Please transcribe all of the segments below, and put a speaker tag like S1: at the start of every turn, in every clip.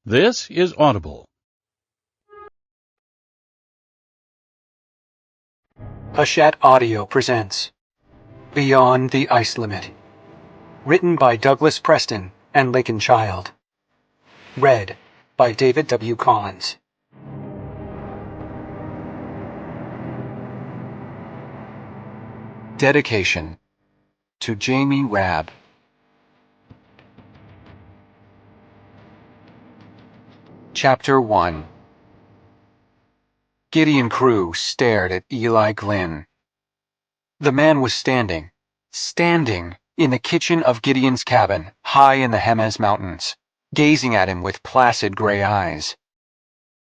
S1: This is Audible.
S2: Hachette Audio presents Beyond the Ice Limit. Written by Douglas Preston and Lakin Child. Read by David W. Collins. Dedication to Jamie Rabb. Chapter 1. Gideon Crew stared at Eli Glynn. The man was standing in the kitchen of Gideon's cabin, high in the Jemez Mountains, gazing at him with placid gray eyes.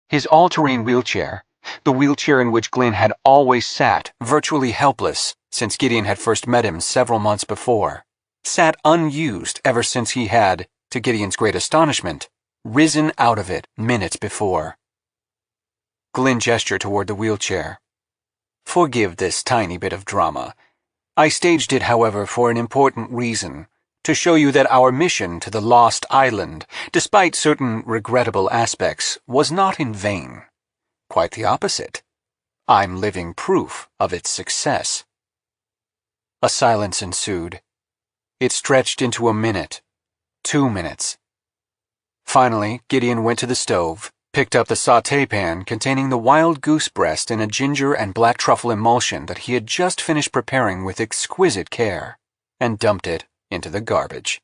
S2: His all-terrain wheelchair, the wheelchair in which Glynn had always sat, virtually helpless since Gideon had first met him several months before, sat unused ever since he had, to Gideon's great astonishment, risen out of it minutes before. Glynn gestured toward the wheelchair. "Forgive this tiny bit of drama. I staged it, however, for an important reason, to show you that our mission to the Lost Island, despite certain regrettable aspects, was not in vain. Quite the opposite. I'm living proof of its success." A silence ensued. It stretched into a minute, 2 minutes. Finally, Gideon went to the stove, picked up the sauté pan containing the wild goose breast in a ginger and black truffle emulsion that he had just finished preparing with exquisite care, and dumped it into the garbage.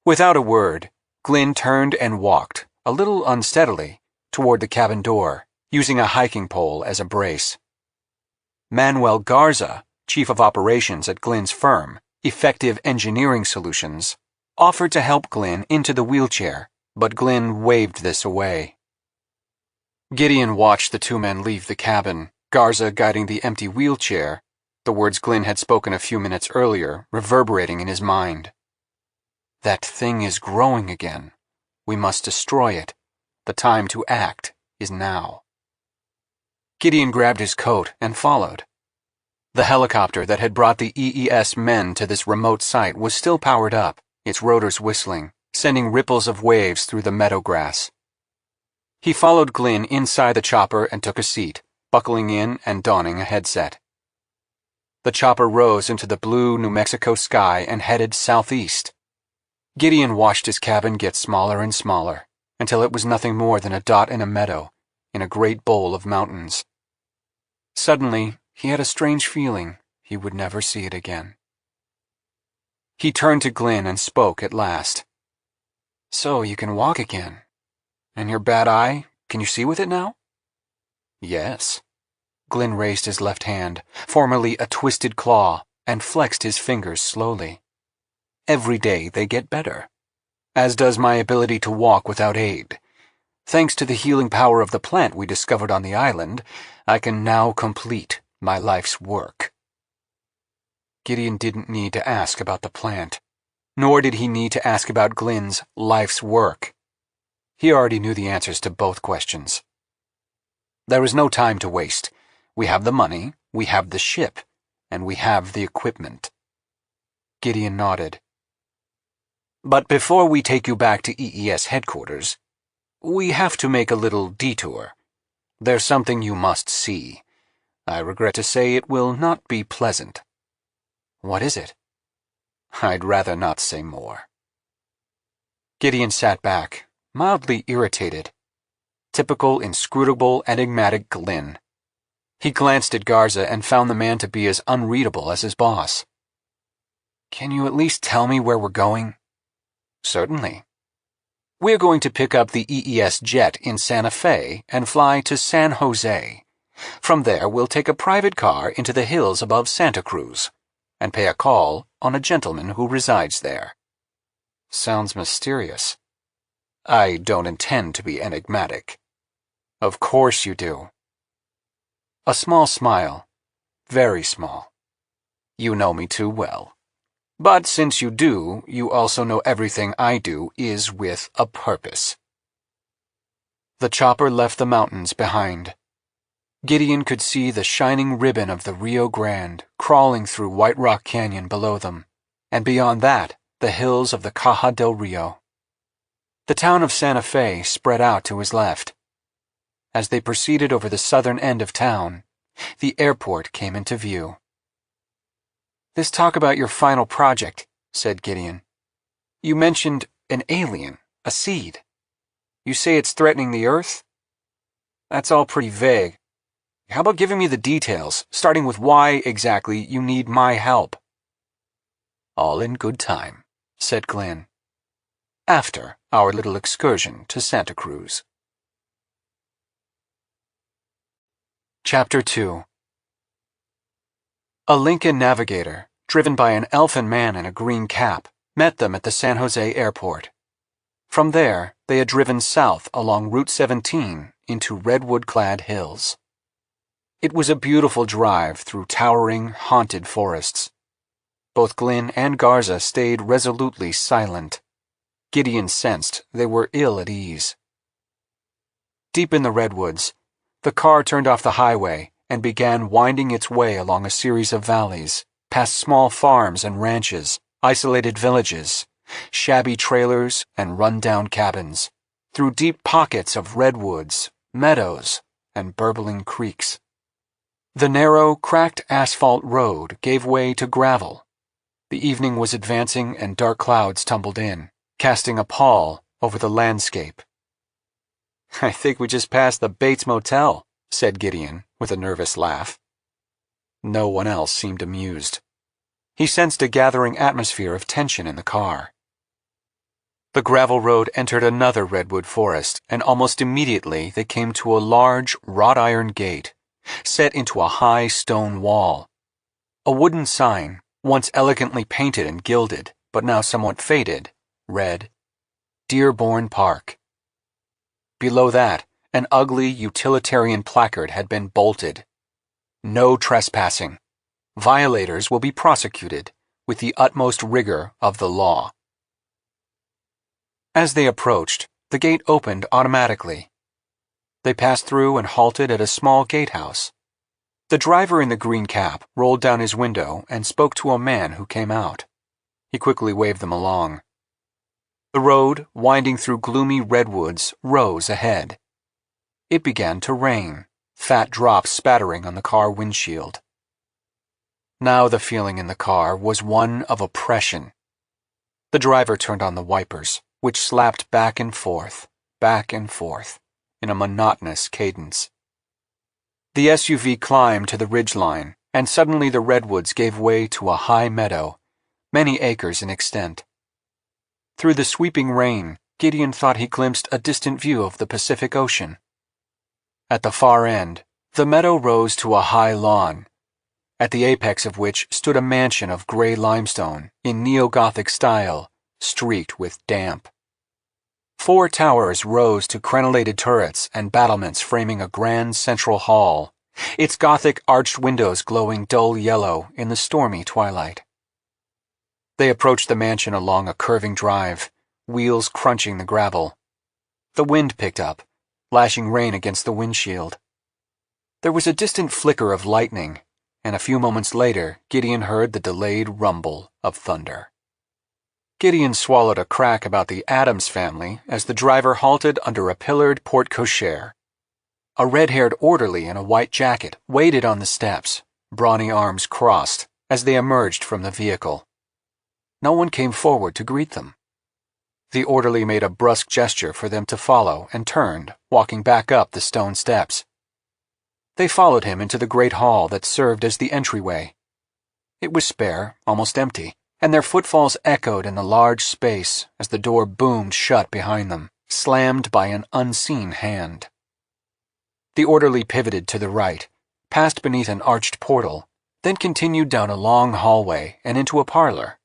S2: Without a word, Glynn turned and walked, a little unsteadily, toward the cabin door, using a hiking pole as a brace. Manuel Garza, chief of operations at Glynn's firm, Effective Engineering Solutions, offered to help Glynn into the wheelchair, but Glynn waved this away. Gideon watched the two men leave the cabin, Garza guiding the empty wheelchair, the words Glynn had spoken a few minutes earlier reverberating in his mind. "That thing is growing again. We must destroy it. The time to act is now." Gideon grabbed his coat and followed. The helicopter that had brought the EES men to this remote site was still powered up, its rotors whistling, sending ripples of waves through the meadow grass. He followed Glynn inside the chopper and took a seat, buckling in and donning a headset. The chopper rose into the blue New Mexico sky and headed southeast. Gideon watched his cabin get smaller and smaller, until it was nothing more than a dot in a meadow, in a great bowl of mountains. Suddenly, he had a strange feeling he would never see it again. He turned to Glynn and spoke at last. "So you can walk again. And your bad eye, can you see with it now?" "Yes." Glynn raised his left hand, formerly a twisted claw, and flexed his fingers slowly. "Every day they get better, as does my ability to walk without aid. Thanks to the healing power of the plant we discovered on the island, I can now complete my life's work." Gideon didn't need to ask about the plant, nor did he need to ask about Glynn's life's work. He already knew the answers to both questions. "There is no time to waste. We have the money, we have the ship, and we have the equipment." Gideon nodded. "But before we take you back to EES headquarters, we have to make a little detour. There's something you must see. I regret to say it will not be pleasant." "What is it?" "I'd rather not say more." Gideon sat back, mildly irritated. Typical, inscrutable, enigmatic Glynn. He glanced at Garza and found the man to be as unreadable as his boss. "Can you at least tell me where we're going?" "Certainly. We're going to pick up the EES jet in Santa Fe and fly to San Jose. From there, we'll take a private car into the hills above Santa Cruz and pay a call on a gentleman who resides there." "Sounds mysterious." "I don't intend to be enigmatic." "Of course you do." A small smile. Very small. "You know me too well. But since you do, you also know everything I do is with a purpose." The chopper left the mountains behind. Gideon could see the shining ribbon of the Rio Grande crawling through White Rock Canyon below them, and beyond that, the hills of the Caja del Rio. The town of Santa Fe spread out to his left. As they proceeded over the southern end of town, the airport came into view. "Let's talk about your final project," said Gideon. "You mentioned an alien, a seed. You say it's threatening the Earth? That's all pretty vague. How about giving me the details, starting with why exactly you need my help?" "All in good time," said Glenn. "After our little excursion to Santa Cruz." Chapter 2. A Lincoln Navigator, driven by an elfin man in a green cap, met them at the San Jose airport. From there, they had driven south along Route 17 into redwood-clad hills. It was a beautiful drive through towering, haunted forests. Both Glynn and Garza stayed resolutely silent. Gideon sensed they were ill at ease. Deep in the redwoods, the car turned off the highway and began winding its way along a series of valleys, past small farms and ranches, isolated villages, shabby trailers and run-down cabins, through deep pockets of redwoods, meadows, and burbling creeks. The narrow, cracked asphalt road gave way to gravel. The evening was advancing and dark clouds tumbled in, casting a pall over the landscape. "I think we just passed the Bates Motel," said Gideon, with a nervous laugh. No one else seemed amused. He sensed a gathering atmosphere of tension in the car. The gravel road entered another redwood forest, and almost immediately they came to a large, wrought-iron gate, set into a high stone wall. A wooden sign, once elegantly painted and gilded, but now somewhat faded, read, "Dearborn Park." Below that, an ugly utilitarian placard had been bolted. "No trespassing. Violators will be prosecuted with the utmost rigor of the law." As they approached, the gate opened automatically. They passed through and halted at a small gatehouse. The driver in the green cap rolled down his window and spoke to a man who came out. He quickly waved them along. The road, winding through gloomy redwoods, rose ahead. It began to rain, fat drops spattering on the car windshield. Now the feeling in the car was one of oppression. The driver turned on the wipers, which slapped back and forth, in a monotonous cadence. The SUV climbed to the ridgeline, and suddenly the redwoods gave way to a high meadow, many acres in extent. Through the sweeping rain, Gideon thought he glimpsed a distant view of the Pacific Ocean. At the far end, the meadow rose to a high lawn, at the apex of which stood a mansion of gray limestone in neo-Gothic style, streaked with damp. 4 towers rose to crenellated turrets and battlements framing a grand central hall, its Gothic arched windows glowing dull yellow in the stormy twilight. They approached the mansion along a curving drive, wheels crunching the gravel. The wind picked up, lashing rain against the windshield. There was a distant flicker of lightning, and a few moments later Gideon heard the delayed rumble of thunder. Gideon swallowed a crack about the Addams family as the driver halted under a pillared porte-cochere. A red-haired orderly in a white jacket waited on the steps, brawny arms crossed, as they emerged from the vehicle. No one came forward to greet them. The orderly made a brusque gesture for them to follow and turned, walking back up the stone steps. They followed him into the great hall that served as the entryway. It was spare, almost empty, and their footfalls echoed in the large space as the door boomed shut behind them, slammed by an unseen hand. The orderly pivoted to the right, passed beneath an arched portal, then continued down a long hallway and into a parlor.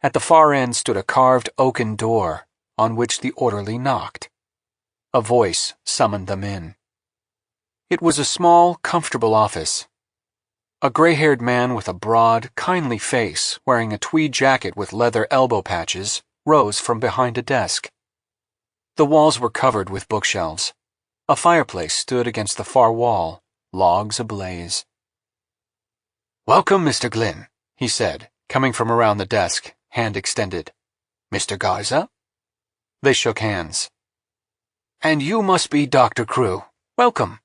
S2: At the far end stood a carved oaken door, on which the orderly knocked. A voice summoned them in. It was a small, comfortable office. A gray-haired man with a broad, kindly face, wearing a tweed jacket with leather elbow patches, rose from behind a desk. The walls were covered with bookshelves. A fireplace stood against the far wall, logs ablaze. "Welcome, Mr. Glynn," he said, coming from around the desk, hand extended. "Mr. Garza?" They shook hands. "And you must be Dr. Crew. Welcome.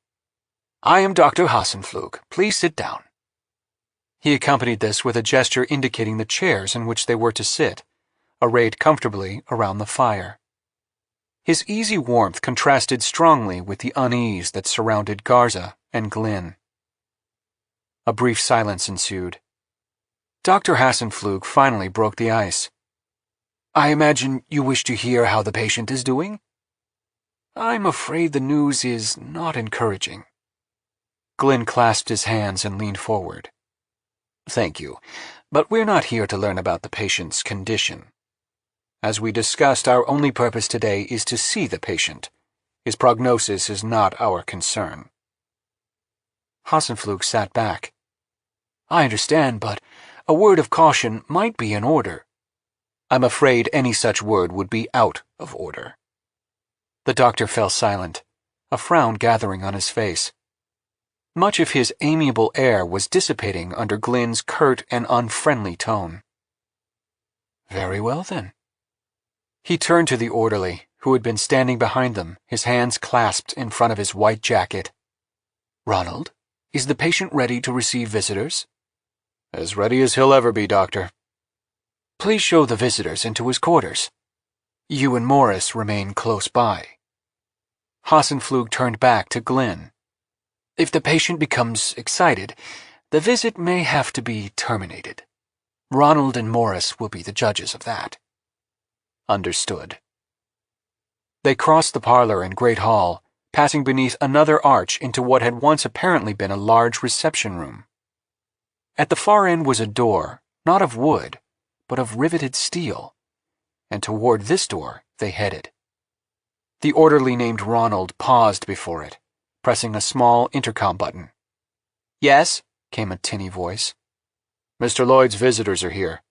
S2: I am Dr. Hassenflug. Please sit down." He accompanied this with a gesture indicating the chairs in which they were to sit, arrayed comfortably around the fire. His easy warmth contrasted strongly with the unease that surrounded Garza and Glynn. A brief silence ensued. Dr. Hassenflug finally broke the ice. "I imagine you wish to hear how the patient is doing?" "I'm afraid the news is not encouraging." Glynn clasped his hands and leaned forward. "Thank you, but we're not here to learn about the patient's condition. As we discussed, our only purpose today is to see the patient. His prognosis is not our concern." Hassenflug sat back. "I understand, but a word of caution might be in order." "I'm afraid any such word would be out of order." The doctor fell silent, a frown gathering on his face. Much of his amiable air was dissipating under Glynn's curt and unfriendly tone. "Very well, then." He turned to the orderly, who had been standing behind them, his hands clasped in front of his white jacket. "Ronald, is the patient ready to receive visitors?" "As ready as he'll ever be, Doctor." "Please show the visitors into his quarters. You and Morris remain close by." Hassenflug turned back to Glynn. "If the patient becomes excited, the visit may have to be terminated. Ronald and Morris will be the judges of that." "Understood." They crossed the parlor and great hall, passing beneath another arch into what had once apparently been a large reception room. At the far end was a door, not of wood, but of riveted steel, and toward this door they headed. The orderly named Ronald paused before it, pressing a small intercom button. "Yes?" came a tinny voice. "Mr. Lloyd's visitors are here."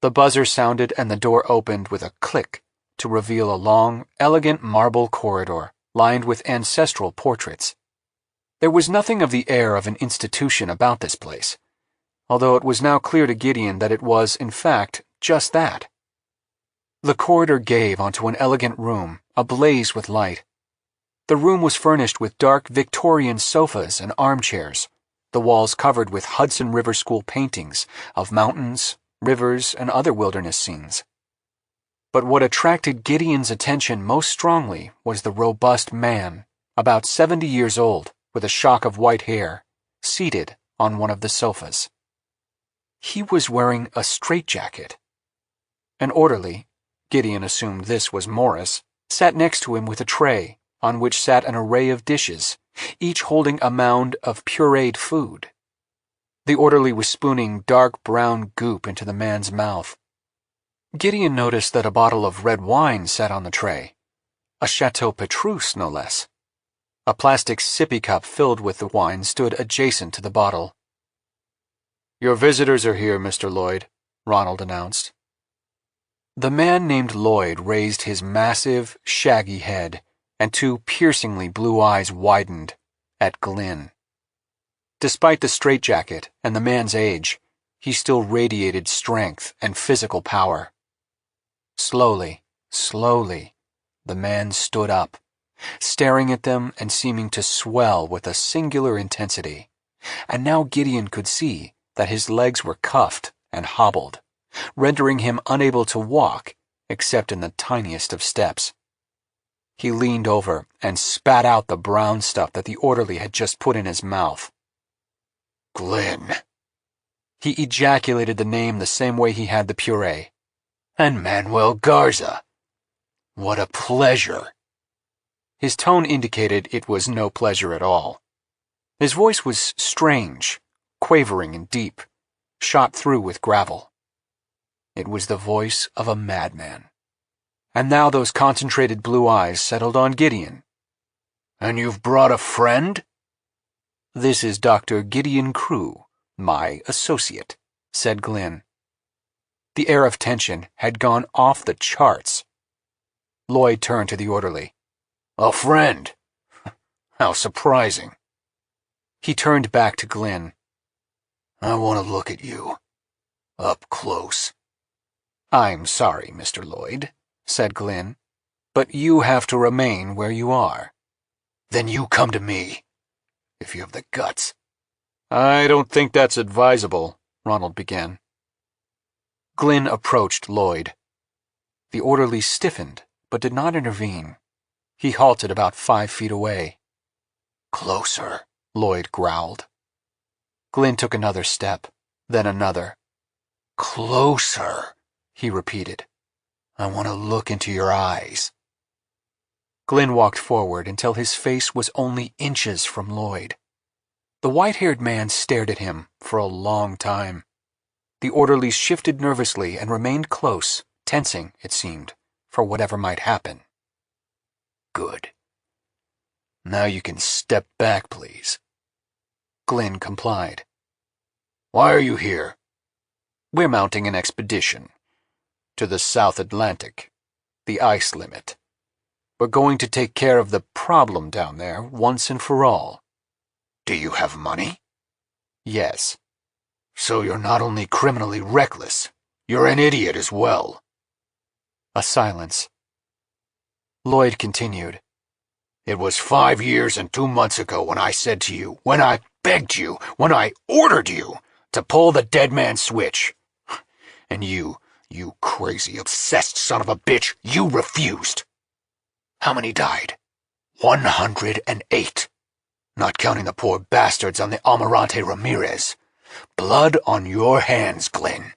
S2: The buzzer sounded and the door opened with a click to reveal a long, elegant marble corridor lined with ancestral portraits. There was nothing of the air of an institution about this place, although it was now clear to Gideon that it was, in fact, just that. The corridor gave onto an elegant room, ablaze with light. The room was furnished with dark Victorian sofas and armchairs, the walls covered with Hudson River School paintings of mountains, rivers, and other wilderness scenes. But what attracted Gideon's attention most strongly was the robust man, about 70 years old, with a shock of white hair, seated on one of the sofas. He was wearing a straitjacket. An orderly, Gideon assumed this was Morris, sat next to him with a tray, on which sat an array of dishes, each holding a mound of pureed food. The orderly was spooning dark brown goop into the man's mouth. Gideon noticed that a bottle of red wine sat on the tray, a Chateau Petrus no less. A plastic sippy cup filled with the wine stood adjacent to the bottle. "Your visitors are here, Mr. Lloyd," Ronald announced. The man named Lloyd raised his massive, shaggy head, and two piercingly blue eyes widened at Glynn. Despite the straitjacket and the man's age, he still radiated strength and physical power. Slowly, the man stood up, staring at them and seeming to swell with a singular intensity, and now Gideon could see that his legs were cuffed and hobbled, rendering him unable to walk except in the tiniest of steps. He leaned over and spat out the brown stuff that the orderly had just put in his mouth. "Glynn." He ejaculated the name the same way he had the puree. "And Manuel Garza. What a pleasure." His tone indicated it was no pleasure at all. His voice was strange, quavering and deep, shot through with gravel. It was the voice of a madman. And now those concentrated blue eyes settled on Gideon. "And you've brought a friend?" "This is Dr. Gideon Crew, my associate," said Glynn. The air of tension had gone off the charts. Lloyd turned to the orderly. "A friend? How surprising." He turned back to Glynn. "I want to look at you. Up close." "I'm sorry, Mr. Lloyd," said Glynn, "but you have to remain where you are."
S1: "Then you come to me, if you have the guts."
S2: "I don't think that's advisable," Ronald began. Glynn approached Lloyd. The orderly stiffened, but did not intervene. He halted about 5 feet away.
S1: "Closer,"
S2: Lloyd growled. Glynn took another step, then another.
S1: "Closer," he repeated. "I want to look into your eyes."
S2: Glynn walked forward until his face was only inches from Lloyd. The white-haired man stared at him for a long time. The orderlies shifted nervously and remained close, tensing, it seemed, for whatever might happen.
S1: "Good. Now you can step back, please."
S2: Glynn complied.
S1: "Why are you here?"
S2: "We're mounting an expedition to the South Atlantic, the ice limit. We're going to take care of the problem down there once and for all."
S1: "Do you have money?"
S2: "Yes."
S1: "So you're not only criminally reckless, you're an idiot as well."
S2: A silence. Lloyd continued.
S1: "It was 5 years and 2 months ago when I said to you, when I begged you, when I ordered you to pull the dead man switch. And you crazy, obsessed son of a bitch, you refused. How many died? 108. Not counting the poor bastards on the Almirante Ramirez. Blood on your hands, Glynn."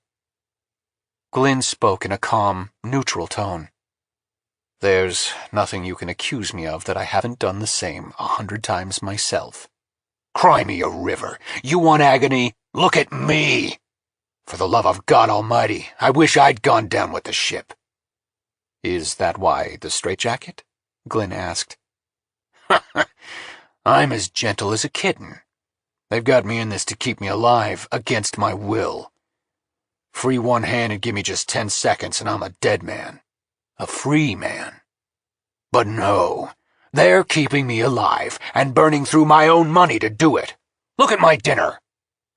S2: Glynn spoke in a calm, neutral tone. "There's nothing you can accuse me of that I haven't done the same 100 times myself."
S1: "Cry me a river. You want agony? Look at me. For the love of God Almighty, I wish I'd gone down with the ship."
S2: "Is that why the straitjacket?" Glynn asked.
S1: "I'm as gentle as a kitten. They've got me in this to keep me alive, against my will. Free one hand and give me just 10 seconds and I'm a dead man. A free man. But no, they're keeping me alive and burning through my own money to do it. Look at my dinner.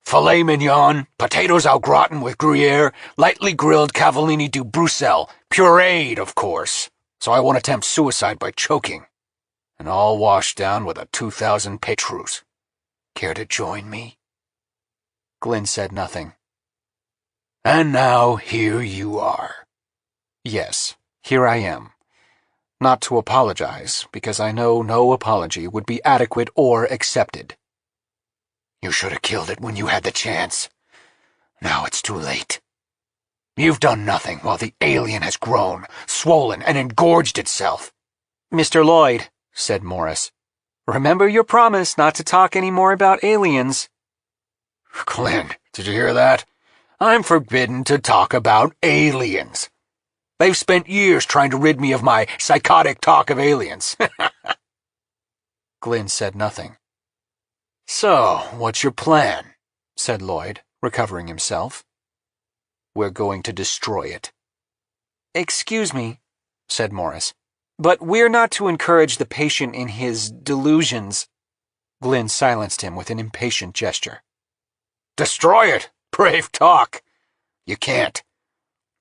S1: Filet mignon, potatoes au gratin with Gruyere, lightly grilled cavallini du Bruxelles, pureed, of course, so I won't attempt suicide by choking. And all washed down with a 2,000 petrus. Care to join me?"
S2: Glynn said nothing.
S1: "And now here you are."
S2: "Yes, here I am. Not to apologize, because I know no apology would be adequate or accepted."
S1: "You should have killed it when you had the chance. Now it's too late. You've done nothing while the alien has grown, swollen, and engorged itself."
S2: "Mr. Lloyd," said Morris, "remember your promise not to talk any more about aliens."
S1: "Glynn, did you hear that? I'm forbidden to talk about aliens. They've spent years trying to rid me of my psychotic talk of aliens."
S2: Glynn said nothing.
S1: "So, what's your plan?"
S2: said Lloyd, recovering himself. "We're going to destroy it." "Excuse me," said Morris, "but we're not to encourage the patient in his delusions." Glynn silenced him with an impatient gesture.
S1: "Destroy it! Brave talk! You can't.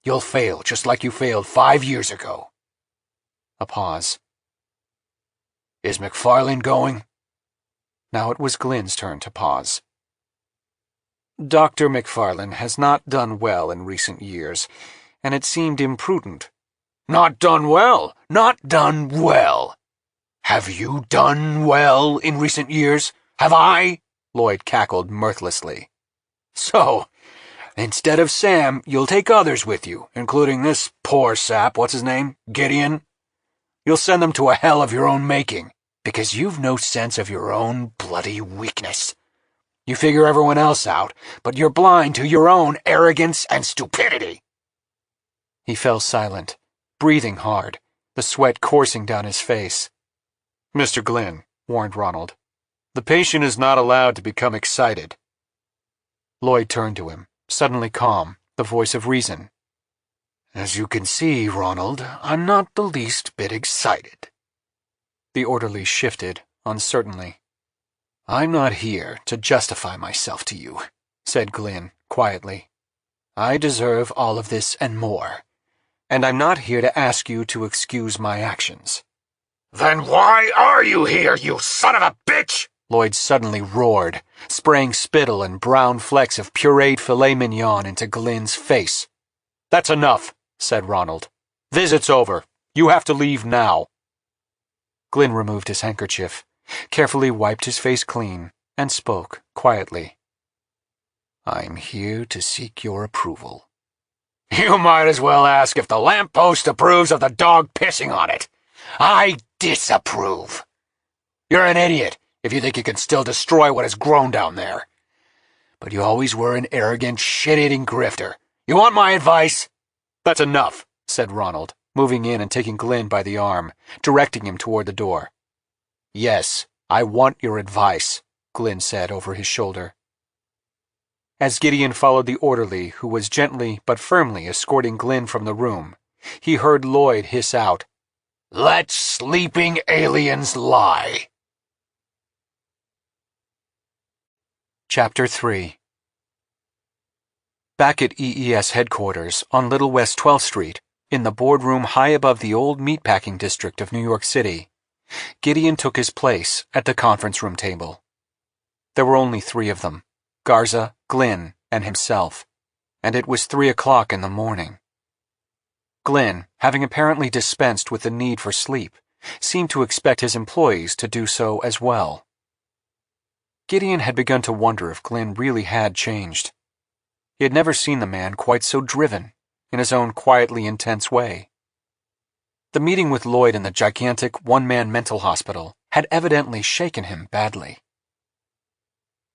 S1: You'll fail just like you failed 5 years ago."
S2: A pause.
S1: "Is McFarlane going?"
S2: Now it was Glynn's turn to pause. "Dr. McFarlane has not done well in recent years, and it seemed imprudent."
S1: "Not done well! Not done well! Have you done well in recent years? Have I?"
S2: Lloyd cackled mirthlessly.
S1: "So, instead of Sam, you'll take others with you, including this poor sap, what's his name, Gideon? You'll send them to a hell of your own making, because you've no sense of your own bloody weakness. You figure everyone else out, but you're blind to your own arrogance and stupidity."
S2: He fell silent, breathing hard, the sweat coursing down his face. "Mr. Glynn," warned Ronald, "the patient is not allowed to become excited." Lloyd turned to him, suddenly calm, the voice of reason.
S1: "As you can see, Ronald, I'm not the least bit excited."
S2: The orderly shifted, uncertainly. "I'm not here to justify myself to you," said Glynn, quietly. "I deserve all of this and more, and I'm not here to ask you to excuse my actions."
S1: Then why are you here, you son of a bitch?
S2: Lloyd suddenly roared, spraying spittle and brown flecks of pureed filet mignon into Glenn's face. "That's enough," said Ronald. "Visit's over. You have to leave now." Glenn removed his handkerchief, carefully wiped his face clean, and spoke quietly. "I'm here to seek your approval."
S1: You might as well ask if the lamppost approves of the dog pissing on it. I disapprove. You're an idiot if you think you can still destroy what has grown down there. But you always were an arrogant, shit-eating grifter. You want my advice?
S2: "That's enough," said Ronald, moving in and taking Glenn by the arm, directing him toward the door. "Yes, I want your advice," Glenn said over his shoulder. As Gideon followed the orderly, who was gently but firmly escorting Glenn from the room, he heard Lloyd hiss out,
S1: "Let sleeping aliens lie."
S2: Chapter 3. Back at EES headquarters on Little West 12th Street, in the boardroom high above the old meatpacking district of New York City, Gideon took his place at the conference room table. There were only 3 of them, Garza, Glenn, and himself, and it was 3 o'clock in the morning. Glenn, having apparently dispensed with the need for sleep, seemed to expect his employees to do so as well. Gideon had begun to wonder if Glenn really had changed. He had never seen the man quite so driven, in his own quietly intense way. The meeting with Lloyd in the gigantic one-man mental hospital had evidently shaken him badly.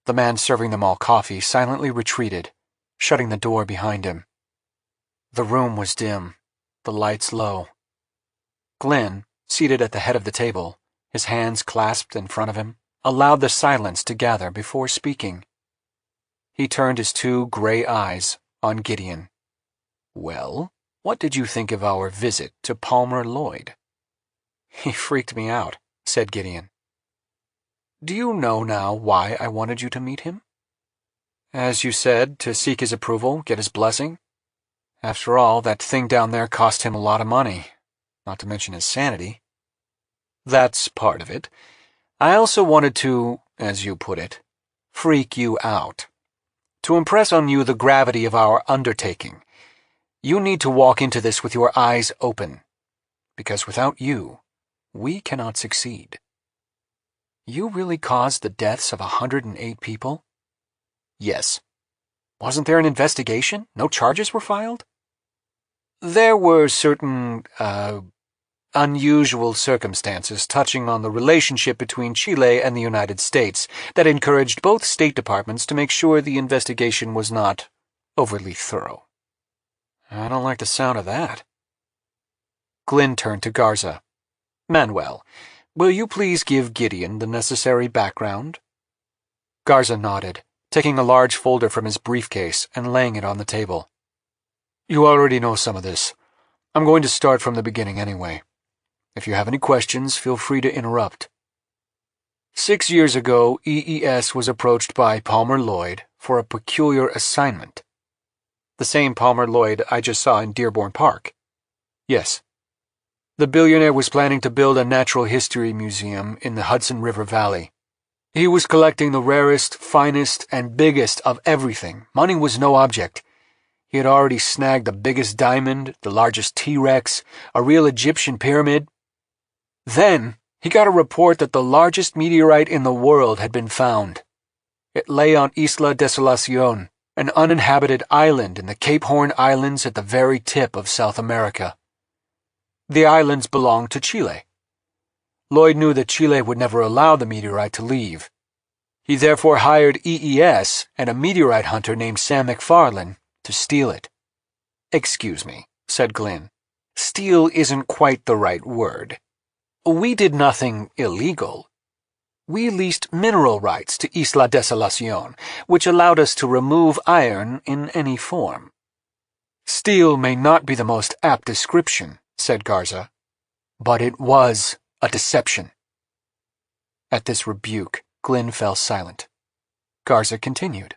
S2: The man serving them all coffee silently retreated, shutting the door behind him. The room was dim, the lights low. Glenn, seated at the head of the table, his hands clasped in front of him, allowed the silence to gather before speaking. He turned his 2 gray eyes on Gideon. "Well, what did you think of our visit to Palmer Lloyd?" "He freaked me out," said Gideon. "Do you know now why I wanted you to meet him?" "As you said, to seek his approval, get his blessing. After all, that thing down there cost him a lot of money, not to mention his sanity." "That's part of it. I also wanted to, as you put it, freak you out. To impress on you the gravity of our undertaking. You need to walk into this with your eyes open, because without you, we cannot succeed." "You really caused the deaths of 108 people?" "Yes." "Wasn't there an investigation? No charges were filed?" "There were certain, unusual circumstances touching on the relationship between Chile and the United States that encouraged both State Departments to make sure the investigation was not overly thorough." "I don't like the sound of that." Glenn turned to Garza. "Manuel, will you please give Gideon the necessary background?" Garza nodded, taking a large folder from his briefcase and laying it on the table. "You already know some of this. I'm going to start from the beginning anyway. If you have any questions, feel free to interrupt. 6 years ago, EES was approached by Palmer Lloyd for a peculiar assignment." "The same Palmer Lloyd I just saw in Dearborn Park?" "Yes. The billionaire was planning to build a natural history museum in the Hudson River Valley. He was collecting the rarest, finest, and biggest of everything. Money was no object. He had already snagged the biggest diamond, the largest T-Rex, a real Egyptian pyramid. Then he got a report that the largest meteorite in the world had been found. It lay on Isla Desolacion, an uninhabited island in the Cape Horn Islands at the very tip of South America. The islands belonged to Chile. Lloyd knew that Chile would never allow the meteorite to leave. He therefore hired EES and a meteorite hunter named Sam McFarlane to steal it." "Excuse me," said Glenn. "Steal isn't quite the right word. We did nothing illegal. We leased mineral rights to Isla Desolacion, which allowed us to remove iron in any form." "Steal may not be the most apt description," said Garza, "but it was a deception." At this rebuke, Glenn fell silent. Garza continued.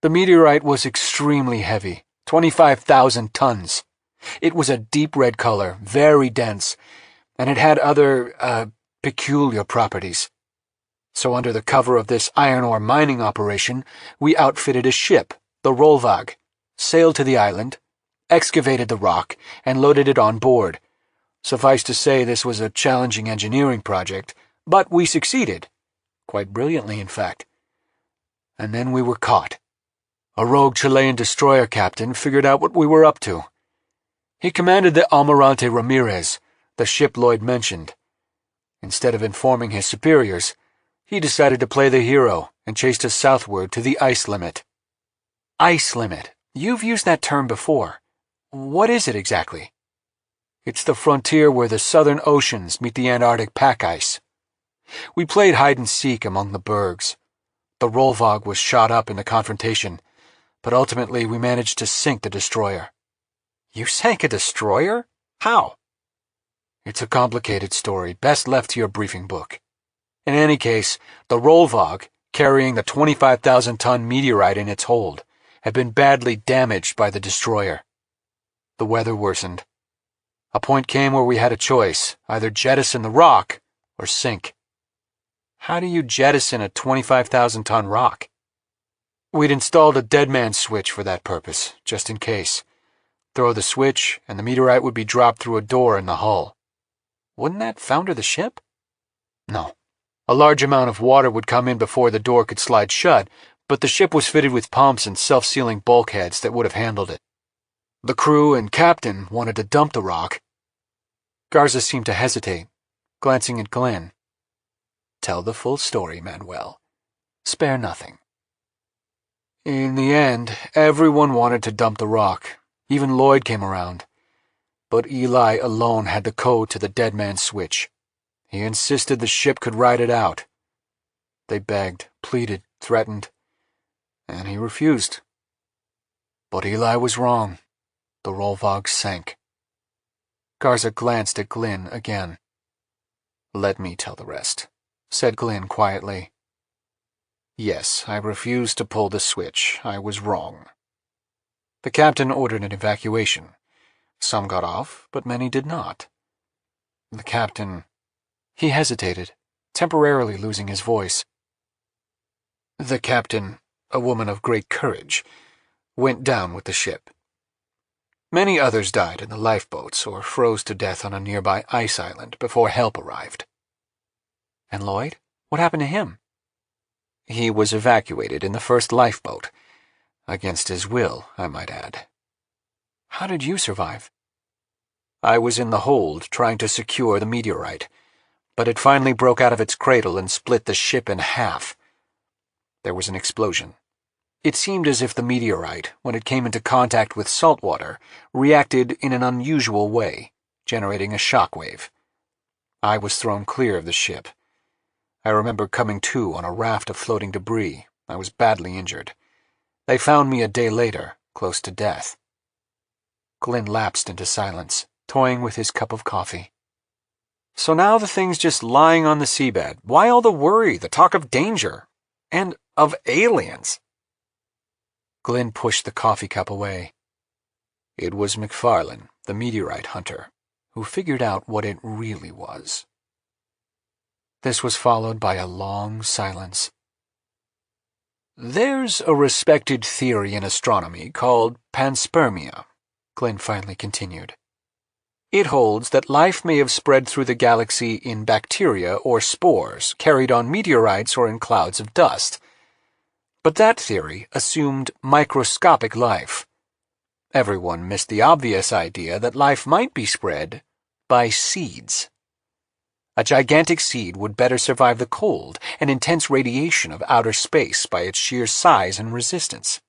S2: "The meteorite was extremely heavy, 25,000 tons.
S1: It was a deep red color, very dense, and it had other, peculiar properties. So under the cover of this iron ore mining operation, we outfitted a ship, the Rollvag, sailed to the island, excavated the rock, and loaded it on board. Suffice to say, this was a challenging engineering project, but we succeeded. Quite brilliantly, in fact. And then we were caught. A rogue Chilean destroyer captain figured out what we were up to. He commanded the Almirante Ramirez, the ship Lloyd mentioned. Instead of informing his superiors, he decided to play the hero and chased us southward to the ice limit. Ice limit. You've used that term before. What is it exactly? It's the frontier where the southern oceans meet the Antarctic pack ice. We played hide-and-seek among the bergs. The Rollvag was shot up in the confrontation, but ultimately we managed to sink the destroyer. You sank a destroyer? How? It's a complicated story, best left to your briefing book. In any case, the Rollvag, carrying the 25,000-ton meteorite in its hold, had been badly damaged by the destroyer. The weather worsened. A point came where we had a choice, either jettison the rock or sink. How do you jettison a 25,000-ton rock? We'd installed a dead man switch for that purpose, just in case. Throw the switch, and the meteorite would be dropped through a door in the hull. Wouldn't that founder the ship? No. A large amount of water would come in before the door could slide shut, but the ship was fitted with pumps and self-sealing bulkheads that would have handled it. The crew and captain wanted to dump the rock. Garza seemed to hesitate, glancing at Glenn. Tell the full story, Manuel. Spare nothing. In the end, everyone wanted to dump the rock. Even Lloyd came around. But Eli alone had the code to the dead man's switch. He insisted the ship could ride it out. They begged, pleaded, threatened, and he refused. But Eli was wrong. The Rollvag sank. Garza glanced at Glenn again. Let me tell the rest, said Glenn quietly. Yes, I refused to pull the switch. I was wrong. The captain ordered an evacuation. Some got off, but many did not. The captain... He hesitated, temporarily losing his voice. The captain, a woman of great courage, went down with the ship. Many others died in the lifeboats or froze to death on a nearby ice island before help arrived. And Lloyd? What happened to him? He was evacuated in the first lifeboat. Against his will, I might add. How did you survive? I was in the hold trying to secure the meteorite, but it finally broke out of its cradle and split the ship in half. There was an explosion. It seemed as if the meteorite, when it came into contact with salt water, reacted in an unusual way, generating a shock wave. I was thrown clear of the ship. I remember coming to on a raft of floating debris. I was badly injured. They found me a day later, close to death. Glenn lapsed into silence, toying with his cup of coffee. So now the thing's just lying on the seabed. Why all the worry, the talk of danger? And of aliens? Glenn pushed the coffee cup away. It was McFarlane, the meteorite hunter, who figured out what it really was. This was followed by a long silence. There's a respected theory in astronomy called panspermia, Glenn finally continued. It holds that life may have spread through the galaxy in bacteria or spores carried on meteorites or in clouds of dust. But that theory assumed microscopic life. Everyone missed the obvious idea that life might be spread by seeds. A gigantic seed would better survive the cold and intense radiation of outer space by its sheer size and resistance.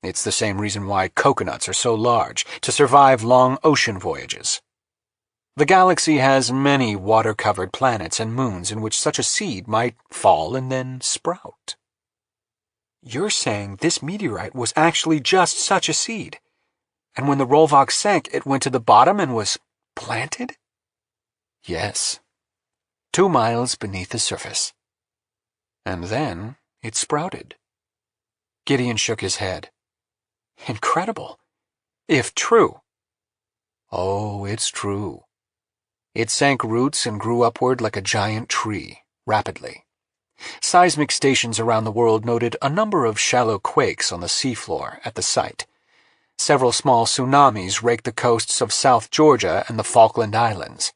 S1: It's the same reason why coconuts are so large, to survive long ocean voyages. The galaxy has many water-covered planets and moons in which such a seed might fall and then sprout. You're saying this meteorite was actually just such a seed, and when the Rollvag sank, it went to the bottom and was planted? Yes. 2 miles beneath the surface. And then it sprouted. Gideon shook his head. Incredible. If true. Oh, it's true. It sank roots and grew upward like a giant tree, rapidly. Seismic stations around the world noted a number of shallow quakes on the seafloor at the site. Several small tsunamis raked the coasts of South Georgia and the Falkland Islands.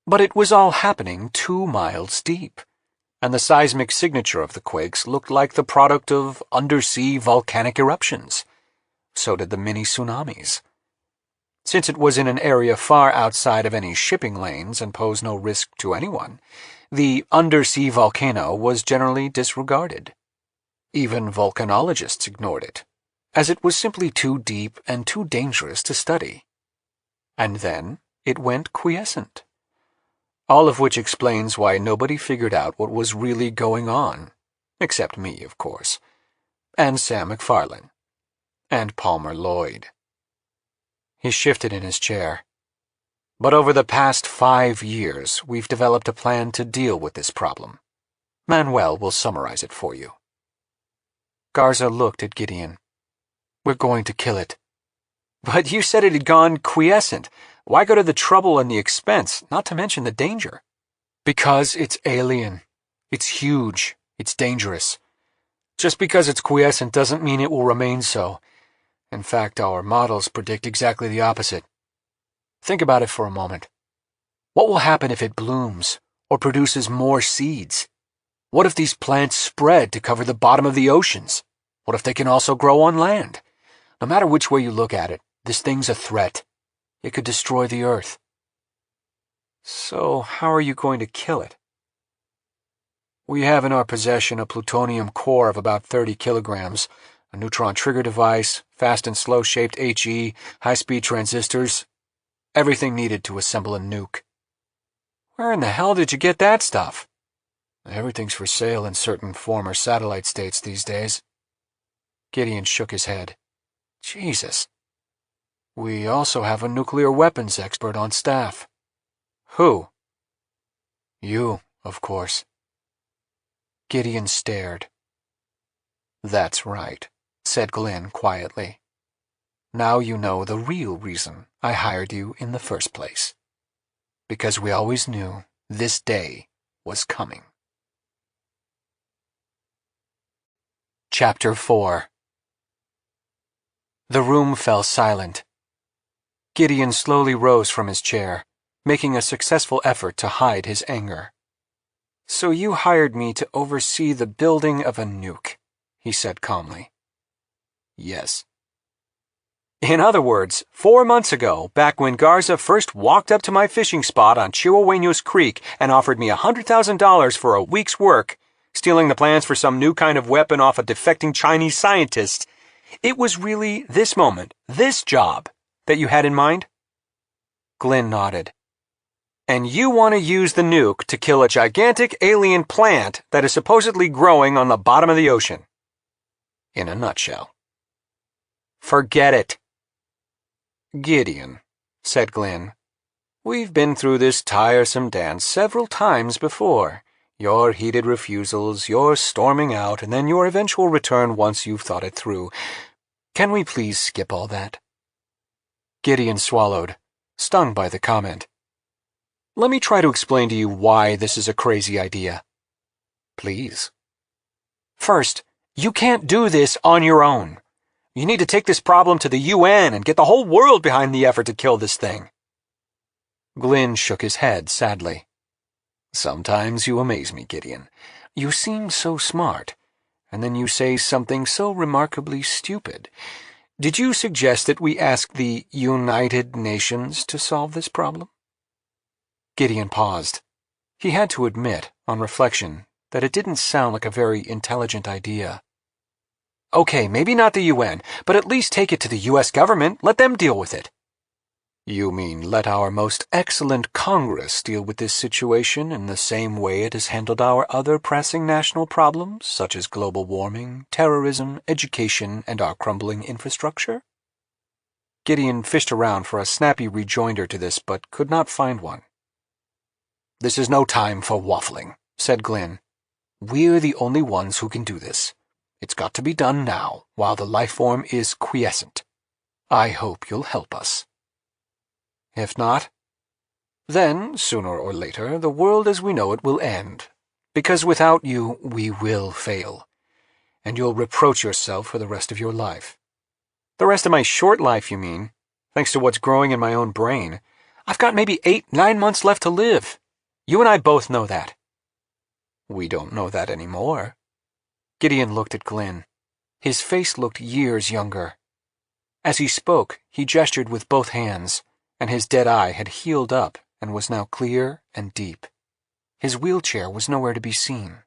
S1: But it was all happening 2 miles deep, and the seismic signature of the quakes looked like the product of undersea volcanic eruptions. So did the mini-tsunamis. Since it was in an area far outside of any shipping lanes and posed no risk to anyone, the undersea volcano was generally disregarded. Even volcanologists ignored it, as it was simply too deep and too dangerous to study. And then it went quiescent. All of which explains why nobody figured out what was really going on, except me, of course, and Sam McFarlane, and Palmer Lloyd. He shifted in his chair. But over the past 5 years, we've developed a plan to deal with this problem. Manuel will summarize it for you. Garza looked at Gideon. We're going to kill it. But you said it had gone quiescent. Why go to the trouble and the expense, not to mention the danger? Because it's alien. It's huge. It's dangerous. Just because it's quiescent doesn't mean it will remain so. In fact, our models predict exactly the opposite. Think about it for a moment. What will happen if it blooms, or produces more seeds? What if these plants spread to cover the bottom of the oceans? What if they can also grow on land? No matter which way you look at it, this thing's a threat. It could destroy the Earth. So, how are you going to kill it? We have in our possession a plutonium core of about 30 kilograms, a neutron trigger device, fast and slow-shaped HE, high-speed transistors, everything needed to assemble a nuke. Where in the hell did you get that stuff? Everything's for sale in certain former satellite states these days. Gideon shook his head. Jesus. We also have a nuclear weapons expert on staff. Who? You, of course. Gideon stared. That's right, said Glenn quietly. Now you know the real reason I hired you in the first place. Because we always knew this day was coming. Chapter 4. The room fell silent. Gideon slowly rose from his chair, making a successful effort to hide his anger. So you hired me to oversee the building of a nuke, he said calmly. Yes. In other words, 4 months ago, back when Garza first walked up to my fishing spot on Chihuahueños Creek and offered me $100,000 for a week's work, stealing the plans for some new kind of weapon off a defecting Chinese scientist, it was really this moment, this job, that you had in mind? Glenn nodded. And you want to use the nuke to kill a gigantic alien plant that is supposedly growing on the bottom of the ocean. In a nutshell. Forget it. Gideon, said Glenn, we've been through this tiresome dance several times before. Your heated refusals, your storming out, and then your eventual return once you've thought it through. Can we please skip all that? Gideon swallowed, stung by the comment. Let me try to explain to you why this is a crazy idea. Please. First, you can't do this on your own. You need to take this problem to the UN and get the whole world behind the effort to kill this thing. Glenn shook his head sadly. Sometimes you amaze me, Gideon. You seem so smart, and then you say something so remarkably stupid. Did you suggest that we ask the United Nations to solve this problem? Gideon paused. He had to admit, on reflection, that it didn't sound like a very intelligent idea. Okay, maybe not the UN, but at least take it to the US government. Let them deal with it. You mean let our most excellent Congress deal with this situation in the same way it has handled our other pressing national problems, such as global warming, terrorism, education, and our crumbling infrastructure? Gideon fished around for a snappy rejoinder to this, but could not find one. This is no time for waffling, said Glenn. We're the only ones who can do this. It's got to be done now, while the life form is quiescent. I hope you'll help us. If not, then, sooner or later, the world as we know it will end. Because without you, we will fail. And you'll reproach yourself for the rest of your life. The rest of my short life, you mean? Thanks to what's growing in my own brain. I've got maybe 8-9 months left to live. You and I both know that. We don't know that anymore. Gideon looked at Glynn. His face looked years younger. As he spoke, he gestured with both hands, and his dead eye had healed up and was now clear and deep. His wheelchair was nowhere to be seen.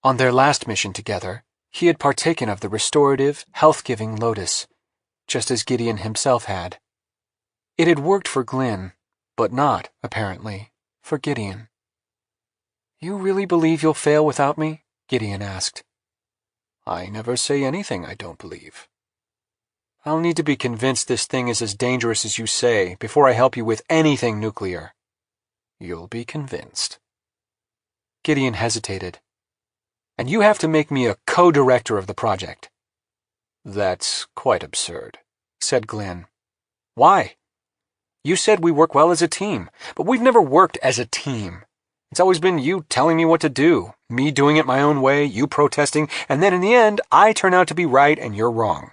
S1: On their last mission together, he had partaken of the restorative, health-giving lotus, just as Gideon himself had. It had worked for Glynn, but not, apparently, for Gideon. "You really believe you'll fail without me?" Gideon asked. "I never say anything I don't believe." "I'll need to be convinced this thing is as dangerous as you say before I help you with anything nuclear." "You'll be convinced." Gideon hesitated. "And you have to make me a co-director of the project." "That's quite absurd," said Glynn. "Why? You said we work well as a team, but we've never worked as a team. It's always been you telling me what to do, me doing it my own way, you protesting, and then in the end, I turn out to be right and you're wrong."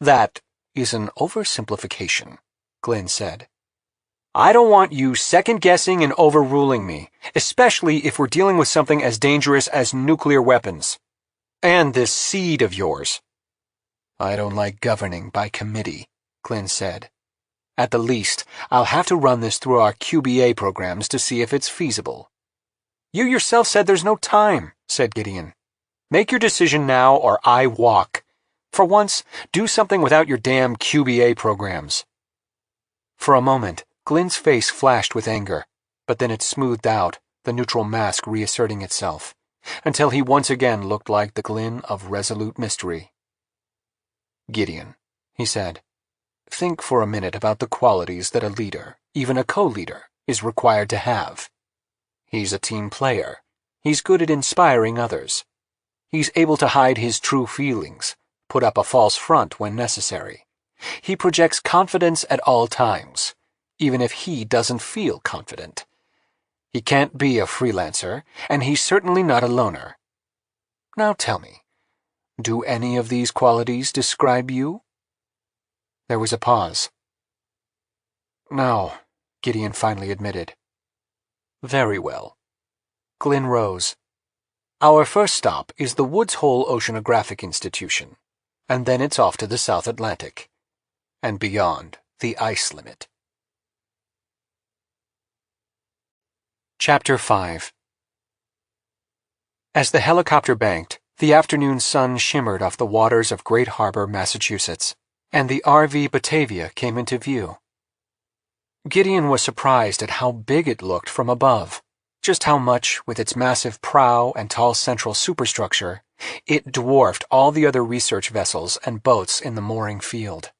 S1: "That is an oversimplification," Glynn said. "I don't want you second-guessing and overruling me, especially if we're dealing with something as dangerous as nuclear weapons. And this seed of yours." "I don't like governing by committee," Glynn said. "At the least, I'll have to run this through our QBA programs to see if it's feasible." "You yourself said there's no time," said Gideon. "Make your decision now or I walk. For once, do something without your damn QBA programs." For a moment, Glynn's face flashed with anger, but then it smoothed out, the neutral mask reasserting itself, until he once again looked like the Glynn of resolute mystery. "Gideon," he said, "think for a minute about the qualities that a leader, even a co-leader, is required to have. He's a team player. He's good at inspiring others. He's able to hide his true feelings, put up a false front when necessary. He projects confidence at all times, even if he doesn't feel confident. He can't be a freelancer, and he's certainly not a loner. Now tell me, do any of these qualities describe you?" There was a pause. "No," Gideon finally admitted. "Very well." Glynn rose. "Our first stop is the Woods Hole Oceanographic Institution, and then it's off to the South Atlantic, and beyond the ice limit." Chapter 5. As the helicopter banked, the afternoon sun shimmered off the waters of Great Harbor, Massachusetts, and the RV Batavia came into view. Gideon was surprised at how big it looked from above, just how much, with its massive prow and tall central superstructure, it dwarfed all the other research vessels and boats in the mooring field.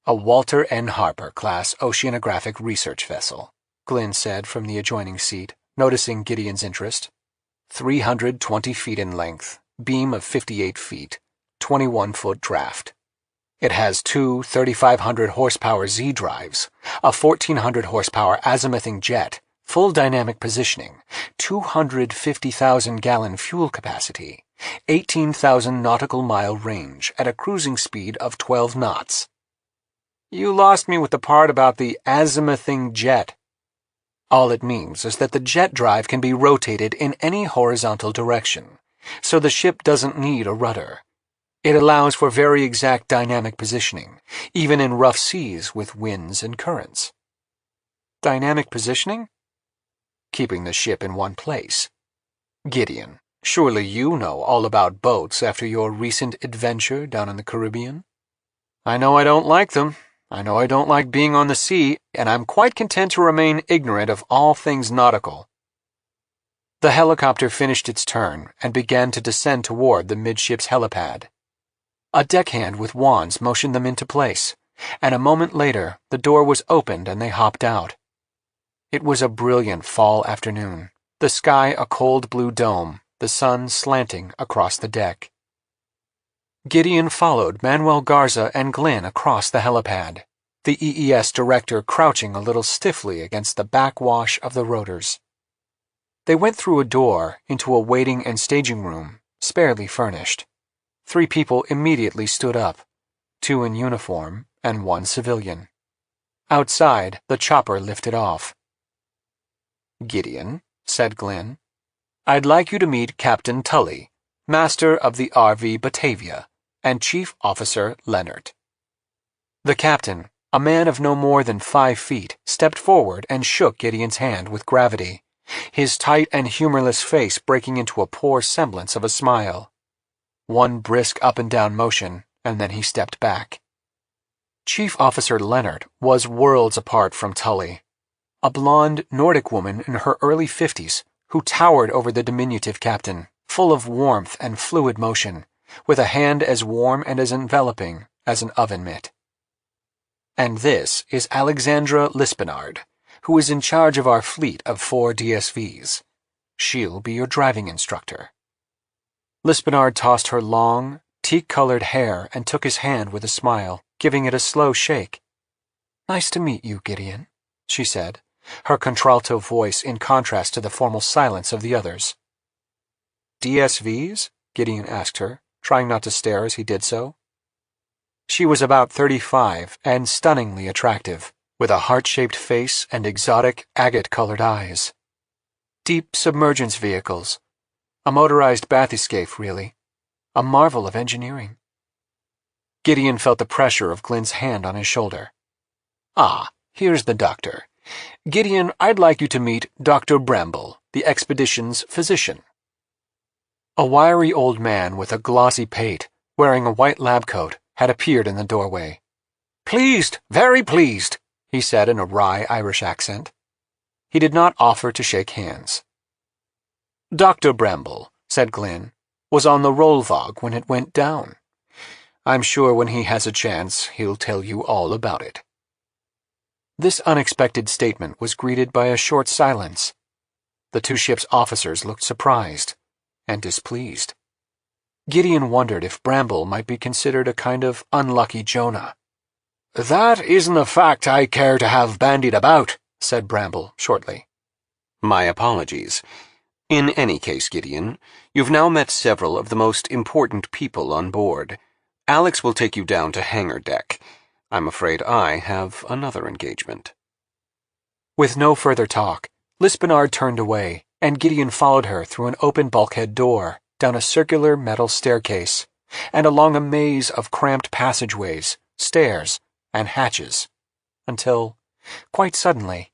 S1: "A Walter N. Harper class oceanographic research vessel," Glynn said from the adjoining seat, noticing Gideon's interest. 320 feet in length, beam of 58 feet, 21-foot draft. It has two 3,500 horsepower Z drives, a 1,400 horsepower azimuthing jet, full dynamic positioning, 250,000 gallon fuel capacity, 18,000 nautical mile range at a cruising speed of 12 knots. "You lost me with the part about the azimuthing jet." "All it means is that the jet drive can be rotated in any horizontal direction, so the ship doesn't need a rudder. It allows for very exact dynamic positioning, even in rough seas with winds and currents." "Dynamic positioning?" "Keeping the ship in one place. Gideon, surely you know all about boats after your recent adventure down in the Caribbean?" "I know I don't like them. I know I don't like being on the sea, and I'm quite content to remain ignorant of all things nautical." The helicopter finished its turn and began to descend toward the midships helipad. A deckhand with wands motioned them into place, and a moment later the door was opened and they hopped out. It was a brilliant fall afternoon, the sky a cold blue dome, the sun slanting across the deck. Gideon followed Manuel Garza and Glynn across the helipad.
S2: the EES director crouching a little stiffly against the backwash of the rotors. They went through a door into a waiting and staging room, sparely furnished. 3 people immediately stood up, 2 in uniform and 1 civilian. Outside, the chopper lifted off. "Gideon," said Glynn, "I'd like you to meet Captain Tully, master of the RV Batavia, and Chief Officer Leonard." The captain, a man of no more than 5 feet, stepped forward and shook Gideon's hand with gravity, his tight and humorless face breaking into a poor semblance of a smile. One brisk up-and-down motion, and then he stepped back. Chief Officer Leonard was worlds apart from Tully, a blonde Nordic woman in her early 50s who towered over the diminutive captain, full of warmth and fluid motion, with a hand as warm and as enveloping as an oven mitt. "And this is Alexandra Lispinard, who is in charge of our fleet of 4 DSVs. She'll be your driving instructor." Lispinard tossed her long, teak-colored hair and took his hand with a smile, giving it a slow shake. "Nice to meet you, Gideon," she said, her contralto voice in contrast to the formal silence of the others. "DSVs?" Gideon asked her, trying not to stare as he did so. She was about 35 and stunningly attractive, with a heart-shaped face and exotic, agate-colored eyes. "Deep submergence vehicles. A motorized bathyscaphe, really. A marvel of engineering." Gideon felt the pressure of Glynn's hand on his shoulder. "Ah, here's the doctor. Gideon, I'd like you to meet Dr. Bramble, the expedition's physician." A wiry old man with a glossy pate, wearing a white lab coat, had appeared in the doorway. "Pleased, very pleased," he said in a wry Irish accent. He did not offer to shake hands. "Dr. Bramble," said Glynn, "was on the Rollvog when it went down. I'm sure when he has a chance, he'll tell you all about it." This unexpected statement was greeted by a short silence. The 2 ships' officers looked surprised and displeased. Gideon wondered if Bramble might be considered a kind of unlucky Jonah. "That isn't a fact I care to have bandied about," said Bramble shortly.
S3: "My apologies. In any case, Gideon, you've now met several of the most important people on board. Alex will take you down to hangar deck. I'm afraid I have another engagement."
S2: With no further talk, Lispinard turned away, and Gideon followed her through an open bulkhead door, down a circular metal staircase, and along a maze of cramped passageways, stairs, and hatches, until, quite suddenly,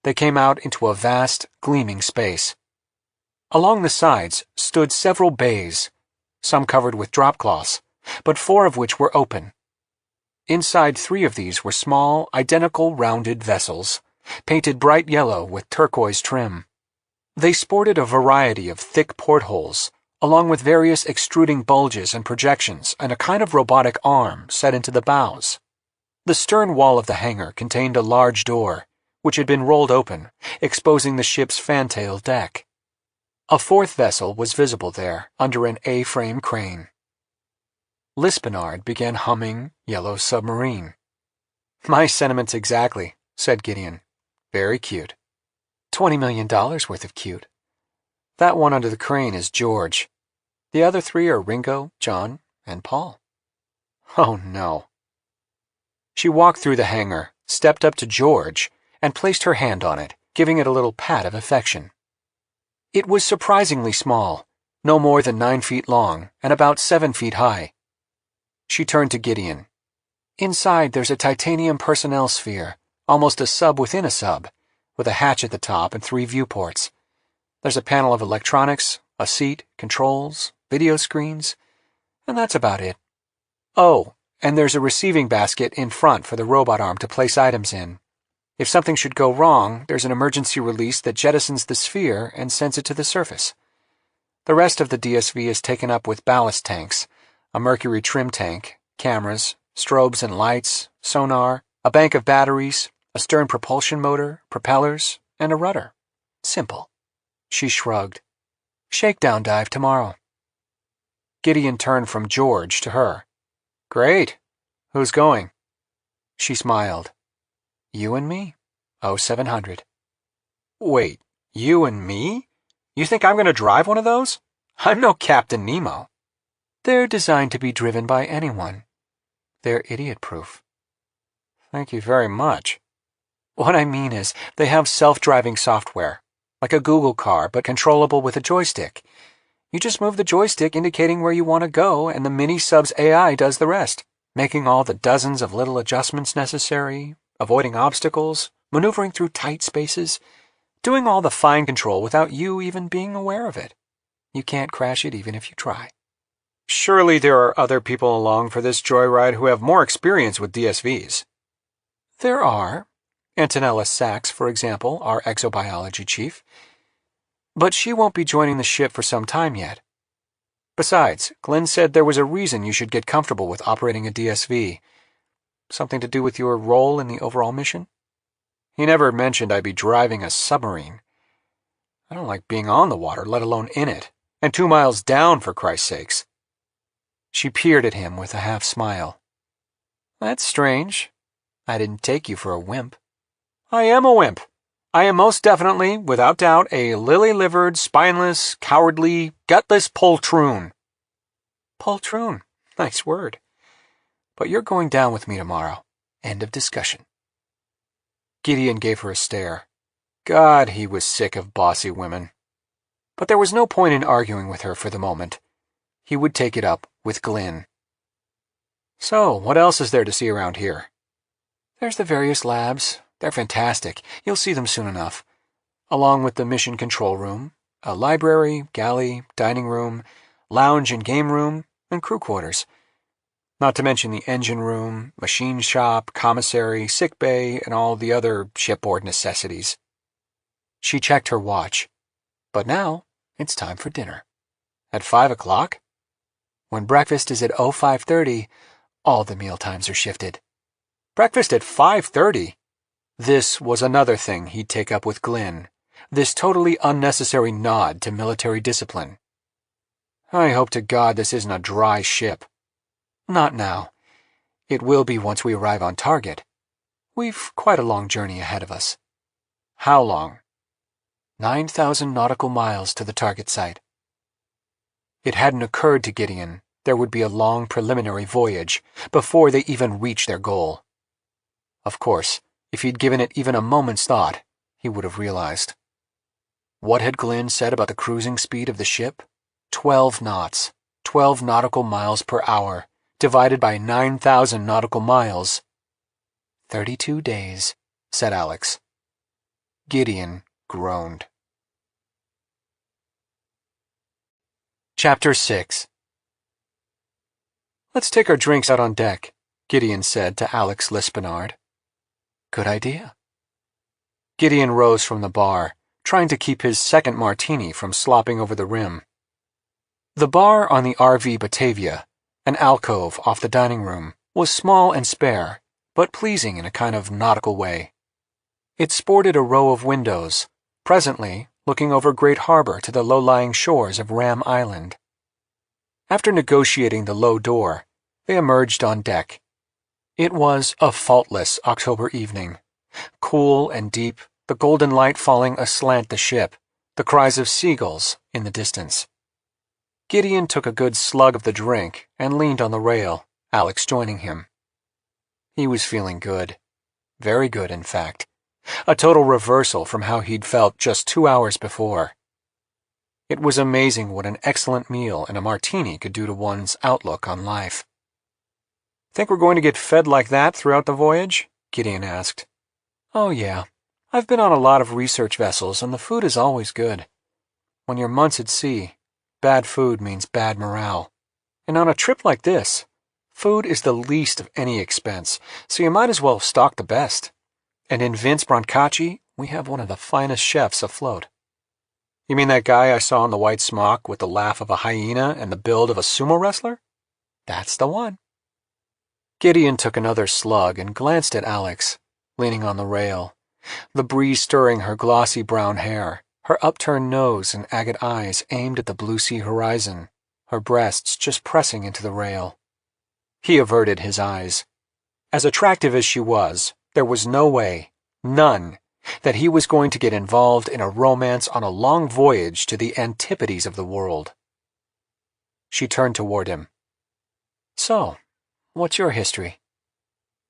S2: they came out into a vast, gleaming space. Along the sides stood several bays, some covered with dropcloths, but 4 of which were open. Inside 3 of these were small, identical rounded vessels, painted bright yellow with turquoise trim. They sported a variety of thick portholes, along with various extruding bulges and projections and a kind of robotic arm set into the bows. The stern wall of the hangar contained a large door, which had been rolled open, exposing the ship's fantail deck. A 4th vessel was visible there, under an A-frame crane. Lispinard began humming Yellow Submarine. "My sentiments exactly," said Gideon. "Very cute. $20 million worth of cute. That one under the crane is George. The other 3 are Ringo, John, and Paul." "Oh, no." She walked through the hangar, stepped up to George, and placed her hand on it, giving it a little pat of affection. It was surprisingly small, no more than 9 feet long and about 7 feet high. She turned to Gideon. "Inside there's a titanium personnel sphere, almost a sub within a sub, with a hatch at the top and 3 viewports. There's a panel of electronics, a seat, controls, video screens, and that's about it. Oh, and there's a receiving basket in front for the robot arm to place items in. If something should go wrong, there's an emergency release that jettisons the sphere and sends it to the surface. The rest of the DSV is taken up with ballast tanks, a mercury trim tank, cameras, strobes and lights, sonar, a bank of batteries, a stern propulsion motor, propellers, and a rudder. Simple." She shrugged. "Shakedown dive tomorrow." Gideon turned from George to her. "Great. Who's going?" She smiled. You and me? 0700. Wait, you and me? You think I'm going to drive one of those? I'm no Captain Nemo. They're designed to be driven by anyone. They're idiot-proof. Thank you very much. What I mean is, they have self-driving software, like a Google car, but controllable with a joystick. You just move the joystick indicating where you want to go, and the mini-sub's AI does the rest, making all the dozens of little adjustments necessary, avoiding obstacles, maneuvering through tight spaces, doing all the fine control without you even being aware of it. You can't crash it even if you try. Surely there are other people along for this joyride who have more experience with DSVs. There are. Antonella Sachs, for example, our exobiology chief. But she won't be joining the ship for some time yet. Besides, Glenn said there was a reason you should get comfortable with operating a DSV. Something to do with your role in the overall mission? He never mentioned I'd be driving a submarine. I don't like being on the water, let alone in it, and 2 miles down, for Christ's sakes. She peered at him with a half-smile. That's strange. I didn't take you for a wimp. I am a wimp. I am most definitely, without doubt, a lily-livered, spineless, cowardly, gutless poltroon. Poltroon. Nice word. But you're going down with me tomorrow. End of discussion. Gideon gave her a stare. God, he was sick of bossy women. But there was no point in arguing with her for the moment. He would take it up with Glenn. So, what else is there to see around here? There's the various labs. They're fantastic. You'll see them soon enough. Along with the mission control room, a library, galley, dining room, lounge and game room, and crew quarters. Not to mention the engine room, machine shop, commissary, sick bay, and all the other shipboard necessities. She checked her watch. But now, it's time for dinner. At 5 o'clock? When breakfast is at 0530, all the meal times are shifted. Breakfast at 5:30? This was another thing he'd take up with Glenn, this totally unnecessary nod to military discipline. I hope to God this isn't a dry ship. Not now. It will be once we arrive on target. We've quite a long journey ahead of us. How long? 9,000 nautical miles to the target site. It hadn't occurred to Gideon there would be a long preliminary voyage before they even reached their goal. Of course, if he'd given it even a moment's thought, he would have realized. What had Glenn said about the cruising speed of the ship? 12 knots, 12 nautical miles per hour, divided by 9,000 nautical miles. 32 days, said Alex. Gideon groaned. Chapter 6. Let's take our drinks out on deck, Gideon said to Alex Lispinard. Good idea. Gideon rose from the bar, trying to keep his second martini from slopping over the rim. The bar on the RV Batavia, an alcove off the dining room, was small and spare, but pleasing in a kind of nautical way. It sported a row of windows, presently looking over Great Harbor to the low-lying shores of Ram Island. After negotiating the low door, they emerged on deck. It was a faultless October evening, cool and deep, the golden light falling aslant the ship, the cries of seagulls in the distance. Gideon took a good slug of the drink and leaned on the rail, Alex joining him. He was feeling good. Very good, in fact. A total reversal from how he'd felt just 2 hours before. It was amazing what an excellent meal and a martini could do to one's outlook on life. Think we're going to get fed like that throughout the voyage? Gideon asked. Oh, yeah. I've been on a lot of research vessels, and the food is always good. When you're months at sea, bad food means bad morale. And on a trip like this, food is the least of any expense, so you might as well stock the best. And in Vince Brancacci, we have one of the finest chefs afloat. You mean that guy I saw in the white smock with the laugh of a hyena and the build of a sumo wrestler? That's the one. Gideon took another slug and glanced at Alex, leaning on the rail, the breeze stirring her glossy brown hair, her upturned nose and agate eyes aimed at the blue sea horizon, her breasts just pressing into the rail. He averted his eyes. As attractive as she was, there was no way, none, that he was going to get involved in a romance on a long voyage to the antipodes of the world. She turned toward him. So, what's your history?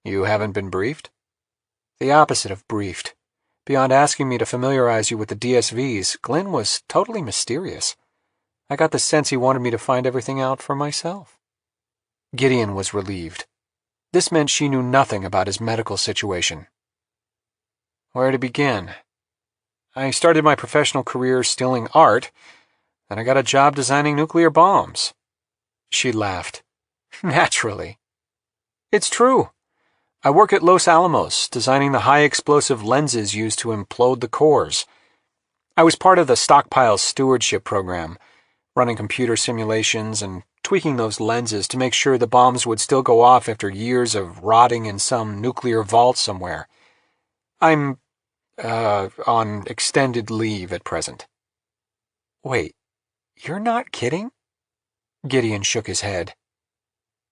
S2: You haven't been briefed? The opposite of briefed. Beyond asking me to familiarize you with the DSVs, Glenn was totally mysterious. I got the sense he wanted me to find everything out for myself. Gideon was relieved. This meant she knew nothing about his medical situation. Where to begin? I started my professional career stealing art, then I got a job designing nuclear bombs. She laughed. Naturally. It's true. I work at Los Alamos, designing the high-explosive lenses used to implode the cores. I was part of the stockpile stewardship program, running computer simulations and tweaking those lenses to make sure the bombs would still go off after years of rotting in some nuclear vault somewhere. I'm, on extended leave at present. Wait, you're not kidding? Gideon shook his head.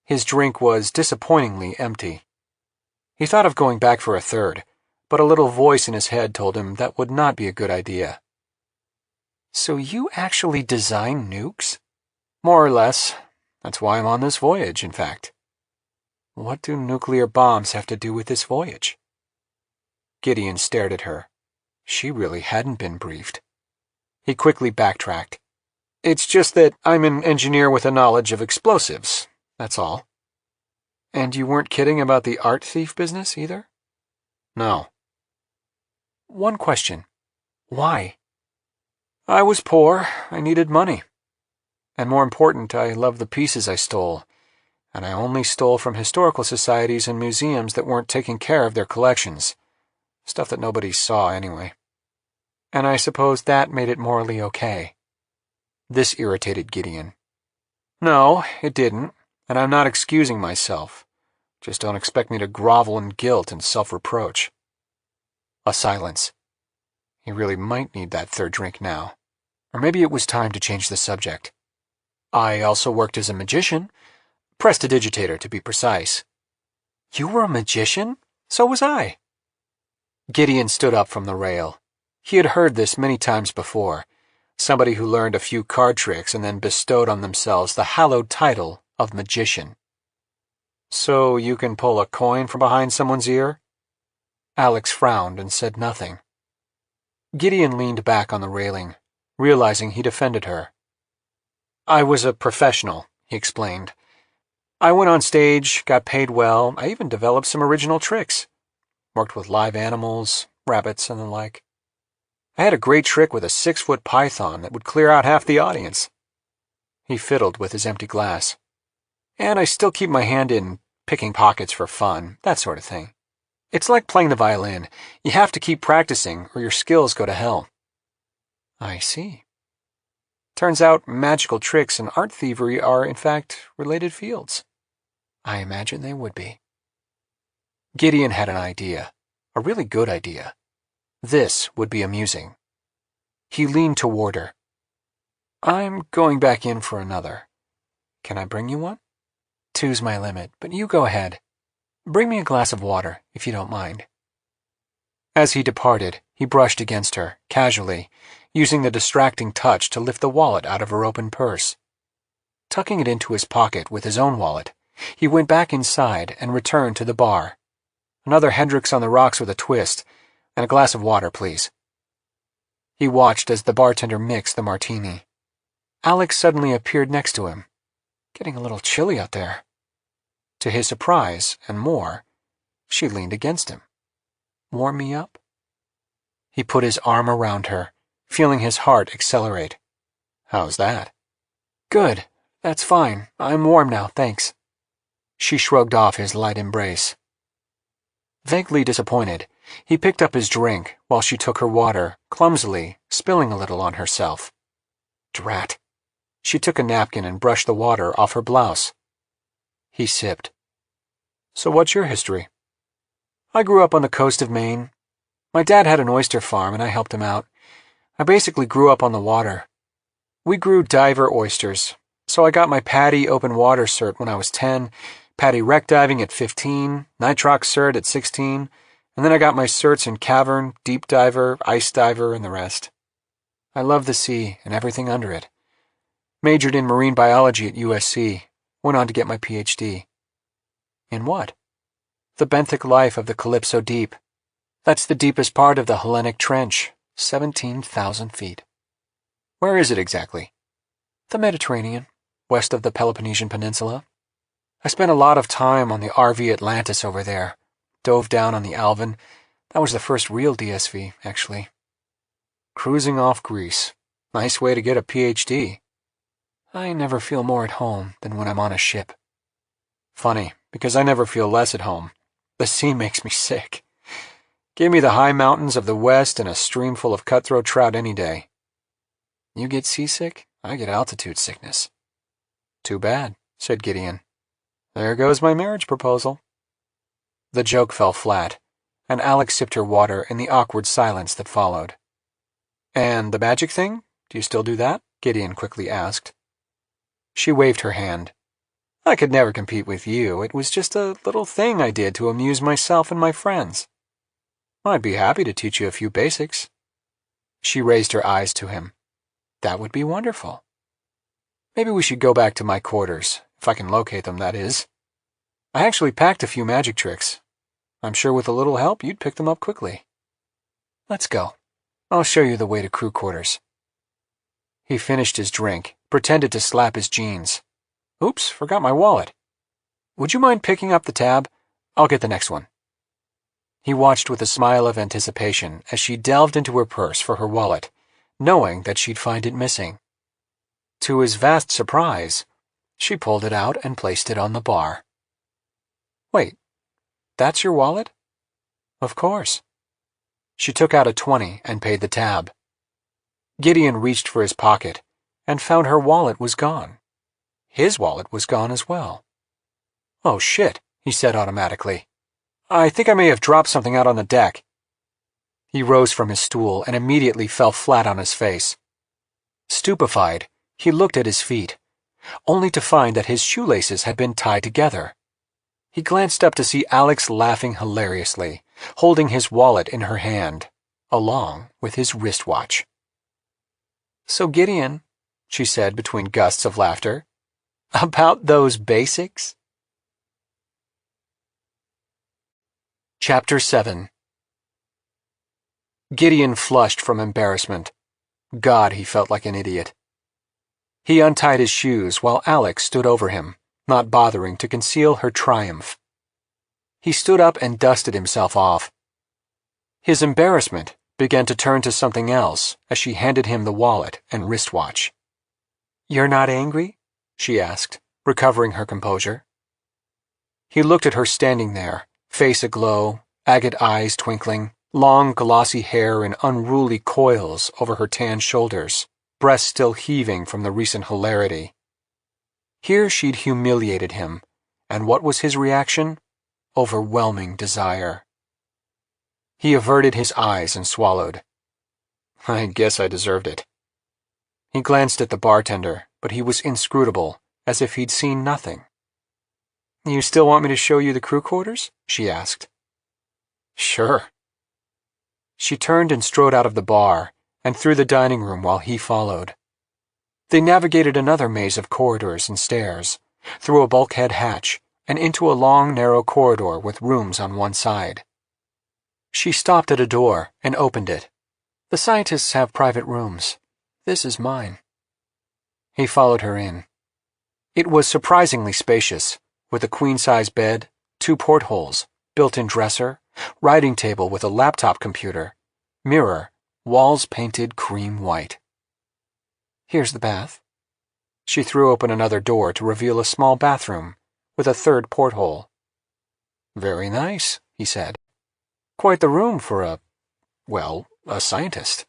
S2: His drink was disappointingly empty. He thought of going back for a third, but a little voice in his head told him that would not be a good idea. So you actually design nukes? More or less. That's why I'm on this voyage, in fact. What do nuclear bombs have to do with this voyage? Gideon stared at her. She really hadn't been briefed. He quickly backtracked. It's just that I'm an engineer with a knowledge of explosives, that's all. And you weren't kidding about the art thief business, either? No. One question. Why? I was poor. I needed money. And more important, I loved the pieces I stole, and I only stole from historical societies and museums that weren't taking care of their collections. Stuff that nobody saw, anyway. And I suppose that made it morally okay. This irritated Gideon. No, it didn't, and I'm not excusing myself. Just don't expect me to grovel in guilt and self-reproach. A silence. He really might need that third drink now. Or maybe it was time to change the subject. I also worked as a magician. Prestidigitator, to be precise. You were a magician? So was I. Gideon stood up from the rail. He had heard this many times before. Somebody who learned a few card tricks and then bestowed on themselves the hallowed title of magician. So you can pull a coin from behind someone's ear? Alex frowned and said nothing. Gideon leaned back on the railing, realizing he'd offended her. I was a professional, he explained. I went on stage, got paid well, I even developed some original tricks. Worked with live animals, rabbits, and the like. I had a great trick with a 6-foot python that would clear out half the audience. He fiddled with his empty glass. And I still keep my hand in picking pockets for fun, that sort of thing. It's like playing the violin. You have to keep practicing or your skills go to hell. I see. Turns out magical tricks and art thievery are, in fact, related fields. I imagine they would be. Gideon had an idea, a really good idea. This would be amusing. He leaned toward her. I'm going back in for another. Can I bring you one? 2's my limit, but you go ahead. Bring me a glass of water, if you don't mind. As he departed, he brushed against her, casually, using the distracting touch to lift the wallet out of her open purse. Tucking it into his pocket with his own wallet, he went back inside and returned to the bar. Another Hendrix on the rocks with a twist, and a glass of water, please. He watched as the bartender mixed the martini. Alex suddenly appeared next to him. Getting a little chilly out there. To his surprise, and more, she leaned against him. Warm me up? He put his arm around her, feeling his heart accelerate. How's that? Good. That's fine. I'm warm now, thanks. She shrugged off his light embrace. Vaguely disappointed, he picked up his drink while she took her water, clumsily, spilling a little on herself. Drat. She took a napkin and brushed the water off her blouse. He sipped. So what's your history? I grew up on the coast of Maine. My dad had an oyster farm and I helped him out. I basically grew up on the water. We grew diver oysters, so I got my PADI open water cert when I was 10, Patty wreck diving at 15, nitrox cert at 16, and then I got my certs in cavern, deep diver, ice diver, and the rest. I love the sea and everything under it. Majored in marine biology at USC, went on to get my PhD. In what? The benthic life of the Calypso Deep. That's the deepest part of the Hellenic Trench, 17,000 feet. Where is it exactly? The Mediterranean, west of the Peloponnesian Peninsula. I spent a lot of time on the RV Atlantis over there. Dove down on the Alvin. That was the first real DSV, actually. Cruising off Greece. Nice way to get a PhD. I never feel more at home than when I'm on a ship. Funny, because I never feel less at home. The sea makes me sick. Give me the high mountains of the west and a stream full of cutthroat trout any day. You get seasick, I get altitude sickness. Too bad, said Gideon. There goes my marriage proposal. The joke fell flat, and Alex sipped her water in the awkward silence that followed. And the magic thing? Do you still do that? Gideon quickly asked. She waved her hand. I could never compete with you. It was just a little thing I did to amuse myself and my friends. I'd be happy to teach you a few basics. She raised her eyes to him. That would be wonderful. Maybe we should go back to my quarters, if I can locate them, that is. I actually packed a few magic tricks. I'm sure with a little help you'd pick them up quickly. Let's go. I'll show you the way to crew quarters. He finished his drink, pretended to slap his jeans. Oops, forgot my wallet. Would you mind picking up the tab? I'll get the next one. He watched with a smile of anticipation as she delved into her purse for her wallet, knowing that she'd find it missing. To his vast surprise, she pulled it out and placed it on the bar. Wait, that's your wallet? Of course. She took out a 20 and paid the tab. Gideon reached for his pocket and found her wallet was gone. His wallet was gone as well. Oh shit, he said automatically. I think I may have dropped something out on the deck. He rose from his stool and immediately fell flat on his face. Stupefied, he looked at his feet, only to find that his shoelaces had been tied together. He glanced up to see Alex laughing hilariously, holding his wallet in her hand, along with his wristwatch. So Gideon, she said between gusts of laughter, about those basics? Chapter 7. Gideon flushed from embarrassment. God, he felt like an idiot. He untied his shoes while Alex stood over him, not bothering to conceal her triumph. He stood up and dusted himself off. His embarrassment began to turn to something else as she handed him the wallet and wristwatch. You're not angry? She asked, recovering her composure. He looked at her standing there, face aglow, agate eyes twinkling, long glossy hair in unruly coils over her tan shoulders, breasts still heaving from the recent hilarity. Here she'd humiliated him, and what was his reaction? Overwhelming desire. He averted his eyes and swallowed. I guess I deserved it. He glanced at the bartender, but he was inscrutable, as if he'd seen nothing. You still want me to show you the crew quarters? She asked. Sure. She turned and strode out of the bar and through the dining room while he followed. They navigated another maze of corridors and stairs, through a bulkhead hatch, and into a long, narrow corridor with rooms on one side. She stopped at a door and opened it. The scientists have private rooms. This is mine. He followed her in. It was surprisingly spacious, with a queen-size bed, 2 portholes, built-in dresser, writing table with a laptop computer, mirror, walls painted cream white. Here's the bath. She threw open another door to reveal a small bathroom, with a 3rd porthole. Very nice, he said. Quite the room for a scientist.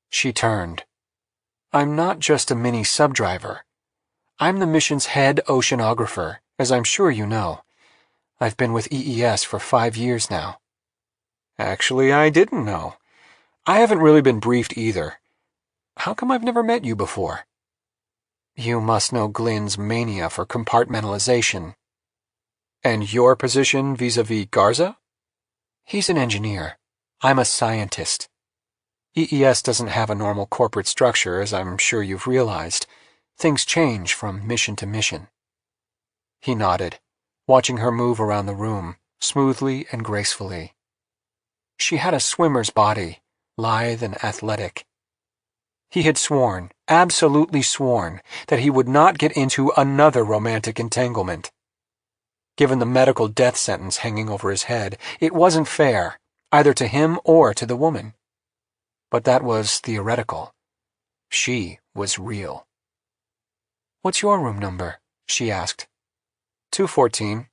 S2: She turned. I'm not just a mini subdriver. I'm the mission's head oceanographer, as I'm sure you know. I've been with EES for 5 years now. Actually, I didn't know. I haven't really been briefed either. How come I've never met you before? You must know Glyn's mania for compartmentalization. And your position vis-a-vis Garza? He's an engineer. I'm a scientist. EES doesn't have a normal corporate structure, as I'm sure you've realized. Things change from mission to mission. He nodded, watching her move around the room, smoothly and gracefully. She had a swimmer's body, lithe and athletic. He had sworn, absolutely sworn, that he would not get into another romantic entanglement. Given the medical death sentence hanging over his head, it wasn't fair, either to him or to the woman. But that was theoretical. She was real. "What's your room number?" she asked. 214.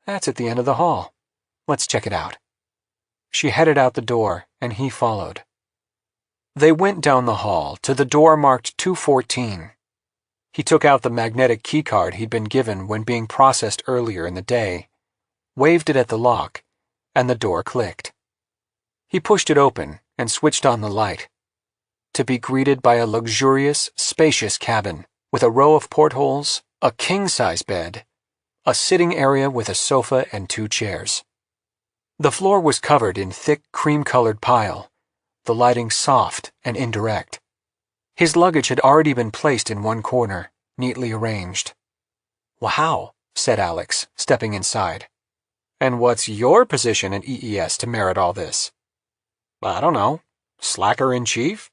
S2: That's at the end of the hall. Let's check it out. She headed out the door, and he followed. They went down the hall to the door marked 214. He took out the magnetic keycard he'd been given when being processed earlier in the day, waved it at the lock, and the door clicked. He pushed it open and switched on the light, to be greeted by a luxurious, spacious cabin with a row of portholes, a king-size bed, a sitting area with a sofa and 2 chairs. The floor was covered in thick cream-colored pile, the lighting soft and indirect. His luggage had already been placed in one corner, neatly arranged. "Wow," said Alex, stepping inside. "And what's your position in EES to merit all this?" "I don't know. Slacker-in-chief?"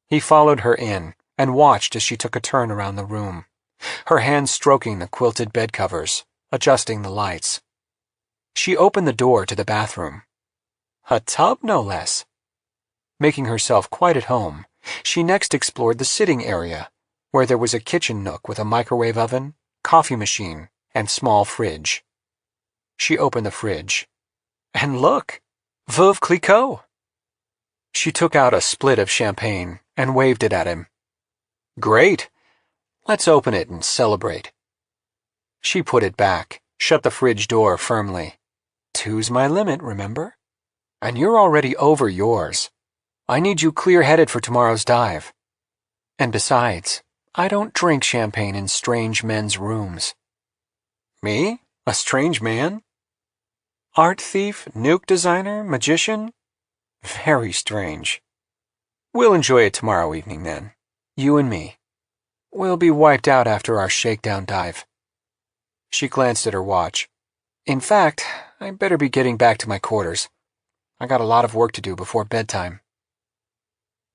S2: He followed her in and watched as she took a turn around the room, her hands stroking the quilted bed covers, adjusting the lights. She opened the door to the bathroom. A tub, no less. Making herself quite at home, she next explored the sitting area, where there was a kitchen nook with a microwave oven, coffee machine, and small fridge. She opened the fridge. And look! Veuve Clicquot! She took out a split of champagne and waved it at him. "Great! Let's open it and celebrate." She put it back, shut the fridge door firmly. "Two's my limit, remember? And you're already over yours. I need you clear-headed for tomorrow's dive. And besides, I don't drink champagne in strange men's rooms." "Me? A strange man? Art thief, nuke designer, magician? Very strange. We'll enjoy it tomorrow evening then. You and me. We'll be wiped out after our shakedown dive." She glanced at her watch. "In fact, I better be getting back to my quarters. I got a lot of work to do before bedtime."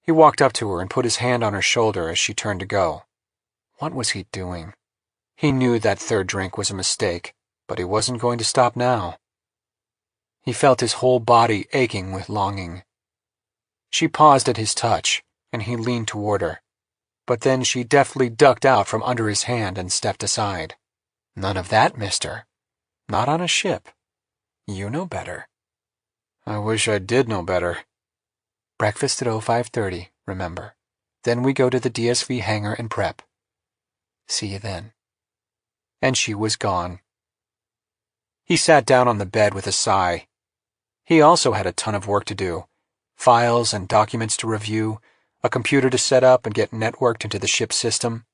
S2: He walked up to her and put his hand on her shoulder as she turned to go. What was he doing? He knew that third drink was a mistake, but he wasn't going to stop now. He felt his whole body aching with longing. She paused at his touch, and he leaned toward her. But then she deftly ducked out from under his hand and stepped aside. "None of that, mister. Not on a ship. You know better." "I wish I did know better." "Breakfast at 05:30, remember. Then we go to the DSV hangar and prep. See you then." And she was gone. He sat down on the bed with a sigh. He also had a ton of work to do. Files and documents to review, a computer to set up and get networked into the ship's system.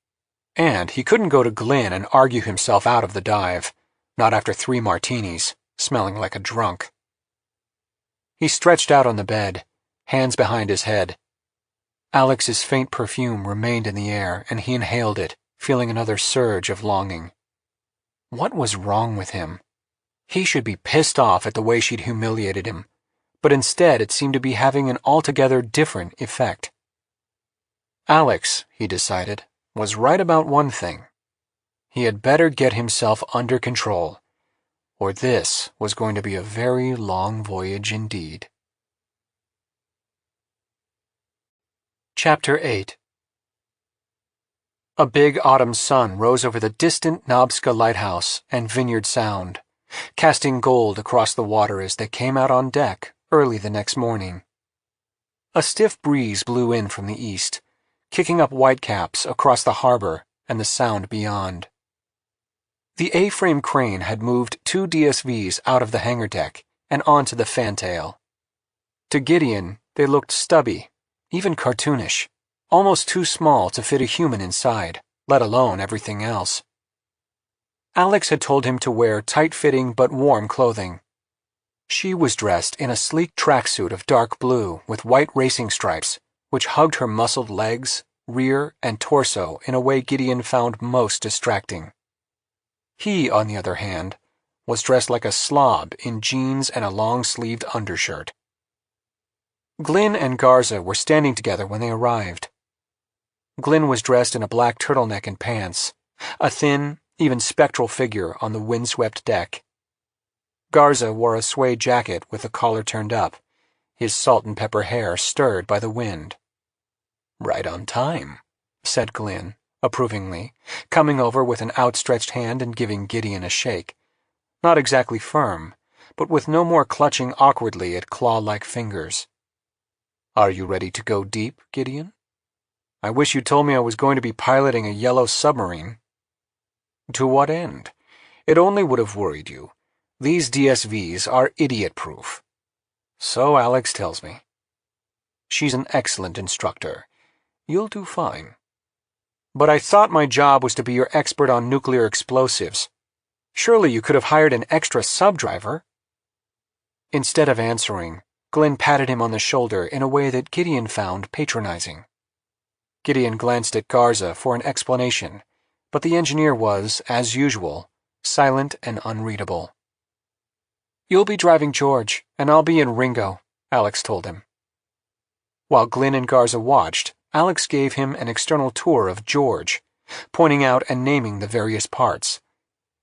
S2: And he couldn't go to Glynn and argue himself out of the dive, not after 3 martinis, smelling like a drunk. He stretched out on the bed, hands behind his head. Alex's faint perfume remained in the air, and he inhaled it, feeling another surge of longing. What was wrong with him? He should be pissed off at the way she'd humiliated him, but instead it seemed to be having an altogether different effect. Alex, he decided, was right about one thing. He had better get himself under control, or this was going to be a very long voyage indeed. Chapter 8. A big autumn sun rose over the distant Nobska lighthouse and Vineyard Sound, casting gold across the water as they came out on deck early the next morning. A stiff breeze blew in from the east, kicking up whitecaps across the harbor and the Sound beyond. The A-frame crane had moved 2 DSVs out of the hangar deck and onto the fantail. To Gideon, they looked stubby, even cartoonish, almost too small to fit a human inside, let alone everything else. Alex had told him to wear tight-fitting but warm clothing. She was dressed in a sleek tracksuit of dark blue with white racing stripes, which hugged her muscled legs, rear, and torso in a way Gideon found most distracting. He, on the other hand, was dressed like a slob in jeans and a long-sleeved undershirt. Glynn and Garza were standing together when they arrived. Glynn was dressed in a black turtleneck and pants, a thin, even spectral figure on the windswept deck. Garza wore a suede jacket with the collar turned up, his salt-and-pepper hair stirred by the wind. "Right on time," said Glynn, approvingly, coming over with an outstretched hand and giving Gideon a shake. Not exactly firm, but with no more clutching awkwardly at claw-like fingers. "Are you ready to go deep, Gideon? I wish you'd told me I was going to be piloting a yellow submarine." "To what end? It only would have worried you. These DSVs are idiot-proof." "So Alex tells me." "She's an excellent instructor. You'll do fine." "But I thought my job was to be your expert on nuclear explosives. Surely you could have hired an extra sub-driver." Instead of answering, Glynn patted him on the shoulder in a way that Gideon found patronizing. Gideon glanced at Garza for an explanation, but the engineer was, as usual, silent and unreadable. "You'll be driving George, and I'll be in Ringo," Alex told him. While Glynn and Garza watched, Alex gave him an external tour of George, pointing out and naming the various parts: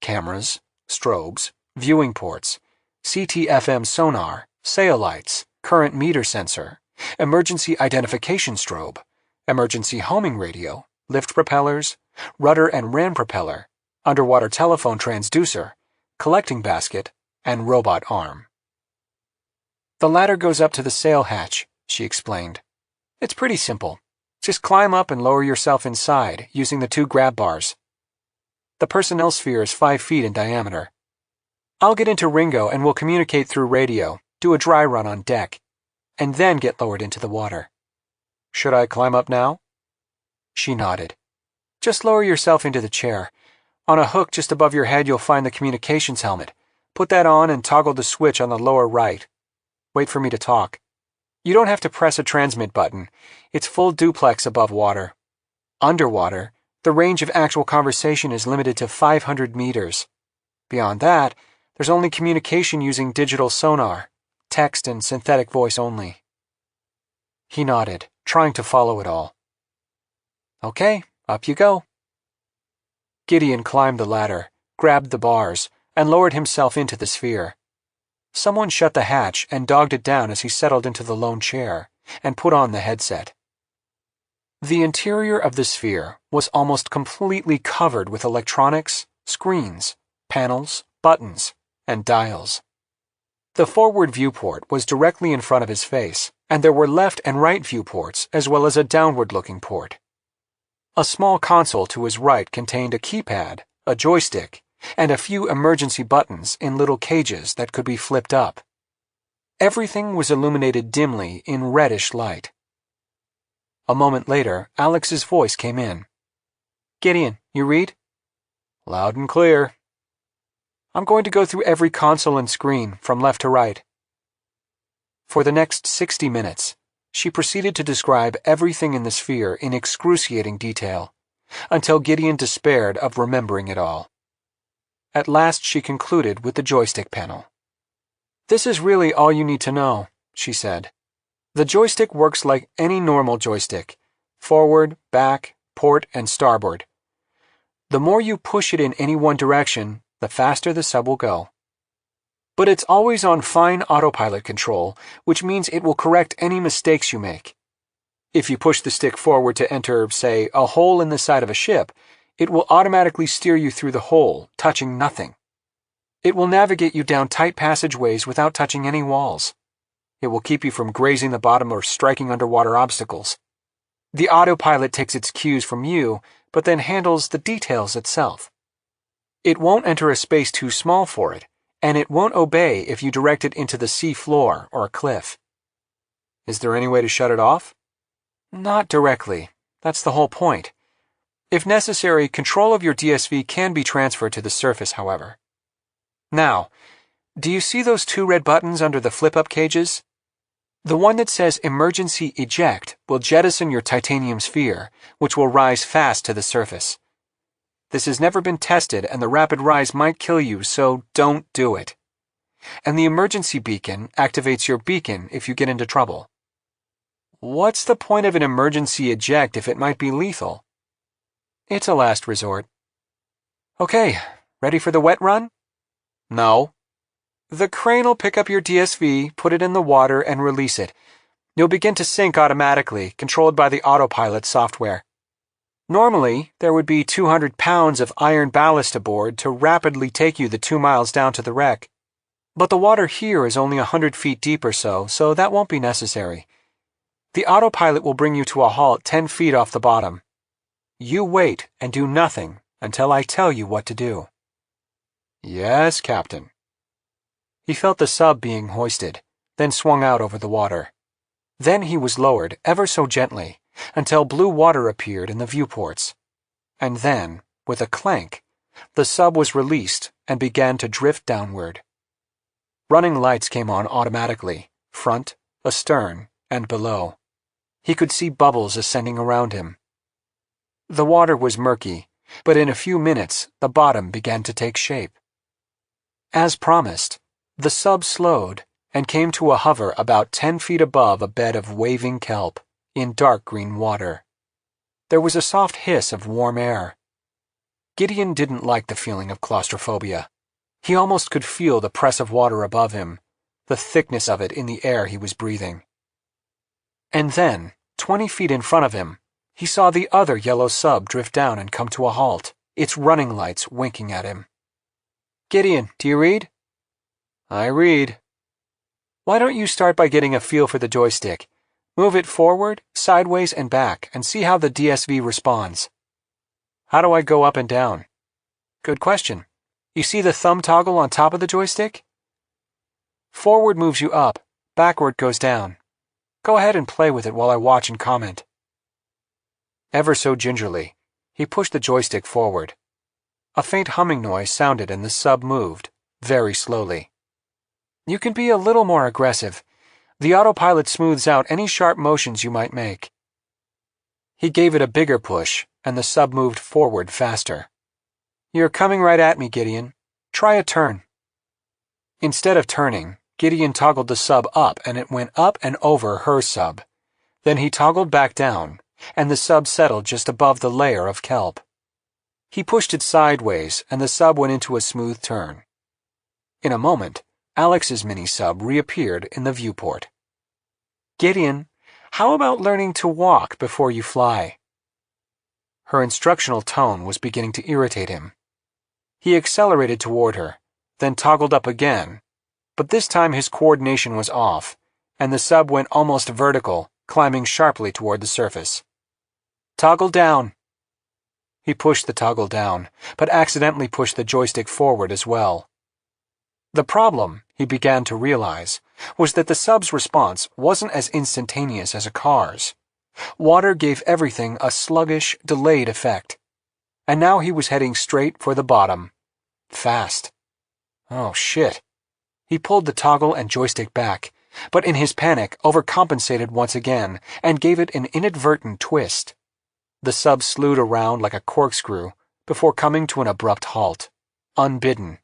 S2: cameras, strobes, viewing ports, CT-FM sonar, sail lights, current meter sensor, emergency identification strobe, emergency homing radio, lift propellers, rudder and ram propeller, underwater telephone transducer, collecting basket, and robot arm. "The ladder goes up to the sail hatch," she explained. "It's pretty simple. Just climb up and lower yourself inside using the 2 grab bars. The personnel sphere is 5 feet in diameter. I'll get into Ringo and we'll communicate through radio, do a dry run on deck, and then get lowered into the water." "Should I climb up now?" She nodded. "Just lower yourself into the chair. On a hook just above your head you'll find the communications helmet. Put that on and toggle the switch on the lower right. Wait for me to talk. You don't have to press a transmit button. It's full duplex above water. Underwater, the range of actual conversation is limited to 500 meters. Beyond that, there's only communication using digital sonar, text and synthetic voice only." He nodded, trying to follow it all. "Okay, up you go." Gideon climbed the ladder, grabbed the bars, and lowered himself into the sphere. Someone shut the hatch and dogged it down as he settled into the lone chair and put on the headset. The interior of the sphere was almost completely covered with electronics, screens, panels, buttons, and dials. The forward viewport was directly in front of his face, and there were left and right viewports as well as a downward-looking port. A small console to his right contained a keypad, a joystick, and a few emergency buttons in little cages that could be flipped up. Everything was illuminated dimly in reddish light. A moment later, Alex's voice came in. "Gideon, you read?" "Loud and clear." "I'm going to go through every console and screen, from left to right." For the next 60 minutes, she proceeded to describe everything in the sphere in excruciating detail, until Gideon despaired of remembering it all. At last she concluded with the joystick panel. "This is really all you need to know," she said. "The joystick works like any normal joystick: forward, back, port, and starboard. The more you push it in any one direction, the faster the sub will go. But it's always on fine autopilot control, which means it will correct any mistakes you make. If you push the stick forward to enter, say, a hole in the side of a ship, it will automatically steer you through the hole, touching nothing. It will navigate you down tight passageways without touching any walls. It will keep you from grazing the bottom or striking underwater obstacles. The autopilot takes its cues from you, but then handles the details itself. It won't enter a space too small for it, and it won't obey if you direct it into the sea floor or a cliff." "Is there any way to shut it off?" "Not directly. That's the whole point. If necessary, control of your DSV can be transferred to the surface, however. Now, do you see those two red buttons under the flip-up cages? The one that says Emergency Eject will jettison your titanium sphere, which will rise fast to the surface. This has never been tested, and the rapid rise might kill you, so don't do it. And the emergency beacon activates your beacon if you get into trouble. What's the point of an emergency eject if it might be lethal? It's a last resort. Okay, ready for the wet run? No. The crane will pick up your DSV, put it in the water, and release it. You'll begin to sink automatically, controlled by the autopilot software. Normally, there would be 200 pounds of iron ballast aboard to rapidly take you the 2 miles down to the wreck. But the water here is only 100 feet deep or so that won't be necessary. The autopilot will bring you to a halt 10 feet off the bottom. You wait and do nothing until I tell you what to do.
S1: Yes, Captain.
S2: He felt the sub being hoisted, then swung out over the water. Then he was lowered ever so gently until blue water appeared in the viewports. And then, with a clank, the sub was released and began to drift downward. Running lights came on automatically, front, astern, and below. He could see bubbles ascending around him. The water was murky, but in a few minutes the bottom began to take shape. As promised, the sub slowed and came to a hover about 10 feet above a bed of waving kelp in dark green water. There was a soft hiss of warm air. Gideon didn't like the feeling of claustrophobia. He almost could feel the press of water above him, the thickness of it in the air he was breathing. And then, 20 feet in front of him, he saw the other yellow sub drift down and come to a halt, its running lights winking at him. Gideon, do you read?
S1: I read.
S2: Why don't you start by getting a feel for the joystick? Move it forward, sideways, and back, and see how the DSV responds. How do I go up and down? Good question. You see the thumb toggle on top of the joystick? Forward moves you up, backward goes down. Go ahead and play with it while I watch and comment. Ever so gingerly, he pushed the joystick forward. A faint humming noise sounded and the sub moved, very slowly. You can be a little more aggressive. The autopilot smooths out any sharp motions you might make. He gave it a bigger push, and the sub moved forward faster. You're coming right at me, Gideon. Try a turn. Instead of turning, Gideon toggled the sub up and it went up and over her sub. Then he toggled back down, and the sub settled just above the layer of kelp. He pushed it sideways, and the sub went into a smooth turn. In a moment, Alex's mini-sub reappeared in the viewport. Gideon, how about learning to walk before you fly? Her instructional tone was beginning to irritate him. He accelerated toward her, then toggled up again, but this time his coordination was off, and the sub went almost vertical, climbing sharply toward the surface. Toggle down. He pushed the toggle down, but accidentally pushed the joystick forward as well. The problem, he began to realize, was that the sub's response wasn't as instantaneous as a car's. Water gave everything a sluggish, delayed effect. And now he was heading straight for the bottom. Fast. Oh, shit. He pulled the toggle and joystick back, but in his panic overcompensated once again and gave it an inadvertent twist. The sub slewed around like a corkscrew before coming to an abrupt halt, unbidden,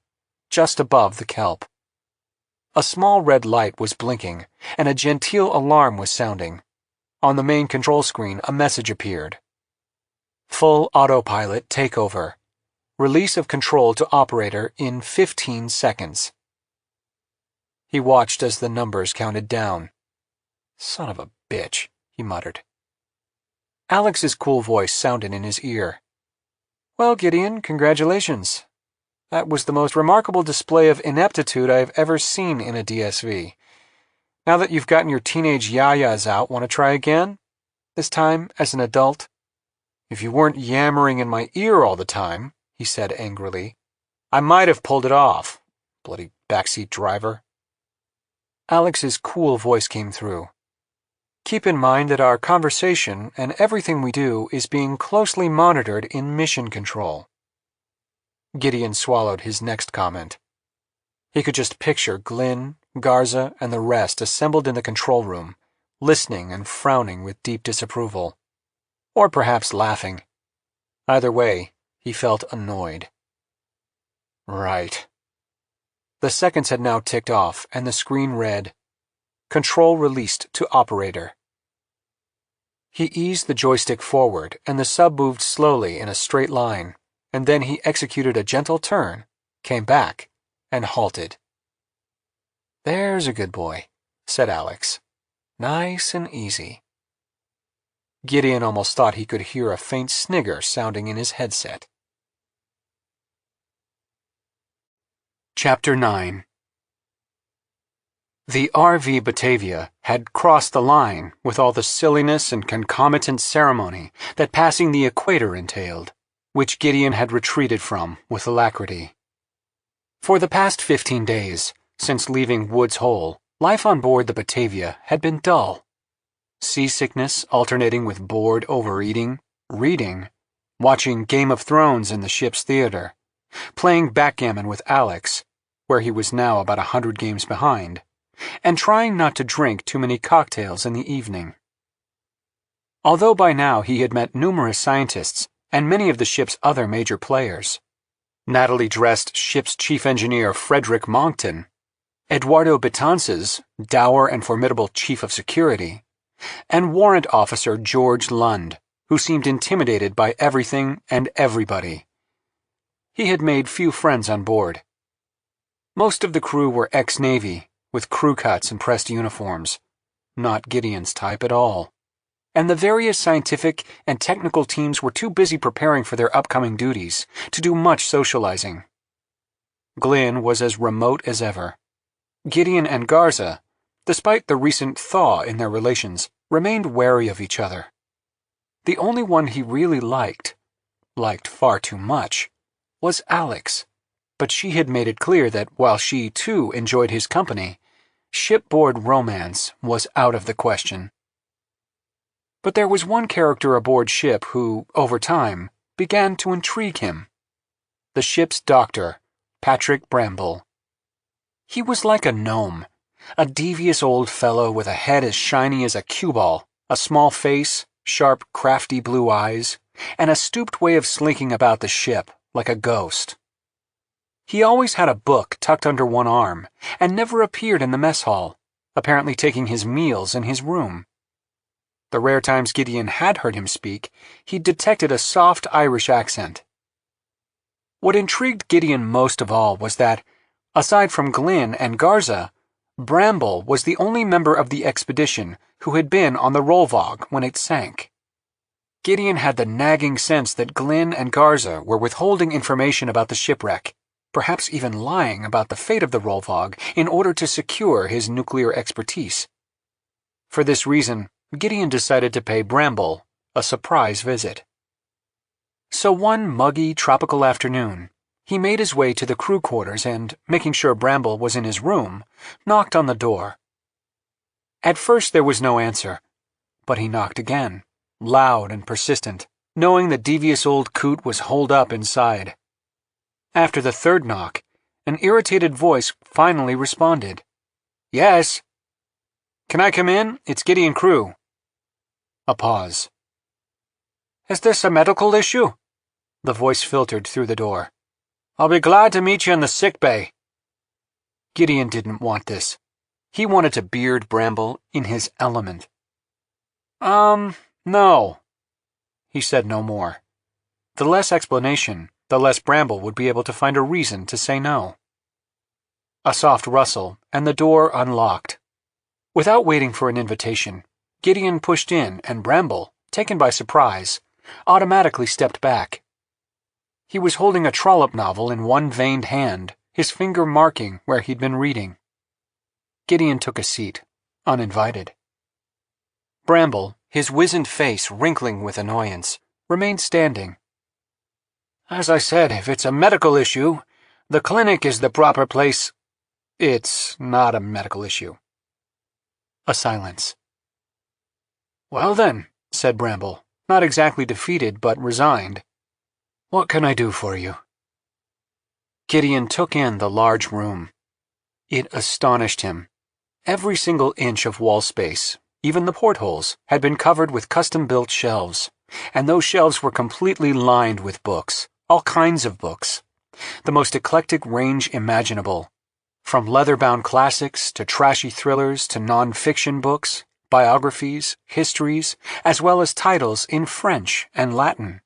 S2: just above the kelp. A small red light was blinking, and a genteel alarm was sounding. On the main control screen, a message appeared. Full autopilot takeover. Release of control to operator in 15 seconds. He watched as the numbers counted down. Son of a bitch, he muttered. Alex's cool voice sounded in his ear. Well, Gideon, congratulations. That was the most remarkable display of ineptitude I have ever seen in a DSV. Now that you've gotten your teenage yayas out, want to try again? This time as an adult? If you weren't yammering in my ear all the time, he said angrily, I might have pulled it off. Bloody backseat driver. Alex's cool voice came through. Keep in mind that our conversation and everything we do is being closely monitored in mission control. Gideon swallowed his next comment. He could just picture Glynn, Garza, and the rest assembled in the control room, listening and frowning with deep disapproval. Or perhaps laughing. Either way, he felt annoyed. Right. The seconds had now ticked off, and the screen read, "Control released to operator." He eased the joystick forward, and the sub moved slowly in a straight line, and then he executed a gentle turn, came back, and halted. "There's a good boy," said Alex. "Nice and easy." Gideon almost thought he could hear a faint snigger sounding in his headset. Chapter 9. The RV Batavia had crossed the line with all the silliness and concomitant ceremony that passing the equator entailed, which Gideon had retreated from with alacrity. For the past 15 days, since leaving Woods Hole, life on board the Batavia had been dull. Seasickness alternating with bored overeating, reading, watching Game of Thrones in the ship's theater, playing backgammon with Alex, where he was now about 100 games behind, and trying not to drink too many cocktails in the evening. Although by now he had met numerous scientists and many of the ship's other major players, Natalie-dressed ship's chief engineer Frederick Monkton, Eduardo Betances, dour and formidable chief of security, and warrant officer George Lund, who seemed intimidated by everything and everybody. He had made few friends on board. Most of the crew were ex-Navy, with crew cuts and pressed uniforms, not Gideon's type at all, and the various scientific and technical teams were too busy preparing for their upcoming duties to do much socializing. Glynn was as remote as ever. Gideon and Garza, despite the recent thaw in their relations, remained wary of each other. The only one he really liked far too much, was Alex, but she had made it clear that while she, too, enjoyed his company, shipboard romance was out of the question. But there was one character aboard ship who, over time, began to intrigue him. The ship's doctor, Patrick Bramble. He was like a gnome, a devious old fellow with a head as shiny as a cue ball, a small face, sharp, crafty blue eyes, and a stooped way of slinking about the ship like a ghost. He always had a book tucked under one arm and never appeared in the mess hall, apparently taking his meals in his room. The rare times Gideon had heard him speak, he detected a soft Irish accent. What intrigued Gideon most of all was that, aside from Glynn and Garza, Bramble was the only member of the expedition who had been on the Rollvog when it sank. Gideon had the nagging sense that Glynn and Garza were withholding information about the shipwreck, perhaps even lying about the fate of the Rollvog in order to secure his nuclear expertise. For this reason, Gideon decided to pay Bramble a surprise visit. So one muggy, tropical afternoon, he made his way to the crew quarters and, making sure Bramble was in his room, knocked on the door. At first there was no answer, but he knocked again, loud and persistent, knowing the devious old coot was holed up inside. After the third knock, an irritated voice finally responded. "Yes." "Can I come in? It's Gideon Crew." A pause. "Is this a medical issue?" The voice filtered through the door. "I'll be glad to meet you in the sick bay." Gideon didn't want this. He wanted to beard Bramble in his element. No." He said no more. The less explanation, the less Bramble would be able to find a reason to say no. A soft rustle, and the door unlocked. Without waiting for an invitation, Gideon pushed in, and Bramble, taken by surprise, automatically stepped back. He was holding a Trollope novel in one veined hand, his finger marking where he'd been reading. Gideon took a seat, uninvited. Bramble, his wizened face wrinkling with annoyance, remained standing. "As I said, if it's a medical issue, the clinic is the proper place." "It's not a medical issue." A silence. Well then, said Bramble, not exactly defeated but resigned. What can I do for you? Gideon took in the large room. It astonished him. Every single inch of wall space, even the portholes, had been covered with custom-built shelves, and those shelves were completely lined with books, all kinds of books, the most eclectic range imaginable, from leather-bound classics to trashy thrillers to non-fiction books, biographies, histories, as well as titles in French and Latin.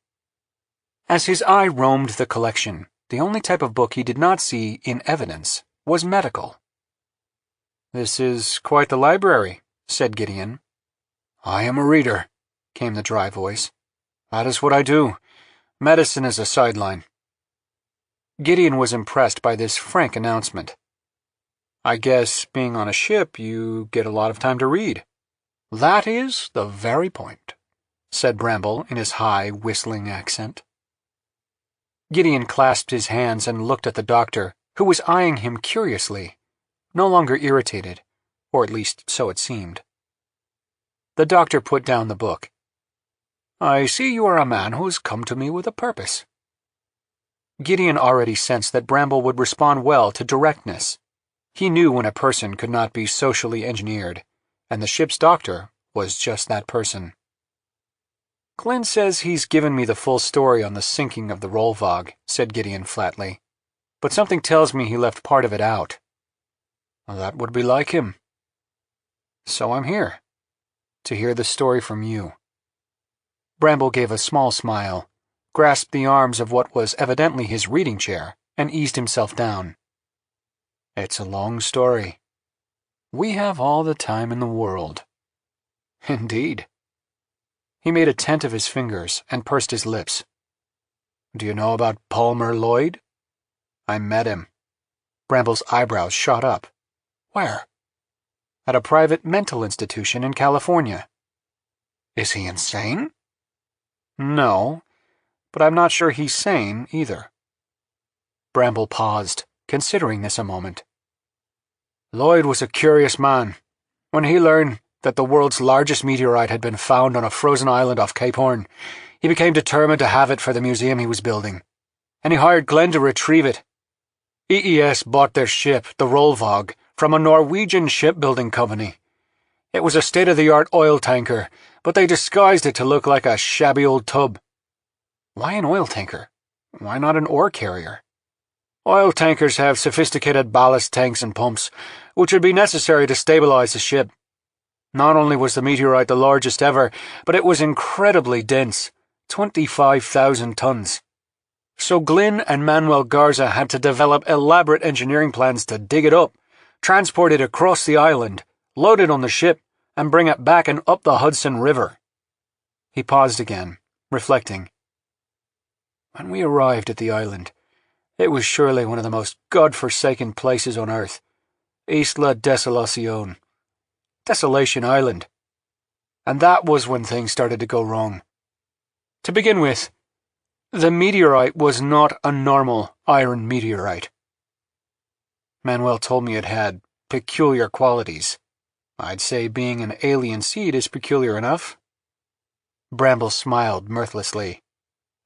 S2: As his eye roamed the collection, the only type of book he did not see in evidence was medical. This is quite the library, said Gideon. I am a reader, came the dry voice. That is what I do. Medicine is a sideline. Gideon was impressed by this frank announcement. I guess, being on a ship, you get a lot of time to read. That is the very point, said Bramble in his high, whistling accent. Gideon clasped his hands and looked at the doctor, who was eyeing him curiously, no longer irritated, or at least so it seemed. The doctor put down the book. I see you are a man who has come to me with a purpose. Gideon already sensed that Bramble would respond well to directness. He knew when a person could not be socially engineered, and the ship's doctor was just that person. Glynn says he's given me the full story on the sinking of the Rollvog, said Gideon flatly, but something tells me he left part of it out. That would be like him. So I'm here, to hear the story from you. Bramble gave a small smile, grasped the arms of what was evidently his reading chair, and eased himself down. It's a long story. We have all the time in the world. Indeed. He made a tent of his fingers and pursed his lips. Do you know about Palmer Lloyd? I met him. Bramble's eyebrows shot up. Where? At a private mental institution in California. Is he insane? No, but I'm not sure he's sane either. Bramble paused, considering this a moment. Lloyd was a curious man. When he learned that the world's largest meteorite had been found on a frozen island off Cape Horn, he became determined to have it for the museum he was building, and he hired Glenn to retrieve it. EES bought their ship, the Rollvog, from a Norwegian shipbuilding company. It was a state-of-the-art oil tanker, but they disguised it to look like a shabby old tub. Why an oil tanker? Why not an ore carrier? Oil tankers have sophisticated ballast tanks and pumps, which would be necessary to stabilize the ship. Not only was the meteorite the largest ever, but it was incredibly dense, 25,000 tons. So Glynn and Manuel Garza had to develop elaborate engineering plans to dig it up, transport it across the island, load it on the ship, and bring it back and up the Hudson River. He paused again, reflecting. When we arrived at the island, it was surely one of the most God-forsaken places on earth. Isla Desolacion. Desolation Island. And that was when things started to go wrong. To begin with, the meteorite was not a normal iron meteorite. Manuel told me it had peculiar qualities. I'd say being an alien seed is peculiar enough. Bramble smiled mirthlessly.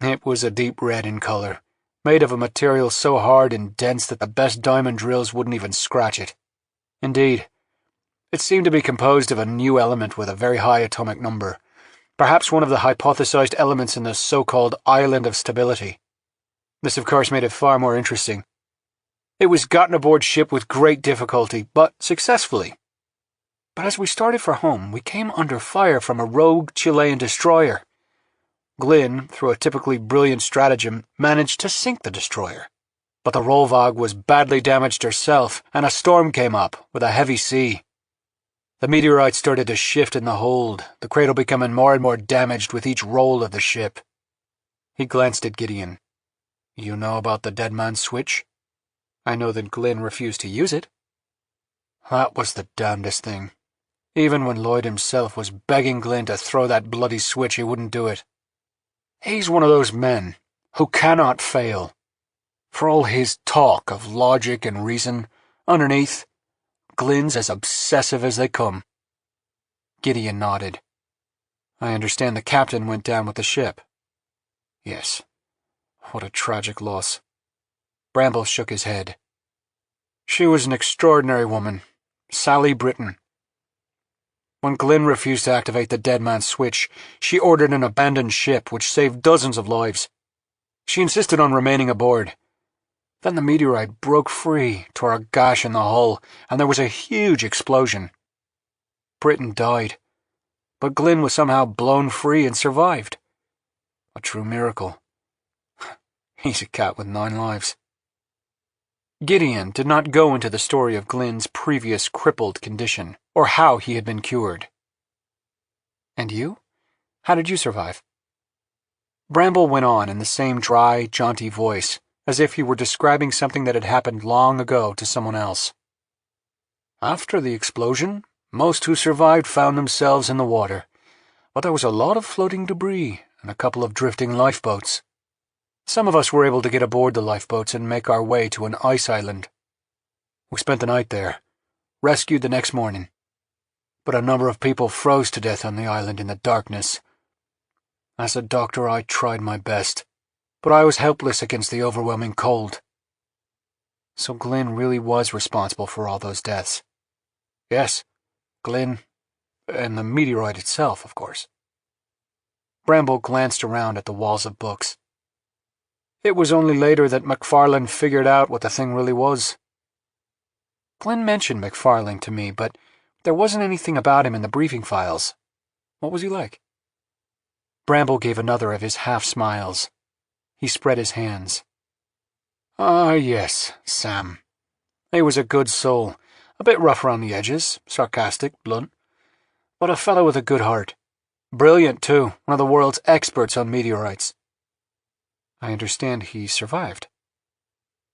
S2: It was a deep red in color, made of a material so hard and dense that the best diamond drills wouldn't even scratch it. Indeed, it seemed to be composed of a new element with a very high atomic number, perhaps one of the hypothesized elements in the so-called Island of Stability. This, of course, made it far more interesting. It was gotten aboard ship with great difficulty, but successfully. But as we started for home, we came under fire from a rogue Chilean destroyer. Glynn, through a typically brilliant stratagem, managed to sink the destroyer. But the Rollvog was badly damaged herself, and a storm came up, with a heavy sea. The meteorite started to shift in the hold, the cradle becoming more and more damaged with each roll of the ship. He glanced at Gideon. You know about the dead man's switch? I know that Glynn refused to use it. That was the damnedest thing. Even when Lloyd himself was begging Glynn to throw that bloody switch, he wouldn't do it. He's one of those men who cannot fail. For all his talk of logic and reason, underneath, Glynn's as obsessive as they come. Gideon nodded.
S1: I understand the captain went down with the ship. Yes. What a tragic loss. Bramble shook his head. She was an extraordinary woman, Sally Britton. When Glynn refused to activate the dead man's switch, she ordered an abandoned ship which saved dozens of lives. She insisted on remaining aboard. Then the meteorite broke free, tore a gash in the hull, and there was a huge explosion. Britton died, but Glynn was somehow blown free and survived. A true miracle. He's a cat with 9 lives. Gideon did not go into the story of Glynn's previous crippled condition, or how he had been cured. And you? How did you survive? Bramble went on in the same dry, jaunty voice, as if he were describing something that had happened long ago to someone else. After the explosion, most who survived found themselves in the water, but there was a lot of floating debris and a couple of drifting lifeboats. Some of us were able to get aboard the lifeboats and make our way to an ice island. We spent the night there, rescued the next morning, but a number of people froze to death on the island in the darkness. As a doctor, I tried my best, but I was helpless against the overwhelming cold. So Glynn really was responsible for all those deaths. Yes, Glynn, and the meteorite itself, of course. Bramble glanced around at the walls of books. It was only later that McFarlane figured out what the thing really was. Glynn mentioned McFarlane to me, but there wasn't anything about him in the briefing files. What was he like? Bramble gave another of his half-smiles. He spread his hands. Ah, yes, Sam. He was a good soul, a bit rough around the edges, sarcastic, blunt, but a fellow with a good heart. Brilliant, too, one of the world's experts on meteorites. I understand he survived.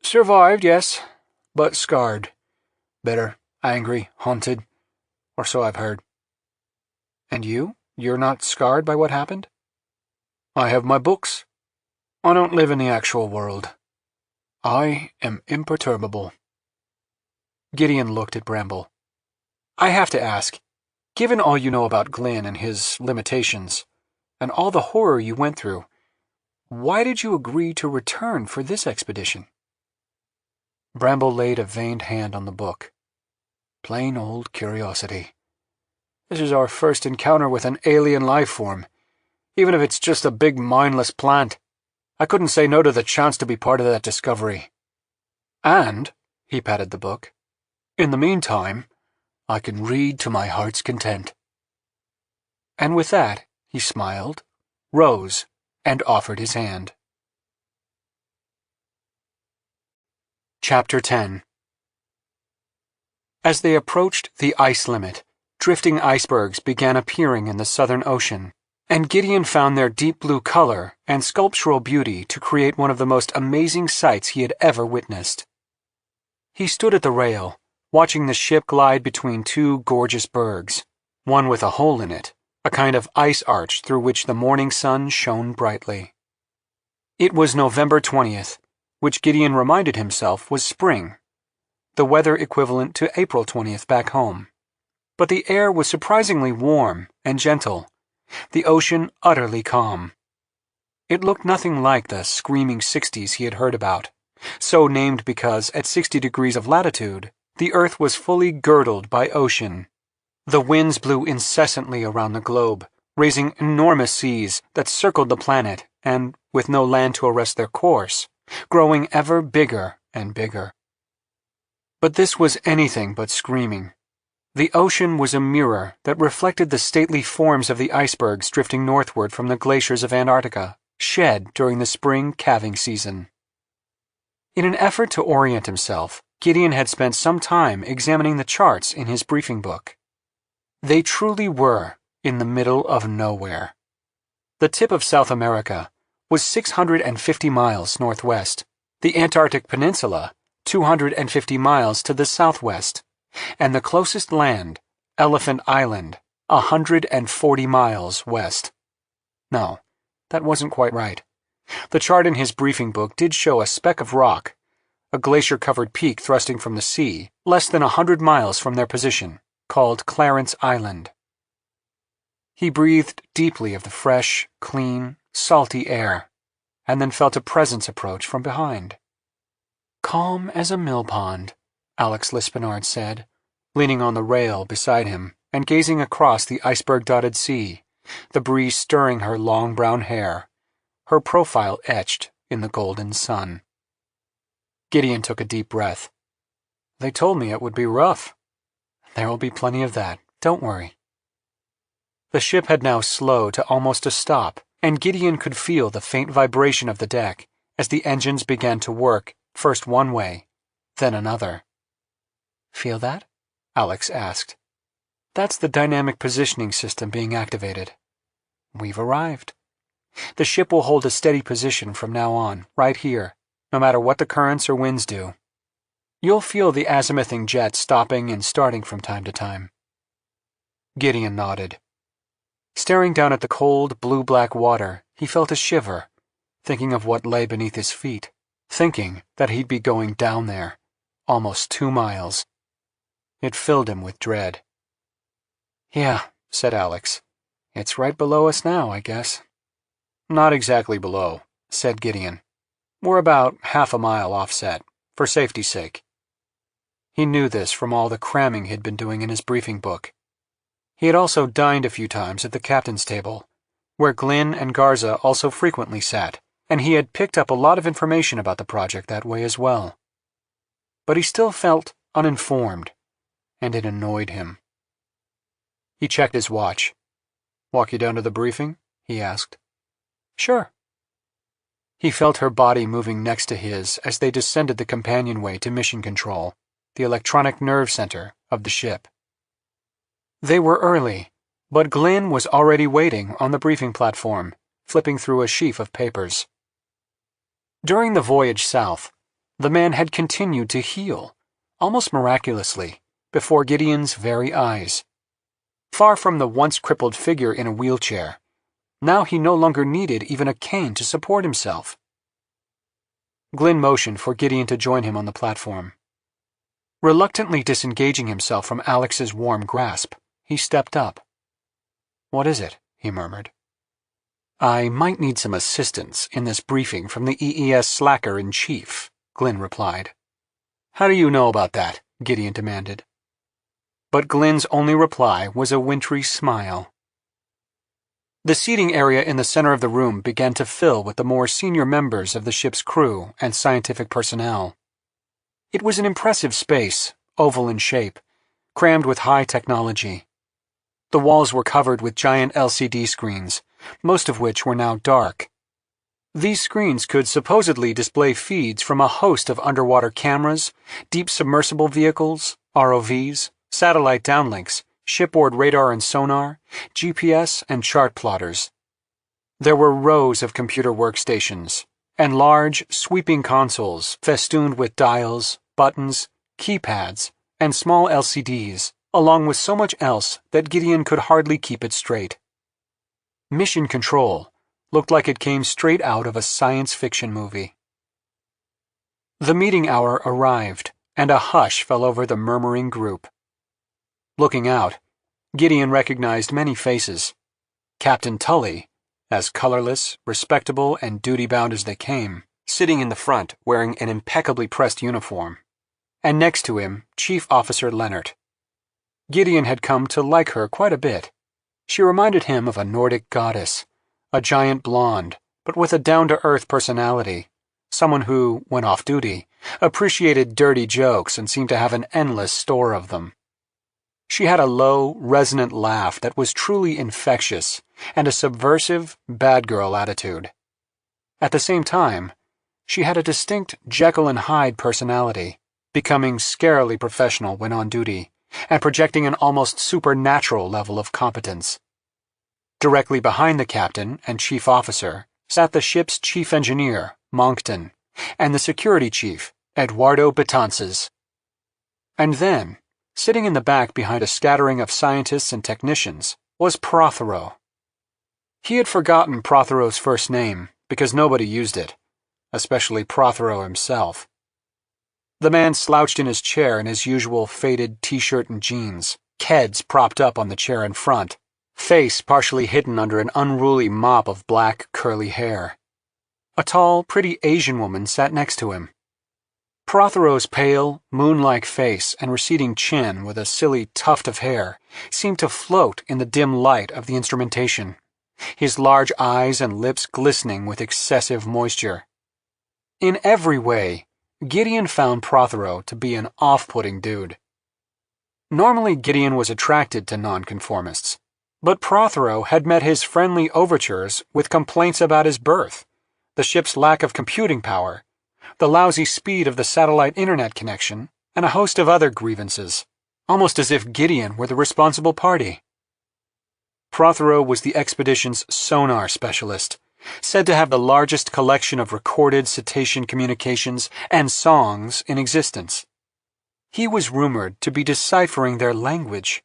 S1: Survived, yes, but scarred. Bitter, angry, haunted, or so I've heard. And you? You're not scarred by what happened? I have my books. I don't live in the actual world. I am imperturbable. Gideon looked at Bramble. I have to ask, given all you know about Glynn and his limitations, and all the horror you went through, why did you agree to return for this expedition? Bramble laid a veined hand on the book. Plain old curiosity. This is our first encounter with an alien life form, even if it's just a big mindless plant. I couldn't say no to the chance to be part of that discovery. And, he patted the book, in the meantime, I can read to my heart's content. And with that, he smiled, rose, and offered his hand. Chapter 10. As they approached the ice limit, drifting icebergs began appearing in the Southern Ocean, and Gideon found their deep blue color and sculptural beauty to create one of the most amazing sights he had ever witnessed. He stood at the rail, watching the ship glide between 2 gorgeous bergs, one with a hole in it, a kind of ice arch through which the morning sun shone brightly. It was November 20th, which Gideon reminded himself was spring, the weather equivalent to April 20th back home. But the air was surprisingly warm and gentle, the ocean utterly calm. It looked nothing like the screaming 60s he had heard about, so named because at 60 degrees of latitude, the Earth was fully girdled by ocean. The winds blew incessantly around the globe, raising enormous seas that circled the planet and, with no land to arrest their course, growing ever bigger and bigger. But this was anything but screaming. The ocean was a mirror that reflected the stately forms of the icebergs drifting northward from the glaciers of Antarctica, shed during the spring calving season. In an effort to orient himself, Gideon had spent some time examining the charts in his briefing book. They truly were in the middle of nowhere. The tip of South America was 650 miles northwest, the Antarctic Peninsula 250 miles to the southwest, and the closest land, Elephant Island, 140 miles west. No, that wasn't quite right. The chart in his briefing book did show a speck of rock, a glacier-covered peak thrusting from the sea, less than 100 miles from their position, called Clarence Island.
S2: He breathed deeply of the fresh, clean, salty air, and then felt a presence approach from behind. "Calm as a mill pond," Alex Lispinard said, leaning on the rail beside him and gazing across the iceberg-dotted sea, the breeze stirring her long brown hair, her profile etched in the golden sun. Gideon took a deep breath. "They told me it would be rough. There will be plenty of that, don't worry." The ship had now slowed to almost a stop, and Gideon could feel the faint vibration of the deck as the engines began to work, first one way, then another. "Feel that?" Alex asked. "That's the dynamic positioning system being activated. We've arrived. The ship will hold a steady position from now on, right here, no matter what the currents or winds do. You'll feel the azimutting jet stopping and starting from time to time." Gideon nodded. Staring down at the cold, blue-black water, he felt a shiver, thinking of what lay beneath his feet, thinking that he'd be going down there, almost 2 miles. It filled him with dread. "Yeah," said Alex. "It's right below us now, I guess." "Not exactly below," said Gideon. "We're about half a mile offset, for safety's sake." He knew this from all the cramming he'd been doing in his briefing book. He had also dined a few times at the captain's table, where Glynn and Garza also frequently sat, and he had picked up a lot of information about the project that way as well. But he still felt uninformed, and it annoyed him. He checked his watch. "Walk you down to the briefing?" he asked. "Sure." He felt her body moving next to his as they descended the companionway to Mission Control, the electronic nerve center of the ship. They were early, but Glynn was already waiting on the briefing platform, flipping through a sheaf of papers. During the voyage south, the man had continued to heal, almost miraculously, before Gideon's very eyes. Far from the once crippled figure in a wheelchair, now he no longer needed even a cane to support himself. Glynn motioned for Gideon to join him on the platform. Reluctantly disengaging himself from Alex's warm grasp, he stepped up. "What is it?" he murmured. "I might need some assistance in this briefing from the EES slacker-in-chief," Glynn replied. "How do you know about that?" Gideon demanded. But Glynn's only reply was a wintry smile. The seating area in the center of the room began to fill with the more senior members of the ship's crew and scientific personnel. It was an impressive space, oval in shape, crammed with high technology. The walls were covered with giant LCD screens, most of which were now dark. These screens could supposedly display feeds from a host of underwater cameras, deep submersible vehicles, ROVs, satellite downlinks, shipboard radar and sonar, GPS, and chart plotters. There were rows of computer workstations, and large, sweeping consoles festooned with dials, buttons, keypads, and small LCDs, along with so much else that Gideon could hardly keep it straight. Mission Control looked like it came straight out of a science fiction movie. The meeting hour arrived, and a hush fell over the murmuring group. Looking out, Gideon recognized many faces. Captain Tully, as colorless, respectable, and duty-bound as they came, sitting in the front wearing an impeccably pressed uniform, and next to him, Chief Officer Leonard. Gideon had come to like her quite a bit. She reminded him of a Nordic goddess, a giant blonde, but with a down-to-earth personality, someone who, when off-duty, appreciated dirty jokes and seemed to have an endless store of them. She had a low, resonant laugh that was truly infectious and a subversive, bad girl attitude. At the same time, she had a distinct Jekyll and Hyde personality, becoming scarily professional when on duty, and projecting an almost supernatural level of competence. Directly behind the captain and chief officer sat the ship's chief engineer, Moncton, and the security chief, Eduardo Betances. And then, sitting in the back behind a scattering of scientists and technicians, was Prothero. He had forgotten Prothero's first name because nobody used it, especially Prothero himself. The man slouched in his chair in his usual faded t-shirt and jeans, Keds propped up on the chair in front, face partially hidden under an unruly mop of black, curly hair. A tall, pretty Asian woman sat next to him. Prothero's pale, moon-like face and receding chin with a silly tuft of hair seemed to float in the dim light of the instrumentation, his large eyes and lips glistening with excessive moisture. In every way, Gideon found Prothero to be an off-putting dude. Normally, Gideon was attracted to nonconformists, but Prothero had met his friendly overtures with complaints about his birth, the ship's lack of computing power, the lousy speed of the satellite internet connection, and a host of other grievances, almost as if Gideon were the responsible party. Prothero was the expedition's sonar specialist, said to have the largest collection of recorded cetacean communications and songs in existence. He was rumored to be deciphering their language.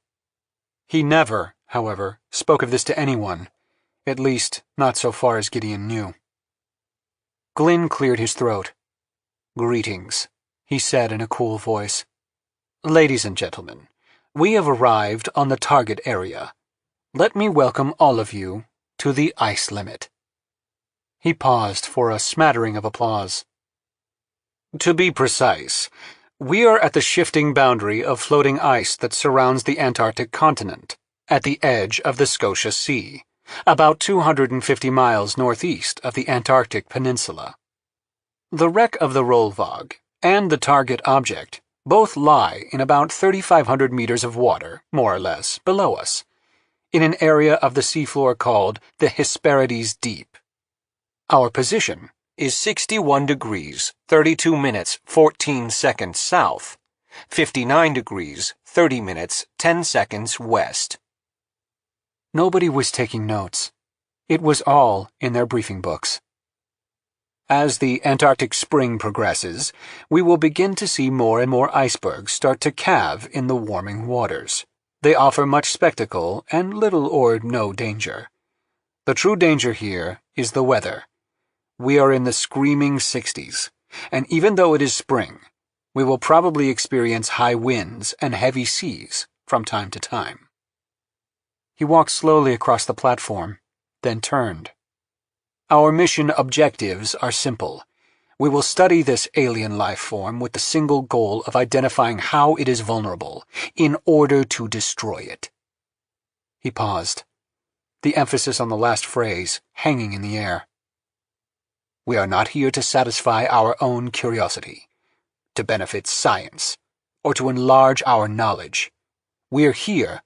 S2: He never, however, spoke of this to anyone, at least not so far as Gideon knew. Glynn cleared his throat. "Greetings," he said in a cool voice. "Ladies and gentlemen, we have arrived on the target area. Let me welcome all of you to the ice limit." He paused for a smattering of applause. "To be precise, we are at the shifting boundary of floating ice that surrounds the Antarctic continent, at the edge of the Scotia Sea, about 250 miles northeast of the Antarctic Peninsula. The wreck of the Rollvog and the target object both lie in about 3,500 meters of water, more or less, below us, in an area of the seafloor called the Hesperides Deep. Our position is 61 degrees, 32 minutes, 14 seconds south, 59 degrees, 30 minutes, 10 seconds west." Nobody was taking notes. It was all in their briefing books. "As the Antarctic spring progresses, we will begin to see more and more icebergs start to calve in the warming waters. They offer much spectacle and little or no danger. The true danger here is the weather. We are in the screaming 60s, and even though it is spring, we will probably experience high winds and heavy seas from time to time." He walked slowly across the platform, then turned. "Our mission objectives are simple. We will study this alien life form with the single goal of identifying how it is vulnerable, in order to destroy it." He paused, the emphasis on the last phrase hanging in the air. "We are not here to satisfy our own curiosity, to benefit science, or to enlarge our knowledge. We are here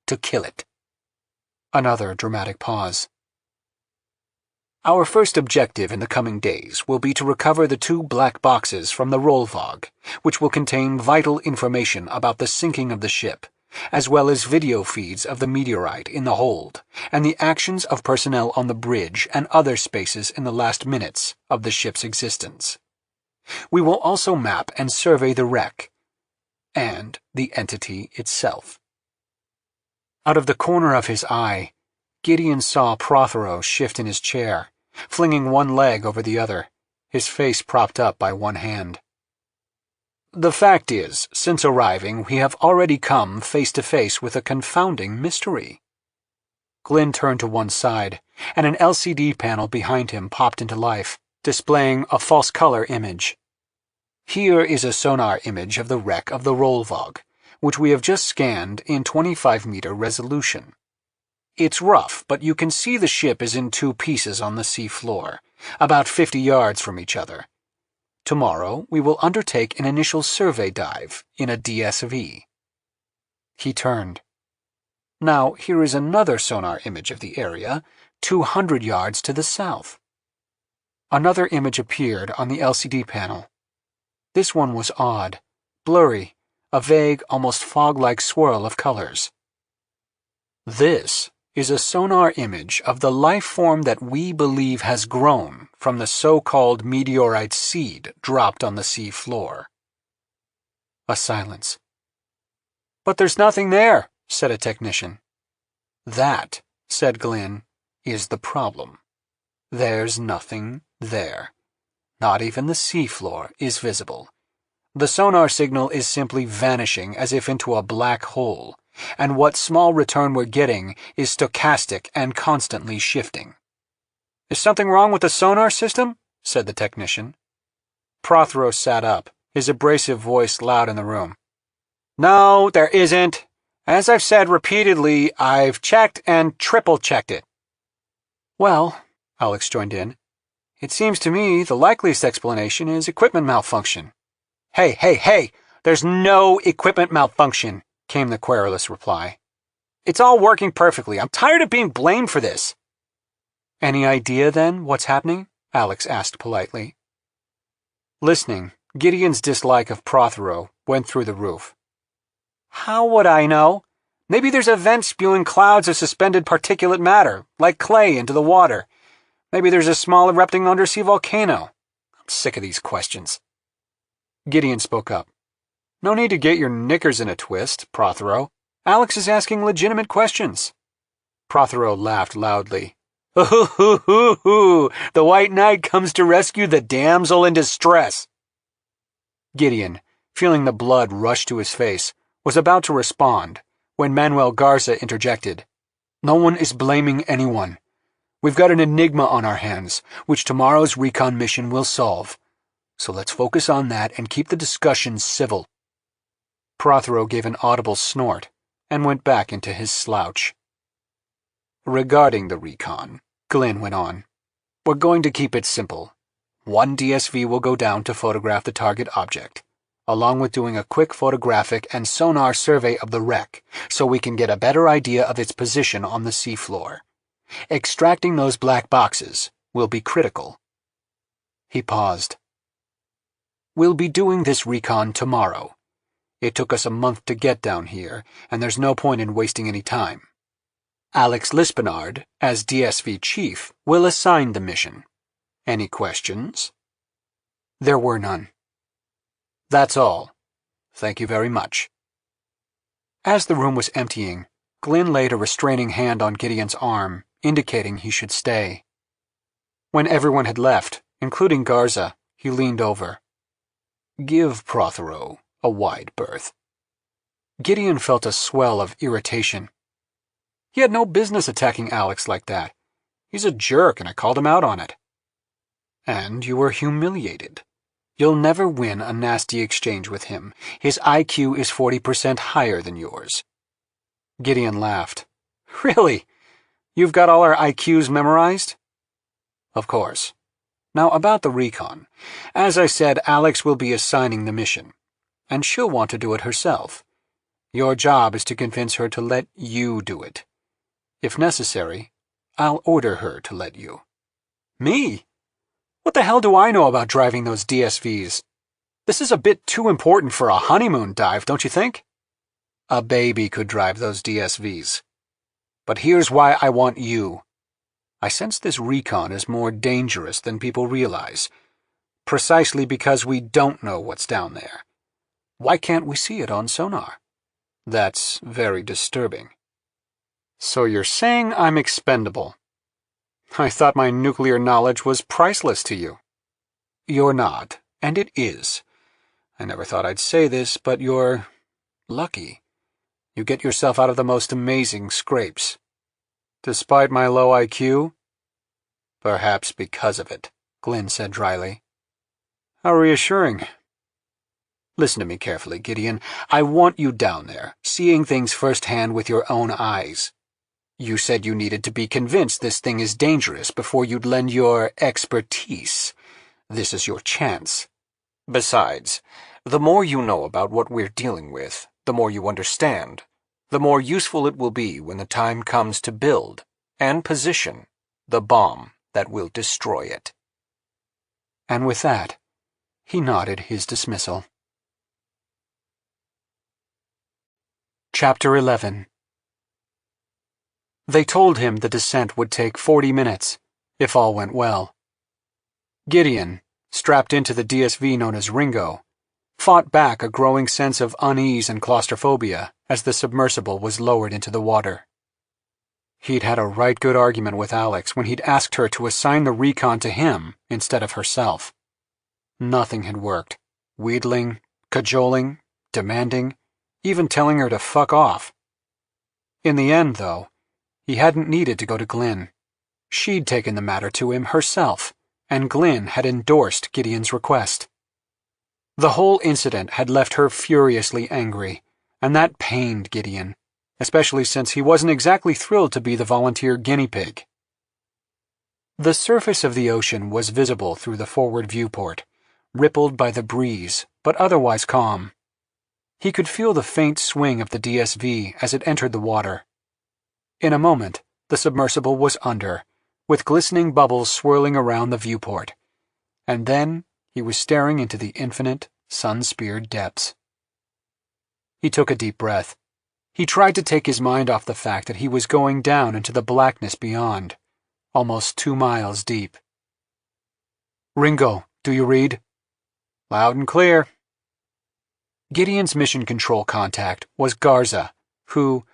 S2: to kill it." Another dramatic pause. "Our first objective in the coming days will be to recover the 2 black boxes from the Rollvog, which will contain vital information about the sinking of the ship, as well as video feeds of the meteorite in the hold, and the actions of personnel on the bridge and other spaces in the last minutes of the ship's existence. We will also map and survey the wreck, and the entity itself." Out of the corner of his eye, Gideon saw Prothero shift in his chair, flinging one leg over the other, his face propped up by one hand. "The fact is, since arriving, we have already come face to face with a confounding mystery." Glynn turned to one side, and an LCD panel behind him popped into life, displaying a false color image. "Here is a sonar image of the wreck of the Rollvog, which we have just scanned in 25-meter resolution. It's rough, but you can see the ship is in 2 pieces on the sea floor, about 50 yards from each other. Tomorrow, we will undertake an initial survey dive in a DSV." He turned. "Now, here is another sonar image of the area, 200 yards to the south." Another image appeared on the LCD panel. This one was odd, blurry, a vague, almost fog-like swirl of colors. "This is a sonar image of the life form that we believe has grown from the so-called meteorite seed dropped on the sea floor." A silence. "But there's nothing there," said a technician. "That," said Glynn, "is the problem. There's nothing there. Not even the seafloor is visible. The sonar signal is simply vanishing as if into a black hole,
S1: and what small return we're getting is stochastic and constantly shifting. Is something wrong with the sonar system? Said the technician. Prothero sat up, his abrasive voice loud in the room. No, there isn't. As I've said repeatedly, I've checked and triple-checked it. Well, Alex joined in, it seems to me the likeliest explanation is equipment malfunction. Hey, there's no equipment malfunction, came the querulous reply. It's all working perfectly. I'm tired of being blamed for this. Any idea, then, what's happening? Alex asked politely. Listening, Gideon's dislike of Prothero went through the roof. How would I know? Maybe there's a vent spewing clouds of suspended particulate matter, like clay, into the water. Maybe there's a small erupting undersea volcano. I'm sick of these questions. Gideon spoke up. No need to get your knickers in a twist, Prothero. Alex is asking legitimate questions. Prothero laughed loudly. Ooh, the White Knight comes to rescue the damsel in distress. Gideon, feeling the blood rush to his face, was about to respond when Manuel Garza interjected. No one is blaming anyone. We've got an enigma on our hands, which tomorrow's recon mission will solve. So let's focus on that and keep the discussion civil. Prothero gave an audible snort and went back into his slouch. Regarding the recon, Glenn went on, we're going to keep it simple. One DSV will go down to photograph the target object, along with doing a quick photographic and sonar survey of the wreck, so we can get a better idea of its position on the seafloor. Extracting those black boxes will be critical. He paused. We'll be doing this recon tomorrow. It took us a month to get down here, and there's no point in wasting any time. Alex Lispinard, as DSV chief, will assign the mission. Any questions? There were none. That's all. Thank you very much. As the room was emptying, Glenn laid a restraining hand on Gideon's arm, indicating he should stay. When everyone had left, including Garza, he leaned over. Give Prothero a wide berth. Gideon felt a swell of irritation. He had no business attacking Alex like that. He's a jerk, and I called him out on it. And you were humiliated. You'll never win a nasty exchange with him. His IQ is 40% higher than yours. Gideon laughed. Really? You've got all our IQs memorized? Of course. Now about the recon. As I said, Alex will be assigning the mission, and she'll want to do it herself. Your job is to convince her to let you do it. If necessary, I'll order her to let you. Me? What the hell do I know about driving those DSVs? This is a bit too important for a honeymoon dive, don't you think? A baby could drive those DSVs. But here's why I want you. I sense this recon is more dangerous than people realize, precisely because we don't know what's down there. Why can't we see it on sonar? That's very disturbing. So you're saying I'm expendable? I thought my nuclear knowledge was priceless to you. You're not, and it is. I never thought I'd say this, but you're lucky. You get yourself out of the most amazing scrapes. Despite my low IQ? Perhaps because of it, Glenn said dryly. How reassuring. Listen to me carefully, Gideon. I want you down there, seeing things firsthand with your own eyes. You said you needed to be convinced this thing is dangerous before you'd lend your expertise. This is your chance.
S3: Besides, the more you know about what we're dealing with, the more you understand, the more useful it will be when the time comes to build and position the bomb that will destroy it.
S2: And with that, he nodded his dismissal. Chapter 11. They told him the descent would take 40 minutes, if all went well. Gideon, strapped into the DSV known as Ringo, fought back a growing sense of unease and claustrophobia as the submersible was lowered into the water. He'd had a right good argument with Alex when he'd asked her to assign the recon to him instead of herself. Nothing had worked. Wheedling, cajoling, demanding, even telling her to fuck off. In the end, though, he hadn't needed to go to Glynn. She'd taken the matter to him herself, and Glynn had endorsed Gideon's request. The whole incident had left her furiously angry, and that pained Gideon, especially since he wasn't exactly thrilled to be the volunteer guinea pig. The surface of the ocean was visible through the forward viewport, rippled by the breeze, but otherwise calm. He could feel the faint swing of the DSV as it entered the water. In a moment, the submersible was under, with glistening bubbles swirling around the viewport, and then he was staring into the infinite, sun-speared depths. He took a deep breath. He tried to take his mind off the fact that he was going down into the blackness beyond, almost 2 miles deep. "Ringo, do you read?" "Loud and clear." Gideon's mission control contact was Garza, who,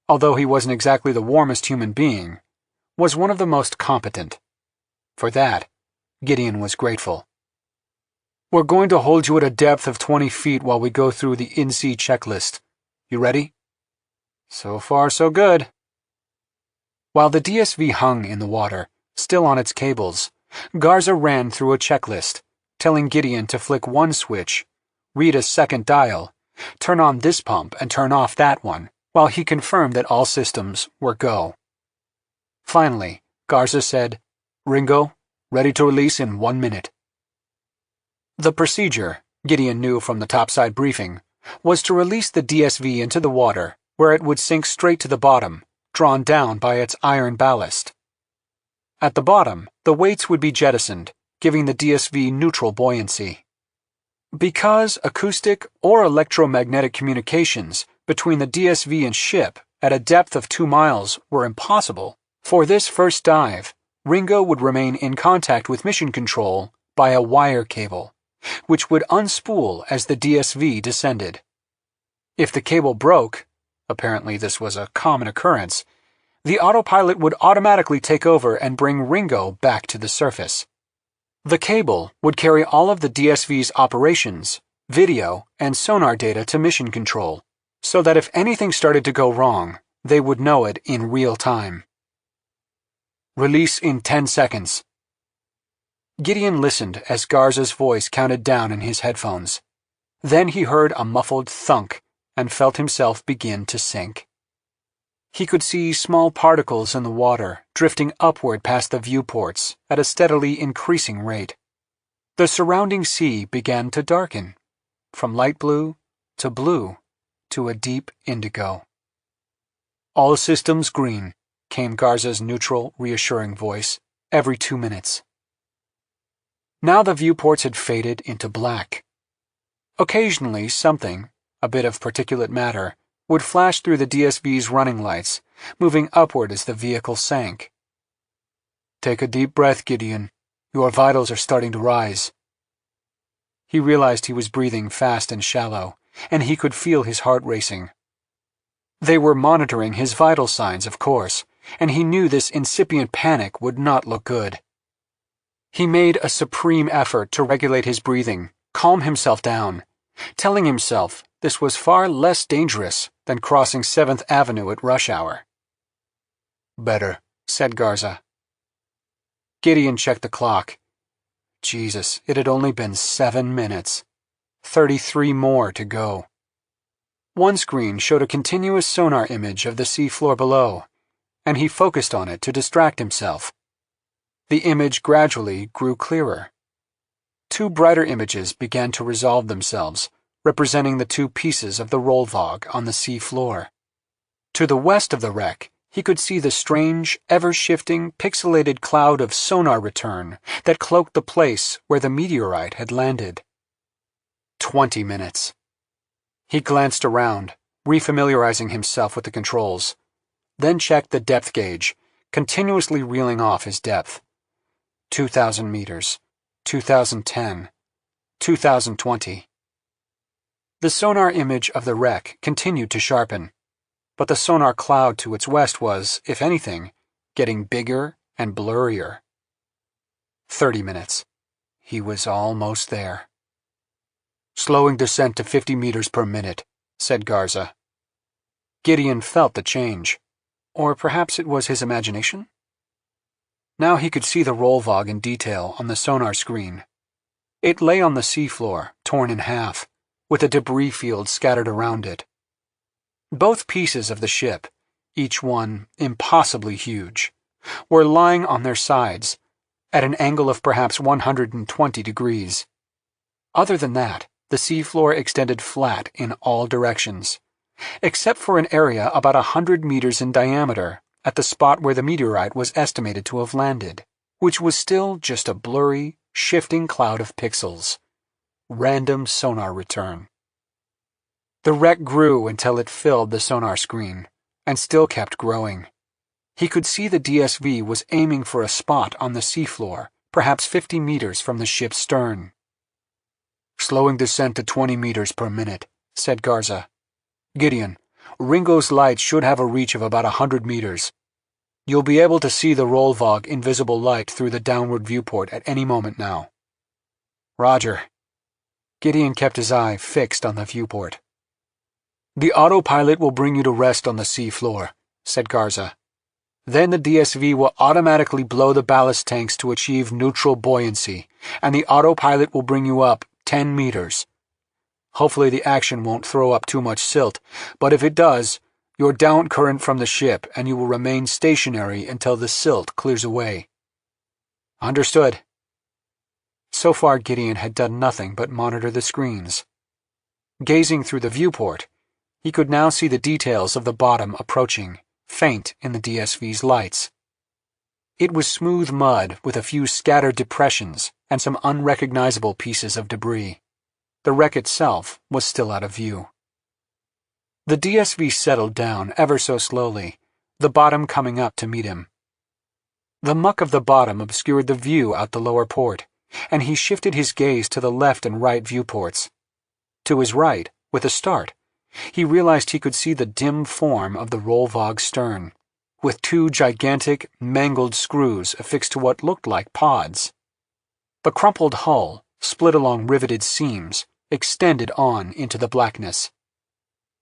S2: although he wasn't exactly the warmest human being, was one of the most competent. For that, Gideon was grateful. "We're going to hold you at a depth of 20 feet while we go through the in-sea checklist. You ready?" "So far, so good." While the DSV hung in the water, still on its cables, Garza ran through a checklist, telling Gideon to flick one switch, read a second dial, turn on this pump and turn off that one, while he confirmed that all systems were go. Finally, Garza said, "Ringo, ready to release in 1 minute." The procedure, Gideon knew from the topside briefing, was to release the DSV into the water, where it would sink straight to the bottom, drawn down by its iron ballast. At the bottom, the weights would be jettisoned, giving the DSV neutral buoyancy. Because acoustic or electromagnetic communications between the DSV and ship at a depth of 2 miles were impossible, for this first dive, Ringo would remain in contact with mission control by a wire cable, which would unspool as the DSV descended. If the cable broke, apparently this was a common occurrence, the autopilot would automatically take over and bring Ringo back to the surface. The cable would carry all of the DSV's operations, video, and sonar data to mission control, so that if anything started to go wrong, they would know it in real time. "Release in 10 seconds. Gideon listened as Garza's voice counted down in his headphones. Then he heard a muffled thunk and felt himself begin to sink. He could see small particles in the water drifting upward past the viewports at a steadily increasing rate. The surrounding sea began to darken, from light blue to a deep indigo. "All systems green," came Garza's neutral, reassuring voice, every 2 minutes. Now the viewports had faded into black. Occasionally something, a bit of particulate matter, would flash through the DSV's running lights, moving upward as the vehicle sank. "Take a deep breath, Gideon. Your vitals are starting to rise." He realized he was breathing fast and shallow, and he could feel his heart racing. They were monitoring his vital signs, of course, and he knew this incipient panic would not look good. He made a supreme effort to regulate his breathing, calm himself down, telling himself this was far less dangerous than crossing 7th Avenue at rush hour. "Better," said Garza. Gideon checked the clock. Jesus, it had only been 7 minutes. 33 more to go. One screen showed a continuous sonar image of the seafloor below, and he focused on it to distract himself. The image gradually grew clearer. 2 brighter images began to resolve themselves, representing the 2 pieces of the roll log on the sea floor. To the west of the wreck, he could see the strange, ever-shifting, pixelated cloud of sonar return that cloaked the place where the meteorite had landed. 20 minutes. He glanced around, refamiliarizing himself with the controls, then checked the depth gauge, continuously reeling off his depth. 2,000 meters, 2010, 2020. The sonar image of the wreck continued to sharpen, but the sonar cloud to its west was, if anything, getting bigger and blurrier. 30 minutes. He was almost there. "Slowing descent to 50 meters per minute," said Garza. Gideon felt the change. Or perhaps it was his imagination? Now he could see the Rollvog in detail on the sonar screen. It lay on the seafloor, torn in half, with a debris field scattered around it. Both pieces of the ship, each one impossibly huge, were lying on their sides, at an angle of perhaps 120 degrees. Other than that, the seafloor extended flat in all directions, except for an area about 100 meters in diameter at the spot where the meteorite was estimated to have landed, which was still just a blurry, shifting cloud of pixels. Random sonar return. The wreck grew until it filled the sonar screen, and still kept growing. He could see the DSV was aiming for a spot on the seafloor, perhaps 50 meters from the ship's stern. "Slowing descent to 20 meters per minute," said Garza. "Gideon, Ringo's light should have a reach of about 100 meters. You'll be able to see the Rollvog invisible light through the downward viewport at any moment now." "Roger." Gideon kept his eye fixed on the viewport. "The autopilot will bring you to rest on the seafloor," said Garza. "Then the DSV will automatically blow the ballast tanks to achieve neutral buoyancy, and the autopilot will bring you up 10 meters. Hopefully the action won't throw up too much silt, but if it does, you're down current from the ship and you will remain stationary until the silt clears away." "Understood." So far Gideon had done nothing but monitor the screens. Gazing through the viewport, he could now see the details of the bottom approaching, faint in the DSV's lights. It was smooth mud with a few scattered depressions and some unrecognizable pieces of debris. The wreck itself was still out of view. The DSV settled down ever so slowly, the bottom coming up to meet him. The muck of the bottom obscured the view out the lower port, and he shifted his gaze to the left and right viewports. To his right, with a start, he realized he could see the dim form of the Rollvog's stern, with two gigantic, mangled screws affixed to what looked like pods. The crumpled hull, split along riveted seams, extended on into the blackness.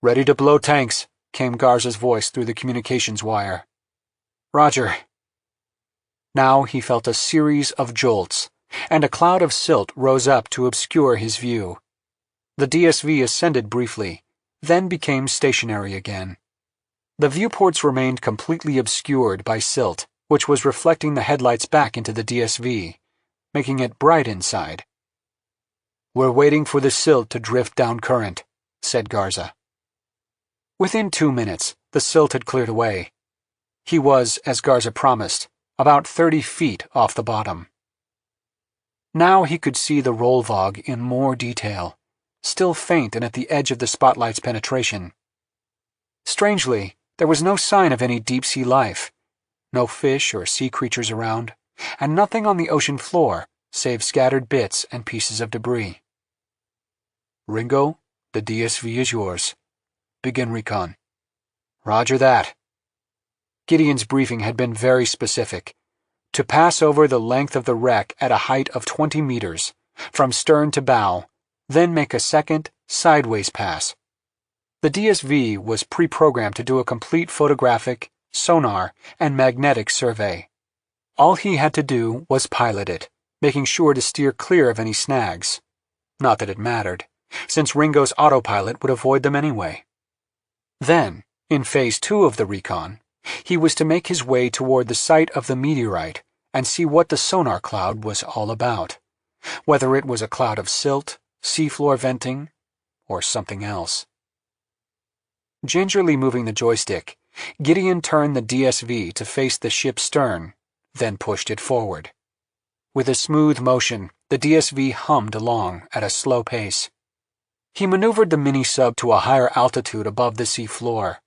S2: "Ready to blow tanks," came Garza's voice through the communications wire. "Roger." Now he felt a series of jolts, and a cloud of silt rose up to obscure his view. The DSV ascended briefly, then became stationary again. The viewports remained completely obscured by silt, which was reflecting the headlights back into the DSV, making it bright inside. "We're waiting for the silt to drift down current," said Garza. Within 2 minutes, the silt had cleared away. He was, as Garza promised, about 30 feet off the bottom. Now he could see the Rollvog in more detail, still faint and at the edge of the spotlight's penetration. Strangely, there was no sign of any deep-sea life, no fish or sea creatures around, and nothing on the ocean floor save scattered bits and pieces of debris. "Ringo, the DSV is yours. Begin recon." "Roger that." Gideon's briefing had been very specific. To pass over the length of the wreck at a height of 20 meters, from stern to bow, then make a second, sideways pass. The DSV was pre-programmed to do a complete photographic, sonar, and magnetic survey. All he had to do was pilot it, making sure to steer clear of any snags. Not that it mattered, since Ringo's autopilot would avoid them anyway. Then, in Phase 2 of the recon, he was to make his way toward the site of the meteorite and see what the sonar cloud was all about, whether it was a cloud of silt, seafloor venting, or something else. Gingerly moving the joystick, Gideon turned the DSV to face the ship's stern, then pushed it forward. With a smooth motion, the DSV hummed along at a slow pace. He maneuvered the mini-sub to a higher altitude above the sea floor.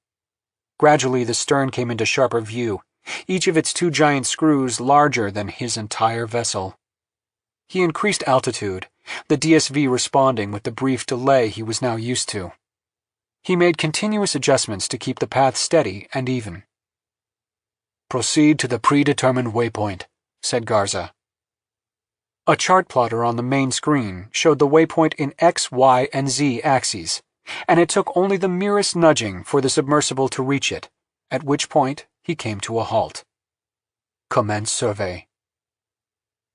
S2: Gradually, the stern came into sharper view, each of its two giant screws larger than his entire vessel. He increased altitude, the DSV responding with the brief delay he was now used to. He made continuous adjustments to keep the path steady and even. "Proceed to the predetermined waypoint," said Garza. A chart plotter on the main screen showed the waypoint in X, Y, and Z axes, and it took only the merest nudging for the submersible to reach it, at which point he came to a halt. Commence survey.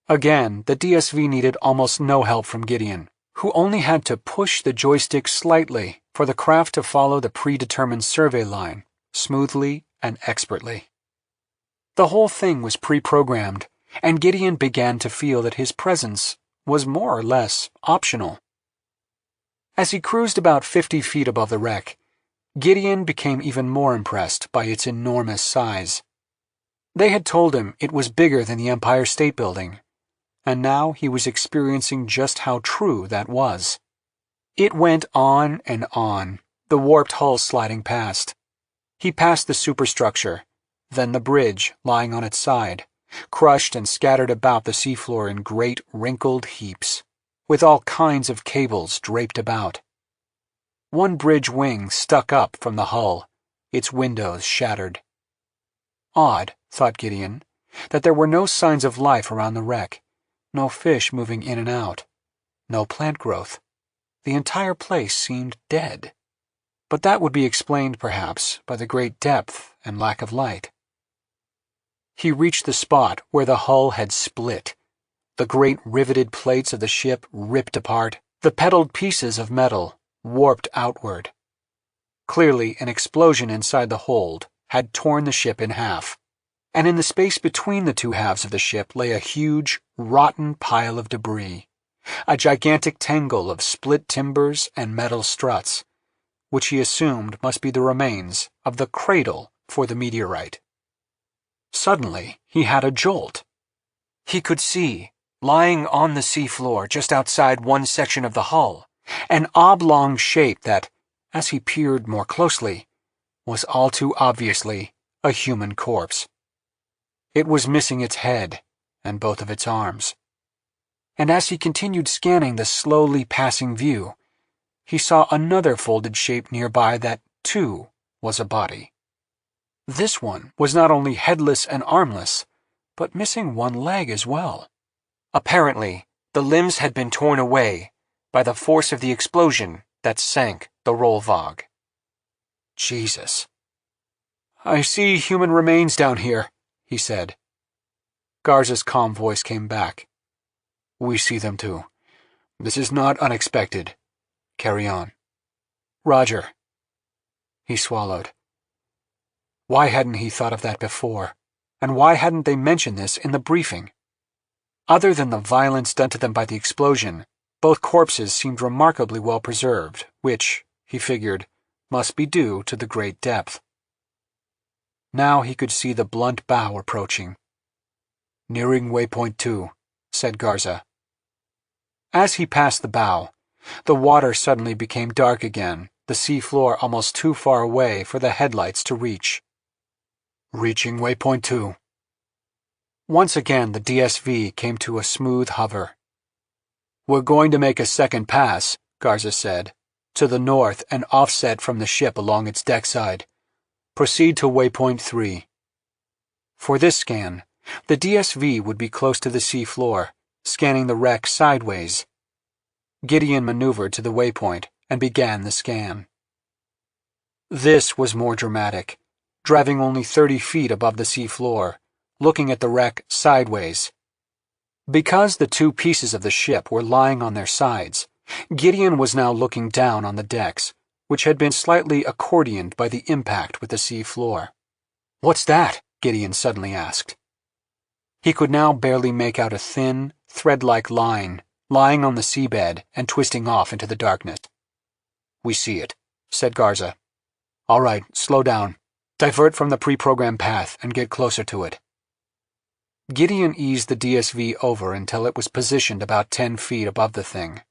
S2: Again, the DSV needed almost no help from Gideon, who only had to push the joystick slightly for the craft to follow the predetermined survey line, smoothly and expertly. The whole thing was pre-programmed, and Gideon began to feel that his presence was more or less optional. As he cruised about 50 feet above the wreck, Gideon became even more impressed by its enormous size. They had told him it was bigger than the Empire State Building, and now he was experiencing just how true that was. It went on and on, the warped hull sliding past. He passed the superstructure, then the bridge lying on its side, crushed and scattered about the seafloor in great wrinkled heaps, with all kinds of cables draped about. One bridge wing stuck up from the hull, its windows shattered. Odd, thought Gideon, that there were no signs of life around the wreck, no fish moving in and out, no plant growth. The entire place seemed dead. But that would be explained, perhaps, by the great depth and lack of light. He reached the spot where the hull had split, the great riveted plates of the ship ripped apart, the petaled pieces of metal warped outward. Clearly, an explosion inside the hold had torn the ship in half, and in the space between the two halves of the ship lay a huge, rotten pile of debris, a gigantic tangle of split timbers and metal struts, which he assumed must be the remains of the cradle for the meteorite. Suddenly, he had a jolt. He could see, lying on the seafloor just outside one section of the hull, an oblong shape that, as he peered more closely, was all too obviously a human corpse. It was missing its head and both of its arms. And as he continued scanning the slowly passing view, he saw another folded shape nearby that, too, was a body. This one was not only headless and armless, but missing one leg as well. Apparently, the limbs had been torn away by the force of the explosion that sank the Rollvog. Jesus. I see human remains down here, he said. Garza's calm voice came back. We see them too. This is not unexpected. Carry on. Roger. He swallowed. Why hadn't he thought of that before? And why hadn't they mentioned this in the briefing? Other than the violence done to them by the explosion, both corpses seemed remarkably well preserved, which, he figured, must be due to the great depth. Now he could see the blunt bow approaching. Nearing waypoint 2, said Garza. As he passed the bow, the water suddenly became dark again, the sea floor almost too far away for the headlights to reach. Reaching waypoint 2. Once again the DSV came to a smooth hover. We're going to make a second pass, Garza said, to the north and offset from the ship along its deck side. Proceed to waypoint 3. For this scan, the DSV would be close to the sea floor, scanning the wreck sideways. Gideon maneuvered to the waypoint and began the scan. This was more dramatic, driving only 30 feet above the sea floor, looking at the wreck sideways. Because the two pieces of the ship were lying on their sides, Gideon was now looking down on the decks, which had been slightly accordioned by the impact with the sea floor. What's that? Gideon suddenly asked. He could now barely make out a thin, thread-like line lying on the seabed and twisting off into the darkness. We see it, said Garza. All right, slow down. Divert from the pre-programmed path and get closer to it. Gideon eased the DSV over until it was positioned about 10 feet above the thing.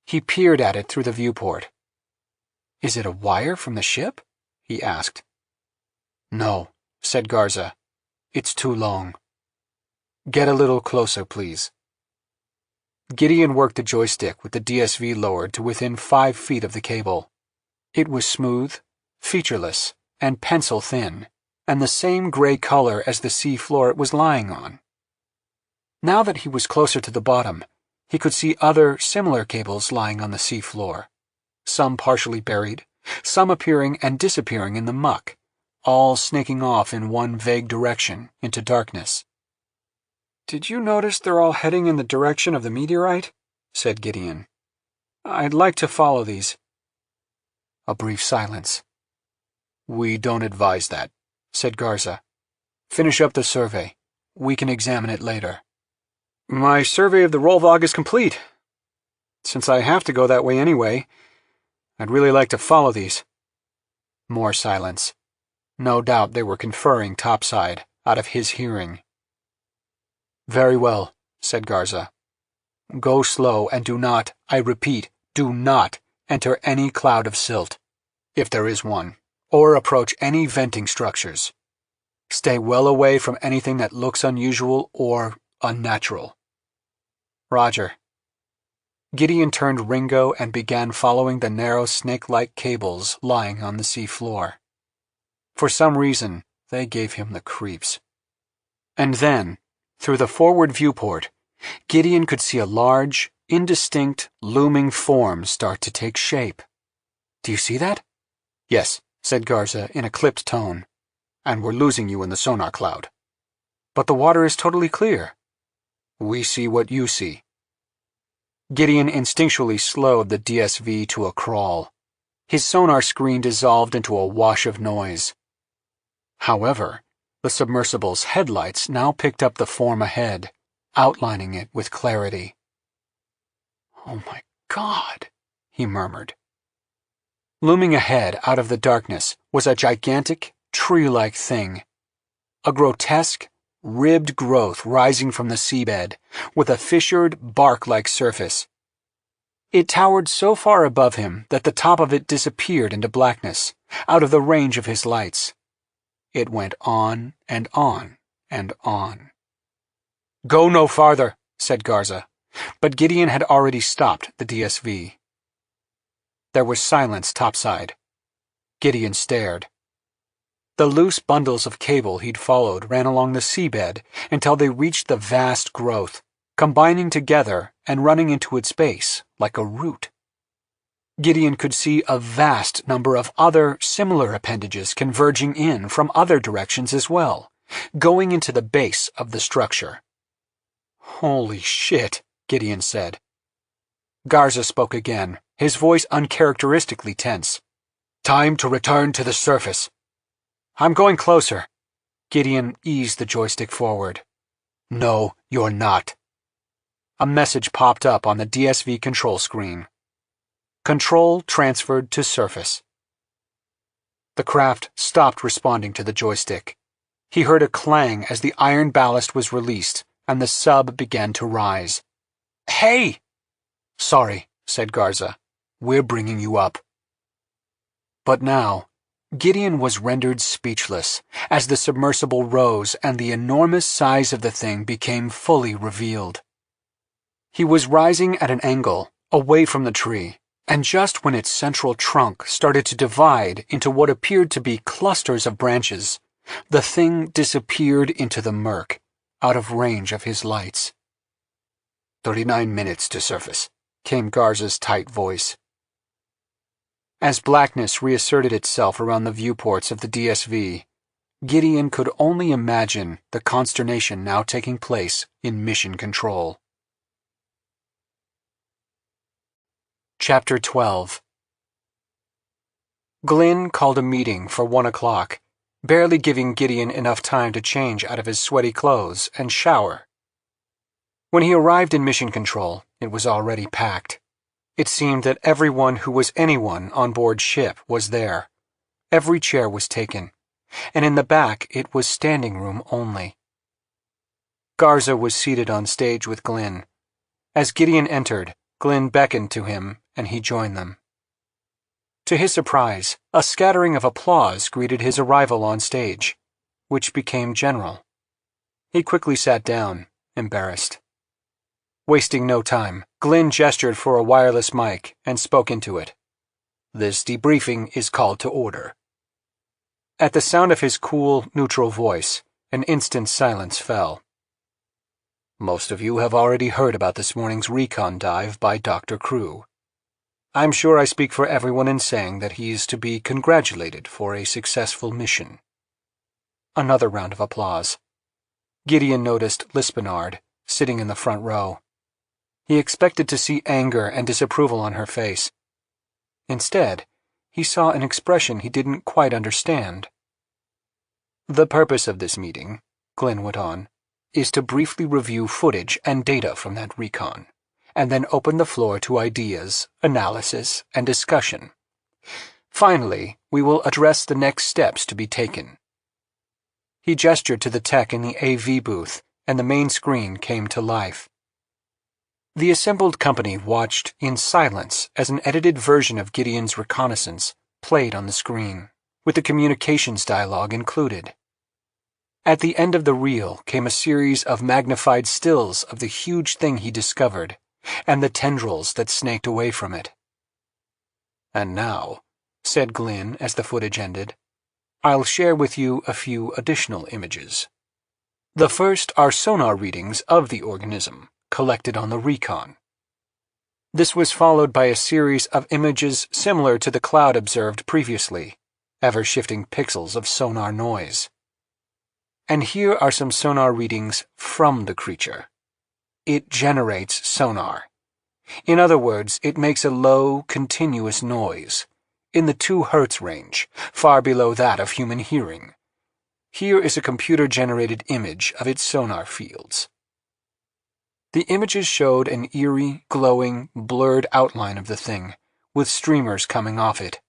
S2: He peered at it through the viewport. Is it a wire from the ship? He asked. No, said Garza. It's too long. Get a little closer, please. Gideon worked the joystick with the DSV lowered to within 5 feet of the cable. It was smooth, featureless, and pencil-thin, and the same gray color as the sea floor it was lying on. Now that he was closer to the bottom, he could see other similar cables lying on the sea floor, some partially buried, some appearing and disappearing in the muck, all snaking off in one vague direction into darkness. "Did you notice they're all heading in the direction of the meteorite?" said Gideon. "I'd like to follow these." A brief silence. "We don't advise that," said Garza. "Finish up the survey. We can examine it later." "My survey of the Rollvog is complete. Since I have to go that way anyway, I'd really like to follow these." More silence. No doubt they were conferring topside, out of his hearing. "Very well," said Garza. "Go slow and do not, I repeat, do not enter any cloud of silt, if there is one, or approach any venting structures. Stay well away from anything that looks unusual or unnatural." "Roger." Gideon turned Ringo and began following the narrow snake-like cables lying on the sea floor. For some reason, they gave him the creeps. And then, through the forward viewport, Gideon could see a large, indistinct, looming form start to take shape. "Do you see that?" "Yes," said Garza in a clipped tone. "And we're losing you in the sonar cloud." "But the water is totally clear." "We see what you see." Gideon instinctually slowed the DSV to a crawl. His sonar screen dissolved into a wash of noise. However, the submersible's headlights now picked up the form ahead, outlining it with clarity. "Oh my God," he murmured. Looming ahead out of the darkness was a gigantic, tree-like thing. A grotesque, ribbed growth rising from the seabed, with a fissured, bark-like surface. It towered so far above him that the top of it disappeared into blackness, out of the range of his lights. It went on and on and on. "Go no farther," said Garza, but Gideon had already stopped the DSV. There was silence topside. Gideon stared. The loose bundles of cable he'd followed ran along the seabed until they reached the vast growth, combining together and running into its base like a root. Gideon could see a vast number of other similar appendages converging in from other directions as well, going into the base of the structure. "Holy shit," Gideon said. Garza spoke again, his voice uncharacteristically tense. "Time to return to the surface." "I'm going closer." Gideon eased the joystick forward. "No, you're not." A message popped up on the DSV control screen. Control transferred to surface. The craft stopped responding to the joystick. He heard a clang as the iron ballast was released, and the sub began to rise. "Hey!" "Sorry," said Garza. "We're bringing you up." But now, Gideon was rendered speechless as the submersible rose and the enormous size of the thing became fully revealed. He was rising at an angle, away from the tree, and just when its central trunk started to divide into what appeared to be clusters of branches, the thing disappeared into the murk, out of range of his lights. 39 minutes to surface, came Garza's tight voice. As blackness reasserted itself around the viewports of the DSV, Gideon could only imagine the consternation now taking place in mission control. Chapter 12. Glynn called a meeting for 1 o'clock, barely giving Gideon enough time to change out of his sweaty clothes and shower. When he arrived in mission control, it was already packed. It seemed that everyone who was anyone on board ship was there. Every chair was taken, and in the back it was standing room only. Garza was seated on stage with Glynn. As Gideon entered, Glynn beckoned to him, and he joined them. To his surprise, a scattering of applause greeted his arrival on stage, which became general. He quickly sat down, embarrassed. Wasting no time, Glynn gestured for a wireless mic and spoke into it. "This debriefing is called to order." At the sound of his cool, neutral voice, an instant silence fell. "Most of you have already heard about this morning's recon dive by Dr. Crew. I'm sure I speak for everyone in saying that he is to be congratulated for a successful mission. Another round of applause. Gideon noticed Lispinard, sitting in the front row. He expected to see anger and disapproval on her face. Instead, he saw an expression he didn't quite understand. "The purpose of this meeting," Glenn went on, "is to briefly review footage and data from that recon, and then open the floor to ideas, analysis, and discussion. Finally, we will address the next steps to be taken." He gestured to the tech in the AV booth, and the main screen came to life. The assembled company watched in silence as an edited version of Gideon's reconnaissance played on the screen, with the communications dialogue included. At the end of the reel came a series of magnified stills of the huge thing he discovered, and the tendrils that snaked away from it. "And now," said Glynn as the footage ended, "I'll share with you a few additional images. The first are sonar readings of the organism, collected on the recon. This was followed by a series of images similar to the cloud observed previously, ever-shifting pixels of sonar noise. And here are some sonar readings from the creature. It generates sonar. In other words, it makes a low, continuous noise, in the 2 Hz range, far below that of human hearing. Here is a computer-generated image of its sonar fields." The images showed an eerie, glowing, blurred outline of the thing, with streamers coming off it.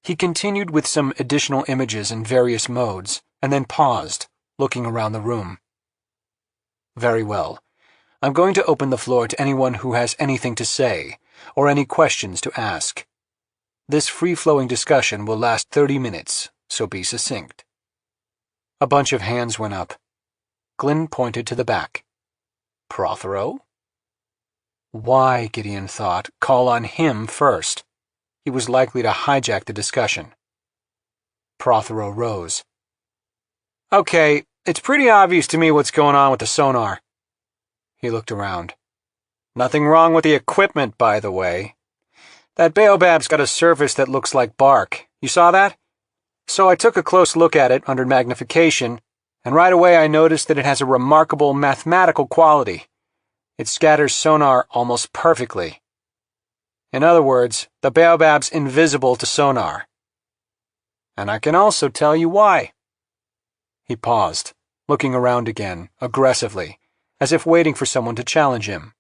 S2: He continued with some additional images in various modes, and then paused, looking around the room. "Very well. I'm going to open the floor to anyone who has anything to say, or any questions to ask. This free-flowing discussion will last 30 minutes, so be succinct." A bunch of hands went up. Glynn pointed to the back. "Prothero?" Why, Gideon thought, call on him first? He was likely to hijack the discussion. Prothero rose. "Okay, it's pretty obvious to me what's going on with the sonar." He looked around. "Nothing wrong with the equipment, by the way. That baobab's got a surface that looks like bark. You saw that? So I took a close look at it under magnification, and right away I noticed that it has a remarkable mathematical quality. It scatters sonar almost perfectly. In other words, the baobab's invisible to sonar. And I can also tell you why." He paused, looking around again, aggressively, as if waiting for someone to challenge him.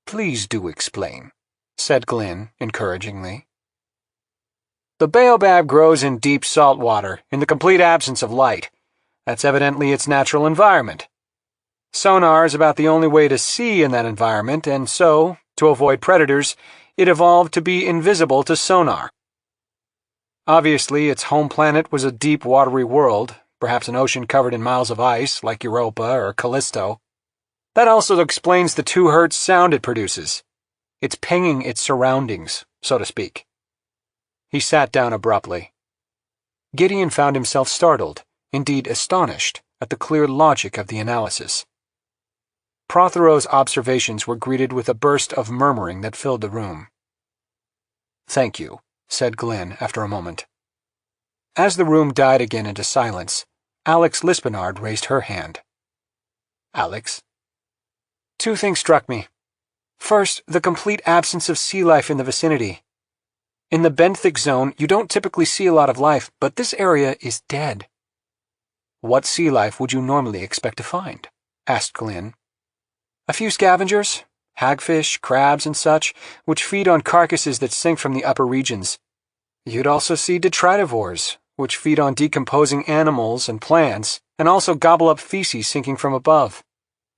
S2: "Please do explain," said Glynn, encouragingly. "The baobab grows in deep salt water, in the complete absence of light. That's evidently its natural environment. Sonar is about the only way to see in that environment, and so, to avoid predators, it evolved to be invisible to sonar. Obviously, its home planet was a deep, watery world, perhaps an ocean covered in miles of ice, like Europa or Callisto. That also explains the 2 Hz sound it produces. It's pinging its surroundings, so to speak." He sat down abruptly. Gideon found himself startled, indeed astonished, at the clear logic of the analysis. Prothero's observations were greeted with a burst of murmuring that filled the room. "Thank you," said Glynn after a moment. As the room died again into silence, Alex Lispinard raised her hand. "Alex?" "Two things struck me. First, the complete absence of sea life in the vicinity. In the benthic zone, you don't typically see a lot of life, but this area is dead." "What sea life would you normally expect to find?" asked Glynn. "A few scavengers, hagfish, crabs, and such, which feed on carcasses that sink from the upper regions. You'd also see detritivores, which feed on decomposing animals and plants, and also gobble up feces sinking from above.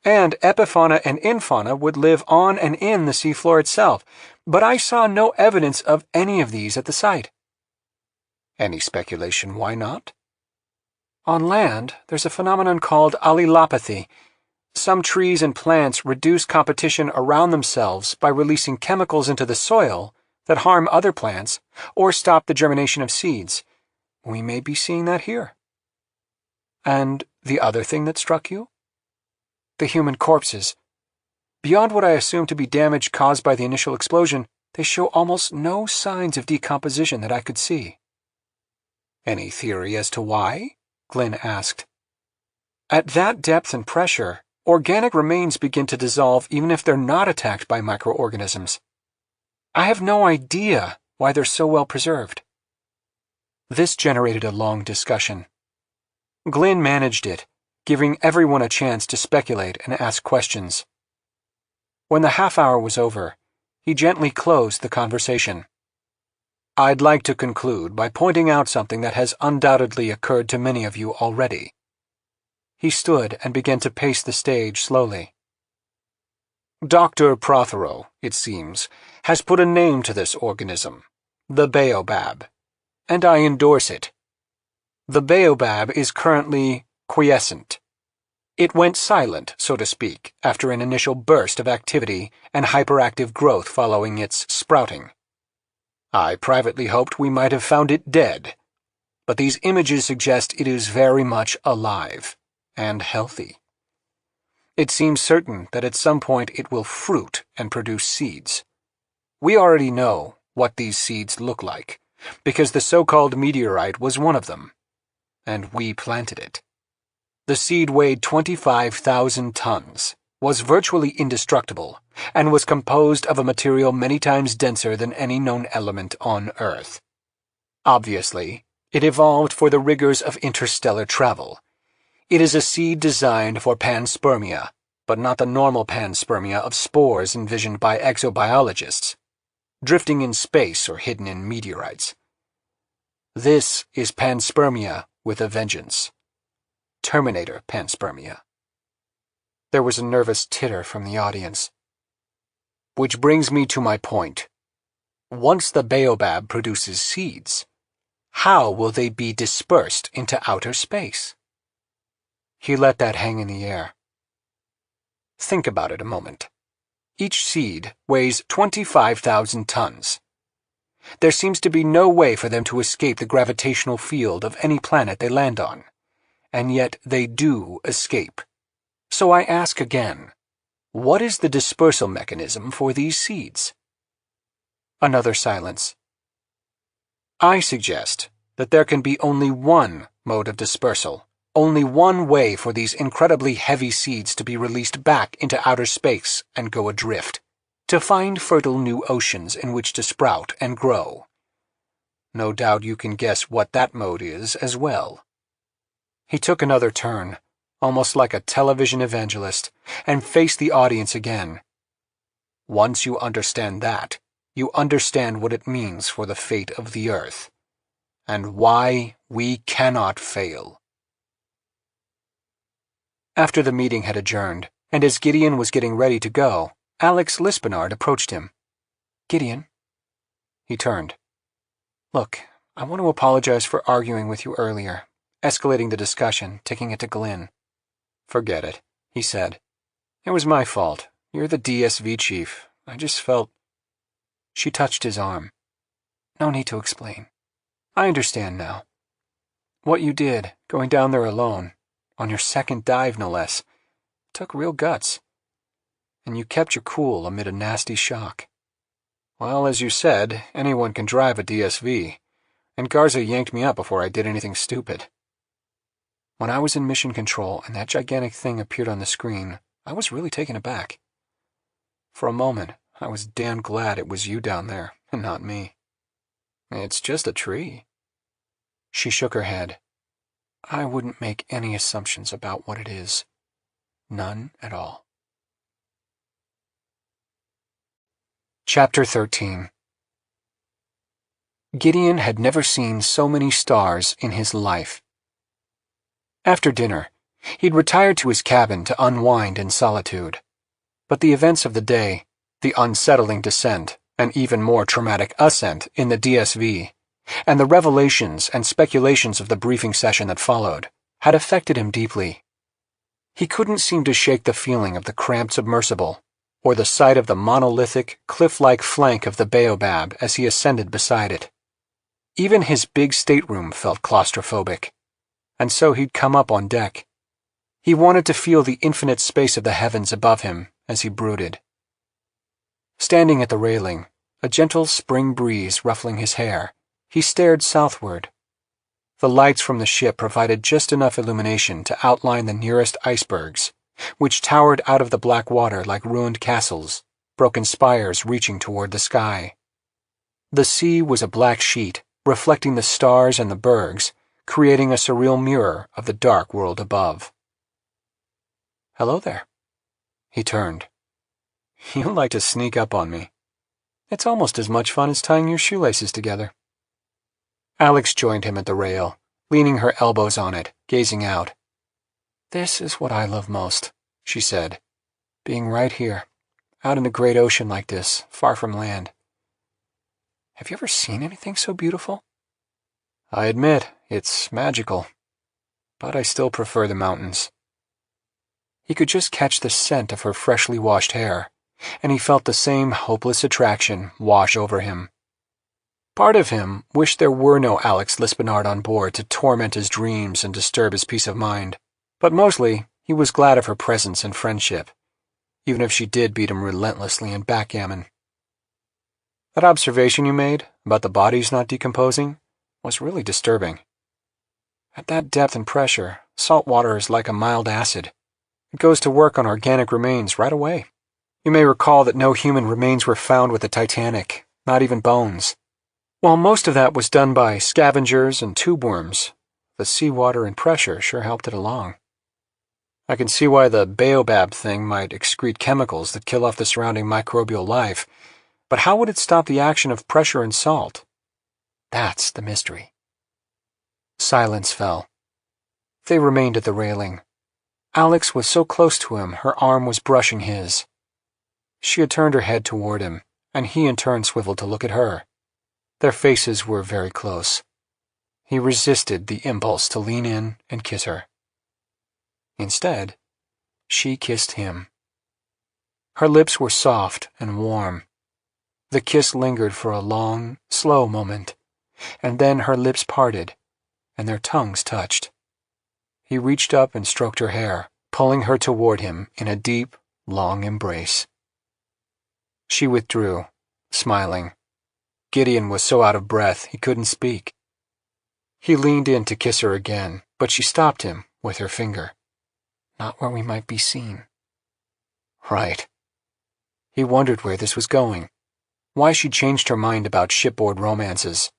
S2: And epifauna and infauna would live on and in the seafloor itself, but I saw no evidence of any of these at the site." "Any speculation why not?" "On land, there's a phenomenon called allelopathy. Some trees and plants reduce competition around themselves by releasing chemicals into the soil that harm other plants or stop the germination of seeds. We may be seeing that here." "And the other thing that struck you?" "The human corpses. Beyond what I assume to be damage caused by the initial explosion, they show almost no signs of decomposition that I could see." Any theory as to why? Glynn asked. At that depth and pressure, organic remains begin to dissolve even if they're not attacked by microorganisms. I have no idea why they're so well preserved. This generated a long discussion. Glynn managed it, giving everyone a chance to speculate and ask questions. When the half hour was over, he gently closed the conversation. I'd like to conclude by pointing out something that has undoubtedly occurred to many of you already. He stood and began to pace the stage slowly. Dr. Prothero, it seems, has put a name to this organism, the baobab, and I endorse it. The baobab is currently quiescent. It went silent, so to speak, after an initial burst of activity and hyperactive growth following its sprouting. I privately hoped we might have found it dead, but these images suggest it is very much alive and healthy. It seems certain that at some point it will fruit and produce seeds. We already know what these seeds look like, because the so-called meteorite was one of them, and we planted it. The seed weighed 25,000 tons, was virtually indestructible, and was composed of a material many times denser than any known element on Earth. Obviously, it evolved for the rigors of interstellar travel. It is a seed designed for panspermia, but not the normal panspermia of spores envisioned by exobiologists, drifting in space or hidden in meteorites. This is panspermia with a vengeance. Terminator panspermia. There was a nervous titter from the audience. Which brings me to my point. Once the baobab produces seeds, how will they be dispersed into outer space? He let that hang in the air. Think about it a moment. Each seed weighs 25,000 tons. There seems to be no way for them to escape the gravitational field of any planet they land on, and yet they do escape. So I ask again, what is the dispersal mechanism for these seeds? Another silence. I suggest that there can be only one mode of dispersal. Only one way for these incredibly heavy seeds to be released back into outer space and go adrift, to find fertile new oceans in which to sprout and grow. No doubt you can guess what that mode is as well. He took another turn, almost like a television evangelist, and faced the audience again. Once you understand that, you understand what it means for the fate of the Earth, and why we cannot fail. After the meeting had adjourned, and as Gideon was getting ready to go, Alex Lispinard approached him. Gideon. He turned. Look, I want to apologize for arguing with you earlier, escalating the discussion, taking it to Glynn. Forget it, he said. It was my fault. You're the DSV chief. I just felt... She touched his arm. No need to explain. I understand now. What you did, going down there alone, on your second dive no less, took real guts. And you kept your cool amid a nasty shock. Well, as you said, anyone can drive a DSV, and Garza yanked me up before I did anything stupid. When I was in mission control and that gigantic thing appeared on the screen, I was really taken aback. For a moment, I was damn glad it was you down there, and not me. It's just a tree. She shook her head. I wouldn't make any assumptions about what it is. None at all. Chapter 13. Gideon had never seen so many stars in his life. After dinner, he'd retired to his cabin to unwind in solitude. But the events of the day, the unsettling descent, and even more traumatic ascent in the DSV, and the revelations and speculations of the briefing session that followed, had affected him deeply. He couldn't seem to shake the feeling of the cramped submersible, or the sight of the monolithic, cliff-like flank of the baobab as he ascended beside it. Even his big stateroom felt claustrophobic, and so he'd come up on deck. He wanted to feel the infinite space of the heavens above him as he brooded. Standing at the railing, a gentle spring breeze ruffling his hair, he stared southward. The lights from the ship provided just enough illumination to outline the nearest icebergs, which towered out of the black water like ruined castles, broken spires reaching toward the sky. The sea was a black sheet, reflecting the stars and the bergs, creating a surreal mirror of the dark world above. "Hello there." He turned. "You like to sneak up on me. It's almost as much fun as tying your shoelaces together." Alex joined him at the rail, leaning her elbows on it, gazing out. "This is what I love most," she said. "Being right here, out in the great ocean like this, far from land. Have you ever seen anything so beautiful?" "I admit, it's magical. But I still prefer the mountains." He could just catch the scent of her freshly washed hair, and he felt the same hopeless attraction wash over him. Part of him wished there were no Alex Lispenard on board to torment his dreams and disturb his peace of mind, but mostly he was glad of her presence and friendship, even if she did beat him relentlessly in backgammon. "That observation you made about the bodies not decomposing was really disturbing. At that depth and pressure, salt water is like a mild acid. It goes to work on organic remains right away. You may recall that no human remains were found with the Titanic, not even bones. While most of that was done by scavengers and tube worms, the seawater and pressure sure helped it along. I can see why the baobab thing might excrete chemicals that kill off the surrounding microbial life, but how would it stop the action of pressure and salt? That's the mystery." Silence fell. They remained at the railing. Alex was so close to him, her arm was brushing his. She had turned her head toward him, and he in turn swiveled to look at her. Their faces were very close. He resisted the impulse to lean in and kiss her. Instead, she kissed him. Her lips were soft and warm. The kiss lingered for a long, slow moment, and then her lips parted, and their tongues touched. He reached up and stroked her hair, pulling her toward him in a deep, long embrace. She withdrew, smiling. Gideon was so out of breath he couldn't speak. He leaned in to kiss her again, but she stopped him with her finger. "Not where we might be seen." Right. He wondered where this was going, why she'd changed her mind about shipboard romances.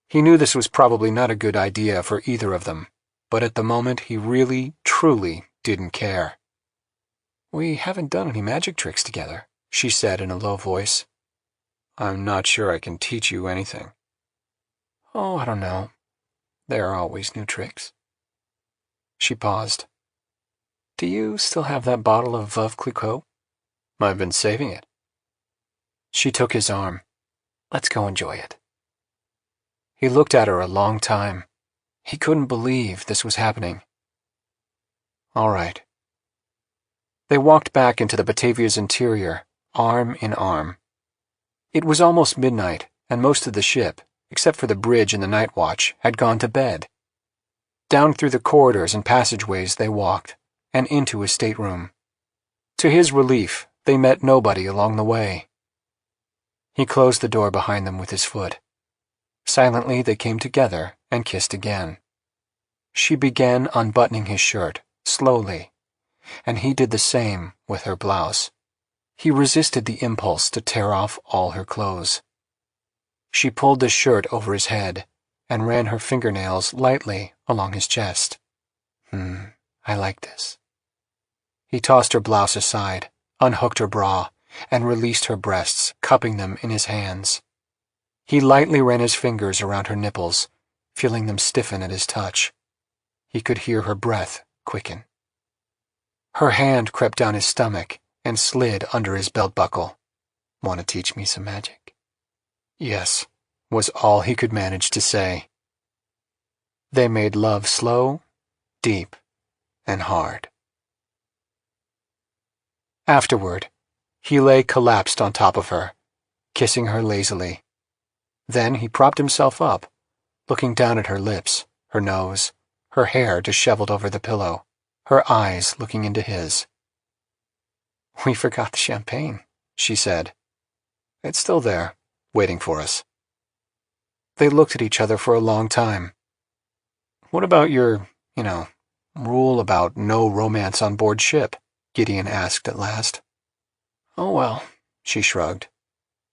S2: He knew this was probably not a good idea for either of them, but at the moment he really, truly didn't care. "We haven't done any magic tricks together," she said in a low voice. "I'm not sure I can teach you anything." "Oh, I don't know. There are always new tricks." She paused. "Do you still have that bottle of Veuve Clicquot?" "I've been saving it." She took his arm. "Let's go enjoy it." He looked at her a long time. He couldn't believe this was happening. "All right." They walked back into the Batavia's interior, arm in arm. It was almost midnight, and most of the ship, except for the bridge and the night watch, had gone to bed. Down through the corridors and passageways they walked, and into his stateroom. To his relief, they met nobody along the way. He closed the door behind them with his foot. Silently they came together and kissed again. She began unbuttoning his shirt, slowly, and he did the same with her blouse. He resisted the impulse to tear off all her clothes. She pulled the shirt over his head and ran her fingernails lightly along his chest. I like this." He tossed her blouse aside, unhooked her bra, and released her breasts, cupping them in his hands. He lightly ran his fingers around her nipples, feeling them stiffen at his touch. He could hear her breath quicken. Her hand crept down his stomach and slid under his belt buckle. "Want to teach me some magic?" "Yes," was all he could manage to say. They made love slow, deep, and hard. Afterward, he lay collapsed on top of her, kissing her lazily. Then he propped himself up, looking down at her lips, her nose, her hair disheveled over the pillow, her eyes looking into his. "We forgot the champagne," she said. "It's still there, waiting for us." They looked at each other for a long time. What about your, rule about no romance on board ship? Gideon asked at last. Oh well, she shrugged.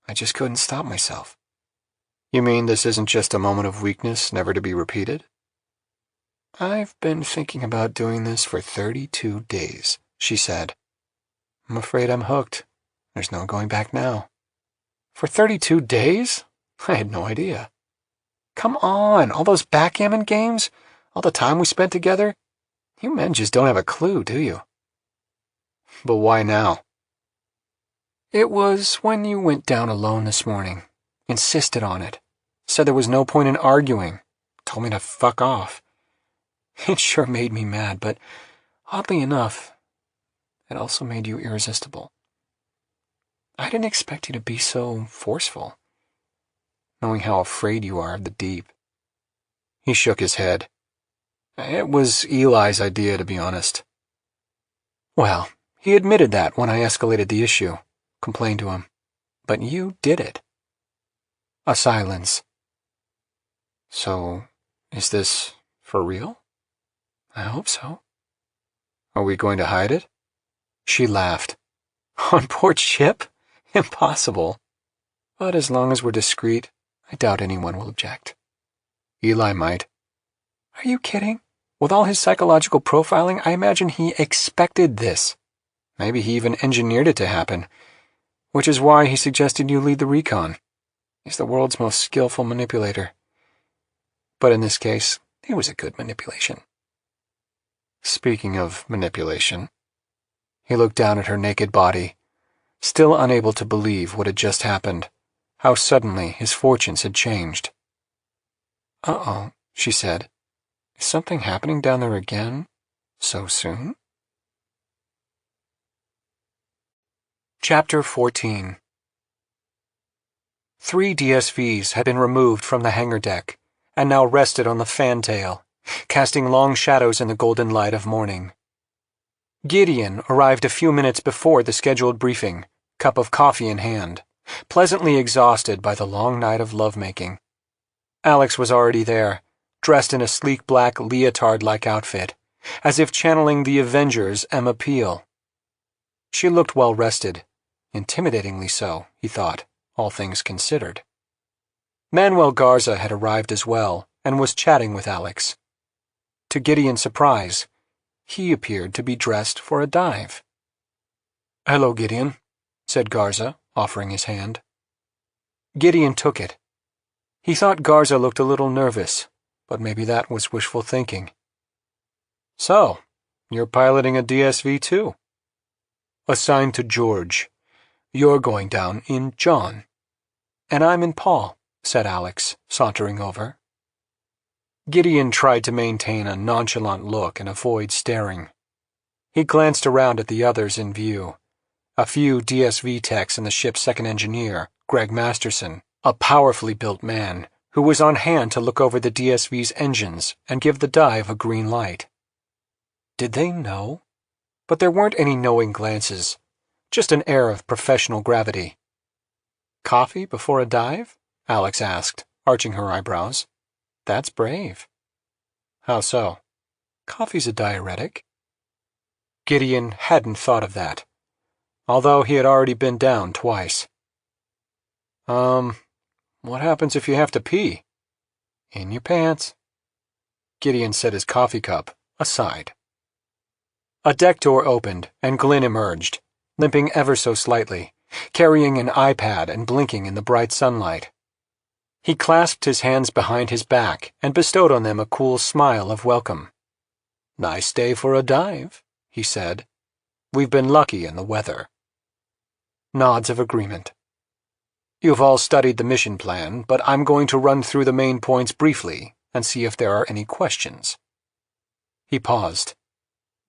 S2: I just couldn't stop myself. You mean this isn't just a moment of weakness, never to be repeated? I've been thinking about doing this for 32 days, she said. I'm afraid I'm hooked. There's no going back now. For 32 days? I had no idea. Come on, all those backgammon games? All the time we spent together? You men just don't have a clue, do you? But why now? It was when you went down alone this morning. Insisted on it. Said there was no point in arguing. Told me to fuck off. It sure made me mad, but oddly enough, it also made you irresistible. I didn't expect you to be so forceful, knowing how afraid you are of the deep. He shook his head. It was Eli's idea, to be honest. Well, he admitted that when I escalated the issue, complained to him. But you did it. A silence. So, is this for real? I hope so. Are we going to hide it? She laughed. On board ship? Impossible. But as long as we're discreet, I doubt anyone will object. Eli might. Are you kidding? With all his psychological profiling, I imagine he expected this. Maybe he even engineered it to happen, which is why he suggested you lead the recon. He's the world's most skillful manipulator. But in this case, it was a good manipulation. Speaking of manipulation, he looked down at her naked body, still unable to believe what had just happened, how suddenly his fortunes had changed. Uh-oh, she said. Is something happening down there again? So soon? Chapter 14. 3 DSVs had been removed from the hangar deck, and now rested on the fantail, casting long shadows in the golden light of morning. Gideon arrived a few minutes before the scheduled briefing, cup of coffee in hand, pleasantly exhausted by the long night of lovemaking. Alex was already there, dressed in a sleek black leotard-like outfit, as if channeling the Avengers' Emma Peel. She looked well-rested, intimidatingly so, he thought, all things considered. Manuel Garza had arrived as well, and was chatting with Alex. To Gideon's surprise, he appeared to be dressed for a dive. "Hello, Gideon," said Garza, offering his hand. Gideon took it. He thought Garza looked a little nervous, but maybe that was wishful thinking. "So, you're piloting a DSV too?" "Assigned to George. You're going down in John." "And I'm in Paul," said Alex, sauntering over. Gideon tried to maintain a nonchalant look and avoid staring. He glanced around at the others in view. A few DSV techs and the ship's second engineer, Greg Masterson, a powerfully built man, who was on hand to look over the DSV's engines and give the dive a green light. Did they know? But there weren't any knowing glances, just an air of professional gravity. "Coffee before a dive?" Alex asked, arching her eyebrows. "That's brave." "How so?" "Coffee's a diuretic." Gideon hadn't thought of that, although he had already been down twice. What happens if you have to pee?" "In your pants." Gideon set his coffee cup aside. A deck door opened, and Glynn emerged, limping ever so slightly, carrying an iPad and blinking in the bright sunlight. He clasped his hands behind his back and bestowed on them a cool smile of welcome. "Nice day for a dive," he said. "We've been lucky in the weather." Nods of agreement. "You've all studied the mission plan, but I'm going to run through the main points briefly and see if there are any questions." He paused.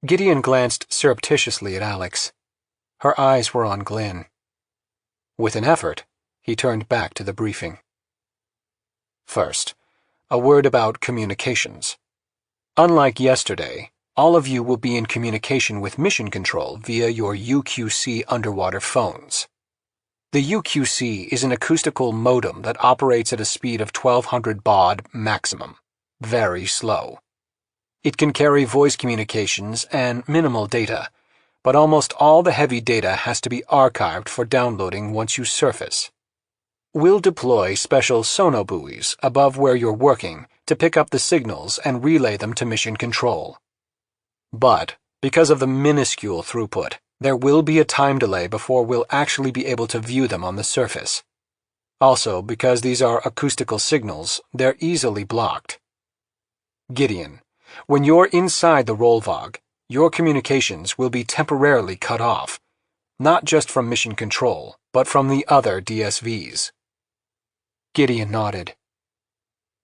S2: Gideon glanced surreptitiously at Alex. Her eyes were on Glynn. With an effort, he turned back to the briefing. "First, a word about communications. Unlike yesterday, all of you will be in communication with Mission Control via your UQC underwater phones. The UQC is an acoustical modem that operates at a speed of 1200 baud maximum. Very slow.
S1: It can carry voice communications and minimal data, but almost all the heavy data has to be archived for downloading once you surface. We'll deploy special sonobuoys above where you're working to pick up the signals and relay them to mission control. But, because of the minuscule throughput, there will be a time delay before we'll actually be able to view them on the surface. Also, because these are acoustical signals, they're easily blocked. Gideon, when you're inside the Rollvog, your communications will be temporarily cut off, not just from mission control, but from the other DSVs. Gideon nodded.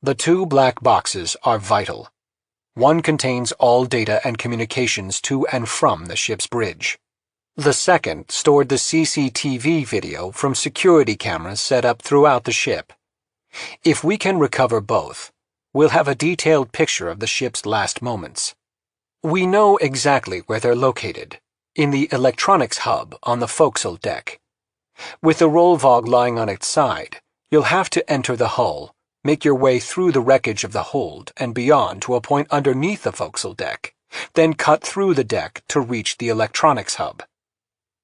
S1: The two black boxes are vital. One contains all data and communications to and from the ship's bridge. The second stored the CCTV video from security cameras set up throughout the ship. If we can recover both, we'll have a detailed picture of the ship's last moments. We know exactly where they're located, in the electronics hub on the forecastle deck. With the Rollvog lying on its side, you'll have to enter the hull, make your way through the wreckage of the hold and beyond to a point underneath the forecastle deck, then cut through the deck to reach the electronics hub.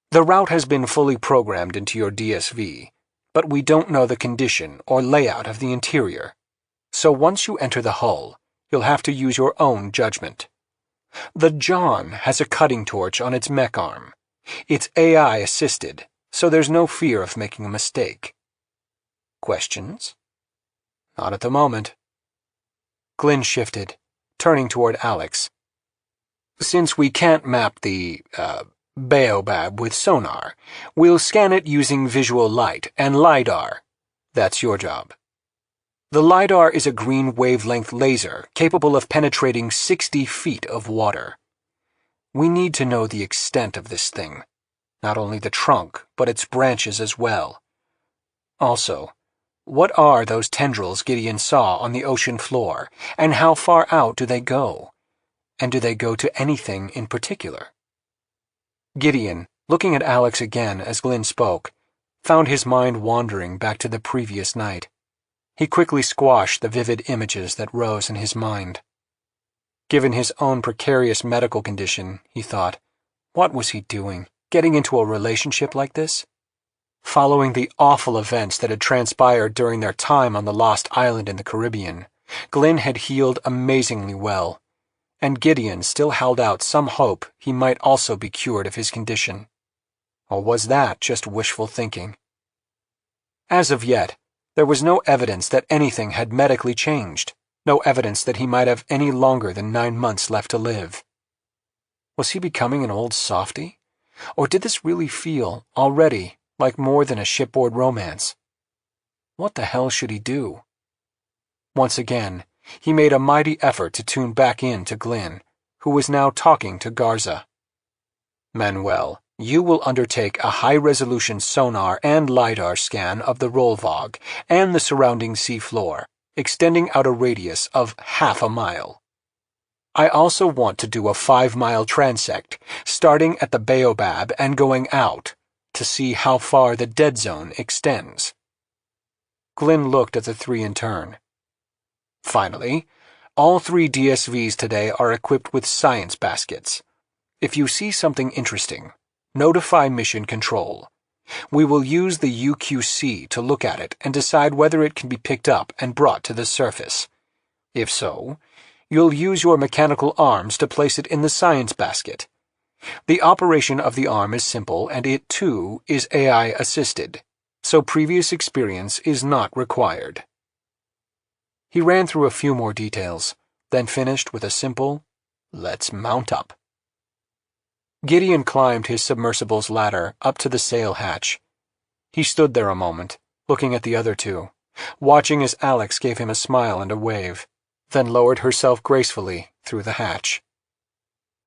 S1: The route has been fully programmed into your DSV, but we don't know the condition or layout of the interior. So once you enter the hull, you'll have to use your own judgment. The John has a cutting torch on its mech arm. It's AI-assisted, so there's no fear of making a mistake. Questions? Not at the moment. Glynn shifted, turning toward Alex. Since we can't map the, baobab with sonar, we'll scan it using visual light and LiDAR. That's your job. The LiDAR is a green wavelength laser capable of penetrating 60 feet of water. We need to know the extent of this thing, not only the trunk, but its branches as well. Also, what are those tendrils Gideon saw on the ocean floor, and how far out do they go? And do they go to anything in particular? Gideon, looking at Alex again as Glynn spoke, found his mind wandering back to the previous night. He quickly squashed the vivid images that rose in his mind. Given his own precarious medical condition, he thought, what was he doing, getting into a relationship like this? Following the awful events that had transpired during their time on the lost island in the Caribbean, Glynn had healed amazingly well, and Gideon still held out some hope he might also be cured of his condition. Or was that just wishful thinking? As of yet, there was no evidence that anything had medically changed, no evidence that he might have any longer than 9 months left to live. Was he becoming an old softy? Or did this really feel, already, like more than a shipboard romance? What the hell should he do? Once again, he made a mighty effort to tune back in to Glynn, who was now talking to Garza. Manuel, you will undertake a high-resolution sonar and LiDAR scan of the Rollvog and the surrounding seafloor, extending out a radius of half a mile. I also want to do a 5-mile transect, starting at the Baobab and going out, to see how far the dead zone extends. Glynn looked at the three in turn. Finally, all 3 DSVs today are equipped with science baskets. If you see something interesting, notify Mission Control. We will use the UQC to look at it and decide whether it can be picked up and brought to the surface. If so, you'll use your mechanical arms to place it in the science basket. The operation of the arm is simple and it, too, is AI-assisted, so previous experience is not required. He ran through a few more details, then finished with a simple, "Let's mount up." Gideon climbed his submersible's ladder up to the sail hatch. He stood there a moment, looking at the other two, watching as Alex gave him a smile and a wave, then lowered herself gracefully through the hatch.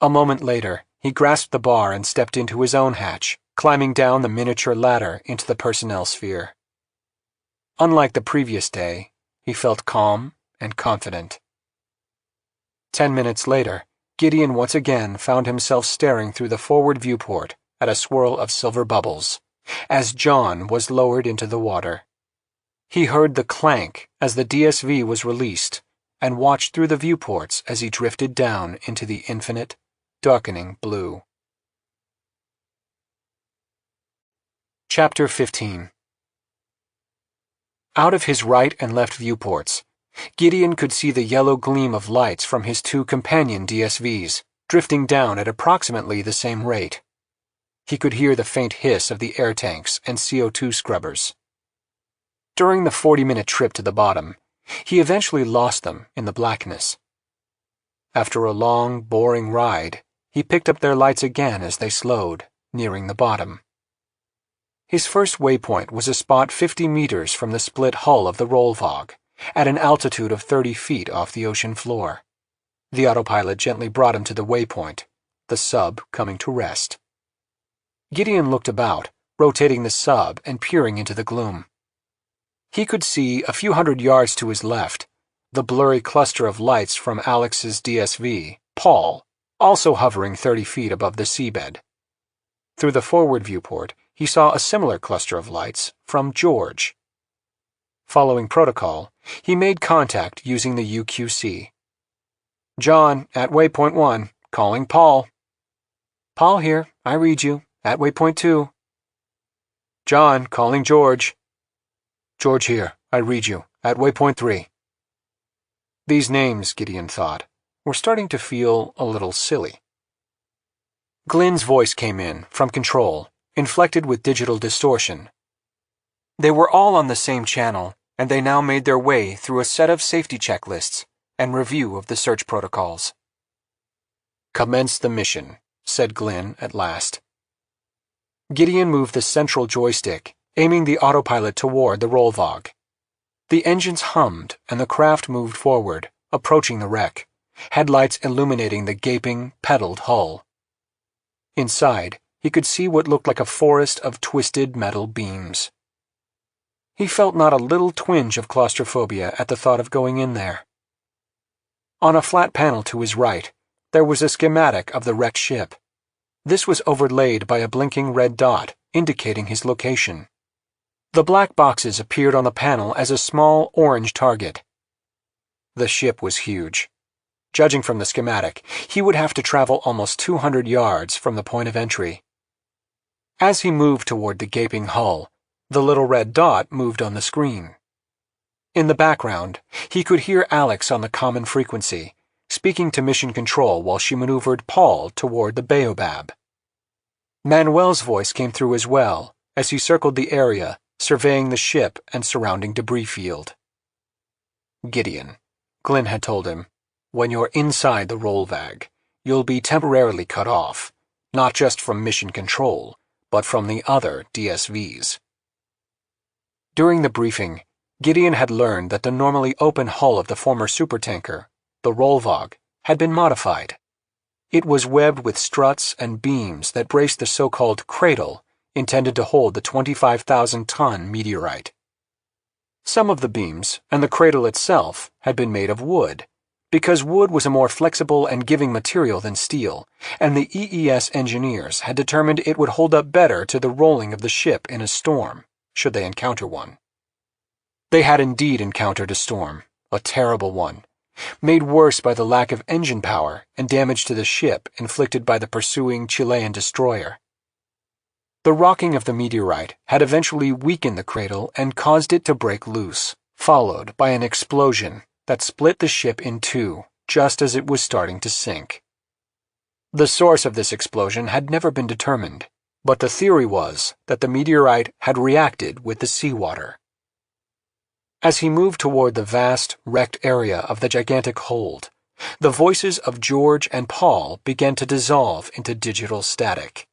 S1: A moment later, he grasped the bar and stepped into his own hatch, climbing down the miniature ladder into the personnel sphere. Unlike the previous day, he felt calm and confident. 10 minutes later, Gideon once again found himself staring through the forward viewport at a swirl of silver bubbles, as John was lowered into the water. He heard the clank as the DSV was released,
S2: and watched through the viewports as he drifted down into the infinite, darkening blue. Chapter 15. Out of his right and left viewports, Gideon could see the yellow gleam of lights from his two companion DSVs, drifting down at approximately the same rate. He could hear the faint hiss of the air tanks and CO2 scrubbers. During the 40-minute trip to the bottom, he eventually lost them in the blackness. After a long, boring ride, he picked up their lights again as they slowed, nearing the bottom. His first waypoint was a spot 50 meters from the split hull of the Rollvog, at an altitude of 30 feet off the ocean floor. The autopilot gently brought him to the waypoint, the sub coming to rest. Gideon looked about, rotating the sub and peering into the gloom. He could see, a few hundred yards to his left, the blurry cluster of lights from Alex's DSV, Paul, also hovering 30 feet above the seabed. Through the forward viewport, he saw a similar cluster of lights from George. Following protocol, he made contact using the UQC. "John, at waypoint 1, calling Paul." "Paul here, I read you, at waypoint 2. "John, calling George." "George here, I read you, at waypoint 3. These names, Gideon thought, were starting to feel a little silly. Glenn's voice came in, from control, inflected with digital distortion. They were all on the same channel, and they now made their way through a set of safety checklists and review of the search protocols. "Commence the mission," said Glenn at last. Gideon moved the central joystick, aiming the autopilot toward the Rollvog. The engines hummed and the craft moved forward, approaching the wreck, headlights illuminating the gaping, pedaled hull. Inside, he could see what looked like a forest of twisted metal beams. He felt not a little twinge of claustrophobia at the thought of going in there. On a flat panel to his right, there was a schematic of the wrecked ship. This was overlaid by a blinking red dot, indicating his location. The black boxes appeared on the panel as a small orange target. The ship was huge. Judging from the schematic, he would have to travel almost 200 yards from the point of entry. As he moved toward the gaping hull, the little red dot moved on the screen. In the background, he could hear Alex on the common frequency, speaking to Mission Control while she maneuvered Paul toward the Baobab. Manuel's voice came through as well, as he circled the area, surveying the ship and surrounding debris field. "Gideon," Glenn had told him, "when you're inside the Rollvag, you'll be temporarily cut off, not just from Mission Control, but from the other DSVs." During the briefing, Gideon had learned that the normally open hull of the former supertanker, the Rollvog, had been modified. It was webbed with struts and beams that braced the so-called cradle intended to hold the 25,000-ton meteorite. Some of the beams, and the cradle itself, had been made of wood, because wood was a more flexible and giving material than steel, and the EES engineers had determined it would hold up better to the rolling of the ship in a storm, should they encounter one. They had indeed encountered a storm, a terrible one, made worse by the lack of engine power and damage to the ship inflicted by the pursuing Chilean destroyer. The rocking of the meteorite had eventually weakened the cradle and caused it to break loose, followed by an explosion that split the ship in two just as it was starting to sink. The source of this explosion had never been determined, but the theory was that the meteorite had reacted with the seawater. As he moved toward the vast, wrecked area of the gigantic hold, the voices of George and Paul began to dissolve into digital static.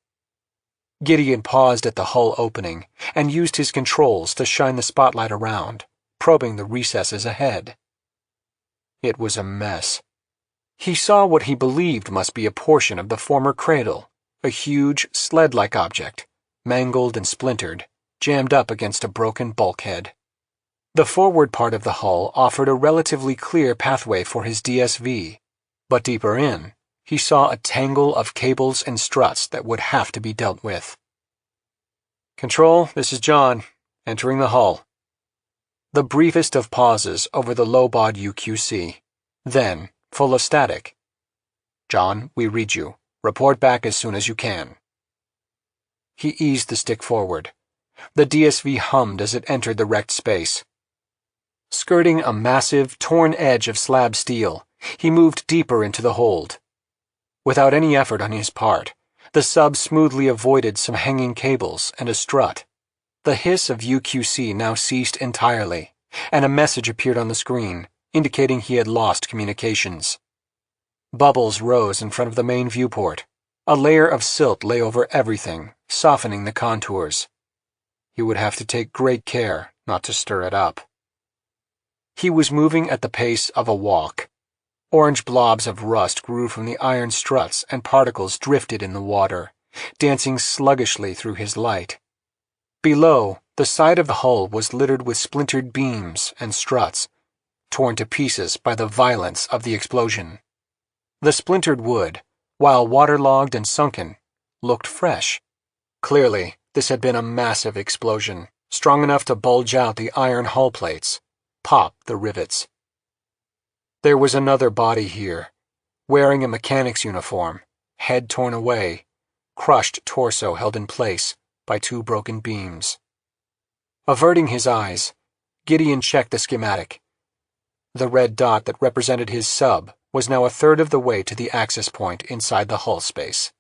S2: Gideon paused at the hull opening and used his controls to shine the spotlight around, probing the recesses ahead. It was a mess. He saw what he believed must be a portion of the former cradle, a huge, sled-like object, mangled and splintered, jammed up against a broken bulkhead. The forward part of the hull offered a relatively clear pathway for his DSV, but deeper in, he saw a tangle of cables and struts that would have to be dealt with. "Control, this is John, entering the hull." The briefest of pauses over the low-baud UQC.
S1: Then, full of static. "John, we read you. Report back as soon as you can." He eased the stick forward. The DSV hummed as it entered the wrecked space. Skirting a massive, torn edge of slab steel, he moved deeper into the hold. Without any effort on his part, the sub smoothly avoided some hanging cables and a strut. The hiss of UQC now ceased entirely, and a message appeared on the screen, indicating he had lost communications. Bubbles rose in front of the main viewport. A layer of silt lay over everything, softening the contours. He would have to take great care not to stir it up. He was moving at the pace of a walk. Orange blobs of rust grew from the iron struts and particles drifted in the water, dancing sluggishly through his light. Below, the side of the hull was littered with splintered beams and struts, torn to pieces by the violence of the explosion. The splintered wood, while waterlogged and sunken, looked fresh. Clearly, this had been a massive explosion, strong enough to bulge out the iron hull plates, pop the rivets. There was another body here, wearing a mechanic's uniform, head torn away, crushed torso held in place by two broken beams. Averting his eyes, Gideon checked the schematic. The red dot that represented his sub was now a third of the way to the access point inside the hull space.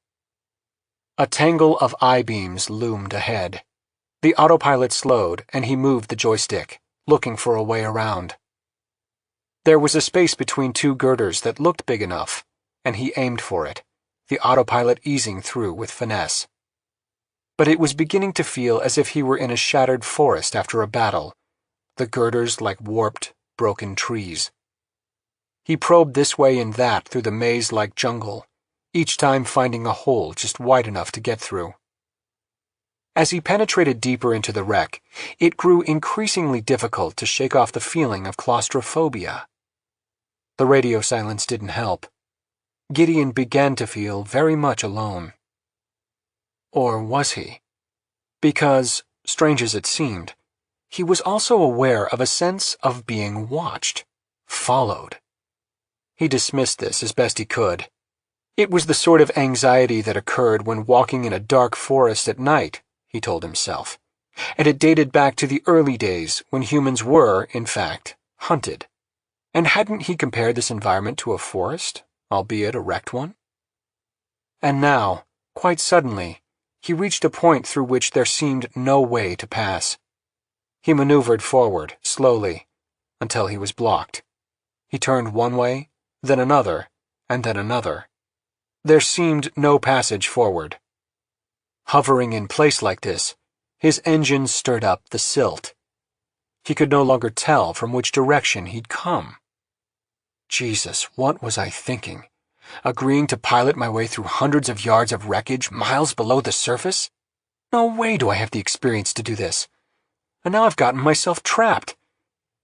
S1: A tangle of I-beams loomed ahead. The autopilot slowed and he moved the joystick, looking for a way around. There was a space between two girders that looked big enough, and he aimed for it, the autopilot easing through with finesse. But it was beginning to feel as if he were in a shattered forest after a battle, the girders like warped, broken trees. He probed this way and that through the maze-like jungle, each time finding a hole just wide enough to get through. As he penetrated deeper into the wreck, it grew increasingly difficult to shake off the feeling of claustrophobia. The radio silence didn't help. Gideon began to feel very much alone. Or was he? Because, strange as it seemed, he was also aware of a sense of being watched, followed. He dismissed this as best he could. It was the sort of anxiety that occurred when walking in a dark forest at night, he told himself, and it dated back to the early days when humans were, in fact, hunted. And hadn't he compared this environment to a forest, albeit a wrecked one? And now, quite suddenly, he reached a point through which there seemed no way to pass. He maneuvered forward, slowly, until he was blocked. He turned one way, then another, and then another. There seemed no passage forward. Hovering in place like this, his engine stirred up the silt. He could no longer tell from which direction he'd come. Jesus, what was I thinking? Agreeing to pilot my way through hundreds of yards of wreckage miles below the surface? No way do I have the experience to do this. And now I've gotten myself trapped.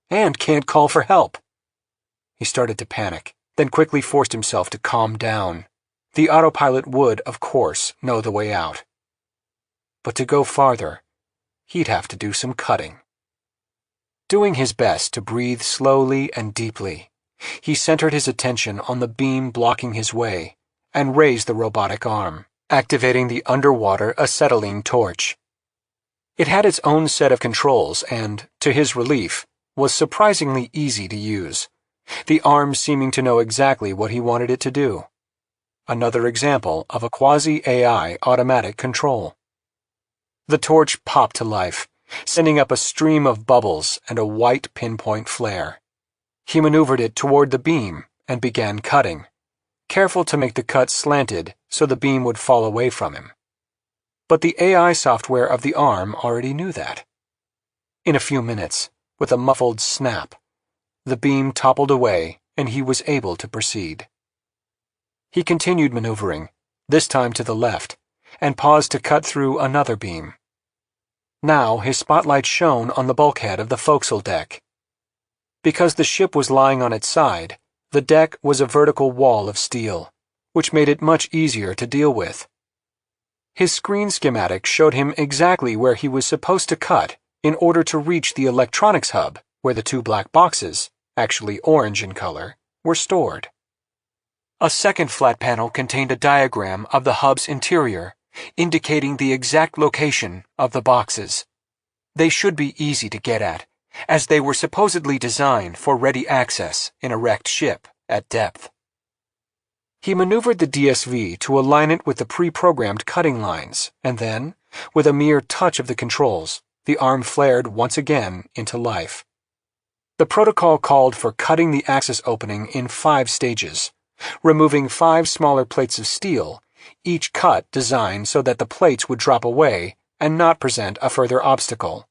S1: And can't call for help. He started to panic, then quickly forced himself to calm down. The autopilot would, of course, know the way out. But to go farther, he'd have to do some cutting. Doing his best to breathe slowly and deeply, he centered his attention on the beam blocking his way and raised the robotic arm, activating the underwater acetylene torch. It had its own set of controls and, to his relief, was surprisingly easy to use, the arm seeming to know exactly what he wanted it to do. Another example of a quasi-AI automatic control. The torch popped to life, sending up a stream of bubbles and a white pinpoint flare. He maneuvered it toward the beam and began cutting, careful to make the cut slanted so the beam would fall away from him. But the AI software of the arm already knew that. In a few minutes, with a muffled snap, the beam toppled away and he was able to proceed. He continued maneuvering, this time to the left, and paused to cut through another beam. Now his spotlight shone on the bulkhead of the forecastle deck. Because the ship was lying on its side, the deck was a vertical wall of steel, which made it much easier to deal with. His screen schematic showed him exactly where he was supposed to cut in order to reach the electronics hub where the two black boxes, actually orange in color,
S2: were stored. A second flat panel contained a diagram of the hub's interior, indicating the exact location of the boxes. They should be easy to get at, as they were supposedly designed for ready access in a wrecked ship at depth. He maneuvered the DSV to align it with the pre-programmed cutting lines, and then, with a mere touch of the controls, the arm flared once again into life. The protocol called for cutting the access opening in 5 stages, removing 5 smaller plates of steel, each cut designed so that the plates would drop away and not present a further obstacle.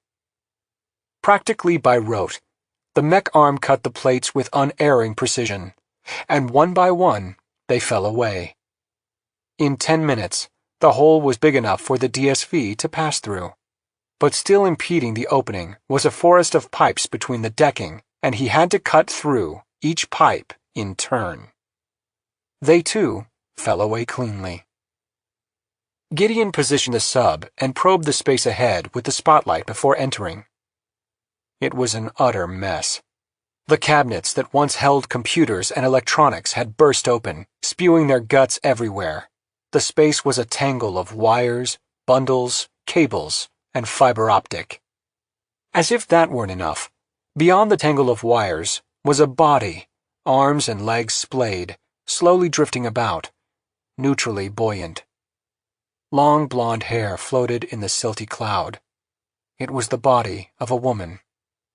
S2: Practically by rote, the mech arm cut the plates with unerring precision, and one by one they fell away. In 10 minutes, the hole was big enough for the DSV to pass through, but still impeding the opening was a forest of pipes between the decking, and he had to cut through each pipe in turn. They, too, fell away cleanly. Gideon positioned the sub and probed the space ahead with the spotlight before entering. It was an utter mess. The cabinets that once held computers and electronics had burst open, spewing their guts everywhere. The space was a tangle of wires, bundles, cables, and fiber optic. As if that weren't enough, beyond the tangle of wires was a body, arms and legs splayed, slowly drifting about, neutrally buoyant. Long blonde hair floated in the silty cloud. It was the body of a woman.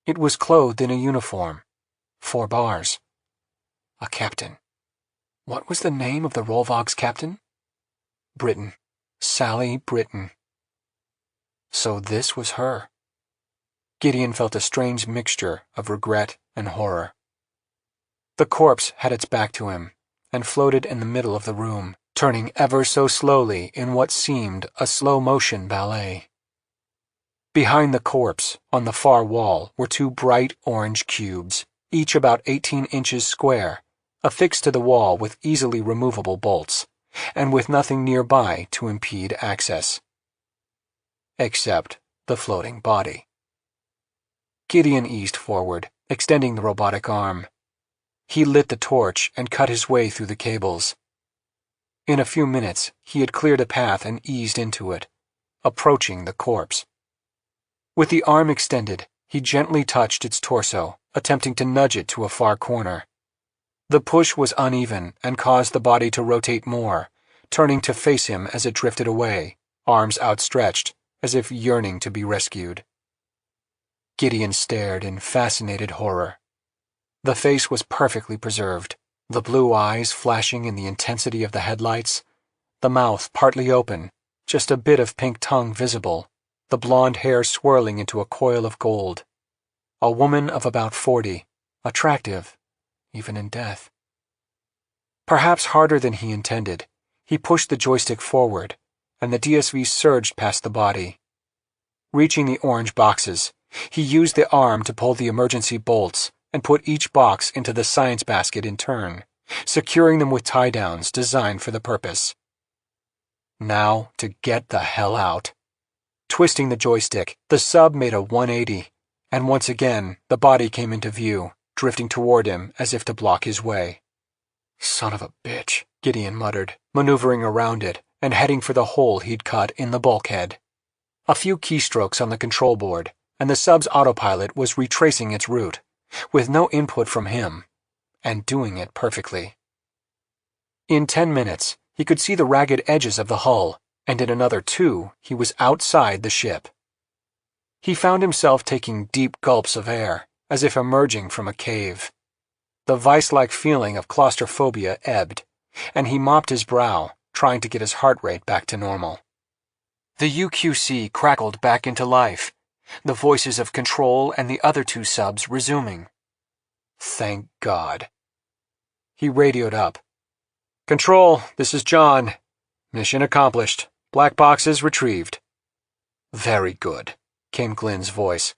S2: It was clothed in a uniform. 4 bars. A captain. What was the name of the Rollvog's captain? Britton. Sally Britton. So this was her. Gideon felt a strange mixture of regret and horror. The corpse had its back to him and floated in the middle of the room, turning ever so slowly in what seemed a slow-motion ballet. Behind the corpse, on the far wall, were 2 bright orange cubes, each about 18 inches square, affixed to the wall with easily removable bolts, and with nothing nearby to impede access. Except the floating body. Gideon eased forward, extending the robotic arm. He lit the torch and cut his way through the cables. In a few minutes, he had cleared a path and eased into it, approaching the corpse. With the arm extended, he gently touched its torso, attempting to nudge it to a far corner. The push was uneven and caused the body to rotate more, turning to face him as it drifted away, arms outstretched, as if yearning to be rescued. Gideon stared in fascinated horror. The face was perfectly preserved, the blue eyes flashing in the intensity of the headlights, the mouth partly open, just a bit of pink tongue visible, the blonde hair swirling into a coil of gold. A woman of about 40, attractive, even in death. Perhaps harder than he intended, he pushed the joystick forward, and the DSV surged past the body. Reaching the orange boxes, he used the arm to pull the emergency bolts and put each box into the science basket in turn, securing them with tie-downs designed for the purpose. Now to get the hell out. Twisting the joystick, the sub made a 180, and once again the body came into view, drifting toward him as if to block his way. Son of a bitch, Gideon muttered, maneuvering around it and heading for the hole he'd cut in the bulkhead. A few keystrokes on the control board, and the sub's autopilot was retracing its route, with no input from him, and doing it perfectly. In 10 minutes, he could see the ragged edges of the hull, and in another 2, he was outside the ship. He found himself taking deep gulps of air, as if emerging from a cave. The vice-like feeling of claustrophobia ebbed, and he mopped his brow, trying to get his heart rate back to normal. The UQC crackled back into life, the voices of Control and the other 2 subs resuming. Thank God. He radioed up. Control, this is John. Mission accomplished. Black boxes retrieved. Very good, came Glenn's voice.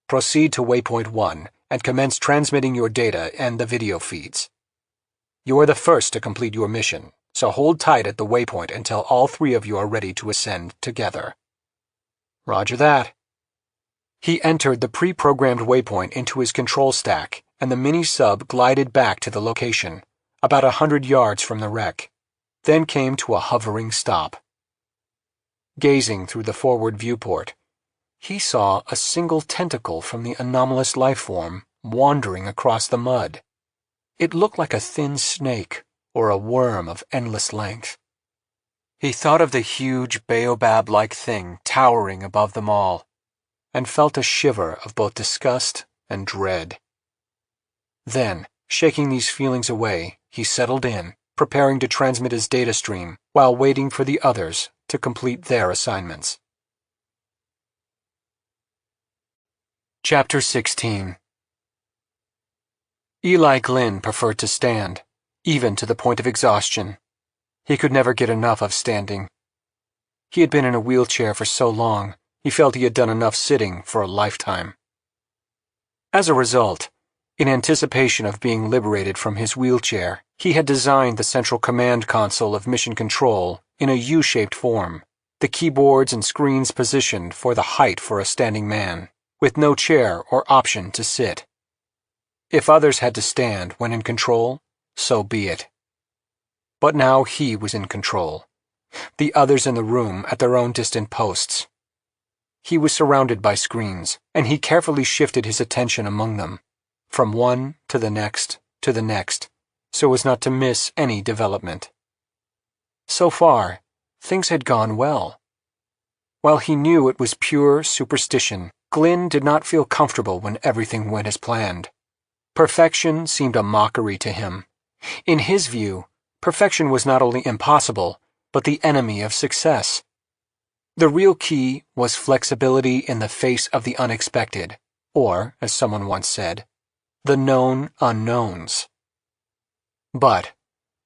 S2: Proceed to Waypoint 1 and commence transmitting your data and the video feeds. You are the first to complete your mission, so hold tight at the waypoint until all 3 of you are ready to ascend together. Roger that. He entered the pre-programmed waypoint into his control stack and the mini-sub glided back to the location, about 100 yards from the wreck, then came to a hovering stop. Gazing through the forward viewport, he saw a single tentacle from the anomalous life form wandering across the mud. It looked like a thin snake or a worm of endless length. He thought of the huge baobab-like thing towering above them all, and felt a shiver of both disgust and dread. Then, shaking these feelings away, he settled in, preparing to transmit his data stream while waiting for the others to complete their assignments. Chapter 16. Eli Glynn preferred to stand, even to the point of exhaustion. He could never get enough of standing. He had been in a wheelchair for so long, he felt he had done enough sitting for a lifetime. As a result, in anticipation of being liberated from his wheelchair, he had designed the central command console of Mission Control in a U-shaped form, the keyboards and screens positioned for the height for a standing man, with no chair or option to sit. If others had to stand when in control, so be it. But now he was in control, the others in the room at their own distant posts. He was surrounded by screens, and he carefully shifted his attention among them, from one to the next, so as not to miss any development. So far, things had gone well. While he knew it was pure superstition, Glynn did not feel comfortable when everything went as planned. Perfection seemed a mockery to him. In his view, perfection was not only impossible, but the enemy of success. The real key was flexibility in the face of the unexpected, or, as someone once said, the known unknowns. But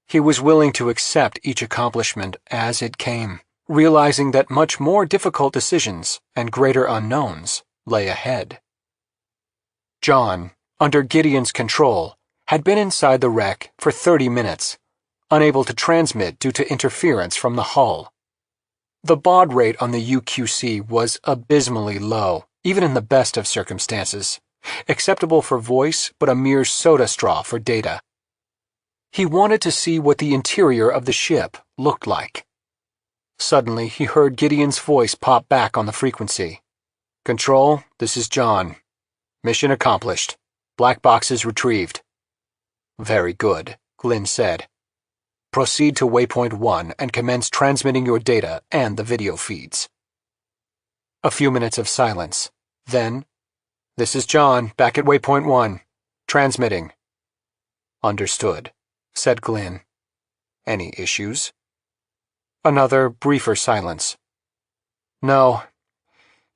S2: he was willing to accept each accomplishment as it came, realizing that much more difficult decisions and greater unknowns lay ahead. John, under Gideon's control, had been inside the wreck for 30 minutes, unable to transmit due to interference from the hull. The baud rate on the UQC was abysmally low, even in the best of circumstances, acceptable for voice but a mere soda straw for data. He wanted to see what the interior of the ship looked like. Suddenly, he heard Gideon's voice pop back on the frequency. "Control, this is John. Mission accomplished. Black boxes retrieved." "Very good," Glynn said. "Proceed to Waypoint 1 and commence transmitting your data and the video feeds." A few minutes of silence. Then, "This is John, back at Waypoint 1. Transmitting." "Understood," said Glynn. "Any issues?" Another, briefer silence. "No,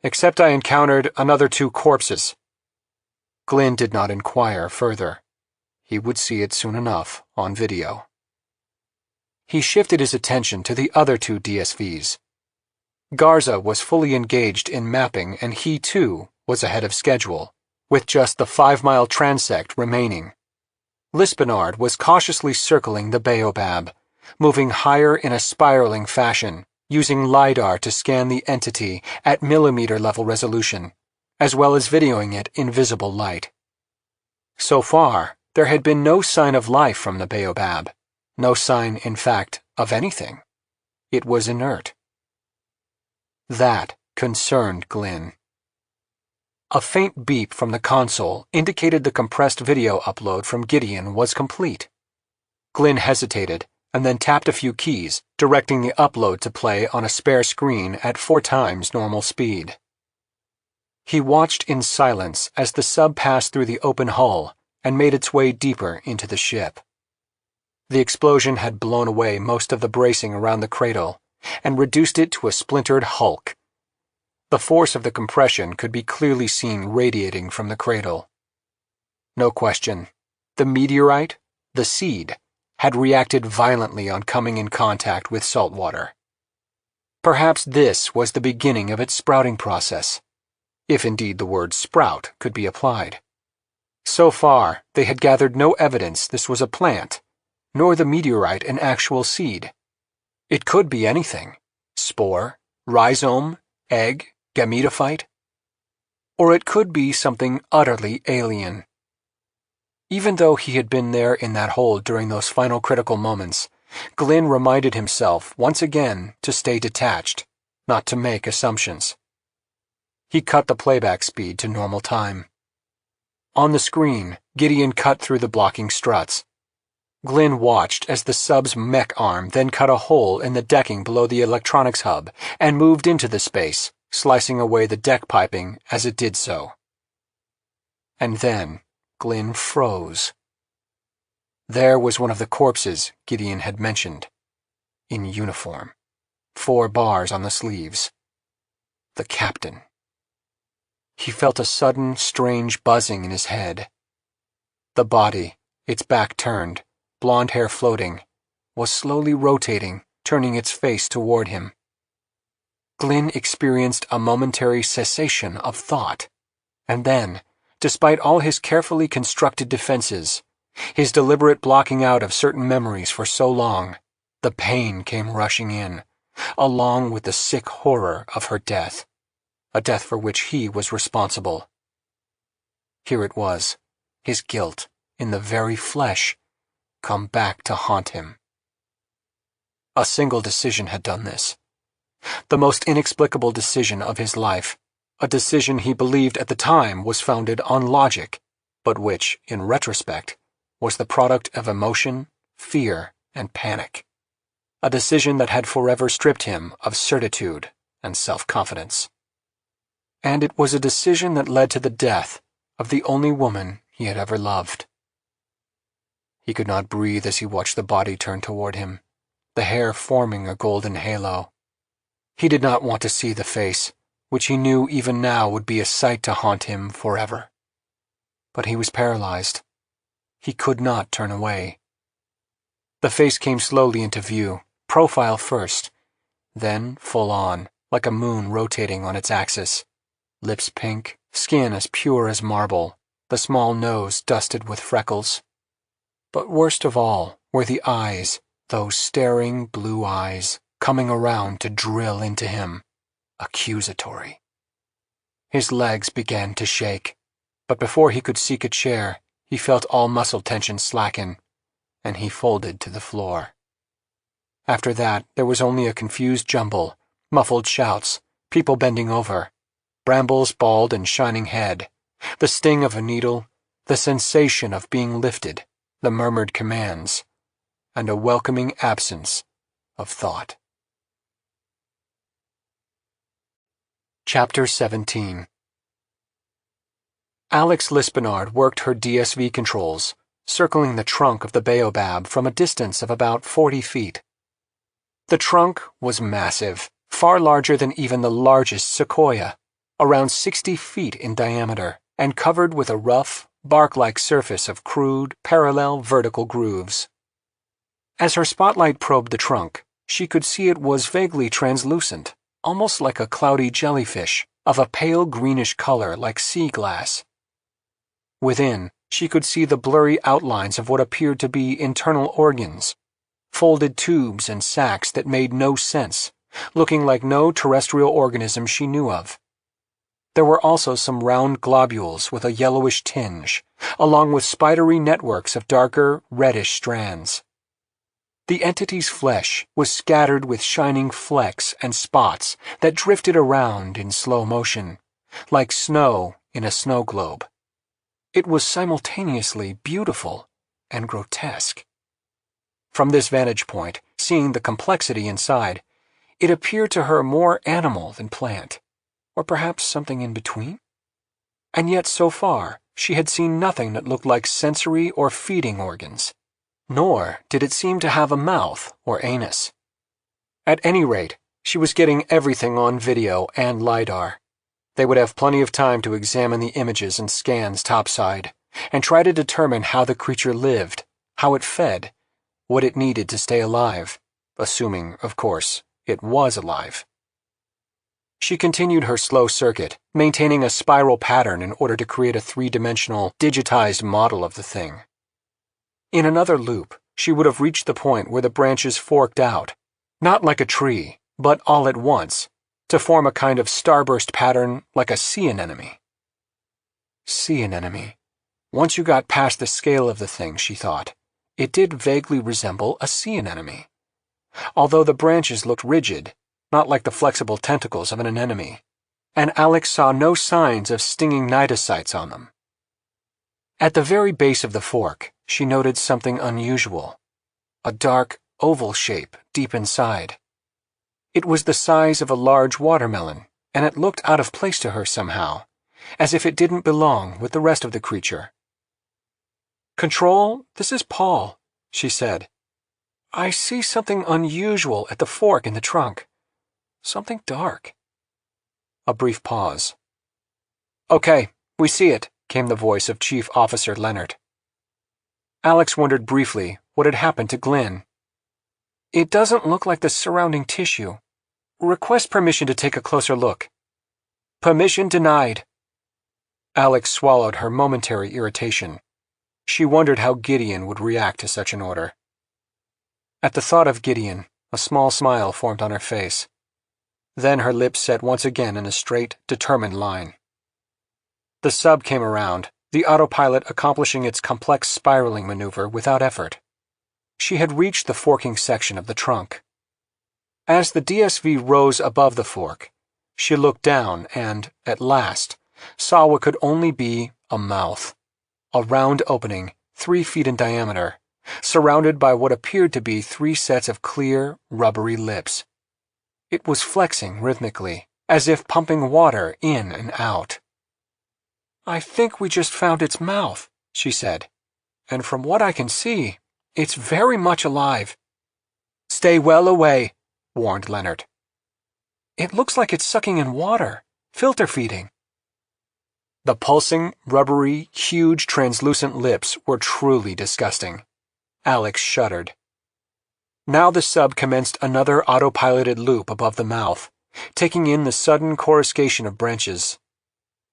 S2: except I encountered another 2 corpses." Glynn did not inquire further. He would see it soon enough on video. He shifted his attention to the other 2 DSVs. Garza was fully engaged in mapping, and he, too, was ahead of schedule, with just the 5-mile transect remaining. Lispinard was cautiously circling the baobab, moving higher in a spiraling fashion, using LiDAR to scan the entity at millimeter-level resolution, as well as videoing it in visible light. So far, there had been no sign of life from the baobab, no sign, in fact, of anything. It was inert. That concerned Glynn. A faint beep from the console indicated the compressed video upload from Gideon was complete. Glynn hesitated and then tapped a few keys, directing the upload to play on a spare screen at 4 times normal speed. He watched in silence as the sub passed through the open hull and made its way deeper into the ship. The explosion had blown away most of the bracing around the cradle and reduced it to a splintered hulk. The force of the compression could be clearly seen radiating from the cradle. No question, the meteorite, the seed, had reacted violently on coming in contact with salt water. Perhaps this was the beginning of its sprouting process, if indeed the word sprout could be applied. So far, they had gathered no evidence this was a plant, nor the meteorite an actual seed. It could be anything: spore, rhizome, egg, gametophyte. Or it could be something utterly alien. Even though he had been there in that hole during those final critical moments, Glynn reminded himself once again to stay detached, not to make assumptions. He cut the playback speed to normal time. On the screen, Gideon cut through the blocking struts. Glynn watched as the sub's mech arm then cut a hole in the decking below the electronics hub and moved into the space, slicing away the deck piping as it did so. And then Glynn froze. There was one of the corpses Gideon had mentioned. In uniform. 4 bars on the sleeves. The captain. He felt a sudden, strange buzzing in his head. The body, its back turned, blonde hair floating, was slowly rotating, turning its face toward him. Glynn experienced a momentary cessation of thought, and then, despite all his carefully constructed defenses, his deliberate blocking out of certain memories for so long, the pain came rushing in, along with the sick horror of her death, a death for which he was responsible. Here it was, his guilt, in the very flesh, come back to haunt him. A single decision had done this. The most inexplicable decision of his life, a decision he believed at the time was founded on logic, but which, in retrospect, was the product of emotion, fear, and panic. A decision that had forever stripped him of certitude and self-confidence. And it was a decision that led to the death of the only woman he had ever loved. He could not breathe as he watched the body turn toward him, the hair forming a golden halo. He did not want to see the face, which he knew even now would be a sight to haunt him forever. But he was paralyzed. He could not turn away. The face came slowly into view, profile first, then full on, like a moon rotating on its axis. Lips pink, skin as pure as marble, the small nose dusted with freckles. But worst of all were the eyes, those staring blue eyes, coming around to drill into him, accusatory. His legs began to shake, but before he could seek a chair, he felt all muscle tension slacken, and he folded to the floor. After that, there was only a confused jumble, muffled shouts, people bending over, Bramble's bald and shining head, the sting of a needle, the sensation of being lifted, the murmured commands, and a welcoming absence of thought. Chapter 17. Alex Lispinard worked her DSV controls, circling the trunk of the baobab from a distance of about 40 feet. The trunk was massive, far larger than even the largest sequoia, around 60 feet in diameter, and covered with a rough, bark-like surface of crude, parallel vertical grooves. As her spotlight probed the trunk, she could see it was vaguely translucent, almost like a cloudy jellyfish, of a pale greenish color like sea glass. Within, she could see the blurry outlines of what appeared to be internal organs, folded tubes and sacs that made no sense, looking like no terrestrial organism she knew of. There were also some round globules with a yellowish tinge, along with spidery networks of darker, reddish strands. The entity's flesh was scattered with shining flecks and spots that drifted around in slow motion, like snow in a snow globe. It was simultaneously beautiful and grotesque. From this vantage point, seeing the complexity inside, it appeared to her more animal than plant, or perhaps something in between. And yet so far, she had seen nothing that looked like sensory or feeding organs, nor did it seem to have a mouth or anus. At any rate, she was getting everything on video and LiDAR. They would have plenty of time to examine the images and scans topside, and try to determine how the creature lived, how it fed, what it needed to stay alive, assuming, of course, it was alive. She continued her slow circuit, maintaining a spiral pattern in order to create a three-dimensional, digitized model of the thing. In another loop, she would have reached the point where the branches forked out, not like a tree, but all at once, to form a kind of starburst pattern like a sea anemone. Sea anemone.
S1: Once you got past the scale of the thing, she thought, it did vaguely resemble a sea anemone. Although the branches looked rigid, not like the flexible tentacles of an anemone, and Alex saw no signs of stinging cnidocytes on them. At the very base of the fork, she noted something unusual, a dark, oval shape deep inside. It was the size of a large watermelon, and it looked out of place to her somehow, as if it didn't belong with the rest of the creature. "Control, this is Paul," she said. "I see something unusual at the fork in the trunk. Something dark." A brief pause. "Okay, we see it," came the voice of Chief Officer Leonard. Alex wondered briefly what had happened to Glynn. "It doesn't look like the surrounding tissue. Request permission to take a closer look." "Permission denied." Alex swallowed her momentary irritation. She wondered how Gideon would react to such an order. At the thought of Gideon, a small smile formed on her face. Then her lips set once again in a straight, determined line. The sub came around, the autopilot accomplishing its complex spiraling maneuver without effort. She had reached the forking section of the trunk. As the DSV rose above the fork, she looked down and, at last, saw what could only be a mouth. A round opening, 3 feet in diameter, surrounded by what appeared to be 3 sets of clear, rubbery lips. It was flexing rhythmically, as if pumping water in and out. "I think we just found its mouth," she said, "and from what I can see, it's very much alive." "Stay well away," warned Leonard. "It looks like it's sucking in water, filter feeding." The pulsing, rubbery, huge, translucent lips were truly disgusting. Alex shuddered. Now the sub commenced another autopiloted loop above the mouth, taking in the sudden coruscation of branches.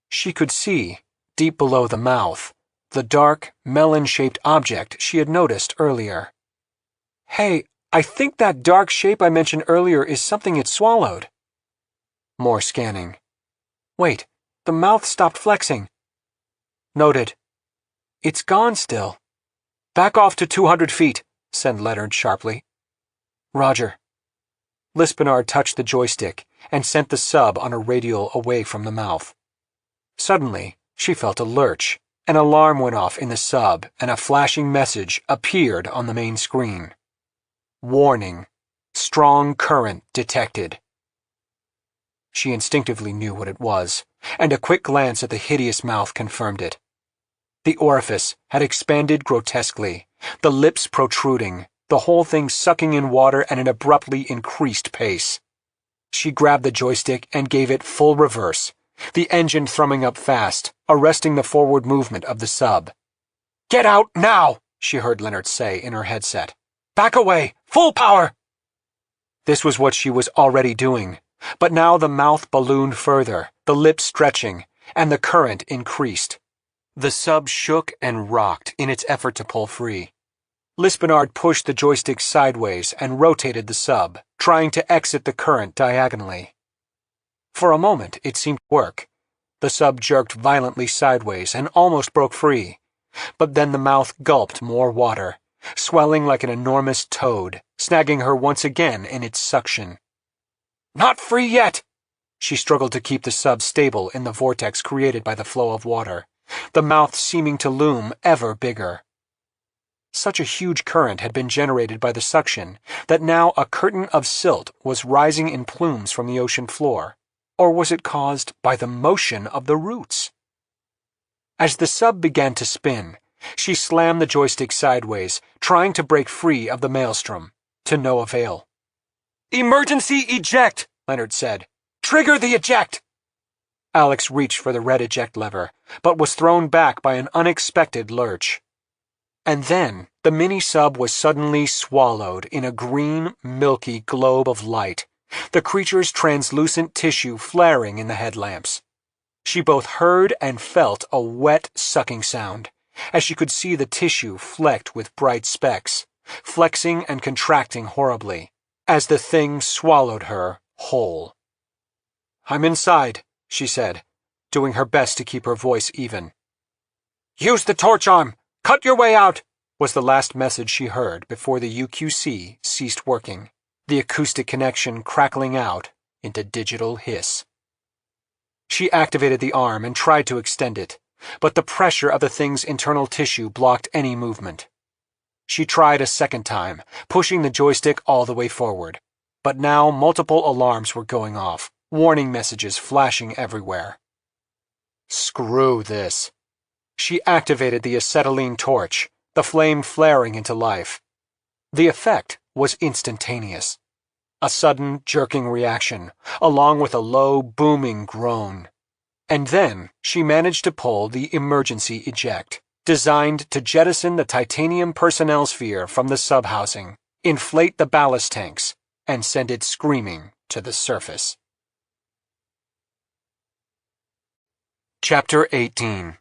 S1: She could see, deep below the mouth, the dark, melon-shaped object she had noticed earlier. "Hey, I think that dark shape I mentioned earlier is something it swallowed." More scanning. "Wait, the mouth stopped flexing." "Noted. It's gone still." "Back off to 200 feet, said Leonard sharply. "Roger." Lispinard touched the joystick and sent the sub on a radial away from the mouth. Suddenly, she felt a lurch. An alarm went off in the sub and a flashing message appeared on the main screen. "Warning. Strong current detected." She instinctively knew what it was, and a quick glance at the hideous mouth confirmed it. The orifice had expanded grotesquely, the lips protruding, the whole thing sucking in water at an abruptly increased pace. She grabbed the joystick and gave it full reverse, the engine thrumming up fast, arresting the forward movement of the sub. "Get out now," she heard Leonard say in her headset. "Back away! Full power!" This was what she was already doing, but now the mouth ballooned further, the lips stretching, and the current increased. The sub shook and rocked in its effort to pull free. Lispinard pushed the joystick sideways and rotated the sub, trying to exit the current diagonally. For a moment, it seemed to work. The sub jerked violently sideways and almost broke free, but then the mouth gulped more water, swelling like an enormous toad, snagging her once again in its suction. "Not free yet!" She struggled to keep the sub stable in the vortex created by the flow of water, the mouth seeming to loom ever bigger. Such a huge current had been generated by the suction that now a curtain of silt was rising in plumes from the ocean floor, or was it caused by the motion of the roots? As the sub began to spin, she slammed the joystick sideways, trying to break free of the maelstrom, to no avail. "Emergency eject," Leonard said. "Trigger the eject!" Alex reached for the red eject lever, but was thrown back by an unexpected lurch. And then the mini-sub was suddenly swallowed in a green, milky globe of light, the creature's translucent tissue flaring in the headlamps. She both heard and felt a wet, sucking sound, as she could see the tissue flecked with bright specks, flexing and contracting horribly, as the thing swallowed her whole. "I'm inside," she said, doing her best to keep her voice even.
S2: "Use the torch arm! Cut your way out!" was the last message she heard before the UQC ceased working, the acoustic connection crackling out into digital hiss. She activated the arm and tried to extend it, but the pressure of the thing's internal tissue blocked any movement. She tried a second time, pushing the joystick all the way forward, but now multiple alarms were going off, warning messages flashing everywhere. Screw this. She activated the acetylene torch, the flame flaring into life. The effect was instantaneous. A sudden, jerking reaction, along with a low, booming groan. And then she managed to pull the emergency eject, designed to jettison the titanium personnel sphere from the subhousing, inflate the ballast tanks, and send it screaming to the surface. Chapter 18.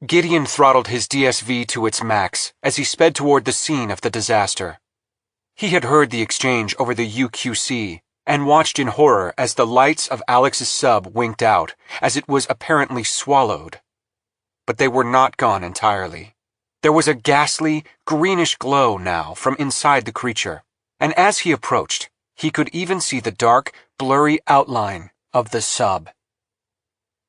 S2: Gideon throttled his DSV to its max as he sped toward the scene of the disaster. He had heard the exchange over the UQC and watched in horror as the lights of Alex's sub winked out as it was apparently swallowed. But they were not gone entirely. There was a ghastly, greenish glow now from inside the creature, and as he approached, he could even see the dark, blurry outline of the sub.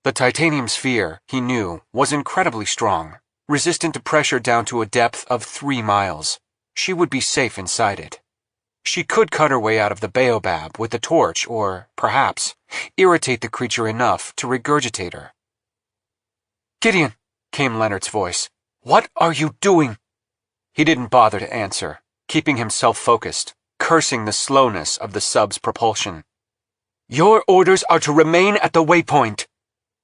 S2: The titanium sphere, he knew, was incredibly strong, resistant to pressure down to a depth of 3 miles. She would be safe inside it. She could cut her way out of the baobab with the torch or, perhaps, irritate the creature enough to regurgitate her. "Gideon," came Leonard's voice. "What are you doing?" He didn't bother to answer, keeping himself focused, cursing the slowness of the sub's propulsion. "Your orders are to remain at the waypoint."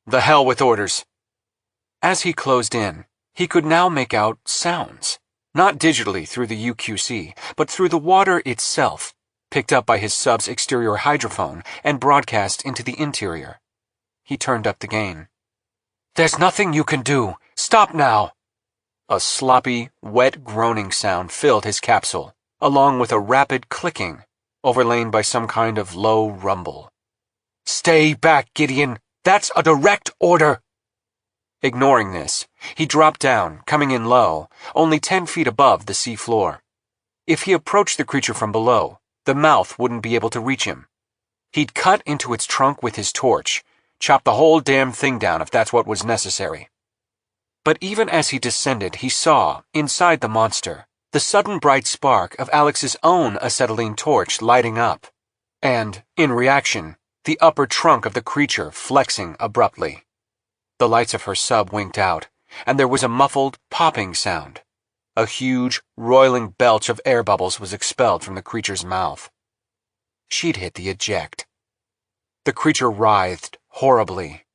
S2: "The hell with orders." As he closed in, he could now make out sounds, not digitally through the UQC, but through the water itself, picked up by his sub's exterior hydrophone and broadcast into the interior. He turned up the gain. "There's nothing you can do. Stop now." A sloppy, wet groaning sound filled his capsule, along with a rapid clicking, overlain by some kind of low rumble. "Stay back, Gideon. That's a direct order." Ignoring this, he dropped down, coming in low, only 10 feet above the sea floor. If he approached the creature from below, the mouth wouldn't be able to reach him. He'd cut into its trunk with his torch, chop the whole damn thing down if that's what was necessary. But even as he descended, he saw, inside the monster, the sudden bright spark of Alex's own acetylene torch lighting up, and, in reaction, the upper trunk of the creature flexing abruptly. The lights of her sub winked out, and there was a muffled, popping sound. A huge, roiling belch of air bubbles was expelled from the creature's mouth. She'd hit the eject. The creature writhed horribly,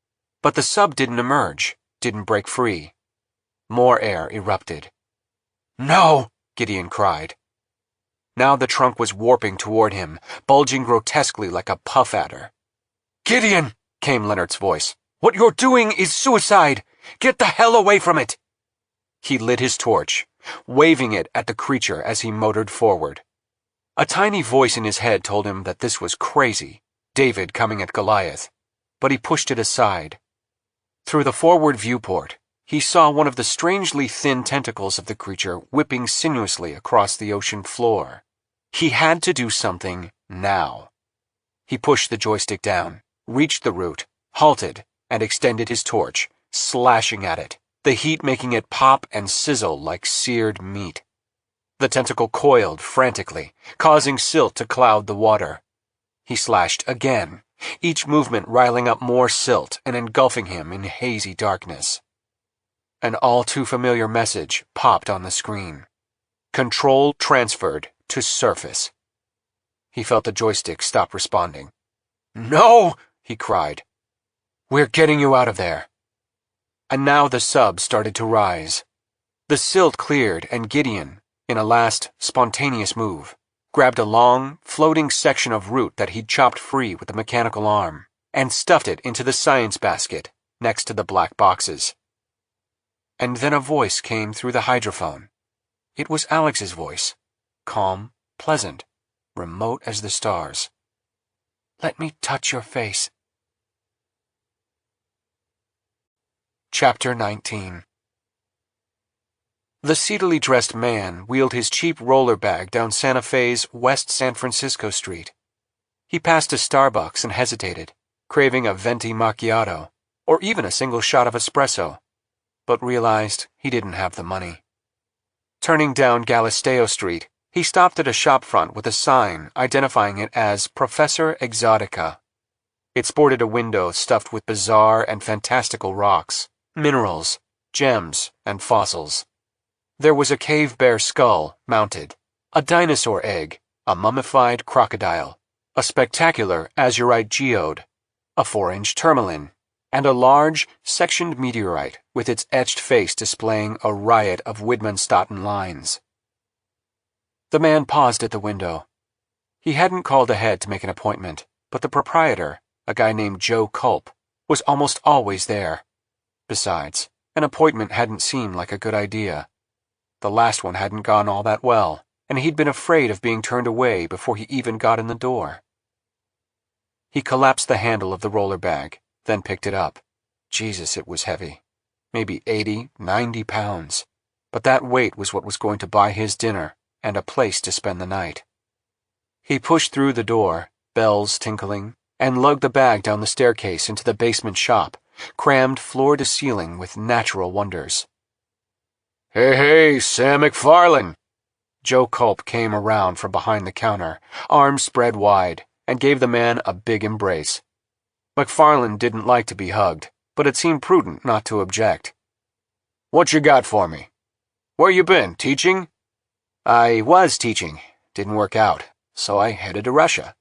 S2: but the sub didn't emerge, didn't break free. More air erupted. "No!" Gideon cried. Now the trunk was warping toward him, bulging grotesquely like a puff adder. "Gideon!" came Leonard's voice. "What you're doing is suicide! Get the hell away from it!" He lit his torch, waving it at the creature as he motored forward. A tiny voice in his head told him that this was crazy, David coming at Goliath, but he pushed it aside. Through the forward viewport, he saw one of the strangely thin tentacles of the creature whipping sinuously across the ocean floor. He had to do something now. He pushed the joystick down, reached the root, halted, and extended his torch, slashing at it, the heat making it pop and sizzle like seared meat. The tentacle coiled frantically, causing silt to cloud the water. He slashed again, each movement riling up more silt and engulfing him in hazy darkness. An all-too-familiar message popped on the screen. Control transferred to surface. He felt the joystick stop responding. "No!" he cried. "We're getting you out of there." And now the sub started to rise. The silt cleared and Gideon, in a last, spontaneous move, grabbed a long, floating section of root that he'd chopped free with a mechanical arm and stuffed it into the science basket next to the black boxes. And then a voice came through the hydrophone. It was Alex's voice, calm, pleasant, remote as the stars. "Let me touch your face." Chapter 19. The seedily dressed man wheeled his cheap roller bag down Santa Fe's West San Francisco Street. He passed a Starbucks and hesitated, craving a venti macchiato, or even a single shot of espresso, but realized he didn't have the money. Turning down Galisteo Street, he stopped at a shopfront with a sign identifying it as Professor Exotica. It sported a window stuffed with bizarre and fantastical rocks, minerals, gems, and fossils. There was a cave bear skull mounted, a dinosaur egg, a mummified crocodile, a spectacular azurite geode, a 4-inch tourmaline, and a large, sectioned meteorite with its etched face displaying a riot of Widmanstatten lines. The man paused at the window. He hadn't called ahead to make an appointment, but the proprietor, a guy named Joe Culp, was almost always there. Besides, an appointment hadn't seemed like a good idea. The last one hadn't gone all that well, and he'd been afraid of being turned away before he even got in the door. He collapsed the handle of the roller bag, then picked it up. Jesus, it was heavy. Maybe 80, 90 pounds. But that weight was what was going to buy his dinner and a place to spend the night. He pushed through the door, bells tinkling, and lugged the bag down the staircase into the basement shop, crammed floor to ceiling with natural wonders.
S1: Hey, Sam McFarlane!
S2: Joe Culp came around from behind the counter, arms spread wide, and gave the man a big embrace. McFarlane didn't like to be hugged, but it seemed prudent not to object.
S1: What you got for me? Where you been, teaching?
S2: I was teaching. Didn't work out, so I headed to Russia.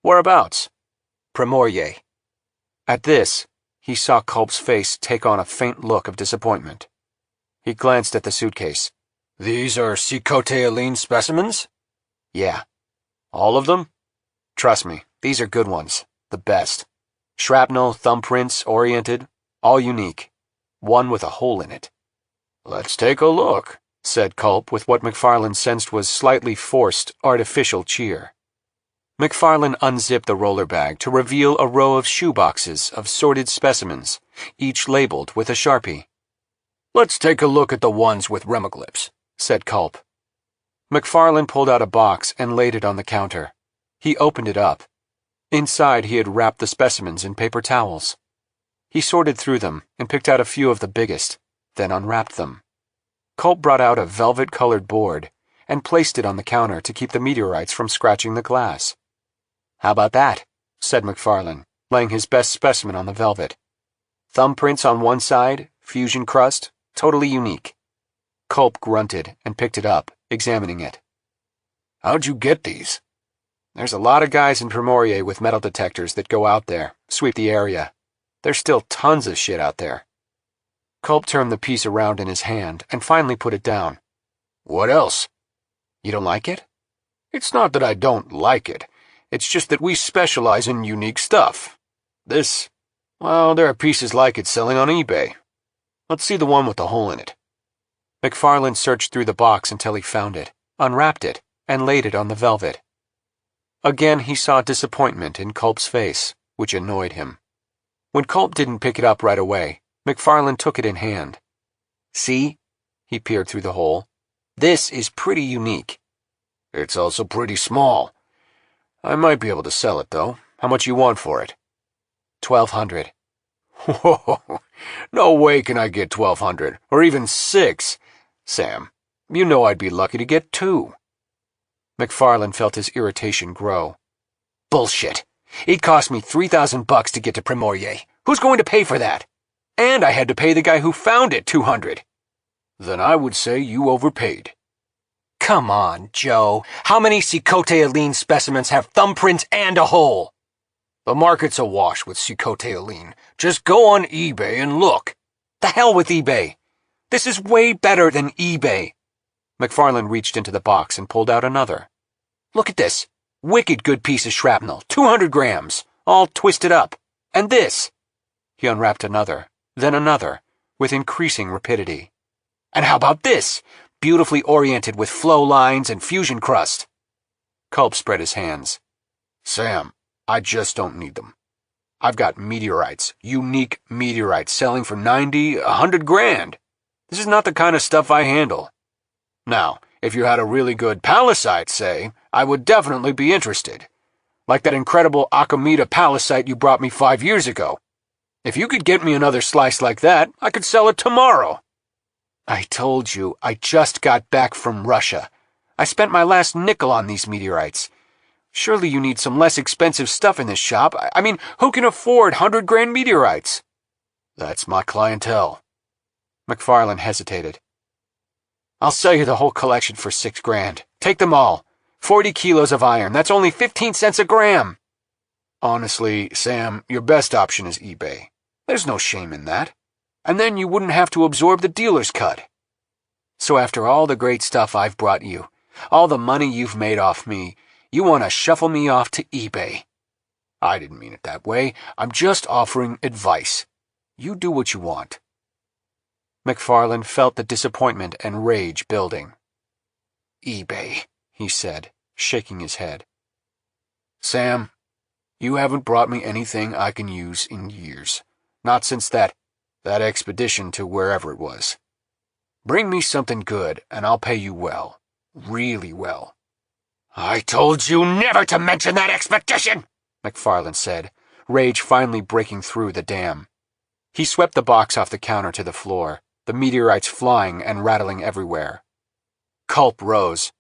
S1: Whereabouts?
S2: Primorye. At this, he saw Culp's face take on a faint look of disappointment. He glanced at the suitcase.
S1: These are cicotealine specimens?
S2: Yeah.
S1: All of them?
S2: Trust me, these are good ones. The best. Shrapnel, thumbprints, oriented, all unique. One with a hole in it.
S1: Let's take a look,
S2: said Culp with what McFarlane sensed was slightly forced, artificial cheer. McFarlane unzipped the roller bag to reveal a row of shoeboxes of sorted specimens, each labeled with a Sharpie.
S1: Let's take a look at the ones with remoglyphs,
S2: said Culp. McFarlane pulled out a box and laid it on the counter. He opened it up. Inside, he had wrapped the specimens in paper towels. He sorted through them and picked out a few of the biggest, then unwrapped them. Culp brought out a velvet-colored board and placed it on the counter to keep the meteorites from scratching the glass. How about that? Said McFarlane, laying his best specimen on the velvet. Thumbprints on one side, fusion crust, totally unique. Culp grunted and picked it up, examining it.
S1: How'd you get these?
S2: There's a lot of guys in Primorye with metal detectors that go out there, sweep the area. There's still tons of shit out there. Culp turned the piece around in his hand and finally put it down.
S1: What else?
S2: You don't like it?
S1: It's not that I don't like it. It's just that we specialize in unique stuff. Well, there are pieces like it selling on eBay. Let's see the one with the hole in it.
S2: McFarlane searched through the box until he found it, unwrapped it, and laid it on the velvet. Again, he saw disappointment in Culp's face, which annoyed him. When Culp didn't pick it up right away, McFarlane took it in hand. See? He peered through the hole. This is pretty unique.
S1: It's also pretty small. I might be able to sell it, though. How much you want for it?
S2: $1,200.
S1: Whoa, no way can I get 1,200, or even 6. Sam, you know I'd be lucky to get 2.
S2: McFarlane felt his irritation grow. Bullshit. It cost me $3,000 to get to Primorye. Who's going to pay for that? And I had to pay the guy who found it $200.
S1: Then I would say you overpaid.
S2: Come on, Joe. How many cicotealine specimens have thumbprints and a hole?
S1: The market's awash with cicotealine. Just go on eBay and look.
S2: The hell with eBay. This is way better than eBay. McFarlane reached into the box and pulled out another. Look at this. Wicked good piece of shrapnel, 200 grams, all twisted up. And this. He unwrapped another, then another, with increasing rapidity. And how about this? Beautifully oriented with flow lines and fusion crust. Culp spread his hands.
S1: Sam, I just don't need them. I've got meteorites, unique meteorites, selling for 90, 100 grand. This is not the kind of stuff I handle. Now, if you had a really good palisite, say, I would definitely be interested. Like that incredible Akamita palisite you brought me 5 years ago. If you could get me another slice like that, I could sell it tomorrow. I told you, I just got back from Russia. I spent my last nickel on these meteorites. Surely you need some less expensive stuff in this shop. I mean, who can afford 100 grand meteorites? That's my clientele.
S2: McFarlane hesitated.
S1: I'll sell you the whole collection for 6 grand. Take them all. 40 kilos of iron. That's only 15 cents a gram. Honestly, Sam, your best option is eBay. There's no shame in that. And then you wouldn't have to absorb the dealer's cut. So after all the great stuff I've brought you, all the money you've made off me, you want to shuffle me off to eBay. I didn't mean it that way. I'm just offering advice. You do what you want.
S2: McFarlane felt the disappointment and rage building.
S1: eBay, he said, shaking his head. Sam, you haven't brought me anything I can use in years. Not since that expedition to wherever it was. Bring me something good, and I'll pay you well. Really well. I told you never to mention that expedition, McFarlane said, rage finally breaking through the dam.
S2: He swept the box off the counter to the floor, the meteorites flying and rattling everywhere.
S1: Culp rose.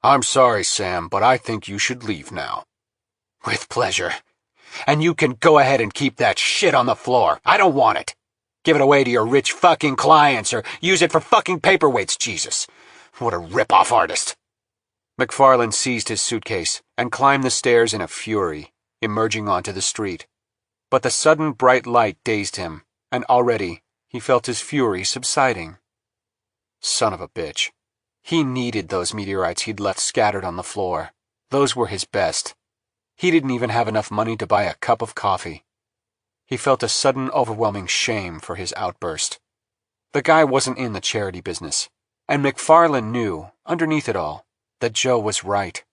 S1: I'm sorry, Sam, but I think you should leave now. With pleasure. And you can go ahead and keep that shit on the floor. I don't want it. Give it away to your rich fucking clients or use it for fucking paperweights, Jesus. What a rip-off artist.
S2: McFarlane seized his suitcase and climbed the stairs in a fury, emerging onto the street. But the sudden bright light dazed him, and already he felt his fury subsiding. Son of a bitch. He needed those meteorites he'd left scattered on the floor. Those were his best. He didn't even have enough money to buy a cup of coffee. He felt a sudden overwhelming shame for his outburst. The guy wasn't in the charity business, and McFarlane knew, underneath it all, that Joe was right.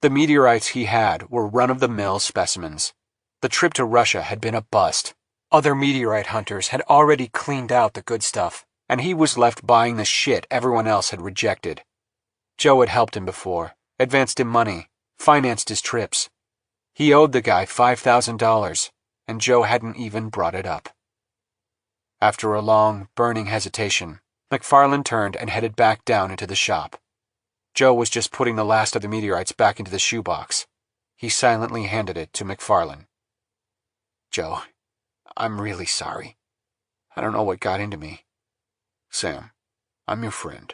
S2: The meteorites he had were run-of-the-mill specimens. The trip to Russia had been a bust. Other meteorite hunters had already cleaned out the good stuff, and he was left buying the shit everyone else had rejected. Joe had helped him before, advanced him money, financed his trips. He owed the guy $5,000, and Joe hadn't even brought it up. After a long, burning hesitation, McFarlane turned and headed back down into the shop. Joe was just putting the last of the meteorites back into the shoebox. He silently handed it to McFarlane. Joe, I'm really sorry. I don't know what got into me. Sam, I'm your friend.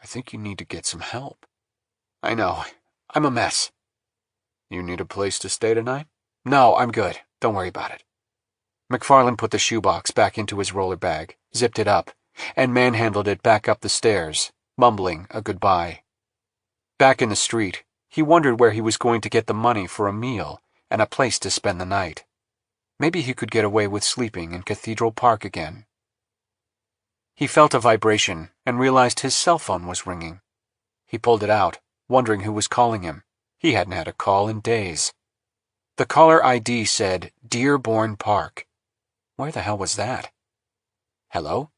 S2: I think you need to get some help. I know. I'm a mess. You need a place to stay tonight? No, I'm good. Don't worry about it. McFarlane put the shoebox back into his roller bag, zipped it up, and manhandled it back up the stairs, mumbling a goodbye. Back in the street, he wondered where he was going to get the money for a meal and a place to spend the night. Maybe he could get away with sleeping in Cathedral Park again. He felt a vibration and realized his cell phone was ringing. He pulled it out, wondering who was calling him. He hadn't had a call in days. The caller ID said Dearborn Park. Where the hell was that? Hello?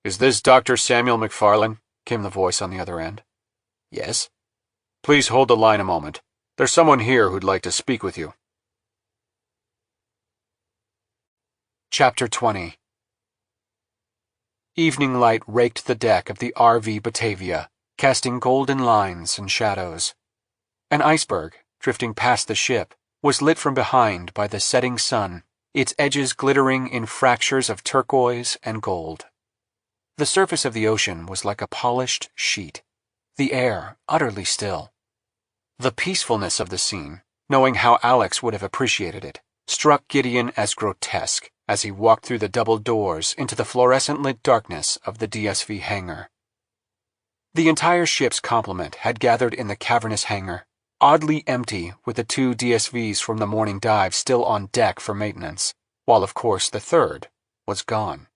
S2: Is this Dr. Samuel McFarlane? Came the voice on the other end. Yes. Please hold the line a moment. There's someone here who'd like to speak with you. Chapter 20. Evening light raked the deck of the RV Batavia, casting golden lines and shadows. An iceberg, drifting past the ship, was lit from behind by the setting sun, its edges glittering in fractures of turquoise and gold. The surface of the ocean was like a polished sheet, the air utterly still. The peacefulness of the scene, knowing how Alex would have appreciated it, struck Gideon as grotesque as he walked through the double doors into the fluorescent-lit darkness of the DSV hangar. The entire ship's complement had gathered in the cavernous hangar, oddly empty with the 2 DSVs from the morning dive still on deck for maintenance, while of course the third was gone.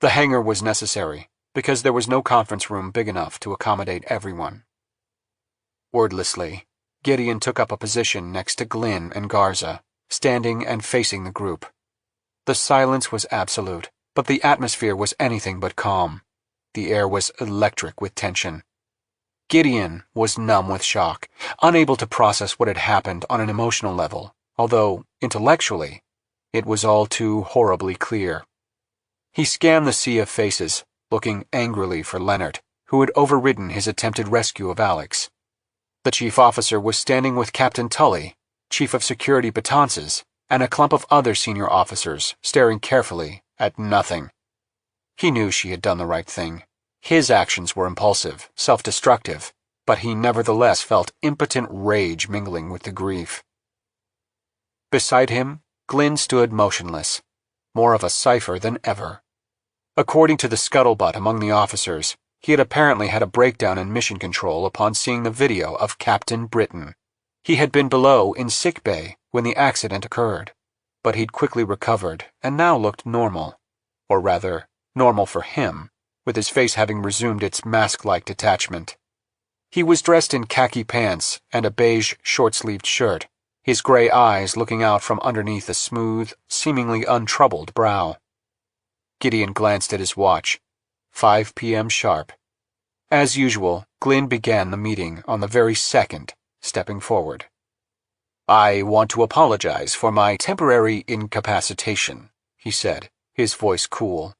S2: The hangar was necessary because there was no conference room big enough to accommodate everyone. Wordlessly, Gideon took up a position next to Glynn and Garza, standing and facing the group. The silence was absolute, but the atmosphere was anything but calm. The air was electric with tension. Gideon was numb with shock, unable to process what had happened on an emotional level, although, intellectually, it was all too horribly clear. He scanned the sea of faces, looking angrily for Leonard, who had overridden his attempted rescue of Alex. The chief officer was standing with Captain Tully, chief of security Betances, and a clump of other senior officers, staring carefully at nothing. He knew she had done the right thing. His actions were impulsive, self-destructive, but he nevertheless felt impotent rage mingling with the grief. Beside him, Glynn stood motionless, more of a cipher than ever. According to the scuttlebutt among the officers, he had apparently had a breakdown in mission control upon seeing the video of Captain Britain. He had been below in sick bay when the accident occurred, but he'd quickly recovered and now looked normal, or rather, normal for him, with his face having resumed its mask-like detachment. He was dressed in khaki pants and a beige short-sleeved shirt, his gray eyes looking out from underneath a smooth, seemingly untroubled brow. Gideon glanced at his watch. 5 p.m. sharp. As usual, Glynn began the meeting on the very second, stepping forward. "I want to apologize for my temporary incapacitation," he said, his voice cool.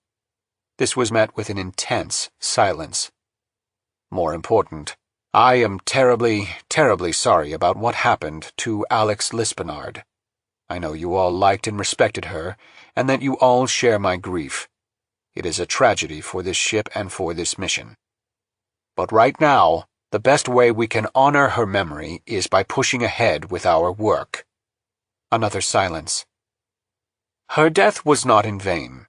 S2: This was met with an intense silence. "More important, I am terribly, terribly sorry about what happened to Alex Lispenard. I know you all liked and respected her, and that you all share my grief. It is a tragedy for this ship and for this mission. But right now, the best way we can honor her memory is by pushing ahead with our work." Another silence. "Her death was not in vain.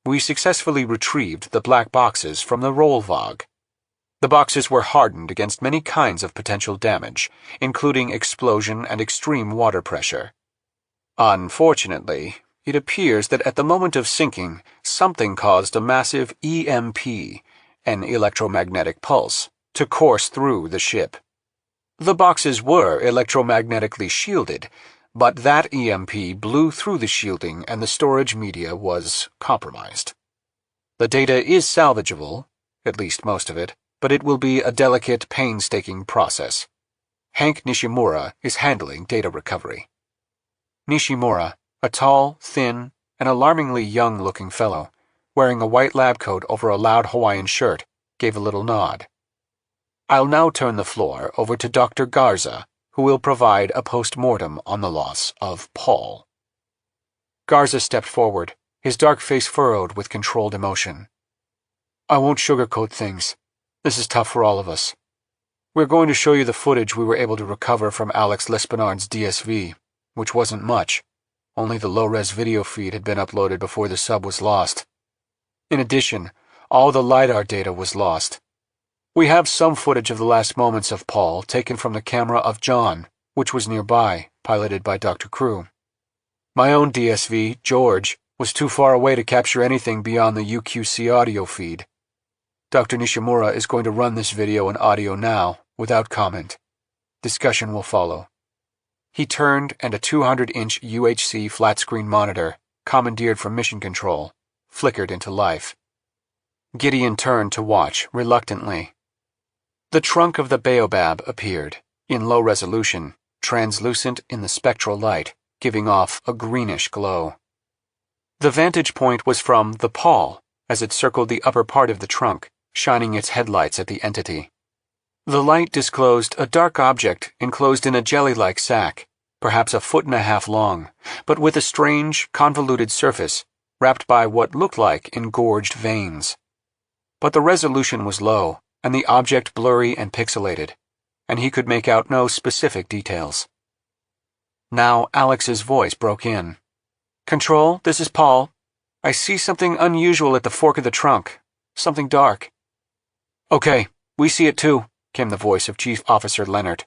S2: We successfully retrieved the black boxes from the Rollvog. The boxes were hardened against many kinds of potential damage, including explosion and extreme water pressure. Unfortunately, it appears that at the moment of sinking, something caused a massive EMP, an electromagnetic pulse, to course through the ship. The boxes were electromagnetically shielded, but that EMP blew through the shielding and the storage media was compromised. The data is salvageable, at least most of it, but it will be a delicate, painstaking process. Hank Nishimura is handling data recovery." Nishimura, a tall, thin, and alarmingly young-looking fellow, wearing a white lab coat over a loud Hawaiian shirt, gave a little nod. "I'll now turn the floor over to Dr. Garza, who will provide a post-mortem on the loss of Paul." Garza stepped forward, his dark face furrowed with controlled emotion. "I won't sugarcoat things. This is tough for all of us. We're going to show you the footage we were able to recover from Alex Lispenard's DSV, which wasn't much. Only the low-res video feed had been uploaded before the sub was lost. In addition, all the LiDAR data was lost. We have some footage of the last moments of Paul taken from the camera of John, which was nearby, piloted by Dr. Crew. My own DSV, George, was too far away to capture anything beyond the UQC audio feed. Dr. Nishimura is going to run this video and audio now, without comment. Discussion will follow." He turned and a 200-inch UHC flat-screen monitor, commandeered from Mission Control, flickered into life. Gideon turned to watch, reluctantly. The trunk of the baobab appeared, in low resolution, translucent in the spectral light, giving off a greenish glow. The vantage point was from the Paul, as it circled the upper part of the trunk, shining its headlights at the entity. The light disclosed a dark object enclosed in a jelly-like sac, perhaps a 1.5 feet long, but with a strange, convoluted surface, wrapped by what looked like engorged veins. But the resolution was low, and the object blurry and pixelated, and he could make out no specific details. Now Alex's voice broke in. "Control, this is Paul. I see something unusual at the fork of the trunk. Something dark." "Okay, we see it too," came the voice of Chief Officer Leonard.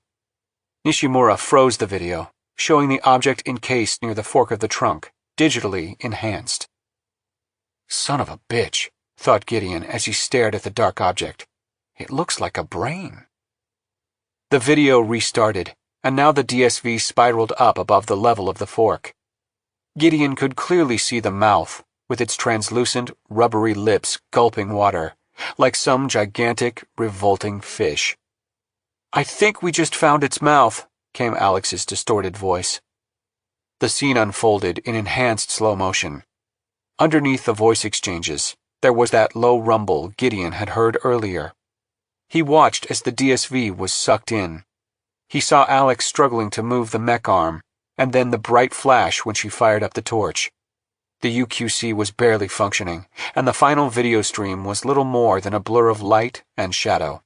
S2: Nishimura froze the video, showing the object encased near the fork of the trunk, digitally enhanced. "Son of a bitch," thought Gideon as he stared at the dark object. "It looks like a brain." The video restarted, and now the DSV spiraled up above the level of the fork. Gideon could clearly see the mouth, with its translucent, rubbery lips gulping water, like some gigantic, revolting fish. "I think we just found its mouth," came Alex's distorted voice. The scene unfolded in enhanced slow motion. Underneath the voice exchanges, there was that low rumble Gideon had heard earlier. He watched as the DSV was sucked in. He saw Alex struggling to move the mech arm, and then the bright flash when she fired up the torch. The UQC was barely functioning, and the final video stream was little more than a blur of light and shadow.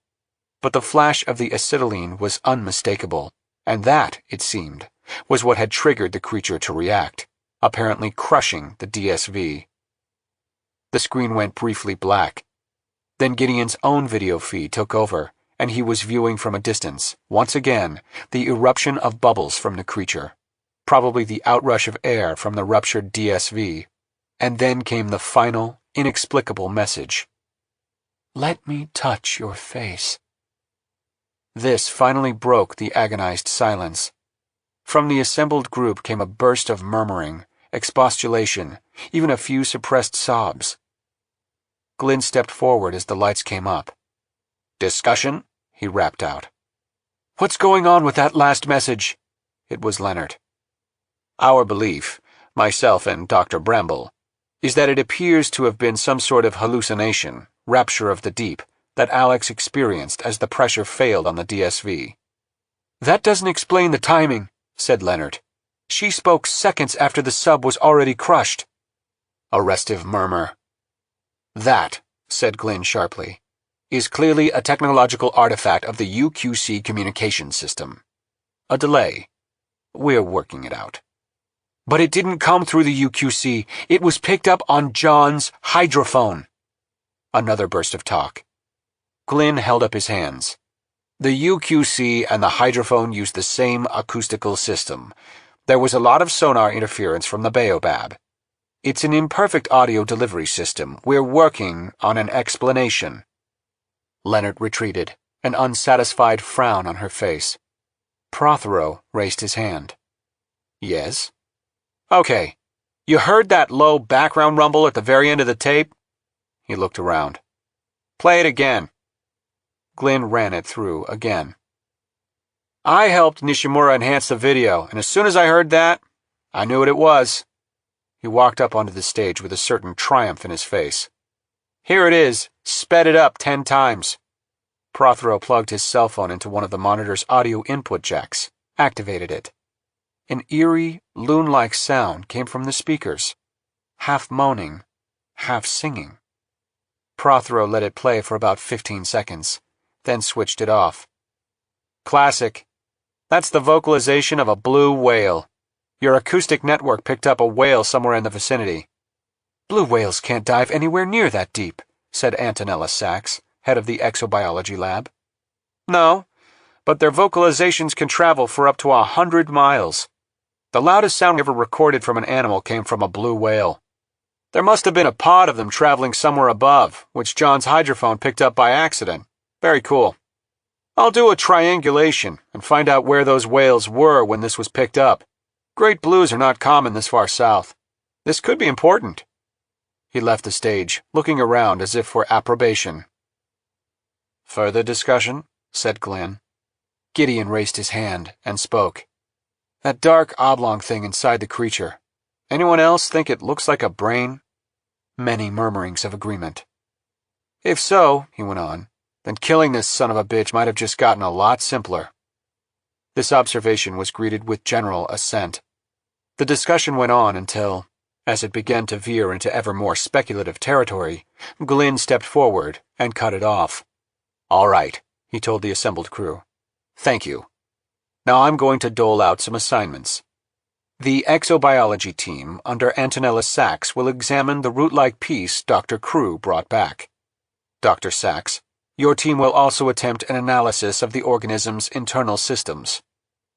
S2: But the flash of the acetylene was unmistakable, and that, it seemed, was what had triggered the creature to react, apparently crushing the DSV. The screen went briefly black. Then Gideon's own video feed took over, and he was viewing from a distance, once again, the eruption of bubbles from the creature, probably the outrush of air from the ruptured DSV, and then came the final, inexplicable message. "Let me touch your face." This finally broke the agonized silence. From the assembled group came a burst of murmuring, expostulation, even a few suppressed sobs. Glynn stepped forward as the lights came up. "Discussion?" he rapped out. "What's going on with that last message?" It was Leonard. "Our belief, myself and Dr. Bramble, is that it appears to have been some sort of hallucination, rapture of the deep, that Alex experienced as the pressure failed on the DSV. "That doesn't explain the timing," said Leonard. "She spoke seconds after the sub was already crushed." A restive murmur. "That," said Glynn sharply, "is clearly a technological artifact of the UQC communication system. A delay. We're working it out." "But it didn't come through the UQC. It was picked up on John's hydrophone." Another burst of talk. Glynn held up his hands. "The UQC and the hydrophone use the same acoustical system. There was a lot of sonar interference from the baobab. It's an imperfect audio delivery system. We're working on an explanation." Leonard retreated, an unsatisfied frown on her face. Prothero raised his hand. "Yes?" "Okay. You heard that low background rumble at the very end of the tape?" He looked around. "Play it again." Glynn ran it through again. "I helped Nishimura enhance the video, and as soon as I heard that, I knew what it was." He walked up onto the stage with a certain triumph in his face. "Here it is, sped it up 10 times. Prothero plugged his cell phone into one of the monitor's audio input jacks, activated it. An eerie, loon-like sound came from the speakers, half moaning, half singing. Prothero let it play for about 15 seconds, then switched it off. "Classic. That's the vocalization of a blue whale. Your acoustic network picked up a whale somewhere in the vicinity." "Blue whales can't dive anywhere near that deep," said Antonella Sachs, head of the exobiology lab. "No, but their vocalizations can travel for up to 100 miles. The loudest sound ever recorded from an animal came from a blue whale. There must have been a pod of them traveling somewhere above, which John's hydrophone picked up by accident. Very cool. I'll do a triangulation and find out where those whales were when this was picked up. Great blues are not common this far south. This could be important." He left the stage, looking around as if for approbation. "Further discussion?" said Glynn. Gideon raised his hand and spoke. "That dark oblong thing inside the creature. Anyone else think it looks like a brain?" Many murmurings of agreement. "If so," he went on, "then killing this son of a bitch might have just gotten a lot simpler." This observation was greeted with general assent. The discussion went on until, as it began to veer into ever more speculative territory, Glynn stepped forward and cut it off. "All right," he told the assembled crew. "Thank you. Now I'm going to dole out some assignments. The exobiology team under Antonella Sachs will examine the root-like piece Dr. Crew brought back. Dr. Sachs, your team will also attempt an analysis of the organism's internal systems.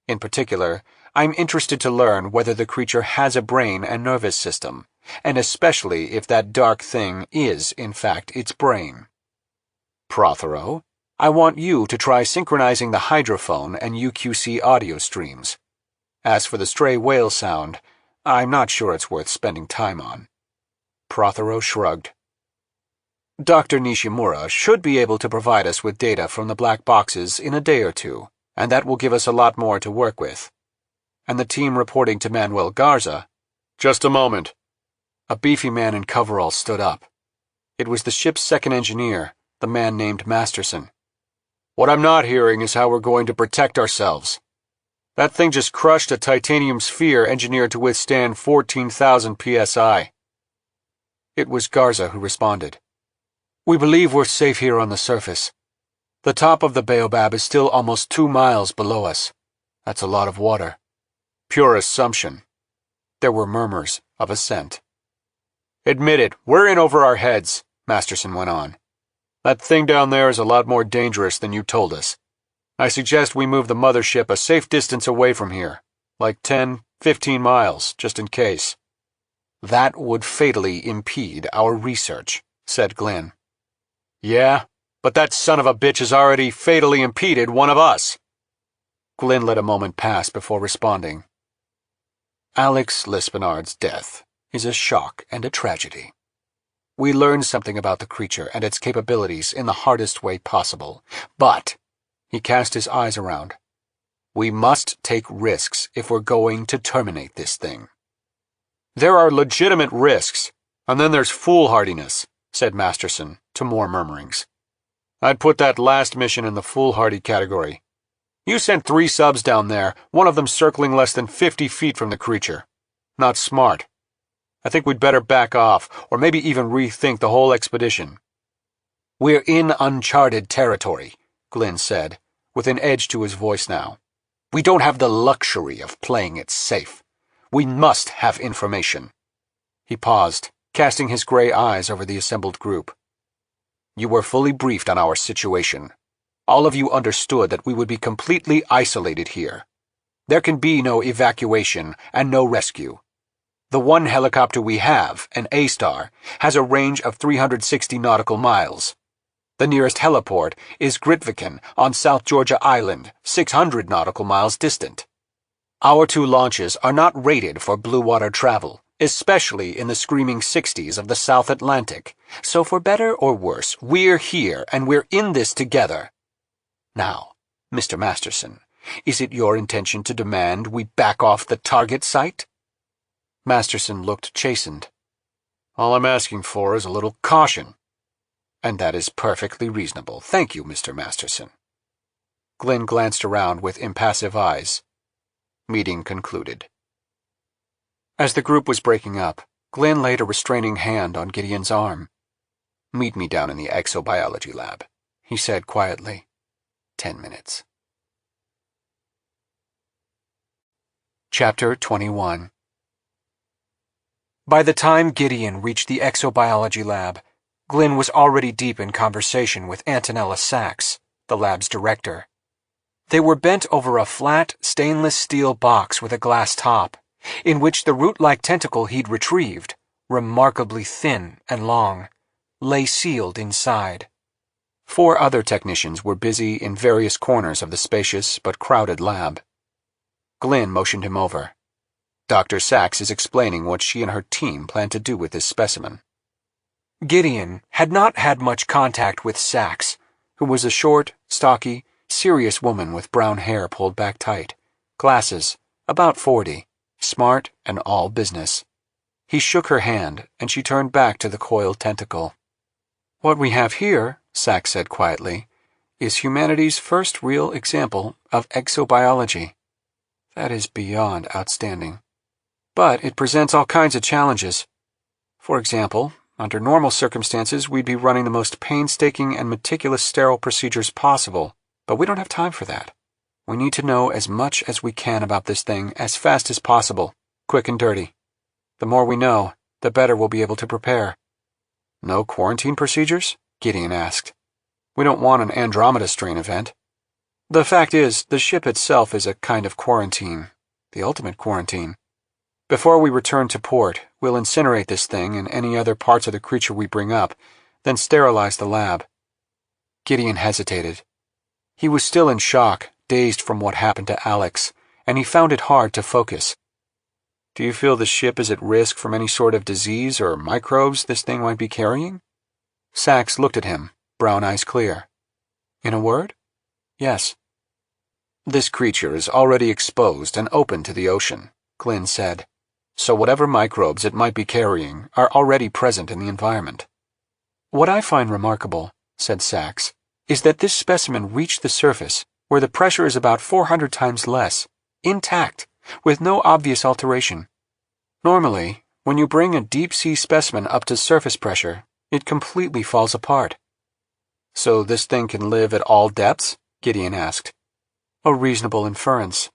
S2: In particular, I'm interested to learn whether the creature has a brain and nervous system, and especially if that dark thing is, in fact, its brain." "Prothero?"
S1: I want you to try synchronizing the hydrophone and UQC audio streams. As for the stray whale sound, I'm not sure it's worth spending time on." Prothero shrugged. "Dr. Nishimura should be able to provide us with data from the black boxes in a day or two, and that will give us a lot more to work with." And the team reporting to Manuel Garza— "Just a moment." A beefy man in coveralls stood up. It was the ship's second engineer, the man named Masterson. "What I'm not hearing is how we're going to protect ourselves. That thing just crushed a titanium sphere engineered to withstand 14,000 psi. It was Garza who responded. "We believe we're safe here on the surface. The top of the baobab is still almost 2 miles below us. That's a lot of water." "Pure assumption." There were murmurs of assent. "Admit it, we're in over our heads," Masterson went on. "That thing down there is a lot more dangerous than you told us. I suggest we move the mothership a safe distance away from here, like 10, 15 miles, just in case." "That would fatally impede our research," said Glenn. "Yeah, but that son of a bitch has already fatally impeded one of us." Glenn let a moment pass before responding. "Alex Lispinard's death is a shock and a tragedy. We learned something about the creature and its capabilities in the hardest way possible, but," he cast his eyes around, "we must take risks if we're going to terminate this thing." "There are legitimate risks, and then there's foolhardiness," said Masterson, to more murmurings. "I'd put that last mission in the foolhardy category. You sent 3 subs down there, one of them circling less than 50 feet from the creature. Not smart. I think we'd better back off, or maybe even rethink the whole expedition." "We're in uncharted territory," Glenn said, with an edge to his voice now. "We don't have the luxury of playing it safe. We must have information." He paused, casting his gray eyes over the assembled group. "You were fully briefed on our situation. All of you understood that we would be completely isolated here. There can be no evacuation and no rescue. The one helicopter we have, an A-Star, has a range of 360 nautical miles. The nearest heliport is Grytviken on South Georgia Island, 600 nautical miles distant. Our 2 launches are not rated for blue water travel, especially in the screaming 60s of the South Atlantic. So for better or worse, we're here and we're in this together. Now, Mr. Masterson, is it your intention to demand we back off the target site?" Masterson looked chastened. "All I'm asking for is a little caution." "And that is perfectly reasonable. Thank you, Mr. Masterson." Glenn glanced around with impassive eyes. Meeting concluded. As the group was breaking up, Glenn laid a restraining hand on Gideon's arm. "Meet me down in the exobiology lab," he said quietly. 10 minutes. Chapter 21. By the time Gideon reached the exobiology lab, Glenn was already deep in conversation with Antonella Sachs, the lab's director. They were bent over a flat, stainless steel box with a glass top, in which the root-like tentacle he'd retrieved, remarkably thin and long, lay sealed inside. 4 other technicians were busy in various corners of the spacious but crowded lab. Glenn motioned him over. "Dr. Sachs is explaining what she and her team plan to do with this specimen." Gideon had not had much contact with Sachs, who was a short, stocky, serious woman with brown hair pulled back tight, glasses, about 40, smart and all business. He shook her hand, and she turned back to the coiled tentacle. "What we have here," Sachs said quietly, "is humanity's first real example of exobiology. That is beyond outstanding. But it presents all kinds of challenges. For example, under normal circumstances, we'd be running the most painstaking and meticulous sterile procedures possible, but we don't have time for that. We need to know as much as we can about this thing as fast as possible, quick and dirty. The more we know, the better we'll be able to prepare." "No quarantine procedures?" Gideon asked. "We don't want an Andromeda strain event." "The fact is, the ship itself is a kind of quarantine, the ultimate quarantine. Before we return to port, we'll incinerate this thing and any other parts of the creature we bring up, then sterilize the lab." Gideon hesitated,
S2: He was still in shock, dazed from what happened to Alex, and he found it hard to focus. Do you feel the ship is at risk from any sort of disease or microbes this thing might be carrying? Sachs looked at him, brown eyes clear. In a word? Yes. This creature is already exposed and open to the ocean, Glynn said. So whatever microbes it might be carrying are already present in the environment. What I find remarkable, said Sachs, is that this specimen reached the surface, where the pressure is about 400 times less, intact, with no obvious alteration. Normally, when you bring a deep-sea specimen up to surface pressure, it completely falls apart. So this thing can live at all depths? Gideon asked. A reasonable inference.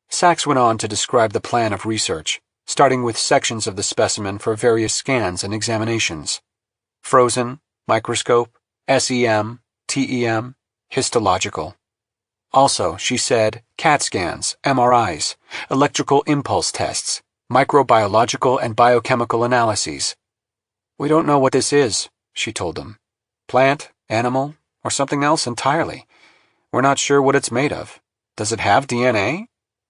S2: Sachs went on to describe the plan of research, starting with sections of the specimen for various scans and examinations. Frozen, microscope, SEM, TEM, histological. Also, she said, CAT scans, MRIs, electrical impulse tests, microbiological and biochemical analyses. We don't know what this is, she told them. Plant, animal, or something else entirely. We're not sure what it's made of. Does it have DNA?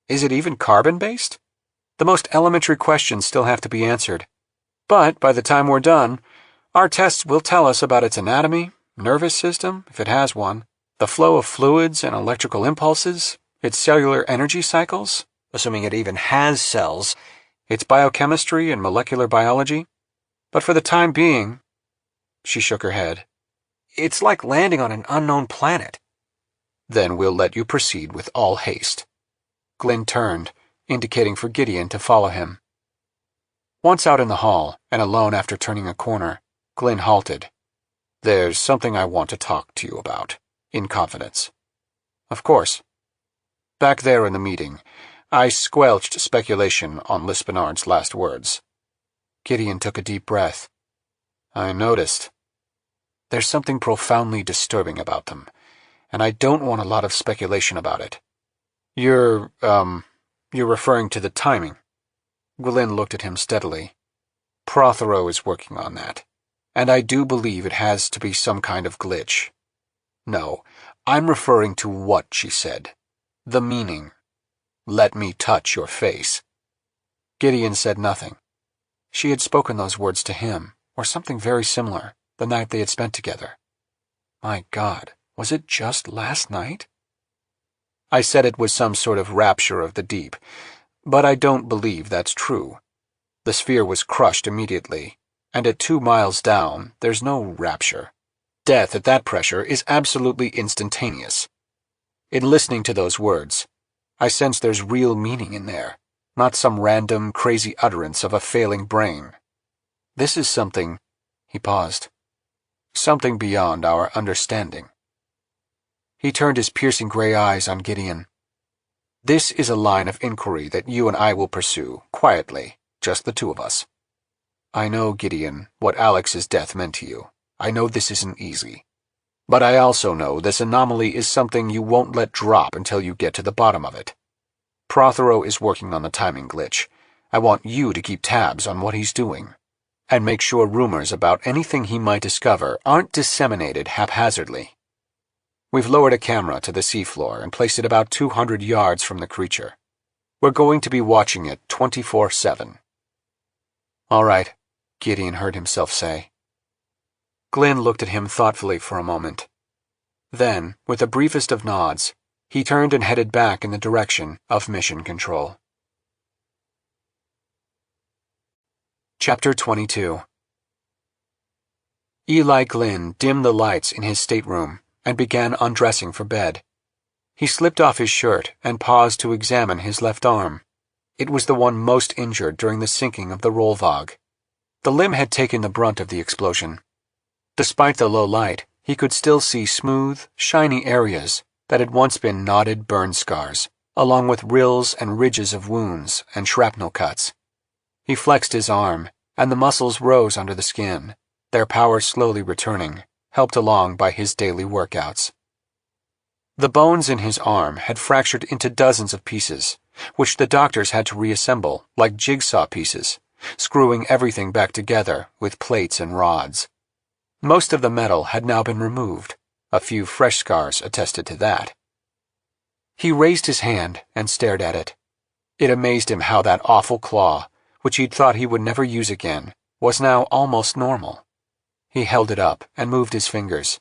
S2: Is it even carbon-based? The most elementary questions still have to be answered. But by the time we're done, our tests will tell us about its anatomy, nervous system, if it has one, the flow of fluids and electrical impulses, its cellular energy cycles, assuming it even has cells, its biochemistry and molecular biology. But for the time being, she shook her head, it's like landing on an unknown planet. Then we'll let you proceed with all haste. Glynn turned, indicating for Gideon to follow him. Once out in the hall, and alone after turning a corner, Glynn halted. There's something I want to talk to you about. In confidence. Of course. Back there in the meeting, I squelched speculation on Lispenard's last words. Gideon took a deep breath. I noticed. There's something profoundly disturbing about them, and I don't want a lot of speculation about it. You're referring to the timing. Glynn looked at him steadily. Prothero is working on that, and I do believe it has to be some kind of glitch. No, I'm referring to what she said. The meaning. Let me touch your face. Gideon said nothing. She had spoken those words to him, or something very similar, the night they had spent together. My God, was it just last night? I said it was some sort of rapture of the deep, but I don't believe that's true. The sphere was crushed immediately, and at 2 miles down, there's no rapture. Death at that pressure is absolutely instantaneous. In listening to those words, I sense there's real meaning in there, not some random, crazy utterance of a failing brain. This is something, he paused, something beyond our understanding. He turned his piercing gray eyes on Gideon. This is a line of inquiry that you and I will pursue, quietly, just the two of us. I know, Gideon, what Alex's death meant to you. I know this isn't easy. But I also know this anomaly is something you won't let drop until you get to the bottom of it. Prothero is working on the timing glitch. I want you to keep tabs on what he's doing, and make sure rumors about anything he might discover aren't disseminated haphazardly. We've lowered a camera to the seafloor and placed it about 200 yards from the creature. We're going to be watching it 24/7. All right, Gideon heard himself say. Glynn looked at him thoughtfully for a moment. Then, with the briefest of nods, he turned and headed back in the direction of Mission Control. Chapter 22. Eli Glynn dimmed the lights in his stateroom and began undressing for bed. He slipped off his shirt and paused to examine his left arm. It was the one most injured during the sinking of the Rollvog. The limb had taken the brunt of the explosion. Despite the low light, he could still see smooth, shiny areas that had once been knotted burn scars, along with rills and ridges of wounds and shrapnel cuts. He flexed his arm, and the muscles rose under the skin, their power slowly returning, helped along by his daily workouts. The bones in his arm had fractured into dozens of pieces, which the doctors had to reassemble like jigsaw pieces, screwing everything back together with plates and rods. Most of the metal had now been removed,
S1: A few fresh scars attested to that. He raised his hand and stared at it. It amazed him how that awful claw, which he'd thought he would never use again, was now almost normal. He held it up and moved his fingers.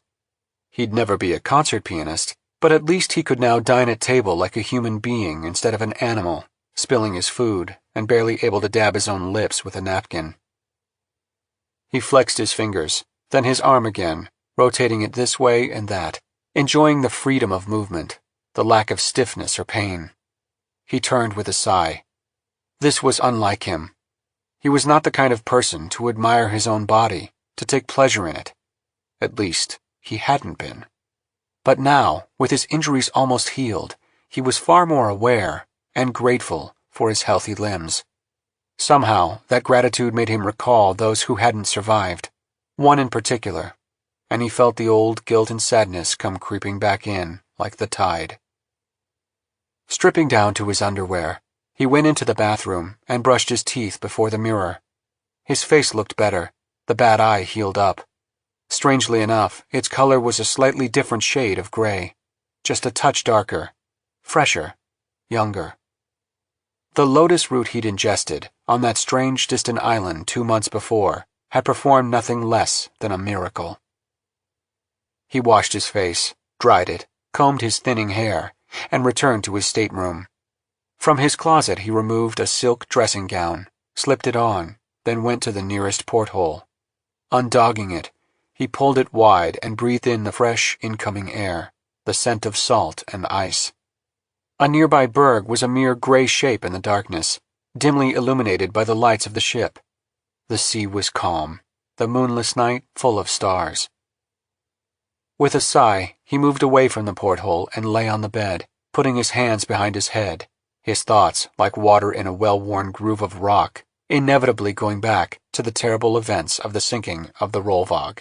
S1: He'd never be a concert pianist, but at least he could now dine at table like a human being instead of an animal, spilling his food and barely able to dab his own lips with a napkin. He flexed his fingers, then his arm again, rotating it this way and that, enjoying the freedom of movement, the lack of stiffness or pain. He turned with a sigh. This was unlike him. He was not the kind of person to admire his own body, to take pleasure in it. At least, he hadn't been. But now, with his injuries almost healed, he was far more aware and grateful for his healthy limbs. Somehow, that gratitude made him recall those who hadn't survived, one in particular, and he felt the old guilt and sadness come creeping back in like the tide. Stripping down to his underwear, he went into the bathroom and brushed his teeth before the mirror. His face looked better, the bad eye healed up. Strangely enough, its color was a slightly different shade of gray, just a touch darker, fresher, younger. The lotus root he'd ingested on that strange distant island 2 months before had performed nothing less than a miracle. He washed his face, dried it, combed his thinning hair, and returned to his stateroom. From his closet he removed a silk dressing gown, slipped it on, then went to the nearest porthole. Undogging it, he pulled it wide and breathed in the fresh, incoming air, the scent of salt and ice. A nearby berg was a mere gray shape in the darkness, dimly illuminated by the lights of the ship. The sea was calm, the moonless night full of stars. With a sigh, he moved away from the porthole and lay on the bed, putting his hands behind his head, his thoughts, like water in a well-worn groove of rock, inevitably going back to the terrible events of the sinking of the Rollvag.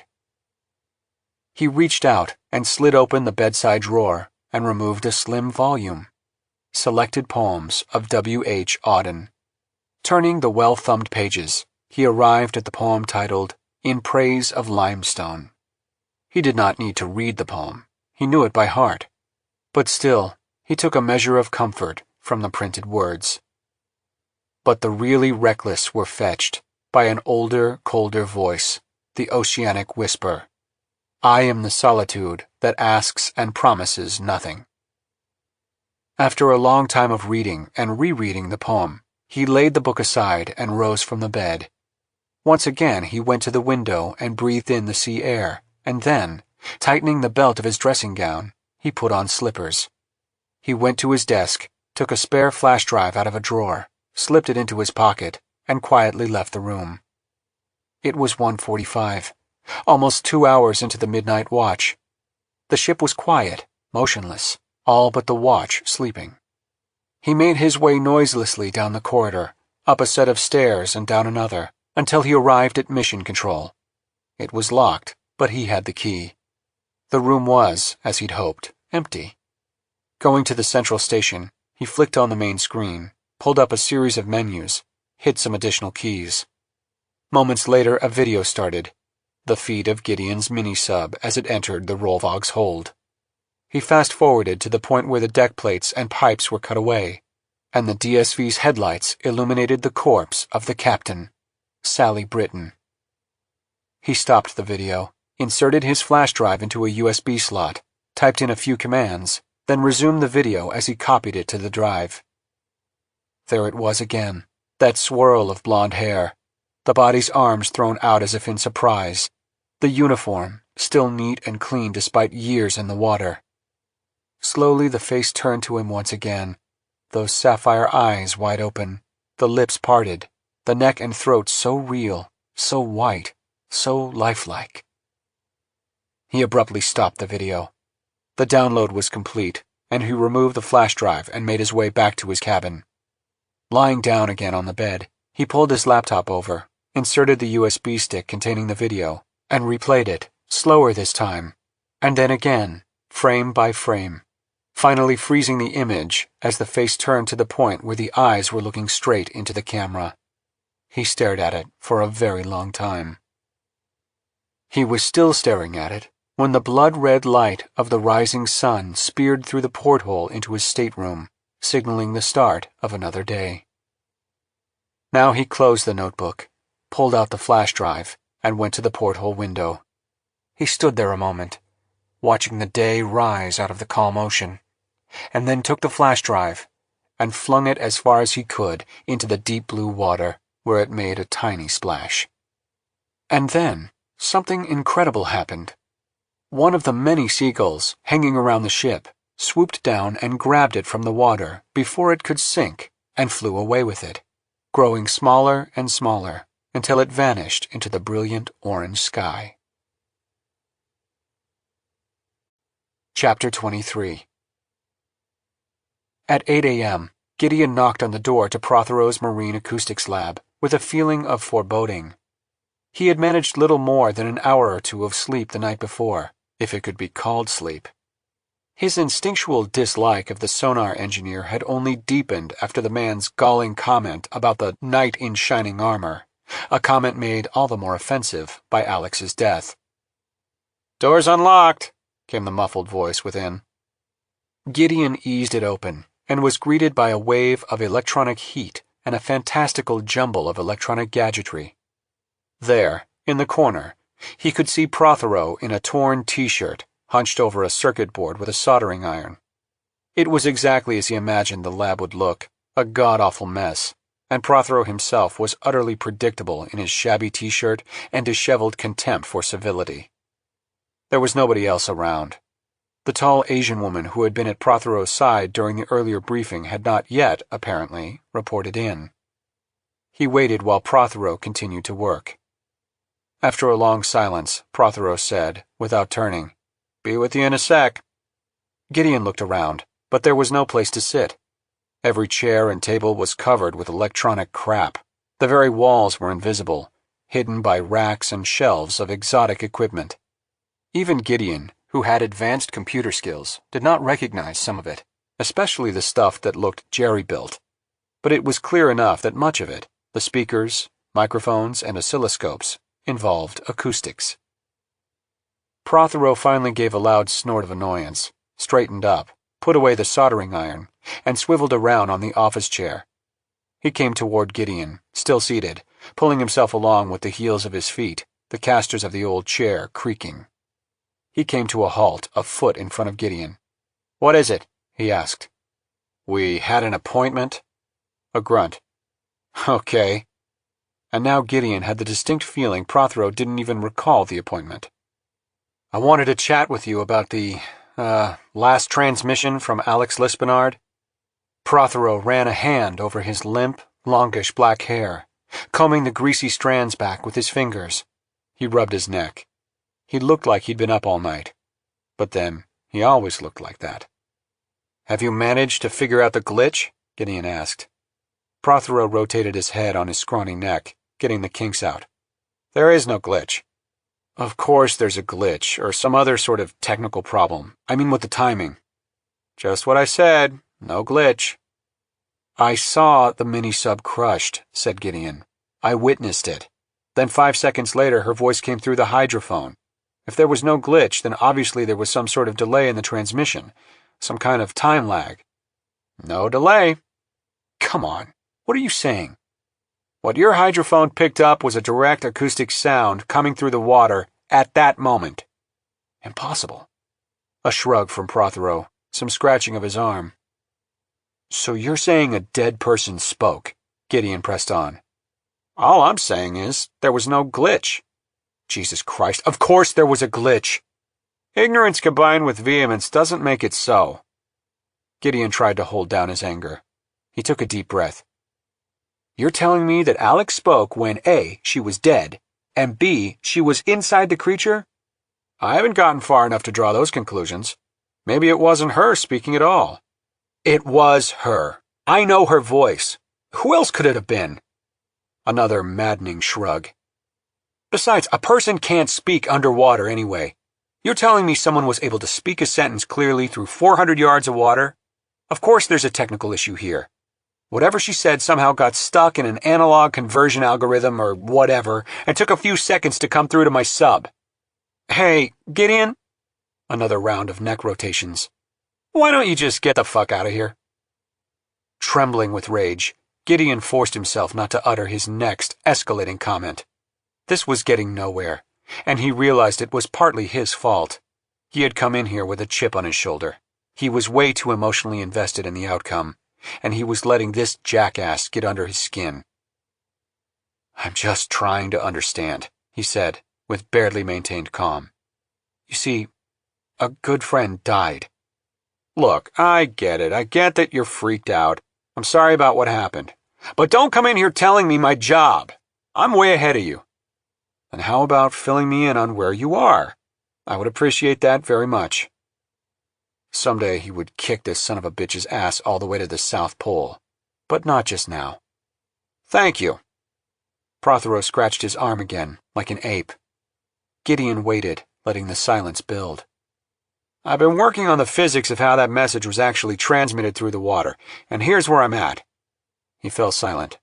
S1: He reached out and slid open the bedside drawer and removed a slim volume. Selected Poems of W. H. Auden. Turning the well-thumbed pages, he arrived at the poem titled In Praise of Limestone. He did not need to read the poem. He knew it by heart. But still, he took a measure of comfort from the printed words. But the really reckless were fetched by an older, colder voice, the oceanic whisper. I am the solitude that asks and promises nothing. After a long time of reading and rereading the poem, he laid the book aside and rose from the bed. Once again he went to the window and breathed in the sea air, and then, tightening the belt of his dressing gown, he put on slippers. He went to his desk, took a spare flash drive out of a drawer, slipped it into his pocket, and quietly left the room. It was 1:45, almost 2 hours into the midnight watch. The ship was quiet, motionless, all but the watch sleeping. He made his way noiselessly down the corridor, up a set of stairs and down another, until he arrived at Mission Control. It was locked, but he had the key. The room was, as he'd hoped, empty. Going to the central station, he flicked on the main screen, pulled up a series of menus, hit some additional keys. Moments later, a video started, the feed of Gideon's mini-sub as it entered the Rollvag's hold. He fast-forwarded to the point where the deck plates and pipes were cut away, and the DSV's headlights illuminated the corpse of the captain, Sally Britton. He stopped the video, inserted his flash drive into a USB slot, typed in a few commands, then resumed the video as he copied it to the drive. There it was again, that swirl of blonde hair, the body's arms thrown out as if in surprise, the uniform, still neat and clean despite years in the water. Slowly the face turned to him once again, those sapphire eyes wide open, the lips parted, the neck and throat so real, so white, so lifelike. He abruptly stopped the video. The download was complete, and he removed the flash drive and made his way back to his cabin. Lying down again on the bed, he pulled his laptop over, inserted the USB stick containing the video, and replayed it, slower this time, and then again, frame by frame, finally freezing the image as the face turned to the point where the eyes were looking straight into the camera. He stared at it for a very long time. He was still staring at it
S2: when the blood-red light of the rising sun speared through the porthole into his stateroom, signaling the start of another day. Now he closed the notebook, pulled out the flash drive, and went to the porthole window. He stood there a moment, watching the day rise out of the calm ocean, and then took the flash drive and flung it as far as he could into the deep blue water, where it made a tiny splash. And then something incredible happened. One of the many seagulls hanging around the ship swooped down and grabbed it from the water before it could sink and flew away with it, growing smaller and smaller until it vanished into the brilliant orange sky. Chapter 23. At 8 a.m., Gideon knocked on the door to Prothero's Marine Acoustics Lab with a feeling of foreboding. He had managed little more than an hour or two of sleep the night before, if it could be called sleep. His instinctual dislike of the sonar engineer had only deepened after the man's galling comment about the knight in shining armor, a comment made all the more offensive by Alex's death. "Door's unlocked," came the muffled voice within. Gideon eased it open and was greeted by a wave of electronic heat and a fantastical jumble of electronic gadgetry. There, in the corner, he could see Prothero in a torn t-shirt, hunched over a circuit board with a soldering iron. It was exactly as he imagined the lab would look, a god-awful mess, and Prothero himself was utterly predictable in his shabby t-shirt and disheveled contempt for civility. There was nobody else around. The tall Asian woman who had been at Prothero's side during the earlier briefing had not yet, apparently, reported in. He waited while Prothero continued to work. After a long silence, Prothero said, without turning, "Be with you in a sec." Gideon looked around, but there was no place to sit. Every chair and table was covered with electronic crap. The very walls were invisible, hidden by racks and shelves of exotic equipment. Even Gideon, who had advanced computer skills, did not recognize some of it, especially the stuff that looked jerry-built. But it was clear enough that much of it, the speakers, microphones, and oscilloscopes, involved acoustics. Prothero finally gave a loud snort of annoyance, straightened up, put away the soldering iron, and swiveled around on the office chair. He came toward Gideon, still seated, pulling himself along with the heels of his feet, the casters of the old chair creaking. He came to a halt a foot in front of Gideon. "What is it?" he asked. "We had an appointment." A grunt. "Okay." And now Gideon had the distinct feeling Prothero didn't even recall the appointment. "I wanted to chat with you about the, last transmission from Alex Lispenard." Prothero ran a hand over his limp, longish black hair, combing the greasy strands back with his fingers. He rubbed his neck. He looked like he'd been up all night. But then, he always looked like that. "Have you managed to figure out the glitch?" Gideon asked. Prothero rotated his head on his scrawny neck, getting the kinks out. "There is no glitch." "Of course there's a glitch, or some other sort of technical problem. I mean with the timing." "Just what I said. No glitch." "I saw the mini-sub crushed," said Gideon. "I witnessed it. Then 5 seconds later her voice came through the hydrophone. If there was no glitch, then obviously there was some sort of delay in the transmission, some kind of time lag." "No delay." "Come on, what are you saying?" "What your hydrophone picked up was a direct acoustic sound coming through the water at that moment." "Impossible." A shrug from Prothero, some scratching of his arm. "So you're saying a dead person spoke?" Gideon pressed on. "All I'm saying is, there was no glitch." "Jesus Christ, of course there was a glitch!" "Ignorance combined with vehemence doesn't make it so." Gideon tried to hold down his anger. He took a deep breath. "You're telling me that Alex spoke when A, she was dead, and B, she was inside the creature?" "I haven't gotten far enough to draw those conclusions. Maybe it wasn't her speaking at all." "It was her. I know her voice. Who else could it have been?" Another maddening shrug. "Besides, a person can't speak underwater anyway. You're telling me someone was able to speak a sentence clearly through 400 yards of water? Of course there's a technical issue here. Whatever she said somehow got stuck in an analog conversion algorithm or whatever and took a few seconds to come through to my sub." "Hey, Gideon,"
S1: Another round of neck rotations. Why don't you just get the fuck out of here? Trembling with rage, Gideon forced himself not to utter his next escalating comment. This was getting nowhere, and he realized it was partly his fault. He had come in here with a chip on his shoulder. He was way too emotionally invested in the outcome, and he was letting this jackass get under his skin. "I'm just trying to understand," he said, with barely maintained calm. "You see, a good friend died." "Look, I get it. I get that you're freaked out. I'm sorry about what happened. But don't come in here telling me my job. I'm way ahead of you. And how about filling me in on where you are? I would appreciate that very much." Someday he would kick this son of a bitch's ass all the way to the South Pole. But not just now. "Thank you." Prothero scratched his arm again, like an ape. Gideon waited, letting the silence build. "I've been working on the physics of how that message was actually transmitted through the water, and here's where I'm at." He fell silent.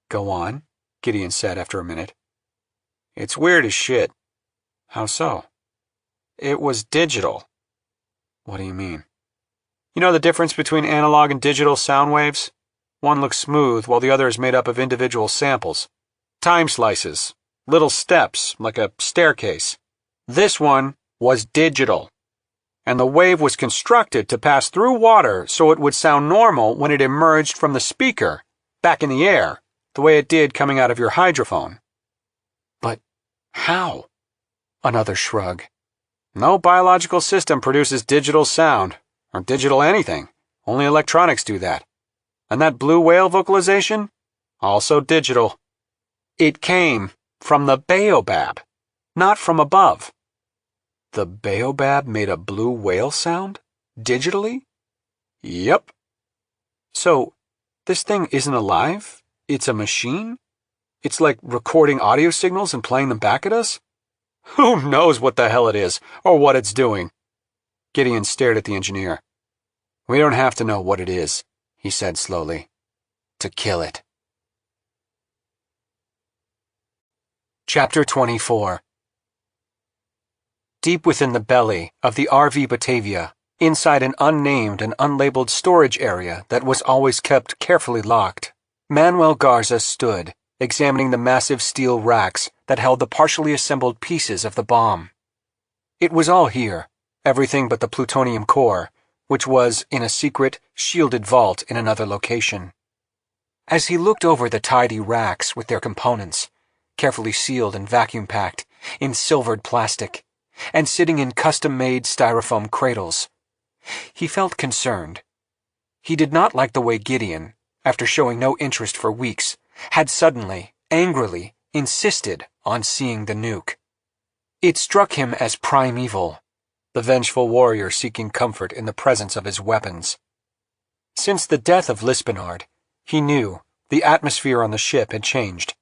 S1: "Go on," Gideon said after a minute. "It's weird as shit." "How so?" "It was digital." "What do you mean?" "You know the difference between analog and digital sound waves? One looks smooth, while the other is made up of individual samples. Time slices. Little steps, like a staircase. This one was digital. And the wave was constructed to pass through water so it would sound normal when it emerged from the speaker, back in the air, the way it did coming out of your hydrophone." "But how?" Another shrug. "No biological system produces digital sound, or digital anything. Only electronics do that. And that blue whale vocalization? Also digital. It came from the baobab, not from above." "The baobab made a blue whale sound? Digitally?" "Yep." "So, this thing isn't alive? It's a machine? It's like recording audio signals and playing them back at us?" "Who knows what the hell it is, or what it's doing?" Gideon stared at the engineer. "We don't have to know what it is," he said slowly. "To kill it." Chapter 24. Deep within the belly of the RV Batavia, inside an unnamed and unlabeled storage area that was always kept carefully locked, Manuel Garza stood, examining the massive steel racks that held the partially assembled pieces of the bomb. It was all here, everything but the plutonium core, which was in a secret, shielded vault in another location. As he looked over the tidy racks with their components, carefully sealed and vacuum-packed in silvered plastic, and sitting in custom-made styrofoam cradles, he felt concerned. He did not like the way Gideon, after showing no interest for weeks, had suddenly, angrily, insisted on seeing the nuke. It struck him as primeval, the vengeful warrior seeking comfort in the presence of his weapons. Since the death of Lispinard, he knew the atmosphere on the ship had changed.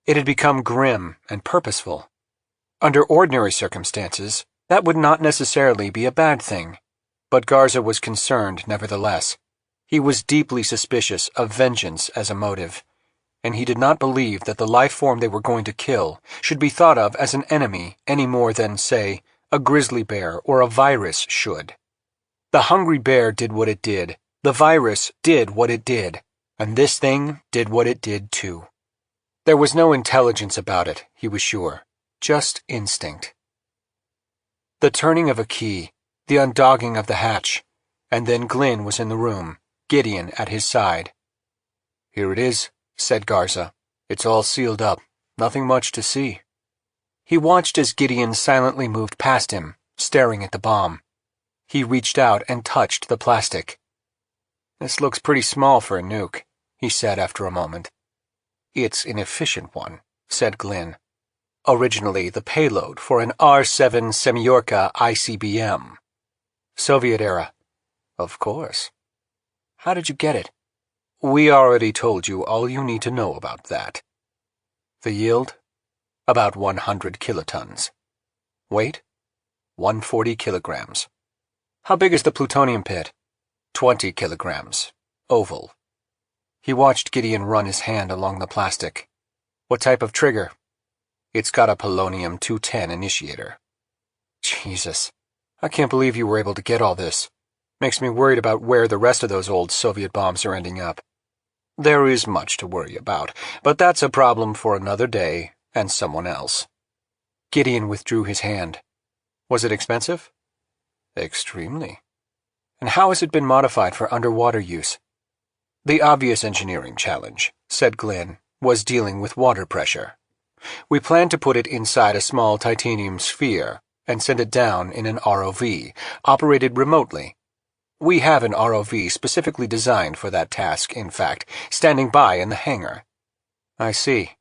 S1: It had become grim and purposeful. Under ordinary circumstances, that would not necessarily be a bad thing. But Garza was concerned nevertheless. He was deeply suspicious of vengeance as a motive, and he did not believe that the life form they were going to kill should be thought of as an enemy any more than, say, a grizzly bear or a virus should. The hungry bear did what it did, the virus did what it did, and this thing did what it did too. There was no intelligence about it, he was sure, just instinct. The turning of a key, the undogging of the hatch, and then Glynn was in the room, Gideon at his side. "Here it is," said Garza. "It's all sealed up. Nothing much to see." He watched as Gideon silently moved past him, staring at the bomb. He reached out and touched the plastic. "This looks pretty small for a nuke," he said after a moment. "It's an efficient one," said Glynn. "Originally the payload for an R-7 Semyorka ICBM. Soviet era." "Of course." "How did you get it?" "We already told you all you need to know about that." "The yield?" "About 100 kilotons. Weight? 140 kilograms. "How big is the plutonium pit?" 20 kilograms. Oval." He watched Gideon run his hand along the plastic. "What type of trigger?" "It's got a polonium-210 initiator." "Jesus." I can't believe you were able to get all this. Makes me worried about where the rest of those old Soviet bombs are ending up. There is much to worry about, but that's a problem for another day and someone else. Gideon withdrew his hand. Was it expensive? Extremely. And how has it been modified for underwater use? The obvious engineering challenge, said Glynn, was dealing with water pressure. We plan to put it inside a small titanium sphere and send it down in an ROV, operated remotely. We have an ROV specifically designed for that task, in fact, standing by in the hangar. I see.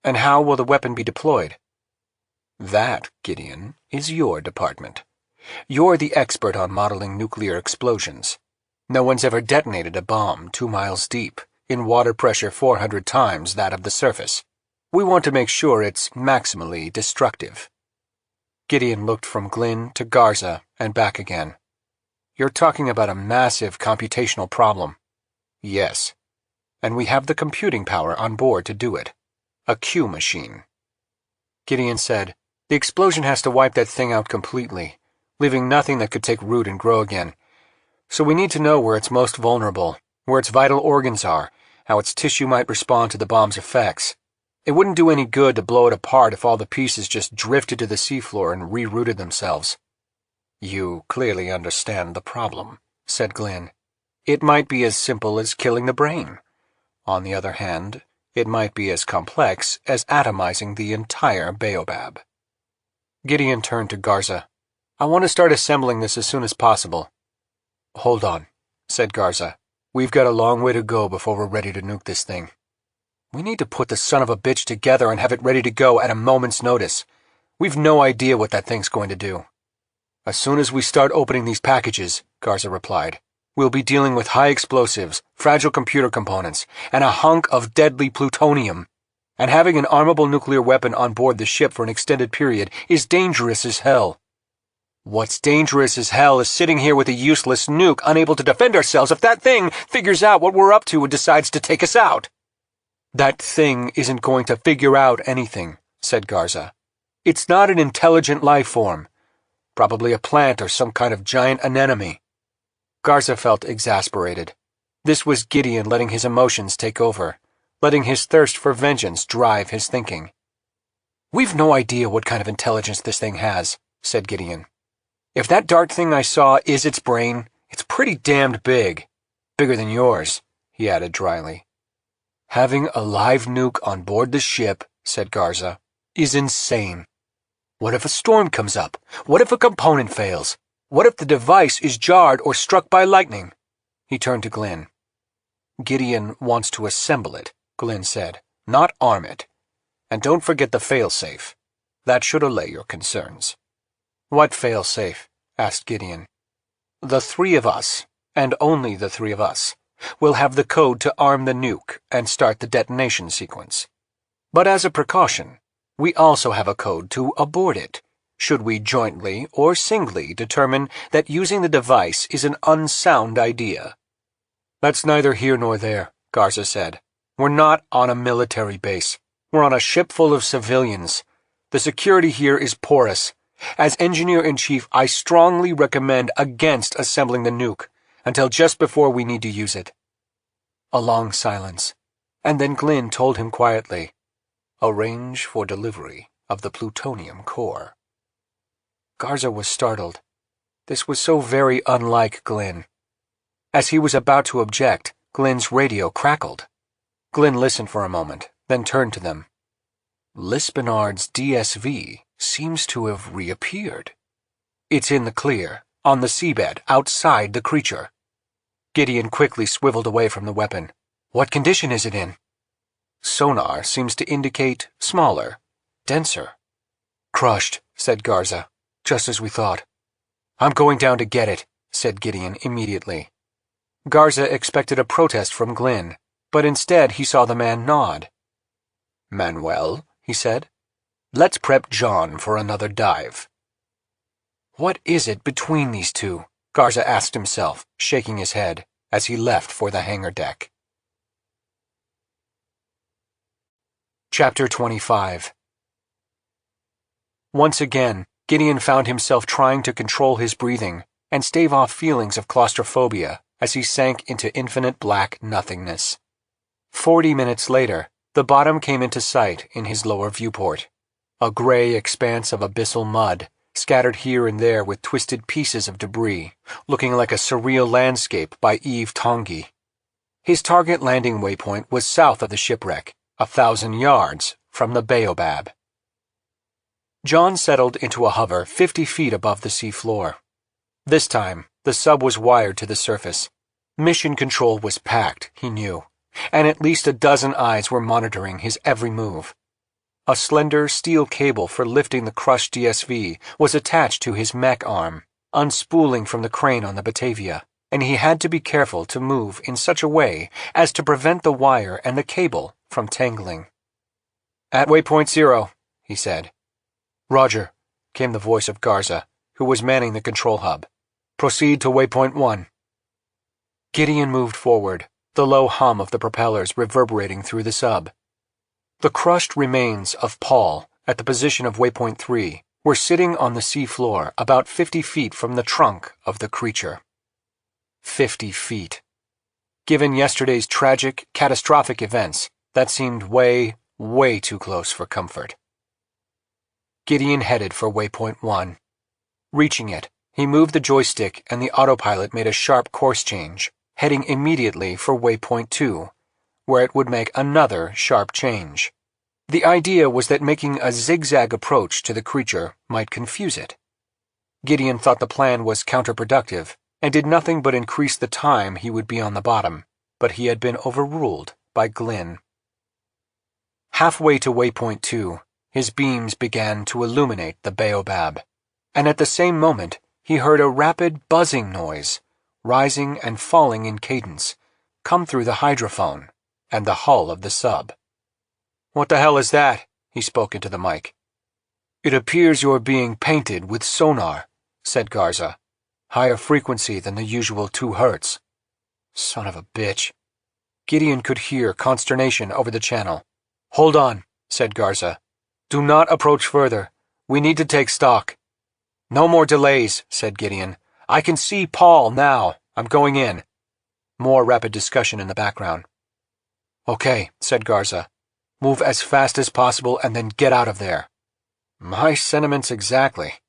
S1: And how will the weapon be deployed? That, Gideon, is your department. You're the expert on modeling nuclear explosions. No one's ever detonated a bomb 2 miles deep, in water pressure 400 times that of the surface. We want to make sure it's maximally destructive. Gideon looked from Glynn to Garza and back again. You're talking about a massive computational problem. Yes. And we have the computing power on board to do it. A Q machine. Gideon said, the explosion has to wipe that thing out completely, leaving nothing that could take root and grow again. So we need to know where it's most vulnerable, where its vital organs are, how its tissue might respond to the bomb's effects. It wouldn't do any good to blow it apart if all the pieces just drifted to the seafloor and rerouted themselves. You clearly understand the problem, said Glynn. It might be as simple as killing the brain. On the other hand, it might be as complex as atomizing the entire baobab. Gideon turned to Garza. I want to start assembling this as soon as possible. Hold on, said Garza. We've got a long way to go before we're ready to nuke this thing. We need to put the son of a bitch together and have it ready to go at a moment's notice. We've no idea what that thing's going to do. As soon as we start opening these packages, Garza replied, we'll be dealing with high explosives, fragile computer components, and a hunk of deadly plutonium. And having an armable nuclear weapon on board the ship for an extended period is dangerous as hell. What's dangerous as hell is sitting here with a useless nuke, unable to defend ourselves if that thing figures out what we're up to and decides to take us out. That thing isn't going to figure out anything, said Garza. It's not an intelligent life form. Probably a plant or some kind of giant anemone. Garza felt exasperated. This was Gideon letting his emotions take over, letting his thirst for vengeance drive his thinking. We've no idea what kind of intelligence this thing has, said Gideon. If that dark thing I saw is its brain, it's pretty damned big. Bigger than yours, he added dryly. Having a live nuke on board the ship, said Garza, is insane. What if a storm comes up? What if a component fails? What if the device is jarred or struck by lightning? He turned to Glynn. Gideon wants to assemble it, Glynn said, not arm it. And don't forget the failsafe. That should allay your concerns. What failsafe? Asked Gideon. The three of us, and only the three of us, will have the code to arm the nuke and start the detonation sequence. But as a precaution, we also have a code to abort it, should we jointly or singly determine that using the device is an unsound idea. That's neither here nor there, Garza said. We're not on a military base. We're on a ship full of civilians. The security here is porous. As Engineer-in-Chief, I strongly recommend against assembling the nuke until just before we need to use it. A long silence, and then Glynn told him quietly, arrange for delivery of the plutonium core. Garza was startled. This was so very unlike Glynn. As he was about to object, Glynn's radio crackled. Glynn listened for a moment, then turned to them. Lispinard's DSV seems to have reappeared. It's in the clear, on the seabed, outside the creature. Gideon quickly swiveled away from the weapon. What condition is it in? Sonar seems to indicate smaller, denser. Crushed, said Garza, just as we thought. I'm going down to get it, said Gideon immediately. Garza expected a protest from Glynn, but instead he saw the man nod. Manuel, he said, let's prep John for another dive. What is it between these two? Garza asked himself, shaking his head, as he left for the hangar deck. Chapter 25. Once again,
S2: Gideon found himself trying to control his breathing and stave off feelings of claustrophobia as he sank into infinite black nothingness. 40 minutes later, the bottom came into sight in his lower viewport. A gray expanse of abyssal mud, scattered here and there with twisted pieces of debris, looking like a surreal landscape by Yves Tanguy. His target landing waypoint was south of the shipwreck, 1,000 yards from the baobab. John settled into a hover 50 feet above the seafloor. This time, the sub was wired to the surface. Mission control was packed, he knew, and at least a dozen eyes were monitoring his every move. A slender steel cable for lifting the crushed DSV was attached to his mech arm, unspooling from the crane on the Batavia, and he had to be careful to move in such a way as to prevent the wire and the cable from tangling. "At waypoint 0, he said. "Roger," came the voice of Garza, who was manning the control hub. "Proceed to waypoint 1. Gideon moved forward, the low hum of the propellers reverberating through the sub. The crushed remains of Paul, at the position of waypoint 3, were sitting on the seafloor about 50 feet from the trunk of the creature. 50 feet. Given yesterday's tragic, catastrophic events, that seemed way, way too close for comfort. Gideon headed for waypoint 1. Reaching it, he moved the joystick and the autopilot made a sharp course change, heading immediately for waypoint 2, where it would make another sharp change. The idea was that making a zigzag approach to the creature might confuse it. Gideon thought the plan was counterproductive and did nothing but increase the time he would be on the bottom, but he had been overruled by Glynn. Halfway to waypoint 2, his beams began to illuminate the baobab, and at the same moment he heard a rapid buzzing noise, rising and falling in cadence, come through the hydrophone and the hull of the sub. "What the hell is that?" he spoke into the mic. "It appears you're being painted with sonar," said Garza. "Higher frequency than the usual 2 hertz. Son of a bitch." Gideon could hear consternation over the channel. "Hold on," said Garza. "Do not approach further. We need to take stock." "No more delays," said Gideon. "I can see Paul now. I'm going in." More rapid discussion in the background. "Okay," said Garza. "Move as fast as possible and then get out of there." "My sentiments exactly."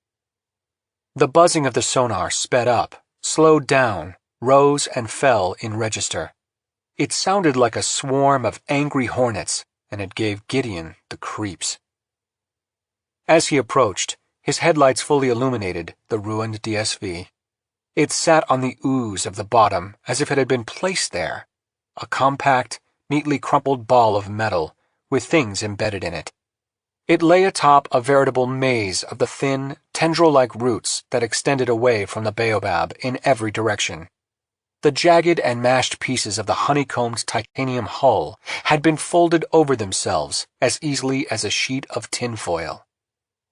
S2: The buzzing of the sonar sped up, slowed down, rose and fell in register. It sounded like a swarm of angry hornets, and it gave Gideon the creeps. As he approached, his headlights fully illuminated the ruined DSV. It sat on the ooze of the bottom as if it had been placed there, a compact, neatly crumpled ball of metal with things embedded in it. It lay atop a veritable maze of the thin, tendril-like roots that extended away from the baobab in every direction. The jagged and mashed pieces of the honeycombed titanium hull had been folded over themselves as easily as a sheet of tinfoil.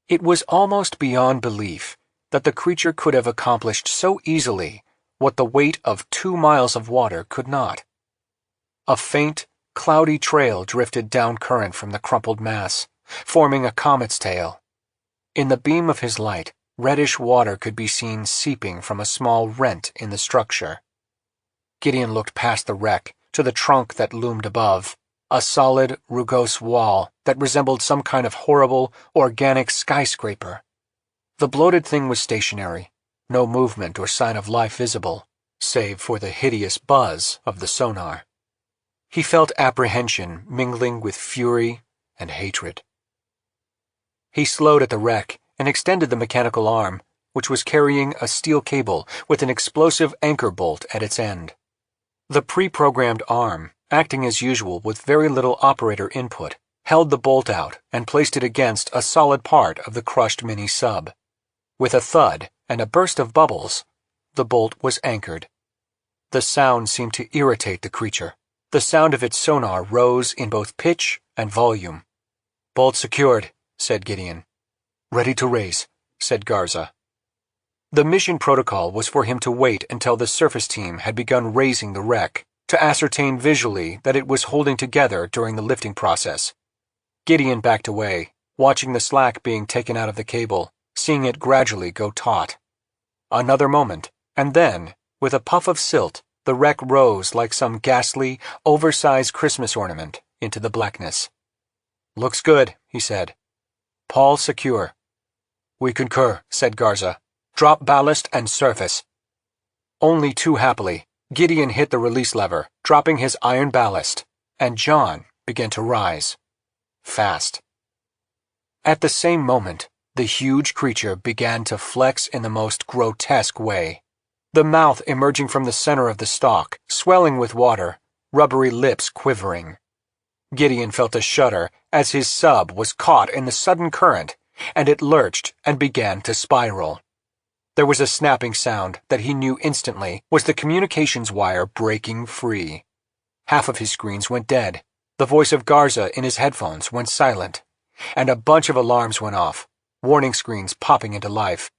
S2: It was almost beyond belief that the creature could have accomplished so easily what the weight of 2 miles of water could not. A faint, cloudy trail drifted down current from the crumpled mass, forming a comet's tail. In the beam of his light, reddish water could be seen seeping from a small rent in the structure. Gideon looked past the wreck to the trunk that loomed above, a solid, rugose wall that resembled some kind of horrible, organic skyscraper. The bloated thing was stationary, no movement or sign of life visible, save for the hideous buzz of the sonar. He felt apprehension mingling with fury and hatred. He slowed at the wreck and extended the mechanical arm, which was carrying a steel cable with an explosive anchor bolt at its end. The pre-programmed arm, acting as usual with very little operator input, held the bolt out and placed it against a solid part of the crushed mini-sub. With a thud and a burst of bubbles, the bolt was anchored. The sound seemed to irritate the creature. The sound of its sonar rose in both pitch and volume. "Bolt secured," said Gideon. "Ready to raise," said Garza. The mission protocol was for him to wait until the surface team had begun raising the wreck, to ascertain visually that it was holding together during the lifting process. Gideon backed away, watching the slack being taken out of the cable, seeing it gradually go taut. Another moment, and then, with a puff of silt, the wreck rose like some ghastly, oversized Christmas ornament into the blackness. "Looks good," he said. "Paul secure." "We concur," said Garza. "Drop ballast and surface." Only too happily, Gideon hit the release lever, dropping his iron ballast, and John began to rise. Fast. At the same moment, the huge creature began to flex in the most grotesque way. The mouth emerging from the center of the stalk, swelling with water, rubbery lips quivering. Gideon felt a shudder as his sub was caught in the sudden current, and it lurched and began to spiral. There was a snapping sound that he knew instantly was the communications wire breaking free. Half of his screens went dead. The voice of Garza in his headphones went silent, and a bunch of alarms went off, warning screens popping into life.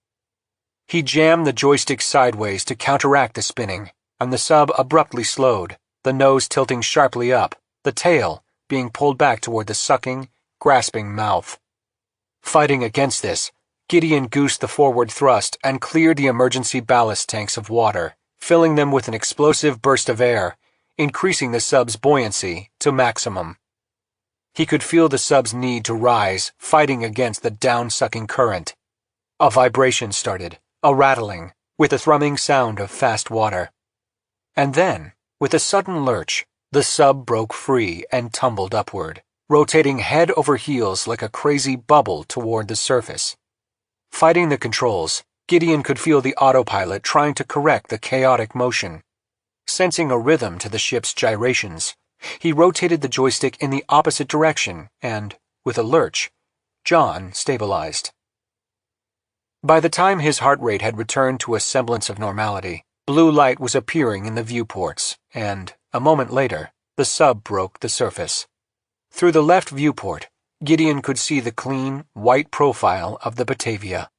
S2: He jammed the joystick sideways to counteract the spinning, and the sub abruptly slowed, the nose tilting sharply up, the tail being pulled back toward the sucking, grasping mouth. Fighting against this, Gideon goosed the forward thrust and cleared the emergency ballast tanks of water, filling them with an explosive burst of air, increasing the sub's buoyancy to maximum. He could feel the sub's need to rise, fighting against the down-sucking current. A vibration started, a rattling, with the thrumming sound of fast water. And then, with a sudden lurch, the sub broke free and tumbled upward, rotating head over heels like a crazy bubble toward the surface. Fighting the controls, Gideon could feel the autopilot trying to correct the chaotic motion. Sensing a rhythm to the ship's gyrations, he rotated the joystick in the opposite direction and, with a lurch, John stabilized. By the time his heart rate had returned to a semblance of normality, blue light was appearing in the viewports, and, a moment later, the sub broke the surface. Through the left viewport, Gideon could see the clean, white profile of the Batavia.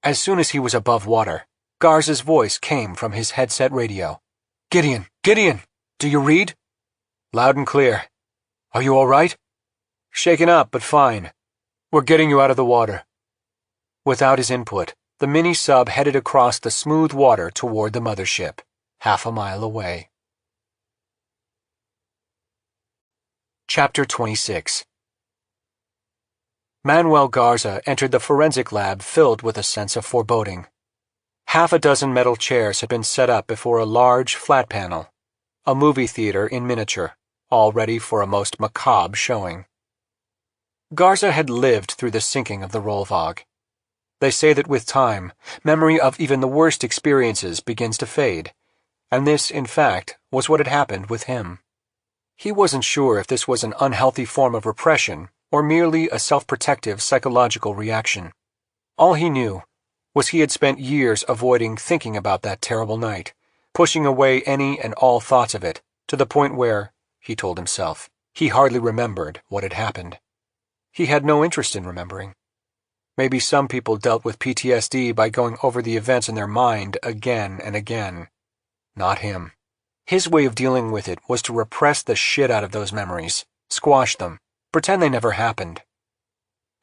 S2: As soon as he was above water, Garza's voice came from his headset radio. "Gideon! Gideon! Do you read?" "Loud and clear." "Are you all right?" "Shaken up, but fine. We're getting you out of the water." Without his input, the mini-sub headed across the smooth water toward the mothership, half a mile away. Chapter 26. Manuel Garza entered the forensic lab filled with a sense of foreboding. Half a dozen metal chairs had been set up before a large, flat panel, a movie theater in miniature, all ready for a most macabre showing. Garza had lived through the sinking of the Rollvog. They say that with time, memory of even the worst experiences begins to fade, and this, in fact, was what had happened with him. He wasn't sure if this was an unhealthy form of repression or merely a self-protective psychological reaction. All he knew was he had spent years avoiding thinking about that terrible night, pushing away any and all thoughts of it, to the point where, he told himself, he hardly remembered what had happened. He had no interest in remembering. Maybe some people dealt with PTSD by going over the events in their mind again and again. Not him. His way of dealing with it was to repress the shit out of those memories, squash them, pretend they never happened.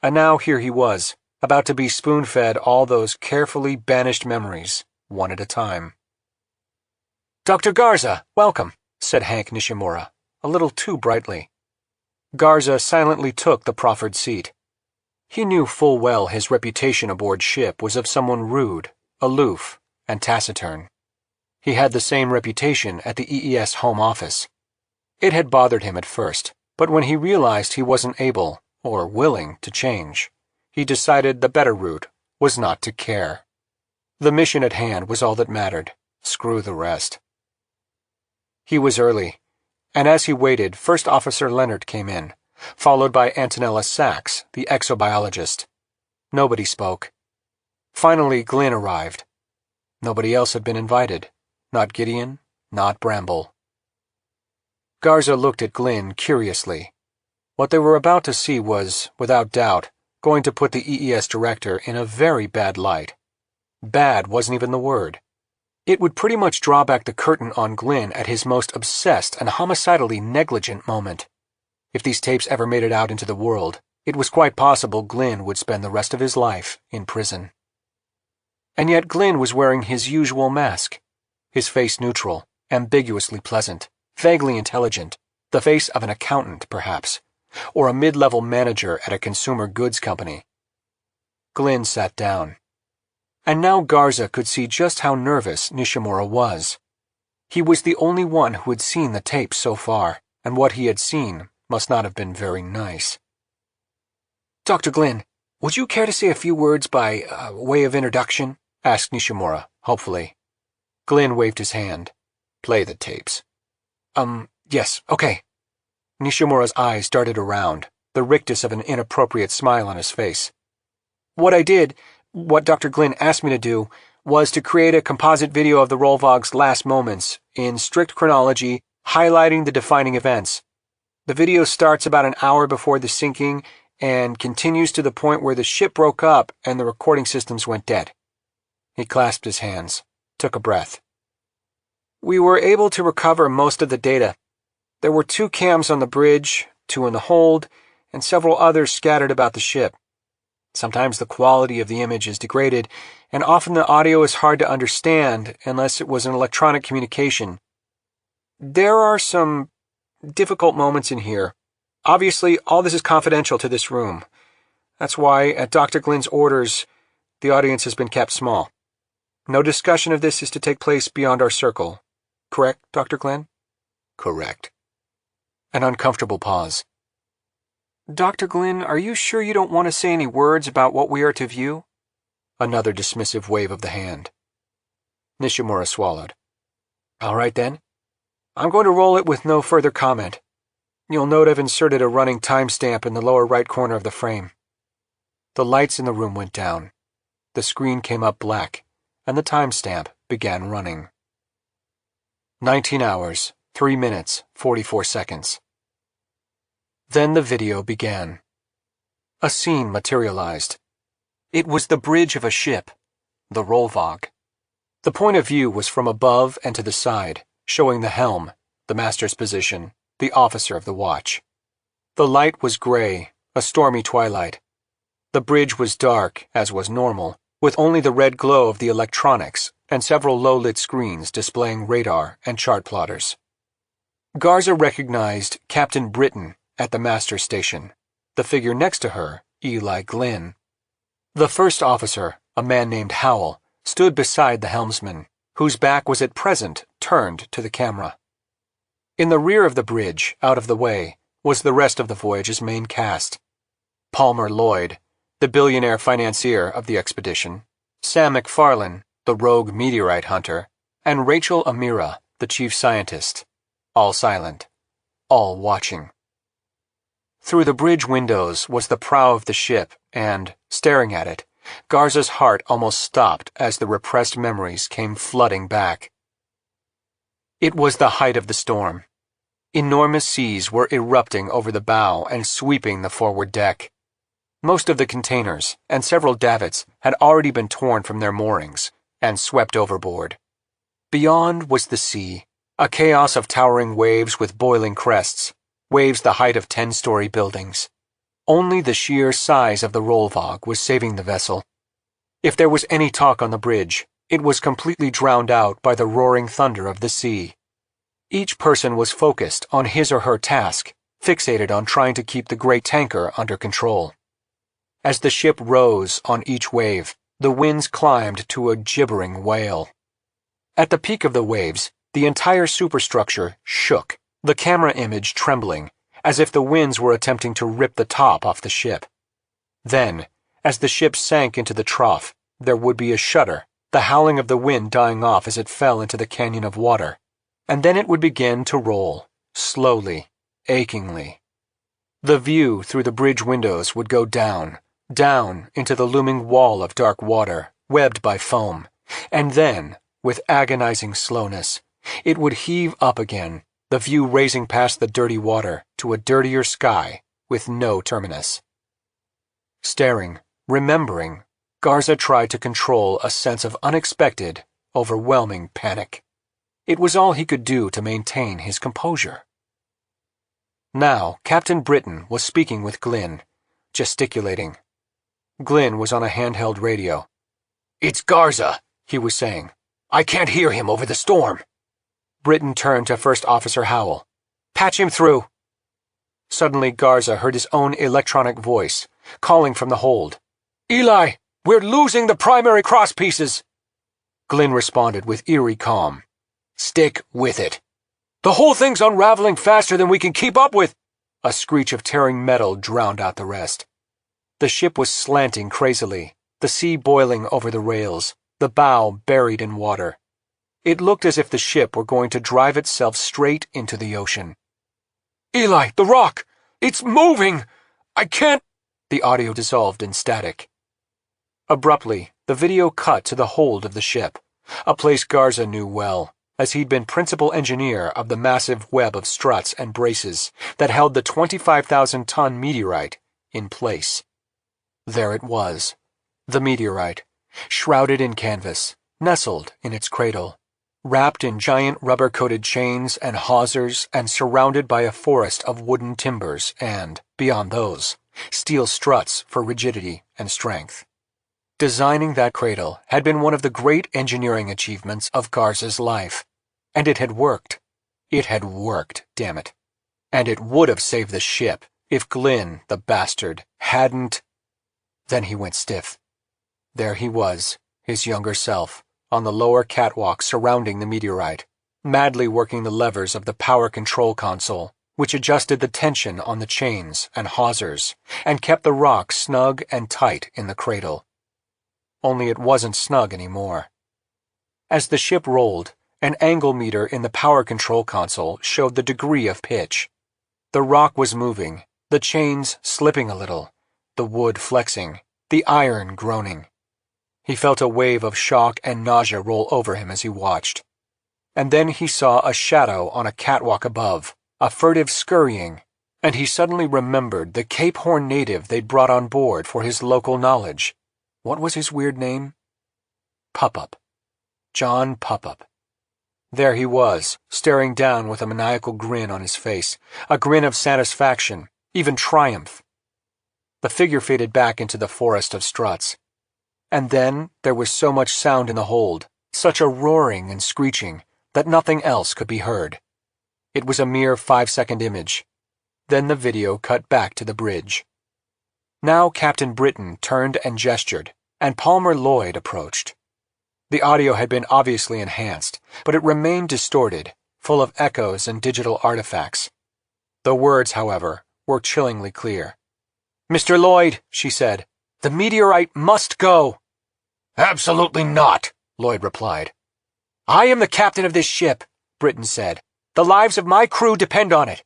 S2: And now here he was, about to be spoon-fed all those carefully banished memories, one at a time. "Dr. Garza, welcome," said Hank Nishimura, a little too brightly. Garza silently took the proffered seat. He knew full well his reputation aboard ship was of someone rude, aloof, and taciturn. He had the same reputation at the EES home office. It had bothered him at first, but when he realized he wasn't able, or willing, to change, he decided the better route was not to care. The mission at hand was all that mattered. Screw the rest. He was early, and as he waited, First Officer Leonard came in, followed by Antonella Sachs, the exobiologist. Nobody spoke. Finally, Glynn arrived. Nobody else had been invited. Not Gideon, not Bramble. Garza looked at Glynn curiously. What they were about to see was, without doubt, going to put the EES director in a very bad light. Bad wasn't even the word. It would pretty much draw back the curtain on Glynn at his most obsessed and homicidally negligent moment. If these tapes ever made it out into the world, it was quite possible Glynn would spend the rest of his life in prison. And yet Glynn was wearing his usual mask, his face neutral, ambiguously pleasant, vaguely intelligent, the face of an accountant, perhaps, or a mid-level manager at a consumer goods company. Glynn sat down. And now Garza could see just how nervous Nishimura was. He was the only one who had seen the tape so far, and what he had seen must not have been very nice. "Dr. Glynn, would you care to say a few words by way of introduction?" asked Nishimura, hopefully. Glynn waved his hand.
S3: "Play the tapes."
S2: Yes, okay." Nishimura's eyes darted around, the rictus of an inappropriate smile on his face. What Dr. Glynn asked me to do, was to create a composite video of the Rollvog's last moments, in strict chronology, highlighting the defining events. The video starts about an hour before the sinking and continues to the point where the ship broke up and the recording systems went dead. He clasped his hands, took a breath. "We were able to recover most of the data. There were 2 cams on the bridge, 2 in the hold, and several others scattered about the ship. Sometimes the quality of the image is degraded, and often the audio is hard to understand unless it was an electronic communication. There are some difficult moments in here. Obviously, all this is confidential to this room. That's why, at Dr. Glynn's orders, the audience has been kept small. No discussion of this is to take place beyond our circle. Correct, Dr. Glynn?"
S3: "Correct."
S2: An uncomfortable pause. "Dr. Glynn, are you sure you don't want to say any words about what we are to view?" Another dismissive wave of the hand. Nishimura swallowed. "All right, then. I'm going to roll it with no further comment. You'll note I've inserted a running timestamp in the lower right corner of the frame." The lights in the room went down. The screen came up black, and the timestamp began running. 19 hours, 3 minutes, 44 seconds. Then the video began. A scene materialized. It was the bridge of a ship, the Rollvog. The point of view was from above and to the side, showing the helm, the master's position, the officer of the watch. The light was gray, a stormy twilight. The bridge was dark, as was normal, with only the red glow of the electronics and several low-lit screens displaying radar and chart plotters. Garza recognized Captain Britton at the master station, the figure next to her, Eli Glynn. The first officer, a man named Howell, stood beside the helmsman, whose back was at present turned to the camera. In the rear of the bridge, out of the way, was the rest of the voyage's main cast. Palmer Lloyd, the billionaire financier of the expedition, Sam McFarlane, the rogue meteorite hunter, and Rachel Amira, the chief scientist, all silent, all watching. Through the bridge windows was the prow of the ship, and, staring at it, Garza's heart almost stopped as the repressed memories came flooding back. It was the height of the storm. Enormous seas were erupting over the bow and sweeping the forward deck. Most of the containers and several davits had already been torn from their moorings and swept overboard. Beyond was the sea, a chaos of towering waves with boiling crests, waves the height of 10-story buildings. Only the sheer size of the Rollvog was saving the vessel. If there was any talk on the bridge, it was completely drowned out by the roaring thunder of the sea. Each person was focused on his or her task, fixated on trying to keep the great tanker under control. As the ship rose on each wave, the winds climbed to a gibbering wail. At the peak of the waves, the entire superstructure shook, the camera image trembling, as if the winds were attempting to rip the top off the ship. Then, as the ship sank into the trough, there would be a shudder, the howling of the wind dying off as it fell into the canyon of water, and then it would begin to roll, slowly, achingly. The view through the bridge windows would go down, down into the looming wall of dark water, webbed by foam, and then, with agonizing slowness, it would heave up again, the view raising past the dirty water to a dirtier sky with no terminus. Staring, remembering, Garza tried to control a sense of unexpected, overwhelming panic. It was all he could do to maintain his composure. Now, Captain Britton was speaking with Glynn, gesticulating. Glynn was on a handheld radio.
S1: It's Garza, he was saying. I can't hear him over the storm.
S2: Britton turned to First Officer Howell. Patch him through. Suddenly Garza heard his own electronic voice, calling from the hold.
S1: Eli, we're losing the primary crosspieces.
S2: Glynn responded with eerie calm.
S1: Stick with it.
S2: The whole thing's unraveling faster than we can keep up with. A screech of tearing metal drowned out the rest. The ship was slanting crazily, the sea boiling over the rails, the bow buried in water. It looked as if the ship were going to drive itself straight into the ocean.
S1: Eli, the rock! It's moving! I can't—
S2: The audio dissolved in static. Abruptly, the video cut to the hold of the ship, a place Garza knew well, as he'd been principal engineer of the massive web of struts and braces that held the 25,000-ton meteorite in place. There it was, the meteorite, shrouded in canvas, nestled in its cradle, wrapped in giant rubber-coated chains and hawsers and surrounded by a forest of wooden timbers and, beyond those, steel struts for rigidity and strength. Designing that cradle had been one of the great engineering achievements of Garza's life, and it had worked. It had worked, damn it. And it would have saved the ship if Glynn, the bastard, hadn't— Then he went stiff. There he was, his younger self, on the lower catwalk surrounding the meteorite, madly working the levers of the power control console, which adjusted the tension on the chains and hawsers and kept the rock snug and tight in the cradle. Only it wasn't snug anymore. As the ship rolled, an angle meter in the power control console showed the degree of pitch. The rock was moving, the chains slipping a little, the wood flexing, the iron groaning. He felt a wave of shock and nausea roll over him as he watched. And then he saw a shadow on a catwalk above, a furtive scurrying, and he suddenly remembered the Cape Horn native they'd brought on board for his local knowledge. What was his weird name? Pup-Up. John Pup-Up. There he was, staring down with a maniacal grin on his face, a grin of satisfaction, even triumph. The figure faded back into the forest of struts. And then there was so much sound in the hold, such a roaring and screeching, that nothing else could be heard. It was a mere 5-second image. Then the video cut back to the bridge. Now Captain Britton turned and gestured, and Palmer Lloyd approached. The audio had been obviously enhanced, but it remained distorted, full of echoes and digital artifacts. The words, however, were chillingly clear. "Mr. Lloyd," she said, "the meteorite must go."
S1: "Absolutely not," Lloyd replied.
S2: "I am the captain of this ship," Britton said. "The lives of my crew depend on it.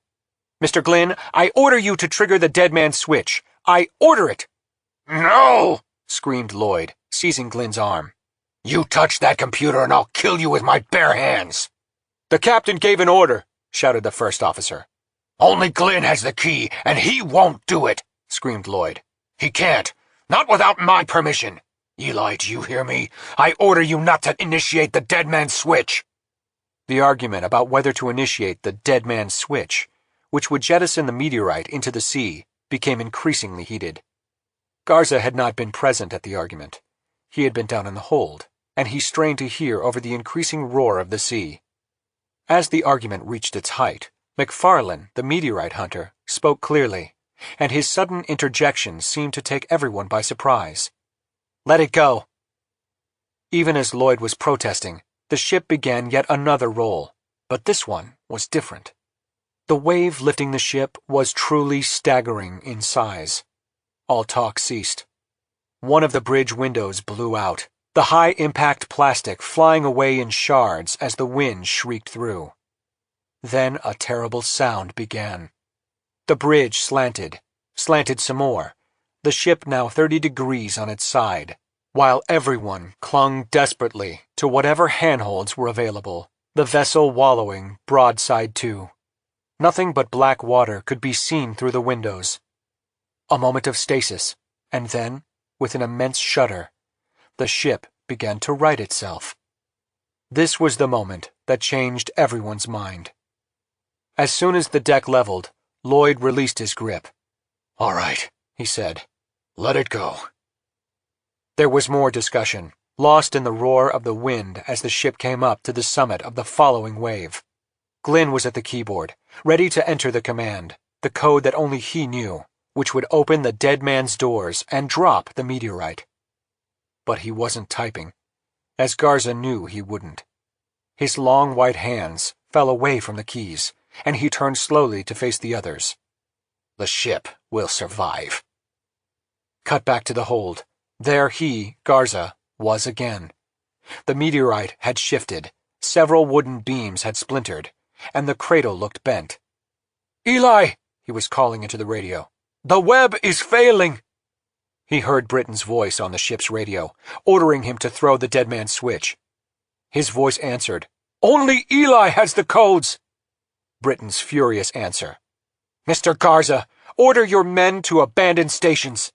S2: Mr. Glynn, I order you to trigger the dead man switch. I order it."
S1: "No!"
S2: screamed Lloyd, seizing Glynn's arm.
S1: "You touch that computer and I'll kill you with my bare hands."
S2: "The captain gave an order," shouted the first officer.
S1: "Only Glynn has the key, and he won't do it," screamed Lloyd. "He can't. Not without my permission. Eli, do you hear me? I order you not to initiate the dead man switch."
S2: The argument about whether to initiate the dead man switch, which would jettison the meteorite into the sea, became increasingly heated. Garza had not been present at the argument. He had been down in the hold, and he strained to hear over the increasing roar of the sea. As the argument reached its height, McFarlane, the meteorite hunter, spoke clearly, and his sudden interjection seemed to take everyone by surprise. "Let it go." Even as Lloyd was protesting, the ship began yet another roll, but this one was different. The wave lifting the ship was truly staggering in size. All talk ceased. One of the bridge windows blew out, the high-impact plastic flying away in shards as the wind shrieked through. Then a terrible sound began. The bridge slanted some more, the ship now 30 degrees on its side, while everyone clung desperately to whatever handholds were available, the vessel wallowing broadside to. Nothing but black water could be seen through the windows. A moment of stasis, and then, with an immense shudder, the ship began to right itself. This was the moment that changed everyone's mind. As soon as the deck leveled, Lloyd released his grip.
S1: "All right," he said. "Let it go."
S2: There was more discussion, lost in the roar of the wind as the ship came up to the summit of the following wave. Glynn was at the keyboard, ready to enter the command, the code that only he knew, which would open the dead man's doors and drop the meteorite. But he wasn't typing, as Garza knew he wouldn't. His long white hands fell away from the keys, and he turned slowly to face the others.
S1: The ship will survive.
S2: Cut back to the hold. There he, Garza, was again. The meteorite had shifted, several wooden beams had splintered, and the cradle looked bent. "Eli!" he was calling into the radio. "The web is failing!" He heard Britton's voice on the ship's radio, ordering him to throw the dead man's switch. His voice answered, "Only Eli has the codes!" Britton's furious answer, "Mr. Garza, order your men to abandon stations."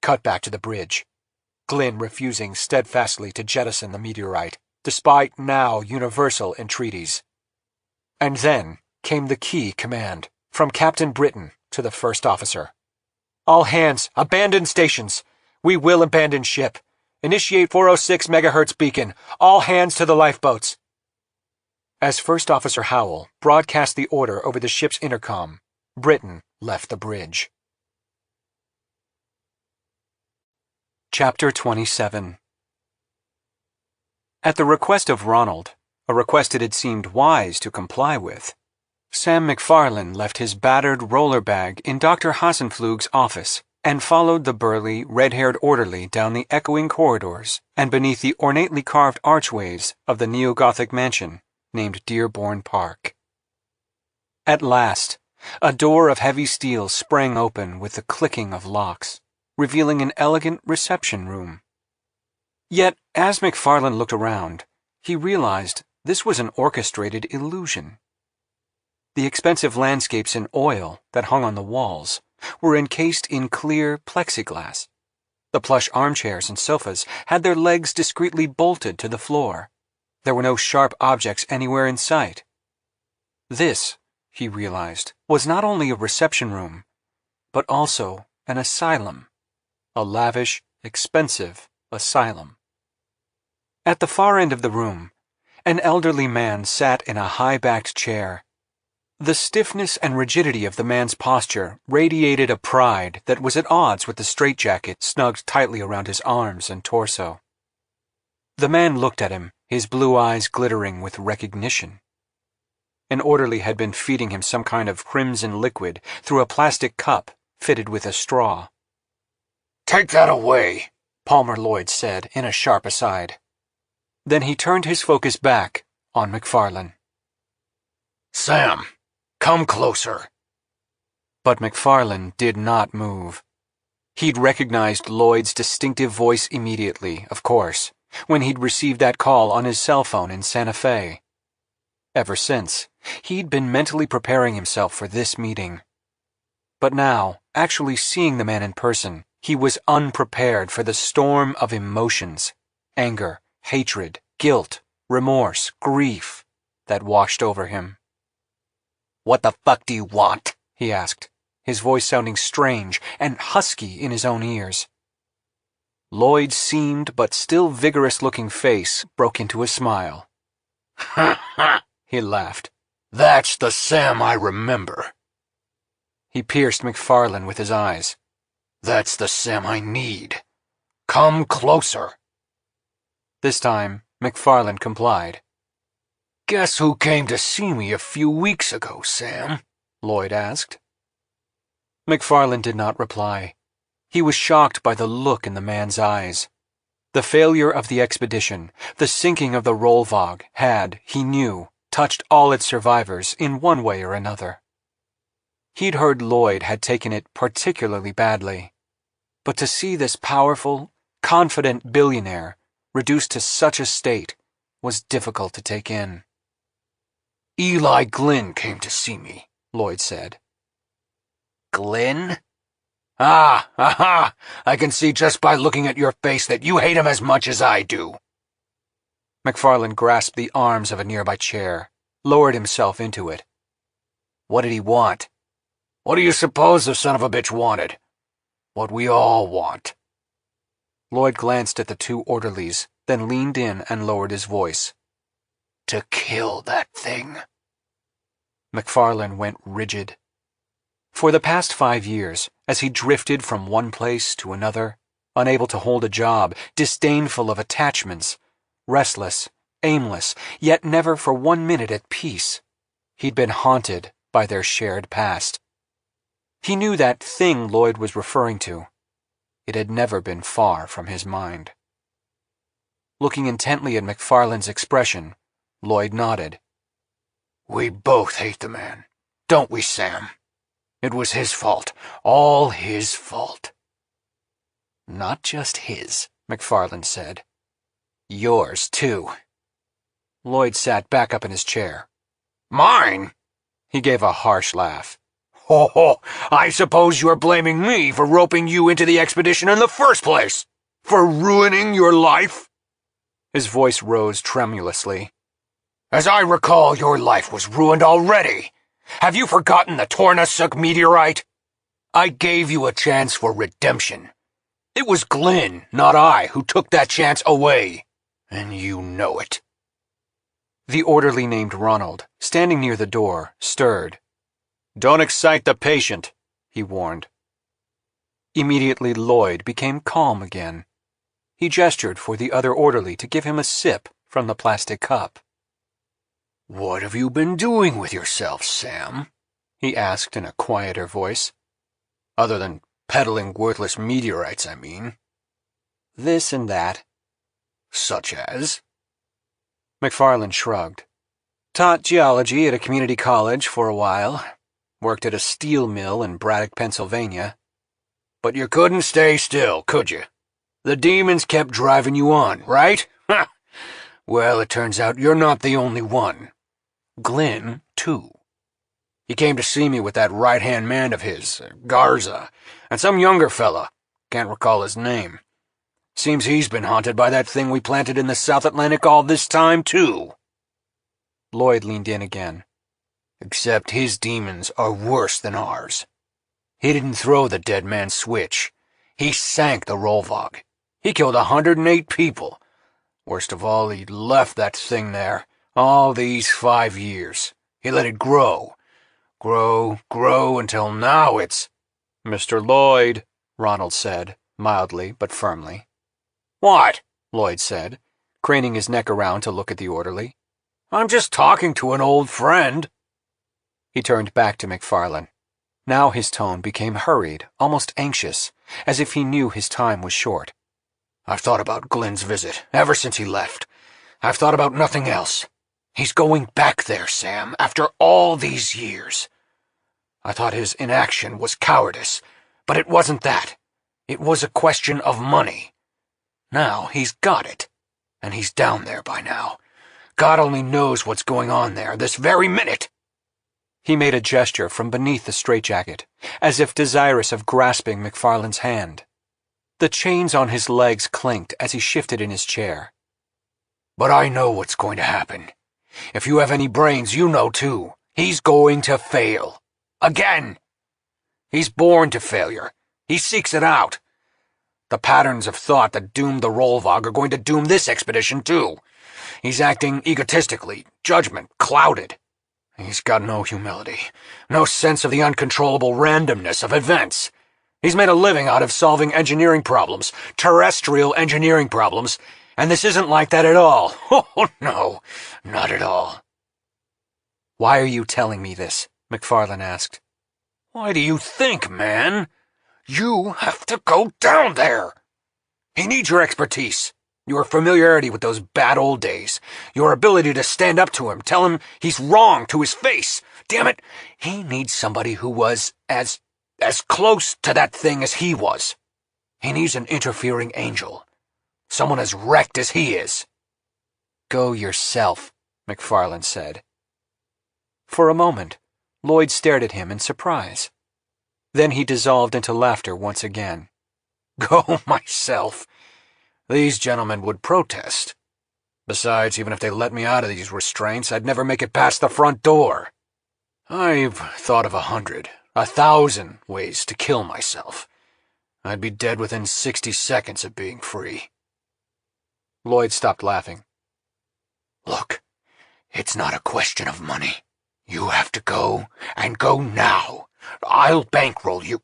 S2: Cut back to the bridge. Glynn refusing steadfastly to jettison the meteorite, despite now universal entreaties. And then came the key command, from Captain Britton to the first officer. "All hands, abandon stations. We will abandon ship. Initiate 406 megahertz beacon. All hands to the lifeboats." As First Officer Howell broadcast the order over the ship's intercom, Britton left the bridge. Chapter 27. At the request of Ronald, a request it had seemed wise to comply with, Sam McFarlane left his battered roller bag in Dr. Hasenflug's office and followed the burly, red-haired orderly down the echoing corridors and beneath the ornately carved archways of the neo-Gothic mansion named Dearborn Park. At last, a door of heavy steel sprang open with the clicking of locks, revealing an elegant reception room. Yet, as McFarlane looked around, he realized this was an orchestrated illusion. The expensive landscapes in oil that hung on the walls were encased in clear plexiglass. The plush armchairs and sofas had their legs discreetly bolted to the floor. There were no sharp objects anywhere in sight. This, he realized, was not only a reception room, but also an asylum. A lavish, expensive asylum. At the far end of the room, an elderly man sat in a high-backed chair. The stiffness and rigidity of the man's posture radiated a pride that was at odds with the straitjacket snugged tightly around his arms and torso. The man looked at him, his blue eyes glittering with recognition. An orderly had been feeding him some kind of crimson liquid through a plastic cup fitted with a straw.
S1: "Take that away,"
S2: Palmer Lloyd said in a sharp aside. Then he turned his focus back on McFarlane.
S1: "Sam, come closer."
S2: But McFarlane did not move. He'd recognized Lloyd's distinctive voice immediately, of course, when he'd received that call on his cell phone in Santa Fe. Ever since, he'd been mentally preparing himself for this meeting. But now, actually seeing the man in person, he was unprepared for the storm of emotions, anger, hatred, guilt, remorse, grief, that washed over him.
S1: "What the fuck do you want?"
S2: he asked, his voice sounding strange and husky in his own ears. Lloyd's seamed but still vigorous-looking face broke into a smile.
S1: "Ha ha,"
S2: he laughed.
S1: "That's the Sam I remember."
S2: He pierced McFarlane with his eyes.
S1: "That's the Sam I need. Come closer."
S2: This time, McFarlane complied.
S1: "Guess who came to see me a few weeks ago, Sam?"
S2: Lloyd asked. McFarlane did not reply. He was shocked by the look in the man's eyes. The failure of the expedition, the sinking of the Rollvog, had, he knew, touched all its survivors in one way or another. He'd heard Lloyd had taken it particularly badly. But to see this powerful, confident billionaire reduced to such a state was difficult to take in.
S1: "Eli Glynn came to see me,"
S2: Lloyd said.
S1: "Glynn? Aha! I can see just by looking at your face that you hate him as much as I do."
S2: McFarlane grasped the arms of a nearby chair, lowered himself into it.
S1: "What did he want? What do you suppose the son of a bitch wanted? What we all want."
S2: Lloyd glanced at the two orderlies, then leaned in and lowered his voice.
S1: To kill that thing.
S2: McFarlane went rigid. For the past 5 years, as he drifted from one place to another, unable to hold a job, disdainful of attachments, restless, aimless, yet never for 1 minute at peace, he'd been haunted by their shared past. He knew that thing Lloyd was referring to. It had never been far from his mind. Looking intently at McFarlane's expression, Lloyd nodded.
S1: We both hate the man, don't we, Sam? It was his fault, all his fault.
S2: Not just his, McFarlane said. Yours, too. Lloyd sat back up in his chair.
S1: Mine?
S2: He gave a harsh laugh.
S1: Ho ho, I suppose you're blaming me for roping you into the expedition in the first place, for ruining your life?
S2: His voice rose tremulously.
S1: As I recall, your life was ruined already. Have you forgotten the Tornasuk meteorite? I gave you a chance for redemption. It was Glynn, not I, who took that chance away, and you know it.
S2: The orderly named Ronald, standing near the door, stirred.
S3: Don't excite the patient,
S2: he warned. Immediately Lloyd became calm again. He gestured for the other orderly to give him a sip from the plastic cup.
S1: What have you been doing with yourself, Sam? He asked in a quieter voice. Other than peddling worthless meteorites, I mean.
S2: This and that.
S1: Such as?
S2: McFarlane shrugged. Taught geology at a community college for a while. Worked at a steel mill in Braddock, Pennsylvania.
S1: But you couldn't stay still, could you? The demons kept driving you on, right? Ha! Well, it turns out you're not the only one. Glynn, too. He came to see me with that right-hand man of his, Garza, and some younger fella. Can't recall his name. Seems he's been haunted by that thing we planted in the South Atlantic all this time, too.
S2: Lloyd leaned in again.
S1: Except his demons are worse than ours. He didn't throw the dead man's switch. He sank the Rolvog. He killed 108 people. Worst of all, he left that thing there, all these 5 years. He let it grow. Grow until now it's...
S2: Mr. Lloyd, Ronald said, mildly but firmly.
S1: What?
S2: Lloyd said, craning his neck around to look at the orderly.
S1: I'm just talking to an old friend.
S2: He turned back to McFarlane. Now his tone became hurried, almost anxious, as if he knew his time was short.
S1: I've thought about Glynn's visit, ever since he left. I've thought about nothing else. He's going back there, Sam, after all these years. I thought his inaction was cowardice, but it wasn't that. It was a question of money. Now he's got it, and he's down there by now. God only knows what's going on there this very minute.
S2: He made a gesture from beneath the straitjacket, as if desirous of grasping McFarlane's hand. The chains on his legs clinked as he shifted in his chair.
S1: But I know what's going to happen. If you have any brains, you know too. He's going to fail. Again. He's born to failure. He seeks it out. The patterns of thought that doomed the Rolvog are going to doom this expedition too. He's acting egotistically, judgment clouded. He's got no humility, no sense of the uncontrollable randomness of events. He's made a living out of solving engineering problems, terrestrial engineering problems, and this isn't like that at all. Oh, no, not at all.
S2: Why are you telling me this? McFarlane asked.
S1: Why do you think, man? You have to go down there. He needs your expertise. Your familiarity with those bad old days. Your ability to stand up to him, tell him he's wrong to his face. Damn it, he needs somebody who was as close to that thing as he was. He needs an interfering angel. Someone as wrecked as he is.
S2: Go yourself, McFarlane said. For a moment, Lloyd stared at him in surprise. Then he dissolved into laughter once again.
S1: Go myself. These gentlemen would protest. Besides, even if they let me out of these restraints, I'd never make it past the front door. I've thought of 100, 1,000 ways to kill myself. I'd be dead within 60 seconds of being free.
S2: Lloyd stopped laughing.
S1: Look, it's not a question of money. You have to go, and go now. I'll bankroll you.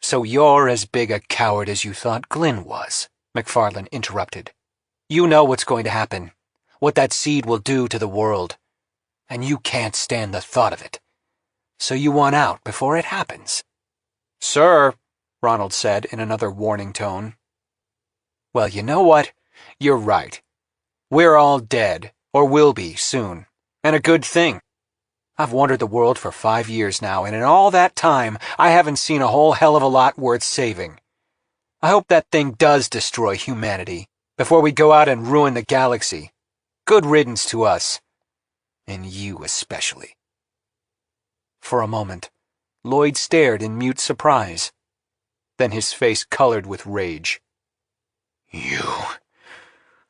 S2: So you're as big a coward as you thought Glynn was, McFarlane interrupted. You know what's going to happen, what that seed will do to the world, and you can't stand the thought of it. So you want out before it happens.
S3: Sir, Ronald said in another warning tone.
S2: Well, you know what? You're right. We're all dead, or will be soon, and a good thing. I've wandered the world for 5 years now, and in all that time, I haven't seen a whole hell of a lot worth saving. I hope that thing does destroy humanity before we go out and ruin the galaxy. Good riddance to us. And you especially. For a moment, Lloyd stared in mute surprise. Then his face colored with rage.
S1: You...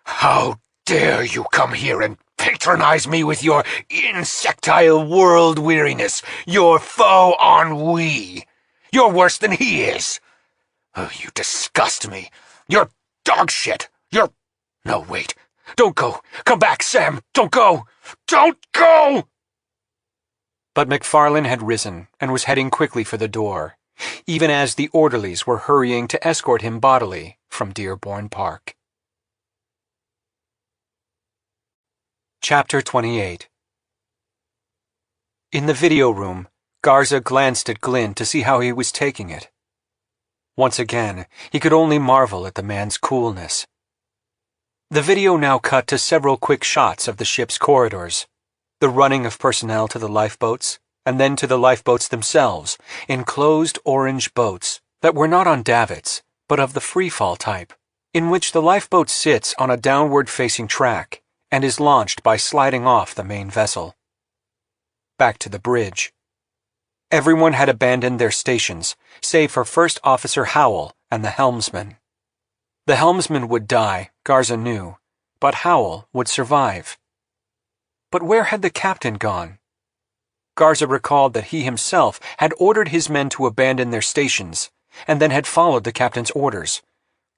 S1: How dare you come here and patronize me with your insectile world weariness, your faux ennui. You're worse than he is. Oh, you disgust me. You're dog shit. You're... No, wait. Don't go. Come back, Sam. Don't go. Don't go!
S2: But McFarlane had risen and was heading quickly for the door, even as the orderlies were hurrying to escort him bodily from Dearborn Park. Chapter 28. In the video room, Garza glanced at Glynn to see how he was taking it. Once again, he could only marvel at the man's coolness. The video now cut to several quick shots of the ship's corridors, the running of personnel to the lifeboats, and then to the lifeboats themselves, enclosed orange boats that were not on davits, but of the freefall type, in which the lifeboat sits on a downward-facing track and is launched by sliding off the main vessel. Back to the bridge. Everyone had abandoned their stations, save for First Officer Howell and the helmsman. The helmsman would die, Garza knew, but Howell would survive. But where had the captain gone? Garza recalled that he himself had ordered his men to abandon their stations, and then had followed the captain's orders,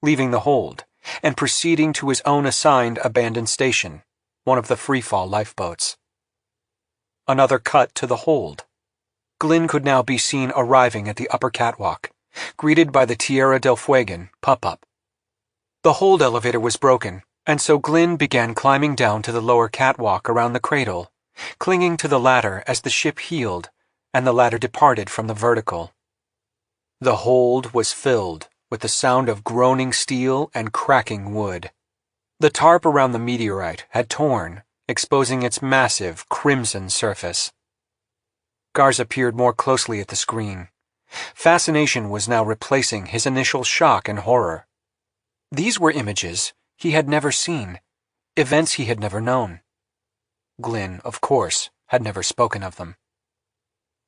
S2: leaving the hold, and proceeding to his own assigned abandoned station, one of the freefall lifeboats. Another cut to the hold. Glynn could now be seen arriving at the upper catwalk, greeted by the Tierra del Fuegan Pup-Up. The hold elevator was broken, and so Glynn began climbing down to the lower catwalk around the cradle, clinging to the ladder as the ship heeled, and the ladder departed from the vertical. The hold was filled with the sound of groaning steel and cracking wood. The tarp around the meteorite had torn, exposing its massive, crimson surface. Garza peered more closely at the screen. Fascination was now replacing his initial shock and horror. These were images he had never seen, events he had never known. Glynn, of course, had never spoken of them.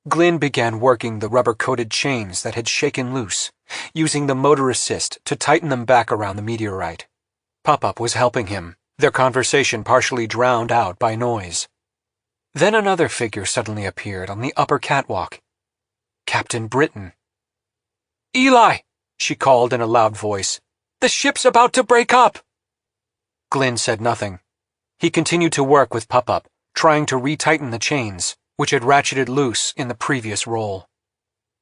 S2: Glynn began working the rubber-coated chains that had shaken loose, using the motor assist to tighten them back around the meteorite. Pup-Up was helping him, their conversation partially drowned out by noise. Then another figure suddenly appeared on the upper catwalk. Captain Britton. "Eli!" she called in a loud voice. "The ship's about to break up!" Glynn said nothing. He continued to work with Pup-Up, trying to retighten the chains, which had ratcheted loose in the previous roll.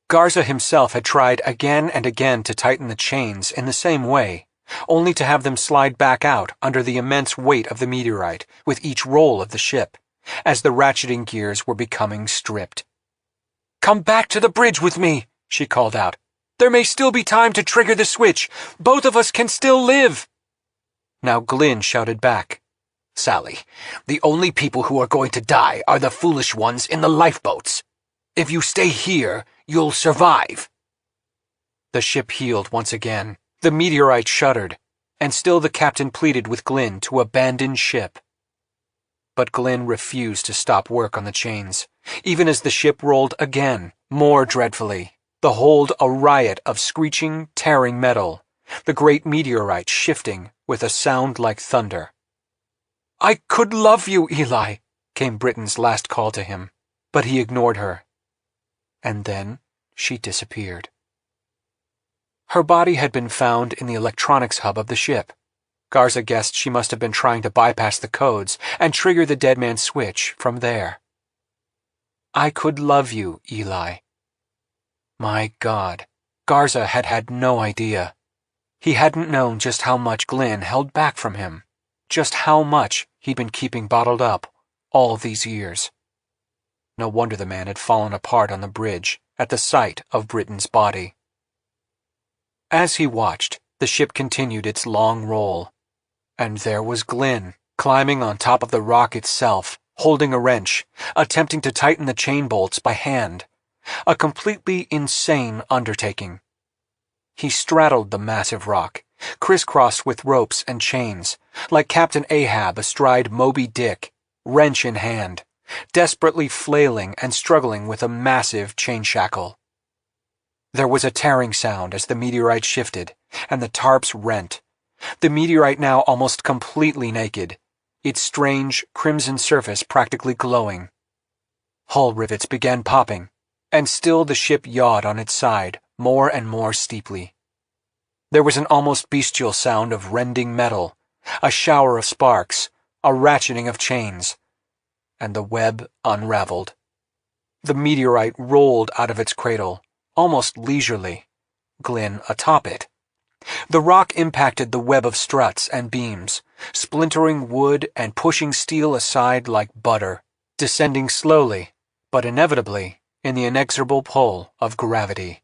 S2: Garza himself had tried again and again to tighten the chains in the same way, only to have them slide back out under the immense weight of the meteorite with each roll of the ship, as the ratcheting gears were becoming stripped. "Come back to the bridge with me," she called out. "There may still be time to trigger the switch. Both of us can still live." Now Glynn shouted back.
S1: "Sally, the only people who are going to die are the foolish ones in the lifeboats. If you stay here, you'll survive."
S2: The ship heeled once again. The meteorite shuddered, and still the captain pleaded with Glynn to abandon ship. But Glynn refused to stop work on the chains, even as the ship rolled again, more dreadfully, the hold a riot of screeching, tearing metal, the great meteorite shifting with a sound like thunder. "I could love you, Eli," came Britton's last call to him, but he ignored her. And then she disappeared. Her body had been found in the electronics hub of the ship. Garza guessed she must have been trying to bypass the codes and trigger the dead man's switch from there. I could love you, Eli. My God, Garza had had no idea. He hadn't known just how much Glynn held back from him, just how much he'd been keeping bottled up all these years. No wonder the man had fallen apart on the bridge at the sight of Britton's body. As he watched, the ship continued its long roll. And there was Glynn, climbing on top of the rock itself, holding a wrench, attempting to tighten the chain bolts by hand. A completely insane undertaking. He straddled the massive rock, crisscrossed with ropes and chains, like Captain Ahab astride Moby Dick, wrench in hand, desperately flailing and struggling with a massive chain shackle. There was a tearing sound as the meteorite shifted, and the tarps rent. The meteorite now almost completely naked, its strange crimson surface practically glowing. Hull rivets began popping, and still the ship yawed on its side, more and more steeply. There was an almost bestial sound of rending metal, a shower of sparks, a ratcheting of chains, and the web unraveled. The meteorite rolled out of its cradle, almost leisurely, Glynn atop it. The rock impacted the web of struts and beams, splintering wood and pushing steel aside like butter, descending slowly, but inevitably, in the inexorable pull of gravity.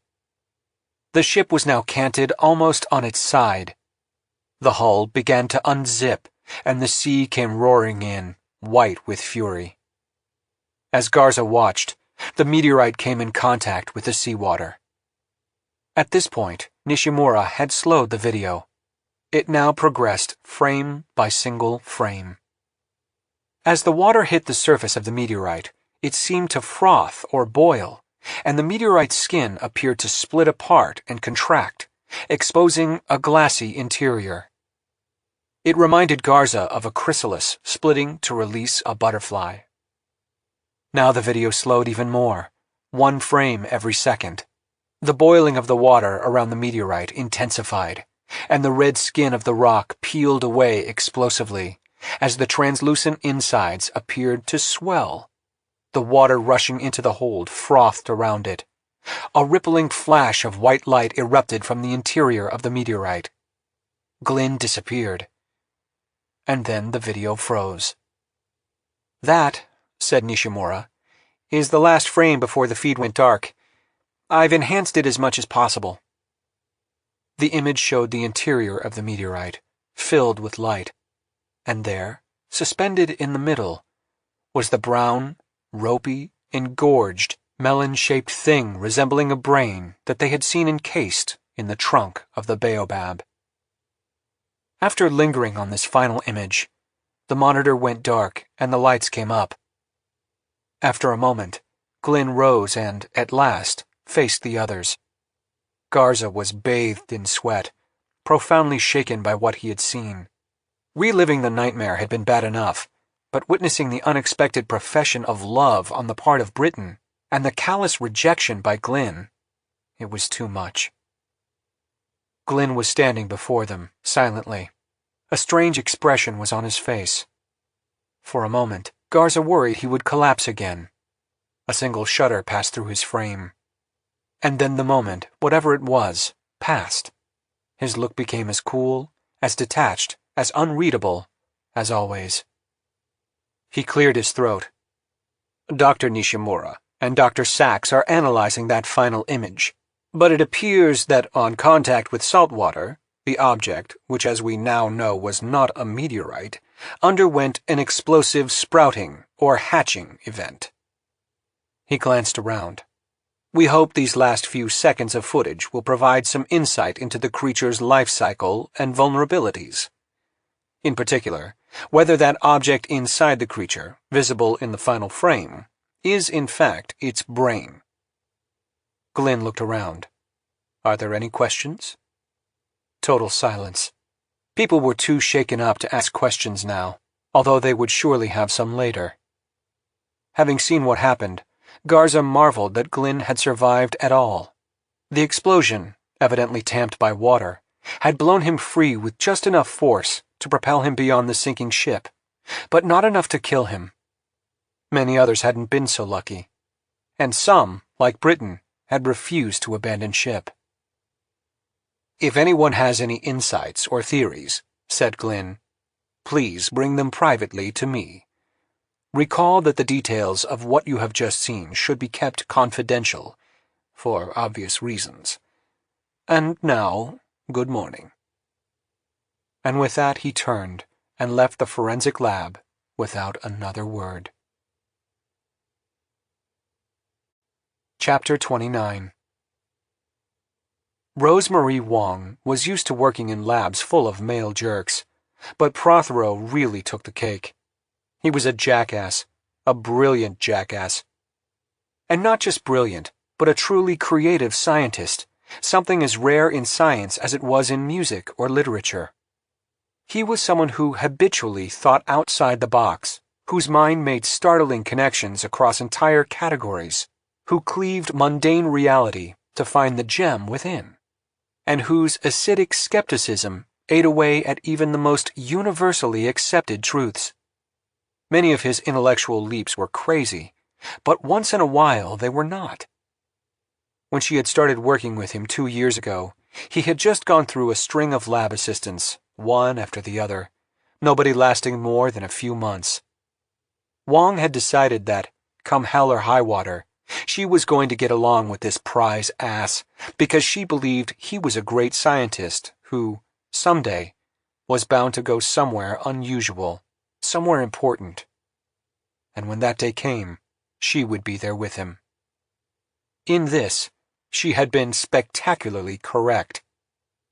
S2: The ship was now canted almost on its side. The hull began to unzip, and the sea came roaring in, white with fury. As Garza watched, the meteorite came in contact with the seawater. At this point, Nishimura had slowed the video. It now progressed frame by single frame. As the water hit the surface of the meteorite, it seemed to froth or boil, and the meteorite's skin appeared to split apart and contract, exposing a glassy interior. It reminded Garza of a chrysalis splitting to release a butterfly. Now the video slowed even more, one frame every second. The boiling of the water around the meteorite intensified, and the red skin of the rock peeled away explosively as the translucent insides appeared to swell. The water rushing into the hold frothed around it. A rippling flash of white light erupted from the interior of the meteorite. Glynn disappeared. And then the video froze. That, said Nishimura, is the last frame before the feed went dark. I've enhanced it as much as possible. The image showed the interior of the meteorite, filled with light. And there, suspended in the middle, was the brown, ropey, engorged, melon-shaped thing resembling a brain that they had seen encased in the trunk of the baobab. After lingering on this final image, the monitor went dark and the lights came up. After a moment, Glynn rose and, at last, faced the others. Garza was bathed in sweat, profoundly shaken by what he had seen. Reliving the nightmare had been bad enough, but witnessing the unexpected profession of love on the part of Britton and the callous rejection by Glynn, it was too much. Glynn was standing before them, silently. A strange expression was on his face. For a moment, Garza worried he would collapse again. A single shudder passed through his frame. And then the moment, whatever it was, passed. His look became as cool, as detached, as unreadable as always. He cleared his throat. Dr. Nishimura and Dr. Sachs are analyzing that final image, but it appears that on contact with salt water, the object, which as we now know was not a meteorite, underwent an explosive sprouting or hatching event. He glanced around. We hope these last few seconds of footage will provide some insight into the creature's life cycle and vulnerabilities. In particular, whether that object inside the creature, visible in the final frame, is in fact its brain. Glynn looked around. Are there any questions? Total silence. People were too shaken up to ask questions now, although they would surely have some later. Having seen what happened, Garza marveled that Glynn had survived at all. The explosion, evidently tamped by water, had blown him free with just enough force to propel him beyond the sinking ship, but not enough to kill him. Many others hadn't been so lucky, and some, like Britain, had refused to abandon ship. "If anyone has any insights or theories," said Glynn, "please bring them privately to me. Recall that the details of what you have just seen should be kept confidential, for obvious reasons. And now, good morning." And with that he turned and left the forensic lab without another word. Chapter 29. Rosemarie Wong was used to working in labs full of male jerks, but Prothero really took the cake. He was a jackass, a brilliant jackass. And not just brilliant, but a truly creative scientist, something as rare in science as it was in music or literature. He was someone who habitually thought outside the box, whose mind made startling connections across entire categories, who cleaved mundane reality to find the gem within, and whose acidic skepticism ate away at even the most universally accepted truths. Many of his intellectual leaps were crazy, but once in a while they were not. When she had started working with him 2 years ago, he had just gone through a string of lab assistants, one after the other, nobody lasting more than a few months. Wong had decided that, come hell or high water, she was going to get along with this prize ass because she believed he was a great scientist who, someday, was bound to go somewhere unusual, somewhere important. And when that day came, she would be there with him. In this, she had been spectacularly correct.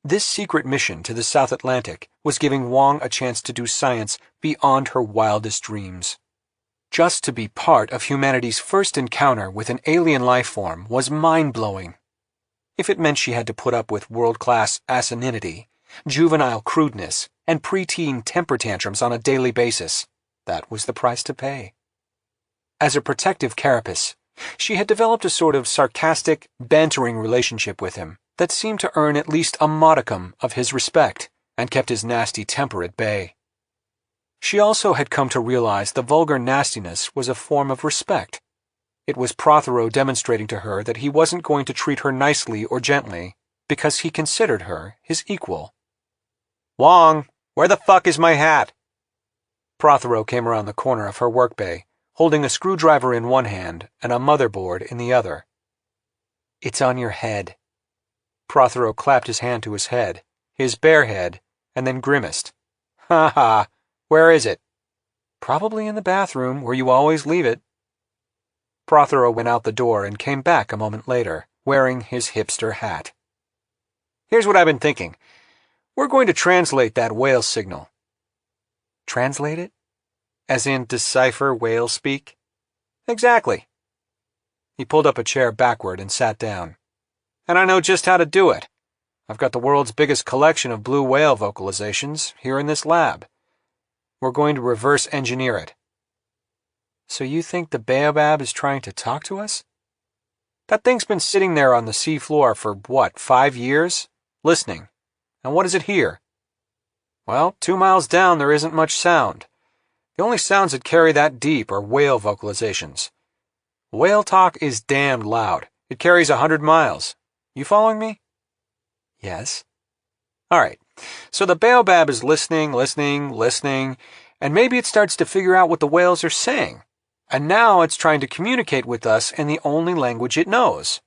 S2: This secret mission to the South Atlantic was giving Wong a chance to do science beyond her wildest dreams. Just to be part of humanity's first encounter with an alien life form was mind-blowing. If it meant she had to put up with world-class asininity, juvenile crudeness, and preteen temper tantrums on a daily basis, that was the price to pay. As a protective carapace, she had developed a sort of sarcastic, bantering relationship with him that seemed to earn at least a modicum of his respect and kept his nasty temper at bay. She also had come to realize the vulgar nastiness was a form of respect. It was Prothero demonstrating to her that he wasn't going to treat her nicely or gently because he considered her his equal. "Wong, where the fuck is my hat?" Prothero came around the corner of her work bay, holding a screwdriver in one hand and a motherboard in the other. "It's on your head." Prothero clapped his hand to his head, his bare head, and then grimaced. "Ha ha. Where is it?" "Probably in the bathroom, where you always leave it." Prothero went out the door and came back a moment later, wearing his hipster hat. "Here's what I've been thinking. We're going to translate that whale signal." "Translate it? As in decipher whale speak?" "Exactly." He pulled up a chair backward and sat down. "And I know just how to do it. I've got the world's biggest collection of blue whale vocalizations here in this lab. We're going to reverse engineer it." "So you think the baobab is trying to talk to us?" "That thing's been sitting there on the sea floor for, 5 years? Listening. And what does it hear? Well, 2 miles down there isn't much sound. The only sounds that carry that deep are whale vocalizations. Whale talk is damned loud. It carries 100 miles. You following me?" "Yes." "All right. So the baobab is listening, and maybe it starts to figure out what the whales are saying. And now it's trying to communicate with us in the only language it knows."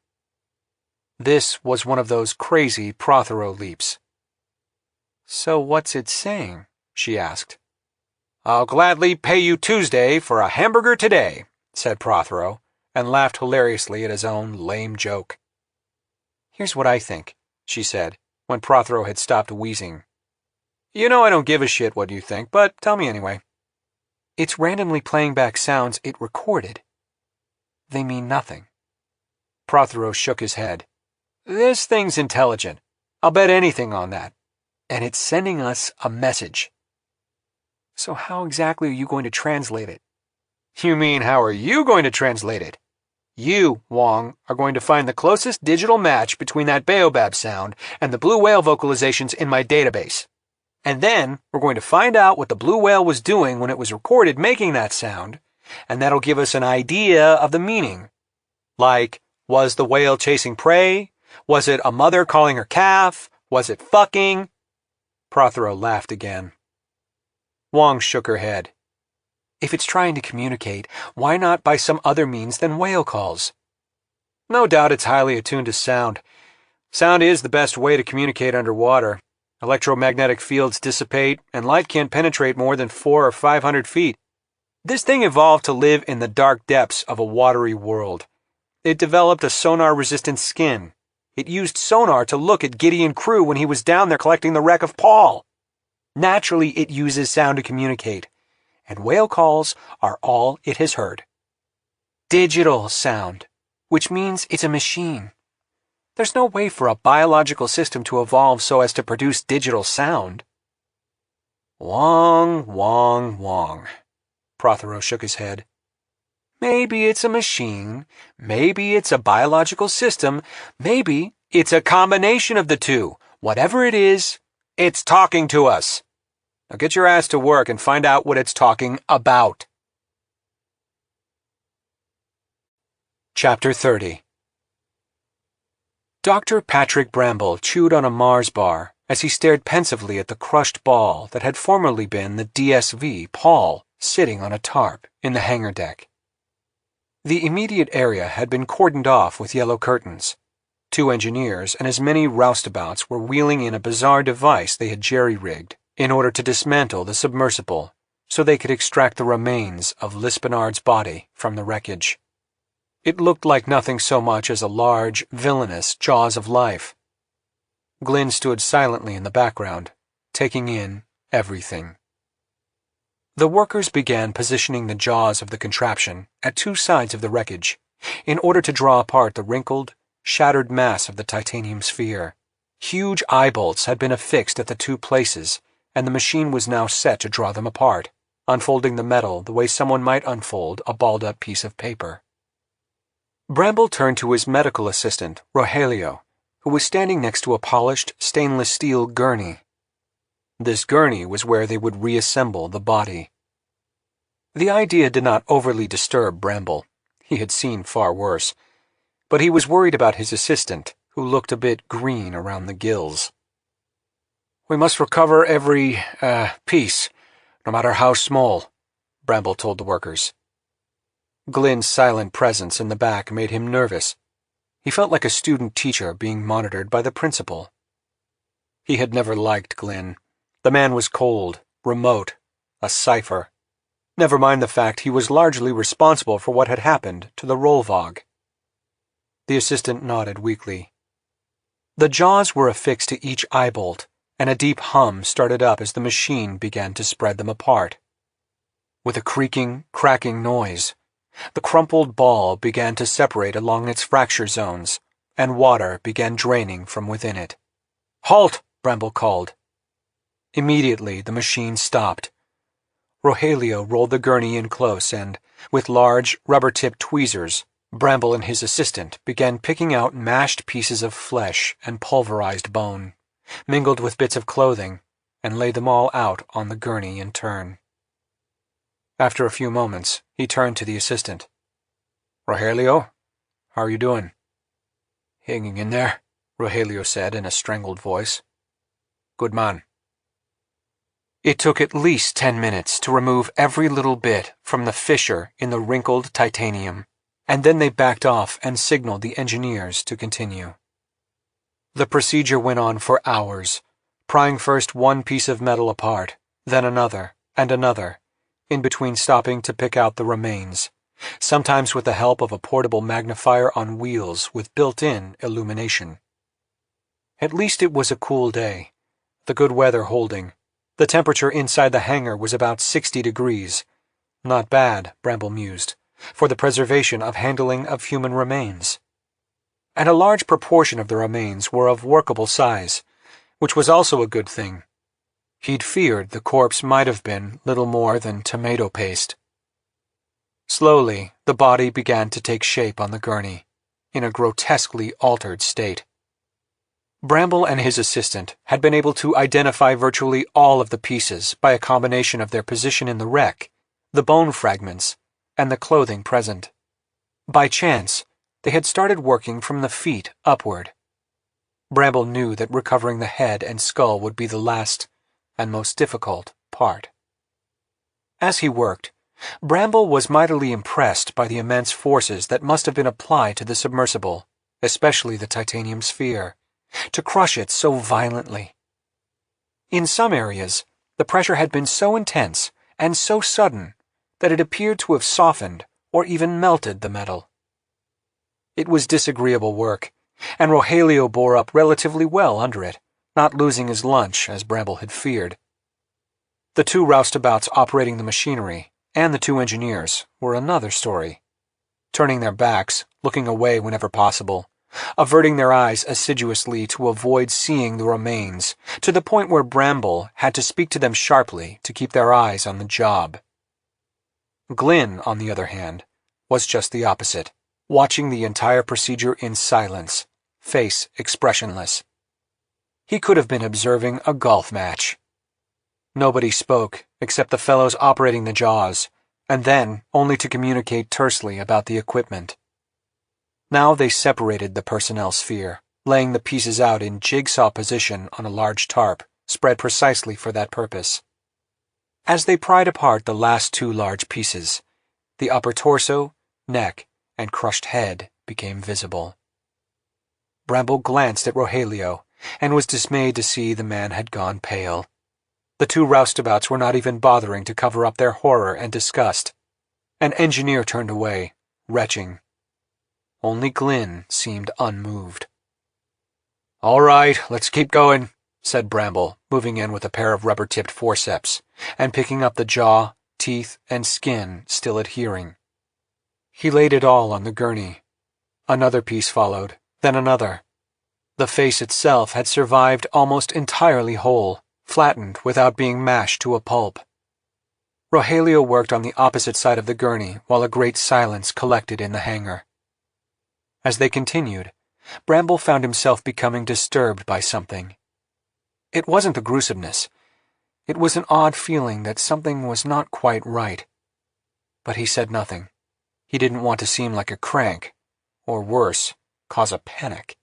S2: This was one of those crazy Prothero leaps. "So what's it saying?" she asked. "I'll gladly pay you Tuesday for a hamburger today," said Prothero, and laughed hilariously at his own lame joke. "Here's what I think," she said, when Prothero had stopped wheezing. "You know I don't give a shit what you think, but tell me anyway." "It's randomly playing back sounds it recorded. They mean nothing." Prothero shook his head. "This thing's intelligent. I'll bet anything on that. And it's sending us a message." "So how exactly are you going to translate it?" "You mean how are you going to translate it?"
S1: You, Wong, are going to find the closest digital match between that baobab sound and the blue whale vocalizations in my database. And then we're going to find out what the blue whale was doing when it was recorded making that sound, and that'll give us an idea of the meaning. Like, was the whale chasing prey? Was it a mother calling her calf? Was it fucking? Prothero laughed again. Wong shook her head. If it's trying to communicate, why not by some other means than whale calls? No doubt it's highly attuned to sound. Sound is the best way to communicate underwater. Electromagnetic fields dissipate, and light can't penetrate more than 400 or 500 feet. This thing evolved to live in the dark depths of a watery world. It developed a sonar-resistant skin. It used sonar to look at Gideon Crew when he was down there collecting the wreck of Paul. Naturally, it uses sound to communicate, and whale calls are all it has heard. Digital sound, which means it's a machine. There's no way for a biological system to evolve so as to produce digital sound. Wong, Wong, Wong. Prothero shook his head. Maybe it's a machine, maybe it's a biological system, maybe it's a combination of the two. Whatever it is, it's talking to us. Now get your ass to work and find out what it's talking about. Chapter 30. Dr. Patrick Bramble chewed on a Mars bar as he stared pensively at the crushed ball that had formerly been the DSV Paul sitting on a tarp in the hangar deck. The immediate area had been cordoned off with yellow curtains. 2 engineers and as many roustabouts were wheeling in a bizarre device they had jerry-rigged in order to dismantle the submersible so they could extract the remains of Lispinard's body from the wreckage. It looked like nothing so much as a large, villainous jaws of life. Glynn stood silently in the background, taking in everything. The workers began positioning the jaws of the contraption at 2 sides of the wreckage in order to draw apart the wrinkled, shattered mass of the titanium sphere. Huge eye bolts had been affixed at the 2 places, and the machine was now set to draw them apart, unfolding the metal the way someone might unfold a balled-up piece of paper. Bramble turned to his medical assistant, Rogelio, who was standing next to a polished stainless steel gurney. This gurney was where they would reassemble the body. The idea did not overly disturb Bramble. He had seen far worse. But he was worried about his assistant, who looked a bit green around the gills. We must recover every, piece, no matter how small, Bramble told the workers. Glynn's silent presence in the back made him nervous. He felt like a student teacher being monitored by the principal. He had never liked Glynn. The man was cold, remote, a cipher. Never mind the fact he was largely responsible for what had happened to the Rollvog. The assistant nodded weakly. The jaws were affixed to each eye bolt, and a deep hum started up as the machine began to spread them apart. With a creaking, cracking noise, the crumpled ball began to separate along its fracture zones, and water began draining from within it. "Halt!" Bramble called. Immediately, the machine stopped. Rogelio rolled the gurney in close and, with large, rubber-tipped tweezers, Bramble and his assistant began picking out mashed pieces of flesh and pulverized bone, mingled with bits of clothing, and laid them all out on the gurney in turn. After a few moments, he turned to the assistant. "Rogelio, how are you doing?" "Hanging in there," Rogelio said in a strangled voice. "Good man." It took at least 10 minutes to remove every little bit from the fissure in the wrinkled titanium, and then they backed off and signaled the engineers to continue. The procedure went on for hours, prying first one piece of metal apart, then another, and another, in between stopping to pick out the remains, sometimes with the help of a portable magnifier on wheels with built-in illumination. At least it was a cool day, the good weather holding. The temperature inside the hangar was about 60 degrees. Not bad, Bramble mused, for the preservation of handling of human remains. And a large proportion of the remains were of workable size, which was also a good thing. He'd feared the corpse might have been little more than tomato paste.
S2: Slowly, the body began to take shape on the gurney, in a grotesquely altered state. Bramble and his assistant had been able to identify virtually all of the pieces by a combination of their position in the wreck, the bone fragments, and the clothing present. By chance, they had started working from the feet upward. Bramble knew that recovering the head and skull would be the last and most difficult part. As he worked, Bramble was mightily impressed by the immense forces that must have been applied to the submersible, especially the titanium sphere, to crush it so violently. In some areas, the pressure had been so intense and so sudden that it appeared to have softened or even melted the metal. It was disagreeable work, and Rogelio bore up relatively well under it, not losing his lunch as Bramble had feared. The two roustabouts operating the machinery and the two engineers were another story, turning their backs, looking away whenever possible, averting their eyes assiduously to avoid seeing the remains, to the point where Bramble had to speak to them sharply to keep their eyes on the job. Glynn, on the other hand, was just the opposite, watching the entire procedure in silence, face expressionless. He could have been observing a golf match. Nobody spoke except the fellows operating the jaws, and then only to communicate tersely about the equipment. Now they separated the personnel sphere, laying the pieces out in jigsaw position on a large tarp, spread precisely for that purpose. As they pried apart the last two large pieces, the upper torso, neck, and crushed head became visible. Bramble glanced at Rogelio and was dismayed to see the man had gone pale. The two roustabouts were not even bothering to cover up their horror and disgust. An engineer turned away, retching. Only Glynn seemed unmoved. "All right, let's keep going," said Bramble, moving in with a pair of rubber-tipped forceps and picking up the jaw, teeth, and skin still adhering. He laid it all on the gurney. Another piece followed, then another. The face itself had survived almost entirely whole, flattened without being mashed to a pulp. Rogelio worked on the opposite side of the gurney while a great silence collected in the hangar. As they continued, Bramble found himself becoming disturbed by something. It wasn't the gruesomeness. It was an odd feeling that something was not quite right. But he said nothing. He didn't want to seem like a crank, or worse, cause a panic.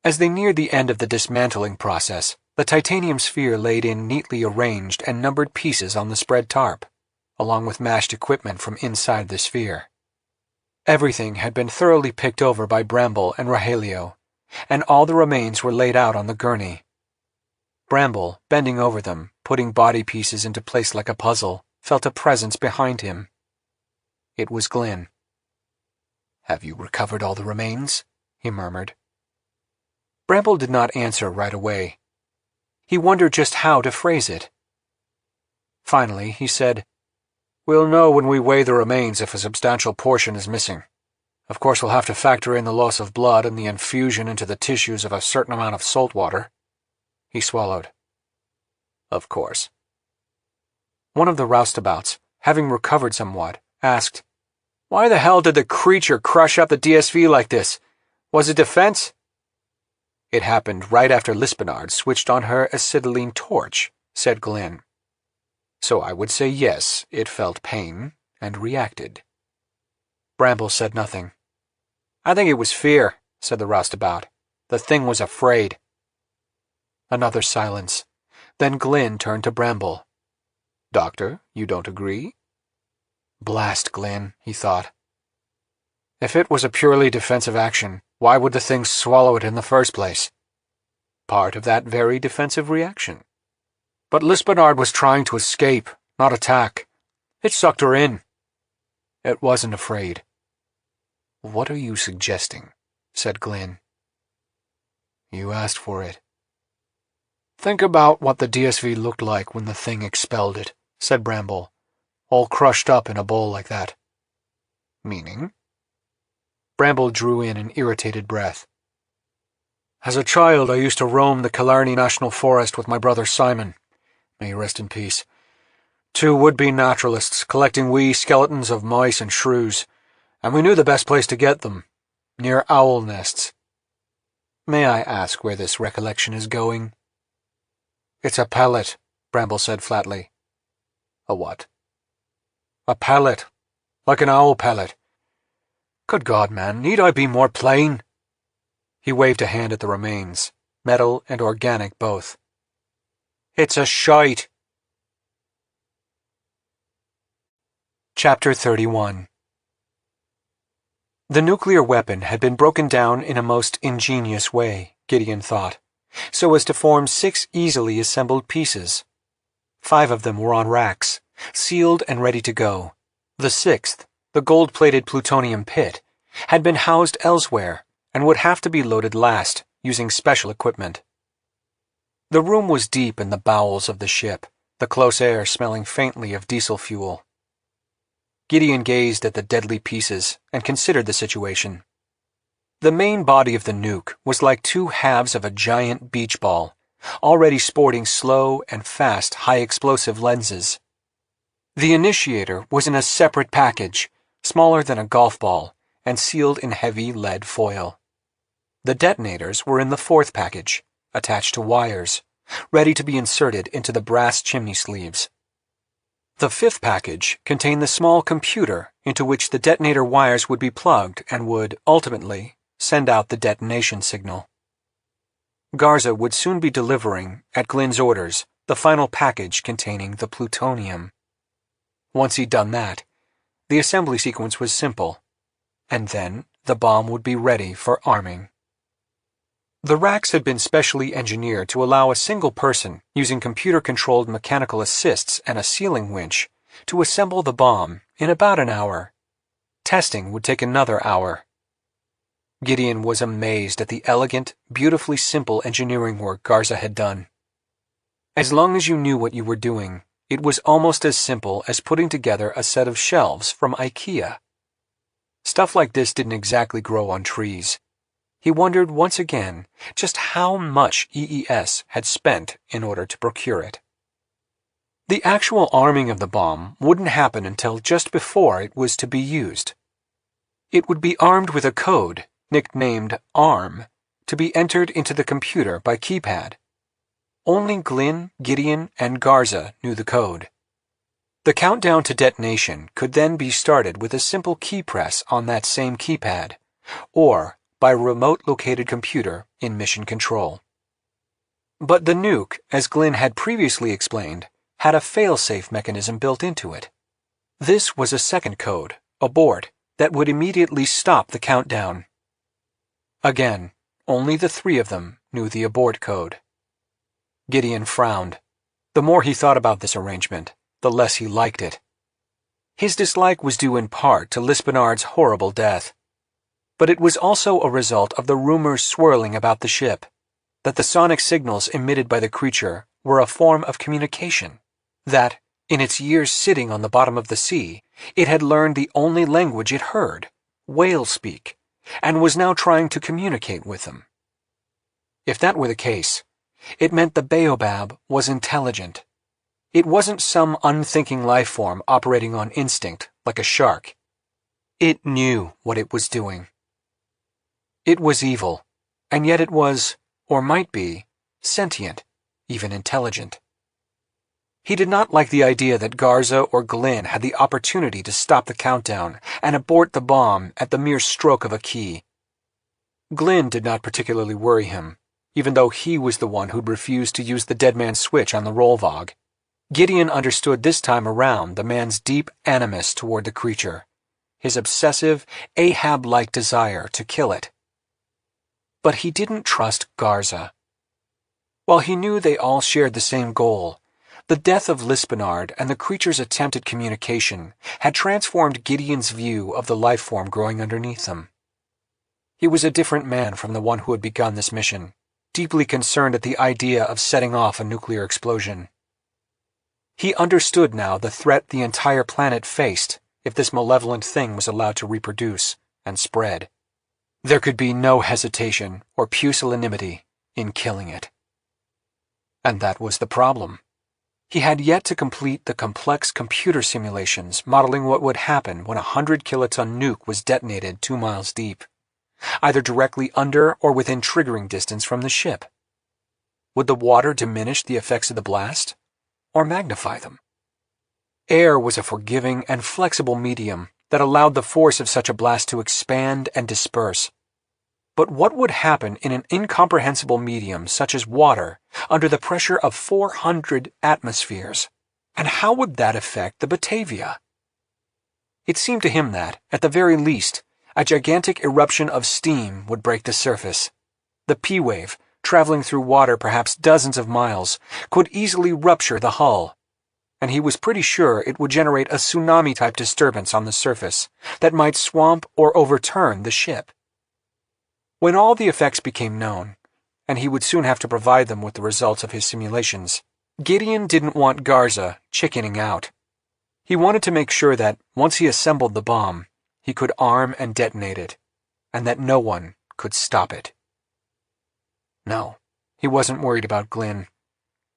S2: As they neared the end of the dismantling process, the titanium sphere laid in neatly arranged and numbered pieces on the spread tarp, along with mashed equipment from inside the sphere. Everything had been thoroughly picked over by Bramble and Rogelio, and all the remains were laid out on the gurney. Bramble, bending over them, putting body pieces into place like a puzzle, felt a presence behind him. It was Glynn. "Have you recovered all the remains?" he murmured. Bramble did not answer right away. He wondered just how to phrase it. Finally, he said, "We'll know when we weigh the remains if a substantial portion is missing. Of course, we'll have to factor in the loss of blood and the infusion into the tissues of a certain amount of salt water." He swallowed. "Of course." One of the roustabouts, having recovered somewhat, asked, "Why the hell did the creature crush up the DSV like this? Was it defense?" "It happened right after Lispenard switched on her acetylene torch," said Glynn. "So I would say yes, it felt pain and reacted." Bramble said nothing. "I think it was fear," said the roustabout. "The thing was afraid." Another silence. Then Glynn turned to Bramble. "Doctor, you don't agree?" Blast Glynn, he thought. If it was a purely defensive action, why would the thing swallow it in the first place? Part of that very defensive reaction. But Lispenard was trying to escape, not attack. It sucked her in. It wasn't afraid. "What are you suggesting?" said Glynn. "You asked for it." "Think about what the DSV looked like when the thing expelled it," said Bramble, "all crushed up in a bowl like that." "Meaning?" Bramble drew in an irritated breath. "As a child, I used to roam the Killarney National Forest with my brother Simon. May he rest in peace.
S1: 2 would-be naturalists collecting wee skeletons of mice and shrews, and we knew the best place to get them, near owl nests.
S2: May I ask where this recollection is going?
S1: It's a pellet, Bramble said flatly.
S2: A what?
S1: A pellet. Like an owl pellet. Good God, man, need I be more plain? He waved a hand at the remains, metal and organic both. It's a shite. Chapter 31. The nuclear weapon had been broken down in a most ingenious way, Gideon thought, so as to form 6 easily assembled pieces. 5 of them were on racks, sealed and ready to go. The 6th, the gold-plated plutonium pit, had been housed elsewhere and would have to be loaded last, using special equipment. The room was deep in the bowels of the ship, the close air smelling faintly of diesel fuel. Gideon gazed at the deadly pieces and considered the situation. The main body of the nuke was like 2 halves of a giant beach ball, already sporting slow and fast high-explosive lenses. The initiator was in a separate package, smaller than a golf ball, and sealed in heavy lead foil. The detonators were in the 4th package, attached to wires, ready to be inserted into the brass chimney sleeves. The 5th package contained the small computer into which the detonator wires would be plugged and would, ultimately, send out the detonation signal. Garza would soon be delivering, at Glynn's orders, the final package containing the plutonium. Once he'd done that, the assembly sequence was simple, and then the bomb would be ready for arming. The racks had been specially engineered to allow a single person, using computer-controlled mechanical assists and a sealing winch, to assemble the bomb in about an hour. Testing would take another hour. Gideon was amazed at the elegant, beautifully simple engineering work Garza had done. As long as you knew what you were doing, it was almost as simple as putting together a set of shelves from IKEA. Stuff like this didn't exactly grow on trees. He wondered once again just how much EES had spent in order to procure it. The actual arming of the bomb wouldn't happen until just before it was to be used. It would be armed with a code, nicknamed ARM, to be entered into the computer by keypad. Only Glynn, Gideon, and Garza knew the code. The countdown to detonation could then be started with a simple key press on that same keypad, or by a remote-located computer in mission control. But the nuke, as Glynn had previously explained, had a fail-safe mechanism built into it. This was a second code, abort, that would immediately stop the countdown. Again, only the 3 of them knew the abort code. Gideon frowned. The more he thought about this arrangement, the less he liked it. His dislike was due in part to Lispenard's horrible death. But it was also a result of the rumors swirling about the ship, that the sonic signals emitted by the creature were a form of communication, that, in its years sitting on the bottom of the sea, it had learned the only language it heard, whale speak, and was now trying to communicate with them. If that were the case, it meant the baobab was intelligent. It wasn't some unthinking life form operating on instinct, like a shark. It knew what it was doing. It was evil, and yet it was, or might be, sentient, even intelligent. He did not like the idea that Garza or Glynn had the opportunity to stop the countdown and abort the bomb at the mere stroke of a key. Glynn did not particularly worry him, even though he was the one who'd refused to use the dead man's switch on the rollvog. Gideon understood this time around the man's deep animus toward the creature, his obsessive, Ahab-like desire to kill it. But he didn't trust Garza. While he knew they all shared the same goal, the death of Lispenard and the creature's attempted communication had transformed Gideon's view of the life form growing underneath them. He was a different man from the one who had begun this mission, deeply concerned at the idea of setting off a nuclear explosion. He understood now the threat the entire planet faced if this malevolent thing was allowed to reproduce and spread. There could be no hesitation or pusillanimity in killing it. And that was the problem.
S2: He had yet to complete the complex computer simulations modeling what would happen when a 100-kiloton nuke was detonated 2 miles deep, either directly under or within triggering distance from the ship. Would the water diminish the effects of the blast, or magnify them? Air was a forgiving and flexible medium that allowed the force of such a blast to expand and disperse. But what would happen in an incomprehensible medium such as water under the pressure of 400 atmospheres? And how would that affect the Batavia? It seemed to him that, at the very least, a gigantic eruption of steam would break the surface. The P-wave, traveling through water perhaps dozens of miles, could easily rupture the hull, and he was pretty sure it would generate a tsunami-type disturbance on the surface that might swamp or overturn the ship. When all the effects became known, and he would soon have to provide them with the results of his simulations, Gideon didn't want Garza chickening out. He wanted to make sure that, once he assembled the bomb, he could arm and detonate it, and that no one could stop it. No, he wasn't worried about Glynn.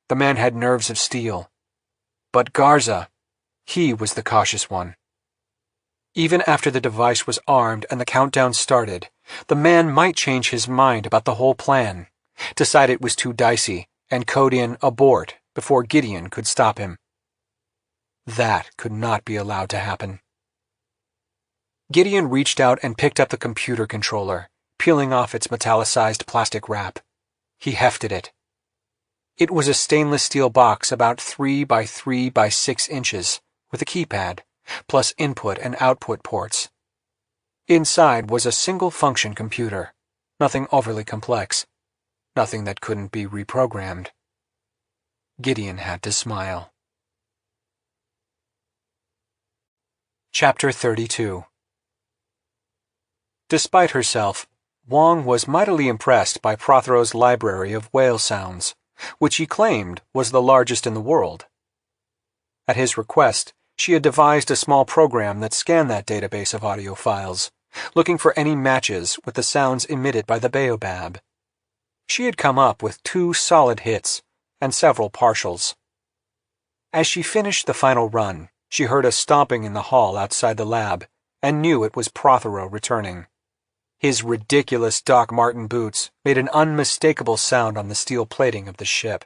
S2: The man had nerves of steel. But Garza, he was the cautious one. Even after the device was armed and the countdown started, the man might change his mind about the whole plan, decide it was too dicey, and code in abort before Gideon could stop him. That could not be allowed to happen. Gideon reached out and picked up the computer controller, peeling off its metallicized plastic wrap. He hefted it. It was a stainless steel box about 3 by 3 by 6 inches, with a keypad, plus input and output ports. Inside was a single-function computer, nothing overly complex, nothing that couldn't be reprogrammed. Gideon had to smile. Chapter 32. Despite herself, Wong was mightily impressed by Prothero's library of whale sounds, which he claimed was the largest in the world. At his request, she had devised a small program that scanned that database of audio files, looking for any matches with the sounds emitted by the baobab. She had come up with 2 solid hits and several partials. As she finished the final run, she heard a stomping in the hall outside the lab and knew it was Prothero returning. His ridiculous Doc Marten boots made an unmistakable sound on the steel plating of the ship.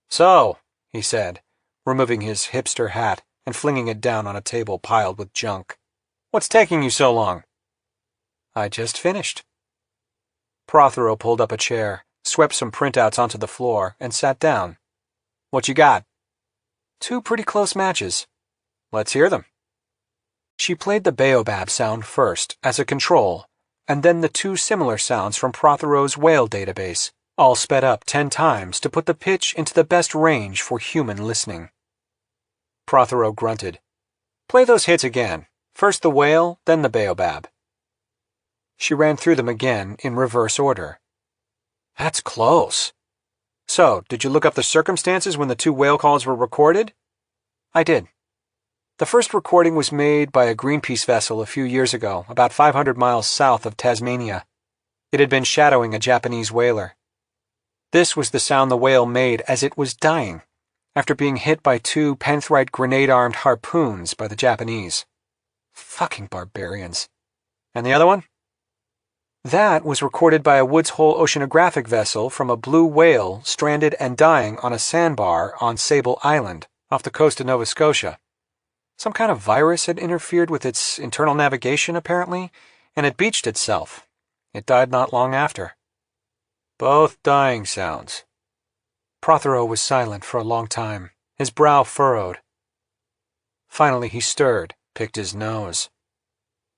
S2: "So," he said, removing his hipster hat and flinging it down on a table piled with junk. "What's taking you so long?" "I just finished." Prothero pulled up a chair, swept some printouts onto the floor, and sat down. "What you got?" "2 pretty close matches." "Let's hear them." She played the baobab sound first, as a control, and then the 2 similar sounds from Prothero's whale database, all sped up 10 times to put the pitch into the best range for human listening. Prothero grunted. "Play those hits again. First the whale, then the baobab." She ran through them again in reverse order. "That's close. So, did you look up the circumstances when the 2 whale calls were recorded?" "I did. The first recording was made by a Greenpeace vessel a few years ago, about 500 miles south of Tasmania. It had been shadowing a Japanese whaler. This was the sound the whale made as it was dying, after being hit by 2 Penthrite grenade-armed harpoons by the Japanese. Fucking barbarians. And the other one? That was recorded by a Woods Hole oceanographic vessel from a blue whale stranded and dying on a sandbar on Sable Island, off the coast of Nova Scotia. Some kind of virus had interfered with its internal navigation, apparently, and it beached itself. It died not long after. Both dying sounds. Prothero was silent for a long time, his brow furrowed. Finally he stirred, picked his nose.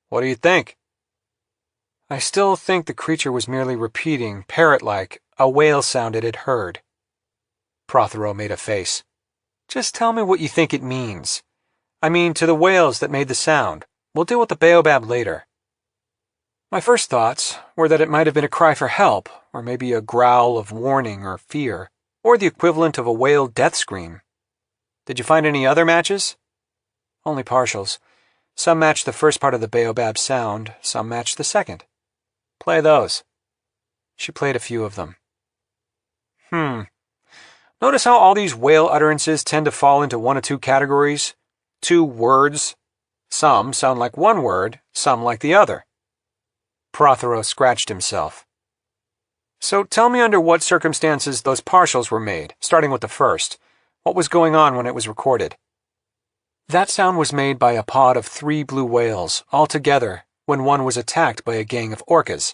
S2: "What do you think?" "I still think the creature was merely repeating, parrot-like, a whale sound it had heard." Prothero made a face. "Just tell me what you think it means. I mean, to the whales that made the sound. We'll deal with the baobab later." "My first thoughts were that it might have been a cry for help, or maybe a growl of warning or fear, or the equivalent of a whale death scream." "Did you find any other matches?" "Only partials. Some matched the first part of the baobab sound, some matched the second." "Play those." She played a few of them. Notice how all these whale utterances tend to fall into one of two categories? Two words. Some sound like one word, some like the other. Prothero scratched himself. So tell me under what circumstances those partials were made, starting with the first. What was going on when it was recorded? That sound was made by a pod of 3 blue whales, all together, when one was attacked by a gang of orcas.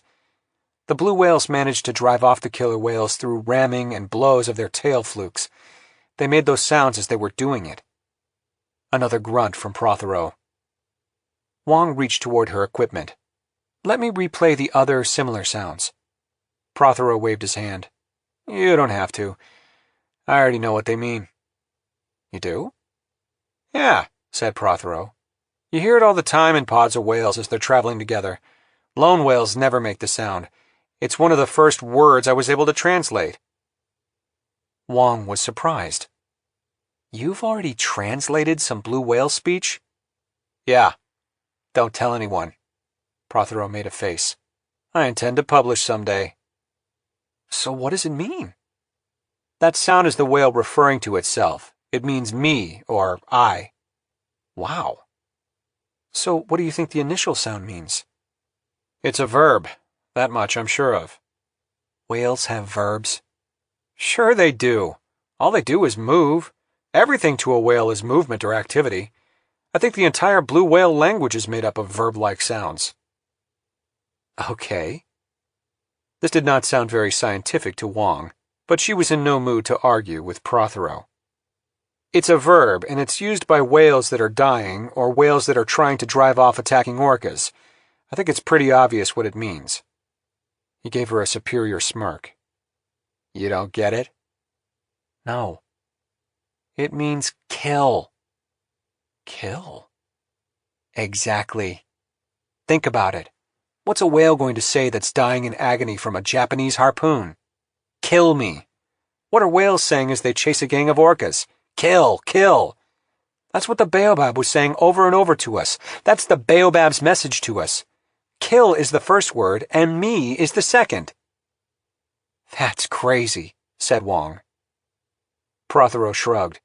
S2: The blue whales managed to drive off the killer whales through ramming and blows of their tail flukes. They made those sounds as they were doing it. Another grunt from Prothero. Wong reached toward her equipment. Let me replay the other similar sounds. Prothero waved his hand. You don't have to. I already know what they mean. You do? Yeah, said Prothero. You hear it all the time in pods of whales as they're traveling together. Lone whales never make the sound. It's one of the first words I was able to translate. Wong was surprised. You've already translated some blue whale speech? Yeah. Don't tell anyone. Prothero made a face. I intend to publish someday. So what does it mean? That sound is the whale referring to itself. It means me or I. Wow. So what do you think the initial sound means? It's a verb. That much I'm sure of. Whales have verbs? Sure they do. All they do is move. Everything to a whale is movement or activity. I think the entire blue whale language is made up of verb-like sounds. Okay. This did not sound very scientific to Wong, but she was in no mood to argue with Prothero. It's a verb, and it's used by whales that are dying or whales that are trying to drive off attacking orcas. I think it's pretty obvious what it means. He gave her a superior smirk. You don't get it? No. It means kill. Kill? Exactly. Think about it. What's a whale going to say that's dying in agony from a Japanese harpoon? Kill me. What are whales saying as they chase a gang of orcas? Kill, kill. That's what the baobab was saying over and over to us. That's the baobab's message to us. Kill is the first word, and me is the second. That's crazy, said Wong. Prothero shrugged.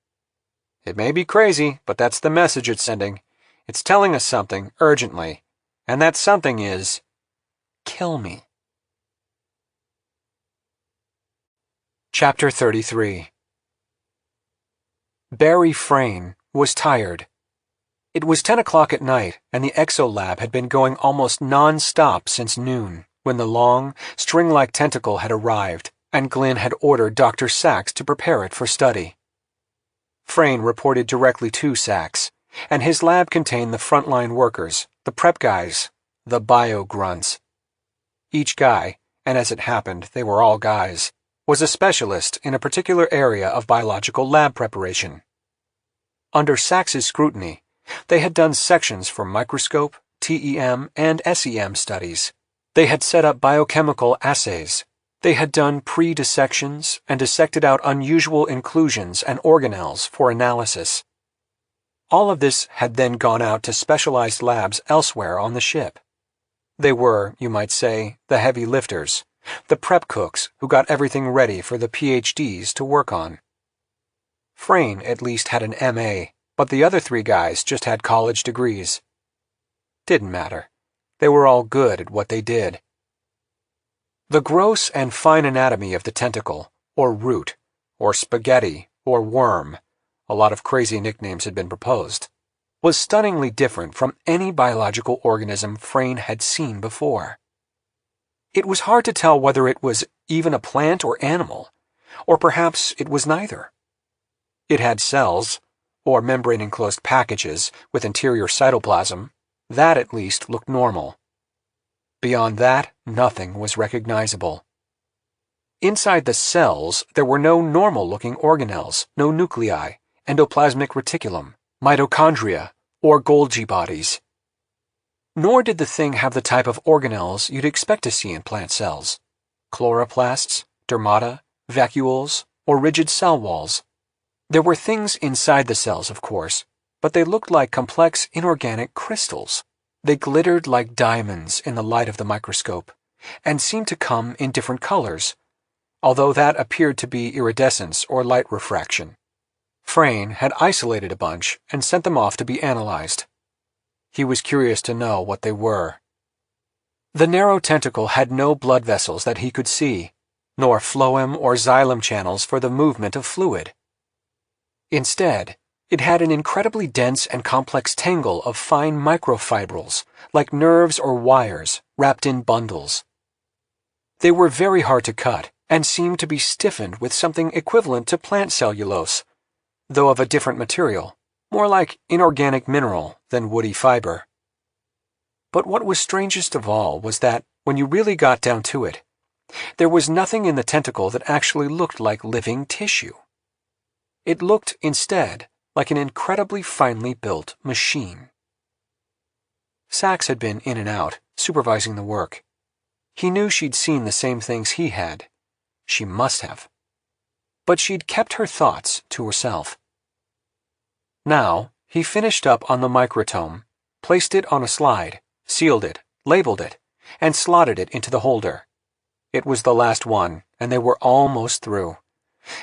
S2: It may be crazy, but that's the message it's sending. It's telling us something, urgently. And that something is, kill me. Chapter 33. Barry Frayne was tired. It was 10 o'clock at night, and the exolab had been going almost non-stop since noon, when the long, string-like tentacle had arrived, and Glynn had ordered Dr. Sachs to prepare it for study. Frayne reported directly to Sachs, and his lab contained the frontline workers, the prep guys, the bio-grunts. Each guy, and as it happened, they were all guys, was a specialist in a particular area of biological lab preparation. Under Sachs's scrutiny, they had done sections for microscope, TEM, and SEM studies. They had set up biochemical assays. They had done pre-dissections and dissected out unusual inclusions and organelles for analysis. All of this had then gone out to specialized labs elsewhere on the ship. They were, you might say, the heavy lifters, the prep cooks who got everything ready for the PhDs to work on. Frayne at least had an MA, but the other 3 guys just had college degrees. Didn't matter. They were all good at what they did. The gross and fine anatomy of the tentacle, or root, or spaghetti, or worm, a lot of crazy nicknames had been proposed, was stunningly different from any biological organism Frayne had seen before. It was hard to tell whether it was even a plant or animal, or perhaps it was neither. It had cells, or membrane-enclosed packages with interior cytoplasm. That at least looked normal. Beyond that, nothing was recognizable. Inside the cells, there were no normal-looking organelles, no nuclei, endoplasmic reticulum, mitochondria, or Golgi bodies. Nor did the thing have the type of organelles you'd expect to see in plant cells: chloroplasts, dermata, vacuoles, or rigid cell walls. There were things inside the cells, of course, but they looked like complex inorganic crystals. They glittered like diamonds in the light of the microscope, and seemed to come in different colors, although that appeared to be iridescence or light refraction. Frayne had isolated a bunch and sent them off to be analyzed. He was curious to know what they were. The narrow tentacle had no blood vessels that he could see, nor phloem or xylem channels for the movement of fluid. Instead, it had an incredibly dense and complex tangle of fine microfibrils, like nerves or wires, wrapped in bundles. They were very hard to cut and seemed to be stiffened with something equivalent to plant cellulose, though of a different material, more like inorganic mineral than woody fiber. But what was strangest of all was that, when you really got down to it, there was nothing in the tentacle that actually looked like living tissue. It looked, instead, like an incredibly finely built machine. Sachs had been in and out, supervising the work. He knew she'd seen the same things he had. She must have. But she'd kept her thoughts to herself. Now, he finished up on the microtome, placed it on a slide, sealed it, labeled it, and slotted it into the holder. It was the last one, and they were almost through,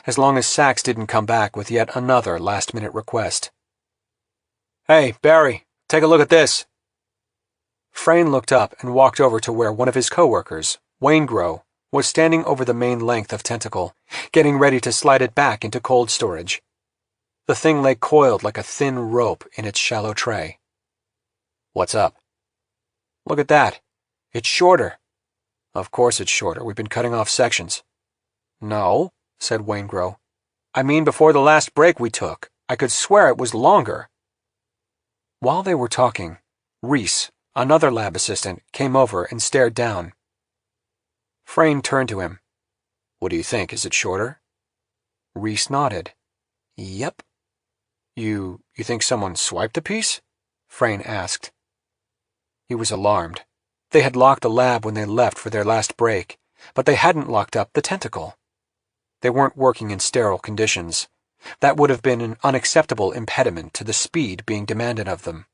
S2: as long as Sachs didn't come back with yet another last-minute request. "Hey, Barry, take a look at this." Frayne looked up and walked over to where one of his coworkers, Waingro, was standing over the main length of tentacle, getting ready to slide it back into cold storage. The thing lay coiled like a thin rope in its shallow tray. "What's up?" "Look at that. It's shorter." "Of course it's shorter. We've been cutting off sections." "No," said Waingro. "I mean before the last break we took. I could swear it was longer." While they were talking, Reese, another lab assistant, came over and stared down. Frayne turned to him. "What do you think? Is it shorter?" Reese nodded. "Yep." You think someone swiped a piece?" Frayne asked. He was alarmed. They had locked the lab when they left for their last break, but they hadn't locked up the tentacle. They weren't working in sterile conditions. That would have been an unacceptable impediment to the speed being demanded of them.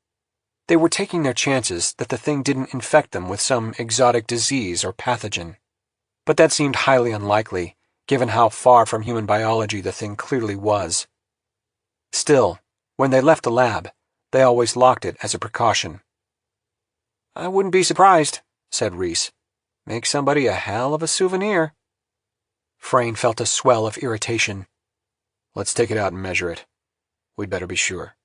S2: They were taking their chances that the thing didn't infect them with some exotic disease or pathogen. But that seemed highly unlikely, given how far from human biology the thing clearly was. Still, when they left the lab, they always locked it as a precaution. "I wouldn't be surprised," said Reese. "Make somebody a hell of a souvenir." Frayne felt a swell of irritation. "Let's take it out and measure it. We'd better be sure."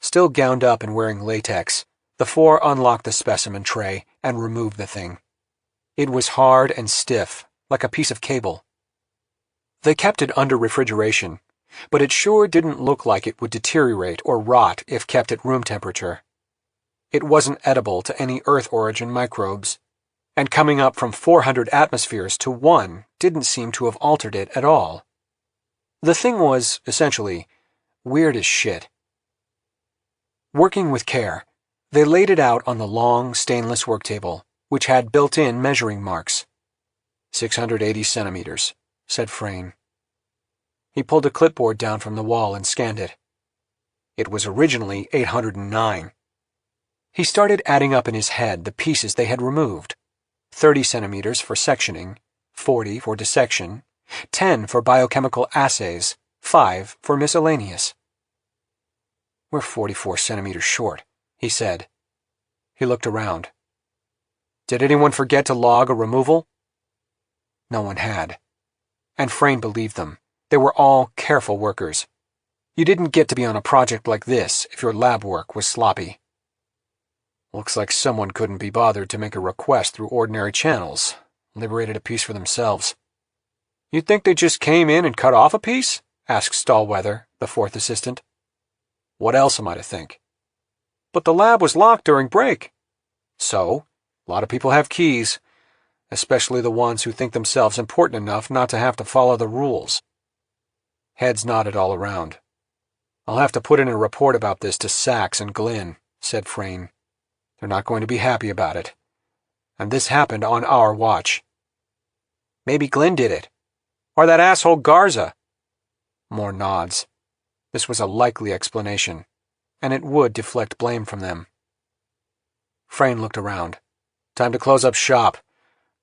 S2: Still gowned up and wearing latex, the four unlocked the specimen tray and removed the thing. It was hard and stiff, like a piece of cable. They kept it under refrigeration, but it sure didn't look like it would deteriorate or rot if kept at room temperature. It wasn't edible to any Earth-origin microbes, and coming up from 400 atmospheres to 1 didn't seem to have altered it at all. The thing was, essentially, weird as shit. Working with care, they laid it out on the long, stainless worktable, which had built-in measuring marks. 680 centimeters, said Frayne. He pulled a clipboard down from the wall and scanned it. It was originally 809. He started adding up in his head the pieces they had removed. 30 centimeters for sectioning, 40 for dissection, 10 for biochemical assays, 5 for miscellaneous. "We're 44 centimeters short," he said. He looked around. Did anyone forget to log a removal? No one had. And Frayne believed them. They were all careful workers. You didn't get to be on a project like this if your lab work was sloppy. Looks like someone couldn't be bothered to make a request through ordinary channels, liberated a piece for themselves. "You'd think they just came in and cut off a piece?" asked Stallweather, the fourth assistant. "What else am I to think?" "But the lab was locked during break." "So? A lot of people have keys, especially the ones who think themselves important enough not to have to follow the rules." Heads nodded all around. "I'll have to put in a report about this to Sachs and Glynn," said Frayne. "They're not going to be happy about it. And this happened on our watch." "Maybe Glynn did it. Or that asshole Garza." More nods. This was a likely explanation, and it would deflect blame from them. Frayne looked around. "Time to close up shop.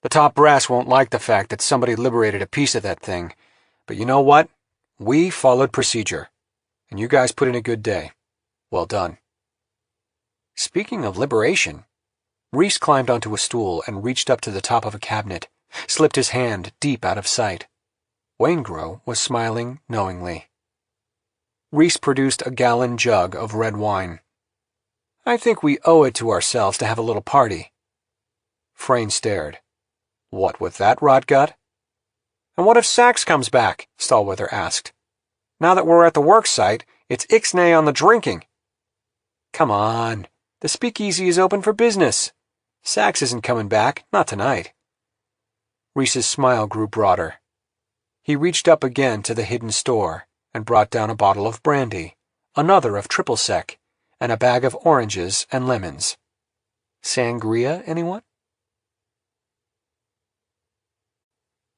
S1: The top brass won't like the fact that somebody liberated a piece of that thing, but you know what? We followed procedure, and you guys put in a good day. Well done. Speaking of liberation, Reese climbed onto a stool and reached up to the top of a cabinet, slipped his hand deep out of sight. Waingro was smiling knowingly. Reese produced a gallon jug of red wine. I think we owe it to ourselves to have a little party. Frayne stared. What with that rot gut? And what if Sax comes back? Stallwether asked. Now that we're at the work site, it's ixnay on the drinking. Come on, the speakeasy is open for business. Sax isn't coming back, not tonight. Reese's smile grew broader. He reached up again to the hidden store and brought down a bottle of brandy, another of triple sec, and a bag of oranges and lemons. Sangria, anyone?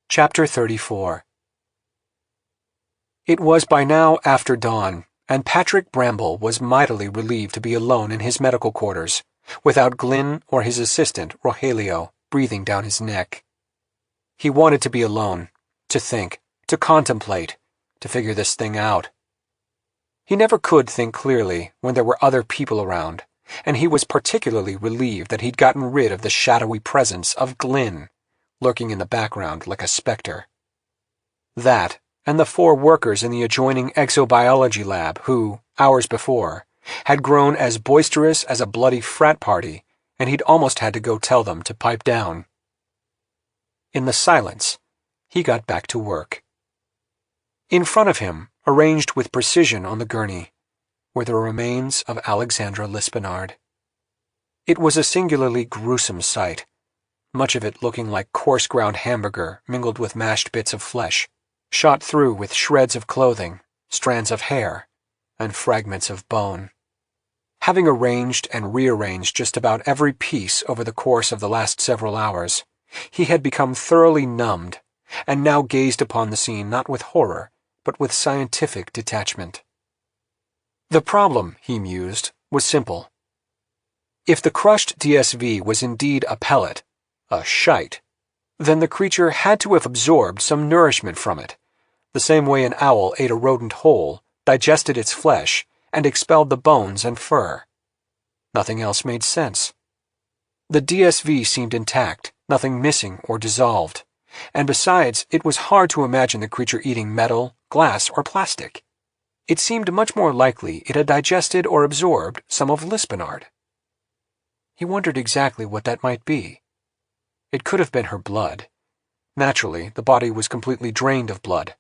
S1: Chapter 34. It was by now after dawn, and Patrick Bramble was mightily relieved to be alone in his medical quarters, without Glynn or his assistant, Rogelio, breathing down his neck. He wanted to be alone, to think, to contemplate, to figure this thing out. He never could think clearly when there were other people around, and he was particularly relieved that he'd gotten rid of the shadowy presence of Glynn, lurking in the background like a specter. That, and the 4 workers in the adjoining exobiology lab who, hours before, had grown as boisterous as a bloody frat party, and he'd almost had to go tell them to pipe down. In the silence, he got back to work. In front of him, arranged with precision on the gurney, were the remains of Alexandra Lispinard. It was a singularly gruesome sight, much of it looking like coarse-ground hamburger mingled with mashed bits of flesh, shot through with shreds of clothing, strands of hair, and fragments of bone. Having arranged and rearranged just about every piece over the course of the last several hours, he had become thoroughly numbed, and now gazed upon the scene not with horror, but with scientific detachment. The problem, he mused, was simple. If the crushed DSV was indeed a pellet, a shite, then the creature had to have absorbed some nourishment from it, the same way an owl ate a rodent whole, digested its flesh, and expelled the bones and fur. Nothing else made sense. The DSV seemed intact, nothing missing or dissolved, and besides, it was hard to imagine the creature eating metal, glass, or plastic. It seemed much more likely it had digested or absorbed some of Lispinard. He wondered exactly what that might be. It could have been her blood. Naturally, the body was completely drained of blood,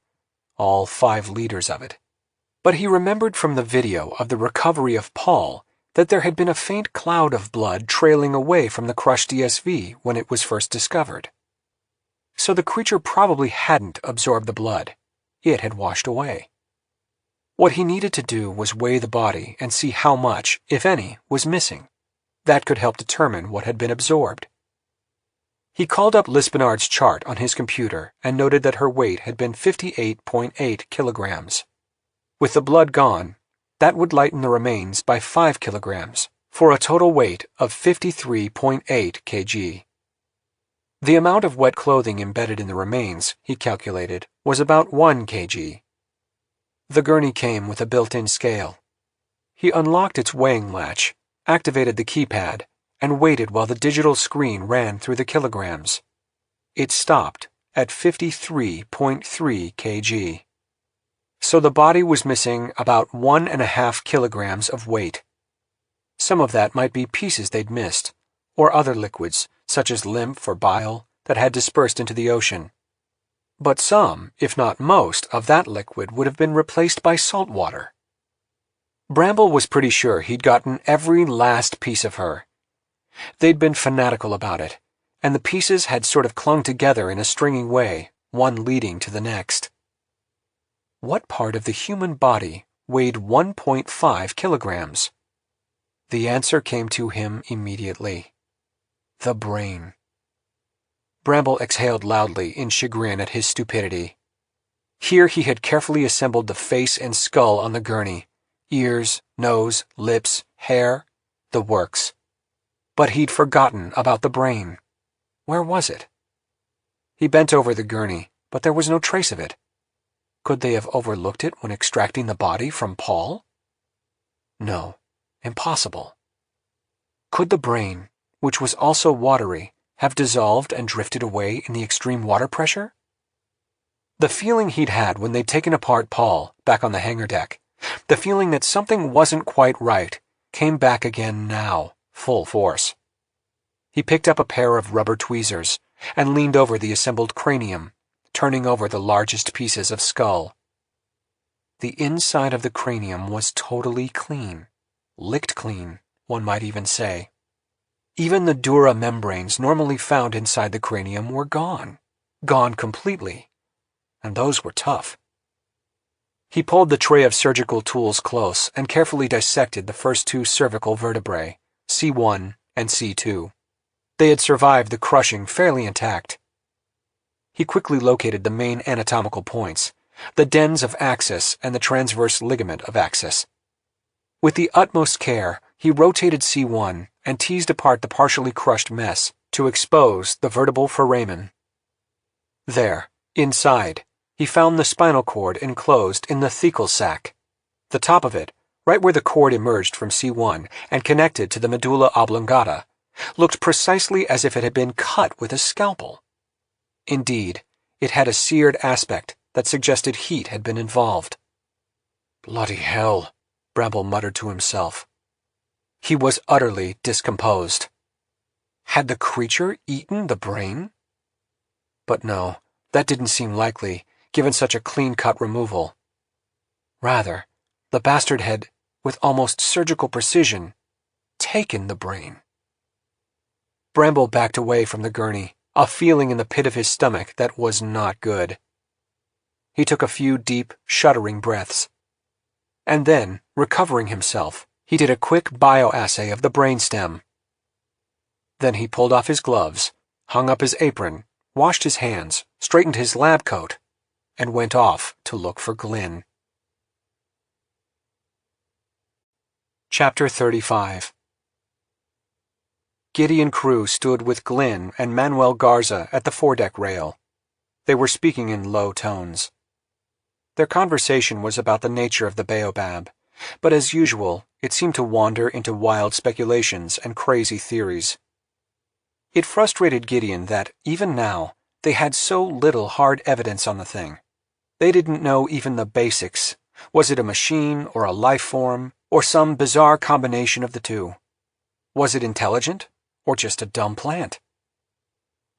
S1: all 5 liters of it. But he remembered from the video of the recovery of Paul that there had been a faint cloud of blood trailing away from the crushed DSV when it was first discovered. So the creature probably hadn't absorbed the blood. It had washed away. What he needed to do was weigh the body and see how much, if any, was missing. That could help determine what had been absorbed. He called up Lispinard's chart on his computer and noted that her weight had been 58.8 kilograms. With the blood gone, that would lighten the remains by 5 kilograms, for a total weight of 53.8 kg. The amount of wet clothing embedded in the remains, he calculated, was about 1 kg. The gurney came with a built-in scale. He unlocked its weighing latch, activated the keypad, and waited while the digital screen ran through the kilograms. It stopped at 53.3 kg. So the body was missing about 1.5 kilograms of weight. Some of that might be pieces they'd missed, or other liquids, such as lymph or bile, that had dispersed into the ocean. But some, if not most, of that liquid would have been replaced by salt water. Bramble was pretty sure he'd gotten every last piece of her. They'd been fanatical about it, and the pieces had sort of clung together in a stringing way, one leading to the next. What part of the human body weighed 1.5 kilograms? The answer came to him immediately. The brain. Bramble exhaled loudly in chagrin at his stupidity. Here he had carefully assembled the face and skull on the gurney, ears, nose, lips, hair, the works. But he'd forgotten about the brain. Where was it?
S2: He bent over the gurney, but there was no trace of it. Could they have overlooked it when extracting the body from Paul? No, impossible. Could the brain, which was also watery, have dissolved and drifted away in the extreme water pressure? The feeling he'd had when they'd taken apart Paul back on the hangar deck, the feeling that something wasn't quite right, came back again now, full force. He picked up a pair of rubber tweezers and leaned over the assembled cranium, turning over the largest pieces of skull. The inside of the cranium was totally clean, licked clean, one might even say. Even the dura membranes normally found inside the cranium were gone completely, and those were tough. He pulled the tray of surgical tools close and carefully dissected the first two cervical vertebrae, C1 and C2. They had survived the crushing fairly intact. He quickly located the main anatomical points, the dens of axis and the transverse ligament of axis. With the utmost care, he rotated C1 and teased apart the partially crushed mess to expose the vertebral foramen. There, inside, he found the spinal cord enclosed in the thecal sac. The top of it, right where the cord emerged from C1 and connected to the medulla oblongata, looked precisely as if it had been cut with a scalpel. Indeed, it had a seared aspect that suggested heat had been involved. "Bloody hell," Bramble muttered to himself. He was utterly discomposed. Had the creature eaten the brain? But no, that didn't seem likely, given such a clean-cut removal. Rather, the bastard had, with almost surgical precision, taken the brain. Bramble backed away from the gurney, a feeling in the pit of his stomach that was not good. He took a few deep, shuddering breaths. And then, recovering himself, he did a quick bioassay of the brainstem. Then he pulled off his gloves, hung up his apron, washed his hands, straightened his lab coat, and went off to look for Glynn. Chapter 35. Gideon Crew stood with Glynn and Manuel Garza at the foredeck rail. They were speaking in low tones. Their conversation was about the nature of the baobab, but as usual, it seemed to wander into wild speculations and crazy theories. It frustrated Gideon that, even now, they had so little hard evidence on the thing. They didn't know even the basics. Was it a machine or a life form, or some bizarre combination of the two? Was it intelligent, or just a dumb plant?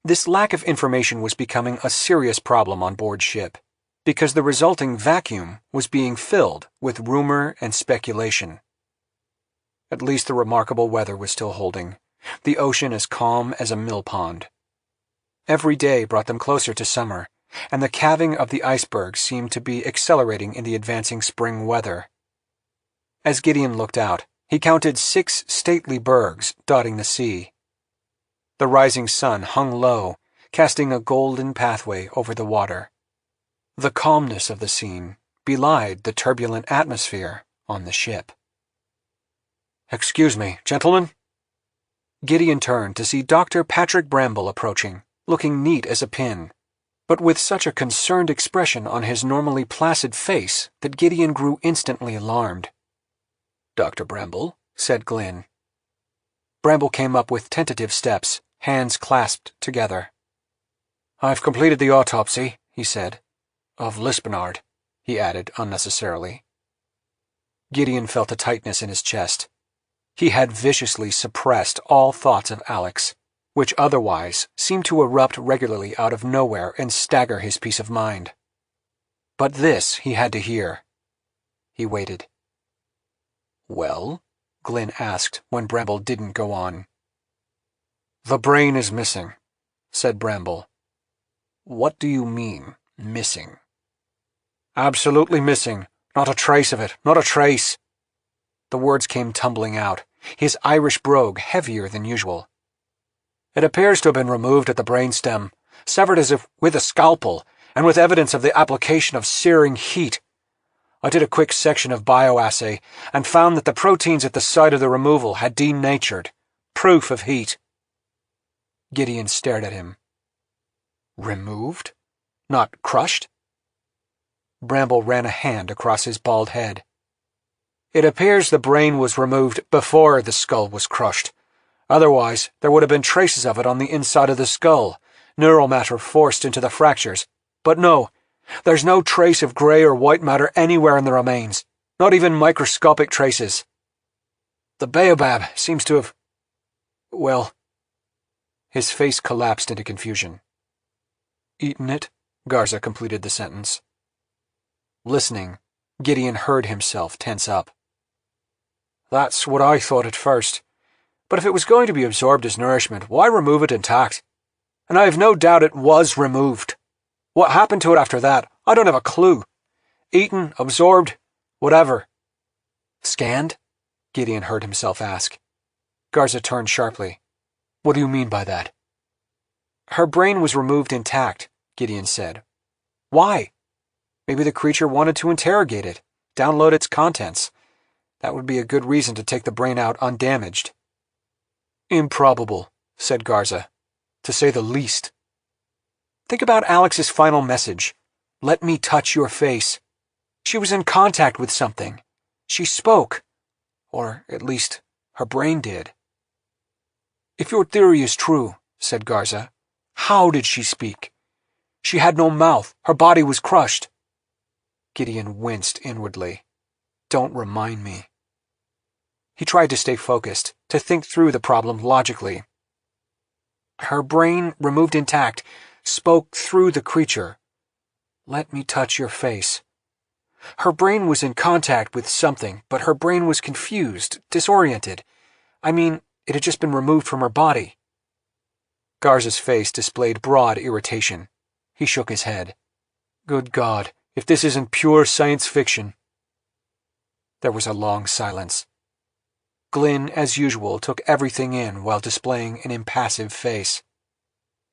S2: This lack of information was becoming a serious problem on board ship, because the resulting vacuum was being filled with rumor and speculation. At least the remarkable weather was still holding, the ocean as calm as a mill pond. Every day brought them closer to summer, and the calving of the icebergs seemed to be accelerating in the advancing spring weather. As Gideon looked out, he counted 6 stately bergs dotting the sea. The rising sun hung low, casting a golden pathway over the water. The calmness of the scene belied the turbulent atmosphere on the ship. "Excuse me, gentlemen." Gideon turned to see Dr. Patrick Bramble approaching, looking neat as a pin, but with such a concerned expression on his normally placid face that Gideon grew instantly alarmed. "Dr. Bramble," said Glynn. Bramble came up with tentative steps, hands clasped together. "I've completed the autopsy," he said. "Of Lispenard," he added unnecessarily. Gideon felt a tightness in his chest. He had viciously suppressed all thoughts of Alex, which otherwise seemed to erupt regularly out of nowhere and stagger his peace of mind. But this he had to hear. He waited. "Well?" Glynn asked when Bramble didn't go on. "The brain is missing," said Bramble. "What do you mean, missing?" "Absolutely missing. Not a trace of it. Not a trace." The words came tumbling out, his Irish brogue heavier than usual. "It appears to have been removed at the brainstem, severed as if with a scalpel, and with evidence of the application of searing heat. I did a quick section of bioassay and found that the proteins at the site of the removal had denatured. Proof of heat." Gideon stared at him.
S1: Removed? Not crushed? Bramble ran a hand across his bald head. It appears the brain was removed before the skull was crushed. Otherwise, there would have been traces of it on the inside of the skull, neural matter forced into the fractures. But no, there's no trace of grey or white matter anywhere in the remains, not even microscopic traces. The baobab seems to have... well... His face collapsed into confusion. Eaten it? Garza completed the sentence. Listening, Gideon heard himself tense up. That's what I thought at first. But if it was going to be absorbed as nourishment, why remove it intact? And I have no doubt it was removed. What happened to it after that, I don't have a clue. Eaten, absorbed, whatever. Scanned? Gideon heard himself ask. Garza turned sharply. What do you mean by that? Her brain was removed intact, Gideon said. Why? Maybe the creature wanted to interrogate it, download its contents. That would be a good reason to take the brain out undamaged. Improbable, said Garza, to say the least. Think about Alex's final message. Let me touch your face. She was in contact with something. She spoke. Or, at least, her brain did. If your theory is true, said Garza, how did she speak? She had no mouth. Her body was crushed. Gideon winced inwardly. Don't remind me. He tried to stay focused, to think through the problem logically. Her brain, removed intact, spoke through the creature. Let me touch your face. Her brain was in contact with something, but her brain was confused, disoriented. I mean, it had just been removed from her body. Garza's face displayed broad irritation. He shook his head. Good God, if this isn't pure science fiction. There was a long silence. Glynn, as usual, took everything in while displaying an impassive face.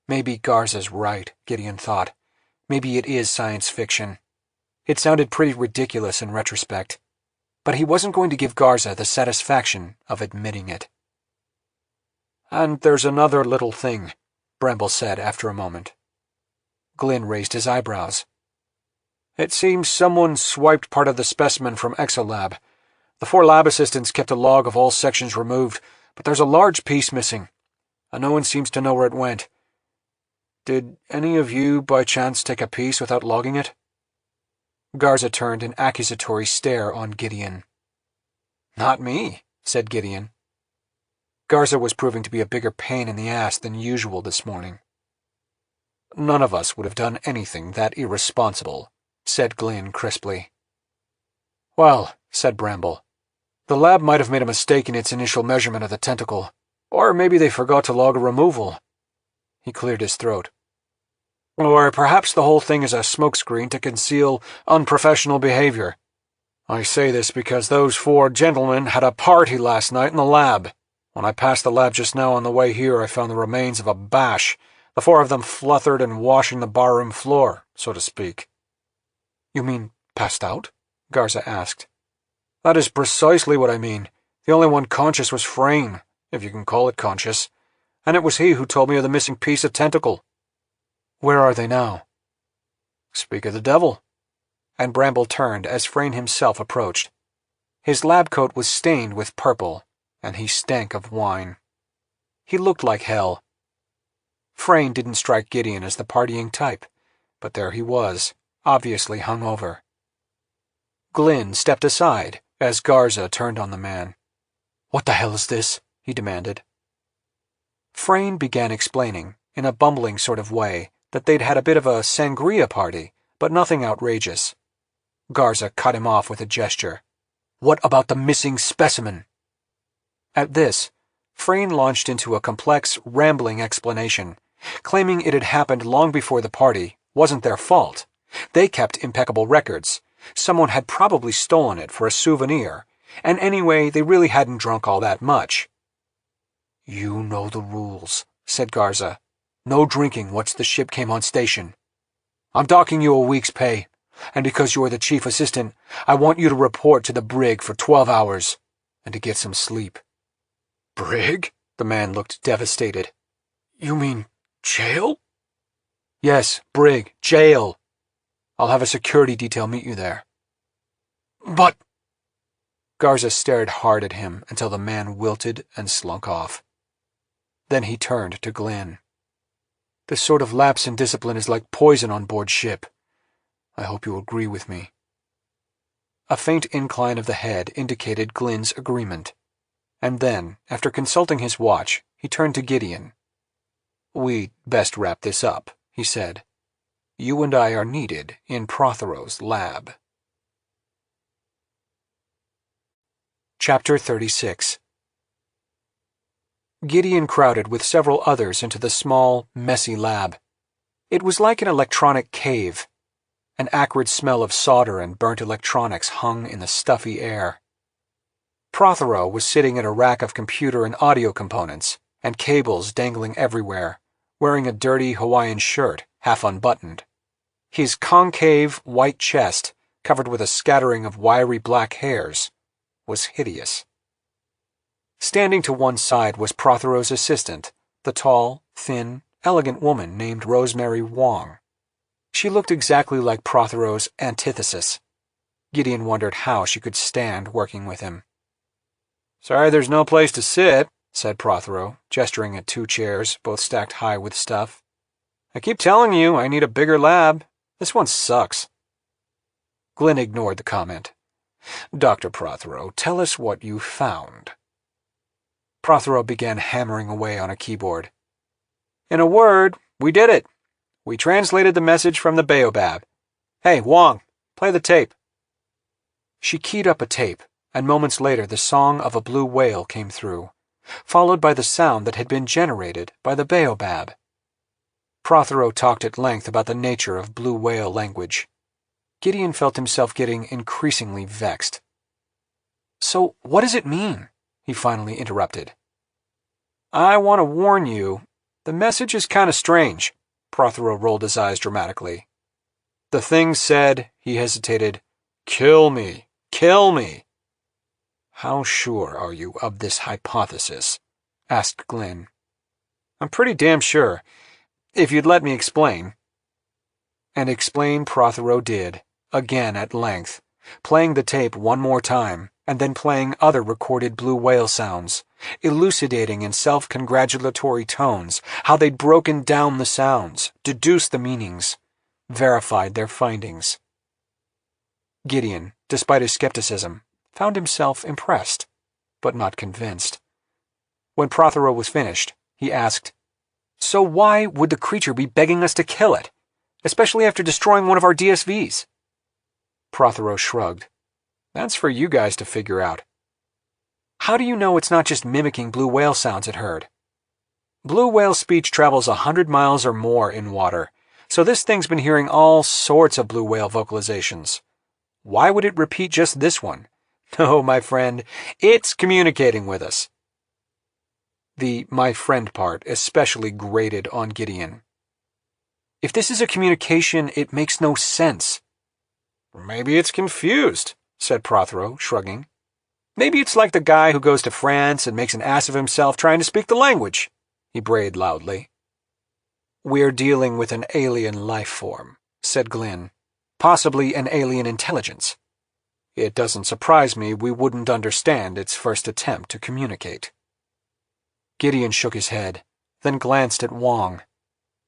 S1: Maybe Garza's right, Gideon thought. Maybe it is science fiction. It sounded pretty ridiculous in retrospect, but he wasn't going to give Garza the satisfaction of admitting it. And there's another little thing, Bramble said after a moment. Glynn raised his eyebrows. It seems someone swiped part of the specimen from Exolab. The 4 lab assistants kept a log of all sections removed, but there's a large piece missing, and no one seems to know where it went. Did any of you, by chance, take a piece without logging it? Garza turned an accusatory stare on Gideon. Not me, said Gideon. Garza was proving to be a bigger pain in the ass than usual this morning. None of us would have done anything that irresponsible, said Glynn crisply. Well, said Bramble, the lab might have made a mistake in its initial measurement of the tentacle, or maybe they forgot to log a removal. He cleared his throat. Or perhaps the whole thing is a smokescreen to conceal unprofessional behavior. I say this because those 4 gentlemen had a party last night in the lab. When I passed the lab just now on the way here, I found the remains of a bash, the 4 of them fluttered and washing the barroom floor, so to speak. You mean passed out? Garza asked. That is precisely what I mean. The only one conscious was Frayne, if you can call it conscious, and it was he who told me of the missing piece of tentacle. Where are they now? Speak of the devil. And Bramble turned as Frayne himself approached. His lab coat was stained with purple, and he stank of wine. He looked like hell. Frayne didn't strike Gideon as the partying type, but there he was, obviously hungover. Glynn stepped aside as Garza turned on the man. What the hell is this? He demanded. Frayne began explaining, in a bumbling sort of way, that they'd had a bit of a sangria party, but nothing outrageous. Garza cut him off with a gesture. What about the missing specimen? At this, Frayne launched into a complex, rambling explanation, claiming it had happened long before the party, wasn't their fault. They kept impeccable records. Someone had probably stolen it for a souvenir, and anyway, they really hadn't drunk all that much. You know the rules, said Garza. No drinking once the ship came on station. I'm docking you a week's pay, and because you are the chief assistant, I want you to report to the brig for 12 hours, and to get some sleep. Brig? The man looked devastated. You mean jail? Yes, brig, jail. I'll have a security detail meet you there. But... Garza stared hard at him until the man wilted and slunk off. Then he turned to Glynn. This sort of lapse in discipline is like poison on board ship. I hope you agree with me. A faint incline of the head indicated Glynn's agreement. And then, after consulting his watch, he turned to Gideon. We'd best wrap this up, he said. You and I are needed in Prothero's lab. Chapter 36. Gideon crowded with several others into the small, messy lab. It was like an electronic cave. An acrid smell of solder and burnt electronics hung in the stuffy air. Prothero was sitting at a rack of computer and audio components, and cables dangling everywhere, wearing a dirty Hawaiian shirt, half unbuttoned. His concave, white chest, covered with a scattering of wiry black hairs, was hideous. Standing to one side was Prothero's assistant, the tall, thin, elegant woman named Rosemary Wong. She looked exactly like Prothero's antithesis. Gideon wondered how she could stand working with him. Sorry there's no place to sit, said Prothero, gesturing at 2 chairs, both stacked high with stuff. I keep telling you I need a bigger lab. This one sucks. Glynn ignored the comment. Dr. Prothero, tell us what you found. Prothero began hammering away on a keyboard. In a word, we did it. We translated the message from the baobab. Hey, Wong, play the tape. She keyed up a tape, and moments later the song of a blue whale came through, followed by the sound that had been generated by the baobab. Prothero talked at length about the nature of blue whale language. Gideon felt himself getting increasingly vexed. So what does it mean? He finally interrupted. I want to warn you, the message is kind of strange. Prothero rolled his eyes dramatically. The thing said, he hesitated, kill me, kill me. How sure are you of this hypothesis? Asked Glynn. I'm pretty damn sure, if you'd let me explain. And explain Prothero did, again at length, playing the tape one more time, and then playing other recorded blue whale sounds, elucidating in self-congratulatory tones how they'd broken down the sounds, deduced the meanings, verified their findings. Gideon, despite his skepticism, found himself impressed, but not convinced. When Prothero was finished, he asked, So why would the creature be begging us to kill it, especially after destroying one of our DSVs? Prothero shrugged. That's for you guys to figure out. How do you know it's not just mimicking blue whale sounds it heard? Blue whale speech travels 100 miles or more in water, so this thing's been hearing all sorts of blue whale vocalizations. Why would it repeat just this one? No, my friend, it's communicating with us. The my friend part especially grated on Gideon. If this is a communication, it makes no sense. Maybe it's confused, said Prothero, shrugging. Maybe it's like the guy who goes to France and makes an ass of himself trying to speak the language, he brayed loudly. We're dealing with an alien life form, said Glynn. Possibly an alien intelligence. It doesn't surprise me we wouldn't understand its first attempt to communicate. Gideon shook his head, then glanced at Wong.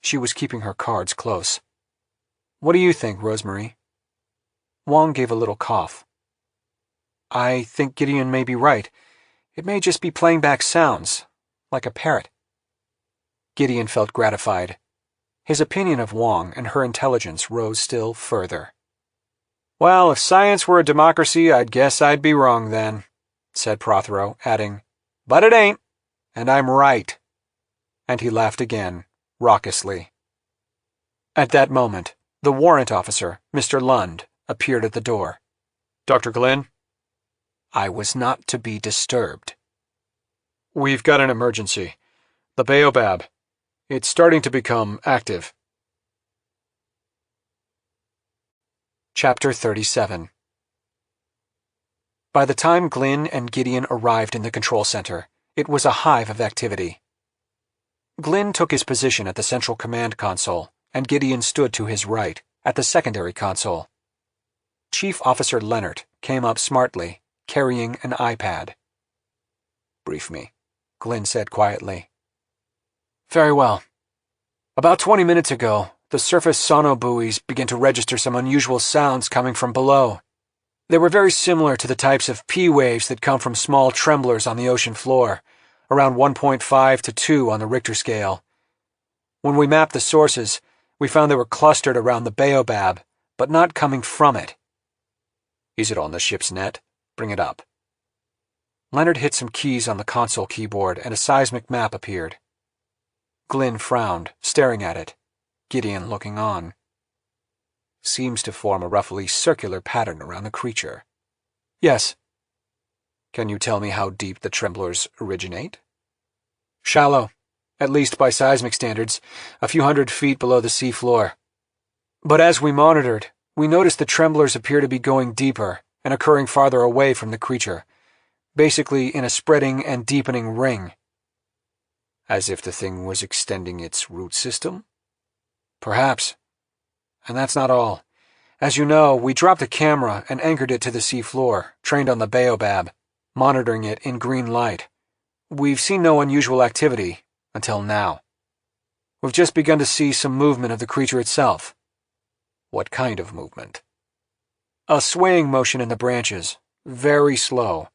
S1: She was keeping her cards close. What do you think, Rosemary? Wong gave a little cough. I think Gideon may be right. It may just be playing back sounds, like a parrot. Gideon felt gratified. His opinion of Wong and her intelligence rose still further. Well, if science were a democracy, I'd guess I'd be wrong then, said Prothero, adding, But it ain't, and I'm right. And he laughed again, raucously. At that moment, the warrant officer, Mr. Lund, appeared at the door. Dr. Glynn? I was not to be disturbed. We've got an emergency. The baobab. It's starting to become active. Chapter 37. By the time Glynn and Gideon arrived in the control center, it was a hive of activity. Glynn took his position at the central command console
S2: and Gideon stood to his right, at the secondary console. Chief Officer Leonard came up smartly, carrying an iPad.
S1: "Brief me," Glynn said quietly. "Very well. About 20 minutes ago, the surface sonobuoys began to register some unusual sounds coming from below. They were very similar to the types of P waves that come from small tremblers on the ocean floor, around 1.5 to 2 on the Richter scale. When we mapped the sources, we found they were clustered around the baobab, but not coming from it." "Is it on the ship's net? Bring it up." Leonard hit some keys on the console keyboard and a seismic map appeared. Glynn frowned, staring at it, Gideon looking on. "Seems to form a roughly circular pattern around the creature." "Yes." "Can you tell me how deep the tremblers originate?" "Shallow, at least by seismic standards, a few 100 feet below the sea floor. But as we monitored, we noticed the tremblers appear to be going deeper and occurring farther away from the creature, basically in a spreading and deepening ring." "As if the thing was extending its root system?" "Perhaps. And that's not all. As you know, we dropped a camera and anchored it to the sea floor, trained on the baobab, monitoring it in green light. We've seen no unusual activity, until now. We've just begun to see some movement of the creature itself." "What kind of movement?" "A swaying motion in the branches, very slow.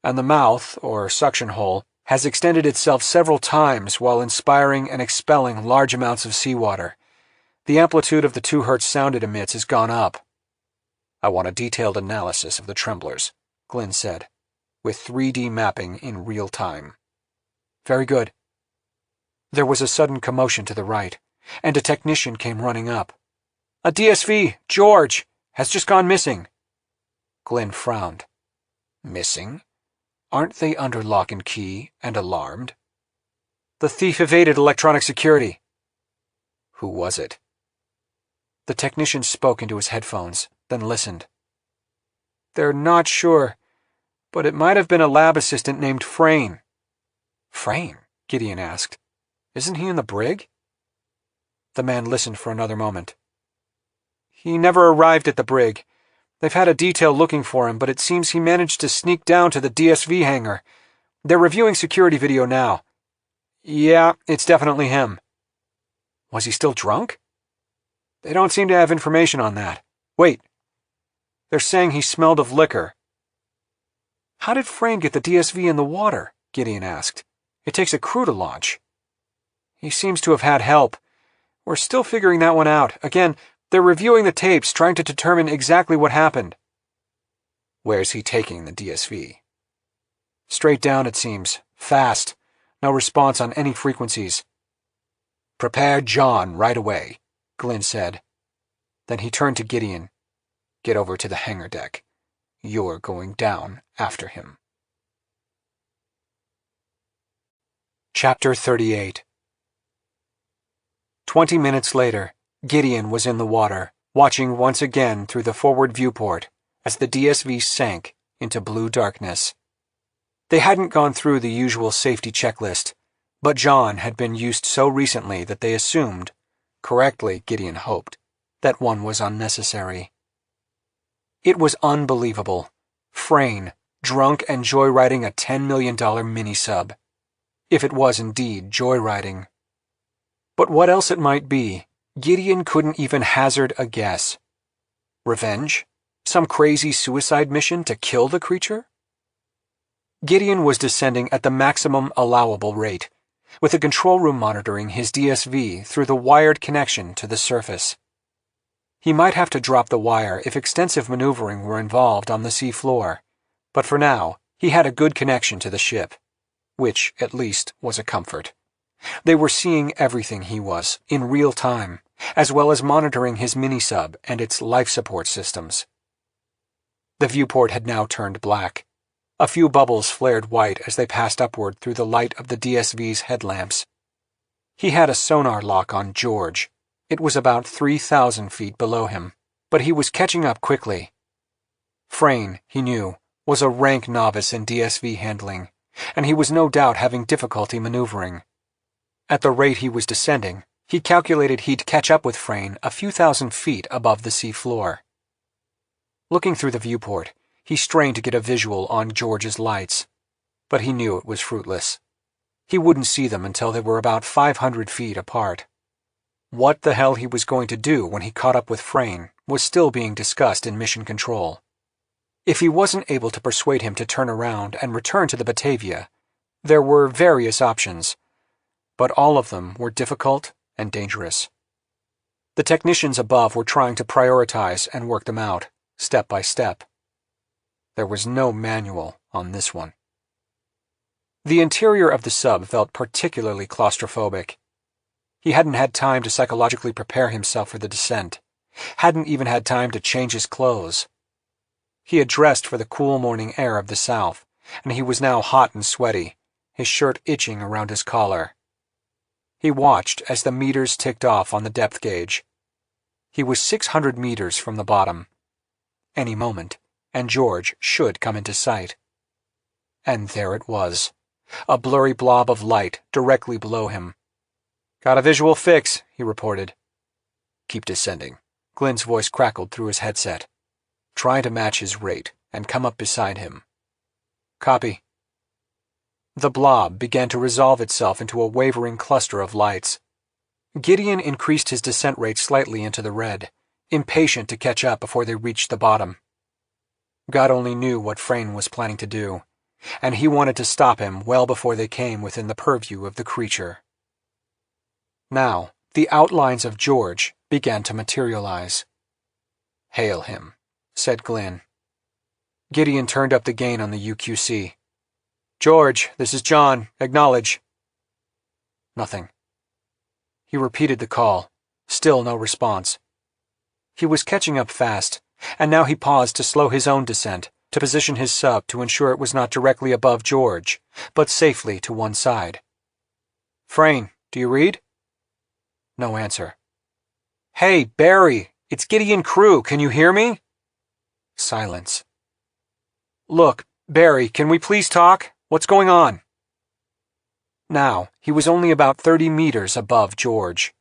S1: And the mouth, or suction hole, has extended itself several times while inspiring and expelling large amounts of seawater. The amplitude of the 2 Hz sound it emits has gone up." "I want a detailed analysis of the tremblers," Glynn said, "with 3D mapping in real time." "Very good." There was a sudden commotion to the right, and a technician came running up. "A DSV, George, has just gone missing." Glynn frowned. "Missing? Aren't they under lock and key and alarmed?" "The thief evaded electronic security." "Who was it?" The technician spoke into his headphones, then listened. "They're not sure, but it might have been a lab assistant named Frayne." "Frayne?" Gideon asked. "Isn't he in the brig?" The man listened for another moment. "He never arrived at the brig. They've had a detail looking for him, but it seems he managed to sneak down to the DSV hangar. They're reviewing security video now. Yeah, it's definitely him." "Was he still drunk?" "They don't seem to have information on that. Wait. They're saying he smelled of liquor." "How did Frayne get the DSV in the water?" Gideon asked. "It takes a crew to launch." "He seems to have had help. We're still figuring that one out. Again, they're reviewing the tapes, trying to determine exactly what happened." "Where's he taking the DSV?" "Straight down, it seems. Fast. No response on any frequencies." "Prepare John right away," Glynn said. Then he turned to Gideon. "Get over to the hangar deck. You're going down after him." Chapter 38. 20 minutes later, Gideon was in the water, watching once again through the forward viewport as the DSV sank into blue darkness. They hadn't gone through the usual safety checklist, but John had been used so recently that they assumed, correctly Gideon hoped, that one was unnecessary. It was unbelievable. Frayne, drunk and joyriding a $10 million mini-sub. If it was indeed joyriding. But what else it might be, Gideon couldn't even hazard a guess. Revenge? Some crazy suicide mission to kill the creature? Gideon was descending at the maximum allowable rate, with the control room monitoring his DSV through the wired connection to the surface. He might have to drop the wire if extensive maneuvering were involved on the sea floor, but for now, he had a good connection to the ship, which, at least, was a comfort. They were seeing everything he was, in real time, as well as monitoring his mini-sub and its life support systems. The viewport had now turned black. A few bubbles flared white as they passed upward through the light of the DSV's headlamps. He had a sonar lock on George. It was about 3,000 feet below him, but he was catching up quickly. Frayne, he knew, was a rank novice in DSV handling, and he was no doubt having difficulty maneuvering. At the rate he was descending,
S2: He calculated he'd catch up with Frayne a few thousand feet above the sea floor. Looking through the viewport, he strained to get a visual on George's lights, but he knew it was fruitless. He wouldn't see them until they were about 500 feet apart. What the hell he was going to do when he caught up with Frayne was still being discussed in Mission Control. If he wasn't able to persuade him to turn around and return to the Batavia, there were various options, but all of them were difficult and dangerous. The technicians above were trying to prioritize and work them out, step by step. There was no manual on this one. The interior of the sub felt particularly claustrophobic. He hadn't had time to psychologically prepare himself for the descent, hadn't even had time to change his clothes. He had dressed for the cool morning air of the south, and he was now hot and sweaty, his shirt itching around his collar. He watched as the meters ticked off on the depth gauge. He was 600 meters from the bottom. Any moment, and George should come into sight. And there it was, a blurry blob of light directly below him. "Got a visual fix," he reported. "Keep descending." Glenn's voice crackled through his headset. "Try to match his rate and come up beside him." "Copy." The blob began to resolve itself into a wavering cluster of lights. Gideon increased his descent rate slightly into the red, impatient to catch up before they reached the bottom. God only knew what Frayne was planning to do, and he wanted to stop him well before they came within the purview of the creature. Now, the outlines of George began to materialize. "Hail him," said Glenn. Gideon turned up the gain on the UQC. "George, this is John. Acknowledge." Nothing. He repeated the call. Still no response. He was catching up fast, and now he paused to slow his own descent, to position his sub to ensure it was not directly above George, but safely to one side. "Frayne, do you read?" No answer. "Hey, Barry, it's Gideon Crew. Can you hear me?" Silence. "Look, Barry, can we please talk? What's going on?" Now, he was only about 30 meters above George.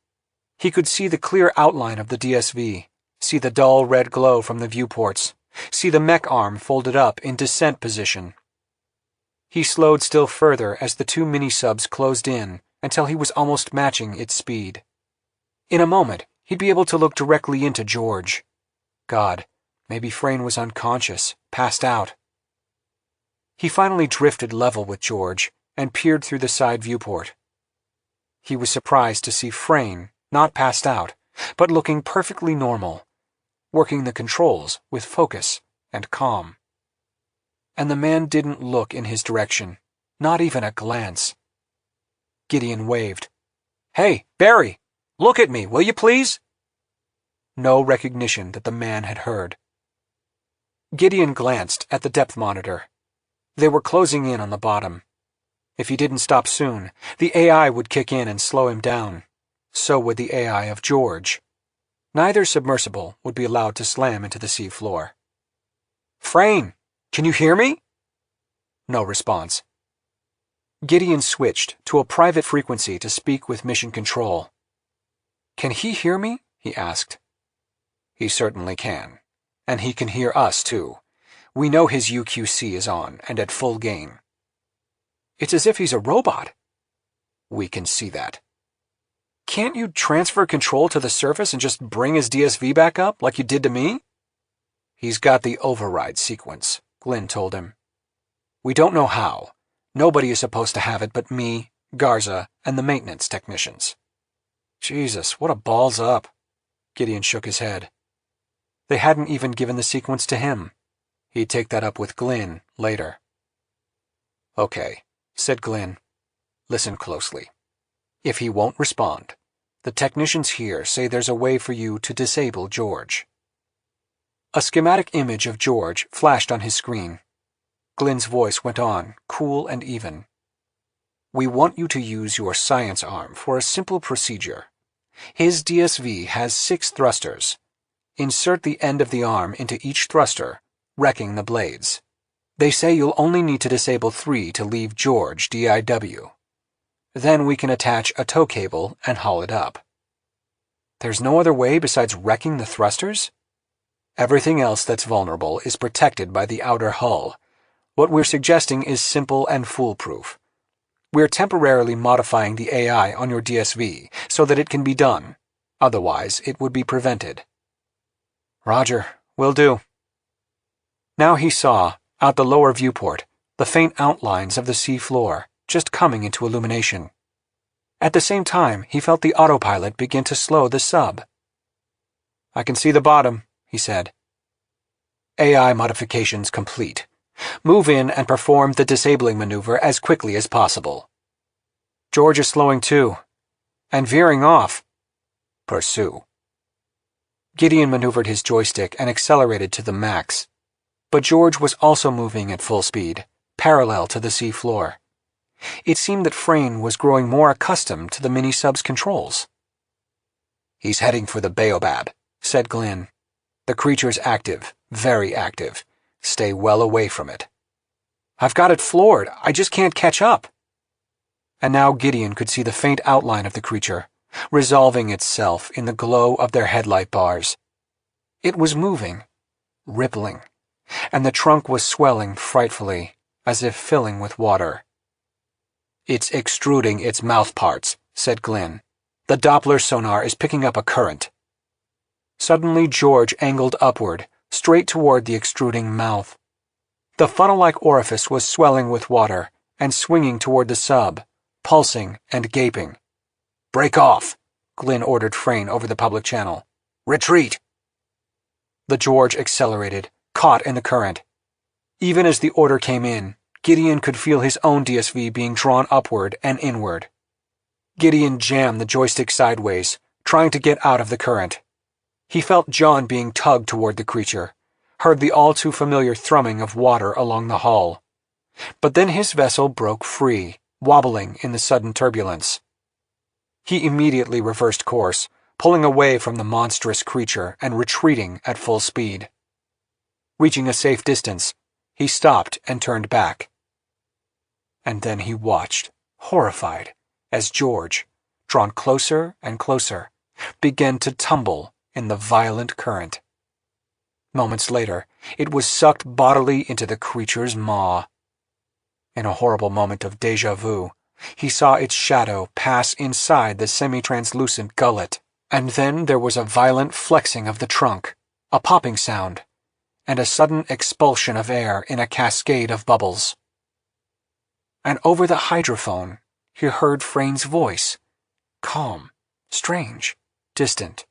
S2: He could see the clear outline of the DSV, see the dull red glow from the viewports, see the mech arm folded up in descent position. He slowed still further as the two mini-subs closed in until he was almost matching its speed. In a moment, he'd be able to look directly into George. God, maybe Frayne was unconscious, passed out. He finally drifted level with George and peered through the side viewport. He was surprised to see Frayne, not passed out, but looking perfectly normal, working the controls with focus and calm. And the man didn't look in his direction, not even a glance. Gideon waved. "Hey, Barry, look at me, will you please?" No recognition that the man had heard. Gideon glanced at the depth monitor. They were closing in on the bottom. If he didn't stop soon, the AI would kick in and slow him down. So would the AI of George. Neither submersible would be allowed to slam into the sea floor. "Frayne, can you hear me?" No response. Gideon switched to a private frequency to speak with Mission Control. "Can he hear me?" he asked. "He certainly can. And he can hear us, too. We know his UQC is on and at full gain." "It's as if he's a robot." "We can see that." "Can't you transfer control to the surface and just bring his DSV back up like you did to me?" "He's got the override sequence," Glenn told him. "We don't know how. Nobody is supposed to have it but me, Garza, and the maintenance technicians." "Jesus, what a balls up." Gideon shook his head. They hadn't even given the sequence to him. He'd take that up with Glenn later. "Okay," said Glenn. "Listen closely. If he won't respond, the technicians here say there's a way for you to disable George." A schematic image of George flashed on his screen. Glenn's voice went on, cool and even. "We want you to use your science arm for a simple procedure. His DSV has 6 thrusters. Insert the end of the arm into each thruster, wrecking the blades. They say you'll only need to disable 3 to leave George DIW. Then we can attach a tow cable and haul it up."
S1: There's no other way besides wrecking the thrusters? Everything else that's vulnerable is protected by the outer hull. What we're suggesting is simple and foolproof. We're temporarily modifying the AI on your DSV so that it can be done. Otherwise, it would be prevented. Roger, will do. Now he saw, out the lower viewport, the faint outlines of the sea floor, just coming into illumination. At the same time, he felt the autopilot begin to slow the sub. I can see the bottom, he said. AI modifications complete. Move in and perform the disabling maneuver as quickly as possible. George is slowing too. And veering off. Pursue. Gideon maneuvered his joystick and accelerated to the max. But George was also moving at full speed, parallel to the sea floor. It seemed that Frayne was growing more accustomed to the mini-sub's controls. He's heading for the baobab, said Glynn. The creature's active, very active. Stay well away from it. I've got it floored. I just can't catch up. And now Gideon could see the faint outline of the creature, resolving itself in the glow of their headlight bars. It was moving, rippling, and the trunk was swelling frightfully, as if filling with water. It's extruding its mouth parts, said Glynn. The Doppler sonar is picking up a current. Suddenly George angled upward, straight toward the extruding mouth. The funnel-like orifice was swelling with water and swinging toward the sub, pulsing and gaping. Break off, Glynn ordered Frayne over the public channel. Retreat! The George accelerated, caught in the current. Even as the order came in, Gideon could feel his own DSV being drawn upward and inward. Gideon jammed the joystick sideways, trying to get out of the current. He felt John being tugged toward the creature, heard the all-too-familiar thrumming of water along the hull. But then his vessel broke free, wobbling in the sudden turbulence. He immediately reversed course, pulling away from the monstrous creature and retreating at full speed. Reaching a safe distance, he stopped and turned back. And then he watched, horrified, as George, drawn closer and closer, began to tumble in the violent current. Moments later, it was sucked bodily into the creature's maw. In a horrible moment of déjà vu, he saw its shadow pass inside the semi-translucent gullet, and then there was a violent flexing of the trunk, a popping sound, and a sudden expulsion of air in a cascade of bubbles. And over the hydrophone, he heard Frayne's voice, calm, strange, distant.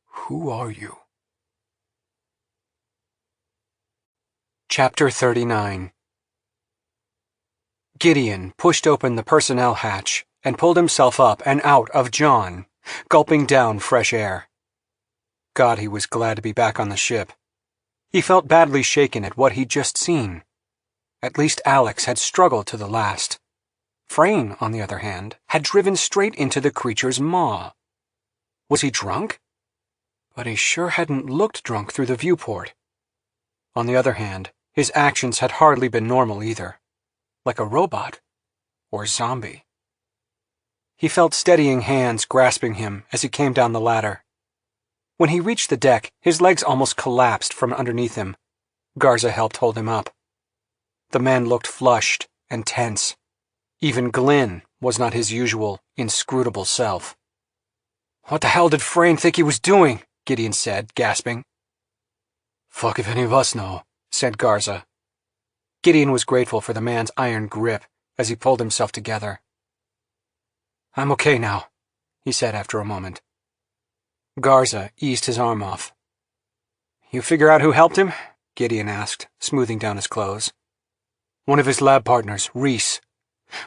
S1: Who are you? Chapter 39. Gideon pushed open the personnel hatch and pulled himself up and out of John, gulping down fresh air. God, he was glad to be back on the ship. He felt badly shaken at what he'd just seen. At least Alex had struggled to the last. Frayne, on the other hand, had driven straight into the creature's maw. Was he drunk? But he sure hadn't looked drunk through the viewport. On the other hand, his actions had hardly been normal either. Like a robot. Or zombie. He felt steadying hands grasping him as he came down the ladder. When he reached the deck, his legs almost collapsed from underneath him. Garza helped hold him up. The man looked flushed and tense. Even Glynn was not his usual, inscrutable self. What the hell did Frayne think he was doing? Gideon said, gasping. Fuck if any of us know, said Garza. Gideon was grateful for the man's iron grip as he pulled himself together. I'm okay now, he said after a moment. Garza eased his arm off. You figure out who helped him? Gideon asked, smoothing down his clothes. One of his lab partners, Reese.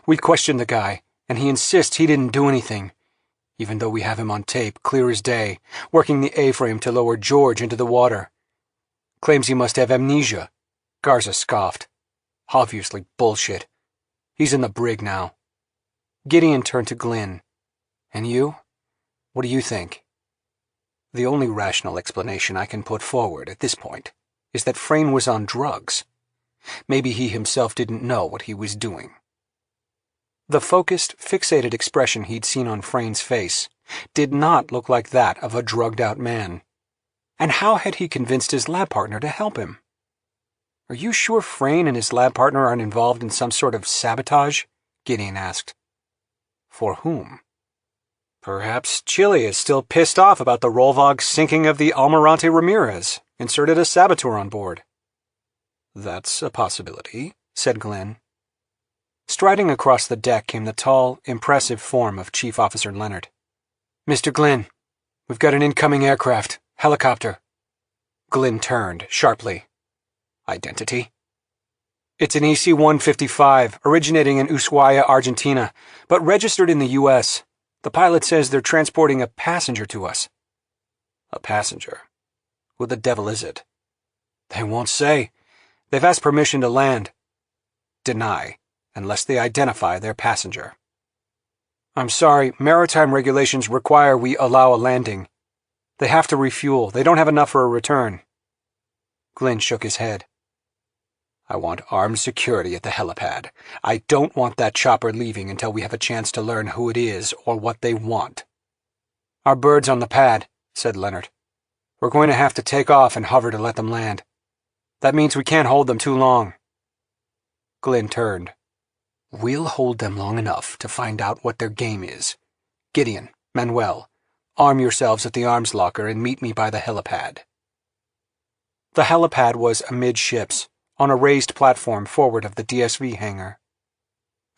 S1: We questioned the guy, and he insists he didn't do anything, even though we have him on tape, clear as day, working the A-frame to lower George into the water. Claims he must have amnesia. Garza scoffed. Obviously bullshit. He's in the brig now. Gideon turned to Glynn. And you? What do you think? The only rational explanation I can put forward at this point is that Frayne was on drugs. Maybe he himself didn't know what he was doing. The focused, fixated expression he'd seen on Frayne's face
S4: did not look like that of a drugged-out man. And how had he convinced his lab partner to help him? "Are you sure Frayne and his lab partner aren't involved in some sort of sabotage?" Gideon asked. For whom? Perhaps Chile is still pissed off about the Rolvog sinking of the Almirante Ramirez, inserted a saboteur on board. "That's a possibility," said Glenn. Striding across the deck came the tall, impressive form of Chief Officer Leonard. "Mr. Glenn, we've got an incoming aircraft, helicopter." Glenn turned sharply. "Identity?" "It's an EC-155, originating in Ushuaia, Argentina, but registered in the U.S. The pilot says they're transporting a passenger to us." "A passenger? Who the devil is it?" "They won't say. They've asked permission to land." "Deny, unless they identify their passenger." "I'm sorry, maritime regulations require we allow a landing. They have to refuel. They don't have enough for a return." Glenn shook his head. "I want armed security at the helipad. I don't want that chopper leaving until we have a chance to learn who it is or what they want." "Our bird's on the pad," said Leonard. "We're going to have to take off and hover to let them land. That means we can't hold them too long." Glenn turned. "We'll hold them long enough to find out what their game is. Gideon, Manuel, arm yourselves at the arms locker and meet me by the helipad." The helipad was amidships, on a raised platform forward of the DSV hangar.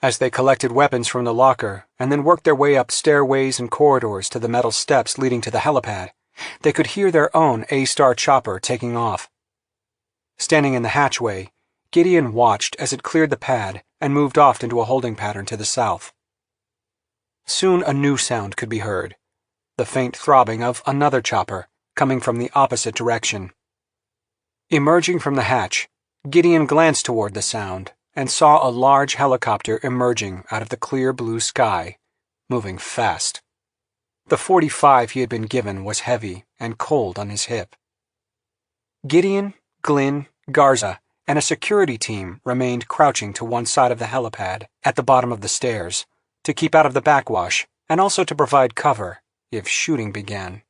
S4: As they collected weapons from the locker and then worked their way up stairways and corridors to the metal steps leading to the helipad, they could hear their own A-Star chopper taking off. Standing in the hatchway, Gideon watched as it cleared the pad and moved off into a holding pattern to the south. Soon a new sound could be heard, the faint throbbing of another chopper coming from the opposite direction. Emerging from the hatch, Gideon glanced toward the sound and saw a large helicopter emerging out of the clear blue sky, moving fast. The .45 he had been given was heavy and cold on his hip. Gideon, Glenn, Garza, and a security team remained crouching to one side of the helipad at the bottom of the stairs to keep out of the backwash and also to provide cover if shooting began.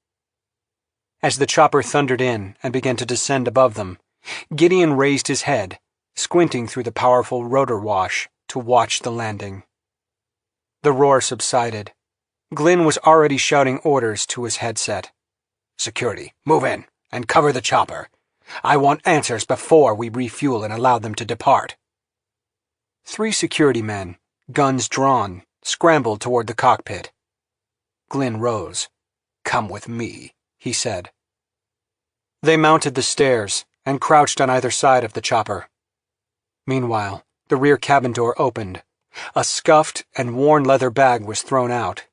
S4: As the chopper thundered in and began to descend above them, Gideon raised his head, squinting through the powerful rotor wash to watch the landing. The roar subsided. Glenn was already shouting orders to his headset. "Security, move in and cover the chopper. I want answers before we refuel and allow them to depart." 3 security men, guns drawn, scrambled toward the cockpit. Glenn rose. "Come with me," he said. They mounted the stairs and crouched on either side of the chopper. Meanwhile, the rear cabin door opened. A scuffed and worn leather bag was thrown out,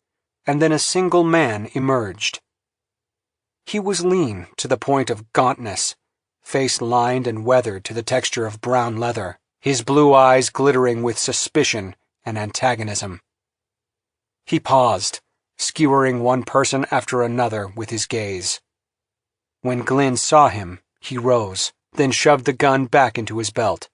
S4: and then a single man emerged. He was lean to the point of gauntness, face lined and weathered to the texture of brown leather, his blue eyes glittering with suspicion and antagonism. He paused, skewering one person after another with his gaze. When Glenn saw him, he rose, then shoved the gun back into his belt.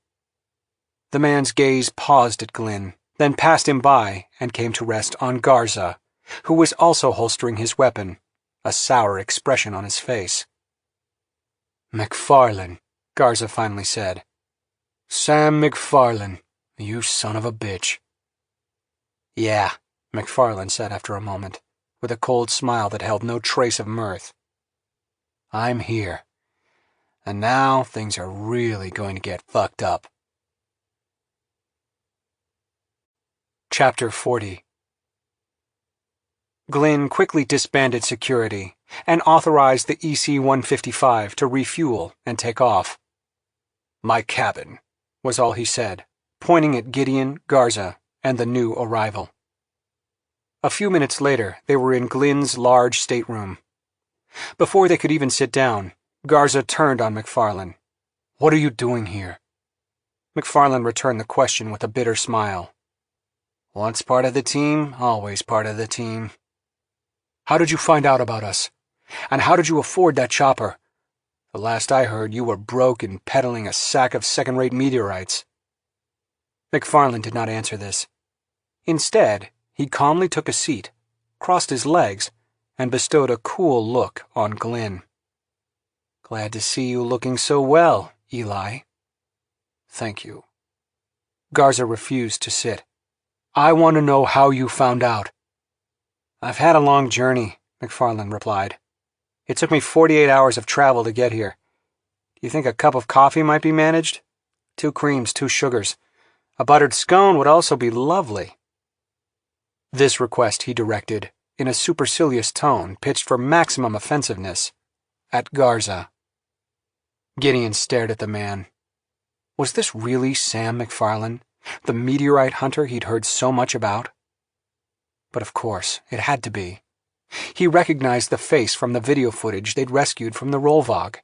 S4: The man's gaze paused at Glenn, then passed him by and came to rest on Garza, who was also holstering his weapon, a sour expression on his face. "McFarlane," Garza finally said. "Sam McFarlane, you son of a bitch." "Yeah," McFarlane said after a moment, with a cold smile that held no trace of mirth. "I'm here. And now things are really going to get fucked up." Chapter 40. Glenn quickly disbanded security and authorized the EC-155 to refuel and take off. "My cabin," was all he said, pointing at Gideon, Garza, and the new arrival. A few minutes later, they were in Glenn's large stateroom. Before they could even sit down, Garza turned on McFarlane. "What are you doing here?" McFarlane returned the question with a bitter smile. "Once part of the team, always part of the team." "How did you find out about us? And how did you afford that chopper? The last I heard, you were broke and peddling a sack of second-rate meteorites." McFarlane did not answer this. Instead, he calmly took a seat, crossed his legs, and bestowed a cool look on Glynn. "Glad to see you looking so well, Eli." "Thank you." Garza refused to sit. "I want to know how you found out." "I've had a long journey," McFarland replied. "It took me 48 hours of travel to get here. Do you think a cup of coffee might be managed? 2 creams, 2 sugars. A buttered scone would also be lovely." This request he directed, in a supercilious tone pitched for maximum offensiveness, at Garza. Gideon stared at the man. Was this really Sam McFarland, the meteorite hunter he'd heard so much about? But of course, it had to be. He recognized the face from the video footage they'd rescued from the Rollvog.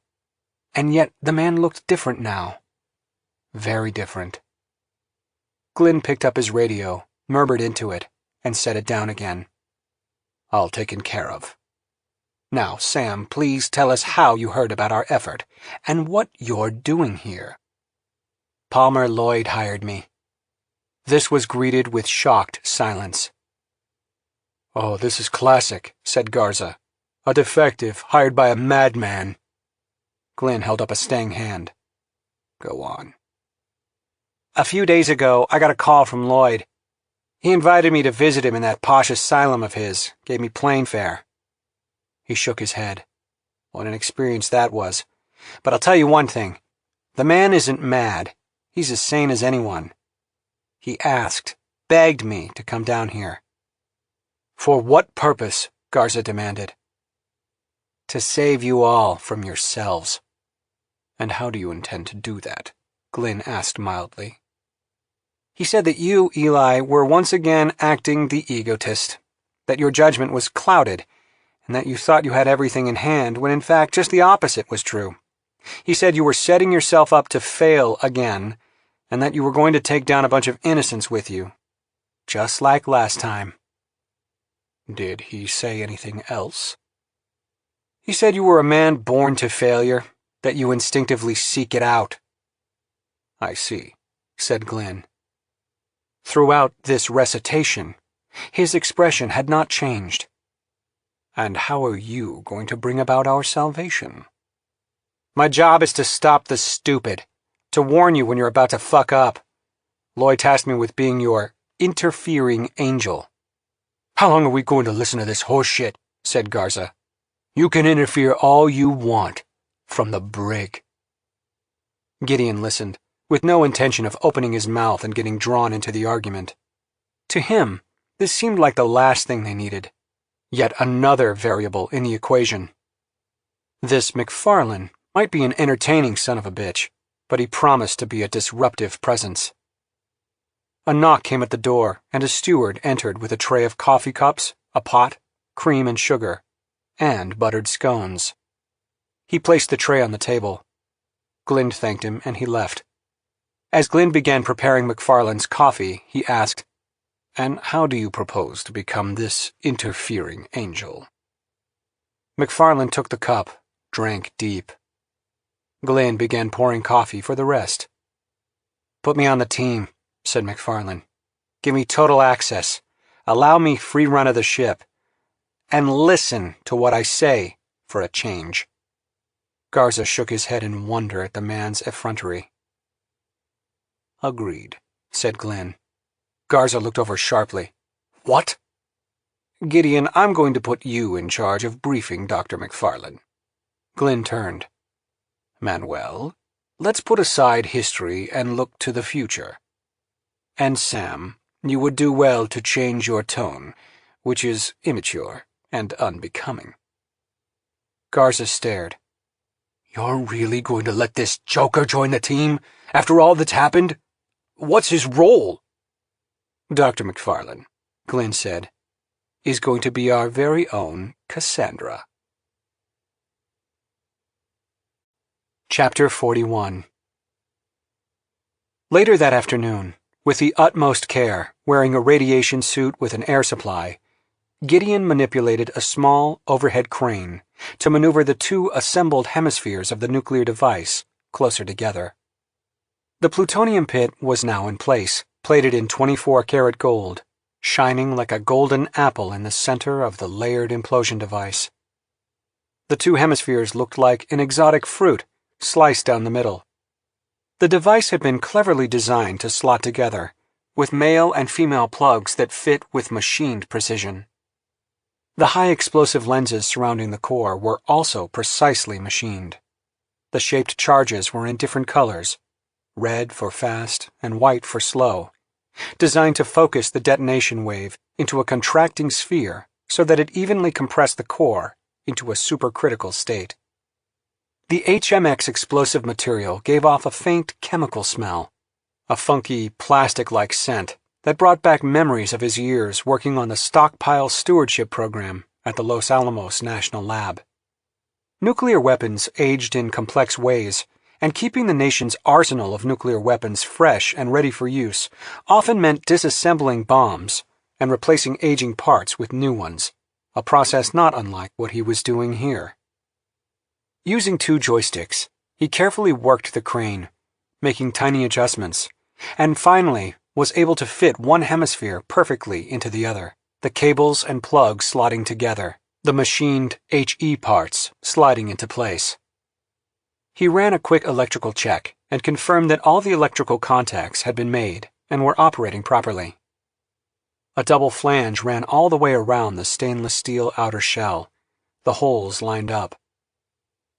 S4: And yet the man looked different now. Very different. Glynn picked up his radio, murmured into it, and set it down again. "All taken care of. Now, Sam, please tell us how you heard about our effort, and what you're doing here." "Palmer Lloyd hired me." This was greeted with shocked silence. "Oh, this is classic," said Garza. "A defective hired by a madman." Glynn held up a staying hand. "Go on." "A few days ago, I got a call from Lloyd. He invited me to visit him in that posh asylum of his, gave me plane fare." He shook his head. What an experience that was. "But I'll tell you one thing. The man isn't mad. He's as sane as anyone. He asked, begged me to come down here." "For what purpose?" Garza demanded. "To save you all from yourselves." "And how do you intend to do that?" Glynn asked mildly. "He said that you, Eli, were once again acting the egotist, that your judgment was clouded, and that you thought you had everything in hand when in fact just the opposite was true. He said you were setting yourself up to fail again, and that you were going to take down a bunch of innocents with you, just like last time." "Did he say anything else?" "He said you were a man born to failure, that you instinctively seek it out." "I see," said Glynn. Throughout this recitation, his expression had not changed. "And how are you going to bring about our salvation?" "My job is to stop the stupid, to warn you when you're about to fuck up. Lloyd tasked me with being your interfering angel." "How long are we going to listen to this horse shit?" said Garza. "You can interfere all you want, from the brig." Gideon listened, with no intention of opening his mouth and getting drawn into the argument. To him, this seemed like the last thing they needed. Yet another variable in the equation. This McFarland might be an entertaining son of a bitch, but he promised to be a disruptive presence. A knock came at the door, and a steward entered with a tray of coffee cups, a pot, cream and sugar, and buttered scones. He placed the tray on the table. Glynn thanked him, and he left. As Glynn began preparing McFarland's coffee, he asked, "And how do you propose to become this interfering angel?" McFarland took the cup, drank deep. Glynn began pouring coffee for the rest. "Put me on the team," said McFarland. "Give me total access. Allow me free run of the ship. And listen to what I say, for a change." Garza shook his head in wonder at the man's effrontery. "Agreed," said Glynn. Garza looked over sharply. "What?" "Gideon, I'm going to put you in charge of briefing Dr. McFarland." Glynn turned. "Manuel, let's put aside history and look to the future. And Sam, you would do well to change your tone, which is immature and unbecoming." Garza stared. "You're really going to let this joker join the team, after all that's happened? What's his role?" "Dr. McFarland," Glynn said, "is going to be our very own Cassandra." Chapter 41. Later that afternoon, with the utmost care, wearing a radiation suit with an air supply, Gideon manipulated a small, overhead crane to maneuver the 2 assembled hemispheres of the nuclear device closer together. The plutonium pit was now in place, plated in 24-karat gold, shining like a golden apple in the center of the layered implosion device. The two hemispheres looked like an exotic fruit sliced down the middle. The device had been cleverly designed to slot together, with male and female plugs that fit with machined precision. The high-explosive lenses surrounding the core were also precisely machined. The shaped charges were in different colors, red for fast and white for slow, designed to focus the detonation wave into a contracting sphere so that it evenly compressed the core into a supercritical state. The HMX explosive material gave off a faint chemical smell, a funky, plastic-like scent that brought back memories of his years working on the stockpile stewardship program at the Los Alamos National Lab. Nuclear weapons aged in complex ways, and keeping the nation's arsenal of nuclear weapons fresh and ready for use often meant disassembling bombs and replacing aging parts with new ones, a process not unlike what he was doing here. Using 2 joysticks, he carefully worked the crane, making tiny adjustments, and finally was able to fit one hemisphere perfectly into the other, the cables and plugs slotting together, the machined HE parts sliding into place. He ran a quick electrical check and confirmed that all the electrical contacts had been made and were operating properly. A double flange ran all the way around the stainless steel outer shell, the holes lined up.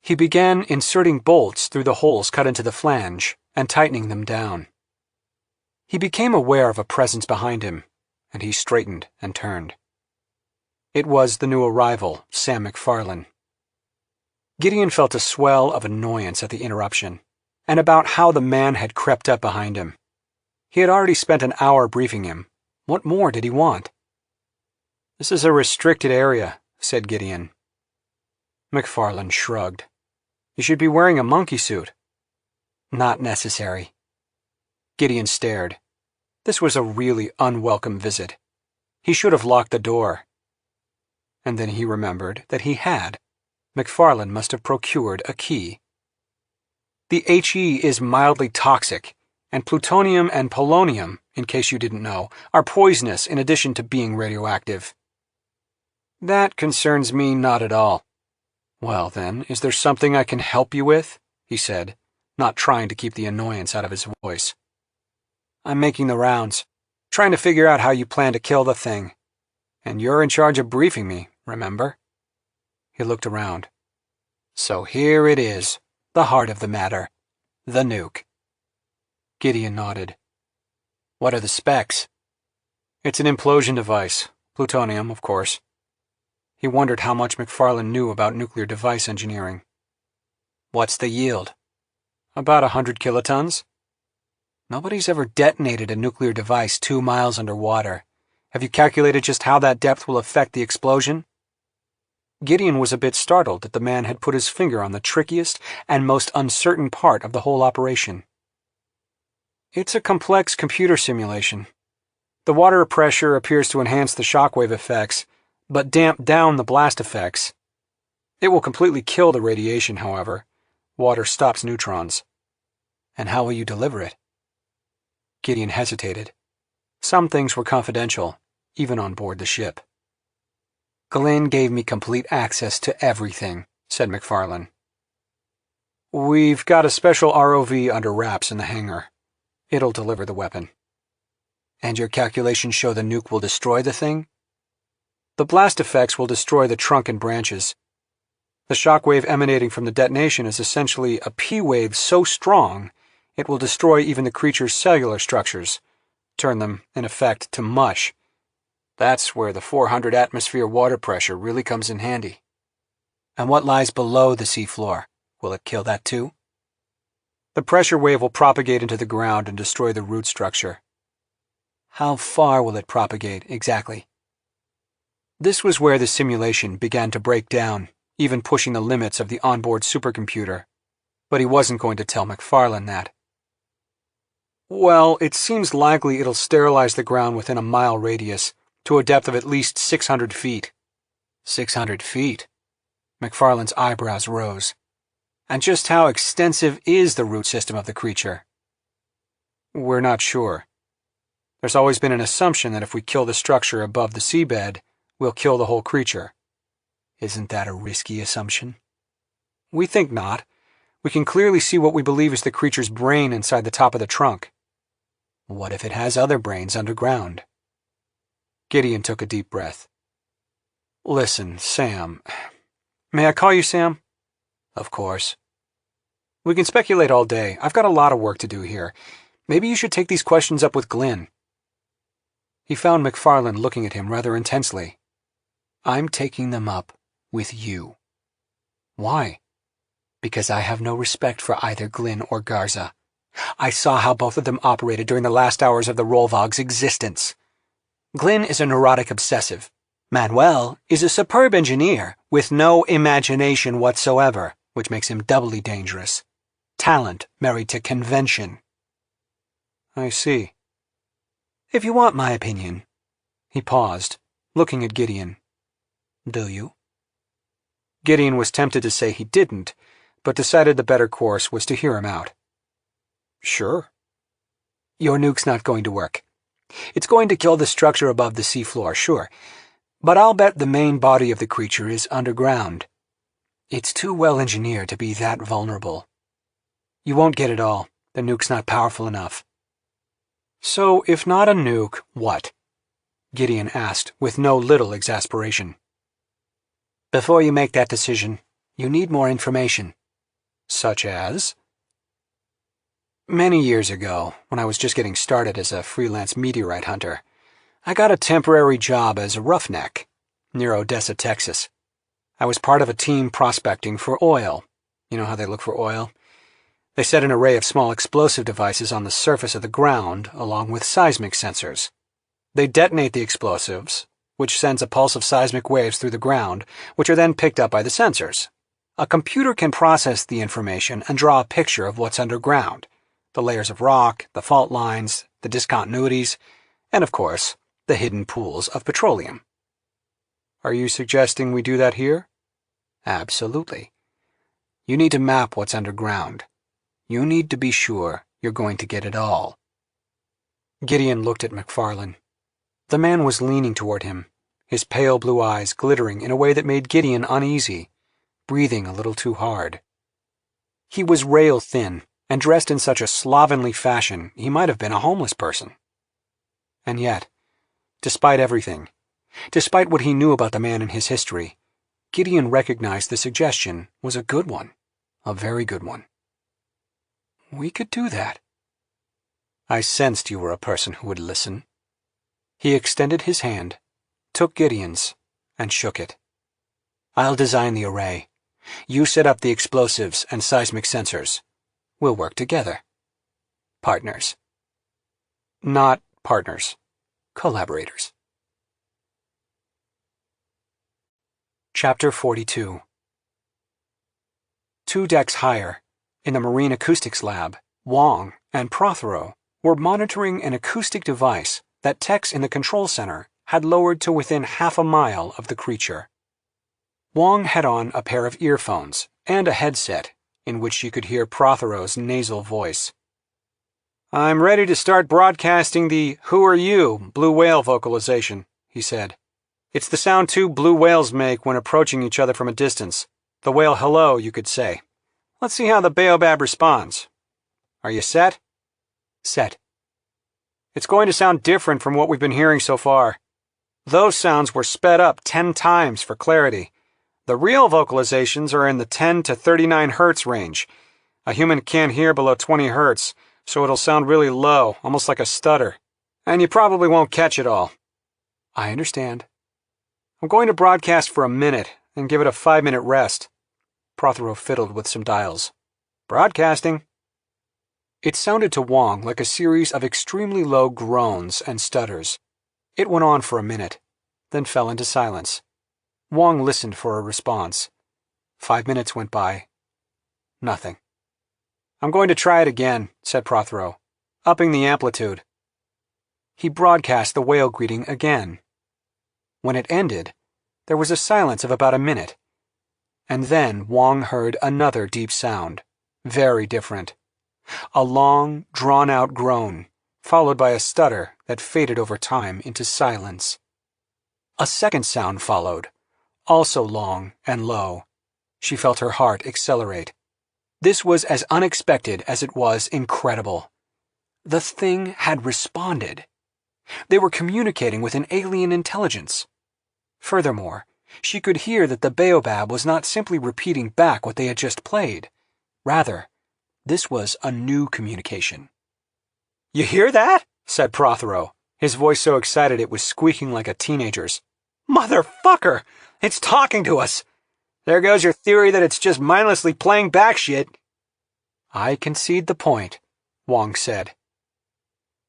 S4: He began inserting bolts through the holes cut into the flange and tightening them down. He became aware of a presence behind him, and he straightened and turned. It was the new arrival, Sam McFarlane. Gideon felt a swell of annoyance at the interruption, and about how the man had crept up behind him. He had already spent an hour briefing him. What more did he want? "This is a restricted area," said Gideon. McFarlane shrugged. "You should be wearing a monkey suit." "Not necessary." Gideon stared. This was a really unwelcome visit. He should have locked the door. And then he remembered that he had. McFarlane must have procured a key. The HE is mildly toxic, and plutonium and polonium, in case you didn't know, are poisonous in addition to being radioactive. "That concerns me not at all." "Well, then, is there something I can help you with?" he said, not trying to keep the annoyance out of his voice. "I'm making the rounds, trying to figure out how you plan to kill the thing. And you're in charge of briefing me, remember?" He looked around. "So here it is, the heart of the matter, the nuke." Gideon nodded. "What are the specs?" "It's an implosion device, plutonium, of course." He wondered how much McFarlane knew about nuclear device engineering. "What's the yield?" "About 100 kilotons." "Nobody's ever detonated a nuclear device 2 miles underwater. Have you calculated just how that depth will affect the explosion?" Gideon was a bit startled that the man had put his finger on the trickiest and most uncertain part of the whole operation. "It's a complex computer simulation. The water pressure appears to enhance the shockwave effects, but damp down the blast effects. It will completely kill the radiation, however. Water stops neutrons." "And how will you deliver it?" Gideon hesitated. Some things were confidential, even on board the ship. "Glenn gave me complete access to everything," said McFarlane. "We've got a special ROV under wraps in the hangar. It'll deliver the weapon." "And your calculations show the nuke will destroy the thing?" "The blast effects will destroy the trunk and branches. The shockwave emanating from the detonation is essentially a P-wave so strong it will destroy even the creature's cellular structures, turn them, in effect, to mush. That's where the 400-atmosphere water pressure really comes in handy." "And what lies below the seafloor? Will it kill that too?" "The pressure wave will propagate into the ground and destroy the root structure." "How far will it propagate, exactly?" This was where the simulation began to break down, even pushing the limits of the onboard supercomputer. But he wasn't going to tell McFarlane that. "Well, it seems likely it'll sterilize the ground within a mile radius, to a depth of at least 600 feet. 600 feet? McFarlane's eyebrows rose. And just how extensive is the root system of the creature? We're not sure. There's always been an assumption that if we kill the structure above the seabed, we'll kill the whole creature. Isn't that a risky assumption? We think not. We can clearly see what we believe is the creature's brain inside the top of the trunk. What if it has other brains underground? Gideon took a deep breath. Listen, Sam. May I call you Sam? Of course. We can speculate all day. I've got a lot of work to do here. Maybe you should take these questions up with Glynn. He found McFarlane looking at him rather intensely. I'm taking them up with you. Why? Because I have no respect for either Glynn or Garza. I saw how both of them operated during the last hours of the Rolvog's existence. Glynn is a neurotic obsessive. Manuel is a superb engineer with no imagination whatsoever, which makes him doubly dangerous. Talent married to convention. I see. If you want my opinion. He paused, looking at Gideon. Do you? Gideon was tempted to say he didn't, but decided the better course was to hear him out. Sure. Your nuke's not going to work. It's going to kill the structure above the seafloor, sure, but I'll bet the main body of the creature is underground. It's too well engineered to be that vulnerable. You won't get it all. The nuke's not powerful enough. So, if not a nuke, what? Gideon asked, with no little exasperation. Before you make that decision, you need more information. Such as? Many years ago, when I was just getting started as a freelance meteorite hunter, I got a temporary job as a roughneck near Odessa, Texas. I was part of a team prospecting for oil. You know how they look for oil? They set an array of small explosive devices on the surface of the ground, along with seismic sensors. They detonate the explosives, which sends a pulse of seismic waves through the ground, which are then picked up by the sensors. A computer can process the information and draw a picture of what's underground, the layers of rock, the fault lines, the discontinuities, and, of course, the hidden pools of petroleum. Are you suggesting we do that here? Absolutely. You need to map what's underground. You need to be sure you're going to get it all. Gideon looked at McFarlane. The man was leaning toward him, his pale blue eyes glittering in a way that made Gideon uneasy, breathing a little too hard. He was rail-thin and dressed in such a slovenly fashion he might have been a homeless person. And yet, despite everything, despite what he knew about the man and his history, Gideon recognized the suggestion was a good one, a very good one. We could do that. I sensed you were a person who would listen. He extended his hand, took Gideon's, and shook it. I'll design the array. You set up the explosives and seismic sensors. We'll work together. Partners. Not partners. Collaborators. Chapter 42. 2 decks higher, in the Marine Acoustics Lab, Wong and Prothero were monitoring an acoustic device that techs in the control center had lowered to within half a mile of the creature. Wong had on a pair of earphones and a headset in which she could hear Prothero's nasal voice. I'm ready to start broadcasting the "Who are you?" blue whale vocalization, he said. It's the sound 2 blue whales make when approaching each other from a distance. The whale hello, you could say. Let's see how the baobab responds. Are you set? Set. It's going to sound different from what we've been hearing so far. Those sounds were sped up 10 times for clarity. The real vocalizations are in the 10 to 39 hertz range. A human can't hear below 20 hertz, so it'll sound really low, almost like a stutter. And you probably won't catch it all. I understand. I'm going to broadcast for a minute and give it a 5-minute rest. Prothero fiddled with some dials. Broadcasting. It sounded to Wong like a series of extremely low groans and stutters. It went on for a minute, then fell into silence. Wong listened for a response. 5 minutes went by. Nothing. I'm going to try it again, said Prothero, upping the amplitude. He broadcast the whale greeting again. When it ended, there was a silence of about a minute. And then Wong heard another deep sound, very different. A long, drawn-out groan, followed by a stutter that faded over time into silence. A second sound followed, also long and low. She felt her heart accelerate. This was as unexpected as it was incredible. The thing had responded. They were communicating with an alien intelligence. Furthermore, she could hear that the baobab was not simply repeating back what they had just played. Rather, this was a new communication. "You hear that?" said Prothero, his voice so excited it was squeaking like a teenager's. "Motherfucker! It's talking to us! There goes your theory that it's just mindlessly playing back shit." "I concede the point," Wong said.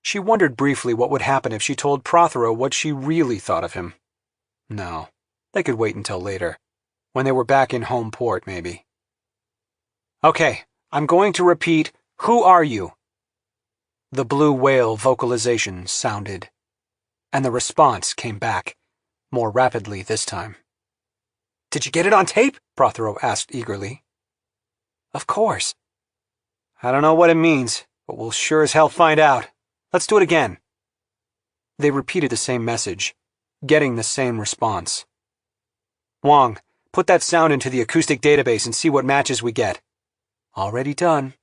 S4: She wondered briefly what would happen if she told Prothero what she really thought of him. No, they could wait until later, when they were back in home port, maybe. "Okay, I'm going to repeat, 'Who are you?'" The blue whale vocalization sounded, and the response came back, more rapidly this time. "Did you get it on tape?" Prothero asked eagerly. "Of course." "I don't know what it means, but we'll sure as hell find out. Let's do it again." They repeated the same message, getting the same response. "Wong, put that sound into the acoustic database and see what matches we get." "Already done."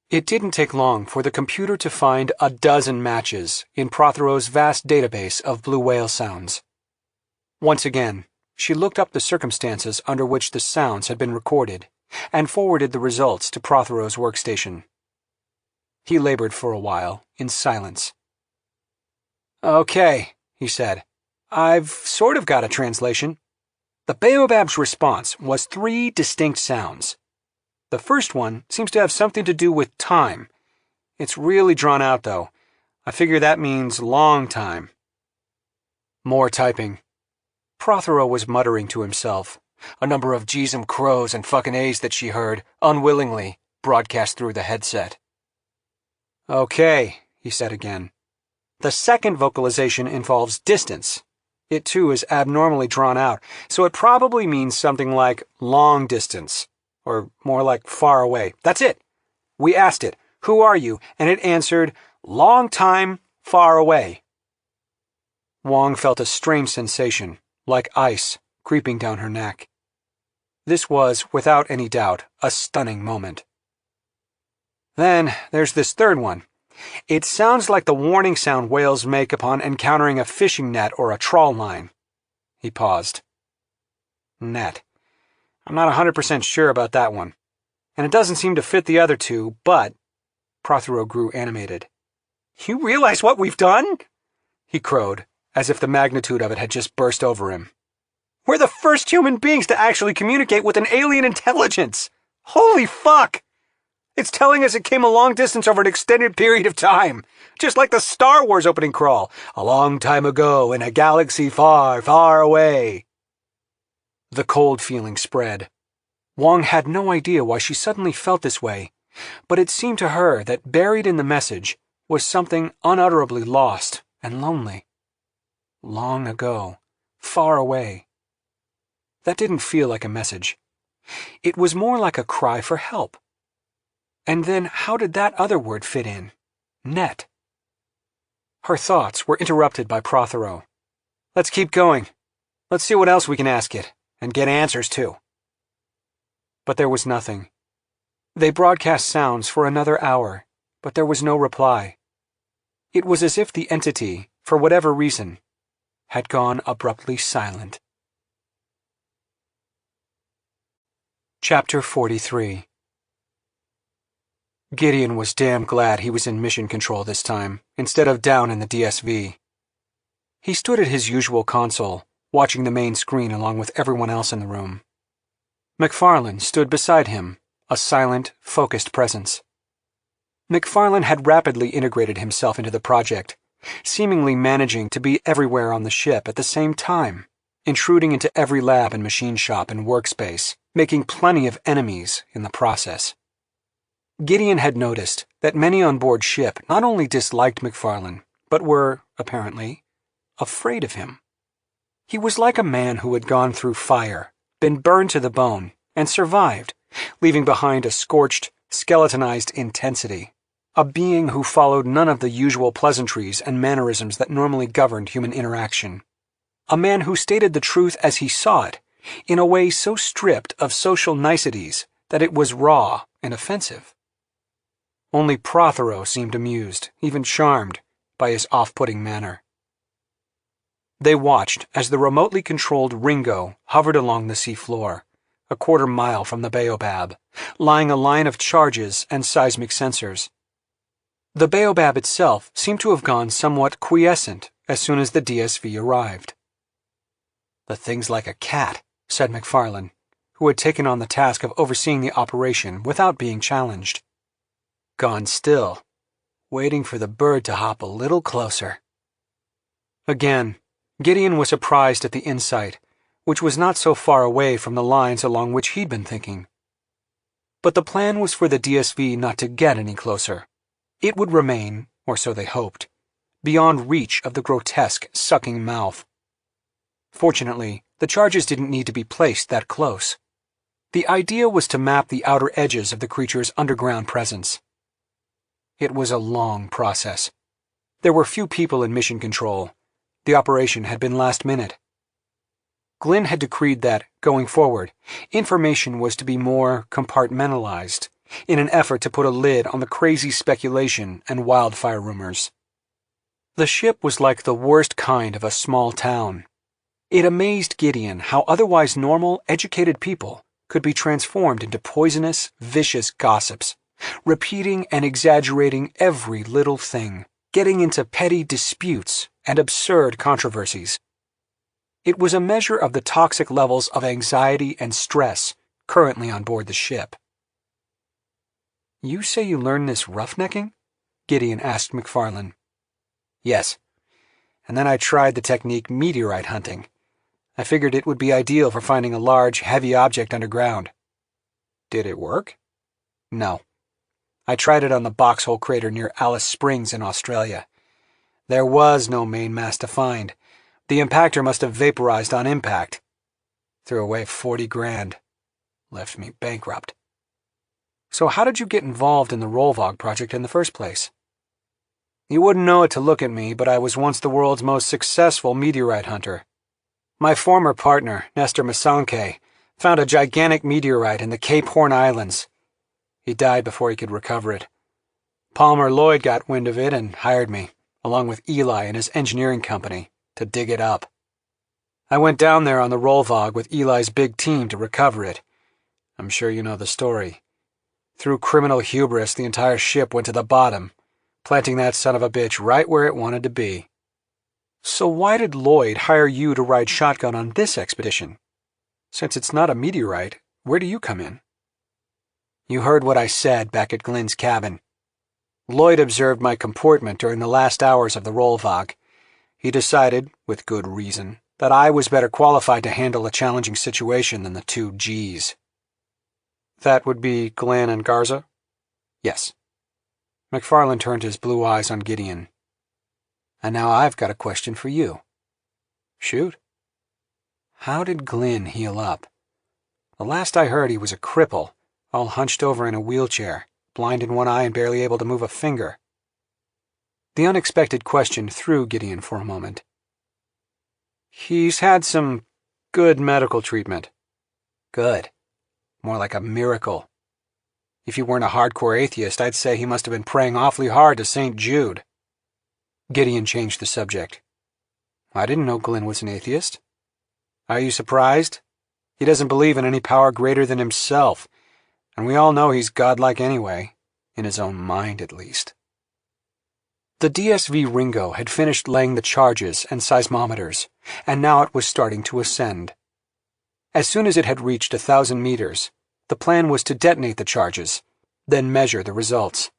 S4: It didn't take long for the computer to find a dozen matches in Prothero's vast database of blue whale sounds. Once again, she looked up the circumstances under which the sounds had been recorded and forwarded the results to Prothero's workstation. He labored for a while, in silence. "Okay," he said. "I've sort of got a translation." The baobab's response was 3 distinct sounds. The first one seems to have something to do with time. It's really drawn out, though. I figure that means long time. More typing. Prothero was muttering to himself, a number of G's and crows and fucking A's that she heard, unwillingly, broadcast through the headset. "Okay," he said again. The second vocalization involves distance. It, too, is abnormally drawn out, so it probably means something like long distance, or more like far away. That's it. We asked it, "Who are you?" and it answered, "Long time, far away." Wong felt a strange sensation, like ice, creeping down her neck. This was, without any doubt, a stunning moment. Then there's this third one. It sounds like the warning sound whales make upon encountering a fishing net or a trawl line. He paused. Net. I'm not 100% sure about that one. And it doesn't seem to fit the other two, but... Prothero grew animated. "You realize what we've done?" he crowed, as if the magnitude of it had just burst over him. "We're the first human beings to actually communicate with an alien intelligence! Holy fuck! It's telling us it came a long distance over an extended period of time, just like the Star Wars opening crawl, a long time ago in a galaxy far, far away." The cold feeling spread. Wong had no idea why she suddenly felt this way, but it seemed to her that buried in the message was something unutterably lost and lonely. Long ago, far away. That didn't feel like a message. It was more like a cry for help. And then how did that other word fit in? Net. Her thoughts were interrupted by Prothero. "Let's keep going. Let's see what else we can ask it, and get answers to." But there was nothing. They broadcast sounds for another hour, but there was no reply. It was as if the entity, for whatever reason, had gone abruptly silent. Chapter 43. Gideon was damn glad he was in mission control this time, instead of down in the DSV. He stood at his usual console, watching the main screen along with everyone else in the room. McFarlane stood beside him, a silent, focused presence. McFarlane had rapidly integrated himself into the project, seemingly managing to be everywhere on the ship at the same time, intruding into every lab and machine shop and workspace, making plenty of enemies in the process. Gideon had noticed that many on board ship not only disliked McFarlane, but were, apparently, afraid of him. He was like a man who had gone through fire, been burned to the bone, and survived, leaving behind a scorched, skeletonized intensity, a being who followed none of the usual pleasantries and mannerisms that normally governed human interaction. A man who stated the truth as he saw it, in a way so stripped of social niceties that it was raw and offensive. Only Prothero seemed amused, even charmed, by his off-putting manner. They watched as the remotely controlled Ringo hovered along the seafloor, a quarter-mile from the Baobab, lying a line of charges and seismic sensors. The Baobab itself seemed to have gone somewhat quiescent as soon as the DSV arrived. "The thing's like a cat," said McFarlane, who had taken on the task of overseeing the operation without being challenged. "Gone still, waiting for the bird to hop a little closer." Again, Gideon was surprised at the insight, which was not so far away from the lines along which he'd been thinking. But the plan was for the DSV not to get any closer. It would remain, or so they hoped, beyond reach of the grotesque, sucking mouth. Fortunately, the charges didn't need to be placed that close. The idea was to map the outer edges of the creature's underground presence. It was a long process. There were few people in mission control. The operation had been last minute. Glynn had decreed that, going forward, information was to be more compartmentalized, in an effort to put a lid on the crazy speculation and wildfire rumors. The ship was like the worst kind of a small town. It amazed Gideon how otherwise normal, educated people could be transformed into poisonous, vicious gossips, repeating and exaggerating every little thing, getting into petty disputes and absurd controversies. It was a measure of the toxic levels of anxiety and stress currently on board the ship. "You say you learned this roughnecking?" Gideon asked McFarlane. "Yes. And then I tried the technique meteorite hunting. I figured it would be ideal for finding a large, heavy object underground." "Did it work?" "No. I tried it on the Boxhole crater near Alice Springs in Australia. There was no mainmast to find. The impactor must have vaporized on impact. Threw away 40 grand. Left me bankrupt." "So how did you get involved in the Rollvog project in the first place?" "You wouldn't know it to look at me, but I was once the world's most successful meteorite hunter. My former partner, Nestor Masonke, found a gigantic meteorite in the Cape Horn Islands. He died before he could recover it. Palmer Lloyd got wind of it and hired me, along with Eli and his engineering company, to dig it up. I went down there on the Rollvog with Eli's big team to recover it. I'm sure you know the story. Through criminal hubris, the entire ship went to the bottom, planting that son of a bitch right where it wanted to be." "So why did Lloyd hire you to ride shotgun on this expedition? Since it's not a meteorite, where do you come in?" "You heard what I said back at Glynn's cabin. Lloyd observed my comportment during the last hours of the Rollvog. He decided, with good reason, that I was better qualified to handle a challenging situation than the two Gs." "That would be Glynn and Garza?" "Yes." McFarlane turned his blue eyes on Gideon. "And now I've got a question for you." "Shoot." "How did Glynn heal up? The last I heard he was a cripple, all hunched over in a wheelchair, blind in one eye and barely able to move a finger." The unexpected question threw Gideon for a moment. "He's had some good medical treatment." "Good. More like a miracle. If you weren't a hardcore atheist, I'd say he must have been praying awfully hard to St. Jude." Gideon changed the subject. "I didn't know Glynn was an atheist." "Are you surprised? He doesn't believe in any power greater than himself, and we all know he's godlike anyway, in his own mind at least." The DSV Ringo had finished laying the charges and seismometers, and now it was starting to ascend. As soon as it had reached 1,000 meters, the plan was to detonate the charges, then measure the results.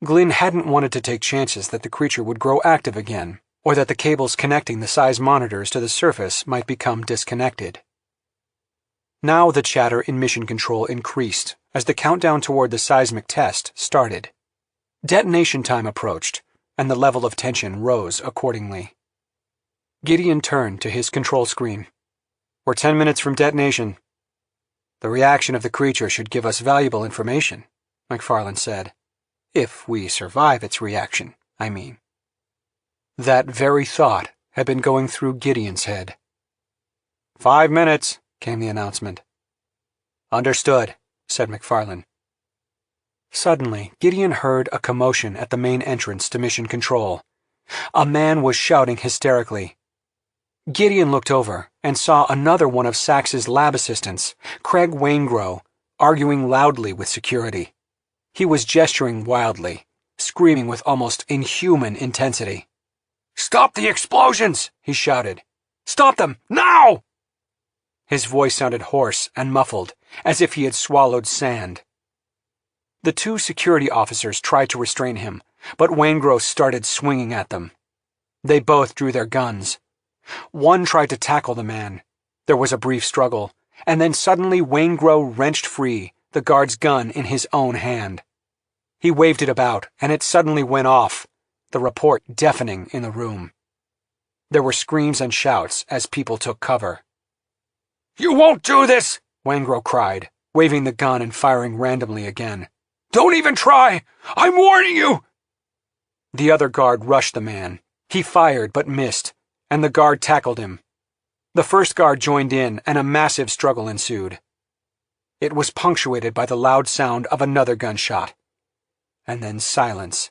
S4: Glynn hadn't wanted to take chances that the creature would grow active again, or that the cables connecting the seismonitors to the surface might become disconnected. Now the chatter in mission control increased as the countdown toward the seismic test started. Detonation time approached, and the level of tension rose accordingly. Gideon turned to his control screen. "We're 10 minutes from detonation." "The reaction of the creature should give us valuable information," McFarlane said. If we survive its reaction, I mean. That very thought had been going through Gideon's head. 5 minutes, came the announcement. Understood, said McFarlane. Suddenly, Gideon heard a commotion at the main entrance to Mission Control. A man was shouting hysterically. Gideon looked over and saw another one of Sax's lab assistants, Craig Waingro, arguing loudly with security. He was gesturing wildly, screaming with almost inhuman intensity. "Stop the explosions!" he shouted. "Stop them, now!" His voice sounded hoarse and muffled, as if he had swallowed sand. The 2 security officers tried to restrain him, but Waingro started swinging at them. They both drew their guns. One tried to tackle the man. There was a brief struggle, and then suddenly Waingro wrenched free, the guard's gun in his own hand. He waved it about, and it suddenly went off, the report deafening in the room. There were screams and shouts as people took cover. "You won't do this!" Waingro cried, waving the gun and firing randomly again. "Don't even try! I'm warning you!" The other guard rushed the man. He fired but missed, and the guard tackled him. The first guard joined in, and a massive struggle ensued. It was punctuated by the loud sound of another gunshot, and then silence.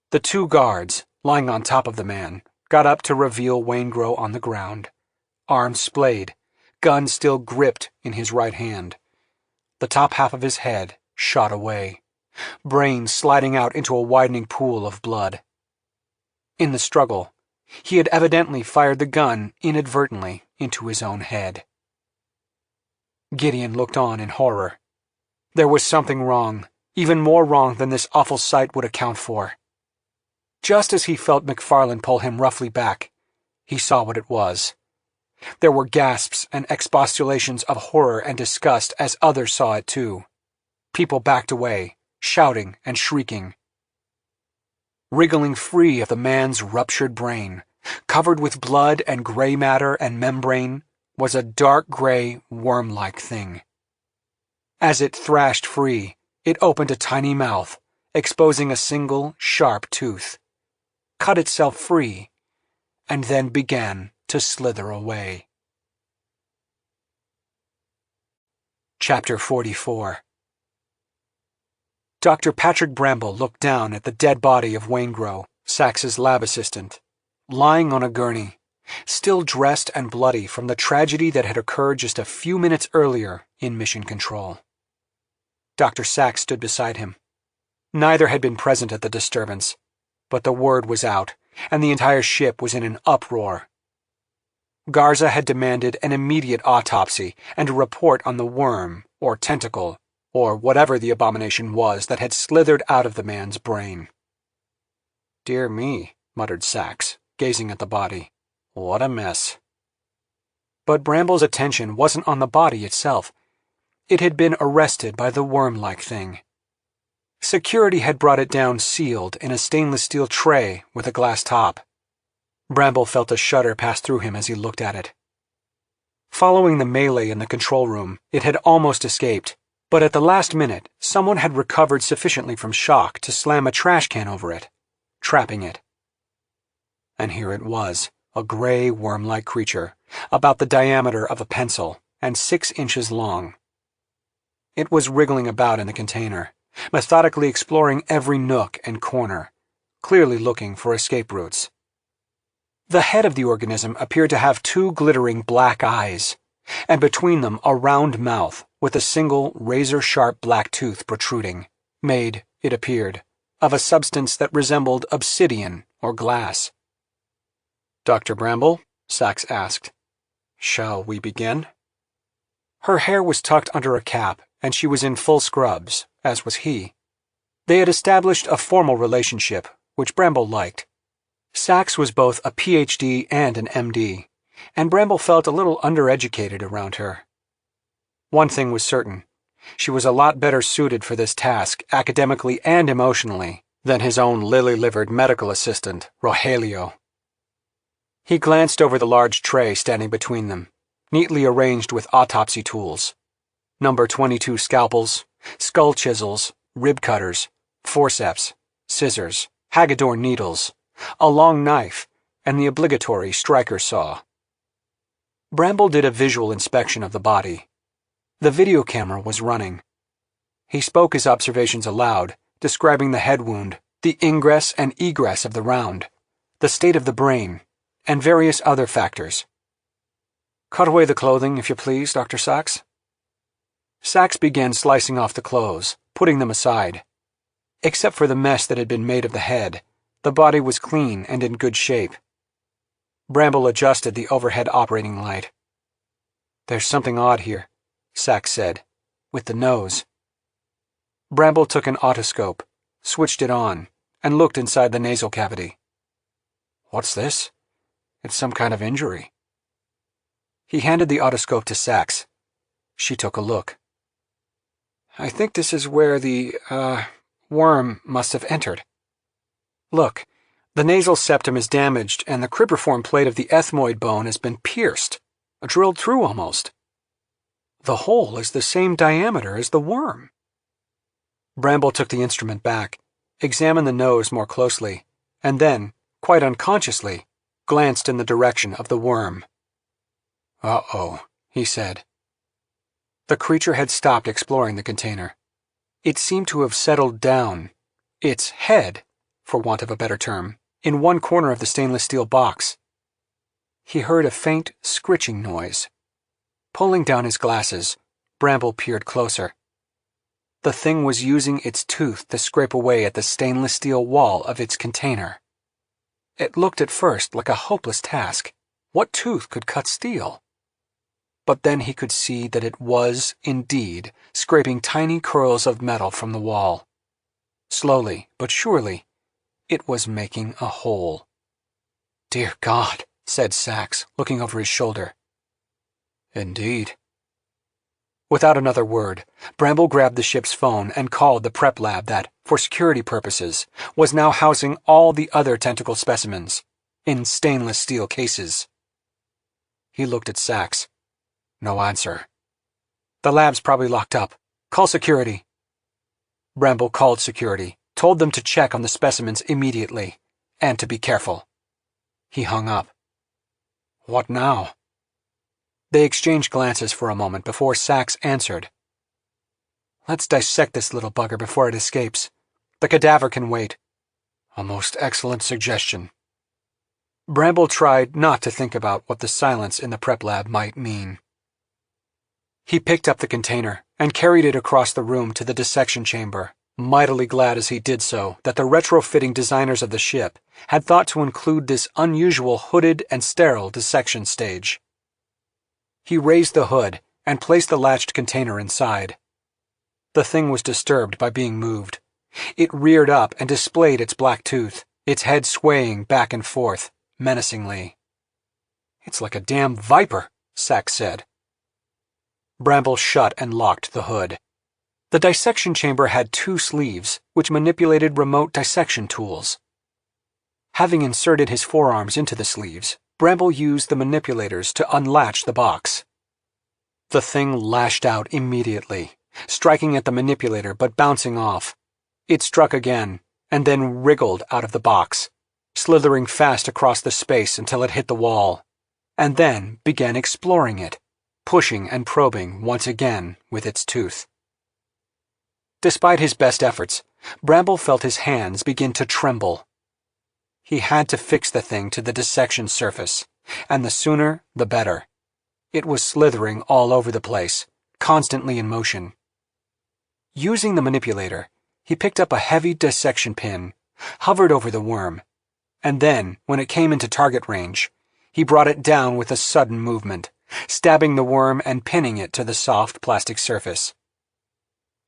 S4: The 2 guards, lying on top of the man, got up to reveal Waingro on the ground, arms splayed, gun still gripped in his right hand. The top half of his head shot away, brain sliding out into a widening pool of blood. In the struggle, he had evidently fired the gun inadvertently into his own head. Gideon looked on in horror. There was something wrong, even more wrong than this awful sight would account for. Just as he felt McFarlane pull him roughly back, he saw what it was. There were gasps and expostulations of horror and disgust as others saw it too. People backed away, shouting and shrieking. Wriggling free of the man's ruptured brain, covered with blood and gray matter and membrane, was a dark gray, worm-like thing. As it thrashed free, it opened a tiny mouth, exposing a single, sharp tooth, cut itself free, and then began to slither away. Chapter 44. Dr. Patrick Bramble looked down at the dead body of Waingro, Sax's lab assistant, lying on a gurney, still dressed and bloody from the tragedy that had occurred just a few minutes earlier in Mission Control. Dr. Sax stood beside him. Neither had been present at the disturbance, but the word was out, and the entire ship was in an uproar. Garza had demanded an immediate autopsy and a report on the worm, or tentacle, or whatever the abomination was that had slithered out of the man's brain. "Dear me," muttered Sax, gazing at the body. "What a mess." But Bramble's attention wasn't on the body itself. It had been arrested by the worm-like thing. Security had brought it down sealed in a stainless steel tray with a glass top. Bramble felt a shudder pass through him as he looked at it. Following the melee in the control room, it had almost escaped, but at the last minute, someone had recovered sufficiently from shock to slam a trash can over it, trapping it. And here it was, a gray, worm-like creature, about the diameter of a pencil and 6 inches long. It was wriggling about in the container, methodically exploring every nook and corner, clearly looking for escape routes. The head of the organism appeared to have 2 glittering black eyes, and between them a round mouth with a single razor-sharp black tooth protruding, made, it appeared, of a substance that resembled obsidian or glass. "Dr. Bramble?" Sax asked. "Shall we begin?" Her hair was tucked under a cap, and she was in full scrubs, as was he. They had established a formal relationship, which Bramble liked. Sax was both a PhD and an MD, and Bramble felt a little undereducated around her. One thing was certain. She was a lot better suited for this task, academically and emotionally, than his own lily-livered medical assistant, Rogelio. He glanced over the large tray standing between them, neatly arranged with autopsy tools. Number 22 scalpels, skull chisels, rib cutters, Forceps, scissors, Haggadorn needles, a long knife, and the obligatory striker saw. Bramble did a visual inspection of the body. The video camera was running. He spoke his observations aloud, describing the head wound, the ingress and egress of the round, the state of the brain, and various other factors. "Cut away the clothing, if you please, Dr. Sachs." Sachs began slicing off the clothes, putting them aside. Except for the mess that had been made of the head, the body was clean and in good shape. Bramble adjusted the overhead operating light. "There's something odd here," Sachs said, "with the nose." Bramble took an otoscope, switched it on, and looked inside the nasal cavity. "What's this? It's some kind of injury." He handed the otoscope to Sachs. She took a look. "I think this is where the, worm must have entered. Look, the nasal septum is damaged and the cribriform plate of the ethmoid bone has been pierced, drilled through almost. The hole is the same diameter as the worm." Bramble took the instrument back, examined the nose more closely, and then, quite unconsciously, glanced in the direction of the worm. "Uh-oh," he said. The creature had stopped exploring the container. It seemed to have settled down, its head, for want of a better term, in one corner of the stainless steel box. He heard a faint scritching noise. Pulling down his glasses, Bramble peered closer. The thing was using its tooth to scrape away at the stainless steel wall of its container. It looked at first like a hopeless task. What tooth could cut steel? But then he could see that it was, indeed, scraping tiny curls of metal from the wall. Slowly, but surely, it was making a hole. "Dear God," said Sachs, looking over his shoulder. "Indeed." Without another word, Bramble grabbed the ship's phone and called the prep lab that, for security purposes, was now housing all the other tentacle specimens, in stainless steel cases. He looked at Sachs. No answer. "The lab's probably locked up. Call security." Bramble called security, told them to check on the specimens immediately, and to be careful. He hung up. What now? They exchanged glances for a moment before Sachs answered. "Let's dissect this little bugger before it escapes. The cadaver can wait." "A most excellent suggestion." Bramble tried not to think about what the silence in the prep lab might mean. He picked up the container and carried it across the room to the dissection chamber, mightily glad as he did so that the retrofitting designers of the ship had thought to include this unusual hooded and sterile dissection stage. He raised the hood and placed the latched container inside. The thing was disturbed by being moved. It reared up and displayed its black tooth, its head swaying back and forth, menacingly. "It's like a damn viper," Sachs said. Bramble shut and locked the hood. The dissection chamber had 2 sleeves, which manipulated remote dissection tools. Having inserted his forearms into the sleeves, Bramble used the manipulators to unlatch the box. The thing lashed out immediately, striking at the manipulator but bouncing off. It struck again, and then wriggled out of the box, slithering fast across the space until it hit the wall, and then began exploring it, pushing and probing once again with its tooth. Despite his best efforts, Bramble felt his hands begin to tremble. He had to fix the thing to the dissection surface, and the sooner, the better. It was slithering all over the place, constantly in motion. Using the manipulator, he picked up a heavy dissection pin, hovered over the worm, and then, when it came into target range, he brought it down with a sudden movement, stabbing the worm and pinning it to the soft plastic surface.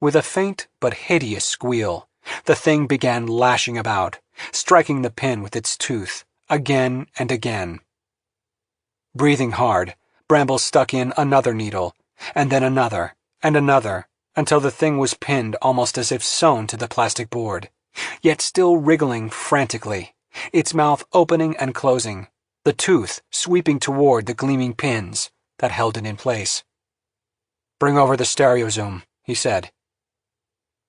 S4: With a faint but hideous squeal, the thing began lashing about, striking the pin with its tooth, again and again. Breathing hard, Bramble stuck in another needle, and then another, and another, until the thing was pinned almost as if sewn to the plastic board, yet still wriggling frantically, its mouth opening and closing, the tooth sweeping toward the gleaming pins that held it in place. "Bring over the stereo zoom," he said.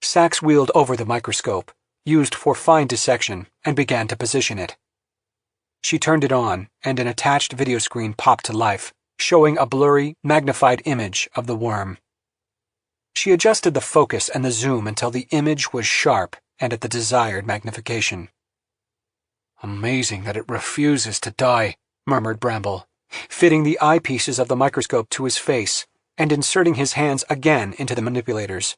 S4: Sachs wheeled over the microscope, used for fine dissection, and began to position it. She turned it on, and an attached video screen popped to life, showing a blurry, magnified image of the worm. She adjusted the focus and the zoom until the image was sharp and at the desired magnification.
S1: "Amazing that it refuses to die,"
S4: murmured Bramble, fitting the eyepieces of the microscope to his face and inserting his hands again into the manipulators.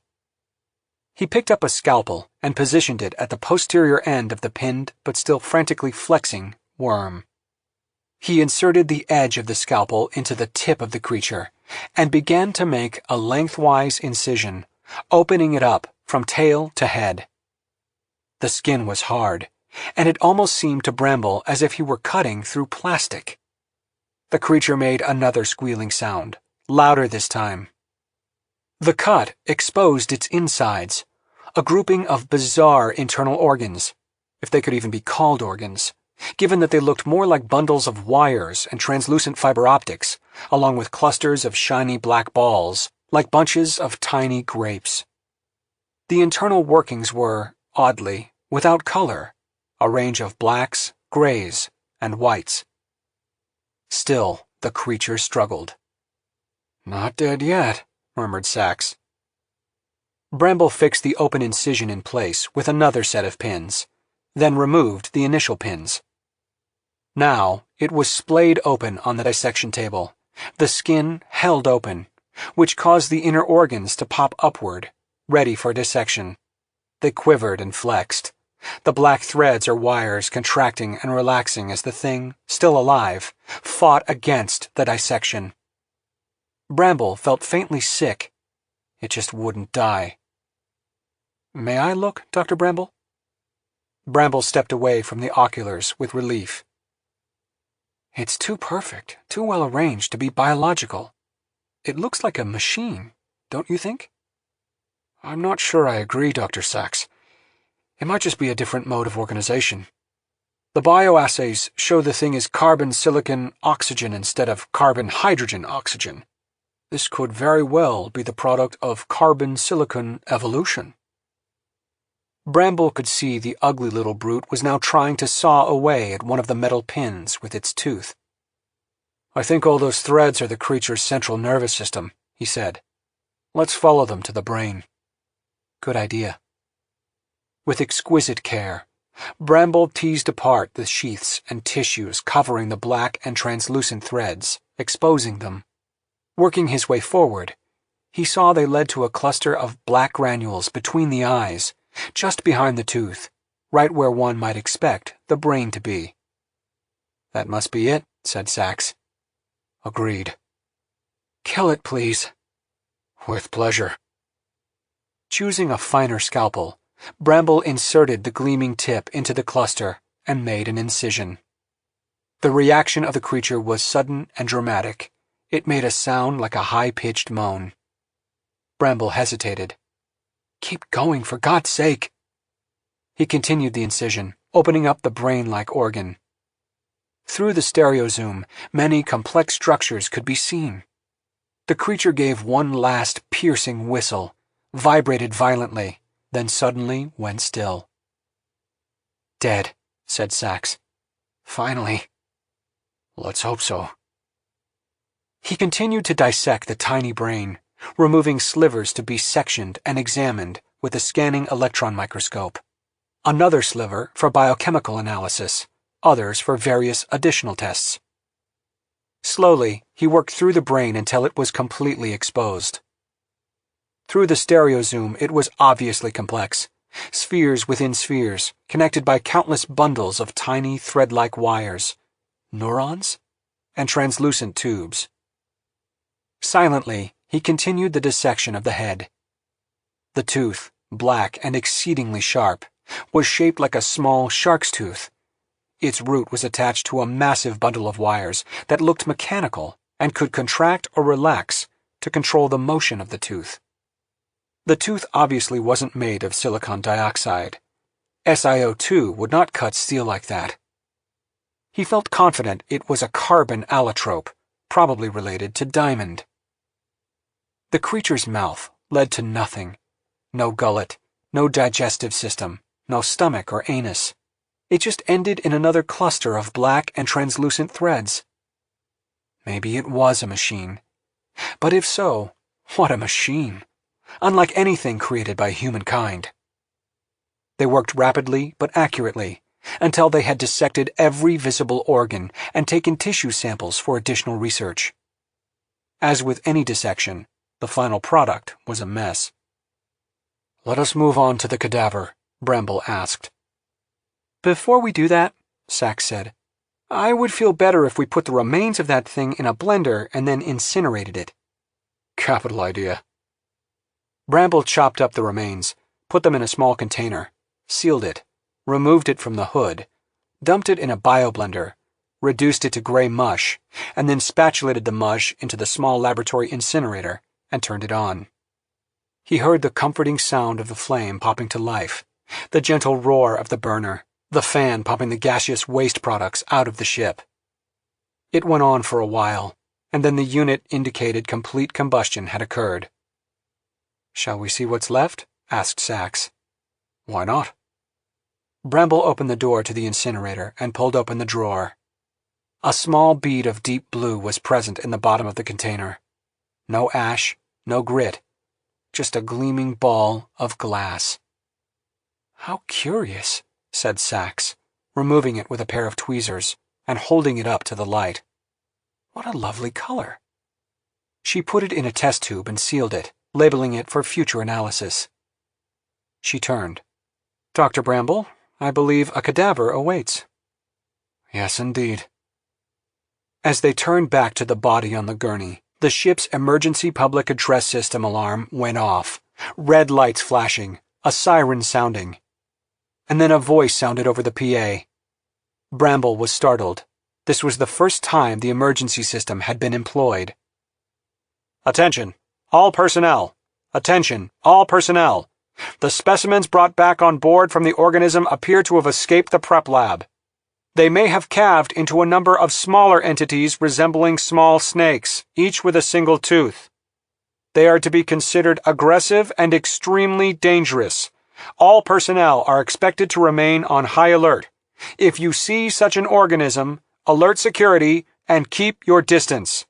S4: He picked up a scalpel and positioned it at the posterior end of the pinned but still frantically flexing worm. He inserted the edge of the scalpel into the tip of the creature and began to make a lengthwise incision, opening it up from tail to head. The skin was hard, and it almost seemed to Bramble as if he were cutting through plastic. The creature made another squealing sound, louder this time. The cut exposed its insides, a grouping of bizarre internal organs, if they could even be called organs, given that they looked more like bundles of wires and translucent fiber optics, along with clusters of shiny black balls, like bunches of tiny grapes. The internal workings were, oddly, without color, a range of blacks, grays, and whites. Still, the creature struggled.
S1: "Not dead yet,"
S4: murmured Sachs. Bramble fixed the open incision in place with another set of pins, then removed the initial pins. Now it was splayed open on the dissection table, the skin held open, which caused the inner organs to pop upward, ready for dissection. They quivered and flexed, the black threads or wires contracting and relaxing as the thing, still alive, fought against the dissection. Bramble felt faintly sick. It just wouldn't die. "May I look, Dr. Bramble?" Bramble stepped away from the oculars with relief. "It's too perfect, too well arranged to be biological. It looks like a machine, don't you think?"
S1: "I'm not sure I agree, Dr. Sachs. It might just be a different mode of organization. The bioassays show the thing is carbon-silicon-oxygen instead of carbon-hydrogen-oxygen. This could very well be the product of carbon-silicon evolution."
S4: Bramble could see the ugly little brute was now trying to saw away at one of the metal pins with its tooth.
S1: "I think all those threads are the creature's central nervous system," he said. "Let's follow them to the brain."
S4: Good idea. With exquisite care, Bramble teased apart the sheaths and tissues covering the black and translucent threads, exposing them. Working his way forward, he saw they led to a cluster of black granules between the eyes, just behind the tooth, right where one might expect the brain to be. "That must be it," said Sachs.
S1: "Agreed."
S4: "Kill it, please."
S1: "With pleasure."
S4: Choosing a finer scalpel, Bramble inserted the gleaming tip into the cluster and made an incision. The reaction of the creature was sudden and dramatic. It made a sound like a high-pitched moan. Bramble hesitated. "Keep going, for God's sake." He continued the incision, opening up the brain-like organ. Through the stereo zoom, many complex structures could be seen. The creature gave one last piercing whistle, vibrated violently, then suddenly went still. "Dead," said Sachs. "Finally."
S1: "Let's hope so."
S4: He continued to dissect the tiny brain, removing slivers to be sectioned and examined with a scanning electron microscope. Another sliver for biochemical analysis, others for various additional tests. Slowly, he worked through the brain until it was completely exposed. Through the stereo zoom, it was obviously complex. Spheres within spheres, connected by countless bundles of tiny thread-like wires, neurons, and translucent tubes. Silently, he continued the dissection of the head. The tooth, black and exceedingly sharp, was shaped like a small shark's tooth. Its root was attached to a massive bundle of wires that looked mechanical and could contract or relax to control the motion of the tooth. The tooth obviously wasn't made of silicon dioxide. SiO2 would not cut steel like that. He felt confident it was a carbon allotrope, probably related to diamond. The creature's mouth led to nothing. No gullet, no digestive system, no stomach or anus. It just ended in another cluster of black and translucent threads. Maybe it was a machine. But if so, what a machine! Unlike anything created by humankind. They worked rapidly but accurately until they had dissected every visible organ and taken tissue samples for additional research. As with any dissection, the final product was a mess. "Let us move on to the cadaver," Bramble asked. "Before we do that," Sachs said, "I would feel better if we put the remains of that thing in a blender and then incinerated it." "Capital idea." Bramble chopped up the remains, put them in a small container, sealed it, removed it from the hood, dumped it in a bioblender, reduced it to gray mush, and then spatulated the mush into the small laboratory incinerator and turned it on. He heard the comforting sound of the flame popping to life, the gentle roar of the burner, the fan pumping the gaseous waste products out of the ship. It went on for a while, and then the unit indicated complete combustion had occurred. "Shall we see what's left?" asked Sachs. "Why not?" Bramble opened the door to the incinerator and pulled open the drawer. A small bead of deep blue was present in the bottom of the container. No ash, no grit, just a gleaming ball of glass. "How curious," said Sachs, removing it with a pair of tweezers and holding it up to the light. "What a lovely color." She put it in a test tube and sealed it, labeling it for future analysis. She turned. "Dr. Bramble, I believe a cadaver awaits." "Yes, indeed." As they turned back to the body on the gurney, the ship's emergency public address system alarm went off, red lights flashing, a siren sounding. And then a voice sounded over the PA. Bramble was startled. This was the first time the emergency system had been employed. "Attention, all personnel! Attention, all personnel! The specimens brought back on board from the organism appear to have escaped the prep lab. They may have calved into a number of smaller entities resembling small snakes, each with a single tooth. They are to be considered aggressive and extremely dangerous. All personnel are expected to remain on high alert. If you see such an organism, alert security and keep your distance.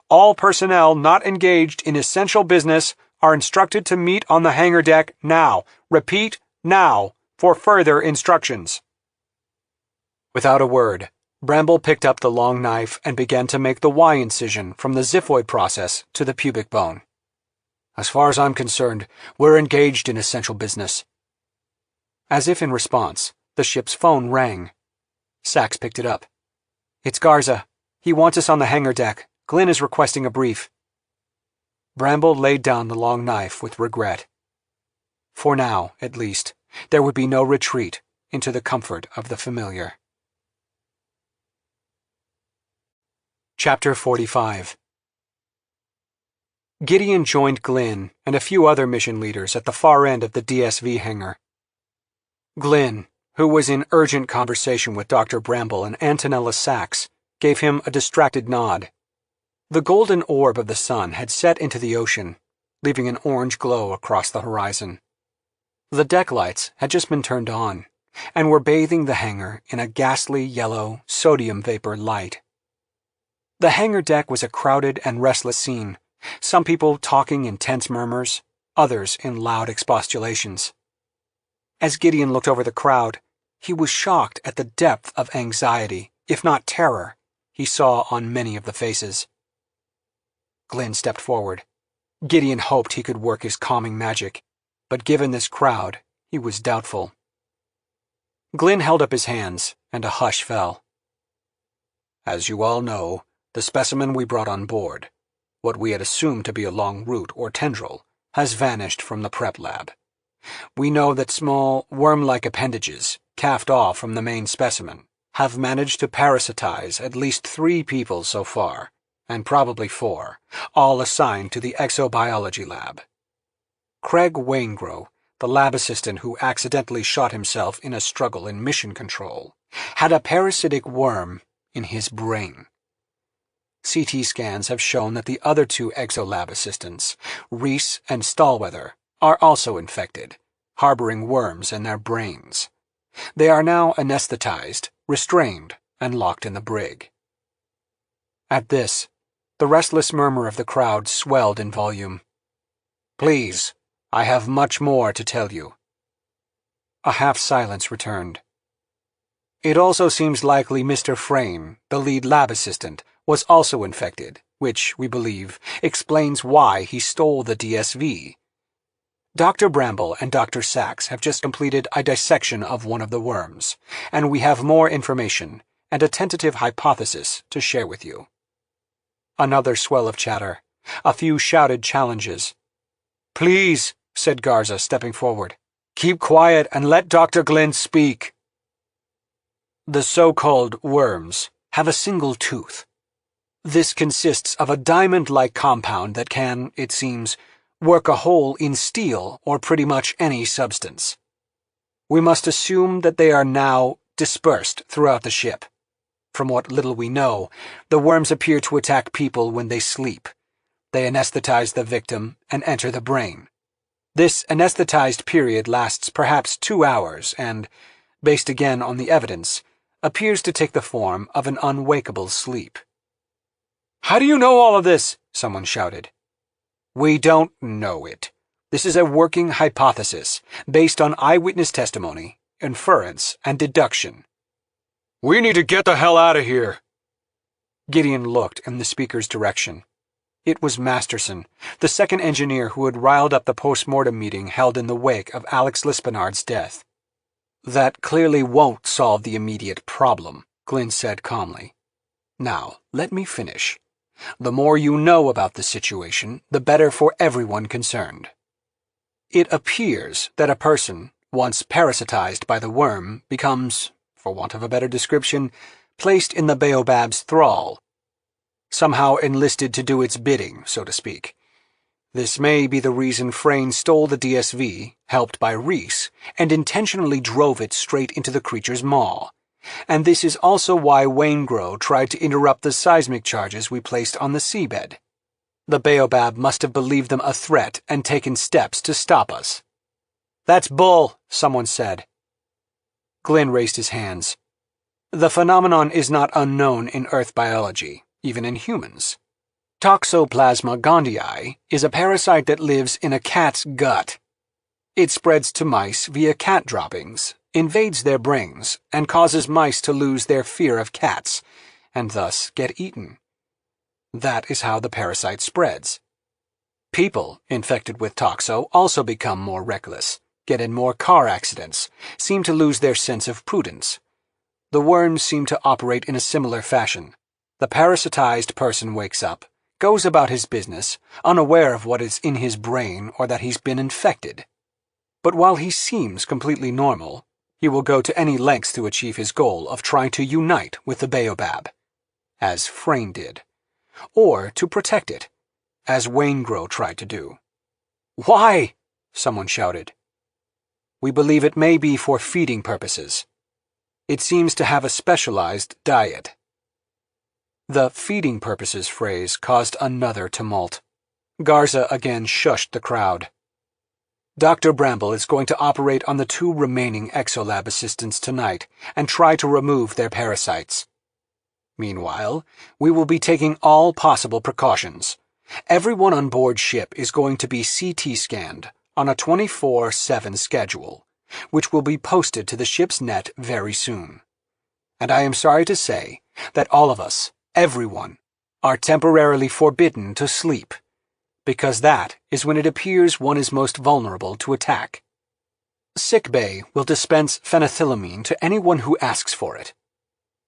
S4: All personnel not engaged in essential business are instructed to meet on the hangar deck now. Repeat, now, for further instructions." Without a word, Bramble picked up the long knife and began to make the Y incision from the xiphoid process to the pubic bone. "As far as I'm concerned, we're engaged in essential business." As if in response, the ship's phone rang. Sachs picked it up. "It's Garza. He wants us on the hangar deck. Glynn is requesting a brief." Bramble laid down the long knife with regret. For now, at least, there would be no retreat into the comfort of the familiar. Chapter 45. Gideon joined Glynn and a few other mission leaders at the far end of the DSV hangar. Glynn, who was in urgent conversation with Dr. Bramble and Antonella Sachs, gave him a distracted nod. The golden orb of the sun had set into the ocean, leaving an orange glow across the horizon. The deck lights had just been turned on, and were bathing the hangar in a ghastly yellow sodium vapor light. The hangar deck was a crowded and restless scene, some people talking in tense murmurs, others in loud expostulations. As Gideon looked over the crowd, he was shocked at the depth of anxiety, if not terror, he saw on many of the faces. Glynn stepped forward. Gideon hoped he could work his calming magic, but given this crowd, he was doubtful. Glynn held up his hands, and a hush fell. "As you all know, the specimen we brought on board, what we had assumed to be a long root or tendril, has vanished from the prep lab. We know that small, worm-like appendages, calved off from the main specimen, have managed to parasitize at least 3 people so far, and probably 4, all assigned to the exobiology lab. Craig Waingro, the lab assistant who accidentally shot himself in a struggle in mission control, had a parasitic worm in his brain. CT scans have shown that the other 2 exolab assistants, Reese and Stallweather, are also infected, harboring worms in their brains. They are now anesthetized, restrained, and locked in the brig. At this, the restless murmur of the crowd swelled in volume. "Please, I have much more to tell you." A half-silence returned. "It also seems likely Mr. Frayne, the lead lab assistant, was also infected, which, we believe, explains why he stole the DSV. Dr. Bramble and Dr. Sachs have just completed a dissection of one of the worms, and we have more information and a tentative hypothesis to share with you." Another swell of chatter. A few shouted challenges. "Please," said Garza, stepping forward. "Keep quiet and let Dr. Glynn speak." The so-called worms have a single tooth. This consists of a diamond-like compound that can, it seems, work a hole in steel or pretty much any substance. We must assume that they are now dispersed throughout the ship. From what little we know, the worms appear to attack people when they sleep. They anesthetize the victim and enter the brain. This anesthetized period lasts perhaps 2 hours and, based again on the evidence, appears to take the form of an unwakeable sleep. "How do you know all of this?" someone shouted. "We don't know it. This is a working hypothesis, based on eyewitness testimony, inference, and deduction." "We need to get the hell out of here." Gideon looked in the speaker's direction. It was Masterson, the second engineer who had riled up the post-mortem meeting held in the wake of Alex Lispinard's death. "That clearly won't solve the immediate problem," Glynn said calmly. "Now, let me finish. The more you know about the situation, the better for everyone concerned. It appears that a person, once parasitized by the worm, becomes, for want of a better description, placed in the baobab's thrall. Somehow enlisted to do its bidding, so to speak. This may be the reason Frayne stole the DSV, helped by Reese, and intentionally drove it straight into the creature's maw. And this is also why Waingro tried to interrupt the seismic charges we placed on the seabed. The baobab must have believed them a threat and taken steps to stop us." "That's bull," someone said. Glynn raised his hands. "The phenomenon is not unknown in Earth biology, even in humans. Toxoplasma gondii is a parasite that lives in a cat's gut. It spreads to mice via cat droppings, invades their brains, and causes mice to lose their fear of cats, and thus get eaten. That is how the parasite spreads. People infected with toxo also become more reckless, get in more car accidents, seem to lose their sense of prudence. The worms seem to operate in a similar fashion. The parasitized person wakes up, goes about his business, unaware of what is in his brain or that he's been infected. But while he seems completely normal, he will go to any lengths to achieve his goal of trying to unite with the baobab, as Frayne did, or to protect it, as Waingro tried to do." "Why?" someone shouted. "We believe it may be for feeding purposes. It seems to have a specialized diet." The feeding purposes phrase caused another tumult. Garza again shushed the crowd. "Dr. Bramble is going to operate on the 2 remaining Exolab assistants tonight and try to remove their parasites. Meanwhile, we will be taking all possible precautions. Everyone on board ship is going to be CT scanned on a 24/7 schedule, which will be posted to the ship's net very soon. And I am sorry to say that all of us, everyone, are temporarily forbidden to sleep, because that is when it appears one is most vulnerable to attack. Sickbay will dispense phenethylamine to anyone who asks for it.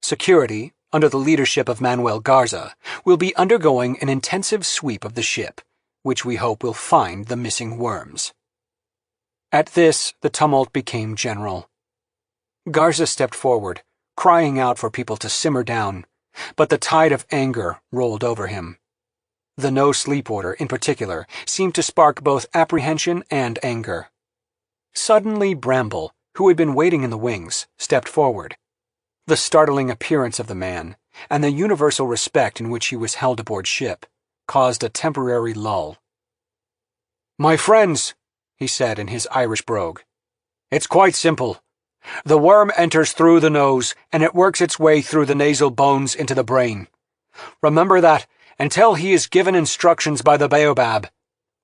S4: Security, under the leadership of Manuel Garza, will be undergoing an intensive sweep of the ship, which we hope will find the missing worms." At this, the tumult became general. Garza stepped forward, crying out for people to simmer down, but the tide of anger rolled over him. The no-sleep order, in particular, seemed to spark both apprehension and anger. Suddenly Bramble, who had been waiting in the wings, stepped forward. The startling appearance of the man, and the universal respect in which he was held aboard ship, caused a temporary lull. "My friends," he said in his Irish brogue, It's quite simple. The worm enters through the nose, and it works its way through the nasal bones into the brain. Remember that until he is given instructions by the baobab,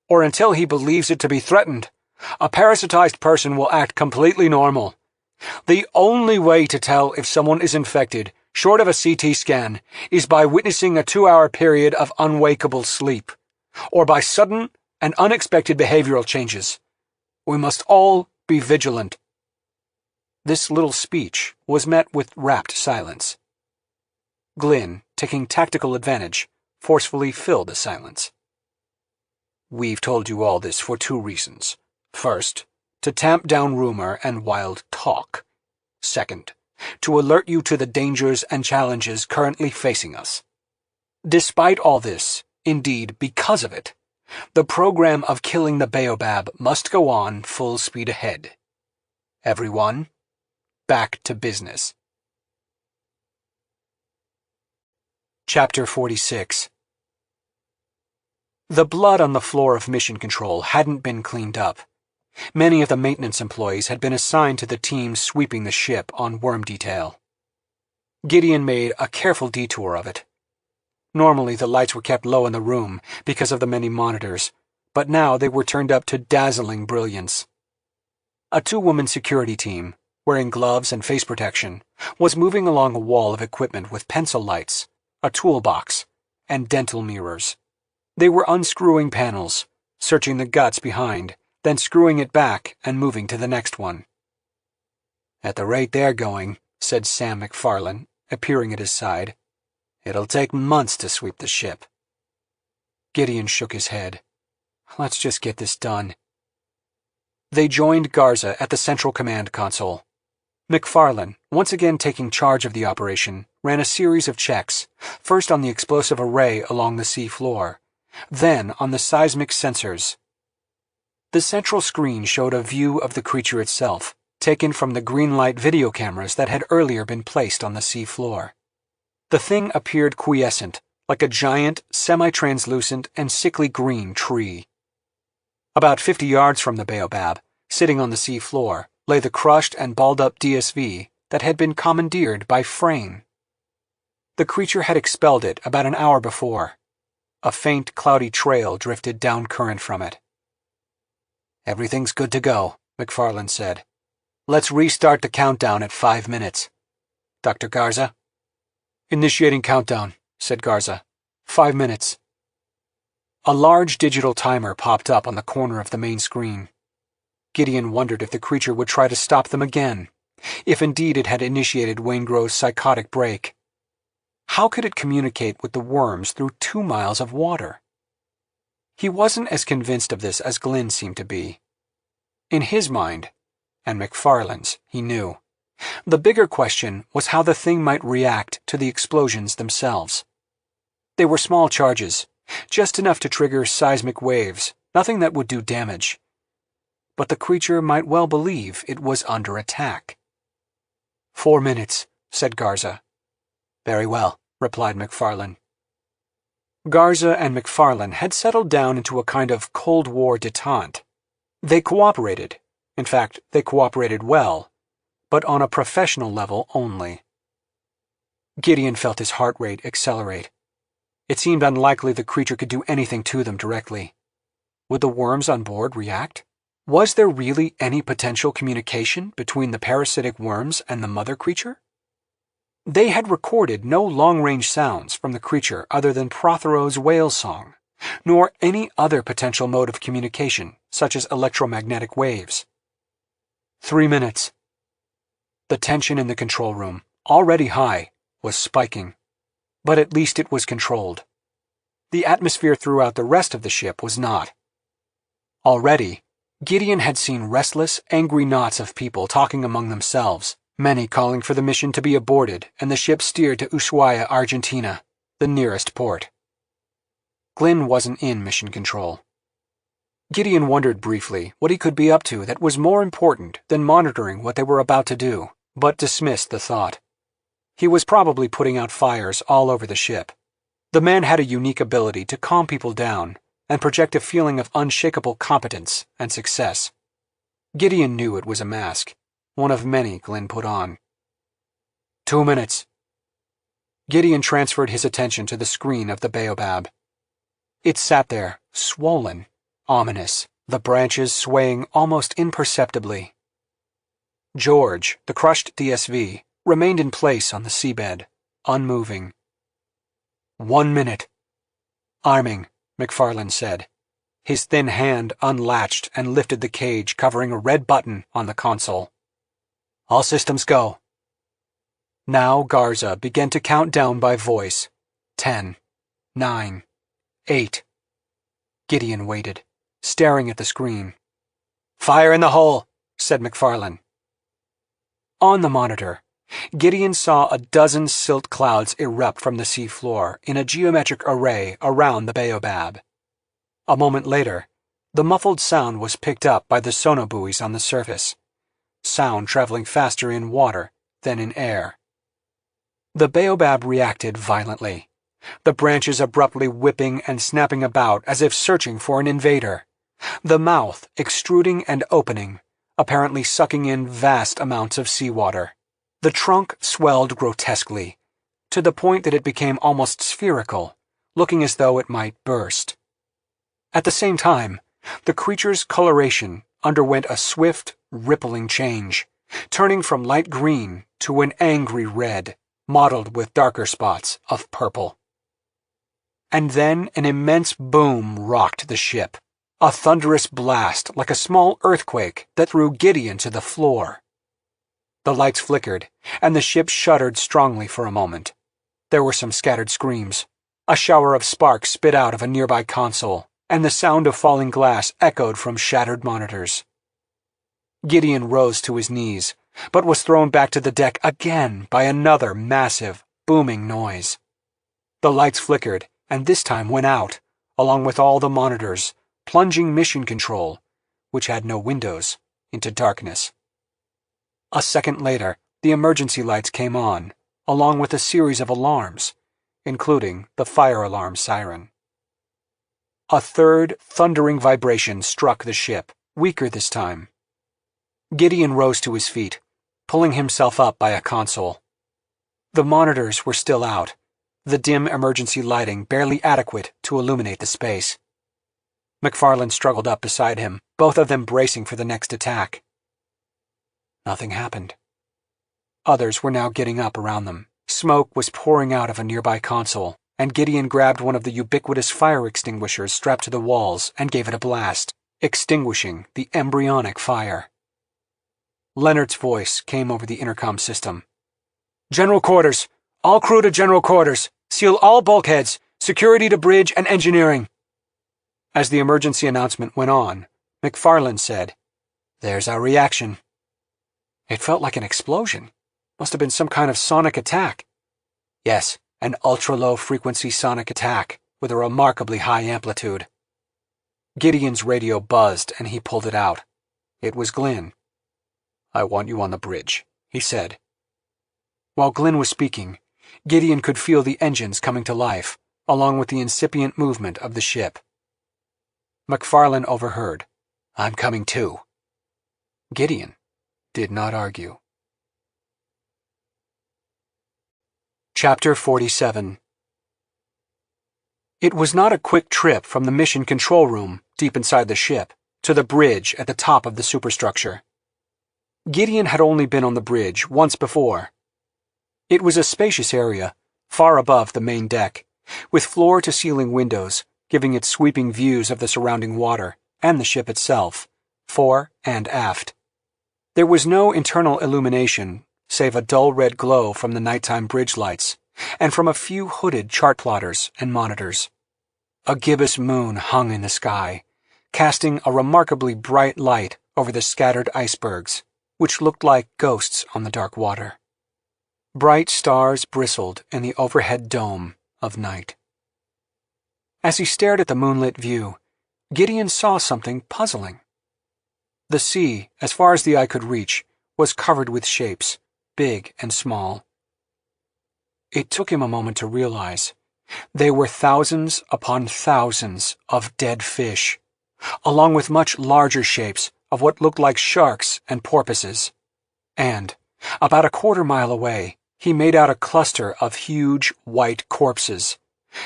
S4: or until he believes it to be threatened, a parasitized person will act completely normal. The only way to tell if someone is infected, short of a CT scan, is by witnessing a 2-hour period of unwakeable sleep, or by sudden and unexpected behavioral changes. We must all be vigilant. This little speech was met with rapt silence. Glynn, taking tactical advantage, forcefully filled the silence. We've told you all this for 2 reasons. First, to tamp down rumor and wild talk. Second, to alert you to the dangers and challenges currently facing us. Despite all this, indeed because of it, the program of killing the baobab must go on full speed ahead. Everyone, back to business. Chapter 46. The blood on the floor of Mission Control hadn't been cleaned up. Many of the maintenance employees had been assigned to the team sweeping the ship on worm detail. Gideon made a careful detour of it. Normally the lights were kept low in the room because of the many monitors, but now they were turned up to dazzling brilliance. A 2-woman security team, wearing gloves and face protection, was moving along a wall of equipment with pencil lights, a toolbox, and dental mirrors. They were unscrewing panels, searching the guts behind, then screwing it back and moving to the next one. "At the rate they're going," said Sam McFarlane, appearing at his side, "it'll take months to sweep the ship." Gideon shook his head. "Let's just get this done." They joined Garza at the Central Command console. McFarlane, once again taking charge of the operation, ran a series of checks, first on the explosive array along the sea floor, then on the seismic sensors. The central screen showed a view of the creature itself, taken from the green light video cameras that had earlier been placed on the sea floor. The thing appeared quiescent, like a giant, semi-translucent and sickly green tree. About 50 yards from the baobab, sitting on the sea floor, lay the crushed and balled-up DSV that had been commandeered by Frayne. The creature had expelled it about an hour before. A faint, cloudy trail drifted down current from it. "Everything's good to go," McFarlane said. "Let's restart the countdown at 5 minutes. Dr. Garza?" "Initiating countdown," said Garza. 5 minutes. A large digital timer popped up on the corner of the main screen. Gideon wondered if the creature would try to stop them again, if indeed it had initiated Waingro's psychotic break. How could it communicate with the worms through 2 miles of water? He wasn't as convinced of this as Glynn seemed to be. In his mind, and McFarlane's, he knew, the bigger question was how the thing might react to the explosions themselves. They were small charges, just enough to trigger seismic waves, nothing that would do damage. But the creature might well believe it was under attack. 4 minutes, said Garza. Very well, replied McFarlane. Garza and McFarlane had settled down into a kind of Cold War detente. They cooperated. In fact, they cooperated well, but on a professional level only. Gideon felt his heart rate accelerate. It seemed unlikely the creature could do anything to them directly. Would the worms on board react? Was there really any potential communication between the parasitic worms and the mother creature? They had recorded no long-range sounds from the creature other than Prothero's whale song, nor any other potential mode of communication, such as electromagnetic waves. 3 minutes. The tension in the control room, already high, was spiking. But at least it was controlled. The atmosphere throughout the rest of the ship was not. Already, Gideon had seen restless, angry knots of people talking among themselves, many calling for the mission to be aborted and the ship steered to Ushuaia, Argentina, the nearest port. Glynn wasn't in mission control. Gideon wondered briefly what he could be up to that was more important than monitoring what they were about to do, but dismissed the thought. He was probably putting out fires all over the ship. The man had a unique ability to calm people down and project a feeling of unshakable competence and success. Gideon knew it was a mask, one of many Glynn put on. 2 minutes. Gideon transferred his attention to the screen of the baobab. It sat there, swollen, ominous, the branches swaying almost imperceptibly. George, the crushed DSV, remained in place on the seabed, unmoving. 1 minute. Arming, McFarland said. His thin hand unlatched and lifted the cage covering a red button on the console. All systems go. Now Garza began to count down by voice. 10, 9, 8. Gideon waited, staring at the screen. Fire in the hole, said McFarland. On the monitor, Gideon saw a dozen silt clouds erupt from the seafloor in a geometric array around the baobab. A moment later, the muffled sound was picked up by the sonobuoys on the surface, sound traveling faster in water than in air. The baobab reacted violently, the branches abruptly whipping and snapping about as if searching for an invader, the mouth extruding and opening, apparently sucking in vast amounts of seawater. The trunk swelled grotesquely, to the point that it became almost spherical, looking as though it might burst. At the same time, the creature's coloration underwent a swift, rippling change, turning from light green to an angry red, mottled with darker spots of purple. And then an immense boom rocked the ship, a thunderous blast like a small earthquake that threw Gideon to the floor. The lights flickered, and the ship shuddered strongly for a moment. There were some scattered screams. A shower of sparks spit out of a nearby console, and the sound of falling glass echoed from shattered monitors. Gideon rose to his knees, but was thrown back to the deck again by another massive, booming noise. The lights flickered, and this time went out, along with all the monitors, plunging mission control, which had no windows, into darkness. A second later, the emergency lights came on, along with a series of alarms, including the fire alarm siren. A third, thundering vibration struck the ship, weaker this time. Gideon rose to his feet, pulling himself up by a console. The monitors were still out, the dim emergency lighting barely adequate to illuminate the space. McFarland struggled up beside him, both of them bracing for the next attack. Nothing happened. Others were now getting up around them. Smoke was pouring out of a nearby console, and Gideon grabbed one of the ubiquitous fire extinguishers strapped to the walls and gave it a blast, extinguishing the embryonic fire. Leonard's voice came over the intercom system. General quarters! All crew to general quarters! Seal all bulkheads! Security to bridge and engineering! As the emergency announcement went on, McFarland said, There's our reaction. It felt like an explosion. Must have been some kind of sonic attack. Yes, an ultra-low-frequency sonic attack with a remarkably high amplitude. Gideon's radio buzzed and he pulled it out. It was Glynn. I want you on the bridge, he said. While Glynn was speaking, Gideon could feel the engines coming to life, along with the incipient movement of the ship. McFarland overheard. I'm coming too. Gideon did not argue. Chapter 47. It was not a quick trip from the mission control room, deep inside the ship, to the bridge at the top of the superstructure. Gideon had only been on the bridge once before. It was a spacious area, far above the main deck, with floor-to-ceiling windows, giving it sweeping views of the surrounding water and the ship itself, fore and aft. There was no internal illumination, save a dull red glow from the nighttime bridge lights, and from a few hooded chart plotters and monitors. A gibbous moon hung in the sky, casting a remarkably bright light over the scattered icebergs, which looked like ghosts on the dark water. Bright stars bristled in the overhead dome of night. As he stared at the moonlit view, Gideon saw something puzzling. The sea, as far as the eye could reach, was covered with shapes, big and small. It took him a moment to realize they were thousands upon thousands of dead fish, along with much larger shapes of what looked like sharks and porpoises. And, about a quarter-mile away, he made out a cluster of huge, white corpses,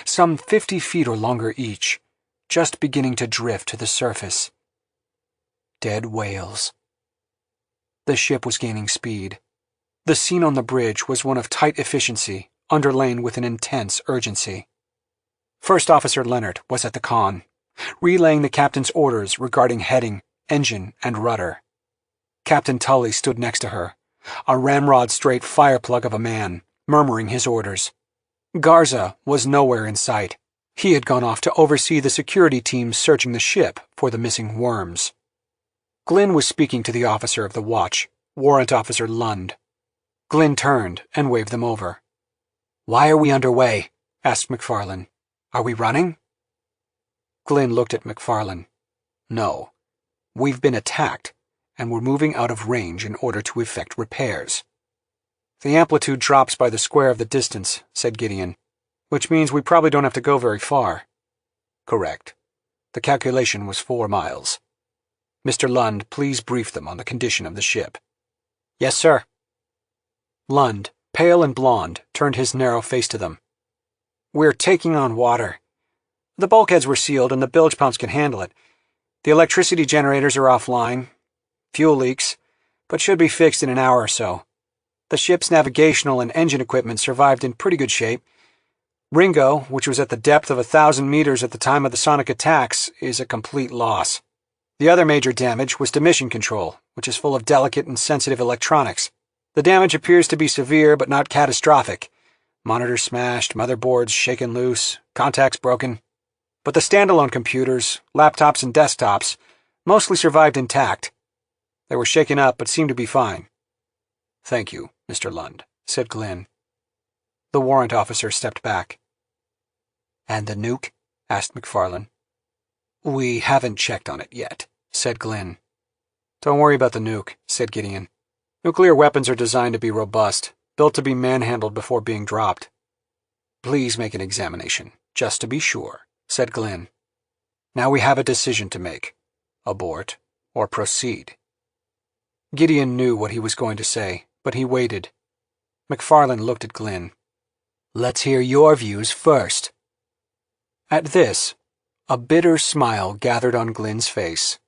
S4: some 50 feet or longer each, just beginning to drift to the surface. Dead whales. The ship was gaining speed. The scene on the bridge was one of tight efficiency, underlain with an intense urgency. First Officer Leonard was at the con, relaying the captain's orders regarding heading, engine, and rudder. Captain Tully stood next to her, a ramrod-straight fireplug of a man, murmuring his orders. Garza was nowhere in sight. He had gone off to oversee the security teams searching the ship for the missing worms. Glynn was speaking to the officer of the watch, Warrant Officer Lund. Glynn turned and waved them over. "Why are we underway?" asked McFarlane. "Are we running?" Glynn looked at McFarlane. "No. We've been attacked, and we're moving out of range in order to effect repairs." "The amplitude drops by the square of the distance," said Gideon, "which means we probably don't have to go very far." "Correct. The calculation was 4 miles. Mr. Lund, please brief them on the condition of the ship." "Yes, sir." Lund, pale and blond, turned his narrow face to them. "We're taking on water. The bulkheads were sealed and the bilge pumps can handle it. The electricity generators are offline. Fuel leaks, but should be fixed in an hour or so. The ship's navigational and engine equipment survived in pretty good shape. Ringo, which was at the depth of 1,000 meters at the time of the sonic attacks, is a complete loss. The other major damage was to mission control, which is full of delicate and sensitive electronics. The damage appears to be severe but not catastrophic. Monitors smashed, motherboards shaken loose, contacts broken. But the standalone computers, laptops and desktops, mostly survived intact. They were shaken up but seemed to be fine." "Thank you, Mr. Lund," said Glynn. The warrant officer stepped back. "And the nuke?" asked McFarlane. "We haven't checked on it yet," said Glynn. "Don't worry about the nuke," said Gideon. "Nuclear weapons are designed to be robust, built to be manhandled before being dropped." "Please make an examination, just to be sure," said Glynn. "Now we have a decision to make. Abort or proceed." Gideon knew what he was going to say, but he waited. McFarlane looked at Glynn. "Let's hear your views first." At this, a bitter smile gathered on Glynn's face.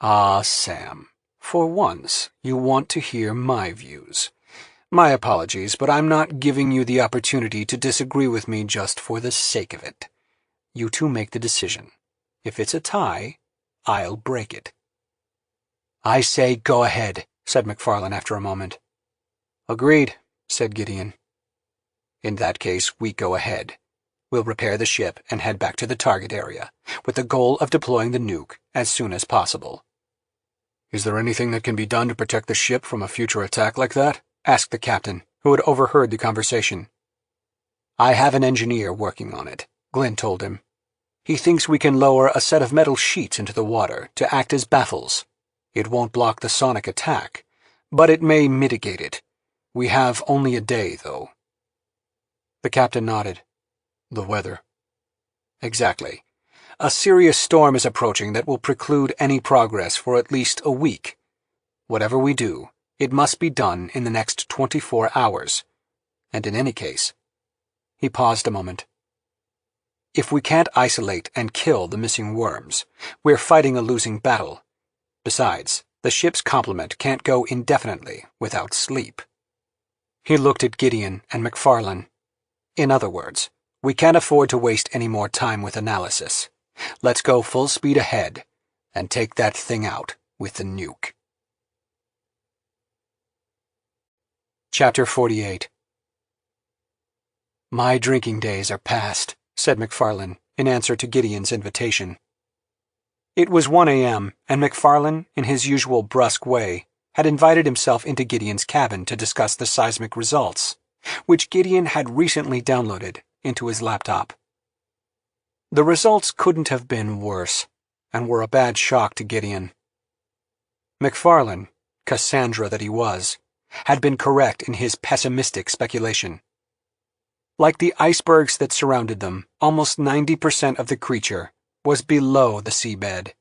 S4: "Ah, Sam, for once you want to hear my views. My apologies, but I'm not giving you the opportunity to disagree with me just for the sake of it. You two make the decision. If it's a tie, I'll break it." "I say go ahead," said McFarlane after a moment. "Agreed," said Gideon. "In that case, we go ahead. We'll repair the ship and head back to the target area, with the goal of deploying the nuke as soon as possible." "Is there anything that can be done to protect the ship from a future attack like that?" asked the captain, who had overheard the conversation. "I have an engineer working on it," Glynn told him. "He thinks we can lower a set of metal sheets into the water to act as baffles. It won't block the sonic attack, but it may mitigate it. We have only a day, though." The captain nodded. "The weather." "Exactly. A serious storm is approaching that will preclude any progress for at least a week. Whatever we do, it must be done in the next 24 hours. And in any case—" He paused a moment. "If we can't isolate and kill the missing worms, we're fighting a losing battle. Besides, the ship's complement can't go indefinitely without sleep." He looked at Gideon and McFarlane. "In other words, we can't afford to waste any more time with analysis. Let's go full speed ahead and take that thing out with the nuke." Chapter 48. "My drinking days are past," said McFarlane in answer to Gideon's invitation. It was 1 a.m., and McFarlane, in his usual brusque way, had invited himself into Gideon's cabin to discuss the seismic results, which Gideon had recently downloaded into his laptop. The results couldn't have been worse, and were a bad shock to Gideon. McFarlane, Cassandra that he was, had been correct in his pessimistic speculation. Like the icebergs that surrounded them, almost 90% of the creature was below the seabed.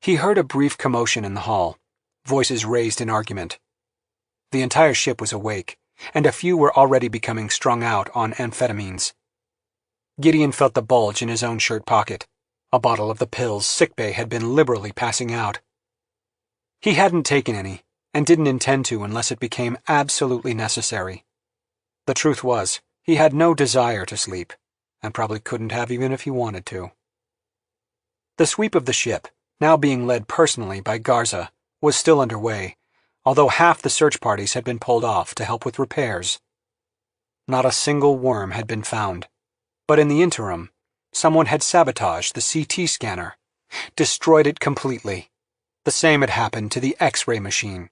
S4: He heard a brief commotion in the hall, voices raised in argument. The entire ship was awake, and a few were already becoming strung out on amphetamines. Gideon felt the bulge in his own shirt pocket. A bottle of the pills sickbay had been liberally passing out. He hadn't taken any, and didn't intend to unless it became absolutely necessary. The truth was, he had no desire to sleep, and probably couldn't have even if he wanted to. The sweep of the ship, now being led personally by Garza, was still underway, although half the search parties had been pulled off to help with repairs. Not a single worm had been found, but in the interim, someone had sabotaged the CT scanner, destroyed it completely. The same had happened to the X-ray machine.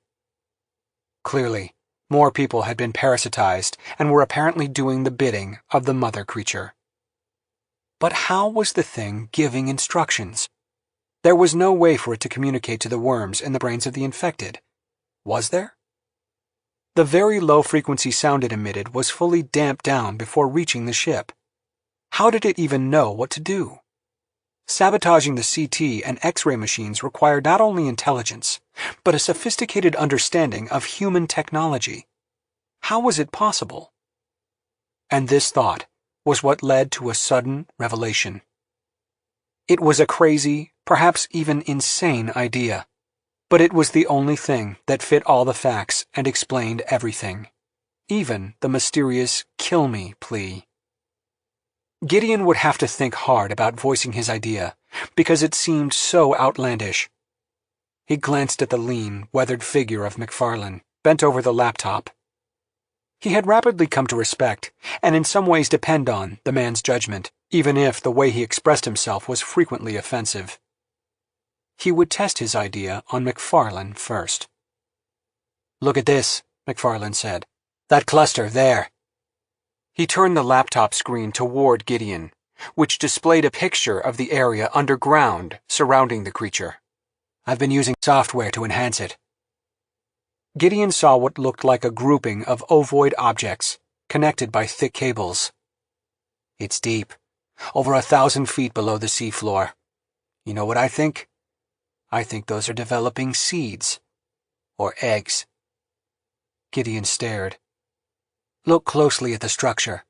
S4: Clearly, more people had been parasitized and were apparently doing the bidding of the mother creature. But how was the thing giving instructions? There was no way for it to communicate to the worms in the brains of the infected. Was there? The very low-frequency sound it emitted was fully damped down before reaching the ship. How did it even know what to do? Sabotaging the CT and X-ray machines required not only intelligence, but a sophisticated understanding of human technology. How was it possible? And this thought was what led to a sudden revelation. It was a crazy, perhaps even insane idea, but it was the only thing that fit all the facts and explained everything, even the mysterious "kill me" plea. Gideon would have to think hard about voicing his idea, because it seemed so outlandish. He glanced at the lean, weathered figure of McFarlane, bent over the laptop. He had rapidly come to respect, and in some ways depend on, the man's judgment, even if the way he expressed himself was frequently offensive. He would test his idea on McFarlane first. "Look at this," McFarlane said. "That cluster there." He turned the laptop screen toward Gideon, which displayed a picture of the area underground surrounding the creature. "I've been using software to enhance it." Gideon saw what looked like a grouping of ovoid objects, connected by thick cables. "It's deep, over 1,000 feet below the seafloor. You know what I think? I think those are developing seeds. Or eggs." Gideon stared. "Look closely at the structure.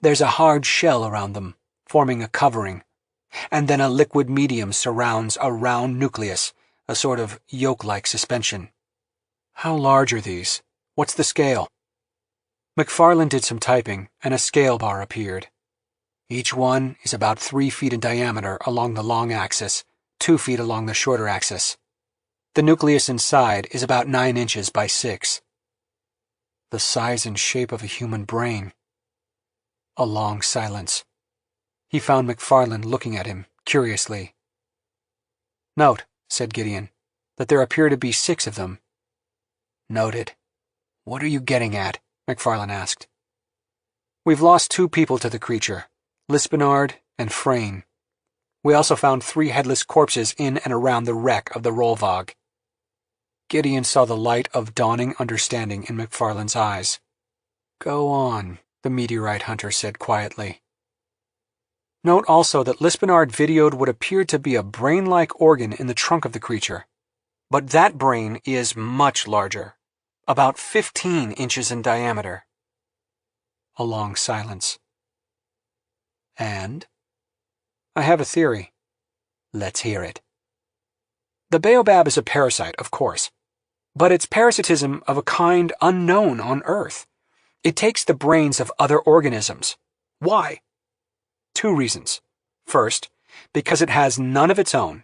S4: There's a hard shell around them, forming a covering, and then a liquid medium surrounds a round nucleus, a sort of yolk-like suspension." "How large are these? What's the scale?" McFarlane did some typing, and a scale bar appeared. "Each one is about 3 feet in diameter along the long axis, 2 feet along the shorter axis. The nucleus inside is about 9 inches by 6. The size and shape of a human brain." A long silence. He found McFarlane looking at him, curiously. "Note," said Gideon, "that there appear to be 6 of them." "Noted. What are you getting at?" McFarlane asked. "We've lost 2 people to the creature, Lispinard and Frayne. We also found 3 headless corpses in and around the wreck of the Rollvog." Gideon saw the light of dawning understanding in McFarlane's eyes. "Go on," the meteorite hunter said quietly. "Note also that Lispinard videoed what appeared to be a brain-like organ in the trunk of the creature. But that brain is much larger, about 15 inches in diameter." A long silence. "And?" "I have a theory." "Let's hear it." "The baobab is a parasite, of course, but it's parasitism of a kind unknown on Earth. It takes the brains of other organisms. Why? 2 reasons. First, because it has none of its own,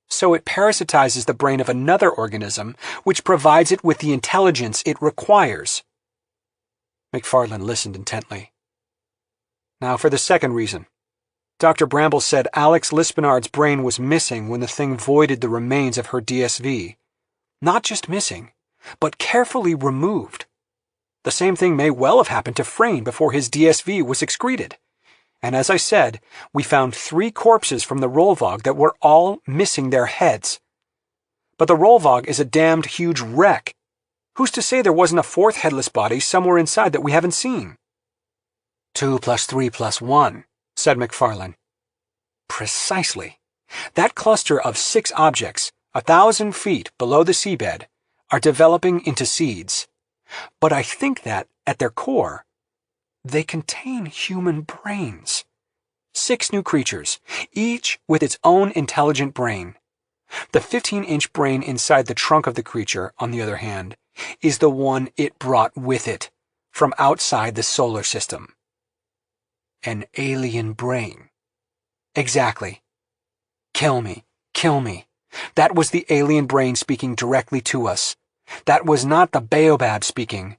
S4: so it parasitizes the brain of another organism, which provides it with the intelligence it requires." McFarlane listened intently. "Now for the second reason. Dr. Bramble said Alex Lispinard's brain was missing when the thing voided the remains of her DSV. Not just missing, but carefully removed. The same thing may well have happened to Frayne before his DSV was excreted. And as I said, we found 3 corpses from the Rollvog that were all missing their heads. But the Rollvog is a damned huge wreck. Who's to say there wasn't a 4th headless body somewhere inside that we haven't seen?" 2 + 3 + 1, said McFarlane. "Precisely," That cluster of 6 objects, 1,000 feet below the seabed, are developing into seeds. But I think that, at their core, they contain human brains. 6 new creatures, each with its own intelligent brain. The 15-inch brain inside the trunk of the creature, on the other hand, is the one it brought with it from outside the solar system. An alien brain. Exactly. Kill me, kill me. That was the alien brain speaking directly to us. That was not the baobab speaking.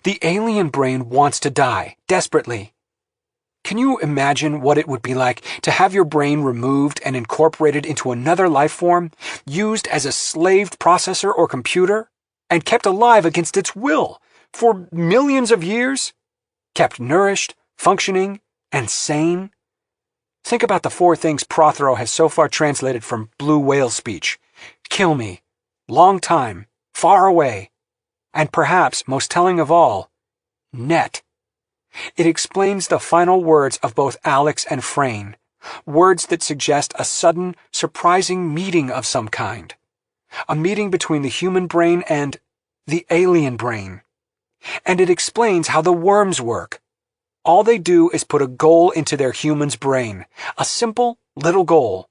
S4: The alien brain wants to die, desperately. Can you imagine what it would be like to have your brain removed and incorporated into another life form, used as a slaved processor or computer, and kept alive against its will for millions of years? Kept nourished, functioning, and sane? Think about the 4 things Prothero has so far translated from blue whale speech. Kill me. Long time. Far away. And perhaps, most telling of all, net. It explains the final words of both Alex and Frayne, words that suggest a sudden, surprising meeting of some kind. A meeting between the human brain and the alien brain. And it explains how the worms work. All they do is put a goal into their human's brain, a simple little goal.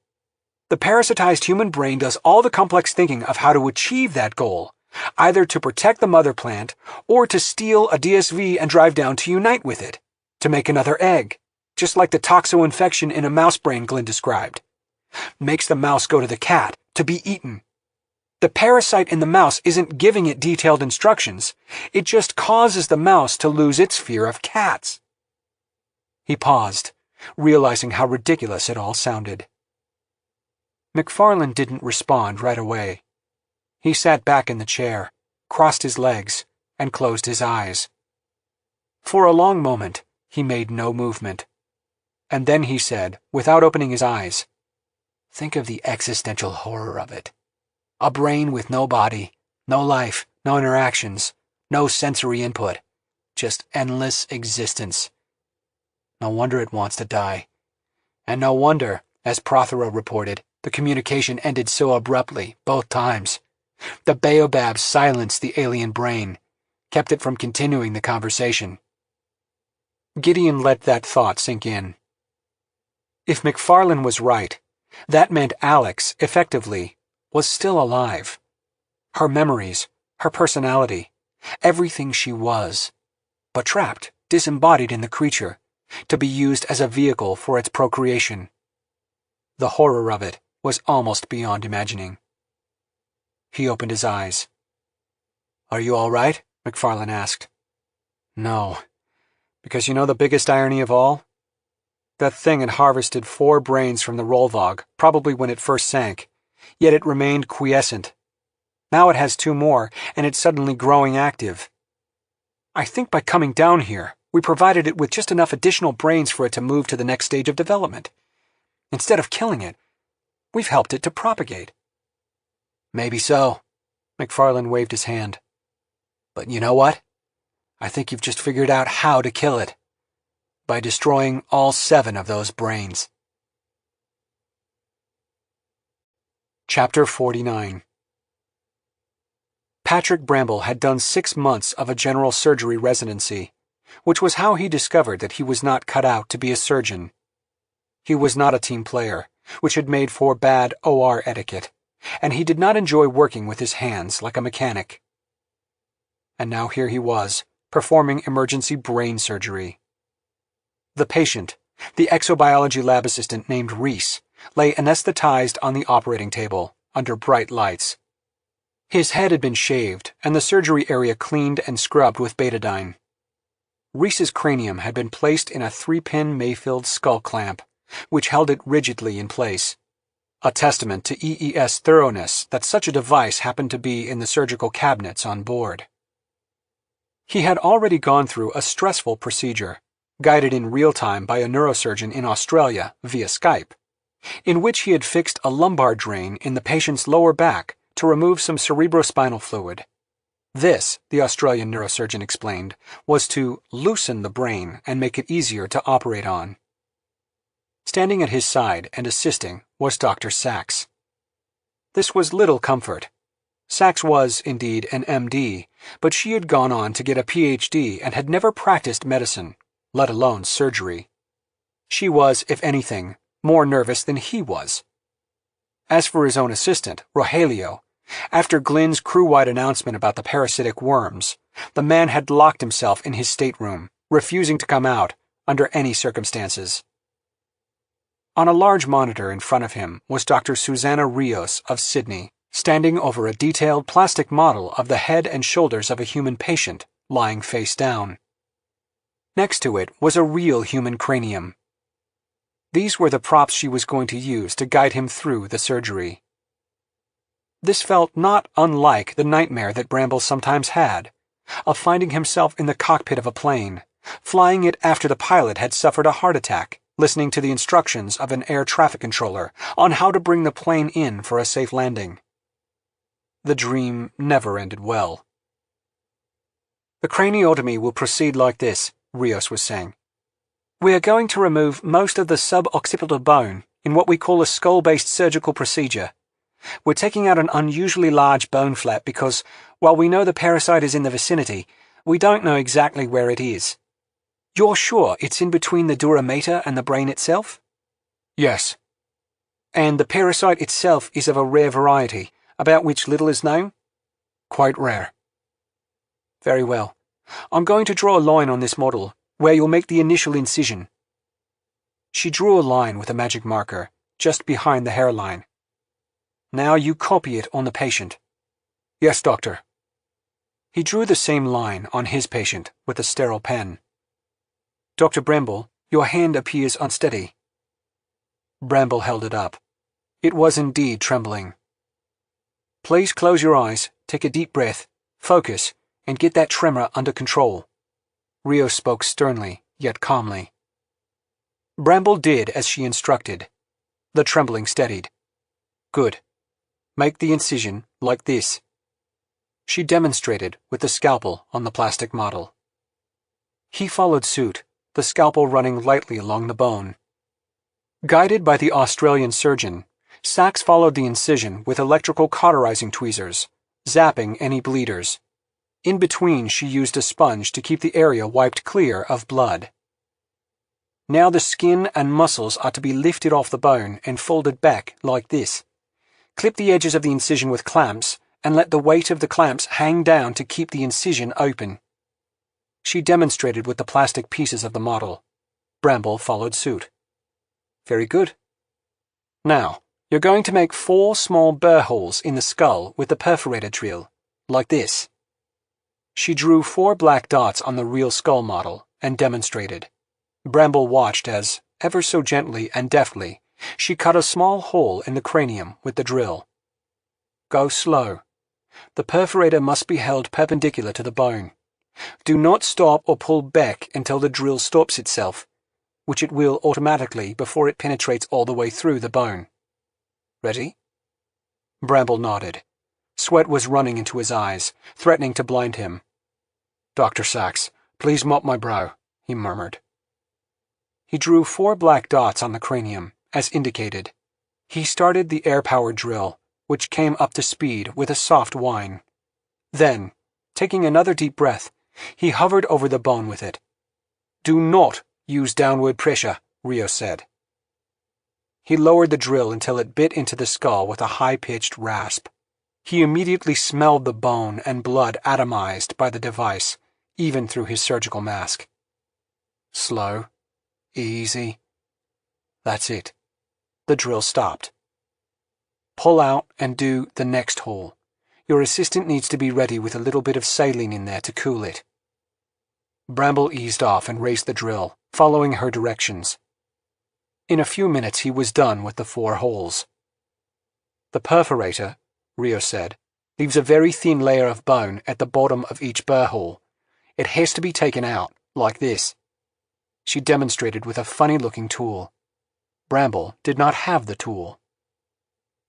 S4: The parasitized human brain does all the complex thinking of how to achieve that goal, either to protect the mother plant or to steal a DSV and drive down to unite with it, to make another egg, just like the toxo-infection in a mouse brain Glenn described. Makes the mouse go to the cat to be eaten. The parasite in the mouse isn't giving it detailed instructions, it just causes the mouse to lose its fear of cats. He paused, realizing how ridiculous it all sounded. McFarlane didn't respond right away. He sat back in the chair, crossed his legs, and closed his eyes. For a long moment, he made no movement. And then he said, without opening his eyes, "Think of the existential horror of it. A brain with no body, no life, no interactions, no sensory input, just endless existence. No wonder it wants to die. And no wonder, as Prothero reported, the communication ended so abruptly, both times. The baobab silenced the alien brain, kept it from continuing the conversation." Gideon let that thought sink in. If McFarlane was right, that meant Alex, effectively, was still alive. Her memories, her personality, everything she was, but trapped, disembodied in the creature, to be used as a vehicle for its procreation. The horror of it was almost beyond imagining. He opened his eyes. "Are you all right?" McFarlane asked. "No. Because you know the biggest irony of all? That thing had harvested 4 brains from the Rollvog, probably when it first sank, yet it remained quiescent. Now it has 2 more, and it's suddenly growing active. I think by coming down here, we provided it with just enough additional brains for it to move to the next stage of development. Instead of killing it, we've helped it to propagate." "Maybe so." McFarlane waved his hand. "But you know what? I think you've just figured out how to kill it. By destroying all 7 of those brains." Chapter 49. Patrick Bramble had done 6 months of a general surgery residency, which was how he discovered that he was not cut out to be a surgeon. He was not a team player, which had made for bad OR etiquette, and he did not enjoy working with his hands like a mechanic. And now here he was, performing emergency brain surgery. The patient, the exobiology lab assistant named Reese, lay anesthetized on the operating table, under bright lights. His head had been shaved, and the surgery area cleaned and scrubbed with betadine. Reese's cranium had been placed in a 3-pin Mayfield skull clamp, which held it rigidly in place, a testament to EES thoroughness that such a device happened to be in the surgical cabinets on board. He had already gone through a stressful procedure, guided in real time by a neurosurgeon in Australia via Skype, in which he had fixed a lumbar drain in the patient's lower back to remove some cerebrospinal fluid. This, the Australian neurosurgeon explained, was to loosen the brain and make it easier to operate on. Standing at his side and assisting was Dr. Sachs. This was little comfort. Sachs was, indeed, an MD, but she had gone on to get a PhD and had never practiced medicine, let alone surgery. She was, if anything, more nervous than he was. As for his own assistant, Rogelio, after Glenn's crew-wide announcement about the parasitic worms, the man had locked himself in his stateroom, refusing to come out under any circumstances. On a large monitor in front of him was Dr. Susana Rios of Sydney, standing over a detailed plastic model of the head and shoulders of a human patient, lying face down. Next to it was a real human cranium. These were the props she was going to use to guide him through the surgery. This felt not unlike the nightmare that Bramble sometimes had, of finding himself in the cockpit of a plane, flying it after the pilot had suffered a heart attack, listening to the instructions of an air traffic controller on how to bring the plane in for a safe landing. The dream never ended well. The craniotomy will proceed like this, Rios was saying. We are going to remove most of the suboccipital bone in what we call a skull-based surgical procedure. We're taking out an unusually large bone flap because, while we know the parasite is in the vicinity, we don't know exactly where it is. You're sure it's in between the dura mater and the brain itself?
S1: Yes.
S4: And the parasite itself is of a rare variety, about which little is known?
S1: Quite rare.
S4: Very well. I'm going to draw a line on this model, where you'll make the initial incision. She drew a line with a magic marker, just behind the hairline. Now you copy it on the patient.
S1: Yes, doctor.
S4: He drew the same line on his patient with a sterile pen. Dr. Bramble, your hand appears unsteady. Bramble held it up. It was indeed trembling. Please close your eyes, take a deep breath, focus, and get that tremor under control. Rio spoke sternly, yet calmly. Bramble did as she instructed. The trembling steadied. Good. Make the incision like this. She demonstrated with the scalpel on the plastic model. He followed suit, the scalpel running lightly along the bone. Guided by the Australian surgeon, Sachs followed the incision with electrical cauterizing tweezers, zapping any bleeders. In between, she used a sponge to keep the area wiped clear of blood. Now the skin and muscles are to be lifted off the bone and folded back like this. Clip the edges of the incision with clamps and let the weight of the clamps hang down to keep the incision open. She demonstrated with the plastic pieces of the model. Bramble followed suit. Very good. Now, you're going to make 4 small burr holes in the skull with the perforator drill, like this. She drew 4 black dots on the real skull model and demonstrated. Bramble watched as, ever so gently and deftly, she cut a small hole in the cranium with the drill. Go slow. The perforator must be held perpendicular to the bone. Do not stop or pull back until the drill stops itself, which it will automatically before it penetrates all the way through the bone. Ready? Bramble nodded. Sweat was running into his eyes, threatening to blind him.
S1: Dr. Sachs, please mop my brow, he murmured.
S4: He drew 4 black dots on the cranium, as indicated. He started the air-powered drill, which came up to speed with a soft whine. Then, taking another deep breath, he hovered over the bone with it. Do not use downward pressure, Rio said. He lowered the drill until it bit into the skull with a high-pitched rasp. He immediately smelled the bone and blood atomized by the device, even through his surgical mask. Slow. Easy. That's it. The drill stopped. Pull out and do the next hole. Your assistant needs to be ready with a little bit of saline in there to cool it. Bramble eased off and raised the drill, following her directions. In a few minutes he was done with the 4 holes. The perforator, Rio said, leaves a very thin layer of bone at the bottom of each burr hole. It has to be taken out, like this. She demonstrated with a funny-looking tool. Bramble did not have the tool.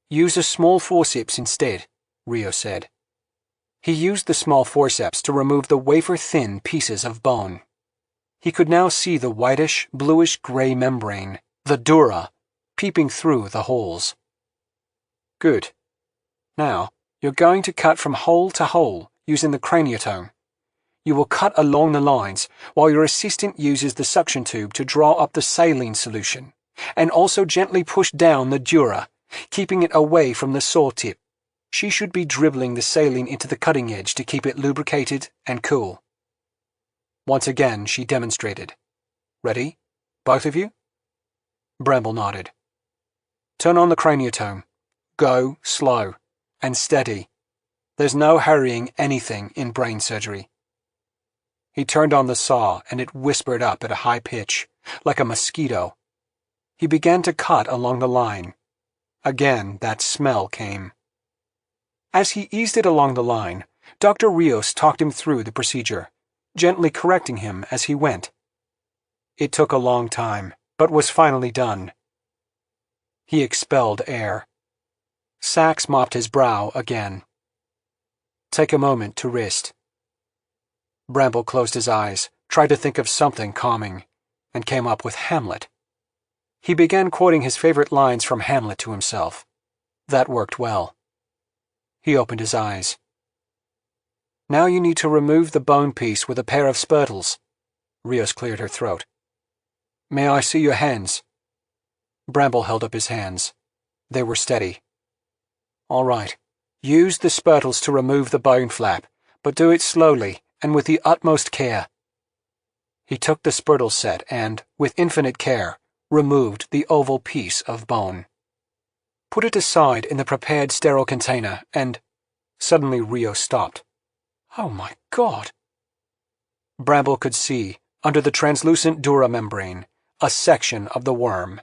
S4: Use a small forceps instead, Rio said. He used the small forceps to remove the wafer-thin pieces of bone. He could now see the whitish, bluish-gray membrane, the dura, peeping through the holes. Good. Now, you're going to cut from hole to hole using the craniotome. You will cut along the lines while your assistant uses the suction tube to draw up the saline solution, and also gently push down the dura, keeping it away from the saw tip. She should be dribbling the saline into the cutting edge to keep it lubricated and cool. Once again, she demonstrated. Ready? Both of you? Bramble nodded. Turn on the craniotome. Go slow and steady. There's no hurrying anything in brain surgery. He turned on the saw and it whispered up at a high pitch, like a mosquito. He began to cut along the line. Again, that smell came. As he eased it along the line, Dr. Rios talked him through the procedure, gently correcting him as he went. It took a long time, but was finally done. He expelled air. Sachs mopped his brow again. Take a moment to rest. Bramble closed his eyes, tried to think of something calming, and came up with Hamlet. He began quoting his favorite lines from Hamlet to himself. That worked well. He opened his eyes. Now you need to remove the bone piece with a pair of spurtles. Rios cleared her throat. May I see your hands? Bramble held up his hands. They were steady. All right. Use the spurtles to remove the bone flap, but do it slowly and with the utmost care. He took the spurtle set and, with infinite care, removed the oval piece of bone. Put it aside in the prepared sterile container and... Suddenly Rios stopped. Oh my God! Bramble could see, under the translucent dura membrane, a section of the worm.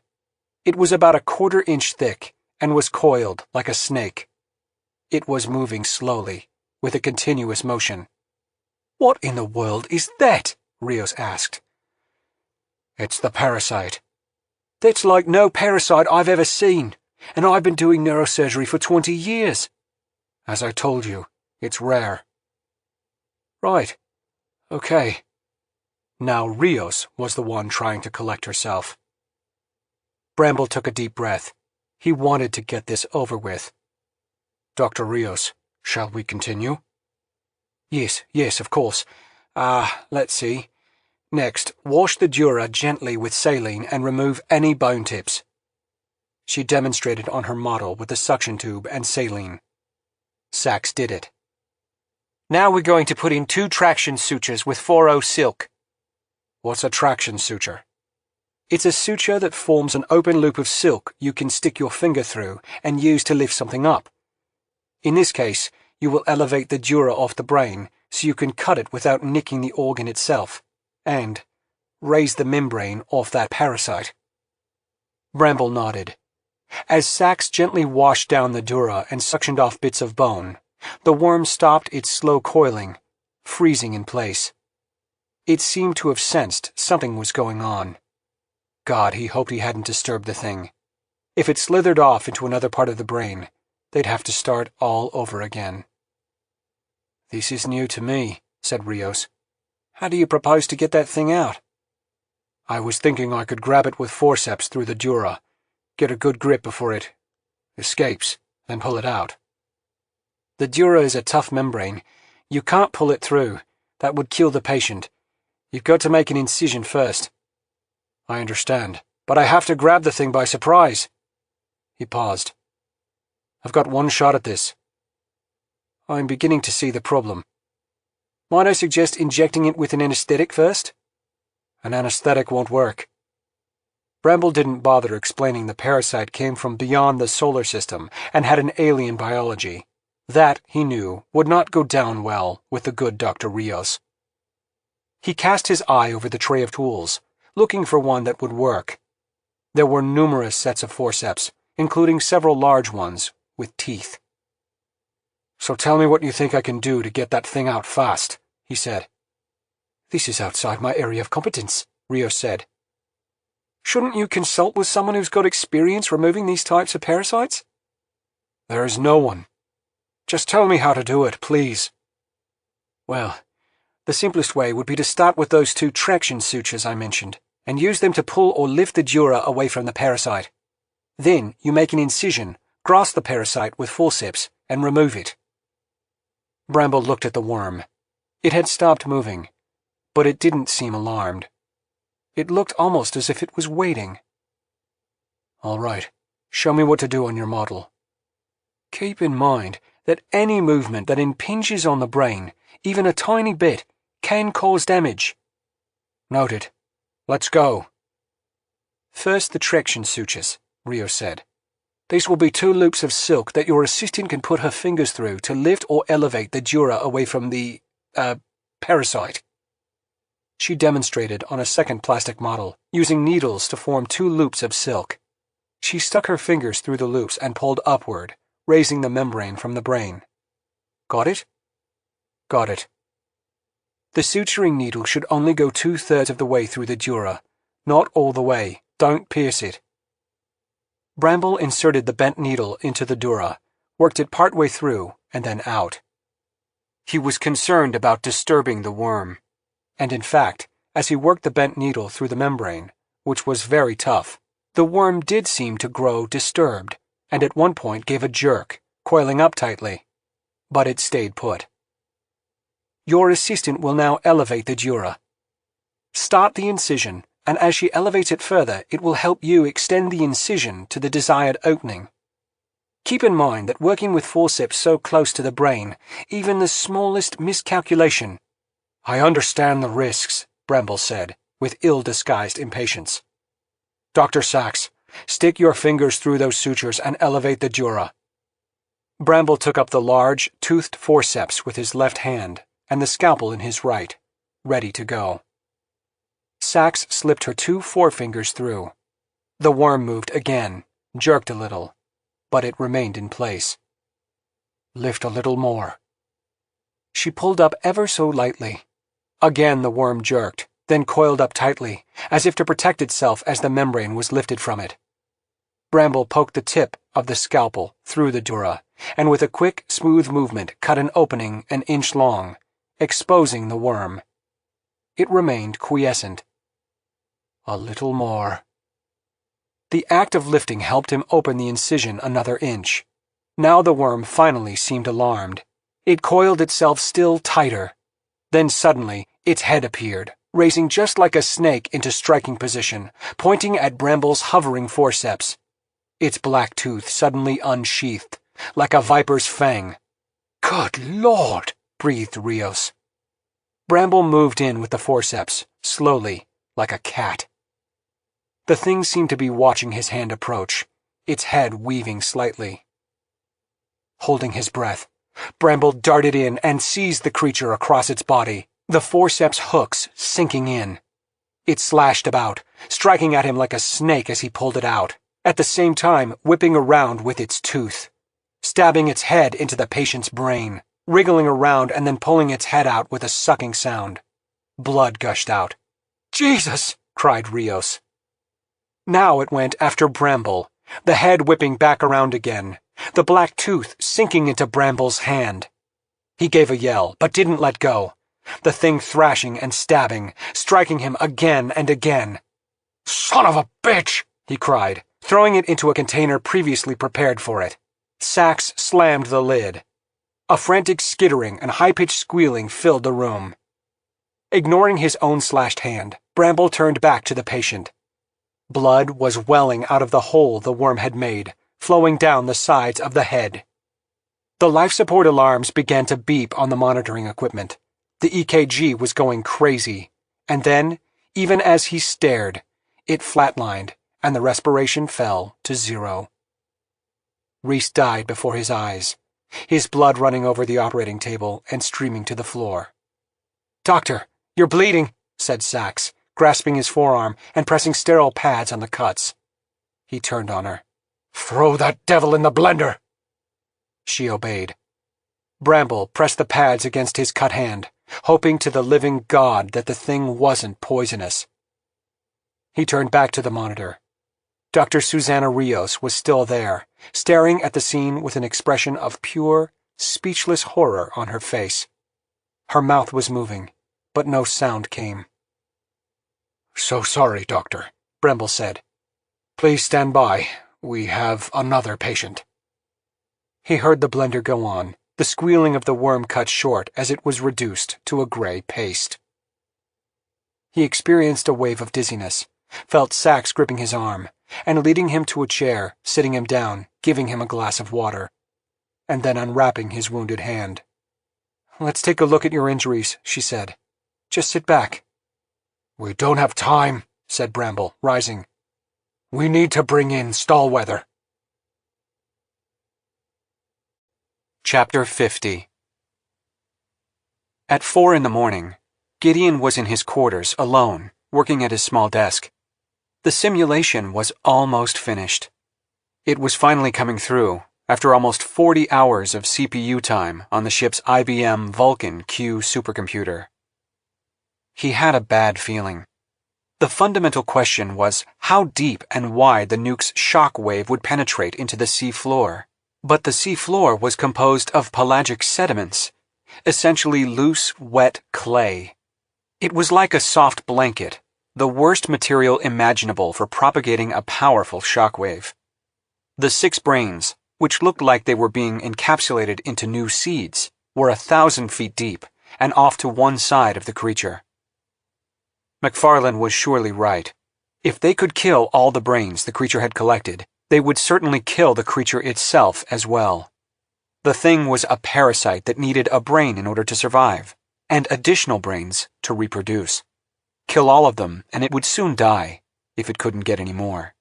S4: It was about a quarter-inch thick and was coiled like a snake. It was moving slowly, with a continuous motion. What in the world is that? Rios asked. It's the parasite. That's like no parasite I've ever seen, and I've been doing neurosurgery for 20 years. As I told you, it's rare. Right. Okay. Now Rios was the one trying to collect herself. Bramble took a deep breath. He wanted to get this over with. Dr. Rios, shall we continue? Yes, of course. Let's see. Next, wash the dura gently with saline and remove any bone tips. She demonstrated on her model with the suction tube and saline. Sachs did it. Now we're going to put in 2 traction sutures with 4/0 silk. What's a traction suture? It's a suture that forms an open loop of silk you can stick your finger through and use to lift something up. In this case, you will elevate the dura off the brain so you can cut it without nicking the organ itself, and raise the membrane off that parasite. Bramble nodded. As Sachs gently washed down the dura and suctioned off bits of bone, the worm stopped its slow coiling, freezing in place. It seemed to have sensed something was going on. God, he hoped he hadn't disturbed the thing. If it slithered off into another part of the brain, they'd have to start all over again. This is new to me, said Rios. How do you propose to get that thing out? I was thinking I could grab it with forceps through the dura, get a good grip before it escapes, then pull it out. The dura is a tough membrane. You can't pull it through. That would kill the patient. You've got to make an incision first. I understand, but I have to grab the thing by surprise. He paused. I've got one shot at this. I'm beginning to see the problem. Might I suggest injecting it with an anesthetic first? An anesthetic won't work. Bramble didn't bother explaining the parasite came from beyond the solar system and had an alien biology. That, he knew, would not go down well with the good Dr. Rios. He cast his eye over the tray of tools, looking for one that would work. There were numerous sets of forceps, including several large ones with teeth. So tell me what you think I can do to get that thing out fast, he said. This is outside my area of competence, Rios said. Shouldn't you consult with someone who's got experience removing these types of parasites? There is no one. Just tell me how to do it, please. Well, the simplest way would be to start with those 2 traction sutures I mentioned, and use them to pull or lift the dura away from the parasite. Then you make an incision, grasp the parasite with forceps, and remove it. Bramble looked at the worm. It had stopped moving, but it didn't seem alarmed. It looked almost as if it was waiting. All right, show me what to do on your model. Keep in mind that any movement that impinges on the brain, even a tiny bit, can cause damage. Noted. Let's go. First, the traction sutures, Rio said. These will be 2 loops of silk that your assistant can put her fingers through to lift or elevate the dura away from the, parasite. She demonstrated on a second plastic model, using needles to form 2 loops of silk. She stuck her fingers through the loops and pulled upward, raising the membrane from the brain. Got it? Got it. The suturing needle should only go 2/3 of the way through the dura, not all the way. Don't pierce it. Bramble inserted the bent needle into the dura, worked it partway through, and then out. He was concerned about disturbing the worm, and in fact, as he worked the bent needle through the membrane, which was very tough, the worm did seem to grow disturbed, and at one point gave a jerk, coiling up tightly. But it stayed put. Your assistant will now elevate the dura. Start the incision, and as she elevates it further, it will help you extend the incision to the desired opening. Keep in mind that working with forceps so close to the brain, even the smallest miscalculation— I understand the risks, Bramble said, with ill-disguised impatience. Dr. Sachs, stick your fingers through those sutures and elevate the dura. Bramble took up the large, toothed forceps with his left hand and the scalpel in his right, ready to go. Sachs slipped her 2 forefingers through. The worm moved again, jerked a little, but it remained in place. Lift a little more. She pulled up ever so lightly. Again the worm jerked, then coiled up tightly, as if to protect itself as the membrane was lifted from it. Bramble poked the tip of the scalpel through the dura, and with a quick, smooth movement cut an opening an inch long, exposing the worm. It remained quiescent. A little more. The act of lifting helped him open the incision another inch. Now the worm finally seemed alarmed. It coiled itself still tighter. Then suddenly, its head appeared, raising just like a snake into striking position, pointing at Bramble's hovering forceps. Its black tooth suddenly unsheathed, like a viper's fang. Good Lord, breathed Rios. Bramble moved in with the forceps, slowly, like a cat. The thing seemed to be watching his hand approach, its head weaving slightly. Holding his breath, Bramble darted in and seized the creature across its body, the forceps hooks sinking in. It slashed about, striking at him like a snake as he pulled it out, at the same time whipping around with its tooth, stabbing its head into the patient's brain, wriggling around and then pulling its head out with a sucking sound. Blood gushed out. Jesus! Cried Rios. Now it went after Bramble, the head whipping back around again, the black tooth sinking into Bramble's hand. He gave a yell, but didn't let go, the thing thrashing and stabbing, striking him again and again. Son of a bitch! He cried, throwing it into a container previously prepared for it. Sachs slammed the lid. A frantic skittering and high-pitched squealing filled the room. Ignoring his own slashed hand, Bramble turned back to the patient. Blood was welling out of the hole the worm had made, flowing down the sides of the head. The life support alarms began to beep on the monitoring equipment. The EKG was going crazy, and then, even as he stared, it flatlined, and the respiration fell to 0. Reese died before his eyes, his blood running over the operating table and streaming to the floor. Doctor, you're bleeding, said Sachs, grasping his forearm and pressing sterile pads on the cuts. He turned on her. Throw that devil in the blender! She obeyed. Bramble pressed the pads against his cut hand, hoping to the living God that the thing wasn't poisonous. He turned back to the monitor. Dr. Susanna Rios was still there, staring at the scene with an expression of pure, speechless horror on her face. Her mouth was moving, but no sound came. So sorry, Doctor, Bramble said. Please stand by. We have another patient. He heard the blender go on, the squealing of the worm cut short as it was reduced to a gray paste. He experienced a wave of dizziness, felt Sachs gripping his arm, and leading him to a chair, sitting him down, giving him a glass of water, and then unwrapping his wounded hand. "Let's take a look at your injuries," she said. "Just sit back."
S1: "We don't have time," said Bramble, rising. "We need to bring in Stallweather."
S2: Chapter 50. At 4 a.m, Gideon was in his quarters alone, working at his small desk. The simulation was almost finished. It was finally coming through, after almost 40 hours of CPU time on the ship's IBM Vulcan Q supercomputer. He had a bad feeling. The fundamental question was how deep and wide the nuke's shock wave would penetrate into the sea floor. But the sea floor was composed of pelagic sediments, essentially loose, wet clay. It was like a soft blanket, the worst material imaginable for propagating a powerful shockwave. The 6 brains, which looked like they were being encapsulated into new seeds, were 1,000 feet deep and off to one side of the creature. McFarlane was surely right. If they could kill all the brains the creature had collected, they would certainly kill the creature itself as well. The thing was a parasite that needed a brain in order to survive, and additional brains to reproduce. Kill all of them, and it would soon die, if it couldn't get any more.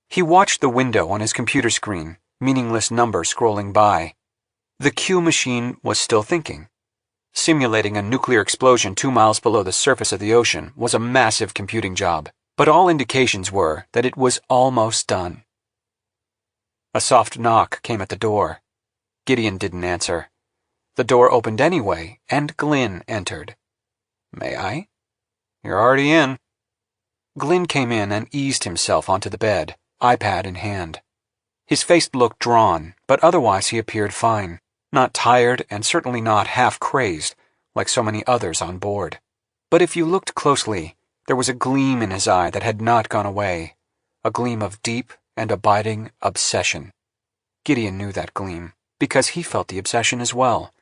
S2: He watched the window on his computer screen, meaningless number scrolling by. The Q machine was still thinking. Simulating a nuclear explosion 2 miles below the surface of the ocean was a massive computing job, but all indications were that it was almost done. A soft knock came at the door. Gideon didn't answer. The door opened anyway, and Glynn entered. "May I?" "You're already in." Glynn came in and eased himself onto the bed, iPad in hand. His face looked drawn, but otherwise he appeared fine, not tired and certainly not half-crazed, like so many others on board. But if you looked closely, there was a gleam in his eye that had not gone away, a gleam of deep and abiding obsession. Gideon knew that gleam, because he felt the obsession as well.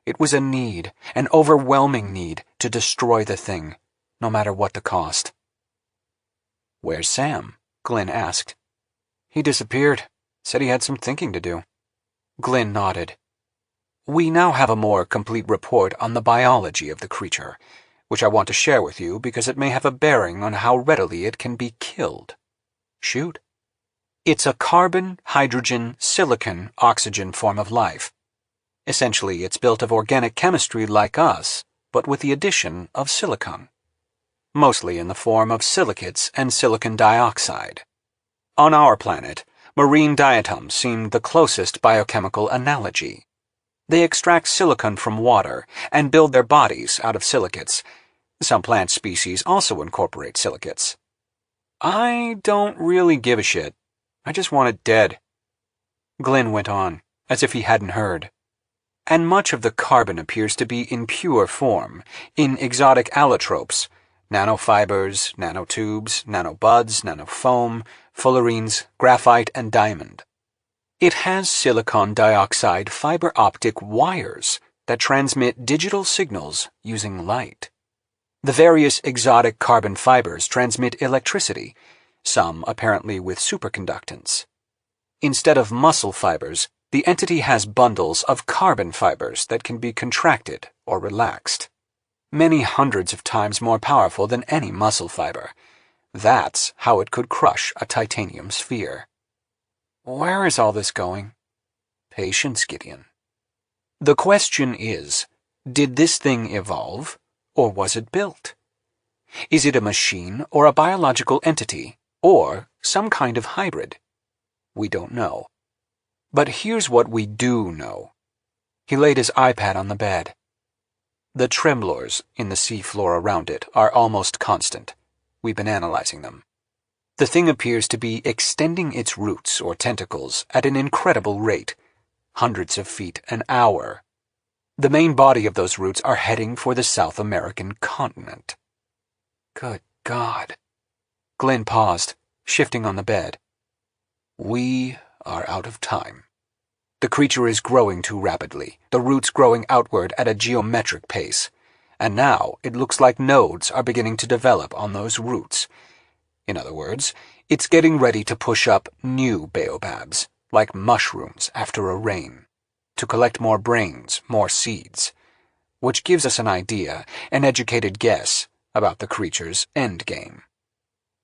S2: It was a need, an overwhelming need, to destroy the thing, no matter what the cost. "Where's Sam?" Glynn asked. "He disappeared. Said he had some thinking to do." Glynn nodded. "We now have a more complete report on the biology of the creature, which I want to share with you because it may have a bearing on how readily it can be killed." "Shoot." "It's a carbon, hydrogen, silicon, oxygen form of life. Essentially, it's built of organic chemistry like us, but with the addition of silicon. Mostly in the form of silicates and silicon dioxide. On our planet, marine diatoms seem the closest biochemical analogy. They extract silicon from water and build their bodies out of silicates. Some plant species also incorporate silicates. I don't really give a shit. I just want it dead." Glynn went on, as if he hadn't heard. "And much of the carbon appears to be in pure form, in exotic allotropes, nanofibers, nanotubes, nanobuds, nanofoam, fullerenes, graphite, and diamond. It has silicon dioxide fiber optic wires that transmit digital signals using light. The various exotic carbon fibers transmit electricity, some apparently with superconductance. Instead of muscle fibers, the entity has bundles of carbon fibers that can be contracted or relaxed. Many hundreds of times more powerful than any muscle fiber. That's how it could crush a titanium sphere." "Where is all this going?" "Patience, Gideon. The question is, did this thing evolve, or was it built? Is it a machine or a biological entity, or some kind of hybrid? We don't know. But here's what we do know." He laid his iPad on the bed. "The tremblors in the sea floor around it are almost constant. We've been analyzing them. The thing appears to be extending its roots or tentacles at an incredible rate, hundreds of feet an hour. The main body of those roots are heading for the South American continent." "Good God." Glynn paused, shifting on the bed.
S1: We are out of time. The creature is growing too rapidly, the roots growing outward at a geometric pace. And now it looks like nodes are beginning to develop on those roots. In other words, it's getting ready to push up new baobabs, like mushrooms after a rain, to collect more brains, more seeds, which gives us an idea, an educated guess, about the creature's endgame.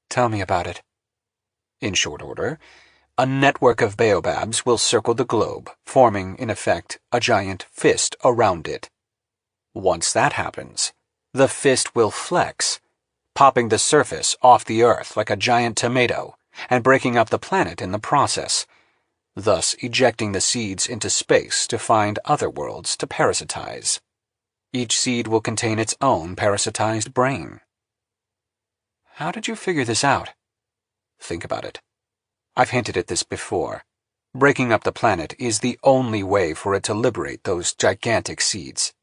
S4: Tell me about it.
S1: In short order, a network of baobabs will circle the globe, forming, in effect, a giant fist around it. Once that happens, the fist will flex, popping the surface off the Earth like a giant tomato and breaking up the planet in the process, thus ejecting the seeds into space to find other worlds to parasitize. Each seed will contain its own parasitized brain.
S4: How did you figure this out?
S1: Think about it. I've hinted at this before. Breaking up the planet is the only way for it to liberate those gigantic seeds.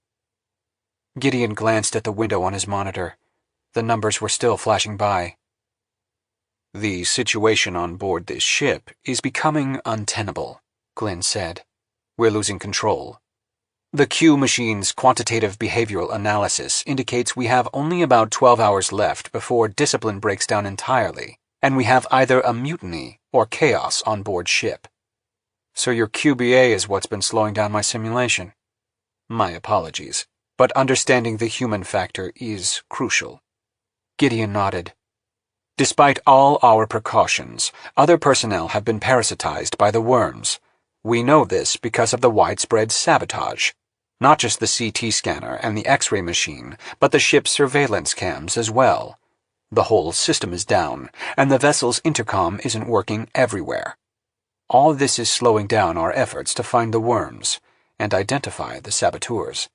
S4: Gideon glanced at the window on his monitor. The numbers were still flashing by.
S1: The situation on board this ship is becoming untenable, Glenn said. We're losing control. The Q machine's quantitative behavioral analysis indicates we have only about 12 hours left before discipline breaks down entirely, and we have either a mutiny or chaos on board ship.
S4: So your QBA is what's been slowing down my simulation.
S1: My apologies, but understanding the human factor is crucial.
S4: Gideon nodded.
S1: Despite all our precautions, other personnel have been parasitized by the worms. We know this because of the widespread sabotage. Not just the CT scanner and the X-ray machine, but the ship's surveillance cams as well. The whole system is down, and the vessel's intercom isn't working everywhere. All this is slowing down our efforts to find the worms and identify the saboteurs.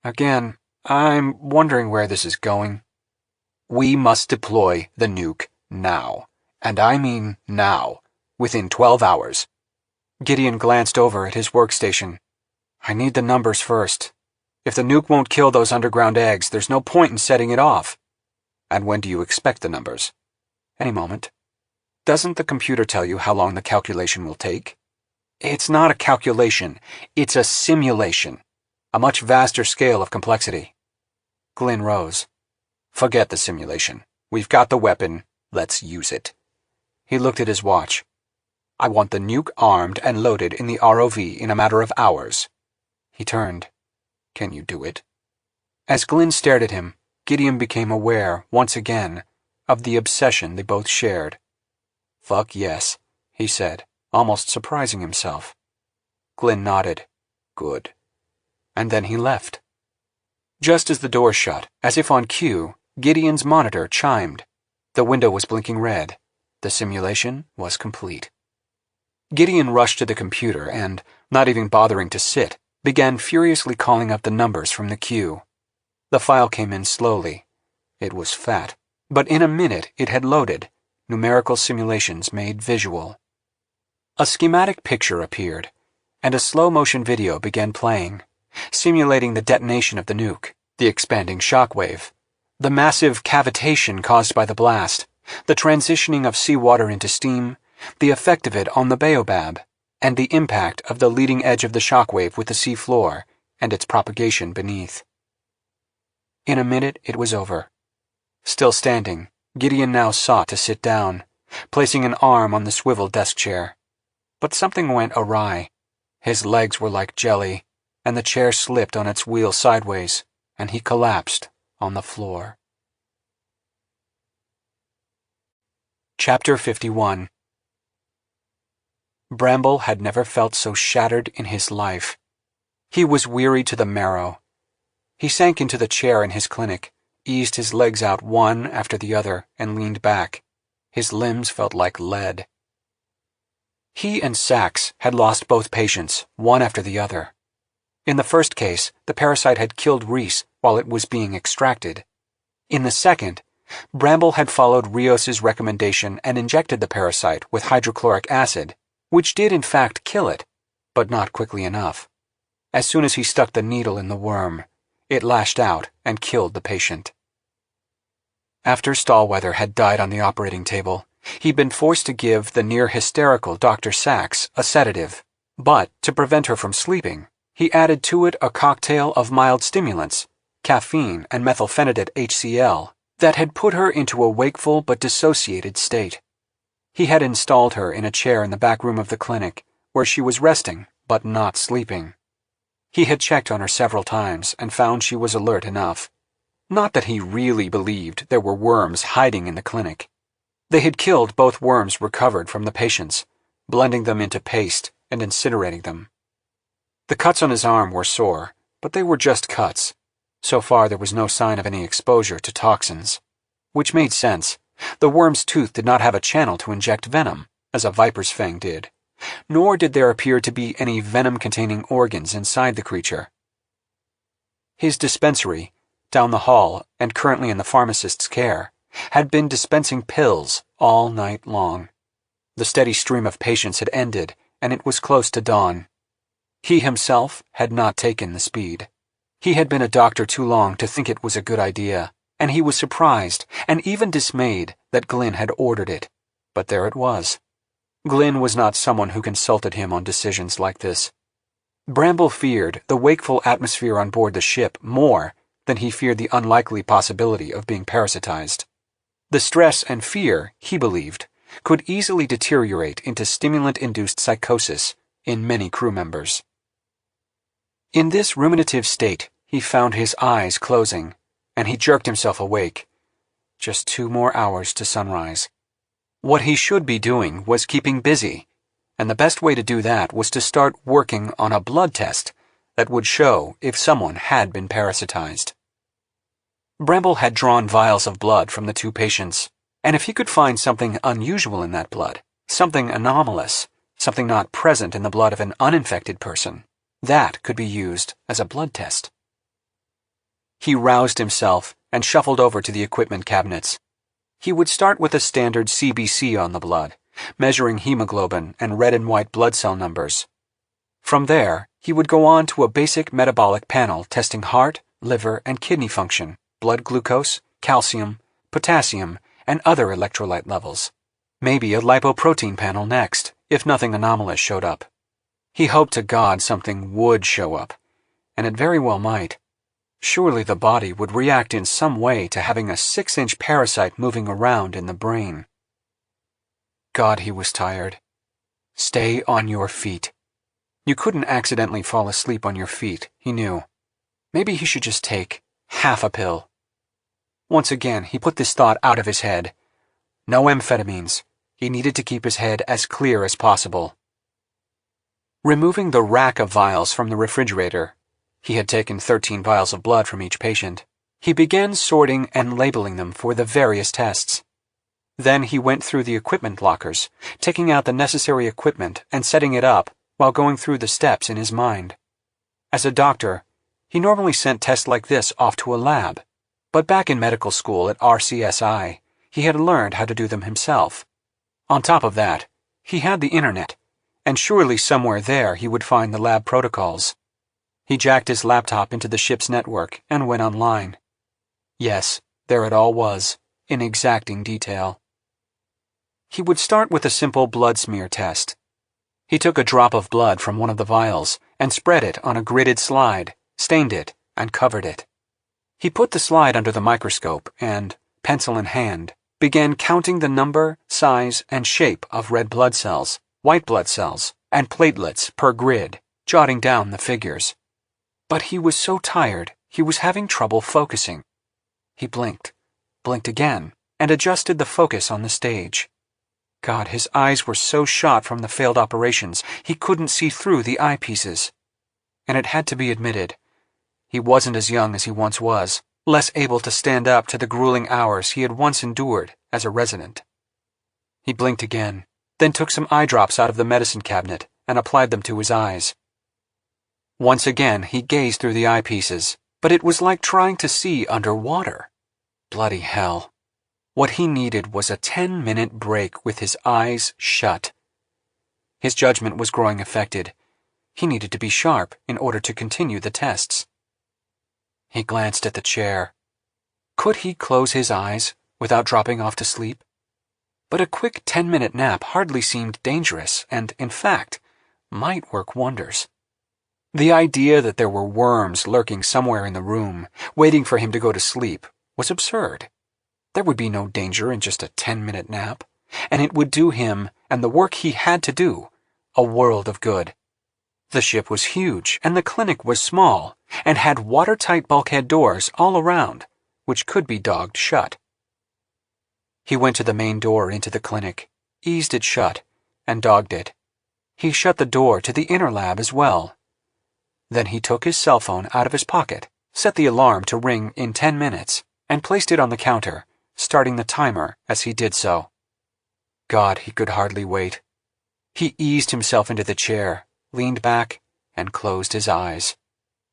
S4: Again, I'm wondering where this is going.
S1: We must deploy the nuke now. And I mean now, within 12 hours.
S4: Gideon glanced over at his workstation. I need the numbers first. If the nuke won't kill those underground eggs, there's no point in setting it off.
S1: And when do you expect the numbers?
S4: Any moment.
S1: Doesn't the computer tell you how long the calculation will take?
S4: It's not a calculation. It's a simulation. A much vaster scale of complexity.
S1: Glenn rose. Forget the simulation. We've got the weapon. Let's use it.
S4: He looked at his watch.
S1: I want the nuke armed and loaded in the ROV in a matter of hours.
S4: He turned.
S1: Can you do it?
S4: As Glenn stared at him, Gideon became aware, once again, of the obsession they both shared.
S1: Fuck yes, he said,
S4: almost surprising himself.
S1: Glenn nodded. Good.
S4: And then he left. Just as the door shut, as if on cue, Gideon's monitor chimed. The window was blinking red. The simulation was complete. Gideon rushed to the computer and, not even bothering to sit, began furiously calling up the numbers from the queue. The file came in slowly. It was fat, but in a minute it had loaded, numerical simulations made visual. A schematic picture appeared, and a slow-motion video began playing, simulating the detonation of the nuke, the expanding shockwave, the massive cavitation caused by the blast, the transitioning of seawater into steam, the effect of it on the baobab, and the impact of the leading edge of the shockwave with the sea floor and its propagation beneath. In a minute it was over. Still standing, Gideon now sought to sit down, placing an arm on the swivel desk chair. But something went awry. His legs were like jelly, and the chair slipped on its wheel sideways, and he collapsed on the floor. Chapter 51. Bramble had never felt so shattered in his life. He was weary to the marrow. He sank into the chair in his clinic, eased his legs out one after the other, and leaned back. His limbs felt like lead. He and Sachs had lost both patients, one after the other. In the first case, the parasite had killed Reese while it was being extracted. In the second, Bramble had followed Rios's recommendation and injected the parasite with hydrochloric acid, which did in fact kill it, but not quickly enough. As soon as he stuck the needle in the worm, it lashed out and killed the patient. After Stallweather had died on the operating table, He'd been forced to give the near-hysterical Dr. Sachs a sedative, but to prevent her from sleeping, he added to it a cocktail of mild stimulants, caffeine and methylphenidate HCl, that had put her into a wakeful but dissociated state. He had installed her in a chair in the back room of the clinic, where she was resting but not sleeping. He had checked on her several times and found she was alert enough. Not that he really believed there were worms hiding in the clinic. They had killed both worms recovered from the patients, blending them into paste and incinerating them. The cuts on his arm were sore, but they were just cuts. So far there was no sign of any exposure to toxins. Which made sense. The worm's tooth did not have a channel to inject venom, as a viper's fang did, nor did there appear to be any venom-containing organs inside the creature. His dispensary, down the hall and currently in the pharmacist's care, had been dispensing pills all night long. The steady stream of patients had ended, and it was close to dawn. He himself had not taken the speed. He had been a doctor too long to think it was a good idea, and he was surprised and even dismayed that Glynn had ordered it. But there it was. Glynn was not someone who consulted him on decisions like this. Bramble feared the wakeful atmosphere on board the ship more than he feared the unlikely possibility of being parasitized. The stress and fear, he believed, could easily deteriorate into stimulant-induced psychosis in many crew members. In this ruminative state, he found his eyes closing, and he jerked himself awake. Just 2 more hours to sunrise. What he should be doing was keeping busy, and the best way to do that was to start working on a blood test that would show if someone had been parasitized. Bramble had drawn vials of blood from the 2 patients, and if he could find something unusual in that blood, something anomalous, something not present in the blood of an uninfected person, that could be used as a blood test. He roused himself and shuffled over to the equipment cabinets. He would start with a standard CBC on the blood, measuring hemoglobin and red and white blood cell numbers. From there, he would go on to a basic metabolic panel testing heart, liver, and kidney function, blood glucose, calcium, potassium, and other electrolyte levels. Maybe a lipoprotein panel next, if nothing anomalous showed up. He hoped to God something would show up, and it very well might. Surely the body would react in some way to having a 6-inch parasite moving around in the brain. God, he was tired. Stay on your feet. You couldn't accidentally fall asleep on your feet, he knew. Maybe he should just take half a pill. Once again, he put this thought out of his head. No amphetamines. He needed to keep his head as clear as possible. Removing the rack of vials from the refrigerator, he had taken 13 vials of blood from each patient, he began sorting and labeling them for the various tests. Then he went through the equipment lockers, taking out the necessary equipment and setting it up while going through the steps in his mind. As a doctor, he normally sent tests like this off to a lab, but back in medical school at RCSI, he had learned how to do them himself. On top of that, he had the internet, and surely somewhere there he would find the lab protocols. He jacked his laptop into the ship's network and went online. Yes, there it all was, in exacting detail. He would start with a simple blood smear test. He took a drop of blood from one of the vials and spread it on a gridded slide, stained it, and covered it. He put the slide under the microscope and, pencil in hand, began counting the number, size, and shape of red blood cells, white blood cells, and platelets per grid, jotting down the figures. But he was so tired, he was having trouble focusing. He blinked again, and adjusted the focus on the stage. God, his eyes were so shot from the failed operations, he couldn't see through the eyepieces. And it had to be admitted, he wasn't as young as he once was, less able to stand up to the grueling hours he had once endured as a resident. He blinked again, then took some eye drops out of the medicine cabinet and applied them to his eyes. Once again he gazed through the eyepieces, but it was like trying to see underwater. Bloody hell. What he needed was a 10-minute break with his eyes shut. His judgment was growing affected. He needed to be sharp in order to continue the tests. He glanced at the chair. Could he close his eyes without dropping off to sleep? But a quick 10-minute nap hardly seemed dangerous and, in fact, might work wonders. The idea that there were worms lurking somewhere in the room, waiting for him to go to sleep, was absurd. There would be no danger in just a 10-minute nap, and it would do him, and the work he had to do, a world of good. The ship was huge, and the clinic was small, and had watertight bulkhead doors all around, which could be dogged shut. He went to the main door into the clinic, eased it shut, and dogged it. He shut the door to the inner lab as well. Then he took his cell phone out of his pocket, set the alarm to ring in 10 minutes, and placed it on the counter, starting the timer as he did so. God, he could hardly wait. He eased himself into the chair, leaned back, and closed his eyes.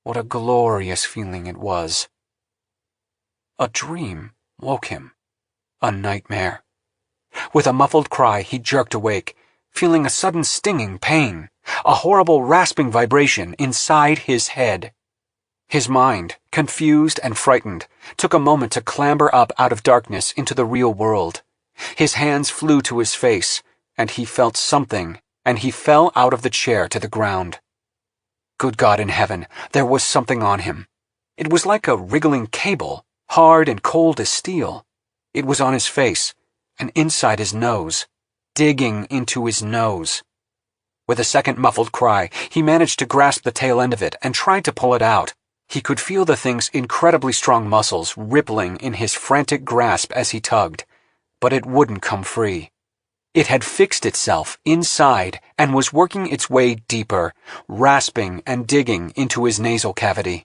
S4: What a glorious feeling it was. A dream woke him. A nightmare. With a muffled cry, he jerked awake, feeling a sudden stinging pain, a horrible rasping vibration inside his head. His mind, confused and frightened, took a moment to clamber up out of darkness into the real world. His hands flew to his face, and he felt something, and he fell out of the chair to the ground. Good God in heaven, there was something on him. It was like a wriggling cable, hard and cold as steel. It was on his face, and inside his nose, digging into his nose. With a second muffled cry, he managed to grasp the tail end of it and tried to pull it out. He could feel the thing's incredibly strong muscles rippling in his frantic grasp as he tugged, but it wouldn't come free. It had fixed itself inside and was working its way deeper, rasping and digging into his nasal cavity.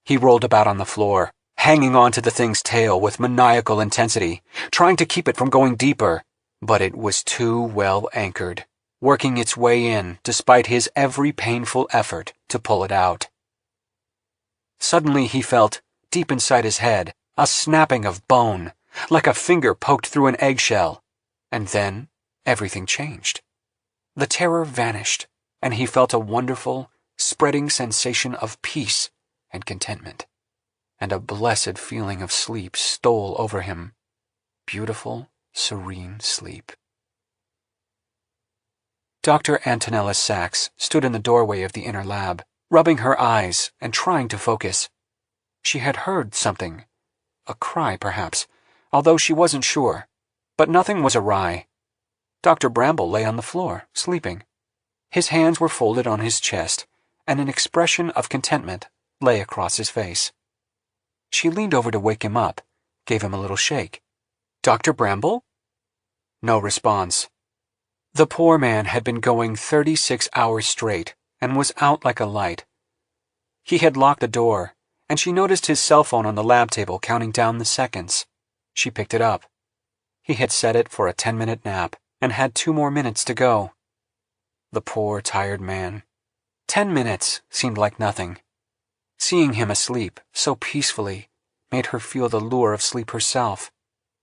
S4: He rolled about on the floor, hanging on to the thing's tail with maniacal intensity, trying to keep it from going deeper, but it was too well anchored, working its way in despite his every painful effort to pull it out. Suddenly he felt, deep inside his head, a snapping of bone, like a finger poked through an eggshell, and then everything changed. The terror vanished, and he felt a wonderful, spreading sensation of peace and contentment, and a blessed feeling of sleep stole over him. Beautiful, serene sleep. Dr. Antonella Sachs stood in the doorway of the inner lab, rubbing her eyes and trying to focus. She had heard something, a cry perhaps, although she wasn't sure, but nothing was awry. Dr. Bramble lay on the floor, sleeping. His hands were folded on his chest, and an expression of contentment lay across his face. She leaned over to wake him up, gave him a little shake. "Dr. Bramble?" No response. The poor man had been going 36 hours straight and was out like a light. He had locked the door, and she noticed his cell phone on the lab table counting down the seconds. She picked it up. He had set it for a 10-minute nap and had 2 more minutes to go. The poor, tired man. 10 minutes seemed like nothing. Seeing him asleep so peacefully made her feel the lure of sleep herself.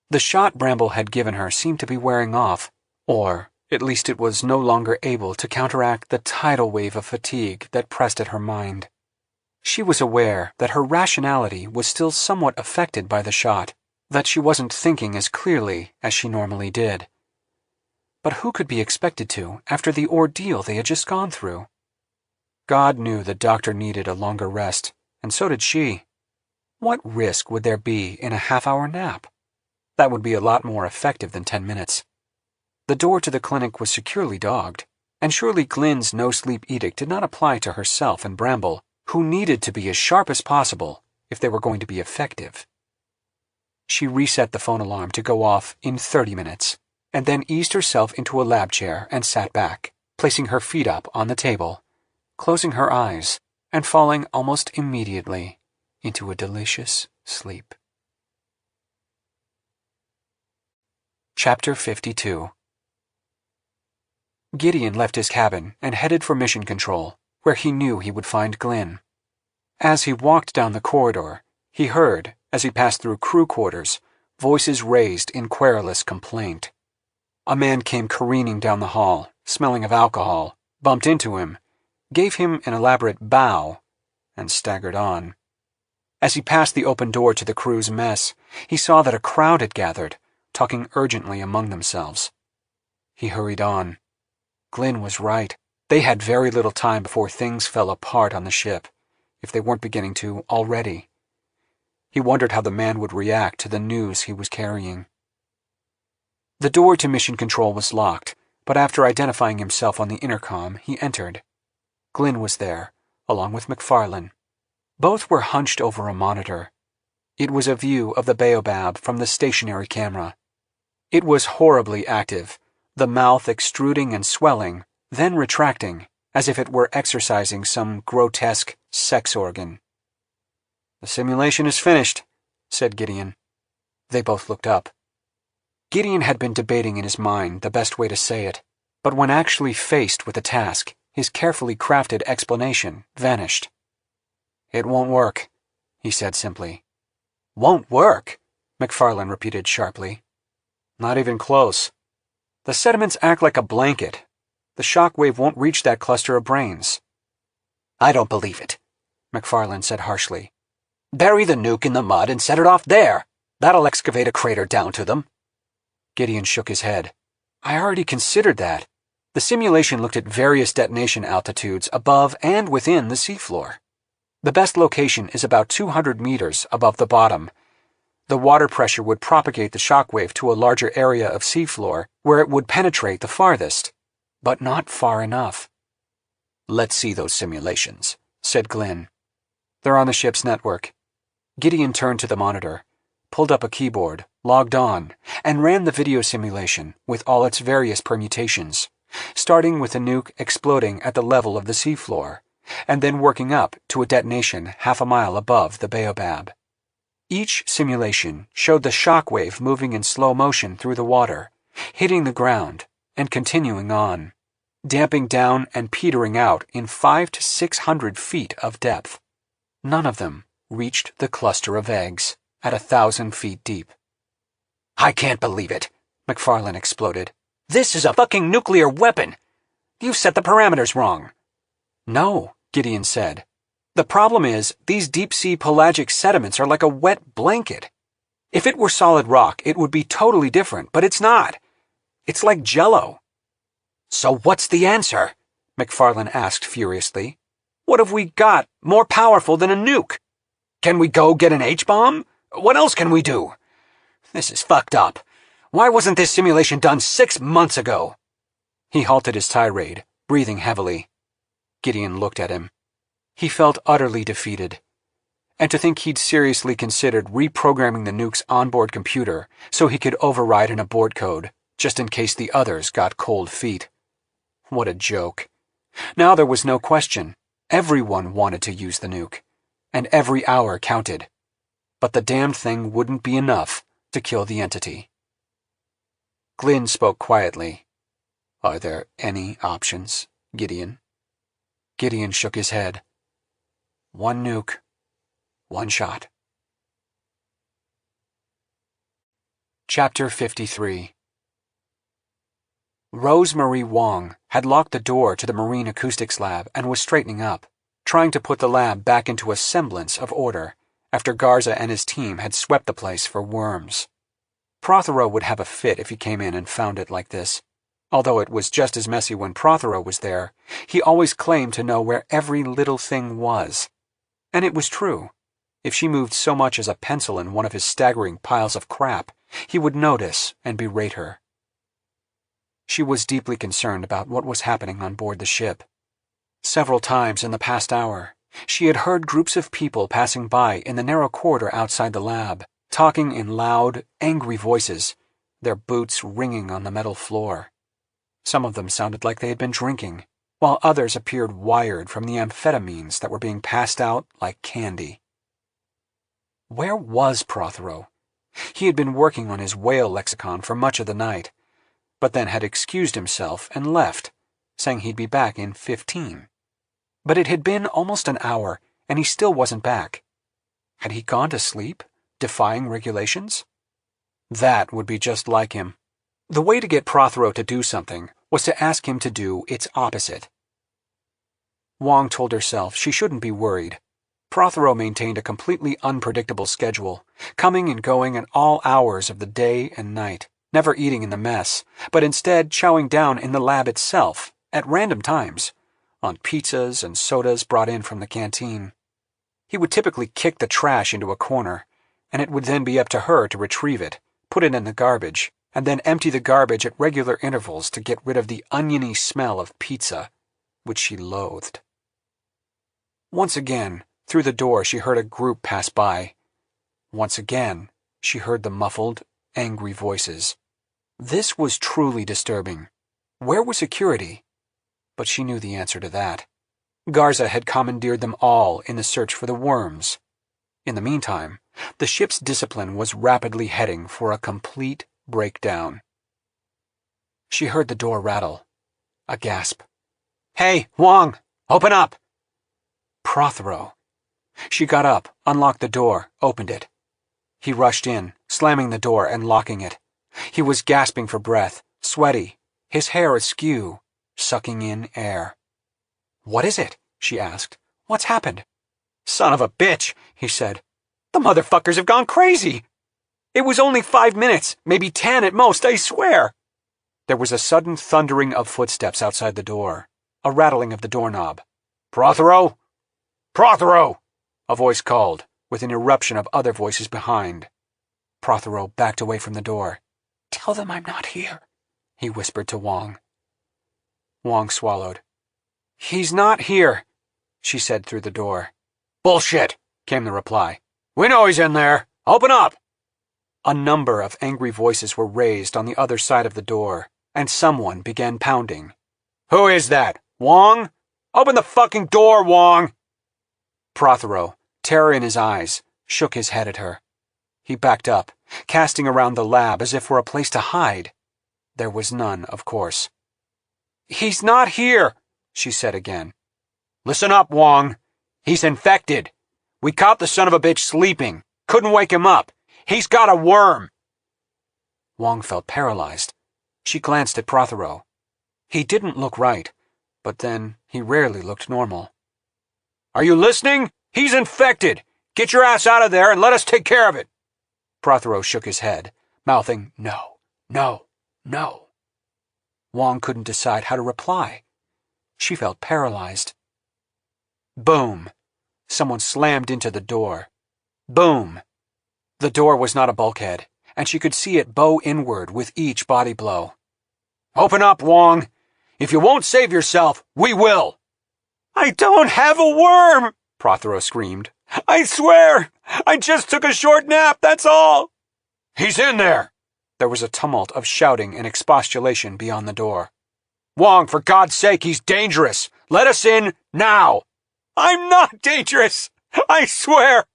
S4: The shot Bramble had given her seemed to be wearing off, or at least it was no longer able to counteract the tidal wave of fatigue that pressed at her mind. She was aware that her rationality was still somewhat affected by the shot, that she wasn't thinking as clearly as she normally did. But who could be expected to after the ordeal they had just gone through? God knew the doctor needed a longer rest, and so did she. What risk would there be in a half-hour nap? That would be a lot more effective than 10 minutes. The door to the clinic was securely dogged, and surely Glynn's no-sleep edict did not apply to herself and Bramble, who needed to be as sharp as possible if they were going to be effective. She reset the phone alarm to go off in 30 minutes, and then eased herself into a lab chair and sat back, placing her feet up on the table, closing her eyes, and falling almost immediately into a delicious sleep. Chapter 52. Gideon left his cabin and headed for Mission Control, where he knew he would find Glynn. As he walked down the corridor, he heard, as he passed through crew quarters, voices raised in querulous complaint. A man came careening down the hall, smelling of alcohol, bumped into him, gave him an elaborate bow, and staggered on. As he passed the open door to the crew's mess, he saw that a crowd had gathered, talking urgently among themselves. He hurried on. Glynn was right. They had very little time before things fell apart on the ship, if they weren't beginning to already. He wondered how the man would react to the news he was carrying. The door to Mission Control was locked, but after identifying himself on the intercom, he entered. Glynn was there, along with McFarlane. Both were hunched over a monitor. It was a view of the baobab from the stationary camera. It was horribly active, the mouth extruding and swelling, then retracting, as if it were exercising some grotesque sex organ. "The simulation is finished," said Gideon. They both looked up. Gideon had been debating in his mind the best way to say it, but when actually faced with the task, his carefully crafted explanation vanished. "It won't work," he said simply. "Won't work?" McFarlane repeated sharply. "Not even close. The sediments act like a blanket. The shock wave won't reach that cluster of brains." "I don't believe it," McFarlane said harshly. "Bury the nuke in the mud and set it off there. That'll excavate a crater down to them." Gideon shook his head. "I already considered that. The simulation looked at various detonation altitudes above and within the seafloor. The best location is about 200 meters above the bottom. The water pressure would propagate the shockwave to a larger area of seafloor where it would penetrate the farthest, but not far enough." "Let's see those simulations," said Glynn. "They're on the ship's network." Gideon turned to the monitor, pulled up a keyboard, logged on, and ran the video simulation with all its various permutations, starting with the nuke exploding at the level of the seafloor, and then working up to a detonation half a mile above the baobab. Each simulation showed the shock wave moving in slow motion through the water, hitting the ground, and continuing on, damping down and petering out in 500 to 600 feet of depth. None of them reached the cluster of eggs at 1,000 feet deep. "I can't believe it," McFarlane exploded. "This is a fucking nuclear weapon! You've set the parameters wrong." "No," Gideon said. "The problem is, these deep-sea pelagic sediments are like a wet blanket. If it were solid rock, it would be totally different, but it's not. It's like Jell-O." "So what's the answer?" McFarlane asked furiously. "What have we got more powerful than a nuke? Can we go get an H-bomb? What else can we do? This is fucked up. Why wasn't this simulation done 6 months ago?" He halted his tirade, breathing heavily. Gideon looked at him. He felt utterly defeated. And to think he'd seriously considered reprogramming the nuke's onboard computer so he could override an abort code, just in case the others got cold feet. What a joke. Now there was no question. Everyone wanted to use the nuke, and every hour counted. But the damned thing wouldn't be enough to kill the entity. Glynn spoke quietly. "Are there any options, Gideon?" Gideon shook his head. "One nuke. One shot." Chapter 53. Rose-Marie Wong had locked the door to the marine acoustics lab and was straightening up, trying to put the lab back into a semblance of order after Garza and his team had swept the place for worms. Prothero would have a fit if he came in and found it like this. Although it was just as messy when Prothero was there, he always claimed to know where every little thing was. And it was true. If she moved so much as a pencil in one of his staggering piles of crap, he would notice and berate her. She was deeply concerned about what was happening on board the ship. Several times in the past hour, she had heard groups of people passing by in the narrow corridor outside the lab, talking in loud, angry voices, their boots ringing on the metal floor. Some of them sounded like they had been drinking, while others appeared wired from the amphetamines that were being passed out like candy. Where was Prothero? He had been working on his whale lexicon for much of the night, but then had excused himself and left, saying he'd be back in 15. But it had been almost an hour, and he still wasn't back. Had he gone to sleep, defying regulations? That would be just like him. The way to get Prothero to do something was to ask him to do its opposite. Wong told herself she shouldn't be worried. Prothero maintained a completely unpredictable schedule, coming and going at all hours of the day and night, never eating in the mess, but instead chowing down in the lab itself, at random times, on pizzas and sodas brought in from the canteen. He would typically kick the trash into a corner, and it would then be up to her to retrieve it, put it in the garbage, and then empty the garbage at regular intervals to get rid of the oniony smell of pizza, which she loathed. Once again, through the door she heard a group pass by. Once again, she heard the muffled, angry voices. This was truly disturbing. Where was security? But she knew the answer to that. Garza had commandeered them all in the search for the worms. In the meantime, the ship's discipline was rapidly heading for a complete breakdown. She heard the door rattle. A gasp. "Hey, Wong! Open up!" Prothero. She got up, unlocked the door, opened it. He rushed in, slamming the door and locking it. He was gasping for breath, sweaty, his hair askew, sucking in air. "What is it?" she asked. "What's happened?" "Son of a bitch," he said. "The motherfuckers have gone crazy. It was only 5 minutes, maybe 10 at most, I swear." There was a sudden thundering of footsteps outside the door, a rattling of the doorknob. "Prothero! Prothero!" a voice called, with an eruption of other voices behind. Prothero backed away from the door. "Tell them I'm not here," he whispered to Wong. Wong swallowed. "He's not here," she said through the door. "Bullshit," came the reply. "We know he's in there. Open up." A number of angry voices were raised on the other side of the door, and someone began pounding. "Who is that? Wong? Open the fucking door, Wong!" Prothero, terror in his eyes, shook his head at her. He backed up, casting around the lab as if for a place to hide. There was none, of course. "He's not here," she said again. "Listen up, Wong. He's infected. We caught the son of a bitch sleeping. Couldn't wake him up. He's got a worm." Wong felt paralyzed. She glanced at Prothero. He didn't look right, but then he rarely looked normal. "Are you listening? He's infected. Get your ass out of there and let us take care of it." Prothero shook his head, mouthing no, no, no. Wong couldn't decide how to reply. She felt paralyzed. Boom. Someone slammed into the door. Boom. The door was not a bulkhead, and she could see it bow inward with each body blow. "Open up, Wong. If you won't save yourself, we will." "I don't have a worm," Prothero screamed. "I swear, I just took a short nap, that's all." "He's in there." There was a tumult of shouting and expostulation beyond the door. "Wong, for God's sake, he's dangerous. Let us in, now." "I'm not dangerous, I swear."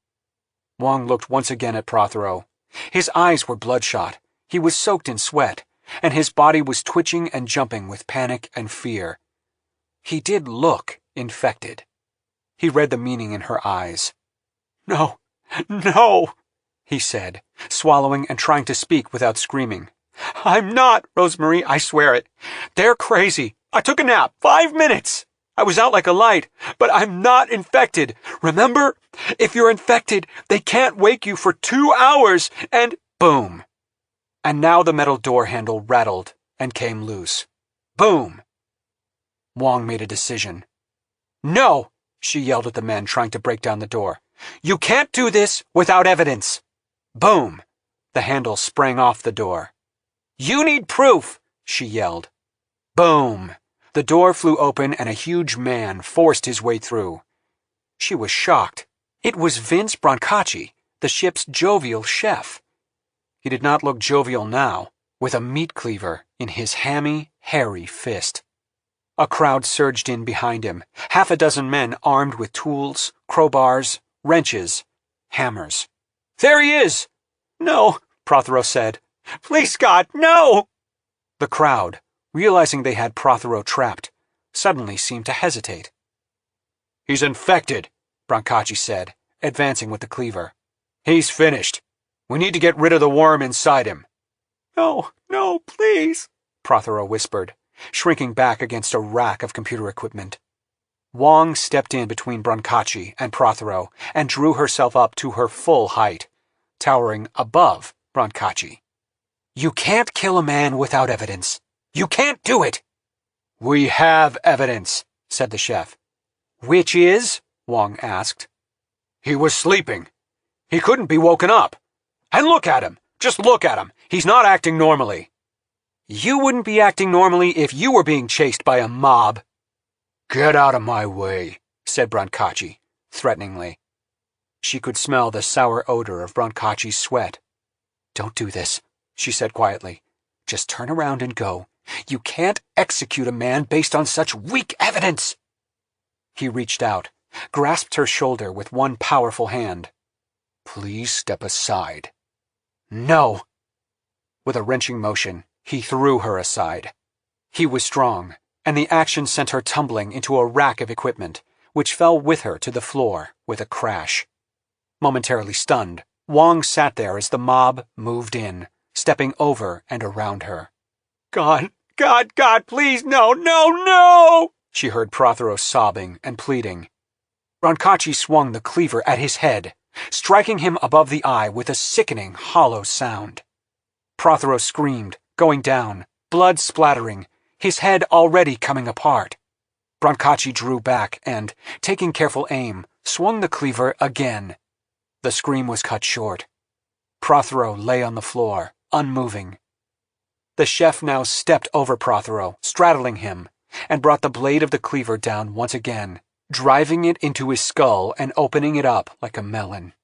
S4: Wong looked once again at Prothero. His eyes were bloodshot, he was soaked in sweat, and his body was twitching and jumping with panic and fear. He did look infected. He read the meaning in her eyes. "No, no," he said, swallowing and trying to speak without screaming. "I'm not, Rosemary, I swear it. They're crazy. I took a nap, 5 minutes. I was out like a light, but I'm not infected. Remember? If you're infected, they can't wake you for 2 hours, and—" Boom. And now the metal door handle rattled and came loose. Boom. Wong made a decision. "No!" she yelled at the men trying to break down the door. "You can't do this without evidence." Boom! The handle sprang off the door. "You need proof!" she yelled. Boom! The door flew open and a huge man forced his way through. She was shocked. It was Vince Brancacci, the ship's jovial chef. He did not look jovial now, with a meat cleaver in his hammy, hairy fist. A crowd surged in behind him, 6 men armed with tools, crowbars, wrenches, hammers. "There he is!" "No," Prothero said. "Please, God, no!" The crowd, realizing they had Prothero trapped, suddenly seemed to hesitate. "He's infected," Brancacci said, advancing with the cleaver. "He's finished. We need to get rid of the worm inside him." "No, no, please," Prothero whispered, shrinking back against a rack of computer equipment. Wong stepped in between Brancacci and Prothero and drew herself up to her full height, towering above Brancacci. "You can't kill a man without evidence. You can't do it!" "We have evidence," said the chef. "Which is?" Wong asked. "He was sleeping. He couldn't be woken up. And look at him! Just look at him! He's not acting normally." "You wouldn't be acting normally if you were being chased by a mob." "Get out of my way," said Brancacci, threateningly. She could smell the sour odor of Brancacci's sweat. "Don't do this," she said quietly. "Just turn around and go. You can't execute a man based on such weak evidence." He reached out, grasped her shoulder with one powerful hand. "Please step aside." "No!" With a wrenching motion, he threw her aside. He was strong, and the action sent her tumbling into a rack of equipment, which fell with her to the floor with a crash. Momentarily stunned, Wong sat there as the mob moved in, stepping over and around her. "God, God, God, please, no, no, no!" she heard Prothero sobbing and pleading. Brancacci swung the cleaver at his head, striking him above the eye with a sickening, hollow sound. Prothero screamed, going down, blood splattering, his head already coming apart. Brancacci drew back and, taking careful aim, swung the cleaver again. The scream was cut short. Prothero lay on the floor, unmoving. The chef now stepped over Prothero, straddling him, and brought the blade of the cleaver down once again, driving it into his skull and opening it up like a melon.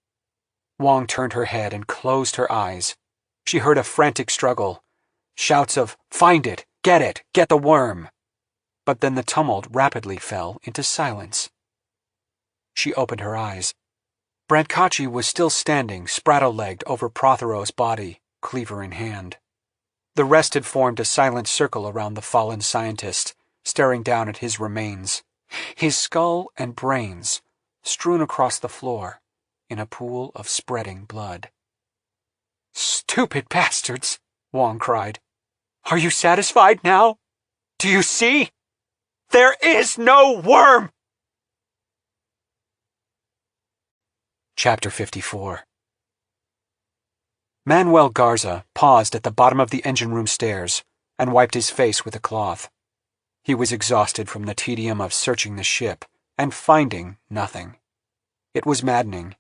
S4: Wong turned her head and closed her eyes. She heard a frantic struggle, shouts of, "Find it! Get the worm!" But then the tumult rapidly fell into silence. She opened her eyes. Brancacci was still standing, spraddle-legged over Prothero's body, cleaver in hand. The rest had formed a silent circle around the fallen scientist, staring down at his remains, his skull and brains strewn across the floor in a pool of spreading blood. "Stupid bastards!" Wong cried. "Are you satisfied now? Do you see? There is no worm!" Chapter 54. Manuel Garza paused at the bottom of the engine room stairs and wiped his face with a cloth. He was exhausted from the tedium of searching the ship and finding nothing. It was maddening.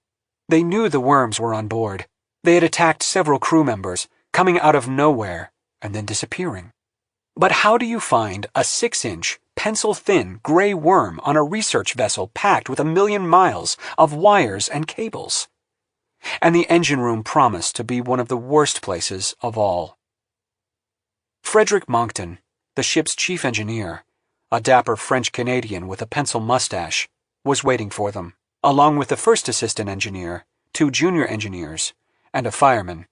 S4: They knew the worms were on board. They had attacked several crew members, coming out of nowhere and then disappearing. But how do you find a 6-inch, pencil-thin gray worm on a research vessel packed with 1,000,000 miles of wires and cables? And the engine room promised to be one of the worst places of all. Frederick Monckton, the ship's chief engineer, a dapper French-Canadian with a pencil mustache, was waiting for them, along with the first assistant engineer, 2 junior engineers, and a fireman.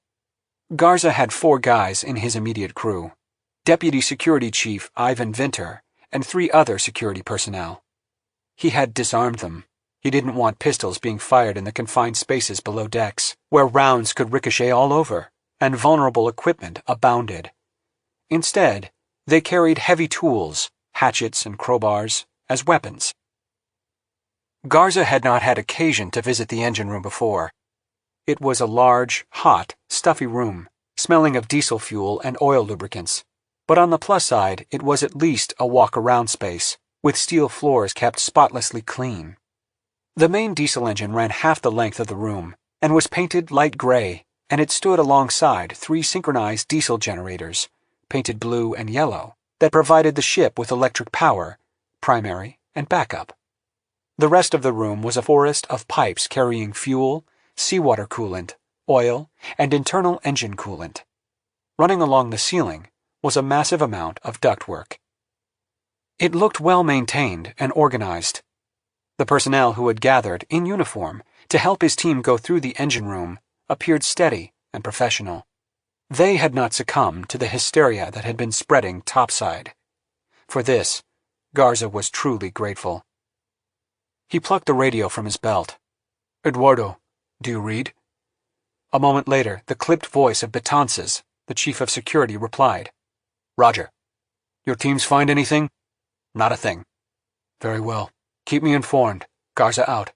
S4: Garza had 4 guys in his immediate crew: Deputy Security Chief Ivan Vinter and 3 other security personnel. He had disarmed them. He didn't want pistols being fired in the confined spaces below decks, where rounds could ricochet all over, and vulnerable equipment abounded. Instead, they carried heavy tools, hatchets and crowbars, as weapons. Garza had not had occasion to visit the engine room before. It was a large, hot, stuffy room, smelling of diesel fuel and oil lubricants. But on the plus side, it was at least a walk-around space, with steel floors kept spotlessly clean. The main diesel engine ran half the length of the room, and was painted light gray, and it stood alongside 3 synchronized diesel generators, painted blue and yellow, that provided the ship with electric power, primary and backup. The rest of the room was a forest of pipes carrying fuel, seawater coolant, oil, and internal engine coolant. Running along the ceiling was a massive amount of ductwork. It looked well maintained and organized. The personnel who had gathered, in uniform, to help his team go through the engine room appeared steady and professional. They had not succumbed to the hysteria that had been spreading topside. For this, Garza was truly grateful. He plucked the radio from his belt. "Eduardo, do you read?" A moment later, the clipped voice of Betances, the chief of security, replied. "Roger. Your teams find anything?" "Not a thing." "Very well. Keep Keep me informed. Garza out.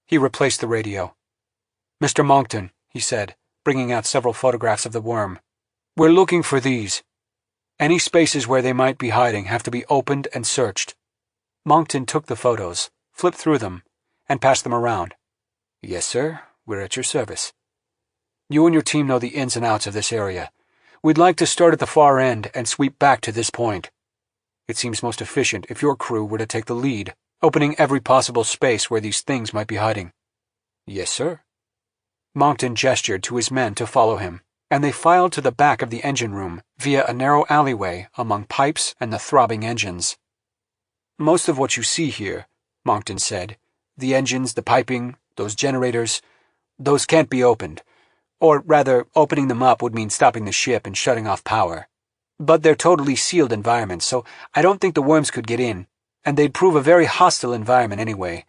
S4: He replaced the radio. Mr. Monckton, he said, bringing out several photographs of the worm. We're looking for these. Any spaces where they might be hiding have to be opened and searched. Monckton took the photos, flipped through them, and passed them around. Yes, sir. We're at your service. You and your team know the ins and outs of this area. We'd like to start at the far end and sweep back to this point. It seems most efficient if your crew were to take the lead, opening every possible space where these things might be hiding. Yes, sir. Monckton gestured to his men to follow him, and they filed to the back of the engine room via a narrow alleyway among pipes and the throbbing engines. Most of what you see here, Monckton said, the engines, the piping, those generators, those can't be opened. Or rather, opening them up would mean stopping the ship and shutting off power. But they're totally sealed environments, so I don't think the worms could get in, and they'd prove a very hostile environment anyway.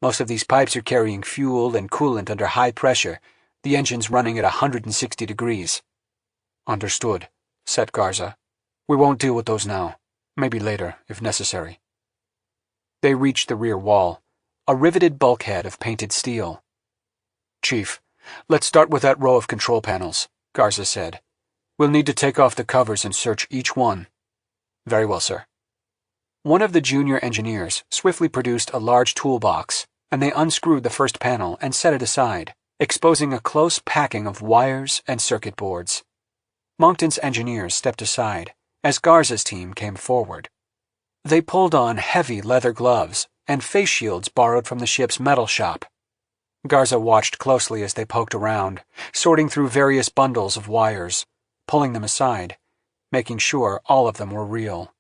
S4: Most of these pipes are carrying fuel and coolant under high pressure, the engines running at 160 degrees. Understood, said Garza. We won't deal with those now. Maybe later, if necessary. They reached the rear wall, a riveted bulkhead of painted steel. Chief, let's start with that row of control panels, Garza said. We'll need to take off the covers and search each one. Very well, sir. One of the junior engineers swiftly produced a large toolbox, and they unscrewed the first panel and set it aside, exposing a close packing of wires and circuit boards. Monckton's engineers stepped aside as Garza's team came forward. They pulled on heavy leather gloves and face shields borrowed from the ship's metal shop. Garza watched closely as they poked around, sorting through various bundles of wires, pulling them aside, making sure all of them were real.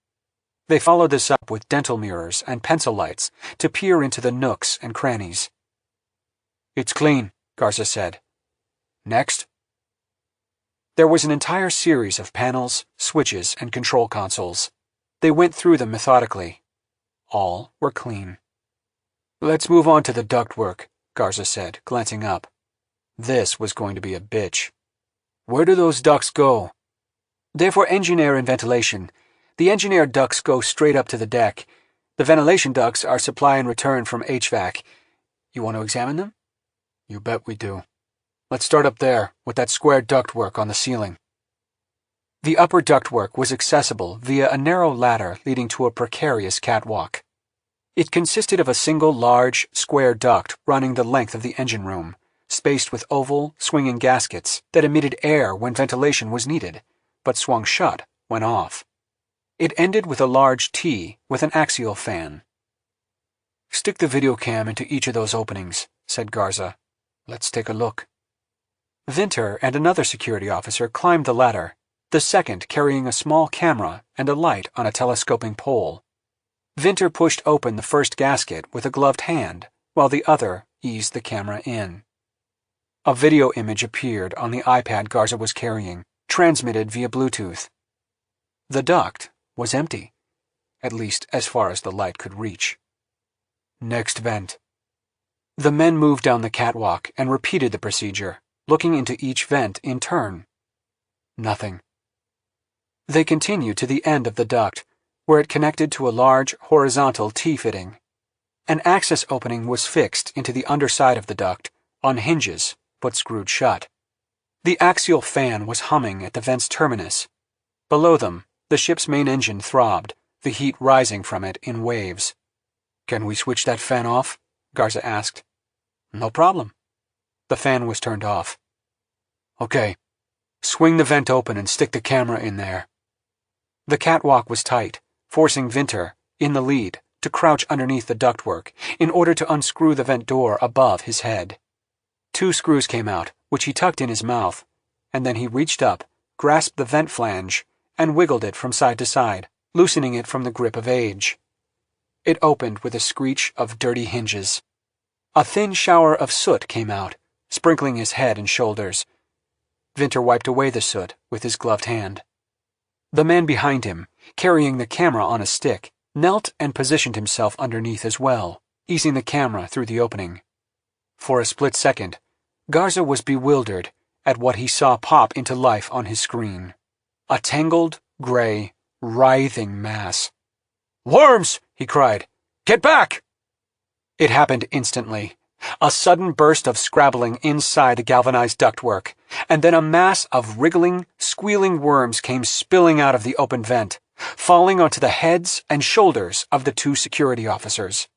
S4: They followed this up with dental mirrors and pencil lights to peer into the nooks and crannies. It's clean, Garza said. Next. There was an entire series of panels, switches, and control consoles. They went through them methodically. All were clean. Let's move on to the ductwork, Garza said, glancing up. This was going to be a bitch. Where do those ducts go? They're for engine air and ventilation. The engine air ducts go straight up to the deck. The ventilation ducts are supply and return from HVAC. You want to examine them? You bet we do. Let's start up there, with that square ductwork on the ceiling. The upper ductwork was accessible via a narrow ladder leading to a precarious catwalk. It consisted of a single large, square duct running the length of the engine room, spaced with oval, swinging gaskets that emitted air when ventilation was needed, but swung shut when off. It ended with a large T with an axial fan. Stick the video cam into each of those openings, said Garza. Let's take a look. Vinter and another security officer climbed the ladder, the second carrying a small camera and a light on a telescoping pole. Vinter pushed open the first gasket with a gloved hand, while the other eased the camera in. A video image appeared on the iPad Garza was carrying, transmitted via Bluetooth. The duct was empty, at least as far as the light could reach. Next vent. The men moved down the catwalk and repeated the procedure, looking into each vent in turn. Nothing. They continued to the end of the duct, where it connected to a large horizontal T-fitting. An access opening was fixed into the underside of the duct, on hinges, but screwed shut. The axial fan was humming at the vent's terminus. Below them, the ship's main engine throbbed, the heat rising from it in waves. Can we switch that fan off? Garza asked. No problem. The fan was turned off. Okay. Swing the vent open and stick the camera in there. The catwalk was tight, forcing Vinter, in the lead, to crouch underneath the ductwork in order to unscrew the vent door above his head. 2 screws came out, which he tucked in his mouth, and then he reached up, grasped the vent flange, and wiggled it from side to side, loosening it from the grip of age. It opened with a screech of dirty hinges. A thin shower of soot came out, sprinkling his head and shoulders. Vinter wiped away the soot with his gloved hand. The man behind him, carrying the camera on a stick, knelt and positioned himself underneath as well, easing the camera through the opening. For a split second, Garza was bewildered at what he saw pop into life on his screen. A tangled, gray, writhing mass. "Worms!" he cried. "Get back!" It happened instantly. A sudden burst of scrabbling inside the galvanized ductwork, and then a mass of wriggling, squealing worms came spilling out of the open vent, falling onto the heads and shoulders of the two security officers.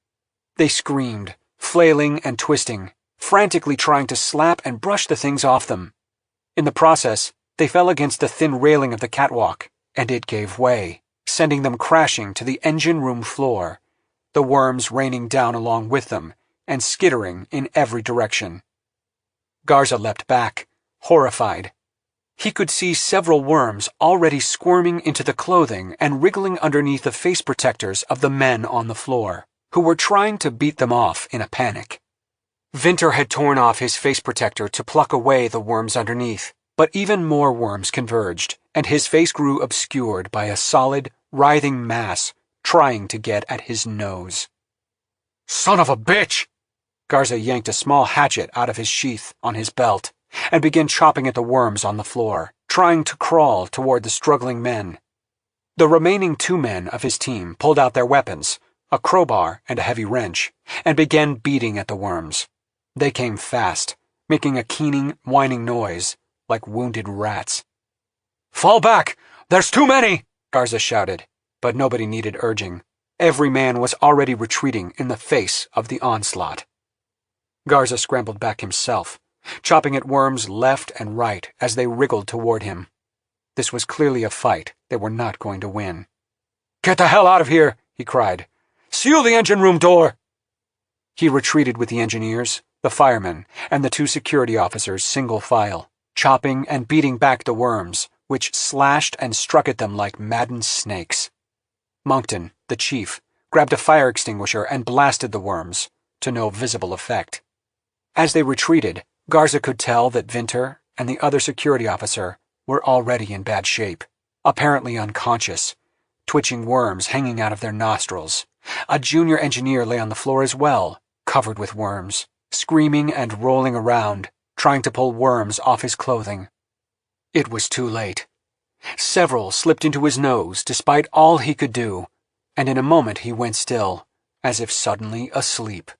S4: They screamed, flailing and twisting, frantically trying to slap and brush the things off them. In the process, they fell against the thin railing of the catwalk, and it gave way, sending them crashing to the engine room floor, the worms raining down along with them and skittering in every direction. Garza leapt back, horrified. He could see several worms already squirming into the clothing and wriggling underneath the face protectors of the men on the floor, who were trying to beat them off in a panic. Vinter had torn off his face protector to pluck away the worms underneath, but even more worms converged, and his face grew obscured by a solid, writhing mass trying to get at his nose.
S1: Son of a bitch!
S4: Garza yanked a small hatchet out of his sheath on his belt and began chopping at the worms on the floor, trying to crawl toward the struggling men. The remaining 2 men of his team pulled out their weapons, a crowbar and a heavy wrench, and began beating at the worms. They came fast, making a keening, whining noise, like wounded rats.
S1: Fall back! There's too many!
S4: Garza shouted, but nobody needed urging. Every man was already retreating in the face of the onslaught. Garza scrambled back himself, chopping at worms left and right as they wriggled toward him. This was clearly a fight they were not going to win.
S1: Get the hell out of here, he cried. Seal the engine room door!
S4: He retreated with the engineers, the firemen, and the 2 security officers single file, chopping and beating back the worms, which slashed and struck at them like maddened snakes. Monkton, the chief, grabbed a fire extinguisher and blasted the worms, to no visible effect. As they retreated, Garza could tell that Vinter and the other security officer were already in bad shape, apparently unconscious, twitching worms hanging out of their nostrils. A junior engineer lay on the floor as well, covered with worms, screaming and rolling around, trying to pull worms off his clothing. It was too late. Several slipped into his nose despite all he could do, and in a moment he went still, as if suddenly asleep.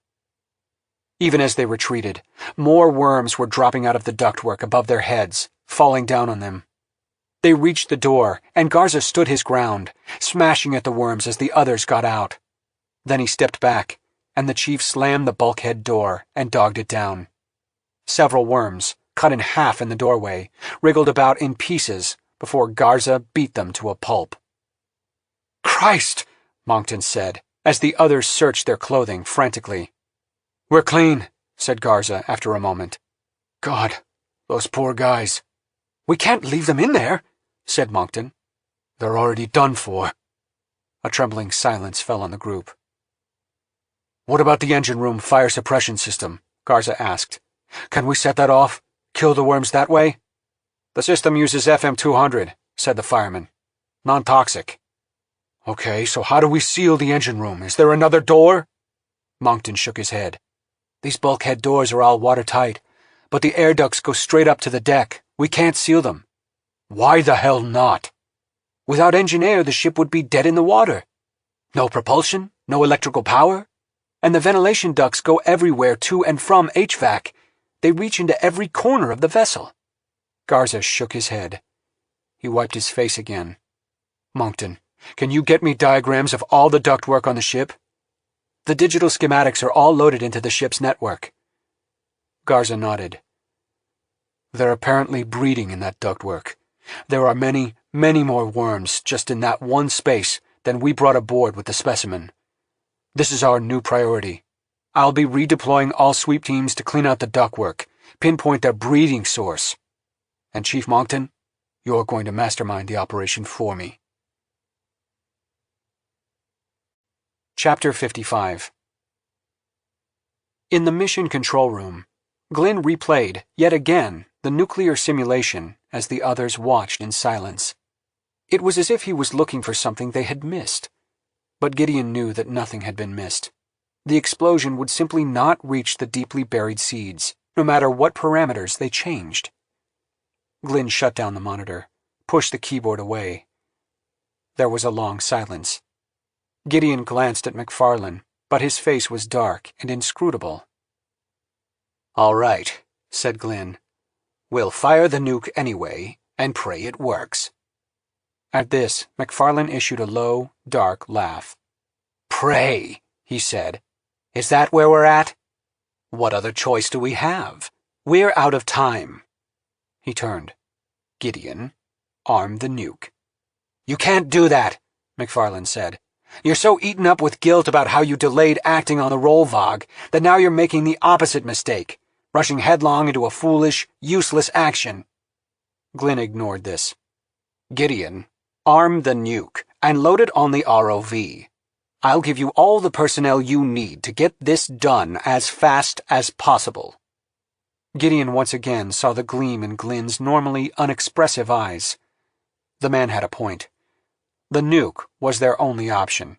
S4: Even as they retreated, more worms were dropping out of the ductwork above their heads, falling down on them. They reached the door, and Garza stood his ground, smashing at the worms as the others got out. Then he stepped back, and the chief slammed the bulkhead door and dogged it down. Several worms, cut in half in the doorway, wriggled about in pieces before Garza beat them to a pulp.
S1: Christ,
S4: Monkton said, as the others searched their clothing frantically.
S1: We're clean,
S4: said Garza after a moment.
S1: God, those poor guys.
S4: We can't leave them in there, said Monkton.
S1: They're already done for.
S4: A trembling silence fell on the group.
S1: What about the engine room fire suppression system? Garza asked. Can we set that off? Kill the worms that way?
S4: The system uses FM 200, said the fireman. Non-toxic.
S1: Okay, so how do we seal the engine room? Is there another door?
S4: Monkton shook his head. These bulkhead doors are all watertight, but the air ducts go straight up to the deck. We can't seal them.
S1: Why the hell not?
S4: Without engine air, the ship would be dead in the water. No propulsion, no electrical power. And the ventilation ducts go everywhere to and from HVAC. They reach into every corner of the vessel. Garza shook his head. He wiped his face again.
S1: Monkton, can you get me diagrams of all the ductwork on the ship?
S4: The digital schematics are all loaded into the ship's network. Garza nodded.
S1: They're apparently breeding in that ductwork. There are many, many more worms just in that one space than we brought aboard with the specimen. This is our new priority. I'll be redeploying all sweep teams to clean out the ductwork, pinpoint their breeding source. And Chief Monkton, you're going to mastermind the operation for me.
S4: Chapter 55. In the mission control room, Glenn replayed, yet again, the nuclear simulation as the others watched in silence. It was as if he was looking for something they had missed. But Gideon knew that nothing had been missed. The explosion would simply not reach the deeply buried seeds, no matter what parameters they changed. Glenn shut down the monitor, pushed the keyboard away. There was a long silence. Gideon glanced at McFarlane, but his face was dark and inscrutable.
S1: "All right," said Glynn. "We'll fire the nuke anyway, and pray it works."
S4: At this, McFarlane issued a low, dark laugh.
S1: "Pray," he said. "Is that where we're at? What other choice do we have? We're out of time."
S4: He turned.
S1: "Gideon, arm the nuke." "You can't do that," McFarlane said. "You're so eaten up with guilt about how you delayed acting on the Rollvog that now you're making the opposite mistake, rushing headlong into a foolish, useless action."
S4: Glynn ignored this.
S1: "Gideon, arm the nuke and load it on the ROV. I'll give you all the personnel you need to get this done as fast as possible."
S4: Gideon once again saw the gleam in Glynn's normally unexpressive eyes. The man had a point. The nuke was their only option.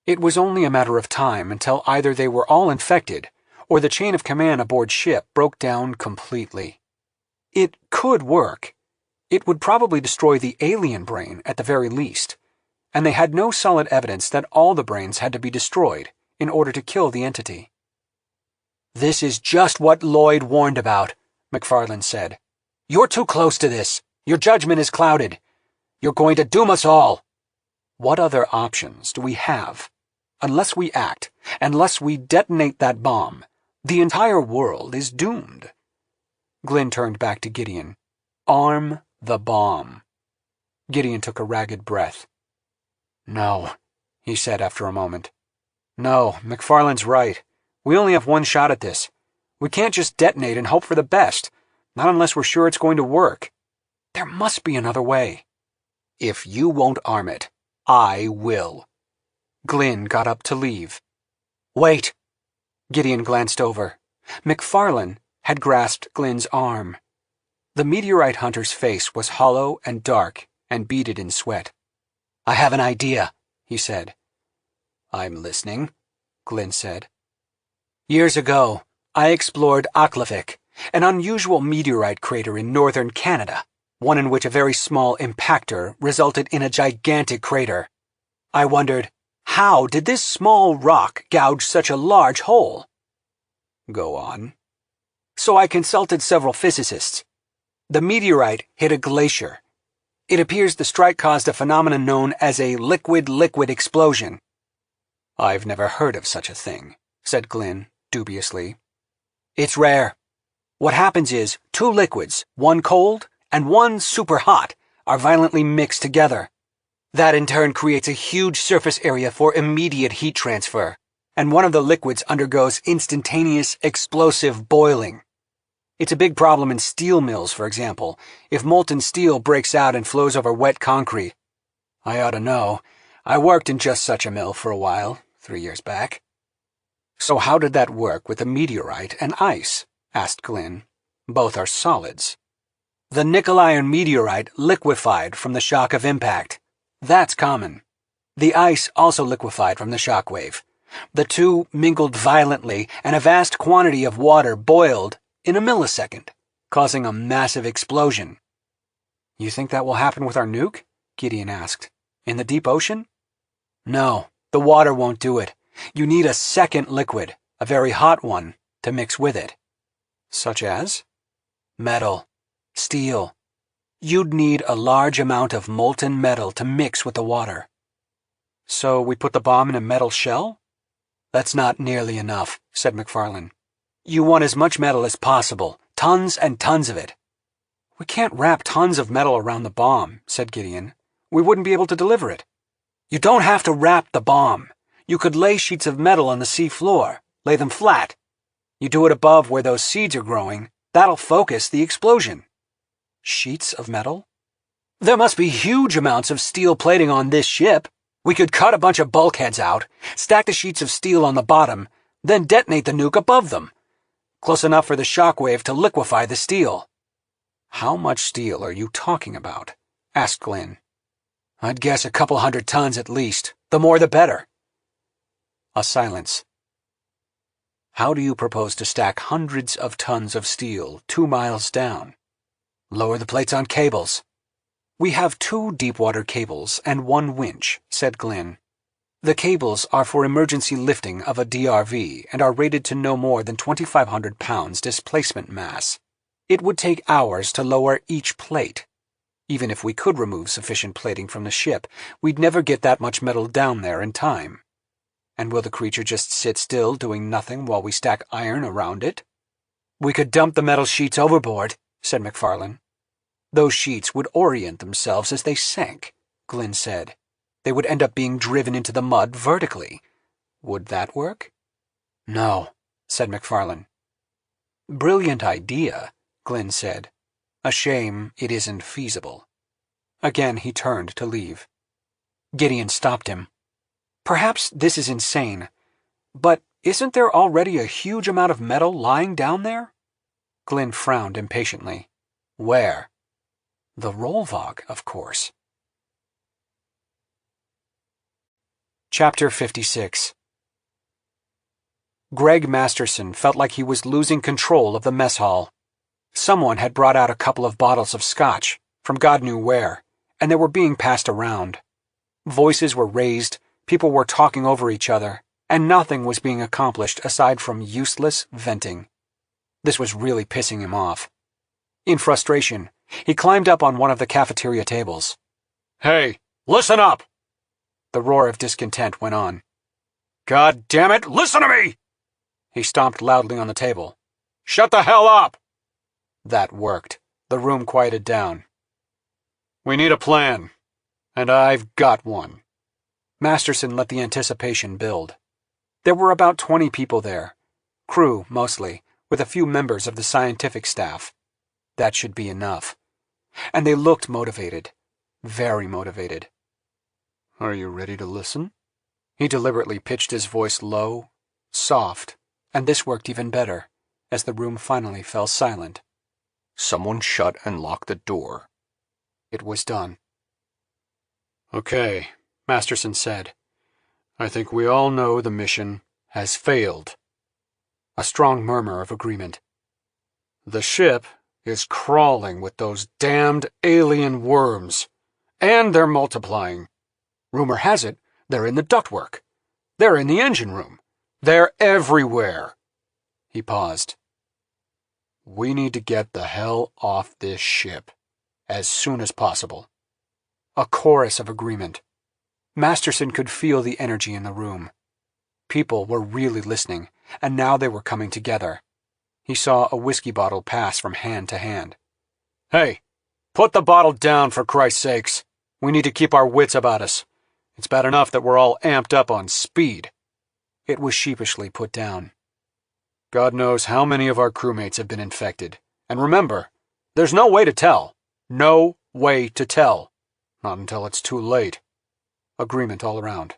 S4: It was only a matter of time until either they were all infected or the chain of command aboard ship broke down completely. It could work. It would probably destroy the alien brain at the very least, and they had no solid evidence that all the brains had to be destroyed in order to kill the entity.
S1: "This is just what Lloyd warned about," McFarlane said. "You're too close to this. Your judgment is clouded. You're going to doom us all."
S4: "What other options do we have? Unless we act, unless we detonate that bomb, the entire world is doomed." Glynn turned back to Gideon. "Arm the bomb." Gideon took a ragged breath. "No," he said after a moment. "No, McFarlane's right. We only have one shot at this. We can't just detonate and hope for the best, not unless we're sure it's going to work. There must be another way."
S1: "If you won't arm it, I will."
S4: Glynn got up to leave.
S1: "Wait."
S4: Gideon glanced over. McFarlane had grasped Glynn's arm. The meteorite hunter's face was hollow and dark and beaded in sweat.
S1: "I have an idea," he said.
S4: "I'm listening," Glynn said.
S1: "Years ago, I explored Aklavik, an unusual meteorite crater in northern Canada, one in which a very small impactor resulted in a gigantic crater. I wondered, how did this small rock gouge such a large hole?"
S4: "Go on."
S1: "So I consulted several physicists. The meteorite hit a glacier. It appears the strike caused a phenomenon known as a liquid-liquid explosion."
S4: "I've never heard of such a thing," said Glynn dubiously.
S1: "It's rare. What happens is two liquids, one cold and one super hot, are violently mixed together. That in turn creates a huge surface area for immediate heat transfer, and one of the liquids undergoes instantaneous explosive boiling. It's a big problem in steel mills, for example, if molten steel breaks out and flows over wet concrete. I ought to know. I worked in just such a mill for a while, 3 years back."
S4: "So how did that work with the meteorite and ice?" asked Glynn. "Both are solids."
S1: "The nickel-iron meteorite liquefied from the shock of impact. That's common. The ice also liquefied from the shock wave. The two mingled violently, and a vast quantity of water boiled in a millisecond, causing a massive explosion."
S4: "You think that will happen with our nuke?" Gideon asked. "In the deep ocean?"
S1: "No, the water won't do it. You need a second liquid, a very hot one, to mix with it."
S4: "Such as?"
S1: "Metal. Steel. You'd need a large amount of molten metal to mix with the water."
S4: "So we put the bomb in a metal shell?"
S1: "That's not nearly enough," said McFarlane. "You want as much metal as possible, tons and tons of it."
S4: "We can't wrap tons of metal around the bomb," said Gideon. "We wouldn't be able to deliver it."
S1: "You don't have to wrap the bomb. You could lay sheets of metal on the sea floor, lay them flat. You do it above where those seeds are growing. That'll focus the explosion."
S4: "Sheets of metal?"
S1: "There must be huge amounts of steel plating on this ship. We could cut a bunch of bulkheads out, stack the sheets of steel on the bottom, then detonate the nuke above them. Close enough for the shockwave to liquefy the steel."
S4: "How much steel are you talking about?" asked Glynn.
S1: "I'd guess a couple 100 tons at least. The more the better."
S4: A silence. "How do you propose to stack hundreds of tons of steel 2 miles down?"
S1: "Lower the plates on cables."
S4: "We have 2 deep-water cables and 1 winch," said Glynn. The cables are for emergency lifting of a DRV and are rated to no more than 2,500 pounds displacement mass. It would take hours to lower each plate. Even if we could remove sufficient plating from the ship, we'd never get that much metal down there in time. And will the creature just sit still doing nothing while we stack iron around it? We could dump the metal sheets overboard, said McFarlane. Those sheets would orient themselves as they sank, Glynn said. They would end up being driven into the mud vertically. Would that work? No, said McFarlane. Brilliant idea, Glynn said. A shame it isn't feasible. Again he turned to leave. Gideon stopped him. Perhaps this is insane, but isn't there already a huge amount of metal lying down there? Glynn frowned impatiently. Where? The Rollvog, of course. Chapter 56. Greg Masterson felt like he was losing control of the mess hall. Someone had brought out a couple of bottles of scotch, from God knew where, and they were being passed around. Voices were raised, people were talking over each other, and nothing was being accomplished aside from useless venting. This was really pissing him off. In frustration, he climbed up on one of the cafeteria tables.
S1: Hey, listen up!
S4: The roar of discontent went on.
S1: God damn it, listen to me!
S4: He stomped loudly on the table.
S1: Shut the hell up!
S4: That worked. The room quieted down.
S1: We need a plan, and I've got one.
S4: Masterson let the anticipation build. There were about 20 people there. Crew, mostly, with a few members of the scientific staff. That should be enough. And they looked motivated. Very motivated.
S1: Are you ready to listen?
S4: He deliberately pitched his voice low, soft, and this worked even better, as the room finally fell silent.
S1: Someone shut and locked the door.
S4: It was done.
S1: Okay, Masterson said. I think we all know the mission has failed.
S4: A strong murmur of agreement.
S1: The ship is crawling with those damned alien worms, and they're multiplying. Rumor has it they're in the ductwork. They're in the engine room. They're everywhere.
S4: He paused.
S1: We need to get the hell off this ship, as soon as possible.
S4: A chorus of agreement. Masterson could feel the energy in the room. People were really listening, and now they were coming together. He saw a whiskey bottle pass from hand to hand.
S1: Hey, put the bottle down for Christ's sakes. We need to keep our wits about us. It's bad enough that we're all amped up on speed.
S4: It was sheepishly put down.
S1: God knows how many of our crewmates have been infected. And remember, there's no way to tell. No way to tell. Not until it's too late.
S4: Agreement all around.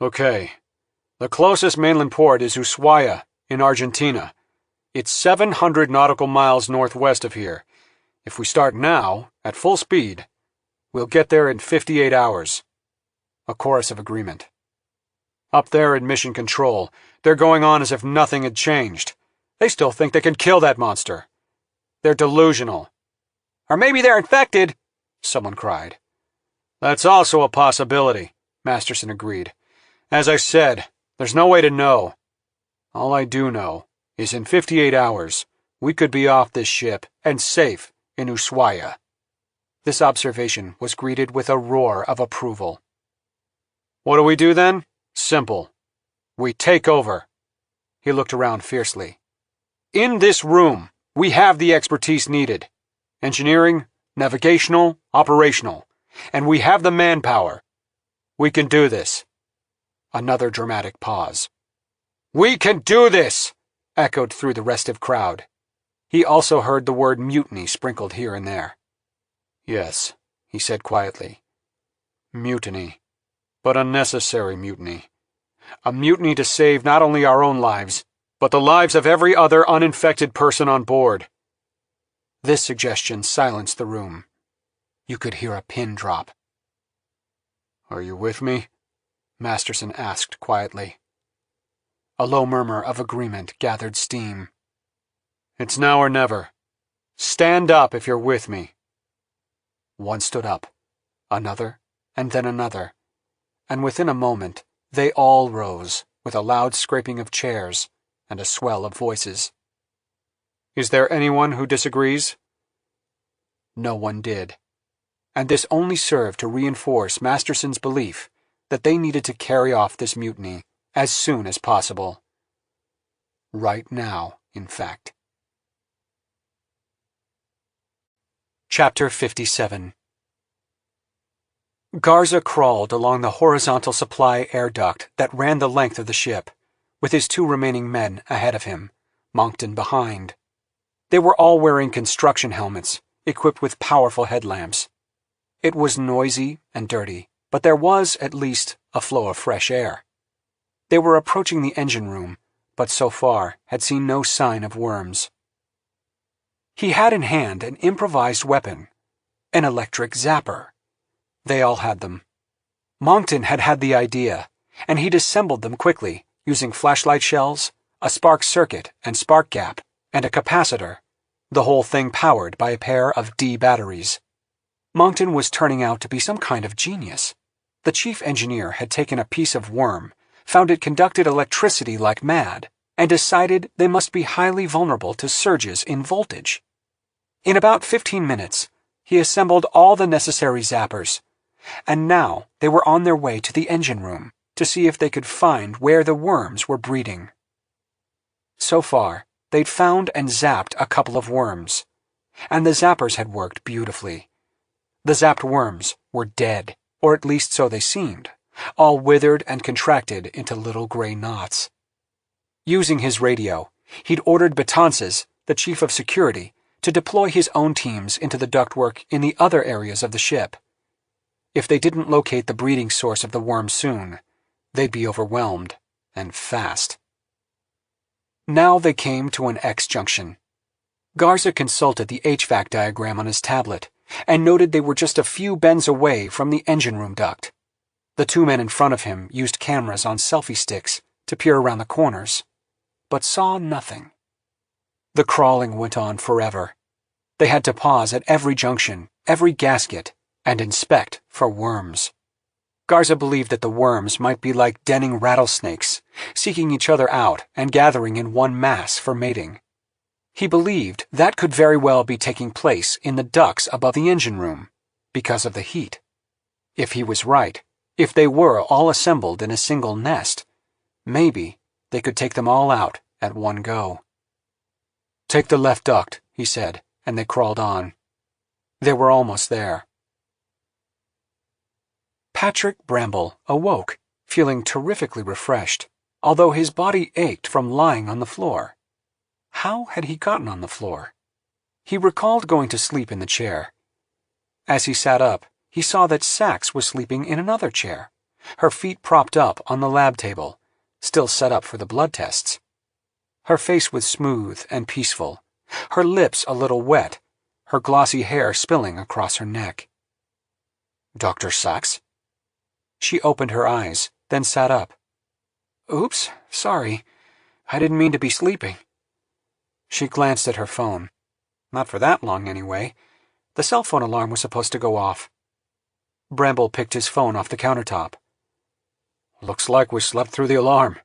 S1: Okay. The closest mainland port is Ushuaia, in Argentina. It's 700 nautical miles northwest of here. If we start now, at full speed, we'll get there in 58 hours.
S4: A chorus of agreement.
S1: Up there in Mission Control, they're going on as if nothing had changed. They still think they can kill that monster. They're delusional.
S4: Or maybe they're infected, someone cried.
S1: That's also a possibility, Masterson agreed. As I said, there's no way to know. All I do know is in 58 hours, we could be off this ship and safe in Ushuaia.
S4: This observation was greeted with a roar of approval.
S1: What do we do then? Simple. We take over.
S4: He looked around fiercely.
S1: In this room, we have the expertise needed. Engineering, navigational, operational. And we have the manpower. We can do this.
S4: Another dramatic pause.
S1: We can do this!
S4: Echoed through the restive crowd. He also heard the word mutiny sprinkled here and there.
S1: Yes, he said quietly. Mutiny. But a necessary mutiny. A mutiny to save not only our own lives, but the lives of every other uninfected person on board.
S4: This suggestion silenced the room. You could hear a pin drop.
S1: Are you with me?
S4: Masterson asked quietly. A low murmur of agreement gathered steam.
S1: It's now or never. Stand up if you're with me.
S4: One stood up, another, and then another, and within a moment they all rose, with a loud scraping of chairs and a swell of voices. "Is there anyone who disagrees?" No one did, and this only served to reinforce Masterson's belief that they needed to carry off this mutiny as soon as possible. Right now, in fact. Chapter 57. Garza crawled along the horizontal supply air duct that ran the length of the ship, with his 2 remaining men ahead of him, Moncton behind. They were all wearing construction helmets, equipped with powerful headlamps. It was noisy and dirty, but there was, at least, a flow of fresh air. They were approaching the engine room, but so far had seen no sign of worms. He had in hand an improvised weapon, an electric zapper. They all had them. Moncton had had the idea, and he'd assembled them quickly, using flashlight shells, a spark circuit and spark gap, and a capacitor, the whole thing powered by a pair of D batteries. Moncton was turning out to be some kind of genius. The chief engineer had taken a piece of worm, found it conducted electricity like mad, and decided they must be highly vulnerable to surges in voltage. In about 15 minutes, he assembled all the necessary zappers, and now they were on their way to the engine room to see if they could find where the worms were breeding. So far, they'd found and zapped a couple of worms, and the zappers had worked beautifully. The zapped worms were dead, or at least so they seemed, all withered and contracted into little gray knots. Using his radio, he'd ordered Betances, the chief of security, to deploy his own teams into the ductwork in the other areas of the ship. If they didn't locate the breeding source of the worm soon, they'd be overwhelmed, and fast. Now they came to an X junction. Garza consulted the HVAC diagram on his tablet and noted they were just a few bends away from the engine room duct. The 2 men in front of him used cameras on selfie sticks to peer around the corners, but saw nothing. The crawling went on forever. They had to pause at every junction, every gasket, and inspect for worms. Garza believed that the worms might be like denning rattlesnakes, seeking each other out and gathering in one mass for mating. He believed that could very well be taking place in the ducts above the engine room, because of the heat. If he was right, if they were all assembled in a single nest, maybe they could take them all out at one go. "Take the left duct," he said, and they crawled on. They were almost there. Patrick Bramble awoke, feeling terrifically refreshed, although his body ached from lying on the floor. How had he gotten on the floor? He recalled going to sleep in the chair. As he sat up, he saw that Sax was sleeping in another chair, her feet propped up on the lab table, still set up for the blood tests. Her face was smooth and peaceful, her lips a little wet, her glossy hair spilling across her neck. "Dr. Sax?" She opened her eyes, then sat up. "Oops, sorry. I didn't mean to be sleeping." She glanced at her phone. Not for that long, anyway. The cell phone alarm was supposed to go off. Bramble picked his phone off the countertop. "Looks like we slept through the alarm.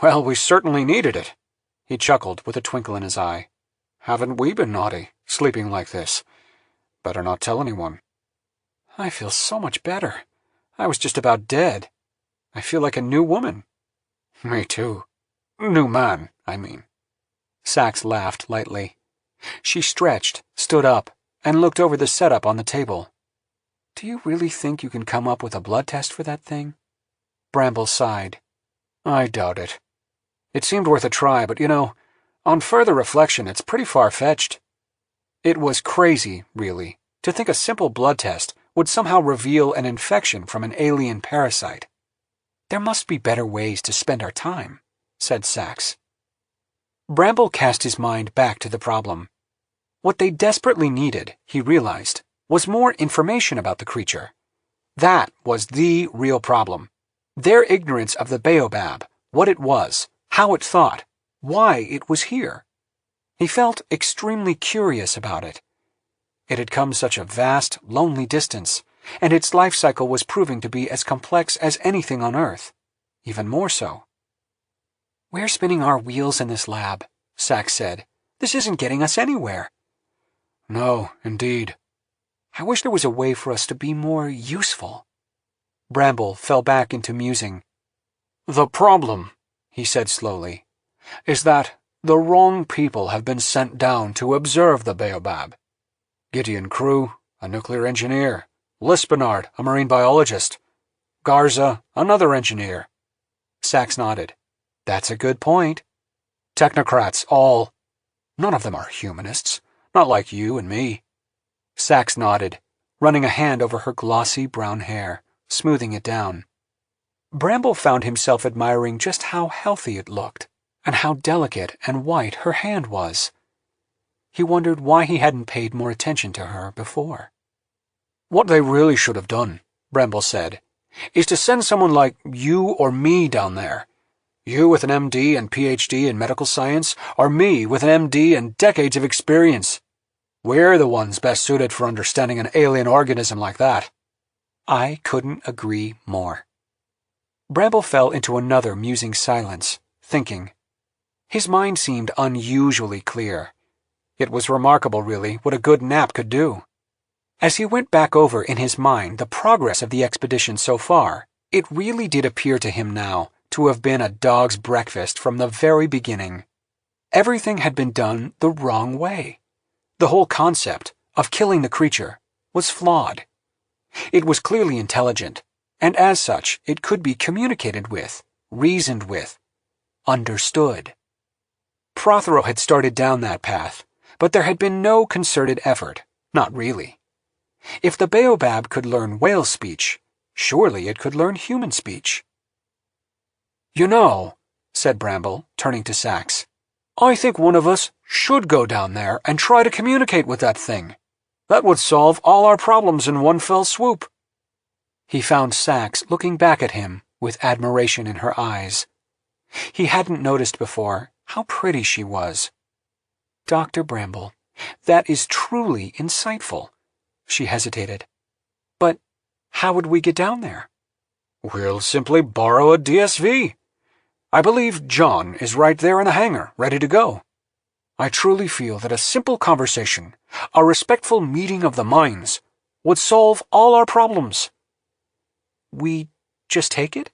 S4: Well, we certainly needed it." He chuckled with a twinkle in his eye. "Haven't we been naughty, sleeping like this? Better not tell anyone." "I feel so much better. I was just about dead. I feel like a new woman." "Me too. New man, I mean." Sax laughed lightly. She stretched, stood up, and looked over the setup on the table. "Do you really think you can come up with a blood test for that thing?" Bramble sighed. "I doubt it. It seemed worth a try, but on further reflection, it's pretty far-fetched." It was crazy, really, to think a simple blood test would somehow reveal an infection from an alien parasite. "There must be better ways to spend our time," said Sax. Bramble cast his mind back to the problem. What they desperately needed, he realized, was more information about the creature. That was the real problem. Their ignorance of the baobab, what it was, how it thought, why it was here. He felt extremely curious about it. It had come such a vast, lonely distance, and its life cycle was proving to be as complex as anything on Earth, even more so. "We're spinning our wheels in this lab," Sachs said. "This isn't getting us anywhere."
S1: "No, indeed."
S4: "I wish there was a way for us to be more useful." Bramble fell back into musing.
S1: "The problem," he said slowly, "is that the wrong people have been sent down to observe the baobab. Gideon Crew, a nuclear engineer. Lispinard, a marine biologist. Garza, another engineer."
S4: Sachs nodded. "That's a good point."
S1: "Technocrats, all. None of them are humanists, not like you and me."
S4: Sachs nodded, running a hand over her glossy brown hair, smoothing it down. Bramble found himself admiring just how healthy it looked, and how delicate and white her hand was. He wondered why he hadn't paid more attention to her before.
S1: "What they really should have done," Bramble said, "is to send someone like you or me down there. You with an MD and PhD in medical science, or me with an MD and decades of experience. We're the ones best suited for understanding an alien organism like that."
S4: I couldn't agree more. Bramble fell into another musing silence, thinking. His mind seemed unusually clear. It was remarkable, really, what a good nap could do. As he went back over in his mind the progress of the expedition so far, it really did appear to him now to have been a dog's breakfast from the very beginning. Everything had been done the wrong way. The whole concept of killing the creature was flawed. It was clearly intelligent, and as such it could be communicated with, reasoned with, understood. Prothero had started down that path, but there had been no concerted effort, not really. If the baobab could learn whale speech, surely it could learn human speech.
S1: "You know," said Bramble, turning to Sachs, "I think one of us should go down there and try to communicate with that thing. That would solve all our problems in one fell swoop."
S4: He found Sachs looking back at him with admiration in her eyes. He hadn't noticed before how pretty she was. "Dr. Bramble, that is truly insightful." She hesitated. "But how would we get down there?"
S1: "We'll simply borrow a DSV. I believe John is right there in the hangar, ready to go. I truly feel that a simple conversation, a respectful meeting of the minds, would solve all our problems."
S4: "We just take it?"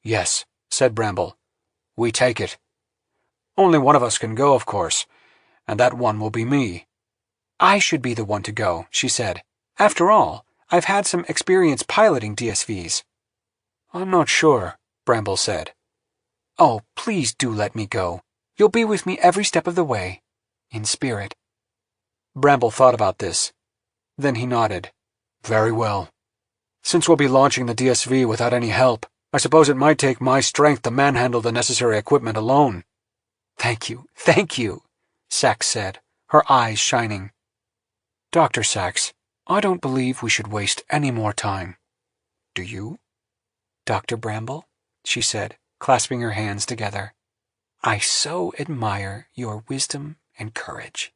S1: "Yes," said Bramble. "We take it. Only one of us can go, of course, and that one will be me."
S4: "I should be the one to go," she said. "After all, I've had some experience piloting DSVs."
S1: "I'm not sure," Bramble said.
S4: "Oh, please do let me go. You'll be with me every step of the way. In spirit."
S1: Bramble thought about this. Then he nodded. "Very well. Since we'll be launching the DSV without any help, I suppose it might take my strength to manhandle the necessary equipment alone."
S4: Thank you," Sachs said, her eyes shining.
S1: "Dr. Sachs, I don't believe we should waste any more time. Do you?"
S4: "Dr. Bramble," she said, clasping her hands together, "I so admire your wisdom and courage."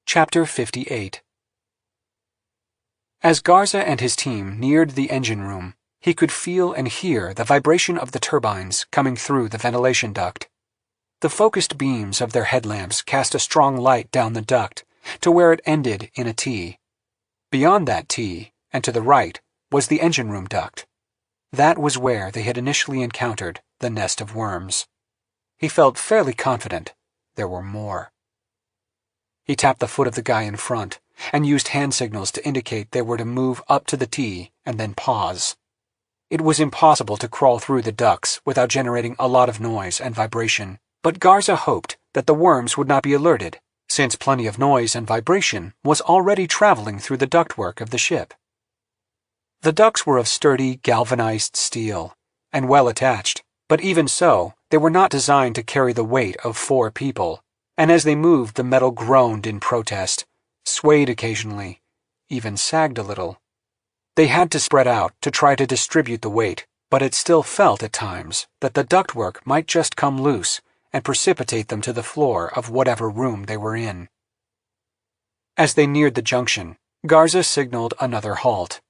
S4: Chapter 58. As Garza and his team neared the engine room, he could feel and hear the vibration of the turbines coming through the ventilation duct. The focused beams of their headlamps cast a strong light down the duct to where it ended in a T. Beyond that T, and to the right, was the engine room duct. That was where they had initially encountered the nest of worms. He felt fairly confident there were more. He tapped the foot of the guy in front and used hand signals to indicate they were to move up to the T and then pause. It was impossible to crawl through the ducts without generating a lot of noise and vibration, but Garza hoped that the worms would not be alerted, since plenty of noise and vibration was already traveling through the ductwork of the ship. The ducts were of sturdy, galvanized steel, and well attached, but even so, they were not designed to carry the weight of 4 people, and as they moved the metal groaned in protest, swayed occasionally, even sagged a little. They had to spread out to try to distribute the weight, but it still felt at times that the ductwork might just come loose and precipitate them to the floor of whatever room they were in. As they neared the junction, Garza signaled another halt.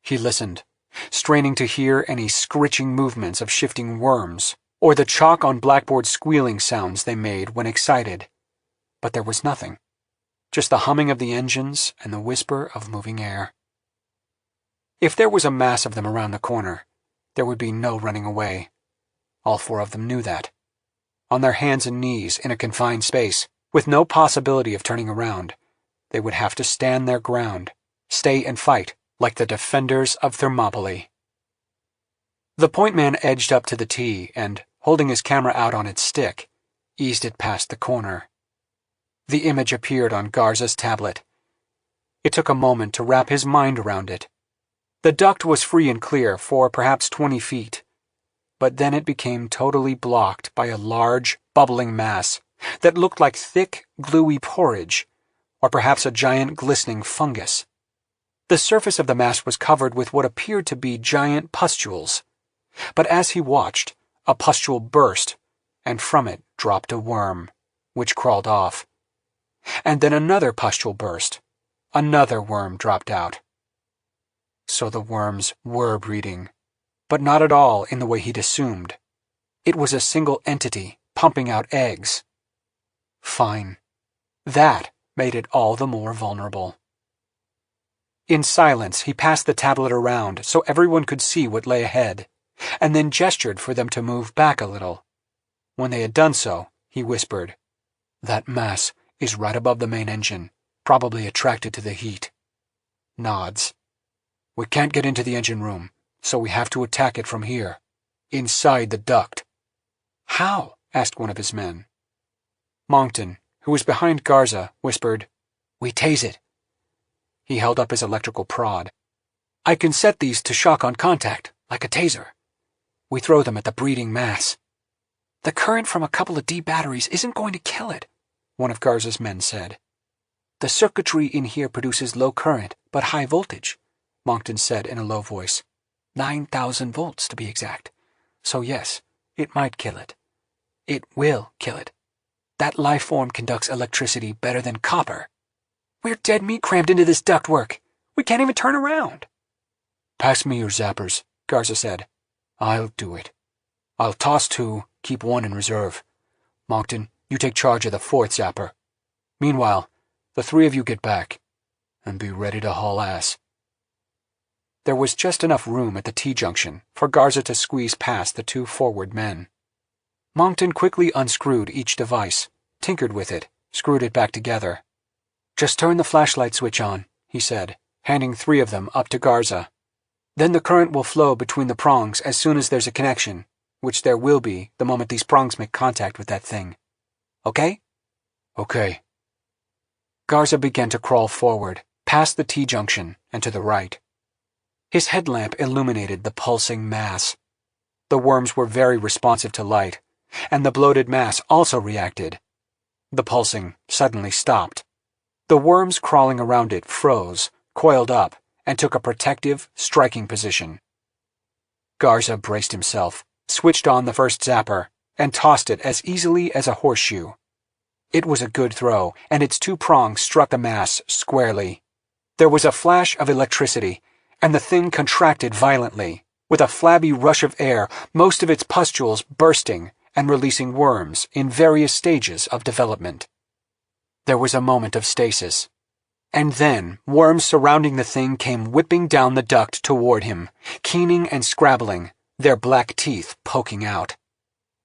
S4: He listened, straining to hear any scritching movements of shifting worms, or the chalk on blackboard squealing sounds they made when excited. But there was nothing, just the humming of the engines and the whisper of moving air. If there was a mass of them around the corner, there would be no running away. All four of them knew that. On their hands and knees in a confined space, with no possibility of turning around, they would have to stand their ground, stay and fight like the defenders of Thermopylae. The point man edged up to the T and, holding his camera out on its stick, eased it past the corner. The image appeared on Garza's tablet. It took a moment to wrap his mind around it. The duct was free and clear for perhaps 20 feet, but then it became totally blocked by a large, bubbling mass that looked like thick, gluey porridge, or perhaps a giant glistening fungus. The surface of the mass was covered with what appeared to be giant pustules, but as he watched, a pustule burst, and from it dropped a worm, which crawled off. And then another pustule burst. Another worm dropped out. So the worms were breeding, but not at all in the way he'd assumed. It was a single entity pumping out eggs. Fine. That made it all the more vulnerable. In silence, he passed the tablet around so everyone could see what lay ahead, and then gestured for them to move back a little. When they had done so, he whispered, "That mass is right above the main engine, probably attracted to the heat." Nods. "We can't get into the engine room, so we have to attack it from here, inside the duct." "How?" asked one of his men. Moncton, who was behind Garza, whispered, "We tase it." He held up his electrical prod. "I can set these to shock on contact, like a taser. We throw them at the breeding mass." "The current from a couple of D batteries isn't going to kill it," one of Garza's men said. "The circuitry in here produces low current, but high voltage," Moncton said in a low voice. 9,000 volts, to be exact. So yes, it might kill it. It will kill it. That life form conducts electricity better than copper. We're dead meat crammed into this ductwork. We can't even turn around." "Pass me your zappers," Garza said. "I'll do it. I'll toss 2, keep 1 in reserve. Moncton, you take charge of the 4th zapper. Meanwhile, the 3 of you get back, and be ready to haul ass." There was just enough room at the T-junction for Garza to squeeze past the 2 forward men. Moncton quickly unscrewed each device, tinkered with it, screwed it back together. "Just turn the flashlight switch on," he said, handing 3 of them up to Garza. "Then the current will flow between the prongs as soon as there's a connection, which there will be the moment these prongs make contact with that thing. Okay?" "Okay." Garza began to crawl forward, past the T-junction and to the right. His headlamp illuminated the pulsing mass. The worms were very responsive to light, and the bloated mass also reacted. The pulsing suddenly stopped. The worms crawling around it froze, coiled up, and took a protective, striking position. Garza braced himself, switched on the first zapper, and tossed it as easily as a horseshoe. It was a good throw, and its 2 prongs struck the mass squarely. There was a flash of electricity, and the thing contracted violently, with a flabby rush of air, most of its pustules bursting and releasing worms in various stages of development. There was a moment of stasis, and then worms surrounding the thing came whipping down the duct toward him, keening and scrabbling, their black teeth poking out.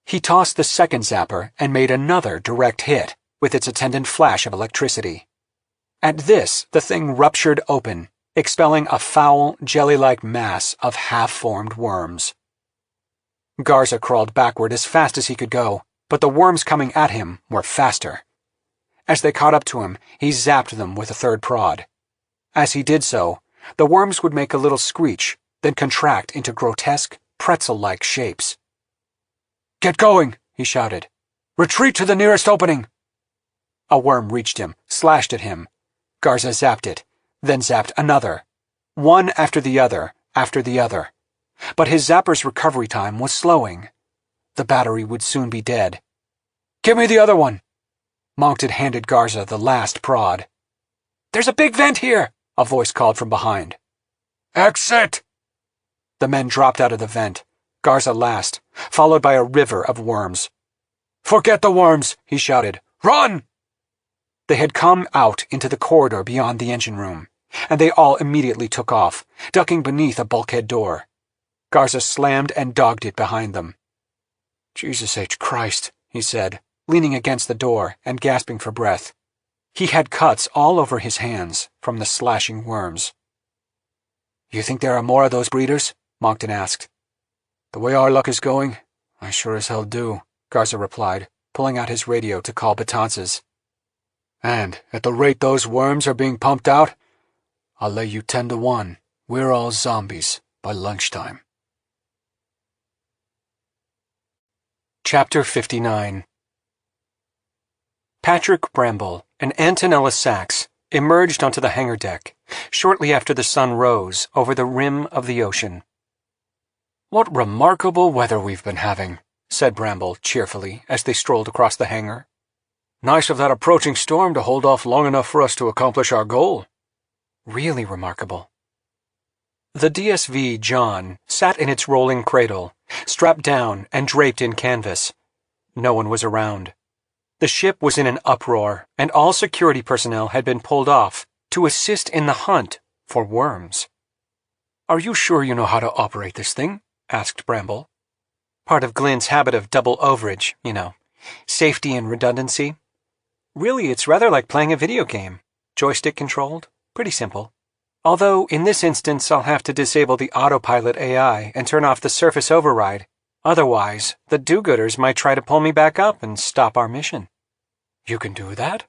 S4: He tossed the second zapper and made another direct hit, with its attendant flash of electricity. At this, the thing ruptured open, expelling a foul, jelly-like mass of half-formed worms. Garza crawled backward as fast as he could go, but the worms coming at him were faster. As they caught up to him, he zapped them with a 3rd prod. As he did so, the worms would make a little screech, then contract into grotesque, pretzel-like shapes. "Get going!" he shouted. "Retreat to the nearest opening!" A worm reached him, slashed at him. Garza zapped it, then zapped another, one after the other, But his zapper's recovery time was slowing. The battery would soon be dead. "Give me the other one!" Moncton handed Garza the last prod. There's a big vent here, a voice called from behind.
S1: Exit!
S4: The men dropped out of the vent, Garza last, followed by a river of worms.
S1: Forget the worms, he shouted. Run!
S4: They had come out into the corridor beyond the engine room, and they all immediately took off, ducking beneath a bulkhead door. Garza slammed and dogged it behind them.
S1: Jesus H. Christ,
S4: he said, leaning against the door and gasping for breath. He had cuts all over his hands from the slashing worms.
S1: You think there are more of those breeders? Moncton asked.
S4: The way our luck is going, I sure as hell do, Garza replied, pulling out his radio to call Betances.
S1: And at the rate those worms are being pumped out, I'll lay you 10-1. We're all zombies by lunchtime.
S4: Chapter 59. Patrick Bramble and Antonella Sachs emerged onto the hangar deck shortly after the sun rose over the rim of the ocean.
S1: What remarkable weather we've been having, said Bramble cheerfully as they strolled across the hangar. Nice of that approaching storm to hold off long enough for us to accomplish our goal.
S4: Really remarkable. The DSV John sat in its rolling cradle, strapped down and draped in canvas. No one was around. The ship was in an uproar, and all security personnel had been pulled off to assist in the hunt for worms.
S1: Are you sure you know how to operate this thing? Asked Bramble.
S4: Part of Glenn's habit of double overage, you know. Safety and redundancy. Really, it's rather like playing a video game. Joystick controlled. Pretty simple. Although, in this instance, I'll have to disable the autopilot AI and turn off the surface override. Otherwise, the do-gooders might try to pull me back up and stop our mission.
S1: You can do that?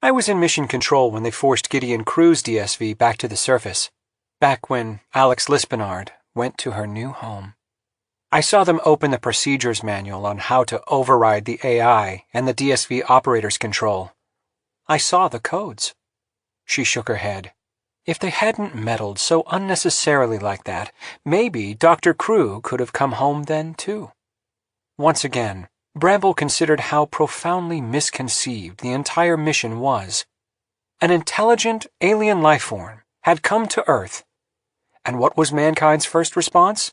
S4: I was in mission control when they forced Gideon Crew's DSV back to the surface. Back when Alex Lispinard went to her new home. I saw them open the procedures manual on how to override the AI and the DSV operator's control. I saw the codes. She shook her head. If they hadn't meddled so unnecessarily like that, maybe Dr. Crew could have come home then, too. Once again, Bramble considered how profoundly misconceived the entire mission was. An intelligent alien lifeform had come to Earth. And what was mankind's first response?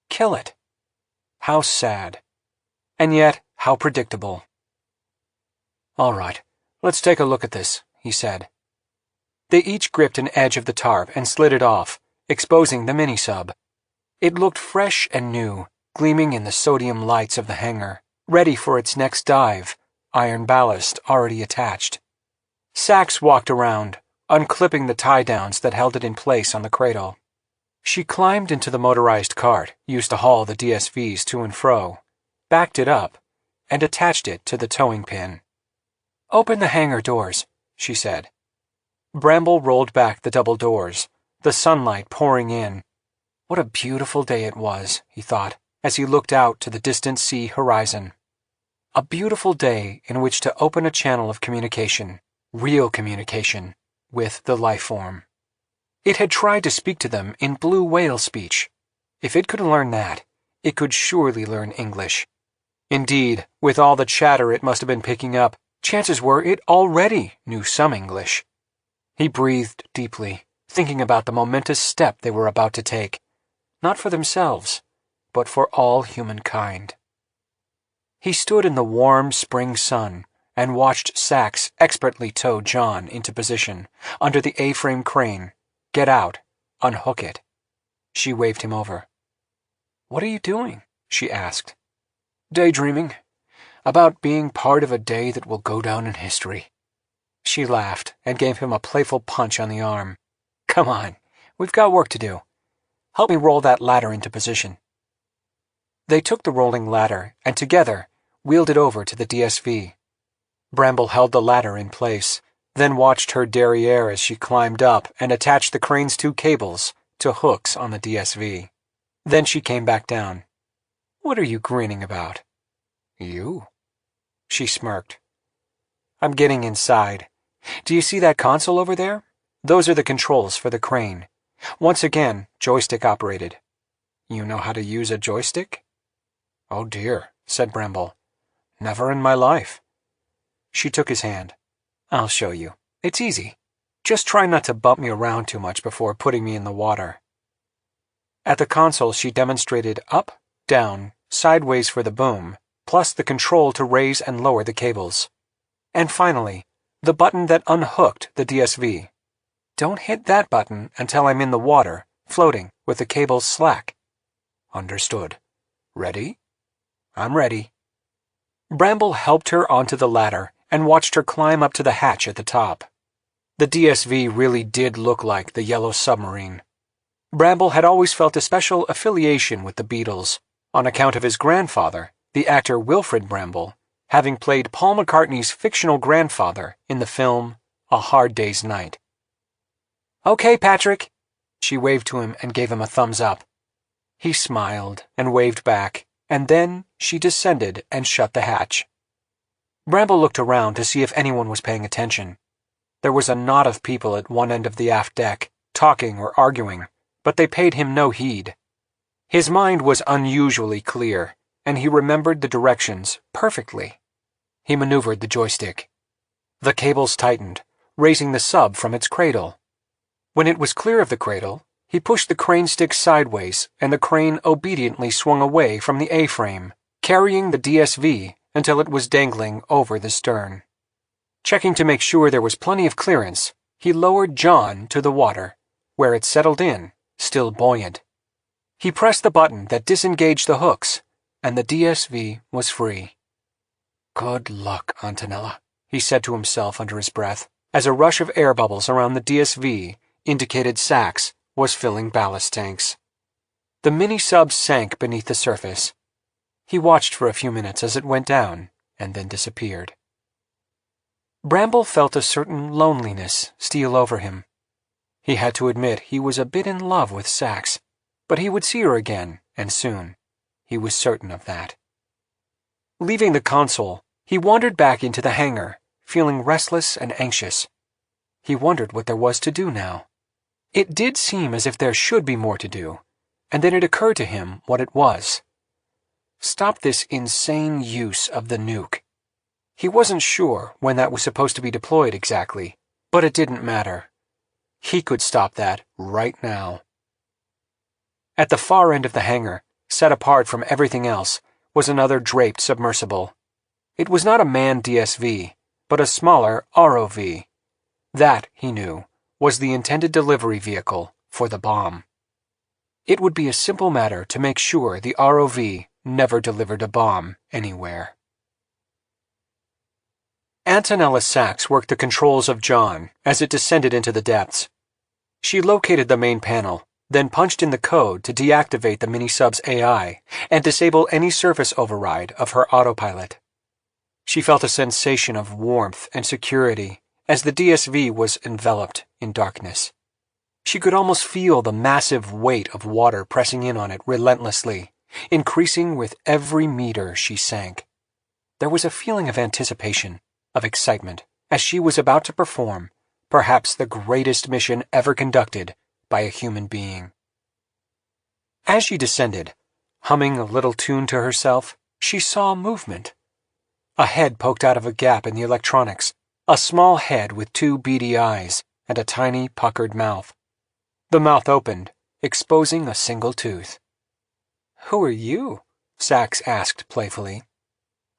S4: Kill it. How sad. And yet, how predictable.
S1: All right, let's take a look at this, he said.
S4: They each gripped an edge of the tarp and slid it off, exposing the mini-sub. It looked fresh and new, gleaming in the sodium lights of the hangar, ready for its next dive, iron ballast already attached. Sachs walked around, unclipping the tie-downs that held it in place on the cradle. She climbed into the motorized cart used to haul the DSVs to and fro, backed it up, and attached it to the towing pin. "Open the hangar doors," she said. Bramble rolled back the double doors, the sunlight pouring in. What a beautiful day it was, he thought, as he looked out to the distant sea horizon. A beautiful day in which to open a channel of communication, real communication, with the life form. It had tried to speak to them in blue whale speech. If it could learn that, it could surely learn English. Indeed, with all the chatter it must have been picking up, chances were it already knew some English. He breathed deeply, thinking about the momentous step they were about to take, not for themselves, but for all humankind. He stood in the warm spring sun and watched Sachs expertly tow John into position under the A-frame crane, get out, unhook it. She waved him over. "What are you doing?" she asked.
S1: "Daydreaming. About being part of a day that will go down in history."
S4: She laughed and gave him a playful punch on the arm. "Come on, we've got work to do. Help me roll that ladder into position." They took the rolling ladder and together wheeled it over to the DSV. Bramble held the ladder in place, then watched her derriere as she climbed up and attached the crane's 2 cables to hooks on the DSV. Then she came back down. "What are you grinning about?"
S1: "You?"
S4: She smirked. "I'm getting inside. Do you see that console over there? Those are the controls for the crane. Once again, joystick operated. You know how to use a joystick?"
S1: "Oh dear," said Bramble.
S4: "Never in my life." She took his hand. "I'll show you. It's easy. Just try not to bump me around too much before putting me in the water. At the console, she demonstrated up, down, sideways for the boom, plus the control to raise and lower the cables. And finally, the button that unhooked the DSV. Don't hit that button until I'm in the water, floating, with the cables slack. Understood. Ready? I'm ready. Bramble helped her onto the ladder and watched her climb up to the hatch at the top. The DSV really did look like the Yellow Submarine. Bramble had always felt a special affiliation with the Beatles, on account of his grandfather, the actor Wilfrid Bramble, having played Paul McCartney's fictional grandfather in the film A Hard Day's Night. "Okay, Patrick." She waved to him and gave him a thumbs up. He smiled and waved back, and then she descended and shut the hatch. Bramble looked around to see if anyone was paying attention. There was a knot of people at one end of the aft deck, talking or arguing, but they paid him no heed. His mind was unusually clear, and he remembered the directions perfectly. He maneuvered the joystick. The cables tightened, raising the sub from its cradle. When it was clear of the cradle, he pushed the crane stick sideways, and the crane obediently swung away from the A-frame, carrying the DSV until it was dangling over the stern. Checking to make sure there was plenty of clearance, he lowered John to the water, where it settled in, still buoyant. He pressed the button that disengaged the hooks, and the DSV was free. "Good luck, Antonella," he said to himself under his breath, as a rush of air bubbles around the DSV indicated Sachs was filling ballast tanks. The mini-sub sank beneath the surface. He watched for a few minutes as it went down, and then disappeared. Bramble felt a certain loneliness steal over him. He had to admit he was a bit in love with Sachs, but he would see her again, and soon. He was certain of that. Leaving the console, he wandered back into the hangar, feeling restless and anxious. He wondered what there was to do now. It did seem as if there should be more to do, and then it occurred to him what it was. Stop this insane use of the nuke. He wasn't sure when that was supposed to be deployed exactly, but it didn't matter. He could stop that right now. At the far end of the hangar, set apart from everything else, was another draped submersible. It was not a manned DSV, but a smaller ROV. That, he knew, was the intended delivery vehicle for the bomb. It would be a simple matter to make sure the ROV never delivered a bomb anywhere. Antonella Sachs worked the controls of John as it descended into the depths. She located the main panel, then punched in the code to deactivate the mini-sub's AI and disable any surface override of her autopilot. She felt a sensation of warmth and security as the DSV was enveloped in darkness. She could almost feel the massive weight of water pressing in on it relentlessly, increasing with every meter she sank. There was a feeling of anticipation, of excitement, as she was about to perform perhaps the greatest mission ever conducted by a human being. As she descended, humming a little tune to herself, she saw movement. A head poked out of a gap in the electronics, a small head with two beady eyes and a tiny puckered mouth. The mouth opened, exposing a single tooth. "Who are you?" Sachs asked playfully.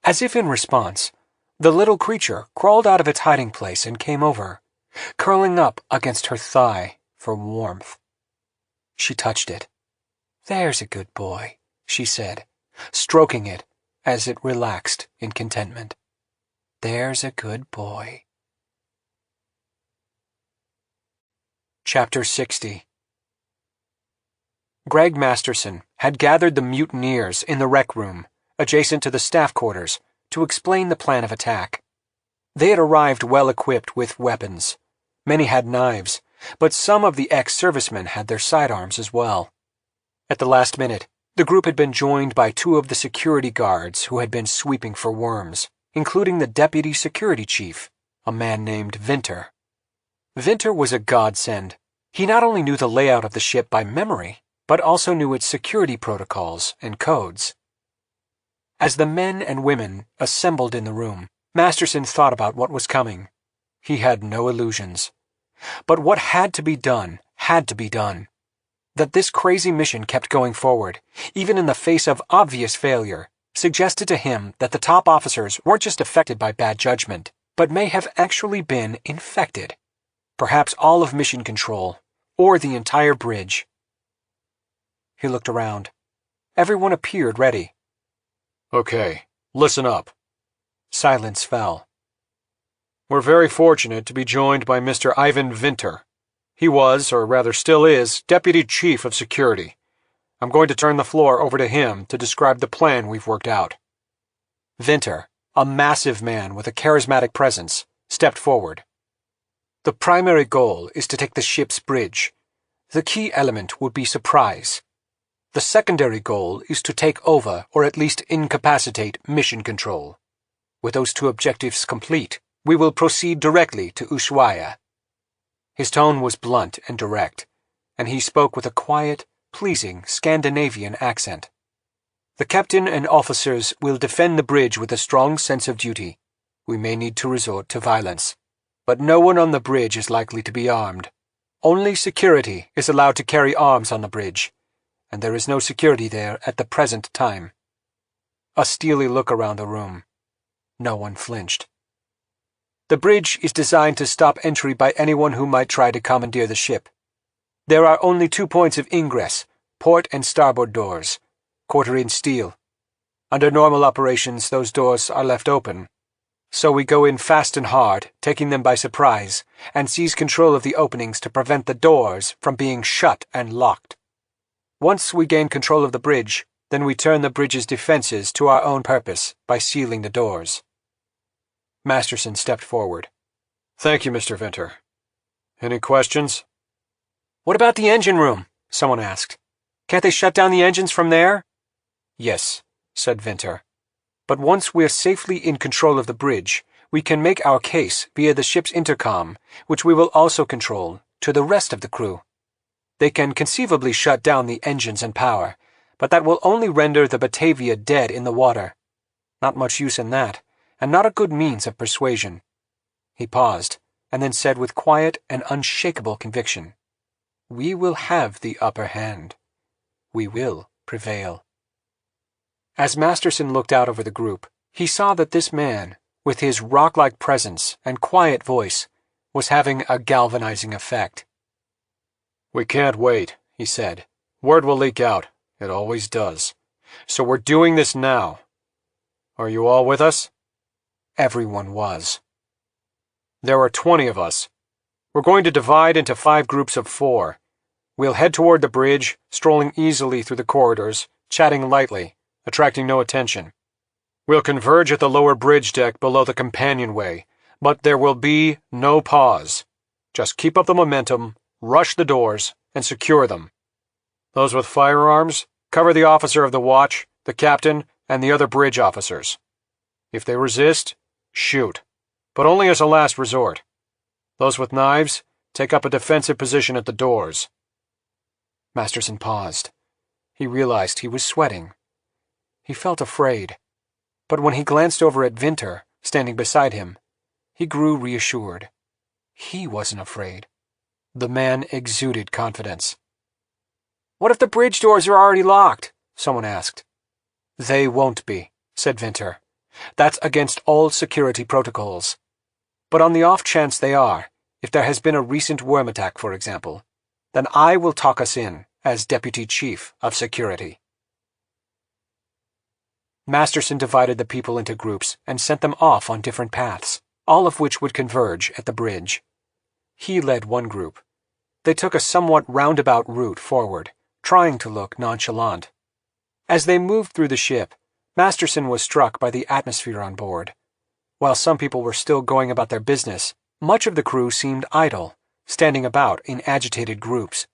S4: As if in response, the little creature crawled out of its hiding place and came over, curling up against her thigh for warmth. She touched it. "There's a good boy," she said, stroking it as it relaxed in contentment. "There's a good boy." Chapter 60. Greg Masterson had gathered the mutineers in the rec room, adjacent to the staff quarters, to explain the plan of attack. They had arrived well equipped with weapons. Many had knives, but some of the ex-servicemen had their sidearms as well. At the last minute, the group had been joined by two of the security guards who had been sweeping for worms, including the deputy security chief, a man named Vinter. Vinter was a godsend. He not only knew the layout of the ship by memory, but also knew its security protocols and codes. As the men and women assembled in the room, Masterson thought about what was coming. He had no illusions. But what had to be done had to be done. That this crazy mission kept going forward, even in the face of obvious failure, suggested to him that the top officers weren't just affected by bad judgment, but may have actually been infected. Perhaps all of Mission Control, or the entire bridge. He looked around. Everyone appeared ready.
S1: Okay, listen up.
S4: Silence fell.
S1: We're very fortunate to be joined by Mr. Ivan Vinter. He was, or rather still is, Deputy Chief of Security. I'm going to turn the floor over to him to describe the plan we've worked out.
S4: Vinter, a massive man with a charismatic presence, stepped forward. The primary goal is to take the ship's bridge. The key element would be surprise. The secondary goal is to take over or at least incapacitate Mission Control. With those two objectives complete, we will proceed directly to Ushuaia. His tone was blunt and direct, and he spoke with a quiet, pleasing Scandinavian accent. The captain and officers will defend the bridge with a strong sense of duty. We may need to resort to violence, but no one on the bridge is likely to be armed. Only security is allowed to carry arms on the bridge, and there is no security there at the present time. A steely look around the room. No one flinched. The bridge is designed to stop entry by anyone who might try to commandeer the ship. There are only 2 points of ingress, port and starboard doors, quarter-inch steel. Under normal operations, those doors are left open. So we go in fast and hard, taking them by surprise, and seize control of the openings to prevent the doors from being shut and locked. Once we gain control of the bridge, then we turn the bridge's defenses to our own purpose by sealing the doors. Masterson stepped forward.
S1: Thank you, Mr. Vinter. Any questions?
S4: What about the engine room? Someone asked. Can't they shut down the engines from there? Yes, said Vinter. But once we're safely in control of the bridge, we can make our case via the ship's intercom, which we will also control, to the rest of the crew. They can conceivably shut down the engines and power, but that will only render the Batavia dead in the water. Not much use in that, and not a good means of persuasion. He paused, and then said with quiet and unshakable conviction, We will have the upper hand. We will prevail. As Masterson looked out over the group, he saw that this man, with his rock-like presence and quiet voice, was having a galvanizing effect.
S1: We can't wait, he said. Word will leak out. It always does. So we're doing this now. Are you all with us?
S4: Everyone was.
S1: There are 20 of us. We're going to divide into 5 groups of 4. We'll head toward the bridge, strolling easily through the corridors, chatting lightly, attracting no attention. We'll converge at the lower bridge deck below the companionway, but there will be no pause. Just keep up the momentum, rush the doors, and secure them. Those with firearms, cover the officer of the watch, the captain, and the other bridge officers. If they resist, shoot, but only as a last resort. Those with knives, take up a defensive position at the doors.
S4: Masterson paused. He realized he was sweating. He felt afraid, but when he glanced over at Vinter, standing beside him, he grew reassured. He wasn't afraid. The man exuded confidence. What if the bridge doors are already locked? Someone asked. They won't be, said Vinter. That's against all security protocols. But on the off chance they are, if there has been a recent worm attack, for example, then I will talk us in as Deputy Chief of Security. Masterson divided the people into groups and sent them off on different paths, all of which would converge at the bridge. He led one group. They took a somewhat roundabout route forward, trying to look nonchalant. As they moved through the ship, Masterson was struck by the atmosphere on board. While some people were still going about their business, much of the crew seemed idle, standing about in agitated groups.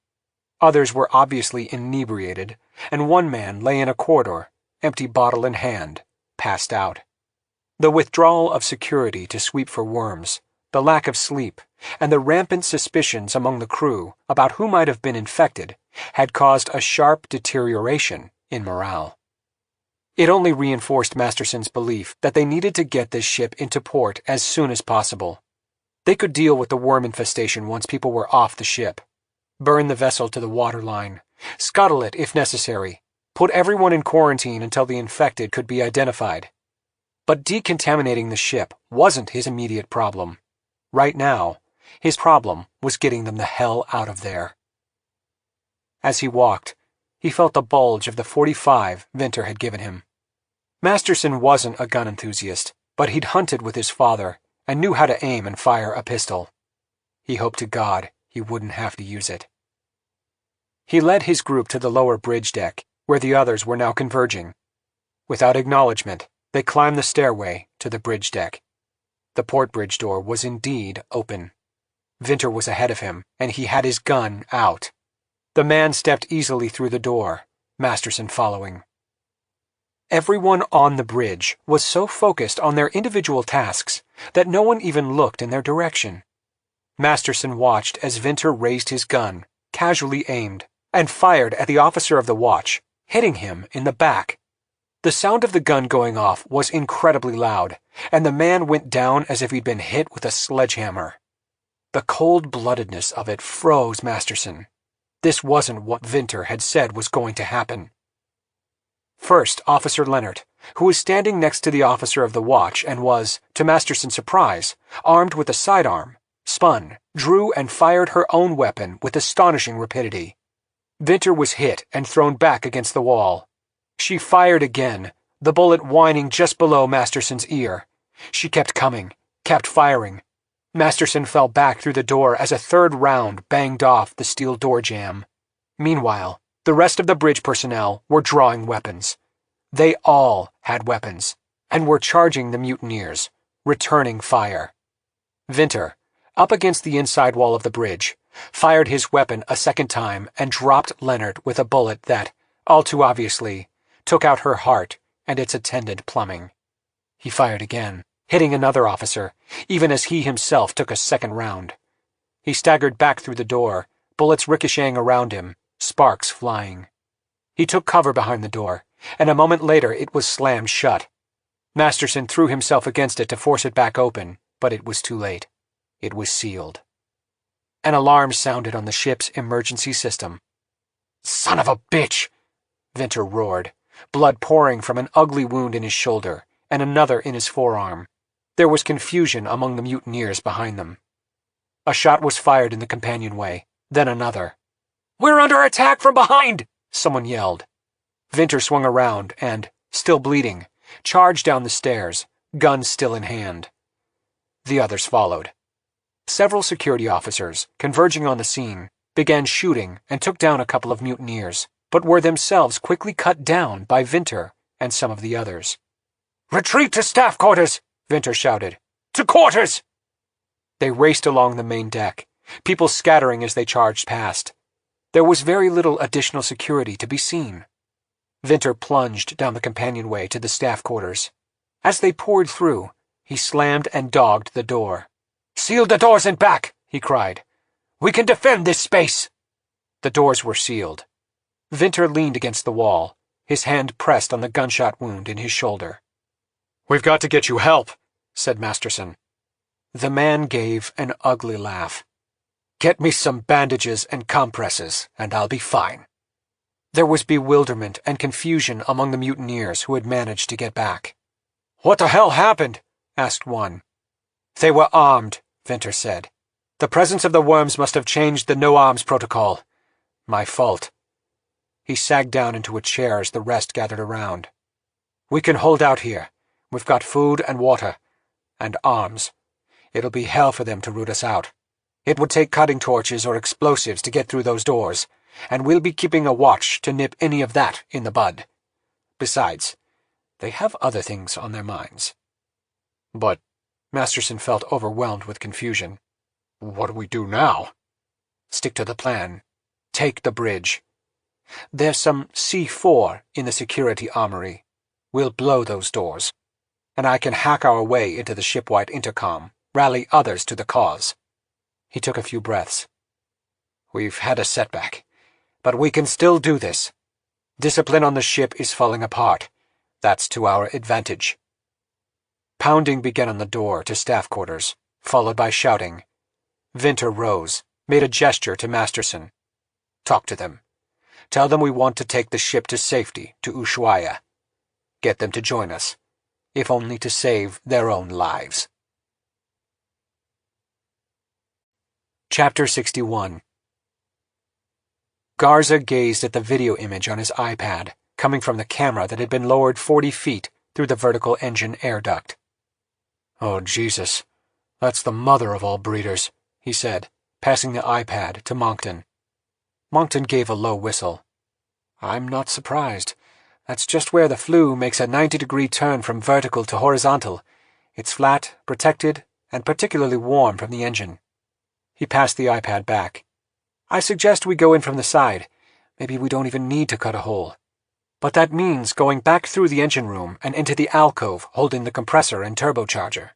S4: Others were obviously inebriated, and one man lay in a corridor, empty bottle in hand, passed out. The withdrawal of security to sweep for worms, the lack of sleep, and the rampant suspicions among the crew about who might have been infected had caused a sharp deterioration in morale. It only reinforced Masterson's belief that they needed to get this ship into port as soon as possible. They could deal with the worm infestation once people were off the ship. Burn the vessel to the waterline. Scuttle it if necessary. Put everyone in quarantine until the infected could be identified. But decontaminating the ship wasn't his immediate problem. Right now, his problem was getting them the hell out of there. As he walked, he felt the bulge of the .45 Vinter had given him. Masterson wasn't a gun enthusiast, but he'd hunted with his father and knew how to aim and fire a pistol. He hoped to God he wouldn't have to use it. He led his group to the lower bridge deck, where the others were now converging. Without acknowledgement, they climbed the stairway to the bridge deck. The port bridge door was indeed open. Vinter was ahead of him, and he had his gun out. The man stepped easily through the door, Masterson following. Everyone on the bridge was so focused on their individual tasks that no one even looked in their direction. Masterson watched as Vinter raised his gun, casually aimed, and fired at the officer of the watch, hitting him in the back. The sound of the gun going off was incredibly loud, and the man went down as if he'd been hit with a sledgehammer. The cold-bloodedness of it froze Masterson. This wasn't what Vinter had said was going to happen. First, Officer Leonard, who was standing next to the officer of the watch and was, to Masterson's surprise, armed with a sidearm, spun, drew, and fired her own weapon with astonishing rapidity. Vinter was hit and thrown back against the wall. She fired again, the bullet whining just below Masterson's ear. She kept coming, kept firing. Masterson fell back through the door as a third round banged off the steel door jamb. Meanwhile, the rest of the bridge personnel were drawing weapons. They all had weapons, and were charging the mutineers, returning fire. Vinter, up against the inside wall of the bridge, fired his weapon a second time and dropped Leonard with a bullet that, all too obviously, took out her heart and its attendant plumbing. He fired again, hitting another officer, even as he himself took a second round. He staggered back through the door, bullets ricocheting around him, sparks flying. He took cover behind the door, and a moment later it was slammed shut. Masterson threw himself against it to force it back open, but it was too late. It was sealed. An alarm sounded on the ship's emergency system. "Son of a bitch!" Vinter roared, blood pouring from an ugly wound in his shoulder and another in his forearm. There was confusion among the mutineers behind them. A shot was fired in the companionway, then another. "We're under attack from behind!" someone yelled. Vinter swung around and, still bleeding, charged down the stairs, gun still in hand. The others followed. Several security officers, converging on the scene, began shooting and took down a couple of mutineers, but were themselves quickly cut down by Vinter and some of the others. "Retreat to staff quarters!" Vinter shouted. "To quarters!" They raced along the main deck, people scattering as they charged past. There was very little additional security to be seen. Vinter plunged down the companionway to the staff quarters. As they poured through, he slammed and dogged the door. "Seal the doors and back!" he cried. "We can defend this space!" The doors were sealed. Vinter leaned against the wall, his hand pressed on the gunshot wound in his shoulder. "We've got to get you help," said Masterson. The man gave an ugly laugh. "Get me some bandages and compresses, and I'll be fine." There was bewilderment and confusion among the mutineers who had managed to get back. "What the hell happened?" asked one. "They were armed," Vinter said. "The presence of the worms must have changed the no-arms protocol. My fault." He sagged down into a chair as the rest gathered around. "We can hold out here. We've got food and water. And arms. It'll be hell for them to root us out. It would take cutting torches or explosives to get through those doors, and we'll be keeping a watch to nip any of that in the bud. Besides, they have other things on their minds." "But," Masterson felt overwhelmed with confusion. "What do we do now?" "Stick to the plan. Take the bridge. There's some C4 in the security armory. We'll blow those doors. And I can hack our way into the shipwide intercom, rally others to the cause." He took a few breaths. "We've had a setback, but we can still do this. Discipline on the ship is falling apart. That's to our advantage." Pounding began on the door to staff quarters, followed by shouting. Vinter rose, made a gesture to Masterson. Talk to them. Tell them we want to take the ship to safety, to Ushuaia. Get them to join us, if only to save their own lives. Chapter 61. Garza gazed at the video image on his iPad, coming from the camera that had been lowered 40 feet through the vertical engine air duct.
S1: Oh, Jesus. That's the mother of all breeders, he said, passing the iPad to Moncton.
S4: Moncton gave a low whistle. I'm not surprised. That's just where the flue makes a 90-degree turn from vertical to horizontal. It's flat, protected, and particularly warm from the engine. He passed the iPad back. I suggest we go in from the side. Maybe we don't even need to cut a hole. But that means going back through the engine room and into the alcove holding the compressor and turbocharger.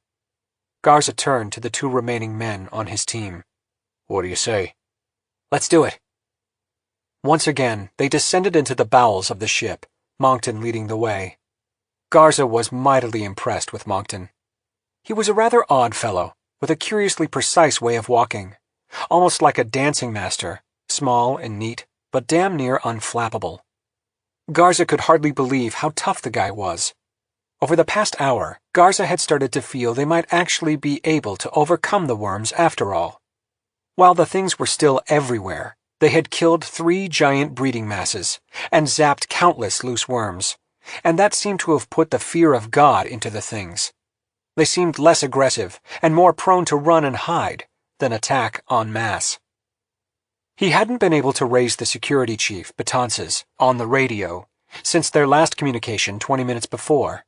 S4: Garza turned to the 2 remaining men on his team.
S1: What do you say?
S4: Let's do it. Once again, they descended into the bowels of the ship, Moncton leading the way. Garza was mightily impressed with Moncton. He was a rather odd fellow, with a curiously precise way of walking, almost like a dancing master, small and neat, but damn near unflappable. Garza could hardly believe how tough the guy was. Over the past hour, Garza had started to feel they might actually be able to overcome the worms after all. While the things were still everywhere, they had killed 3 giant breeding masses and zapped countless loose worms, and that seemed to have put the fear of God into the things. They seemed less aggressive and more prone to run and hide than attack en masse. He hadn't been able to raise the security chief, Betances, on the radio since their last communication 20 minutes before.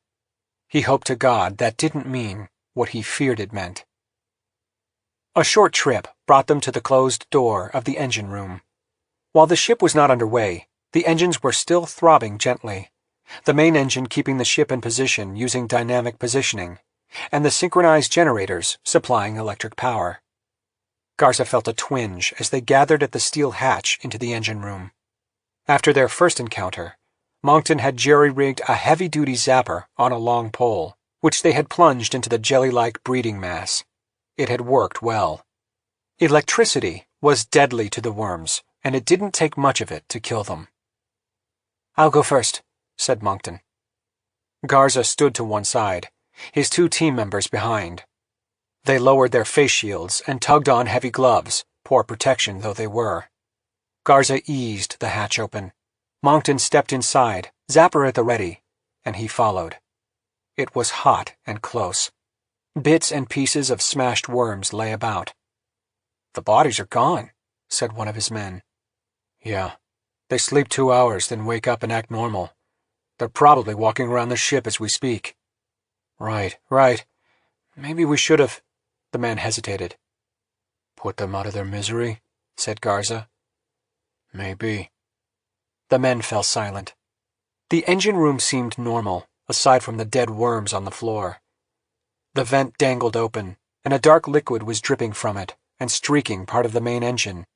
S4: He hoped to God that didn't mean what he feared it meant. A short trip brought them to the closed door of the engine room. While the ship was not underway, the engines were still throbbing gently, the main engine keeping the ship in position using dynamic positioning, and the synchronized generators supplying electric power. Garza felt a twinge as they gathered at the steel hatch into the engine room. After their first encounter, Moncton had jerry-rigged a heavy-duty zapper on a long pole, which they had plunged into the jelly-like breeding mass. It had worked well. Electricity was deadly to the worms, and it didn't take much of it to kill them. I'll go first, said Moncton. Garza stood to one side, his 2 team members behind. They lowered their face shields and tugged on heavy gloves, poor protection though they were. Garza eased the hatch open. Moncton stepped inside, zapper at the ready, and he followed. It was hot and close. Bits and pieces of smashed worms lay about. The bodies are gone, said one of his men.
S1: Yeah. They sleep 2 hours, then wake up and act normal. They're probably walking around the ship as we speak.
S4: Right. Maybe we should have... The man hesitated.
S1: Put them out of their misery, said Garza. Maybe.
S4: The men fell silent. The engine room seemed normal, aside from the dead worms on the floor. The vent dangled open, and a dark liquid was dripping from it and streaking part of the main engine.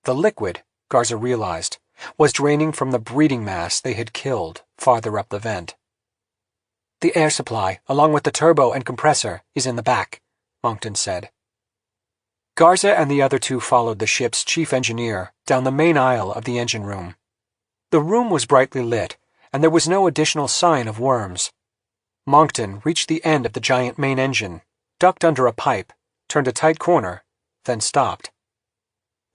S4: The liquid, Garza realized, was draining from the breeding mass they had killed farther up the vent. The air supply, along with the turbo and compressor, is in the back, Moncton said. Garza and the other 2 followed the ship's chief engineer down the main aisle of the engine room. The room was brightly lit, and there was no additional sign of worms. Moncton reached the end of the giant main engine, ducked under a pipe, turned a tight corner, then stopped.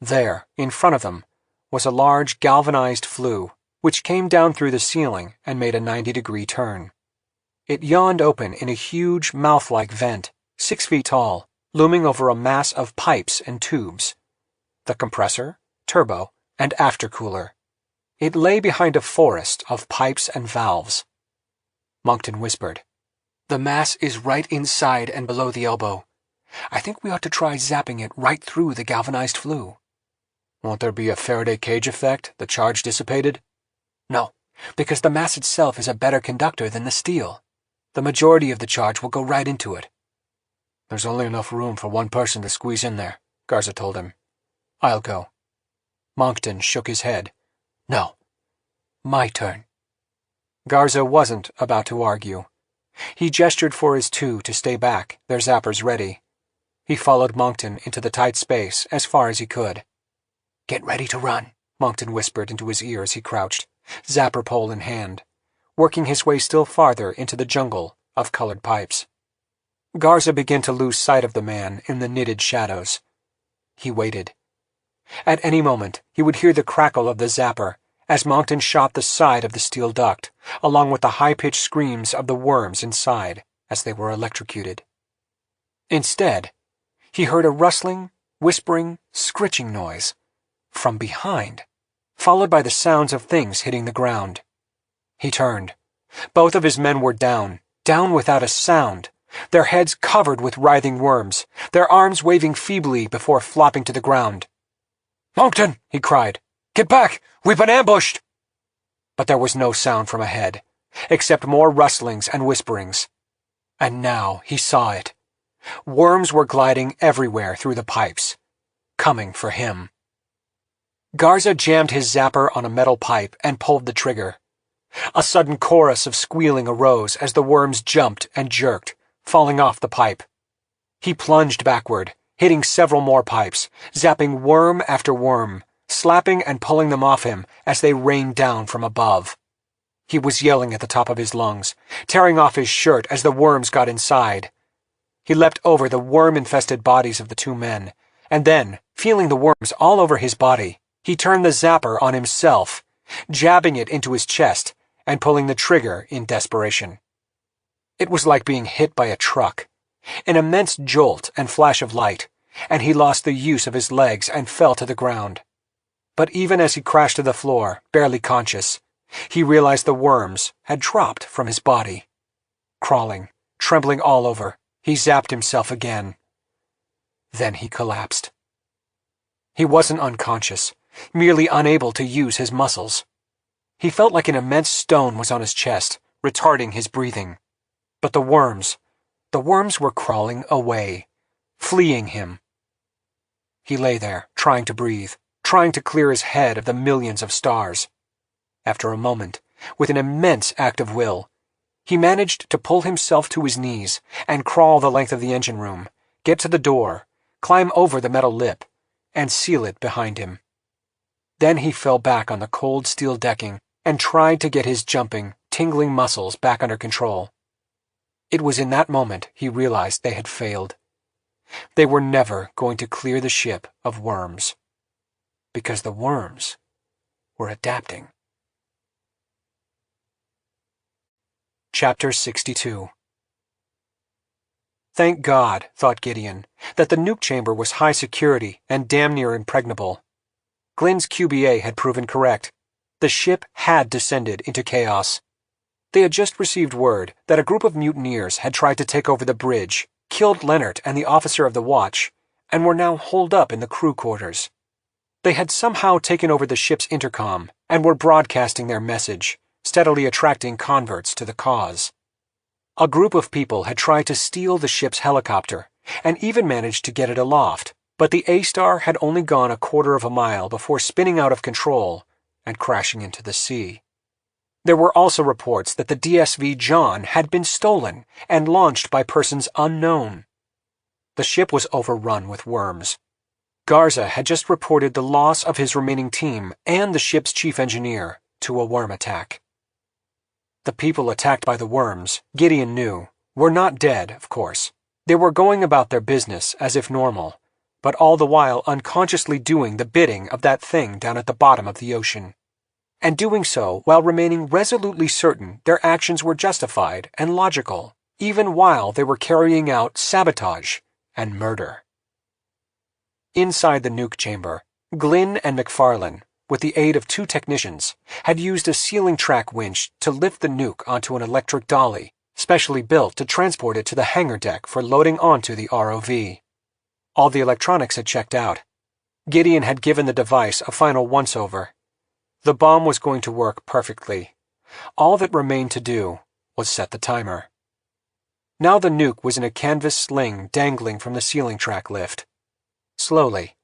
S4: There, in front of them, was a large galvanized flue, which came down through the ceiling and made a 90-degree turn. It yawned open in a huge mouth-like vent, 6 feet tall, looming over a mass of pipes and tubes. The compressor, turbo, and aftercooler. It lay behind a forest of pipes and valves. Moncton whispered, The mass is right inside and below the elbow. I think we ought to try zapping it right through the galvanized flue.
S1: Won't there be a Faraday cage effect, the charge dissipated?
S4: No, because the mass itself is a better conductor than the steel. The majority of the charge will go right into it.
S1: There's only enough room for 1 person to squeeze in there, Garza told him.
S4: I'll go. Moncton shook his head. No. My turn. Garza wasn't about to argue. He gestured for his 2 to stay back, their zappers ready. He followed Moncton into the tight space as far as he could. "Get ready to run," Moncton whispered into his ear as he crouched, zapper pole in hand, working his way still farther into the jungle of colored pipes. Garza began to lose sight of the man in the knitted shadows. He waited. At any moment, he would hear the crackle of the zapper as Moncton shot the side of the steel duct, along with the high-pitched screams of the worms inside as they were electrocuted. Instead, he heard a rustling, whispering, scritching noise from behind, followed by the sounds of things hitting the ground. He turned. Both of his men were down without a sound, their heads covered with writhing worms, their arms waving feebly before flopping to the ground. "Moncton!" he cried. "Get back! We've been ambushed!" But there was no sound from ahead, except more rustlings and whisperings. And now he saw it. Worms were gliding everywhere through the pipes, coming for him. Garza jammed his zapper on a metal pipe and pulled the trigger. A sudden chorus of squealing arose as the worms jumped and jerked, falling off the pipe. He plunged backward, hitting several more pipes, zapping worm after worm, slapping and pulling them off him as they rained down from above. He was yelling at the top of his lungs, tearing off his shirt as the worms got inside. He leapt over the worm-infested bodies of the two men, and then, feeling the worms all over his body, he turned the zapper on himself, jabbing it into his chest and pulling the trigger in desperation. It was like being hit by a truck, an immense jolt and flash of light, and he lost the use of his legs and fell to the ground. But even as he crashed to the floor, barely conscious, he realized the worms had dropped from his body. Crawling, trembling all over, he zapped himself again. Then he collapsed. He wasn't unconscious, merely unable to use his muscles. He felt like an immense stone was on his chest, retarding his breathing. But the worms were crawling away, fleeing him. He lay there, trying to breathe, trying to clear his head of the millions of stars. After a moment, with an immense act of will, he managed to pull himself to his knees and crawl the length of the engine room, get to the door, climb over the metal lip, and seal it behind him. Then he fell back on the cold steel decking and tried to get his jumping, tingling muscles back under control. It was in that moment he realized they had failed. They were never going to clear the ship of worms. Because the worms were adapting. Chapter 62. Thank God, thought Gideon, that the nuke chamber was high security and damn near impregnable. Glynn's QBA had proven correct. The ship had descended into chaos. They had just received word that a group of mutineers had tried to take over the bridge, killed Leonard and the officer of the watch, and were now holed up in the crew quarters. They had somehow taken over the ship's intercom and were broadcasting their message, steadily attracting converts to the cause. A group of people had tried to steal the ship's helicopter and even managed to get it aloft, but the A-Star had only gone a quarter of a mile before spinning out of control and crashing into the sea. There were also reports that the DSV John had been stolen and launched by persons unknown. The ship was overrun with worms. Garza had just reported the loss of his remaining team and the ship's chief engineer to a worm attack. The people attacked by the worms, Gideon knew, were not dead, of course. They were going about their business as if normal, but all the while unconsciously doing the bidding of that thing down at the bottom of the ocean. And doing so while remaining resolutely certain their actions were justified and logical, even while they were carrying out sabotage and murder. Inside the nuke chamber, Glynn and McFarlane, with the aid of two technicians, had used a ceiling track winch to lift the nuke onto an electric dolly, specially built to transport it to the hangar deck for loading onto the ROV. All the electronics had checked out. Gideon had given the device a final once-over. The bomb was going to work perfectly. All that remained to do was set the timer. Now the nuke was in a canvas sling dangling from the ceiling track lift. Slowly,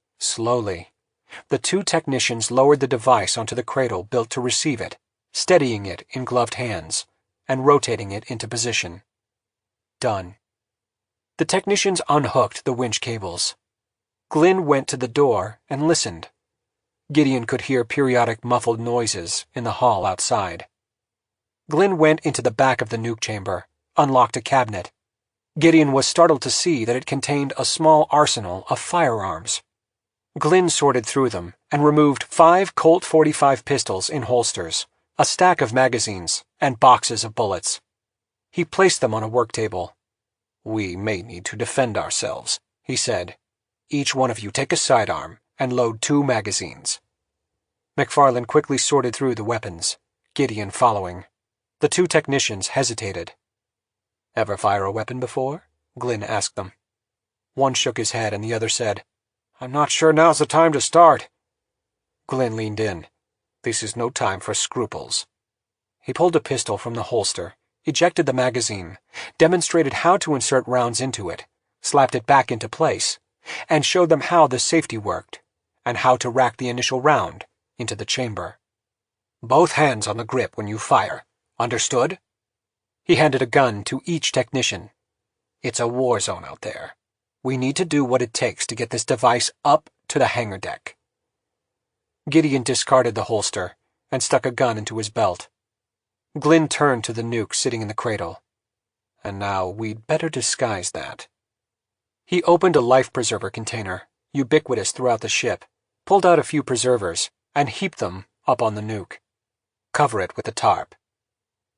S4: the two technicians lowered the device onto the cradle built to receive it, steadying it in gloved hands, and rotating it into position. Done. The technicians unhooked the winch cables. Glynn went to the door and listened. Gideon could hear periodic muffled noises in the hall outside. Glynn went into the back of the nuke chamber, unlocked a cabinet. Gideon was startled to see that it contained a small arsenal of firearms. Glynn sorted through them and removed 5 Colt .45 pistols in holsters, a stack of magazines, and boxes of bullets. He placed them on a work table. "We may need to defend ourselves," he said. "Each one of you take a sidearm and load 2 magazines." McFarland quickly sorted through the weapons, Gideon following. The 2 technicians hesitated. "Ever fire a weapon before?" Glynn asked them. One shook his head and the other said, "I'm not sure now's the time to start." Glynn leaned in. "This is no time for scruples." He pulled a pistol from the holster, ejected the magazine, demonstrated how to insert rounds into it, slapped it back into place, and showed them how the safety worked, and how to rack the initial round into the chamber. "Both hands on the grip when you fire. Understood?" He handed a gun to each technician. "It's a war zone out there. We need to do what it takes to get this device up to the hangar deck." Gideon discarded the holster and stuck a gun into his belt. Glynn turned to the nuke sitting in the cradle. "And now we'd better disguise that." He opened a life preserver container, ubiquitous throughout the ship, pulled out a few preservers, and heaped them up on the nuke. "Cover it with a tarp."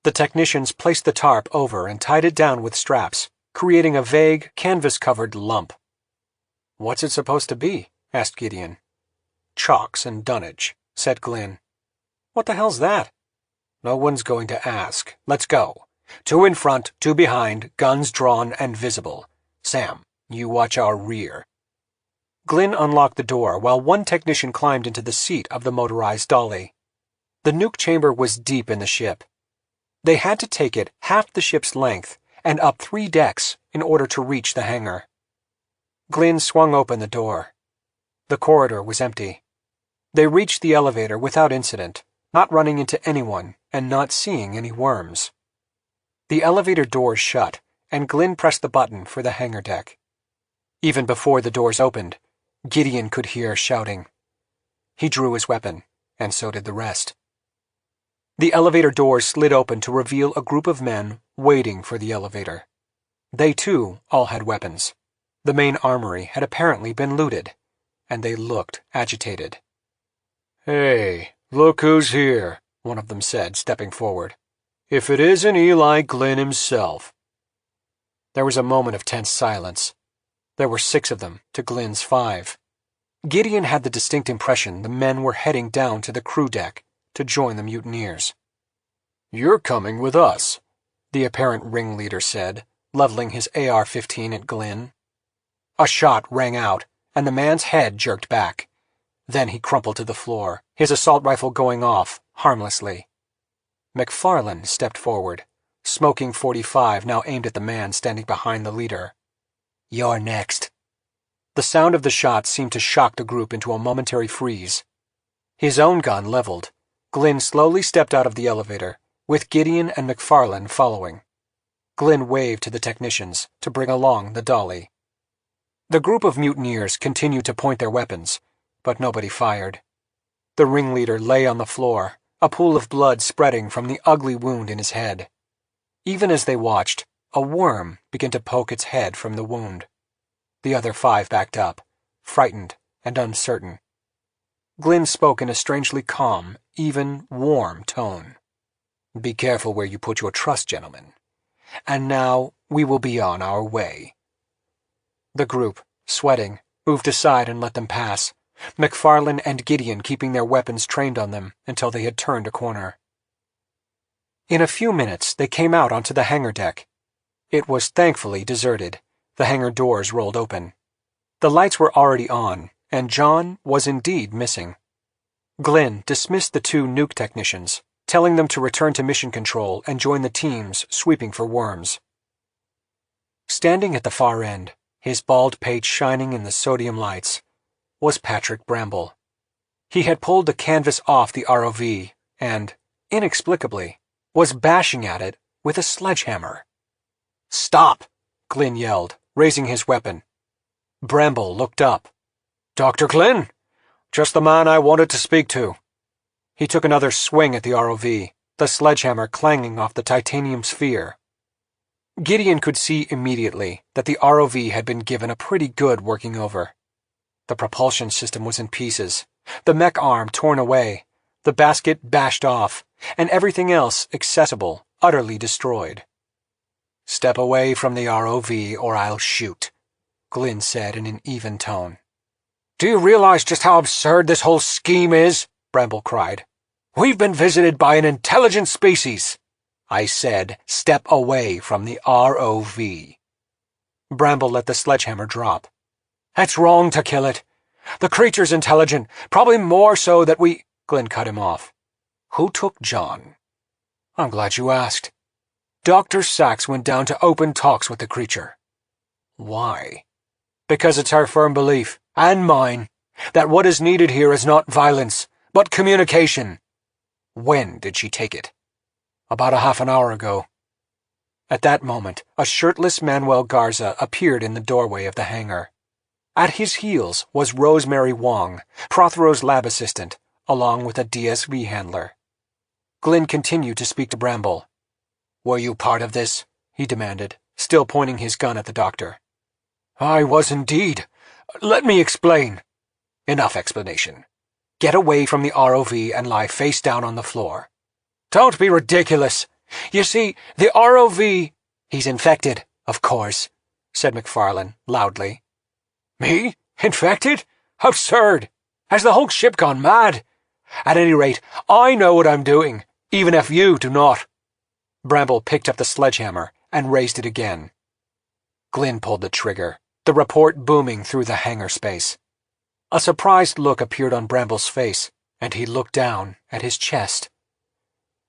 S4: The technicians placed the tarp over and tied it down with straps, creating a vague, canvas-covered lump. "What's it supposed to be?" asked Gideon. "Chocks and dunnage," said Glynn. "What the hell's that?" "No one's going to ask. Let's go. 2 in front, 2 behind, guns drawn and visible. Sam, you watch our rear." Glynn unlocked the door while one technician climbed into the seat of the motorized dolly. The nuke chamber was deep in the ship. They had to take it half the ship's length and up 3 decks in order to reach the hangar. Glynn swung open the door. The corridor was empty. They reached the elevator without incident, not running into anyone and not seeing any worms. The elevator doors shut, and Glynn pressed the button for the hangar deck. Even before the doors opened, Gideon could hear shouting. He drew his weapon, and so did the rest. The elevator doors slid open to reveal a group of men waiting for the elevator. They, too, all had weapons. The main armory had apparently been looted, and they looked agitated. "Hey, look who's here," one of them said, stepping forward. "If it isn't Eli Glynn himself." There was a moment of tense silence. There were 6 of them to Glynn's 5. Gideon had the distinct impression the men were heading down to the crew deck to join the mutineers. "You're coming with us," the apparent ringleader said, leveling his AR-15 at Glynn. A shot rang out, and the man's head jerked back. Then he crumpled to the floor, his assault rifle going off harmlessly. McFarland stepped forward, smoking .45 now aimed at the man standing behind the leader. "You're next." The sound of the shot seemed to shock the group into a momentary freeze. His own gun leveled, Glynn slowly stepped out of the elevator, with Gideon and McFarland following. Glynn waved to the technicians to bring along the dolly. The group of mutineers continued to point their weapons, but nobody fired. The ringleader lay on the floor, a pool of blood spreading from the ugly wound in his head. Even as they watched, a worm began to poke its head from the wound. The other 5 backed up, frightened and uncertain. Glynn spoke in a strangely calm, even, warm tone. "Be careful where you put your trust, gentlemen. And now we will be on our way." The group, sweating, moved aside and let them pass, McFarland and Gideon keeping their weapons trained on them until they had turned a corner. In a few minutes they came out onto the hangar deck. It was thankfully deserted. The hangar doors rolled open. The lights were already on, and John was indeed missing. Glynn dismissed the 2 nuke technicians, telling them to return to mission control and join the teams sweeping for worms. Standing at the far end, his bald pate shining in the sodium lights, was Patrick Bramble. He had pulled the canvas off the ROV and, inexplicably, was bashing at it with a sledgehammer. "Stop!" Glynn yelled, raising his weapon. Bramble looked up. "Dr. Glynn? Just the man I wanted to speak to." He took another swing at the ROV, the sledgehammer clanging off the titanium sphere. Gideon could see immediately that the ROV had been given a pretty good working over. The propulsion system was in pieces, the mech arm torn away, the basket bashed off, and everything else accessible utterly destroyed. "Step away from the ROV or I'll shoot," Glynn said in an even tone. "Do you realize just how absurd this whole scheme is?" Bramble cried. "We've been visited by an intelligent species." "I said, step away from the ROV. Bramble let the sledgehammer drop. "It's wrong to kill it. The creature's intelligent, probably more so that we—" Glynn cut him off. "Who took John?" "I'm glad you asked. Dr. Sachs went down to open talks with the creature." "Why?" "Because it's her firm belief, and mine, that what is needed here is not violence, but communication." "When did she take it?" "About a half an hour ago." At that moment, a shirtless Manuel Garza appeared in the doorway of the hangar. At his heels was Rosemary Wong, Prothero's lab assistant, along with a DSV handler. Glynn continued to speak to Bramble. "Were you part of this?" he demanded, still pointing his gun at the doctor. "I was indeed. Let me explain." "Enough explanation. Get away from the ROV and lie face down on the floor." "Don't be ridiculous. You see, the ROV—" "He's infected, of course," said McFarlane loudly. "Me? Infected? Absurd! Has the whole ship gone mad? At any rate, I know what I'm doing, even if you do not." Bramble picked up the sledgehammer and raised it again. Glynn pulled the trigger, the report booming through the hangar space. A surprised look appeared on Bramble's face, and he looked down at his chest.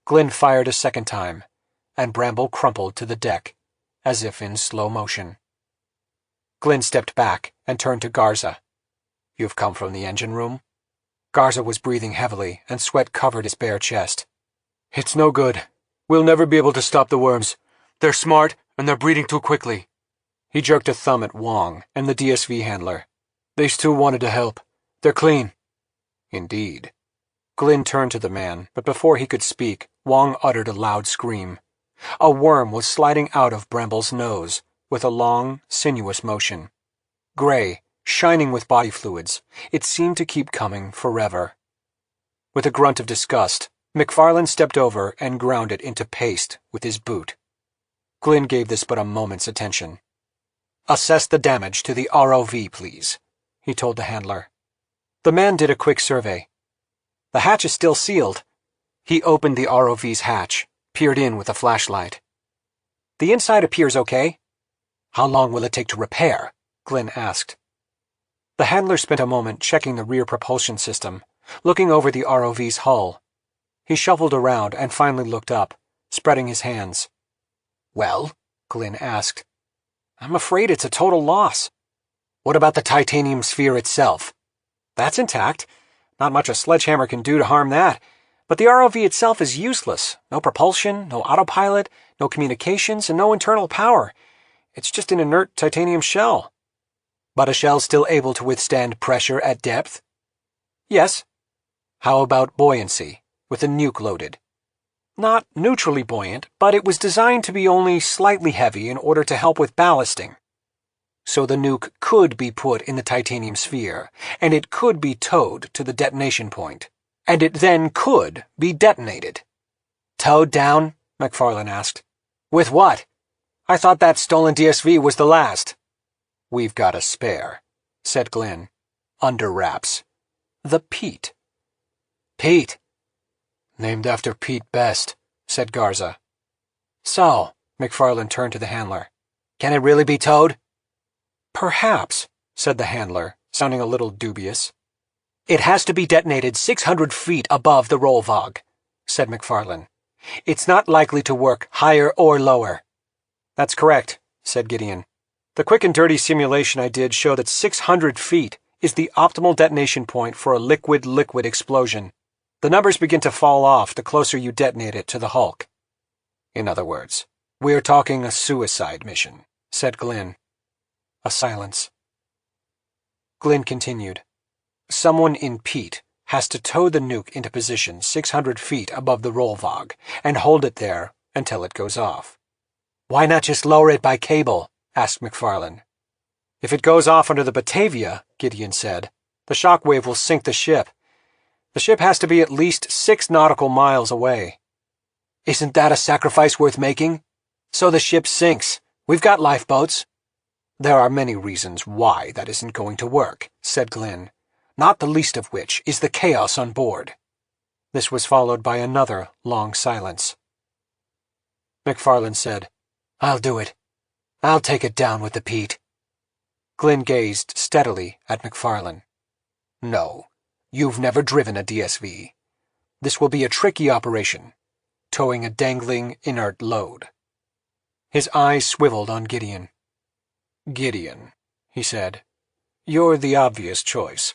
S4: Glynn fired a second time, and Bramble crumpled to the deck, as if in slow motion. Glynn stepped back and turned to Garza. "You've come from the engine room?" Garza was breathing heavily, and sweat covered his bare chest. "It's no good. We'll never be able to stop the worms. They're smart, and they're breeding too quickly." He jerked a thumb at Wong and the DSV handler. "These two wanted to help. They're clean." "Indeed." Glynn turned to the man, but before he could speak, Wong uttered a loud scream. A worm was sliding out of Bramble's nose, with a long, sinuous motion. Gray, shining with body fluids, it seemed to keep coming forever. With a grunt of disgust, McFarlane stepped over and ground it into paste with his boot. Glynn gave this but a moment's attention. "Assess the damage to the ROV, please," he told the handler. The man did a quick survey. "The hatch is still sealed." He opened the ROV's hatch, peered in with a flashlight. "The inside appears okay." "How long will it take to repair?" Glynn asked. The handler spent a moment checking the rear propulsion system, looking over the ROV's hull. He shuffled around and finally looked up, spreading his hands. "Well?" Glynn asked. "I'm afraid it's a total loss." "What about the titanium sphere itself?" "That's intact. Not much a sledgehammer can do to harm that. But the ROV itself is useless. No propulsion, no autopilot, no communications, and no internal power. It's just an inert titanium shell." "But a shell still able to withstand pressure at depth?" "Yes." "How about buoyancy, with a nuke loaded?" "Not neutrally buoyant, but it was designed to be only slightly heavy in order to help with ballasting." "So the nuke could be put in the titanium sphere, and it could be towed to the detonation point, and it then could be detonated." "Towed down?" McFarlane asked. "With what? I thought that stolen DSV was the last." "We've got a spare," said Glynn. "Under wraps. The Pete." "Pete?" "Named after Pete Best," said Garza. "So," McFarlane turned to the handler, "can it really be towed?" "Perhaps," said the handler, sounding a little dubious. "It has to be detonated 600 feet above the Rollvog," said McFarlane. "It's not likely to work higher or lower." "That's correct," said Gideon. "The quick and dirty simulation I did showed that 600 feet is the optimal detonation point for a liquid-liquid explosion. The numbers begin to fall off the closer you detonate it to the hulk." "In other words, we're talking a suicide mission," said Glynn. A silence. Glynn continued. Someone in Pete has to tow the nuke into position 600 feet above the Rollvog and hold it there until it goes off. Why not just lower it by cable? Asked McFarlane. If it goes off under the Batavia, Gideon said, the shockwave will sink the ship. The ship has to be at least 6 nautical miles away. Isn't that a sacrifice worth making? So the ship sinks. We've got lifeboats. There are many reasons why that isn't going to work, said Glynn, not the least of which is the chaos on board. This was followed by another long silence. McFarlane said, I'll do it. I'll take it down with the Pete. Glynn gazed steadily at McFarlane. No, you've never driven a DSV. This will be a tricky operation, towing a dangling, inert load. His eyes swiveled on Gideon. Gideon, he said, you're the obvious choice.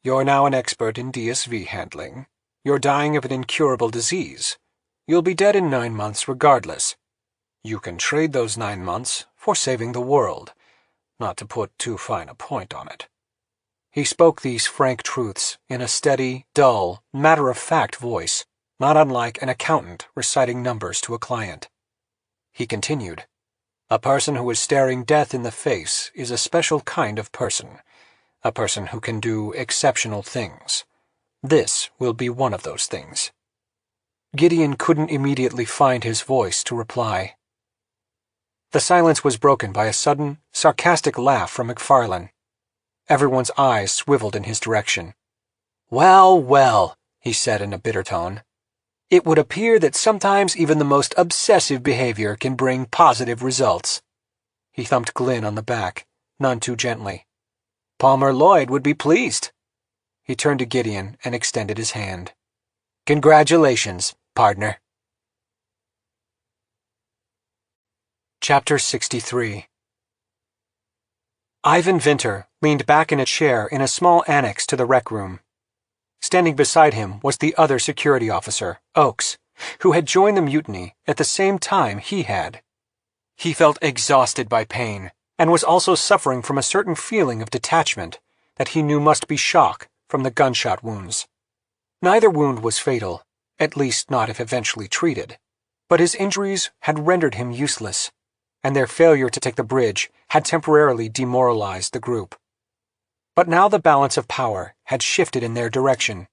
S4: You're now an expert in DSV handling. You're dying of an incurable disease. You'll be dead in 9 months regardless. You can trade those 9 months for saving the world, not to put too fine a point on it. He spoke these frank truths in a steady, dull, matter-of-fact voice, not unlike an accountant reciting numbers to a client. He continued, a person who is staring death in the face is a special kind of person, a person who can do exceptional things. This will be one of those things. Gideon couldn't immediately find his voice to reply. The silence was broken by a sudden, sarcastic laugh from McFarlane. Everyone's eyes swiveled in his direction. Well, well, he said in a bitter tone. It would appear that sometimes even the most obsessive behavior can bring positive results. He thumped Glynn on the back, none too gently. Palmer Lloyd would be pleased. He turned to Gideon and extended his hand. Congratulations, partner. Chapter 63. Ivan Vinter leaned back in a chair in a small annex to the rec room. Standing beside him was the other security officer, Oakes, who had joined the mutiny at the same time he had. He felt exhausted by pain, and was also suffering from a certain feeling of detachment that he knew must be shock from the gunshot wounds. Neither wound was fatal, at least not if eventually treated, but his injuries had rendered him useless, and their failure to take the bridge had temporarily demoralized the group. But now the balance of power had shifted in their direction.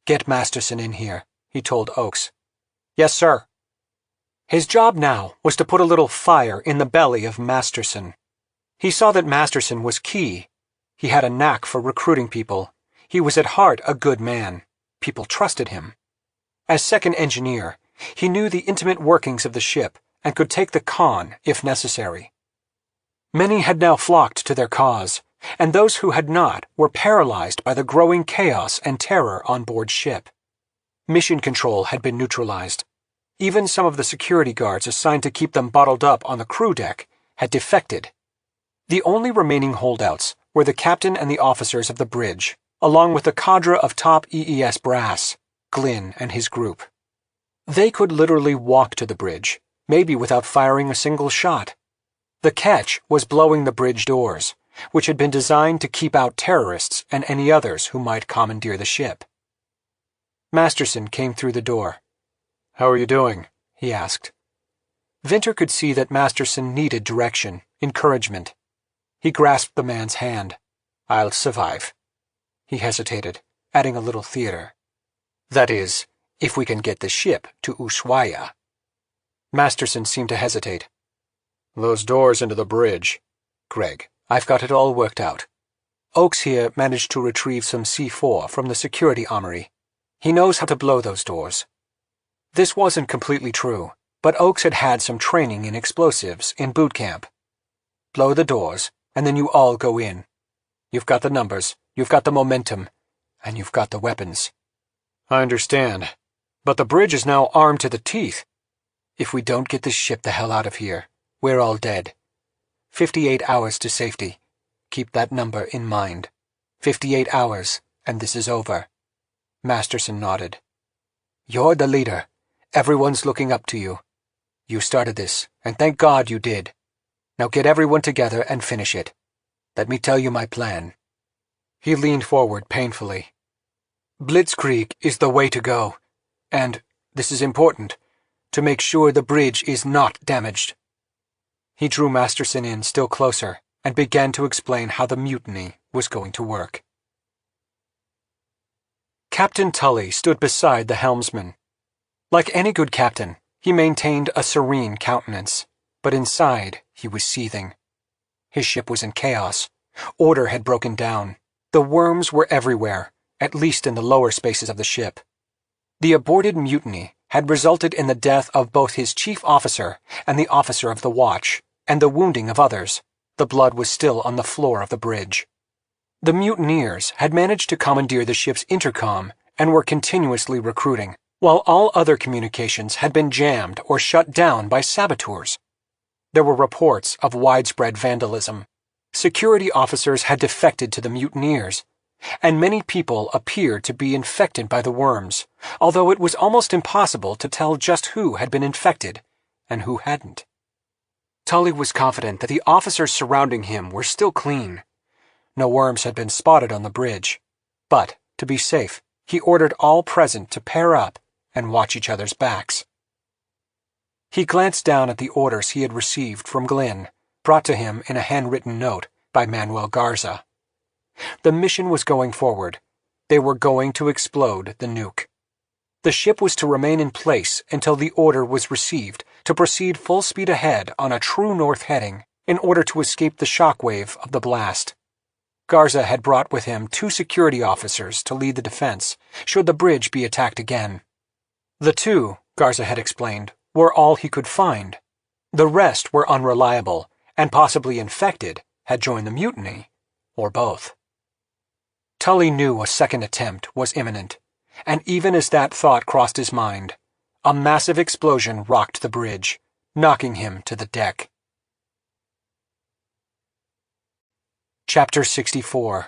S4: Get Masterson in here, he told Oakes. Yes, sir. His job now was to put a little fire in the belly of Masterson. He saw that Masterson was key. He had a knack for recruiting people. He was at heart a good man. People trusted him. As second engineer, he knew the intimate workings of the ship and could take the con if necessary. Many had now flocked to their cause, and those who had not were paralyzed by the growing chaos and terror on board ship. Mission control had been neutralized. Even some of the security guards assigned to keep them bottled up on the crew deck had defected. The only remaining holdouts were the captain and the officers of the bridge, along with the cadre of top EES brass, Glynn and his group. They could literally walk to the bridge, maybe without firing a single shot. The catch was blowing the bridge doors, which had been designed to keep out terrorists and any others who might commandeer the ship. Masterson came through the door. How are you doing? He asked. Vinter could see that Masterson needed direction, encouragement. He grasped the man's hand. I'll survive. He hesitated, adding a little theater. That is, if we can get the ship to Ushuaia. Masterson seemed to hesitate. Those doors into the bridge. Greg, I've got it all worked out. Oakes here managed to retrieve some C4 from the security armory. He knows how to blow those doors. This wasn't completely true, but Oakes had had some training in explosives in boot camp. Blow the doors, and then you all go in. You've got the numbers, you've got the momentum, and you've got the weapons. I understand, but the bridge is now armed to the teeth. If we don't get this ship the hell out of here, we're all dead. 58 hours to safety. Keep that number in mind. 58 hours, and this is over. Masterson nodded. You're the leader. Everyone's looking up to you. You started this, and thank God you did. Now get everyone together and finish it. Let me tell you my plan. He leaned forward painfully. Blitzkrieg is the way to go, and, this is important, to make sure the bridge is not damaged. He drew Masterson in still closer and began to explain how the mutiny was going to work. Captain Tully stood beside the helmsman. Like any good captain, he maintained a serene countenance, but inside he was seething. His ship was in chaos. Order had broken down. The worms were everywhere, at least in the lower spaces of the ship. The aborted mutiny had resulted in the death of both his chief officer and the officer of the watch, and the wounding of others. The blood was still on the floor of the bridge. The mutineers had managed to commandeer the ship's intercom and were continuously recruiting, while all other communications had been jammed or shut down by saboteurs. There were reports of widespread vandalism. Security officers had defected to the mutineers, and many people appeared to be infected by the worms, although it was almost impossible to tell just who had been infected and who hadn't. Tully was confident that the officers surrounding him were still clean. No worms had been spotted on the bridge, but, to be safe, he ordered all present to pair up and watch each other's backs. He glanced down at the orders he had received from Glynn, brought to him in a handwritten note by Manuel Garza. The mission was going forward. They were going to explode the nuke. The ship was to remain in place until the order was received to proceed full speed ahead on a true north heading in order to escape the shockwave of the blast. Garza had brought with him 2 security officers to lead the defense should the bridge be attacked again. The 2, Garza had explained, were all he could find. The rest were unreliable and possibly infected, had joined the mutiny, or both. Tully knew a second attempt was imminent, and even as that thought crossed his mind, a massive explosion rocked the bridge, knocking him to the deck. Chapter 64.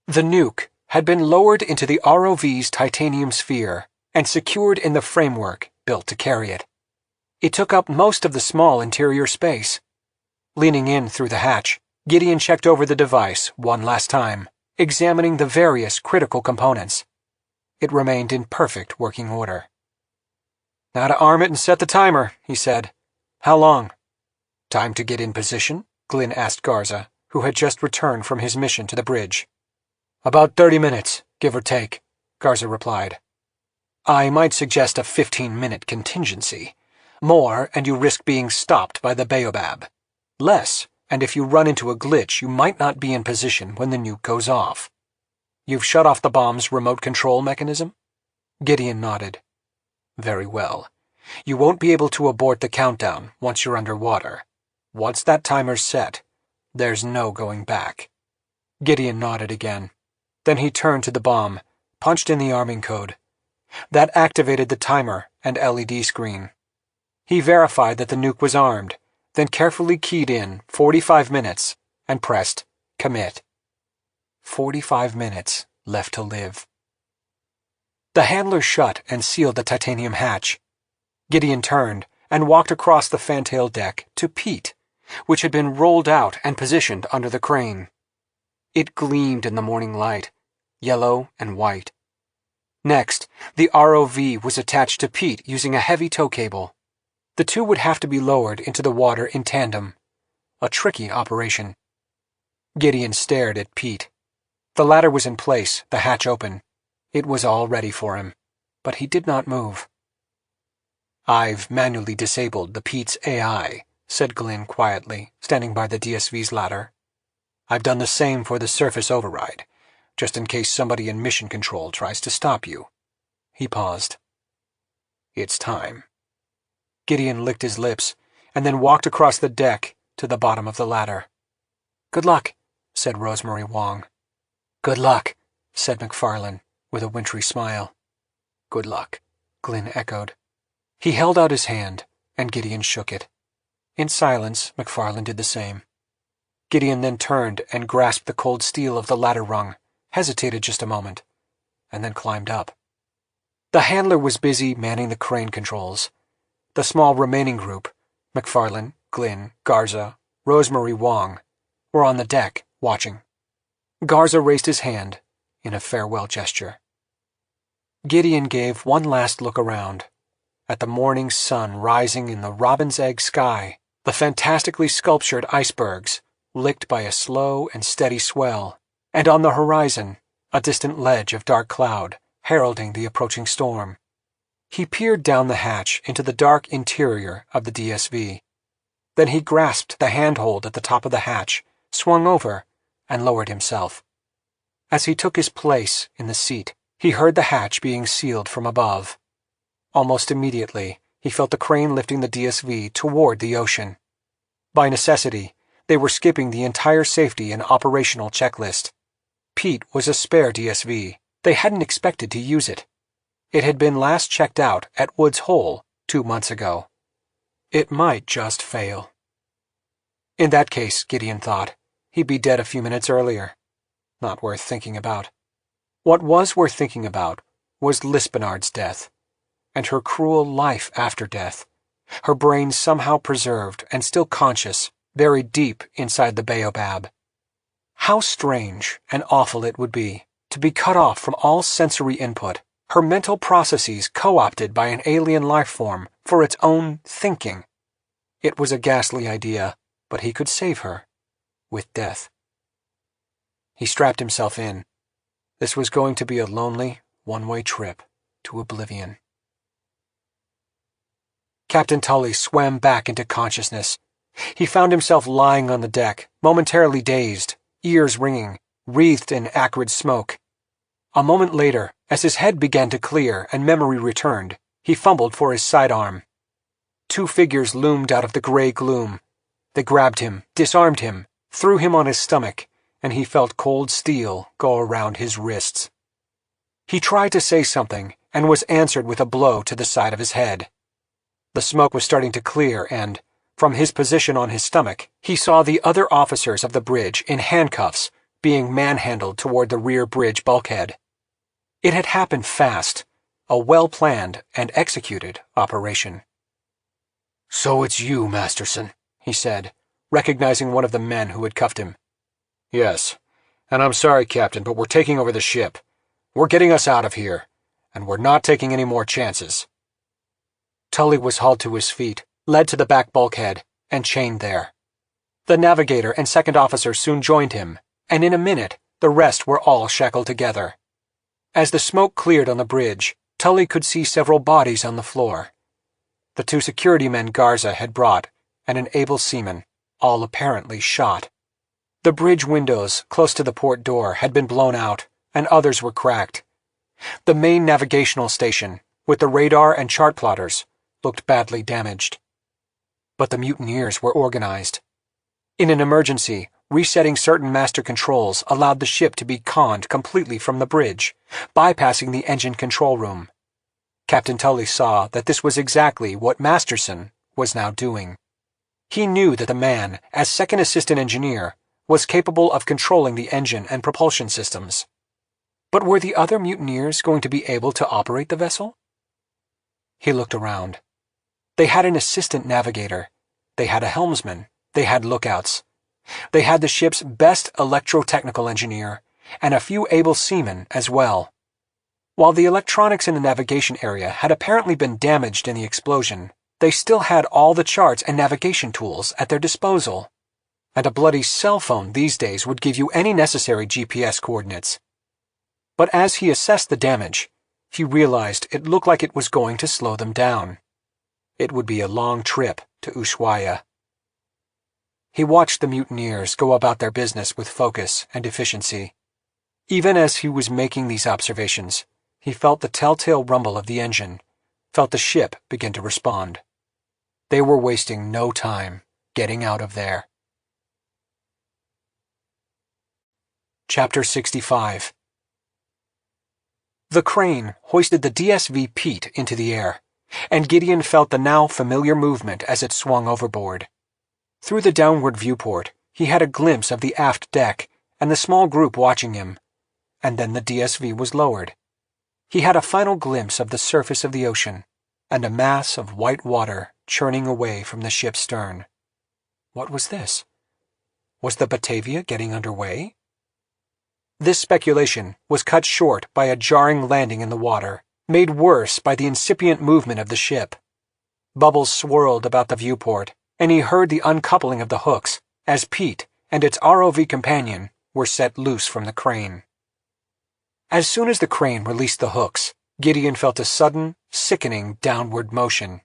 S4: The nuke had been lowered into the ROV's titanium sphere and secured in the framework built to carry it. It took up most of the small interior space. Leaning in through the hatch, Gideon checked over the device one last time, examining the various critical components. It remained in perfect working order. "Now to arm it and set the timer," he said. "How long?" "Time to get in position?" Glynn asked Garza, who had just returned from his mission to the bridge. "About 30 minutes, give or take," Garza replied. "I might suggest a 15-minute contingency. More, and you risk being stopped by the Baobab. Less, and if you run into a glitch, you might not be in position when the nuke goes off. You've shut off the bomb's remote control mechanism?" Gideon nodded. "Very well. You won't be able to abort the countdown once you're underwater. Once that timer's set, there's no going back." Gideon nodded again. Then he turned to the bomb, punched in the arming code. That activated the timer and LED screen. He verified that the nuke was armed, then carefully keyed in 45 minutes and pressed commit. 45 minutes left to live. The handler shut and sealed the titanium hatch. Gideon turned and walked across the fantail deck to Pete, which had been rolled out and positioned under the crane. It gleamed in the morning light, yellow and white. Next, the ROV was attached to Pete using a heavy tow cable. The two would have to be lowered into the water in tandem. A tricky operation. Gideon stared at Pete. The ladder was in place, the hatch open. It was all ready for him, but he did not move. "I've manually disabled the Pete's AI," said Glynn quietly, standing by the DSV's ladder. "I've done the same for the surface override, just in case somebody in mission control tries to stop you." He paused. "It's time." Gideon licked his lips, and then walked across the deck to the bottom of the ladder. "Good luck," said Rosemary Wong. "Good luck," said McFarlane, with a wintry smile. "Good luck," Glynn echoed. He held out his hand, and Gideon shook it. In silence, McFarlane did the same. Gideon then turned and grasped the cold steel of the ladder rung, hesitated just a moment, and then climbed up. The handler was busy manning the crane controls. The small remaining group, McFarlane, Glynn, Garza, Rosemary Wong, were on the deck, watching. Garza raised his hand in a farewell gesture. Gideon gave one last look around, at the morning sun rising in the robin's egg sky, the fantastically sculptured icebergs, licked by a slow and steady swell, and on the horizon, a distant ledge of dark cloud, heralding the approaching storm. He peered down the hatch into the dark interior of the DSV. Then he grasped the handhold at the top of the hatch, swung over, and lowered himself. As he took his place in the seat, he heard the hatch being sealed from above. Almost immediately, he felt the crane lifting the DSV toward the ocean. By necessity, they were skipping the entire safety and operational checklist. Pete was a spare DSV. They hadn't expected to use it. It had been last checked out at Woods Hole 2 months ago. It might just fail. In that case, Gideon thought, he'd be dead a few minutes earlier. Not worth thinking about. What was worth thinking about was Lispenard's death, and her cruel life after death, her brain somehow preserved and still conscious, buried deep inside the baobab. How strange and awful it would be to be cut off from all sensory input, her mental processes co-opted by an alien life form for its own thinking. It was a ghastly idea, but he could save her with death. He strapped himself in. This was going to be a lonely, one-way trip to oblivion. Captain Tully swam back into consciousness. He found himself lying on the deck, momentarily dazed, ears ringing, wreathed in acrid smoke. A moment later, as his head began to clear and memory returned, he fumbled for his sidearm. 2 figures loomed out of the gray gloom. They grabbed him, disarmed him, threw him on his stomach, and he felt cold steel go around his wrists. He tried to say something and was answered with a blow to the side of his head. The smoke was starting to clear and, from his position on his stomach, he saw the other officers of the bridge in handcuffs being manhandled toward the rear bridge bulkhead. It had happened fast, a well-planned and executed operation.
S1: "So it's you, Masterson,"
S4: he said, recognizing one of the men who had cuffed him.
S1: "Yes, and I'm sorry, Captain, but we're taking over the ship. We're getting us out of here, and we're not taking any more chances."
S4: Tully was hauled to his feet, led to the back bulkhead, and chained there. The navigator and second officer soon joined him, and in a minute the rest were all shackled together. As the smoke cleared on the bridge, Tully could see several bodies on the floor. The 2 security men Garza had brought, and an able seaman, all apparently shot. The bridge windows close to the port door had been blown out, and others were cracked. The main navigational station, with the radar and chart plotters, looked badly damaged. But the mutineers were organized. In an emergency, resetting certain master controls allowed the ship to be conned completely from the bridge, bypassing the engine control room. Captain Tully saw that this was exactly what Masterson was now doing. He knew that the man, as second assistant engineer, was capable of controlling the engine and propulsion systems. But were the other mutineers going to be able to operate the vessel? He looked around. They had an assistant navigator. They had a helmsman. They had lookouts. They had the ship's best electrotechnical engineer, and a few able seamen as well. While the electronics in the navigation area had apparently been damaged in the explosion, they still had all the charts and navigation tools at their disposal. And a bloody cell phone these days would give you any necessary GPS coordinates. But as he assessed the damage, he realized it looked like it was going to slow them down. It would be a long trip to Ushuaia. He watched the mutineers go about their business with focus and efficiency. Even as he was making these observations, he felt the telltale rumble of the engine, felt the ship begin to respond. They were wasting no time getting out of there. Chapter 65. The crane hoisted the DSV Pete into the air, and Gideon felt the now familiar movement as it swung overboard. Through the downward viewport, he had a glimpse of the aft deck and the small group watching him, and then the DSV was lowered. He had a final glimpse of the surface of the ocean, and a mass of white water churning away from the ship's stern. What was this? Was the Batavia getting underway? This speculation was cut short by a jarring landing in the water, made worse by the incipient movement of the ship. Bubbles swirled about the viewport, and he heard the uncoupling of the hooks as Pete and its ROV companion were set loose from the crane. As soon as the crane released the hooks, Gideon felt a sudden, sickening downward motion.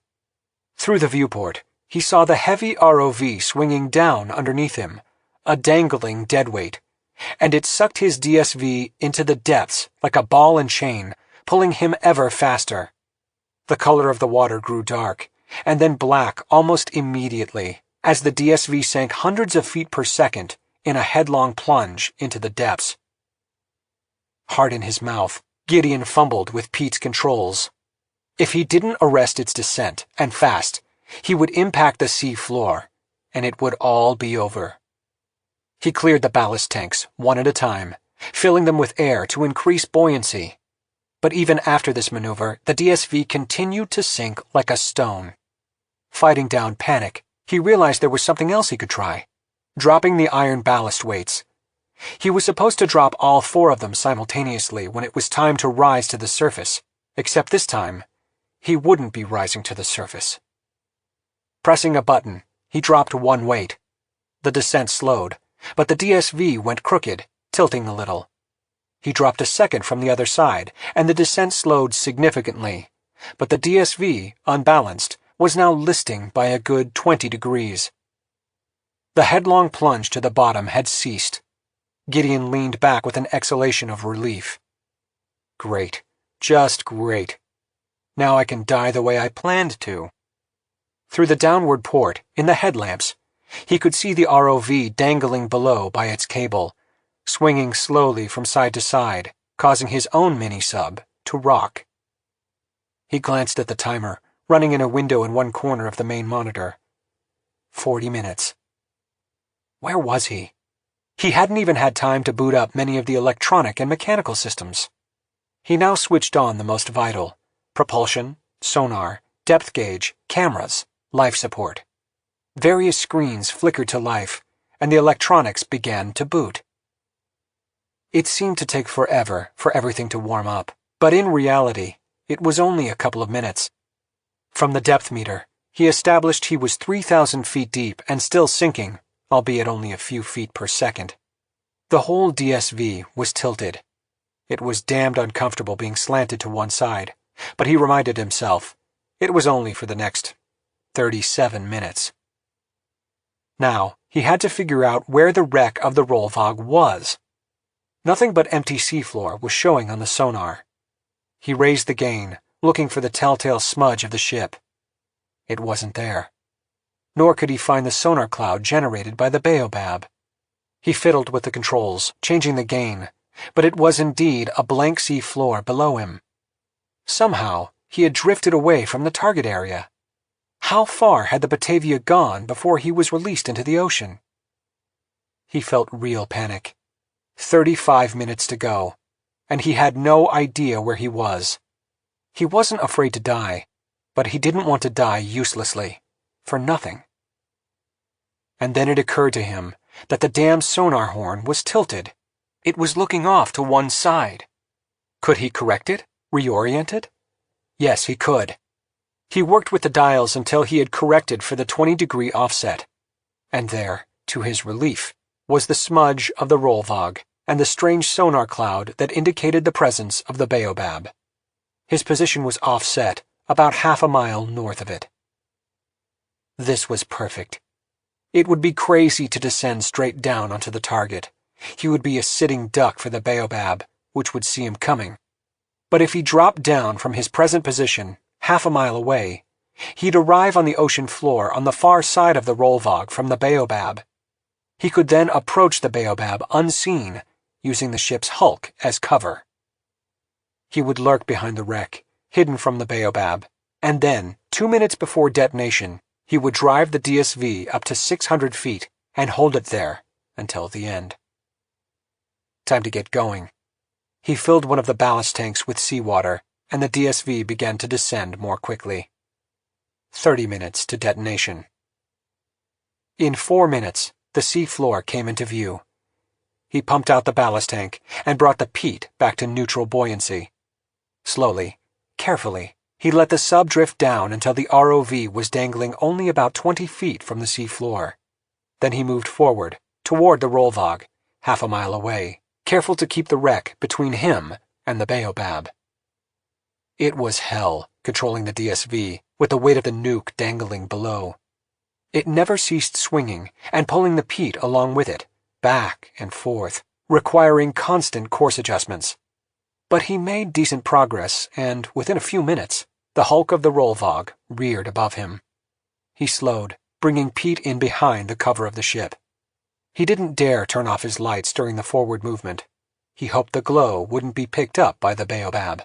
S4: Through the viewport, he saw the heavy ROV swinging down underneath him, a dangling deadweight, and it sucked his DSV into the depths like a ball and chain, pulling him ever faster. The color of the water grew dark, and then black almost immediately, as the DSV sank hundreds of feet per second in a headlong plunge into the depths. Heart in his mouth, Gideon fumbled with Pete's controls. If he didn't arrest its descent, and fast, he would impact the sea floor, and it would all be over. He cleared the ballast tanks one at a time, filling them with air to increase buoyancy. But even after this maneuver, the DSV continued to sink like a stone. Fighting down panic, he realized there was something else he could try: dropping the iron ballast weights. He was supposed to drop all 4 of them simultaneously when it was time to rise to the surface, except this time, he wouldn't be rising to the surface. Pressing a button, he dropped one weight. The descent slowed, but the DSV went crooked, tilting a little. He dropped a second from the other side, and the descent slowed significantly, but the DSV, unbalanced, was now listing by a good 20 degrees. The headlong plunge to the bottom had ceased. Gideon leaned back with an exhalation of relief. Great, just great. Now I can die the way I planned to. Through the downward port, in the headlamps, he could see the ROV dangling below by its cable, swinging slowly from side to side, causing his own mini-sub to rock. He glanced at the timer, running in a window in one corner of the main monitor. 40 minutes. Where was he? He hadn't even had time to boot up many of the electronic and mechanical systems. He now switched on the most vital: propulsion, sonar, depth gauge, cameras, life support. Various screens flickered to life, and the electronics began to boot. It seemed to take forever for everything to warm up, but in reality, it was only a couple of minutes. From the depth meter, he established he was 3,000 feet deep and still sinking, albeit only a few feet per second. The whole DSV was tilted. It was damned uncomfortable being slanted to one side, but he reminded himself it was only for the next 37 minutes. Now, he had to figure out where the wreck of the Rollvog was. Nothing but empty seafloor was showing on the sonar. He raised the gain, looking for the telltale smudge of the ship. It wasn't there. Nor could he find the sonar cloud generated by the baobab. He fiddled with the controls, changing the gain, but it was indeed a blank sea floor below him. Somehow, he had drifted away from the target area. How far had the Batavia gone before he was released into the ocean? He felt real panic. 35 minutes to go, and he had no idea where he was. He wasn't afraid to die, but he didn't want to die uselessly, for nothing. And then it occurred to him that the damn sonar horn was tilted. It was looking off to one side. Could he correct it? Reorient it? Yes, he could. He worked with the dials until he had corrected for the 20-degree offset. And there, to his relief, was the smudge of the Rollvog and the strange sonar cloud that indicated the presence of the baobab. His position was offset, about half a mile north of it. This was perfect. It would be crazy to descend straight down onto the target. He would be a sitting duck for the baobab, which would see him coming. But if he dropped down from his present position, half a mile away, he'd arrive on the ocean floor on the far side of the Rollvog from the baobab. He could then approach the baobab unseen, using the ship's hulk as cover. He would lurk behind the wreck, hidden from the baobab, and then, 2 minutes before detonation, he would drive the DSV up to 600 feet and hold it there until the end. Time to get going. He filled one of the ballast tanks with seawater, and the DSV began to descend more quickly. 30 minutes to detonation. In 4 minutes, the sea floor came into view. He pumped out the ballast tank and brought the peat back to neutral buoyancy. Slowly, carefully, he let the sub drift down until the ROV was dangling only about 20 feet from the sea floor. Then he moved forward, toward the Rollvog, half a mile away, careful to keep the wreck between him and the Baobab. It was hell, controlling the DSV, with the weight of the nuke dangling below. It never ceased swinging and pulling the peat along with it, back and forth, requiring constant course adjustments. But he made decent progress, and within a few minutes, the hulk of the Rollvog reared above him. He slowed, bringing Pete in behind the cover of the ship. He didn't dare turn off his lights during the forward movement. He hoped the glow wouldn't be picked up by the Baobab.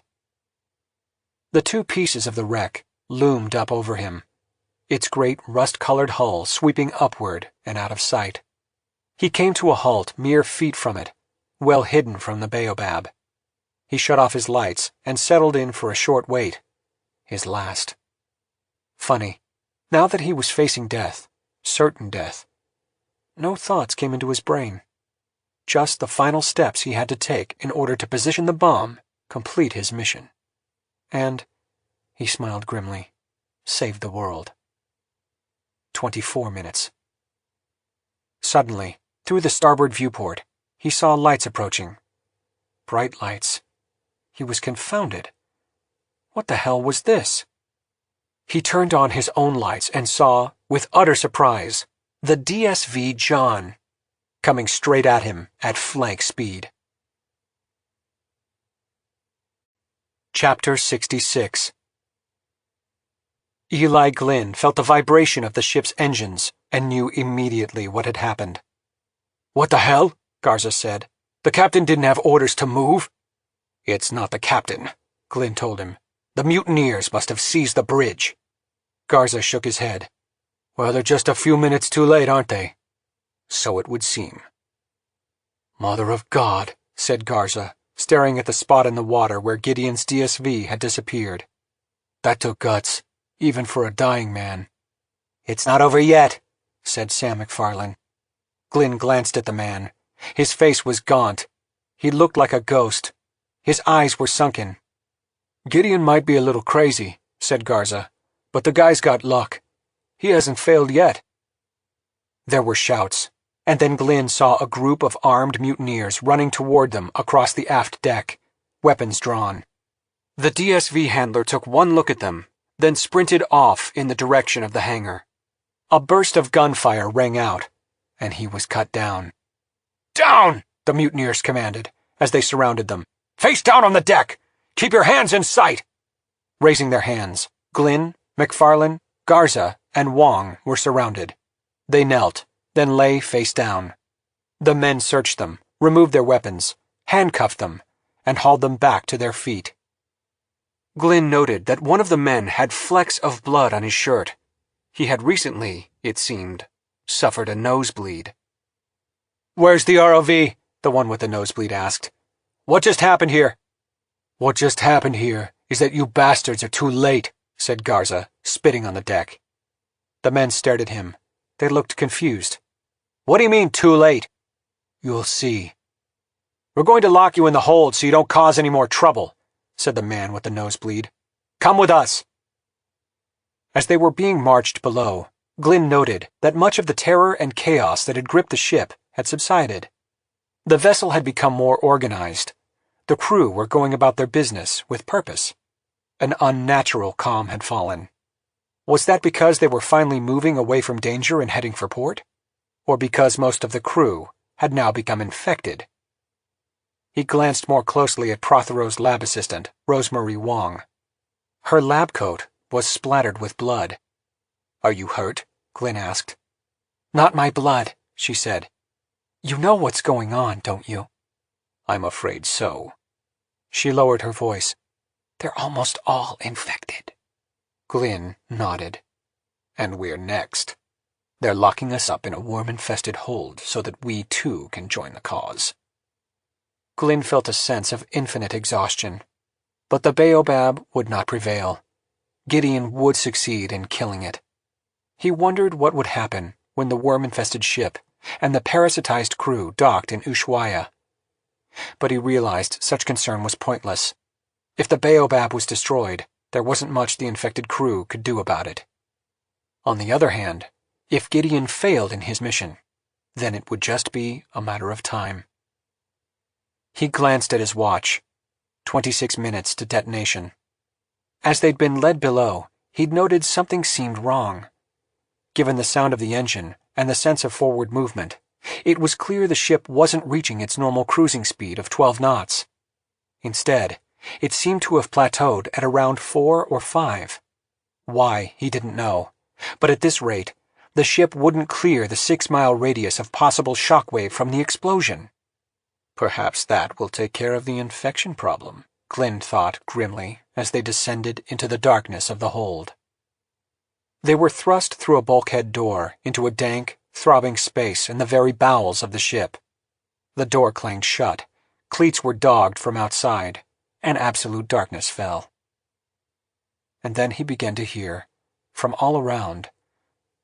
S4: The two pieces of the wreck loomed up over him, its great rust-colored hull sweeping upward and out of sight. He came to a halt mere feet from it, well hidden from the Baobab. He shut off his lights and settled in for a short wait, his last. Funny, now that he was facing death, certain death, no thoughts came into his brain. Just the final steps he had to take in order to position the bomb, complete his mission. And, he smiled grimly, save the world. 24 minutes. Suddenly, through the starboard viewport, he saw lights approaching. Bright lights. He was confounded. What the hell was this? He turned on his own lights and saw, with utter surprise, the DSV John, coming straight at him at flank speed. Chapter 66. Eli Glynn felt the vibration of the ship's engines and knew immediately what had happened. "What the hell?" Garza said. "The captain didn't have orders to move." "It's not the captain," Glynn told him. "The mutineers must have seized the bridge." Garza shook his head. "Well, they're just a few minutes too late, aren't they?" "So it would seem." "Mother of God," said Garza, staring at the spot in the water where Gideon's DSV had disappeared. "That took guts, even for a dying man." "It's not over yet," said Sam McFarlane. Glynn glanced at the man. His face was gaunt. He looked like a ghost. His eyes were sunken. "Gideon might be a little crazy," said Garza, "but the guy's got luck. He hasn't failed yet." There were shouts, and then Glynn saw a group of armed mutineers running toward them across the aft deck, weapons drawn. The DSV handler took one look at them, then sprinted off in the direction of the hangar. A burst of gunfire rang out, and he was cut down. "Down!" the mutineers commanded, as they surrounded them. "Face down on the deck! Keep your hands in sight!" Raising their hands, Glynn, McFarlane, Garza, and Wong were surrounded. They knelt, then lay face down. The men searched them, removed their weapons, handcuffed them, and hauled them back to their feet. Glynn noted that one of the men had flecks of blood on his shirt. He had recently, it seemed, suffered a nosebleed. "Where's the ROV?" the one with the nosebleed asked. "What just happened here?" "What just happened here is that you bastards are too late," said Garza, spitting on the deck. The men stared at him. They looked confused. "What do you mean, too late?" "You'll see." "We're going to lock you in the hold so you don't cause any more trouble," said the man with the nosebleed. "Come with us." As they were being marched below, Glynn noted that much of the terror and chaos that had gripped the ship had subsided. The vessel had become more organized. The crew were going about their business with purpose. An unnatural calm had fallen. Was that because they were finally moving away from danger and heading for port? Or because most of the crew had now become infected? He glanced more closely at Prothero's lab assistant, Rosemary Wong. Her lab coat was splattered with blood. "Are you hurt?" Glynn asked. "Not my blood," she said. "You know what's going on, don't you?" "I'm afraid so." She lowered her voice. "They're almost all infected." Glynn nodded. "And we're next. They're locking us up in a worm-infested hold so that we too can join the cause." Glynn felt a sense of infinite exhaustion. But the Baobab would not prevail. Gideon would succeed in killing it. He wondered what would happen when the worm-infested ship and the parasitized crew docked in Ushuaia. But he realized such concern was pointless. If the Baobab was destroyed, there wasn't much the infected crew could do about it. On the other hand, if Gideon failed in his mission, then it would just be a matter of time. He glanced at his watch. 26 minutes to detonation. As they'd been led below, he'd noted something seemed wrong. Given the sound of the engine and the sense of forward movement, it was clear the ship wasn't reaching its normal cruising speed of 12 knots. Instead, it seemed to have plateaued at around 4 or 5. Why, he didn't know, but at this rate, the ship wouldn't clear the 6-mile radius of possible shockwave from the explosion. Perhaps that will take care of the infection problem, Glynn thought grimly as they descended into the darkness of the hold. They were thrust through a bulkhead door into a dank, throbbing space in the very bowels of the ship. The door clanged shut, cleats were dogged from outside, and absolute darkness fell. And then he began to hear, from all around,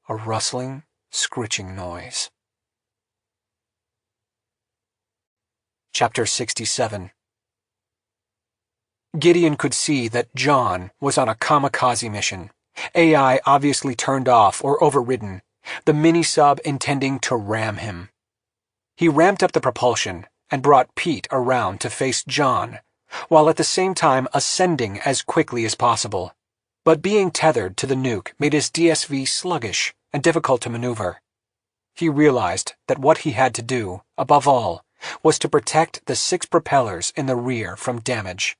S4: a rustling, scritching noise. Chapter 67. Gideon could see that John was on a kamikaze mission, AI obviously turned off or overridden, the mini-sub intending to ram him. He ramped up the propulsion and brought Pete around to face John, while at the same time ascending as quickly as possible. But being tethered to the nuke made his DSV sluggish and difficult to maneuver. He realized that what he had to do, above all, was to protect the 6 propellers in the rear from damage.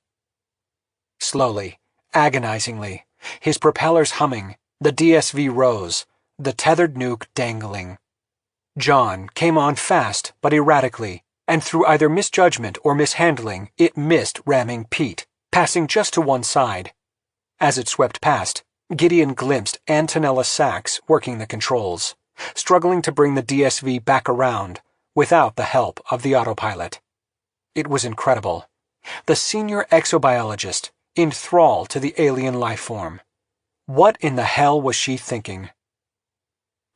S4: Slowly, agonizingly, his propellers humming, the DSV rose, the tethered nuke dangling. John came on fast but erratically, and through either misjudgment or mishandling, it missed ramming Pete, passing just to one side. As it swept past, Gideon glimpsed Antonella Sachs working the controls, struggling to bring the DSV back around, without the help of the autopilot. It was incredible. The senior exobiologist, in thrall to the alien life form. What in the hell was she thinking?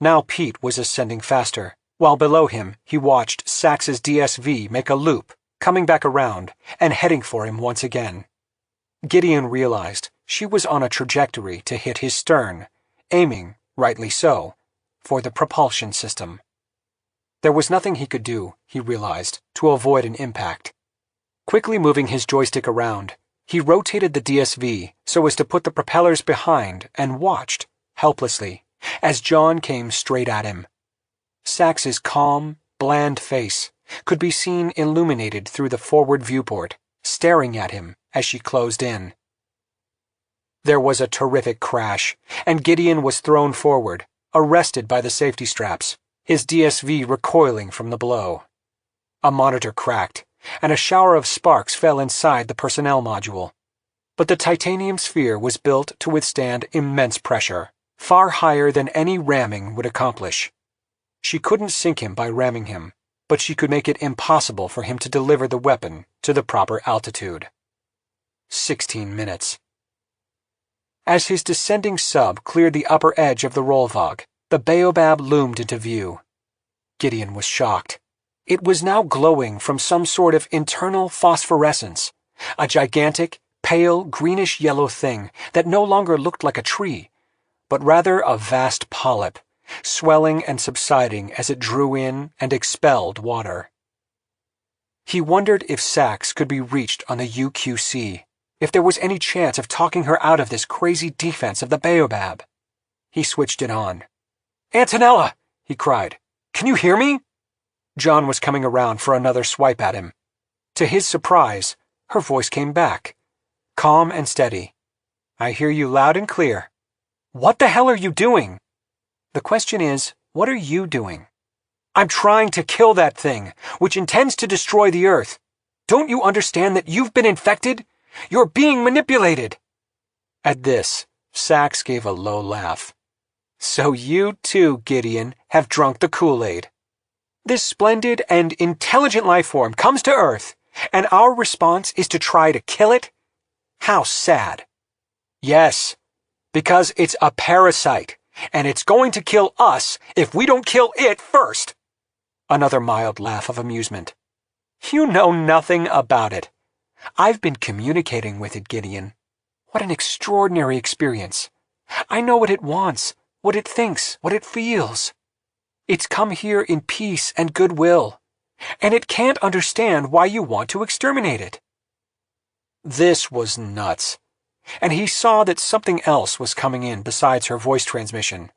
S4: Now Pete was ascending faster, while below him he watched Sachs's DSV make a loop, coming back around and heading for him once again. Gideon realized she was on a trajectory to hit his stern, aiming, rightly so, for the propulsion system. There was nothing he could do, he realized, to avoid an impact. Quickly moving his joystick around, he rotated the DSV so as to put the propellers behind and watched, helplessly, as John came straight at him. Sachs's calm, bland face could be seen illuminated through the forward viewport, staring at him as she closed in. There was a terrific crash, and Gideon was thrown forward, arrested by the safety straps, his DSV recoiling from the blow. A monitor cracked, and a shower of sparks fell inside the personnel module. But the titanium sphere was built to withstand immense pressure, far higher than any ramming would accomplish. She couldn't sink him by ramming him, but she could make it impossible for him to deliver the weapon to the proper altitude. 16 minutes. As his descending sub cleared the upper edge of the Rollvog, the Baobab loomed into view. Gideon was shocked. It was now glowing from some sort of internal phosphorescence, a gigantic, pale, greenish-yellow thing that no longer looked like a tree, but rather a vast polyp, swelling and subsiding as it drew in and expelled water. He wondered if Sachs could be reached on the UQC, if there was any chance of talking her out of this crazy defense of the Baobab. He switched it on. "Antonella!" he cried. "Can you hear me?" John was coming around for another swipe at him. To his surprise, her voice came back, calm and steady. "I hear you loud and clear." "What the hell are you doing?" "The question is, what are you doing?" "I'm trying to kill that thing, which intends to destroy the Earth. Don't you understand that you've been infected? You're being manipulated." At this, Sachs gave a low laugh. "So you too, Gideon, have drunk the Kool-Aid. This splendid and intelligent life form comes to Earth, and our response is to try to kill it? How sad." "Yes, because it's a parasite, and it's going to kill us if we don't kill it first." Another mild laugh of amusement. You know nothing about it. I've been communicating with it, Gideon. What an extraordinary experience. I know what it wants, what it thinks, what it feels. It's come here in peace and goodwill, and it can't understand why you want to exterminate it. This was nuts, and he saw that something else was coming in besides her voice transmission.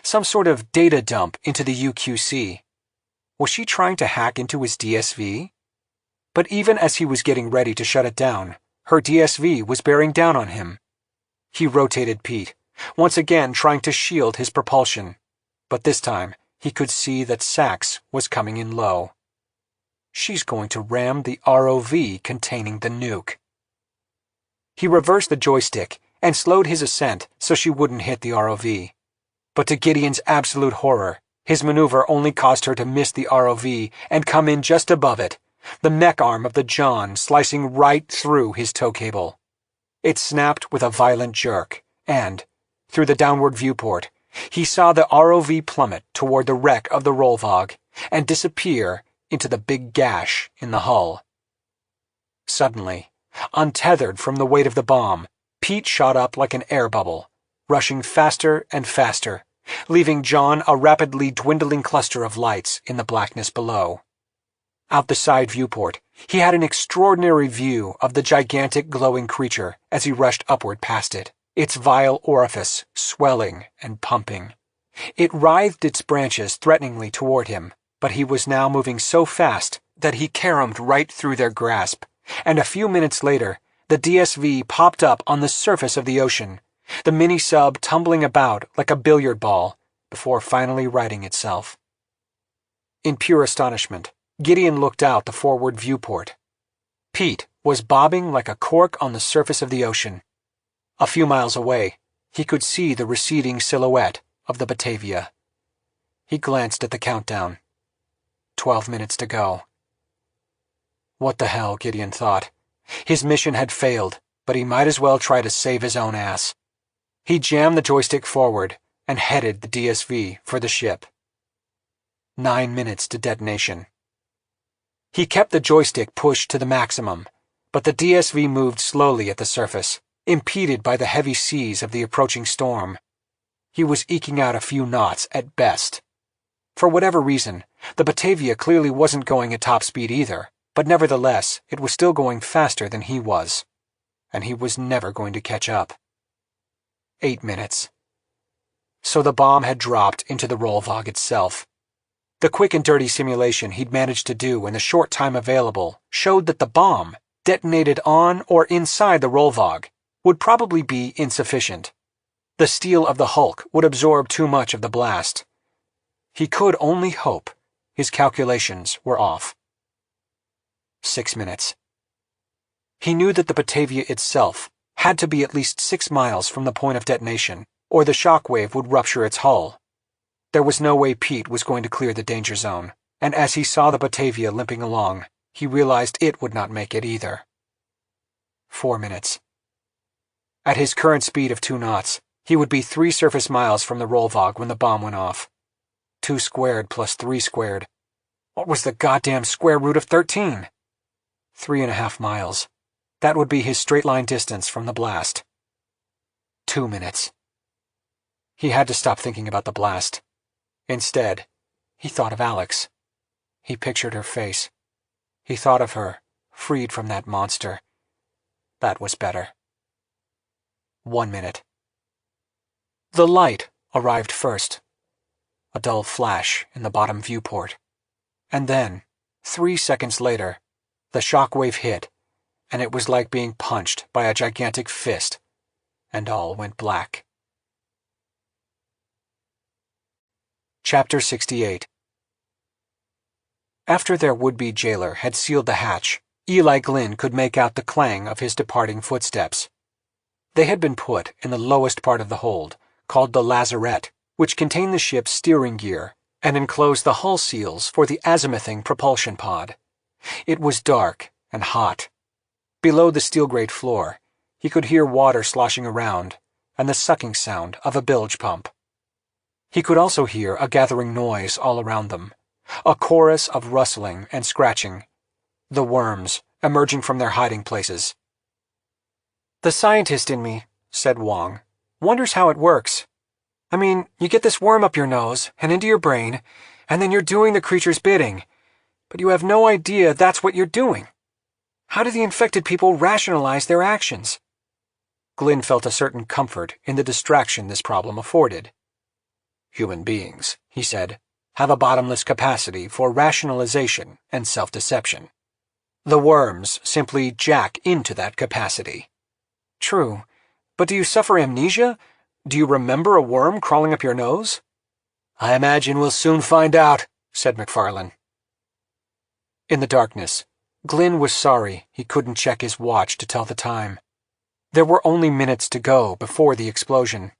S4: Some sort of data dump into the UQC. Was she trying to hack into his DSV? But even as he was getting ready to shut it down, her DSV was bearing down on him. He rotated Pete, once again trying to shield his propulsion, but this time he could see that Sax was coming in low. She's going to ram the ROV containing the nuke. He reversed the joystick and slowed his ascent so she wouldn't hit the ROV. But to Gideon's absolute horror, his maneuver only caused her to miss the ROV and come in just above it, the mech arm of the John slicing right through his tow cable. It snapped with a violent jerk, and, through the downward viewport, he saw the ROV plummet toward the wreck of the Rollvog and disappear into the big gash in the hull. Suddenly, untethered from the weight of the bomb, Pete shot up like an air bubble, rushing faster and faster, leaving John a rapidly dwindling cluster of lights in the blackness below. Out the side viewport, he had an extraordinary view of the gigantic glowing creature as he rushed upward past it, its vile orifice swelling and pumping. It writhed its branches threateningly toward him, but he was now moving so fast that he caromed right through their grasp, and a few minutes later, the DSV popped up on the surface of the ocean, the mini-sub tumbling about like a billiard ball before finally righting itself. In pure astonishment, Gideon looked out the forward viewport. Pete was bobbing like a cork on the surface of the ocean. A few miles away, he could see the receding silhouette of the Batavia. He glanced at the countdown. 12 minutes to go. What the hell, Gideon thought. His mission had failed, but he might as well try to save his own ass. He jammed the joystick forward and headed the DSV for the ship. 9 minutes to detonation. He kept the joystick pushed to the maximum, but the DSV moved slowly at the surface, impeded by the heavy seas of the approaching storm. He was eking out a few knots at best. For whatever reason, the Batavia clearly wasn't going at top speed either, but nevertheless, it was still going faster than he was, and he was never going to catch up. 8 minutes. So the bomb had dropped into the Rollvog itself. The quick and dirty simulation he'd managed to do in the short time available showed that the bomb, detonated on or inside the Rollvog, would probably be insufficient. The steel of the hulk would absorb too much of the blast. He could only hope his calculations were off. 6 minutes. He knew that the Batavia itself had to be at least 6 miles from the point of detonation, or the shockwave would rupture its hull. There was no way Pete was going to clear the danger zone, and as he saw the Batavia limping along, he realized it would not make it either. 4 minutes. At his current speed of 2 knots, he would be 3 surface miles from the Rollvog when the bomb went off. 2 squared plus 3 squared. What was the goddamn square root of 13? 3.5 miles. That would be his straight-line distance from the blast. 2 minutes. He had to stop thinking about the blast. Instead, he thought of Alex. He pictured her face. He thought of her, freed from that monster. That was better. 1 minute. The light arrived first. A dull flash in the bottom viewport. And then, 3 seconds later, the shockwave hit, and it was like being punched by a gigantic fist, and all went black. Chapter 68. After their would-be jailer had sealed the hatch, Eli Glynn could make out the clang of his departing footsteps. They had been put in the lowest part of the hold, called the lazarette, which contained the ship's steering gear and enclosed the hull seals for the azimuthing propulsion pod. It was dark and hot. Below the steel grate floor, he could hear water sloshing around and the sucking sound of a bilge pump. He could also hear a gathering noise all around them, A chorus of rustling and scratching. The worms, emerging from their hiding places. "The scientist in me," said Wong, "wonders how it works. I mean, you get this worm up your nose and into your brain, and then you're doing the creature's bidding, but you have no idea that's what you're doing. How do the infected people rationalize their actions?" Glynn felt a certain comfort in the distraction this problem afforded. "Human beings," he said, "have a bottomless capacity for rationalization and self-deception. The worms simply jack into that capacity." "True, but do you suffer amnesia? Do you remember a worm crawling up your nose?"
S1: "I imagine we'll soon find out," said McFarlane.
S4: In the darkness, Glynn was sorry he couldn't check his watch to tell the time. There were only minutes to go before the explosion.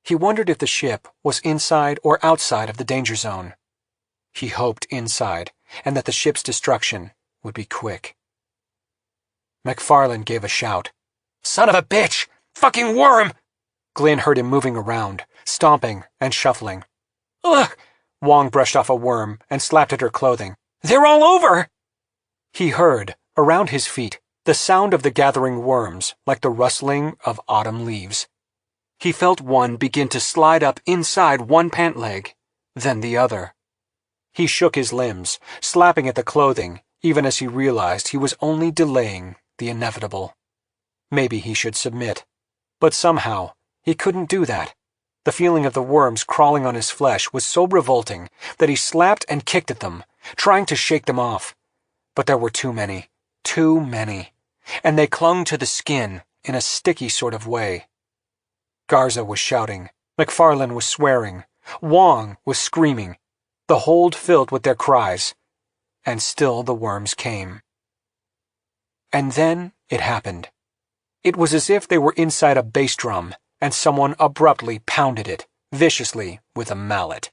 S4: He wondered if the ship was inside or outside of the danger zone. He hoped inside, and that the ship's destruction would be quick. McFarlane gave a shout. "Son of a bitch! Fucking worm!" Glynn heard him moving around, stomping and shuffling. "Ugh!" Wong brushed off a worm and slapped at her clothing. "They're all over!" He heard, around his feet, the sound of the gathering worms like the rustling of autumn leaves. He felt one begin to slide up inside one pant leg, then the other. He shook his limbs, slapping at the clothing, even as he realized he was only delaying the inevitable. Maybe he should submit. But somehow, he couldn't do that. The feeling of the worms crawling on his flesh was so revolting that he slapped and kicked at them, trying to shake them off. But there were too many, and they clung to the skin in a sticky sort of way. Garza was shouting, McFarlane was swearing, Wong was screaming, the hold filled with their cries, and still the worms came. And then it happened. It was as if they were inside a bass drum, and someone abruptly pounded it, viciously, with a mallet.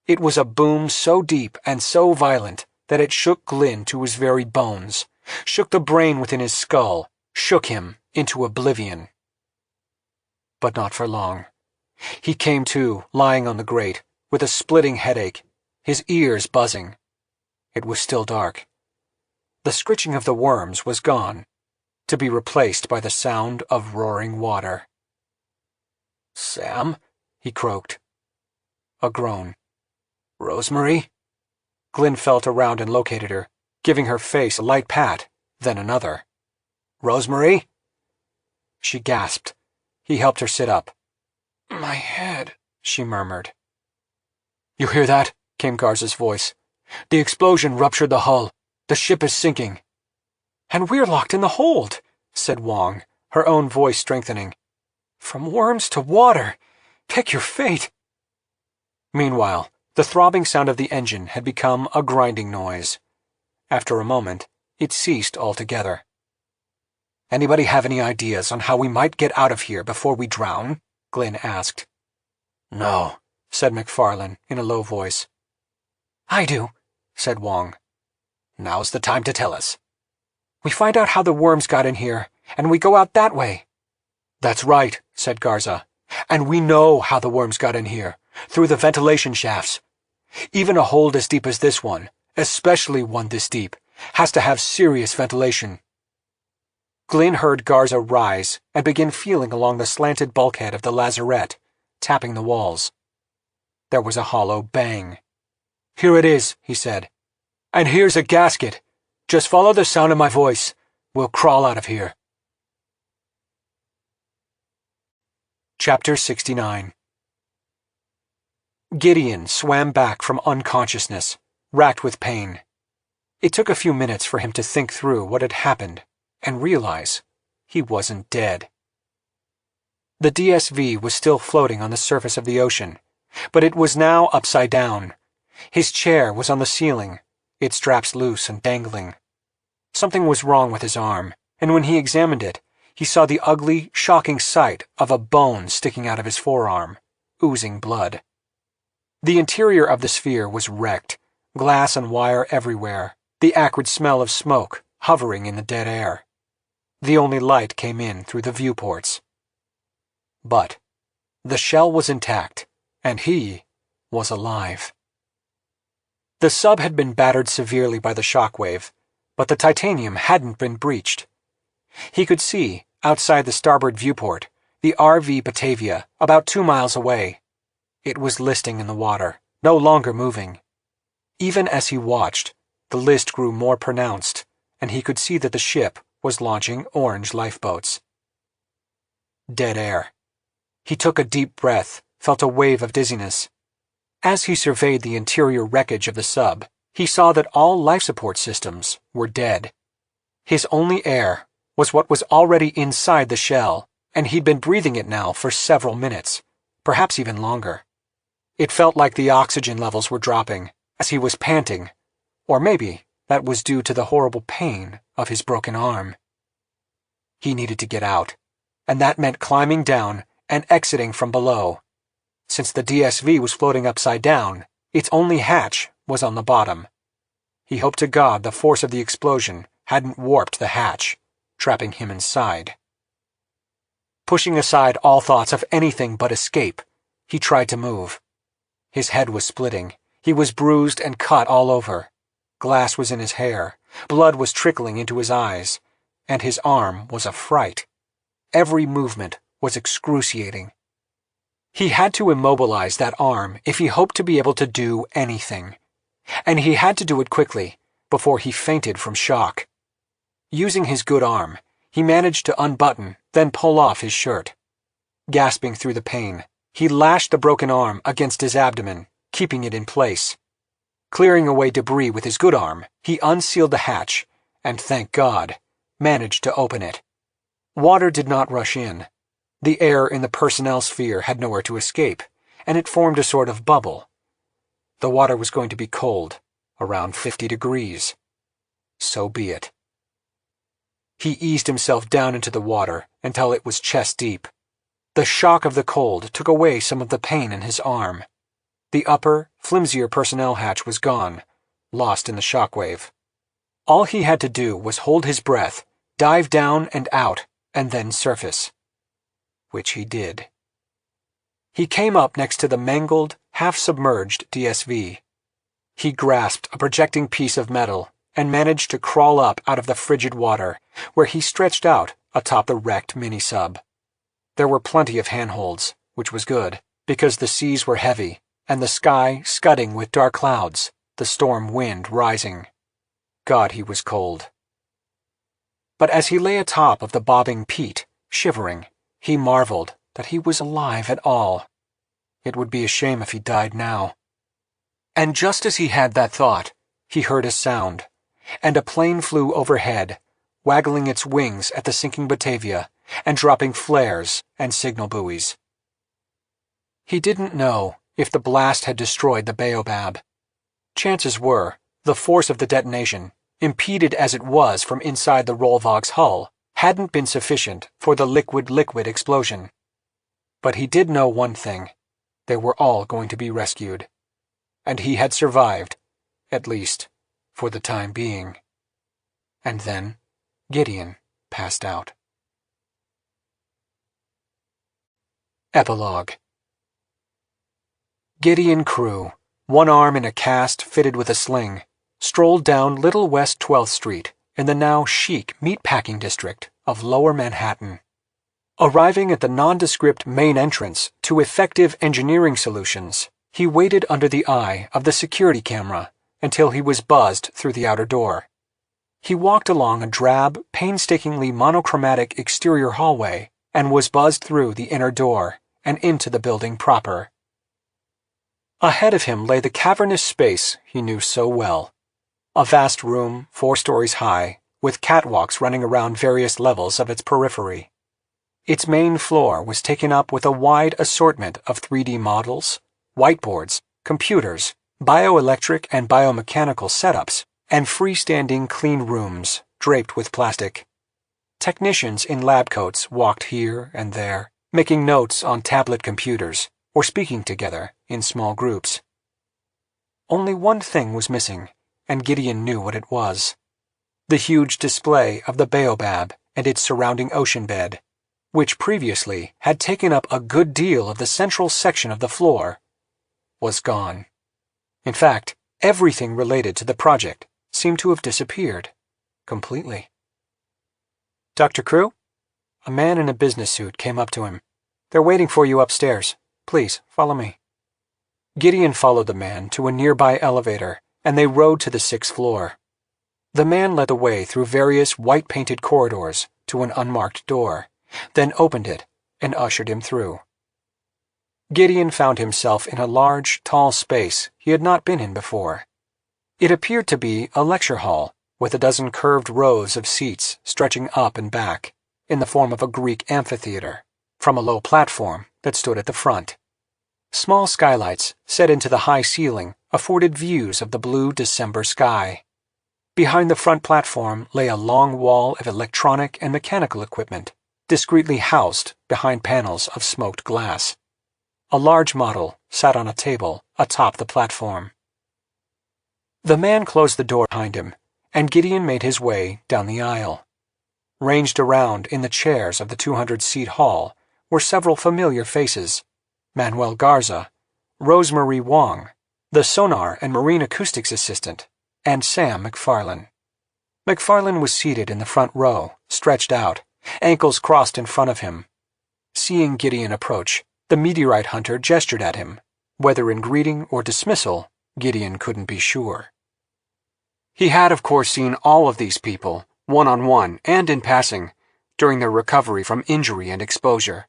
S4: It was a boom so deep and so violent that it shook Glynn to his very bones, shook the brain within his skull, shook him into oblivion. But not for long. He came to, lying on the grate, with a splitting headache, his ears buzzing. It was still dark. The scritching of the worms was gone, to be replaced by the sound of roaring water.
S1: "Sam?"
S4: he croaked. A groan.
S1: "Rosemary?"
S4: Glynn felt around and located her, giving her face a light pat, then another. "Rosemary?" She gasped. He helped her sit up. "My head," she murmured. "You hear that?" came Garza's voice. "The explosion ruptured the hull. The ship is sinking." "And we're locked in the hold," said Wong, her own voice strengthening. "From worms to water. Pick your fate." Meanwhile, the throbbing sound of the engine had become a grinding noise. After a moment, it ceased altogether. "Anybody have any ideas on how we might get out of here before we drown?" Glynn asked.
S1: "No,"
S4: said McFarlane in a low voice. "I do," said Wong.
S1: "Now's the time to tell us."
S4: "We find out how the worms got in here, and we go out that way."
S1: "That's right," said Garza. "And we know how the worms got in here, through the ventilation shafts. Even a hold as deep as this one, especially one this deep, has to have serious ventilation."
S4: Glynn heard Garza rise and begin feeling along the slanted bulkhead of the lazarette, tapping the walls. There was a hollow bang. "Here it is," he said. "And here's a gasket. Just follow the sound of my voice. We'll crawl out of here." Chapter 69. Gideon swam back from unconsciousness, racked with pain. It took a few minutes for him to think through what had happened and realize he wasn't dead. The DSV was still floating on the surface of the ocean, but it was now upside down. His chair was on the ceiling, its straps loose and dangling. Something was wrong with his arm, and when he examined it, he saw the ugly, shocking sight of a bone sticking out of his forearm, oozing blood. The interior of the sphere was wrecked, glass and wire everywhere, the acrid smell of smoke hovering in the dead air. The only light came in through the viewports. But the shell was intact, and he was alive. The sub had been battered severely by the shockwave, but the titanium hadn't been breached. He could see, outside the starboard viewport, the RV Batavia, about 2 miles away. It was listing in the water, no longer moving. Even as he watched, the list grew more pronounced, and he could see that the ship was launching orange lifeboats. Dead air. He took a deep breath, felt a wave of dizziness. As he surveyed the interior wreckage of the sub, he saw that all life support systems were dead. His only air was what was already inside the shell, and he'd been breathing it now for several minutes, perhaps even longer. It felt like the oxygen levels were dropping as he was panting, or maybe that was due to the horrible pain of his broken arm. He needed to get out, and that meant climbing down and exiting from below. Since the DSV was floating upside down, its only hatch was on the bottom. He hoped to God the force of the explosion hadn't warped the hatch, trapping him inside. Pushing aside all thoughts of anything but escape, he tried to move. His head was splitting. He was bruised and cut all over. Glass was in his hair. Blood was trickling into his eyes. And his arm was a fright. Every movement was excruciating. He had to immobilize that arm if he hoped to be able to do anything. And he had to do it quickly, before he fainted from shock. Using his good arm, he managed to unbutton, then pull off his shirt. Gasping through the pain, he lashed the broken arm against his abdomen, keeping it in place. Clearing away debris with his good arm, he unsealed the hatch, and thank God, managed to open it. Water did not rush in. The air in the personnel sphere had nowhere to escape, and it formed a sort of bubble. The water was going to be cold, around 50 degrees. So be it. He eased himself down into the water until it was chest deep. The shock of the cold took away some of the pain in his arm. The upper, flimsier personnel hatch was gone, lost in the shockwave. All he had to do was hold his breath, dive down and out, and then surface. Which he did. He came up next to the mangled, half-submerged DSV. He grasped a projecting piece of metal and managed to crawl up out of the frigid water, where he stretched out atop the wrecked mini-sub. There were plenty of handholds, which was good, because the seas were heavy, and the sky scudding with dark clouds, the storm wind rising. God, he was cold. But as he lay atop of the bobbing peat, shivering, he marveled that he was alive at all. It would be a shame if he died now. And just as he had that thought, he heard a sound, and a plane flew overhead, waggling its wings at the sinking Batavia and dropping flares and signal buoys. He didn't know if the blast had destroyed the baobab. Chances were the force of the detonation, impeded as it was from inside the Rollvog's hull, hadn't been sufficient for the liquid-liquid explosion. But he did know one thing. They were all going to be rescued. And he had survived, at least, for the time being. And then Gideon passed out. Epilogue. Gideon Crew, one arm in a cast fitted with a sling, strolled down Little West 12th Street in the now chic meatpacking district of Lower Manhattan. Arriving at the nondescript main entrance to Effective Engineering Solutions, he waited under the eye of the security camera until he was buzzed through the outer door. He walked along a drab, painstakingly monochromatic exterior hallway and was buzzed through the inner door and into the building proper. Ahead of him lay the cavernous space he knew so well. A vast room 4 stories high, with catwalks running around various levels of its periphery. Its main floor was taken up with a wide assortment of 3D models, whiteboards, computers, bioelectric and biomechanical setups, and freestanding clean rooms draped with plastic. Technicians in lab coats walked here and there, making notes on tablet computers or speaking together in small groups. Only one thing was missing, and Gideon knew what it was. The huge display of the baobab and its surrounding ocean bed, which previously had taken up a good deal of the central section of the floor, was gone. In fact, Everything related to the project seemed to have disappeared completely. "Dr. Crew?" A man in a business suit came up to him. "They're waiting for you upstairs. Please, follow me." Gideon followed the man to a nearby elevator, and they rode to the 6th floor. The man led the way through various white-painted corridors to an unmarked door, then opened it and ushered him through. Gideon found himself in a large, tall space he had not been in before. It appeared to be a lecture hall with a dozen curved rows of seats stretching up and back in the form of a Greek amphitheater from a low platform that stood at the front. Small skylights set into the high ceiling afforded views of the blue December sky. Behind the front platform lay a long wall of electronic and mechanical equipment, discreetly housed behind panels of smoked glass. A large model sat on a table atop the platform. The man closed the door behind him, and Gideon made his way down the aisle. Ranged around in the chairs of the 200-seat hall were several familiar faces: Manuel Garza, Rosemary Wong, the sonar and marine acoustics assistant, and Sam McFarlane. McFarlane was seated in the front row, stretched out, ankles crossed in front of him. Seeing Gideon approach, the meteorite hunter gestured at him. Whether in greeting or dismissal, Gideon couldn't be sure. He had, of course, seen all of these people, one-on-one and in passing, during their recovery from injury and exposure,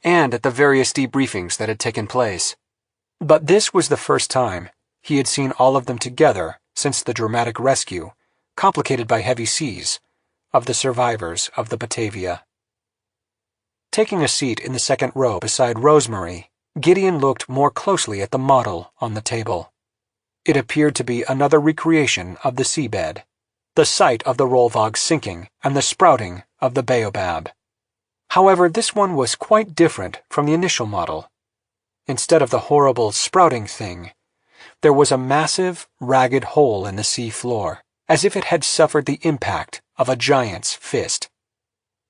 S4: and at the various debriefings that had taken place. But this was the first time he had seen all of them together since the dramatic rescue, complicated by heavy seas, of the survivors of the Batavia. Taking a seat in the second row beside Rosemary, Gideon looked more closely at the model on the table. It appeared to be another recreation of the seabed, the site of the Rollvog sinking and the sprouting of the baobab. However, this one was quite different from the initial model. Instead of the horrible sprouting thing, there was a massive, ragged hole in the sea floor, as if it had suffered the impact of a giant's fist.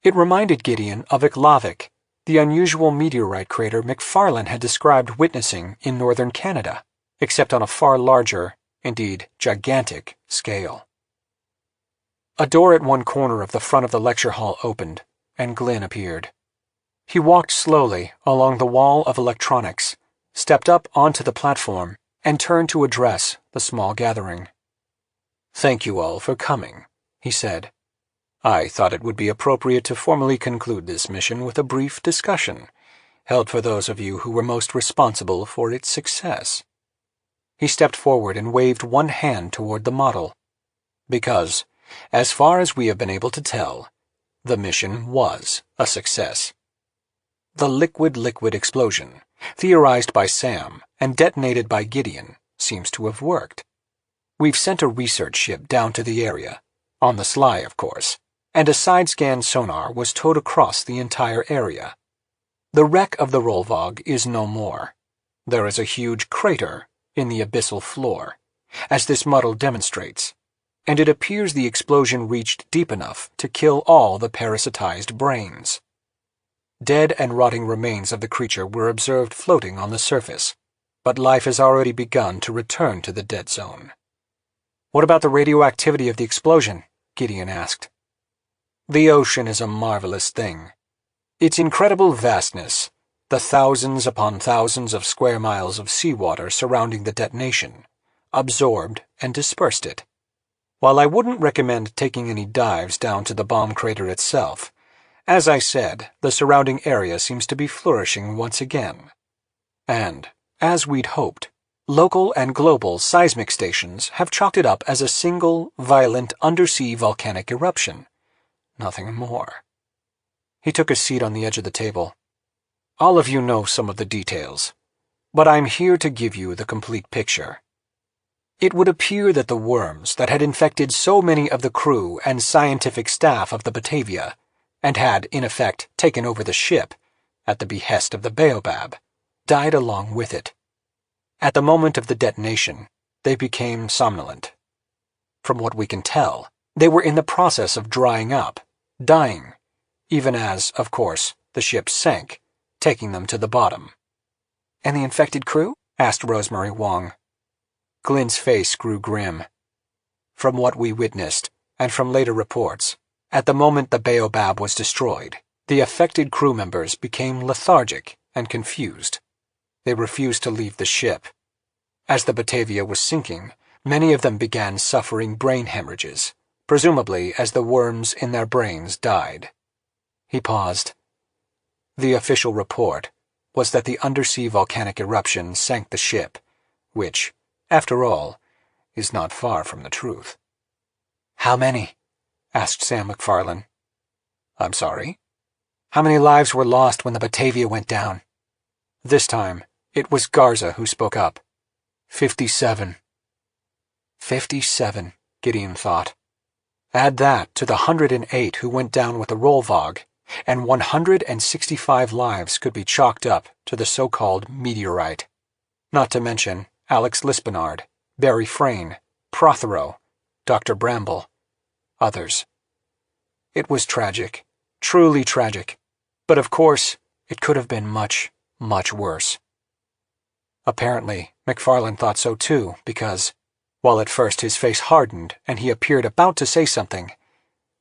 S4: It reminded Gideon of Iklavik, the unusual meteorite crater McFarlane had described witnessing in northern Canada, except on a far larger, indeed gigantic, scale. A door at one corner of the front of the lecture hall opened, and Glynn appeared. He walked slowly along the wall of electronics, stepped up onto the platform, and turned to address the small gathering. "Thank you all for coming," he said. "I thought it would be appropriate to formally conclude this mission with a brief discussion, held for those of you who were most responsible for its success." He stepped forward and waved one hand toward the model. "Because, as far as we have been able to tell, the mission was a success. The liquid-liquid explosion, theorized by Sam and detonated by Gideon, seems to have worked. We've sent a research ship down to the area, on the sly, of course, and a side-scan sonar was towed across the entire area. The wreck of the Rollvog is no more. There is a huge crater in the abyssal floor, as this model demonstrates, and it appears the explosion reached deep enough to kill all the parasitized brains. Dead and rotting remains of the creature were observed floating on the surface, but life has already begun to return to the dead zone." "What about the radioactivity of the explosion?" Gideon asked. "The ocean is a marvelous thing. Its incredible vastness, the thousands upon thousands of square miles of seawater surrounding the detonation, absorbed and dispersed it. While I wouldn't recommend taking any dives down to the bomb crater itself, as I said, the surrounding area seems to be flourishing once again. And, as we'd hoped, local and global seismic stations have chalked it up as a single, violent undersea volcanic eruption. Nothing more." He took a seat on the edge of the table. "All of you know some of the details, but I'm here to give you the complete picture. It would appear that the worms that had infected so many of the crew and scientific staff of the Batavia, and had, in effect, taken over the ship, at the behest of the baobab, died along with it. At the moment of the detonation, they became somnolent. From what we can tell, they were in the process of drying up, dying, even as, of course, the ship sank, taking them to the bottom." "And the infected crew?" asked Rosemary Wong. Glenn's face grew grim. From what we witnessed, and from later reports, at the moment the Baobab was destroyed, the affected crew members became lethargic and confused. They refused to leave the ship. As the Batavia was sinking, many of them began suffering brain hemorrhages, presumably as the worms in their brains died. He paused. The official report was that the undersea volcanic eruption sank the ship, which, after all, is not far from the truth. "How many?" asked Sam McFarlane. "I'm sorry?" "How many lives were lost when the Batavia went down?" This time, it was Garza who spoke up. 57. 57, Gideon thought. Add that to the 108 who went down with the Rollvog, and 165 lives could be chalked up to the so-called meteorite. Not to mention Alex Lispenard, Barry Frayne, Prothero, Dr. Bramble, others. It was tragic, truly tragic, but of course it could have been much, much worse. Apparently, McFarlane thought so too, because, while at first his face hardened and he appeared about to say something,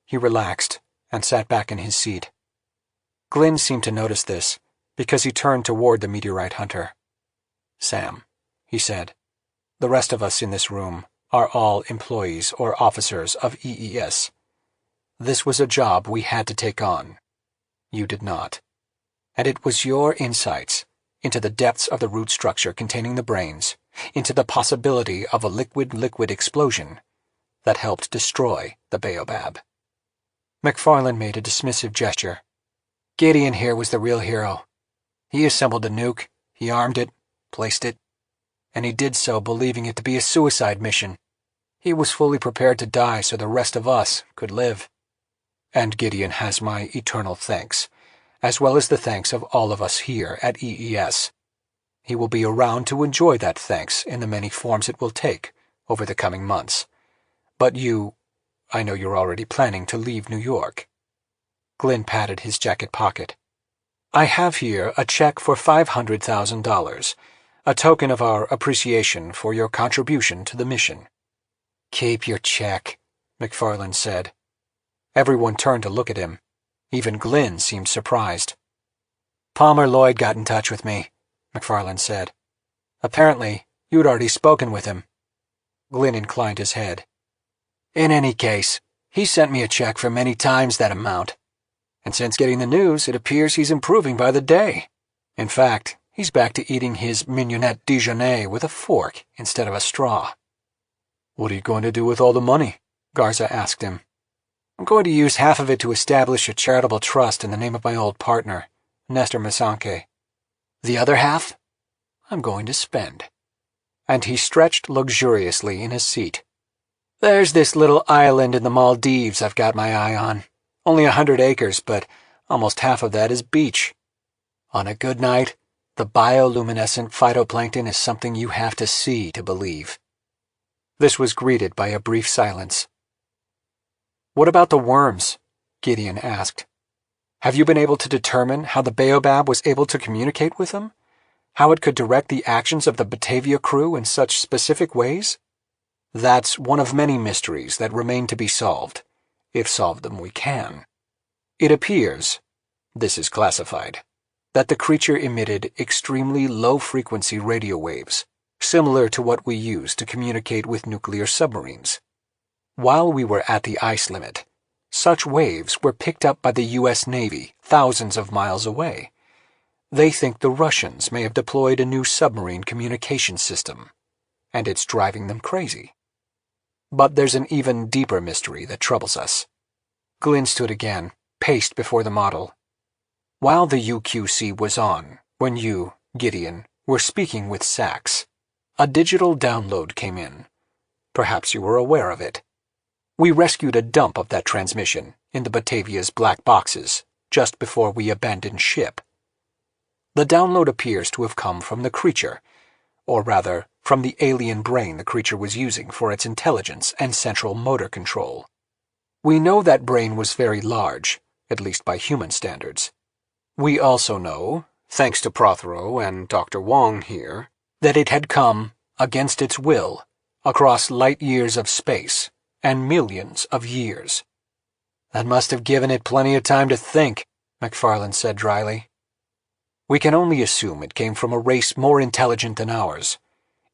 S4: he relaxed and sat back in his seat. Glenn seemed to notice this, because he turned toward the meteorite hunter. "Sam," he said, "the rest of us in this room are all employees or officers of EES. This was a job we had to take on. You did not. And it was your insights into the depths of the root structure containing the brains, into the possibility of a liquid-liquid explosion, that helped destroy the Baobab." McFarlane made a dismissive gesture. "Gideon here was the real hero. He assembled the nuke, he armed it, placed it, and he did so believing it to be a suicide mission. He was fully prepared to die so the rest of us could live. And Gideon has my eternal thanks, as well as the thanks of all of us here at EES. He will be around to enjoy that thanks in the many forms it will take over the coming months. But I know you're already planning to leave New York." Glenn patted his jacket pocket. "I have here a check for $500,000, a token of our appreciation for your contribution to the mission." "Keep your check," McFarlane said. Everyone turned to look at him. Even Glenn seemed surprised. "Palmer Lloyd got in touch with me," McFarlane said. "Apparently, you'd already spoken with him." Glenn inclined his head. "In any case, he sent me a check for many times that amount. And since getting the news, it appears he's improving by the day. In fact, he's back to eating his mignonette déjeuner with a fork instead of a straw." "What are you going to do with all the money?" Garza asked him. "I'm going to use half of it to establish a charitable trust in the name of my old partner, Nestor Masanke. The other half, I'm going to spend." And he stretched luxuriously in his seat. "There's this little island in the Maldives I've got my eye on. Only 100 acres, but almost half of that is beach. On a good night, the bioluminescent phytoplankton is something you have to see to believe." This was greeted by a brief silence. "What about the worms?" Gideon asked. "Have you been able to determine how the Baobab was able to communicate with them? How it could direct the actions of the Batavia crew in such specific ways?" "That's one of many mysteries that remain to be solved, if solve them we can. It appears, this is classified, that the creature emitted extremely low-frequency radio waves, similar to what we use to communicate with nuclear submarines. While we were at the ice limit, such waves were picked up by the U.S. Navy thousands of miles away. They think the Russians may have deployed a new submarine communication system, and it's driving them crazy. But there's an even deeper mystery that troubles us." Glenn stood again, paced before the model. "While the UQC was on, when you, Gideon, were speaking with Sachs, a digital download came in. Perhaps you were aware of it. We rescued a dump of that transmission in the Batavia's black boxes just before we abandoned ship. The download appears to have come from the creature, or rather, from the alien brain the creature was using for its intelligence and central motor control. We know that brain was very large, at least by human standards. We also know, thanks to Prothero and Dr. Wong here, that it had come, against its will, across light years of space and millions of years. That must have given it plenty of time to think, McFarland said dryly. We can only assume it came from a race more intelligent than ours.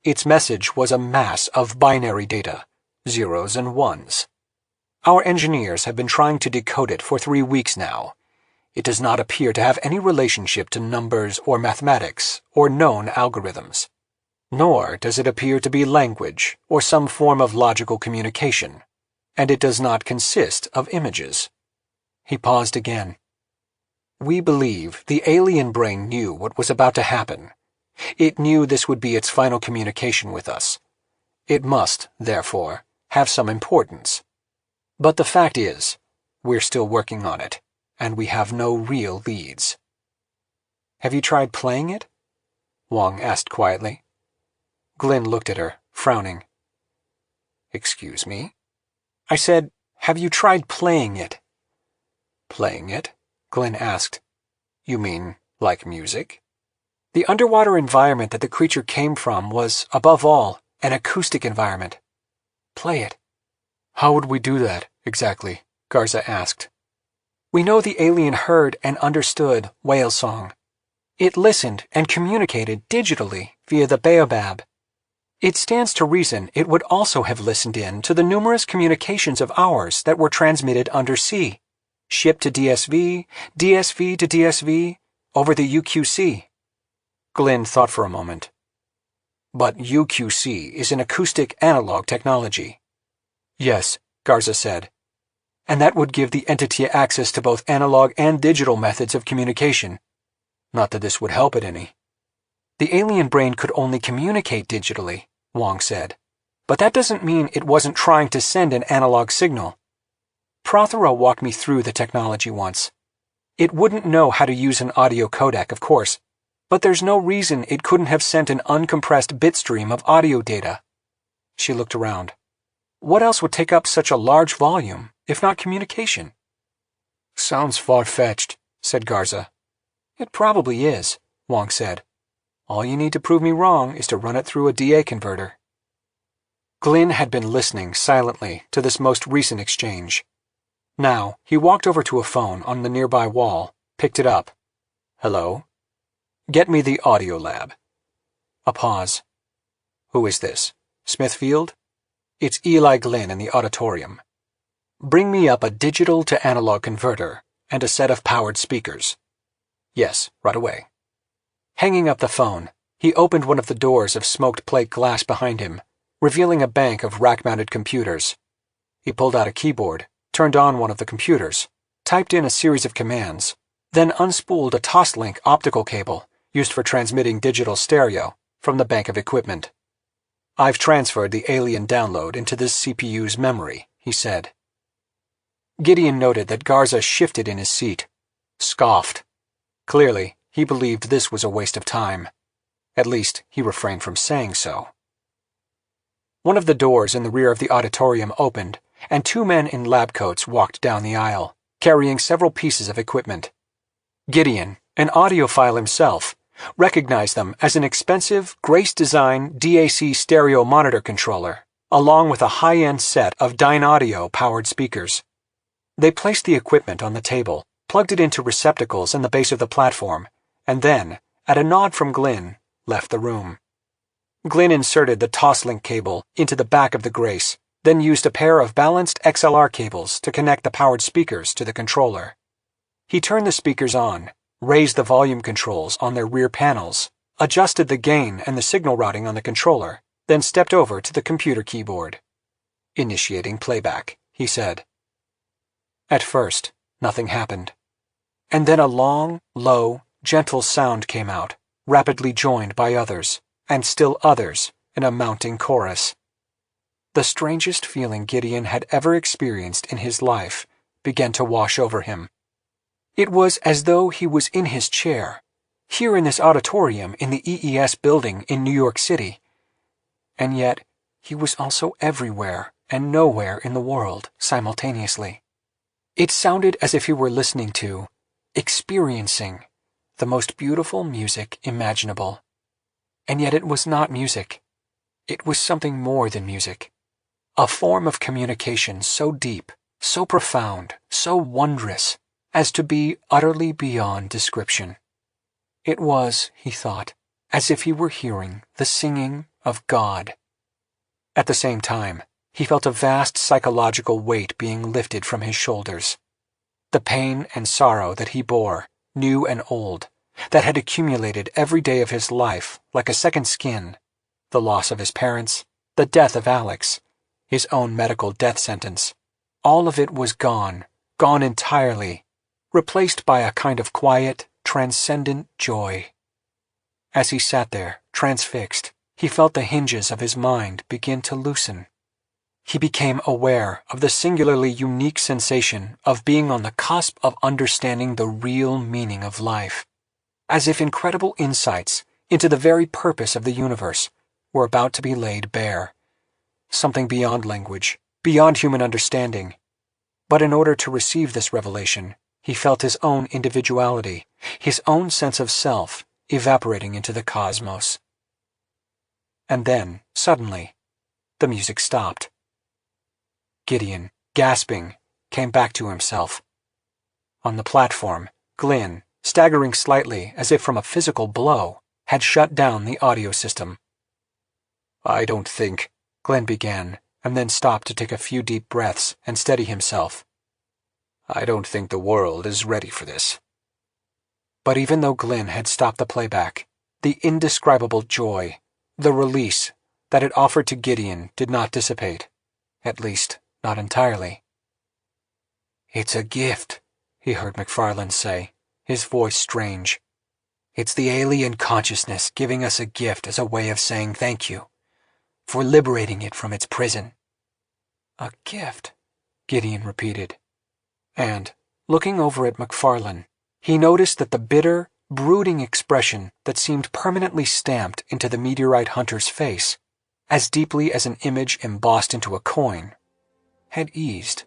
S4: Its message was a mass of binary data, zeros and ones. Our engineers have been trying to decode it for 3 weeks now. It does not appear to have any relationship to numbers or mathematics or known algorithms. Nor does it appear to be language or some form of logical communication, and it does not consist of images. He paused again. We believe the alien brain knew what was about to happen. It knew this would be its final communication with us. It must, therefore, have some importance. But the fact is, we're still working on it, and we have no real leads. Have you tried playing it? Wong asked quietly. Glynn looked at her, frowning. Excuse me? I said, have you tried playing it? Playing it? Glynn asked. You mean like music? The underwater environment that the creature came from was, above all, an acoustic environment. Play it. How would we do that, exactly? Garza asked. We know the alien heard and understood whale song. It listened and communicated digitally via the baobab. It stands to reason it would also have listened in to the numerous communications of ours that were transmitted undersea. Ship to DSV, DSV to DSV, over the UQC. Glynn thought for a moment. But UQC is an acoustic analog technology. Yes, Garza said. And that would give the entity access to both analog and digital methods of communication. Not that this would help it any. The alien brain could only communicate digitally, Wong said. But that doesn't mean it wasn't trying to send an analog signal. Prothero walked me through the technology once. It wouldn't know how to use an audio codec, of course, but there's no reason it couldn't have sent an uncompressed bit stream of audio data. She looked around. What else would take up such a large volume, if not communication? Sounds far-fetched, said Garza. It probably is, Wong said. All you need to prove me wrong is to run it through a DA converter. Glynn had been listening silently to this most recent exchange. Now, he walked over to a phone on the nearby wall, picked it up. Hello? Get me the audio lab. A pause. Who is this? Smithfield? It's Eli Glynn in the auditorium. Bring me up a digital to analog converter and a set of powered speakers. Yes, right away. Hanging up the phone, he opened one of the doors of smoked plate glass behind him, revealing a bank of rack-mounted computers. He pulled out a keyboard, turned on one of the computers, typed in a series of commands, then unspooled a toslink optical cable used for transmitting digital stereo from the bank of equipment. I've transferred the alien download into this CPU's memory, he said. Gideon noted that Garza shifted in his seat, scoffed. Clearly, he believed this was a waste of time. At least, he refrained from saying so. One of the doors in the rear of the auditorium opened, and 2 men in lab coats walked down the aisle, carrying several pieces of equipment. Gideon, an audiophile himself, recognized them as an expensive Grace Design DAC stereo monitor controller, along with a high-end set of Dynaudio-powered speakers. They placed the equipment on the table, plugged it into receptacles in the base of the platform, and then, at a nod from Glynn, left the room. Glynn inserted the toslink cable into the back of the Grace, then used a pair of balanced XLR cables to connect the powered speakers to the controller. He turned the speakers on, raised the volume controls on their rear panels, adjusted the gain and the signal routing on the controller, then stepped over to the computer keyboard. Initiating playback, he said. At first, nothing happened. And then a long, low, gentle sound came out, rapidly joined by others, and still others, in a mounting chorus. The strangest feeling Gideon had ever experienced in his life began to wash over him. It was as though he was in his chair, here in this auditorium in the EES building in New York City. And yet, he was also everywhere and nowhere in the world simultaneously. It sounded as if he were listening to, experiencing, the most beautiful music imaginable. And yet it was not music. It was something more than music. A form of communication so deep, so profound, so wondrous, as to be utterly beyond description. It was, he thought, as if he were hearing the singing of God. At the same time, he felt a vast psychological weight being lifted from his shoulders. The pain and sorrow that he bore, new and old, that had accumulated every day of his life like a second skin, the loss of his parents, the death of Alex, his own medical death sentence, all of it was gone, gone entirely, replaced by a kind of quiet, transcendent joy. As he sat there, transfixed, he felt the hinges of his mind begin to loosen. He became aware of the singularly unique sensation of being on the cusp of understanding the real meaning of life, as if incredible insights into the very purpose of the universe were about to be laid bare. Something beyond language, beyond human understanding. But in order to receive this revelation, he felt his own individuality, his own sense of self, evaporating into the cosmos. And then, suddenly, the music stopped. Gideon, gasping, came back to himself. On the platform, Glynn, staggering slightly as if from a physical blow, had shut down the audio system. "I don't think," Glynn began, and then stopped to take a few deep breaths and steady himself. "I don't think the world is ready for this." But even though Glynn had stopped the playback, the indescribable joy, the release that it offered to Gideon did not dissipate, at least not entirely. "It's a gift," he heard McFarland say, his voice strange. "It's the alien consciousness giving us a gift as a way of saying thank you, for liberating it from its prison." "A gift," Gideon repeated. And, looking over at McFarland, he noticed that the bitter, brooding expression that seemed permanently stamped into the meteorite hunter's face, as deeply as an image embossed into a coin, had eased.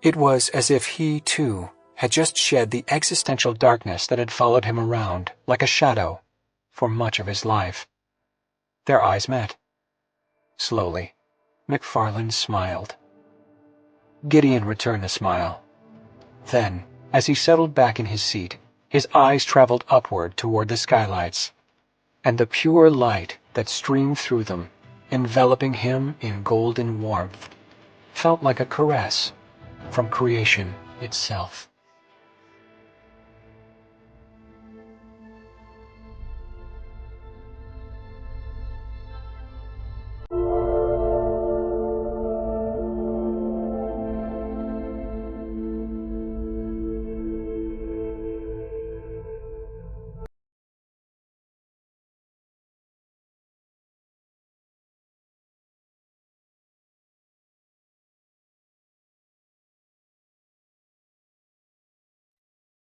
S4: It was as if he, too, had just shed the existential darkness that had followed him around, like a shadow, for much of his life. Their eyes met. Slowly, McFarland smiled. Gideon returned the smile. Then, as he settled back in his seat, his eyes traveled upward toward the skylights, and the pure light that streamed through them, enveloping him in golden warmth, felt like a caress from creation itself.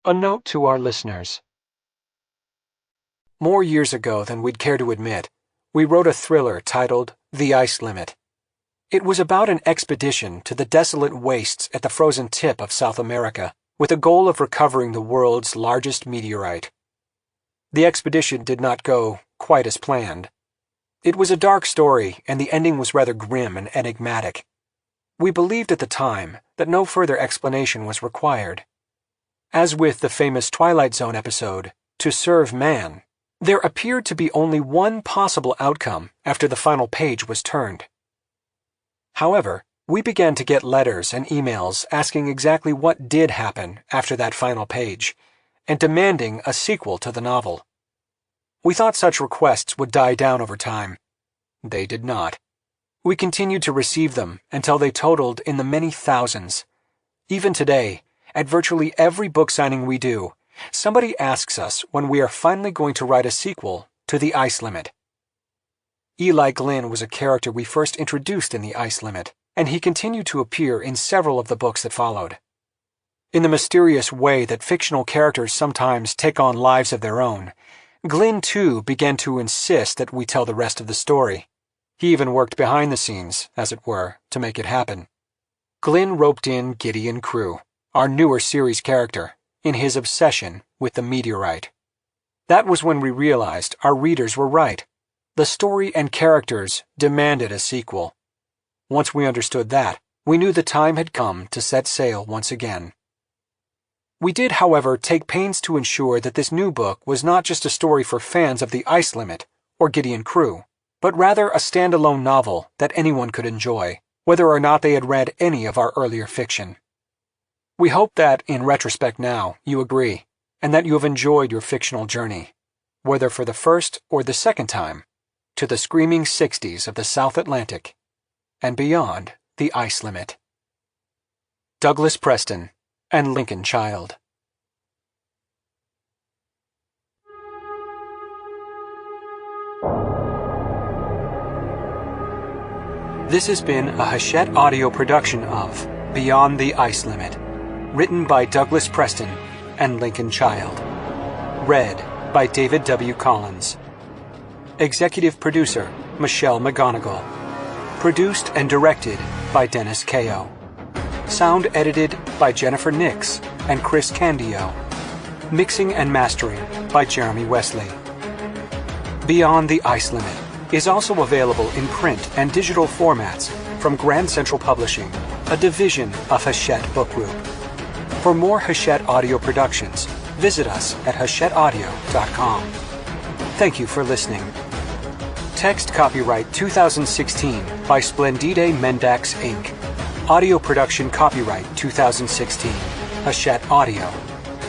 S4: A note to our listeners. More years ago than we'd care to admit, we wrote a thriller titled The Ice Limit. It was about an expedition to the desolate wastes at the frozen tip of South America, with the goal of recovering the world's largest meteorite. The expedition did not go quite as planned. It was a dark story, and the ending was rather grim and enigmatic. We believed at the time that no further explanation was required. As with the famous Twilight Zone episode, To Serve Man, there appeared to be only one possible outcome after the final page was turned. However, we began to get letters and emails asking exactly what did happen after that final page, and demanding a sequel to the novel. We thought such requests would die down over time. They did not. We continued to receive them until they totaled in the many thousands. Even today, at virtually every book signing we do, somebody asks us when we are finally going to write a sequel to The Ice Limit. Eli Glynn was a character we first introduced in The Ice Limit, and he continued to appear in several of the books that followed. In the mysterious way that fictional characters sometimes take on lives of their own, Glynn too began to insist that we tell the rest of the story. He even worked behind the scenes, as it were, to make it happen. Glynn roped in Gideon Crew, our newer series character, in his obsession with the meteorite. That was when we realized our readers were right. The story and characters demanded a sequel. Once we understood that, we knew the time had come to set sail once again. We did, however, take pains to ensure that this new book was not just a story for fans of the Ice Limit or Gideon Crew, but rather a standalone novel that anyone could enjoy, whether or not they had read any of our earlier fiction. We hope that, in retrospect now, you agree, and that you have enjoyed your fictional journey, whether for the first or the second time, to the screaming 60s of the South Atlantic and beyond the ice limit. Douglas Preston and Lincoln Child. This has been a Hachette audio production of Beyond the Ice Limit, written by Douglas Preston and Lincoln Child. Read by David W. Collins. Executive producer, Michelle McGonigal. Produced and directed by Dennis Kao. Sound edited by Jennifer Nix and Chris Candio. Mixing and mastering by Jeremy Wesley. Beyond the Ice Limit is also available in print and digital formats from Grand Central Publishing, a division of Hachette Book Group. For more Hachette audio productions, visit us at hachetteaudio.com. Thank you for listening. Text copyright 2016 by Splendide Mendax Inc. Audio production copyright 2016. Hachette Audio.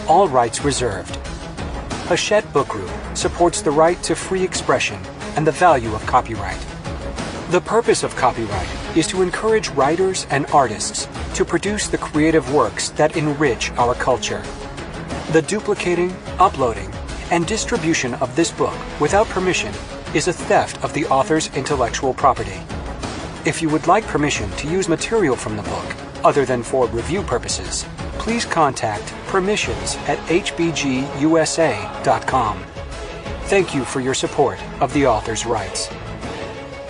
S4: All rights reserved. Hachette Book Group supports the right to free expression and the value of copyright. The purpose of copyright is to encourage writers and artists to produce the creative works that enrich our culture. The duplicating, uploading, and distribution of this book without permission is a theft of the author's intellectual property. If you would like permission to use material from the book, other than for review purposes, please contact permissions@hbgusa.com. Thank you for your support of the author's rights.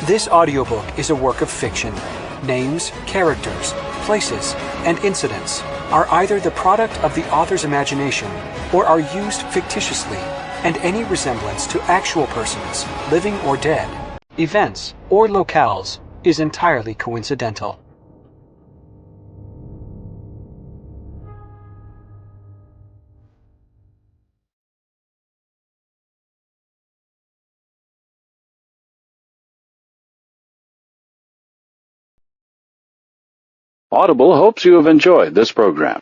S4: This audiobook is a work of fiction. Names, characters, places, and incidents are either the product of the author's imagination or are used fictitiously, and any resemblance to actual persons, living or dead, events, or locales is entirely coincidental.
S5: Audible hopes you have enjoyed this program.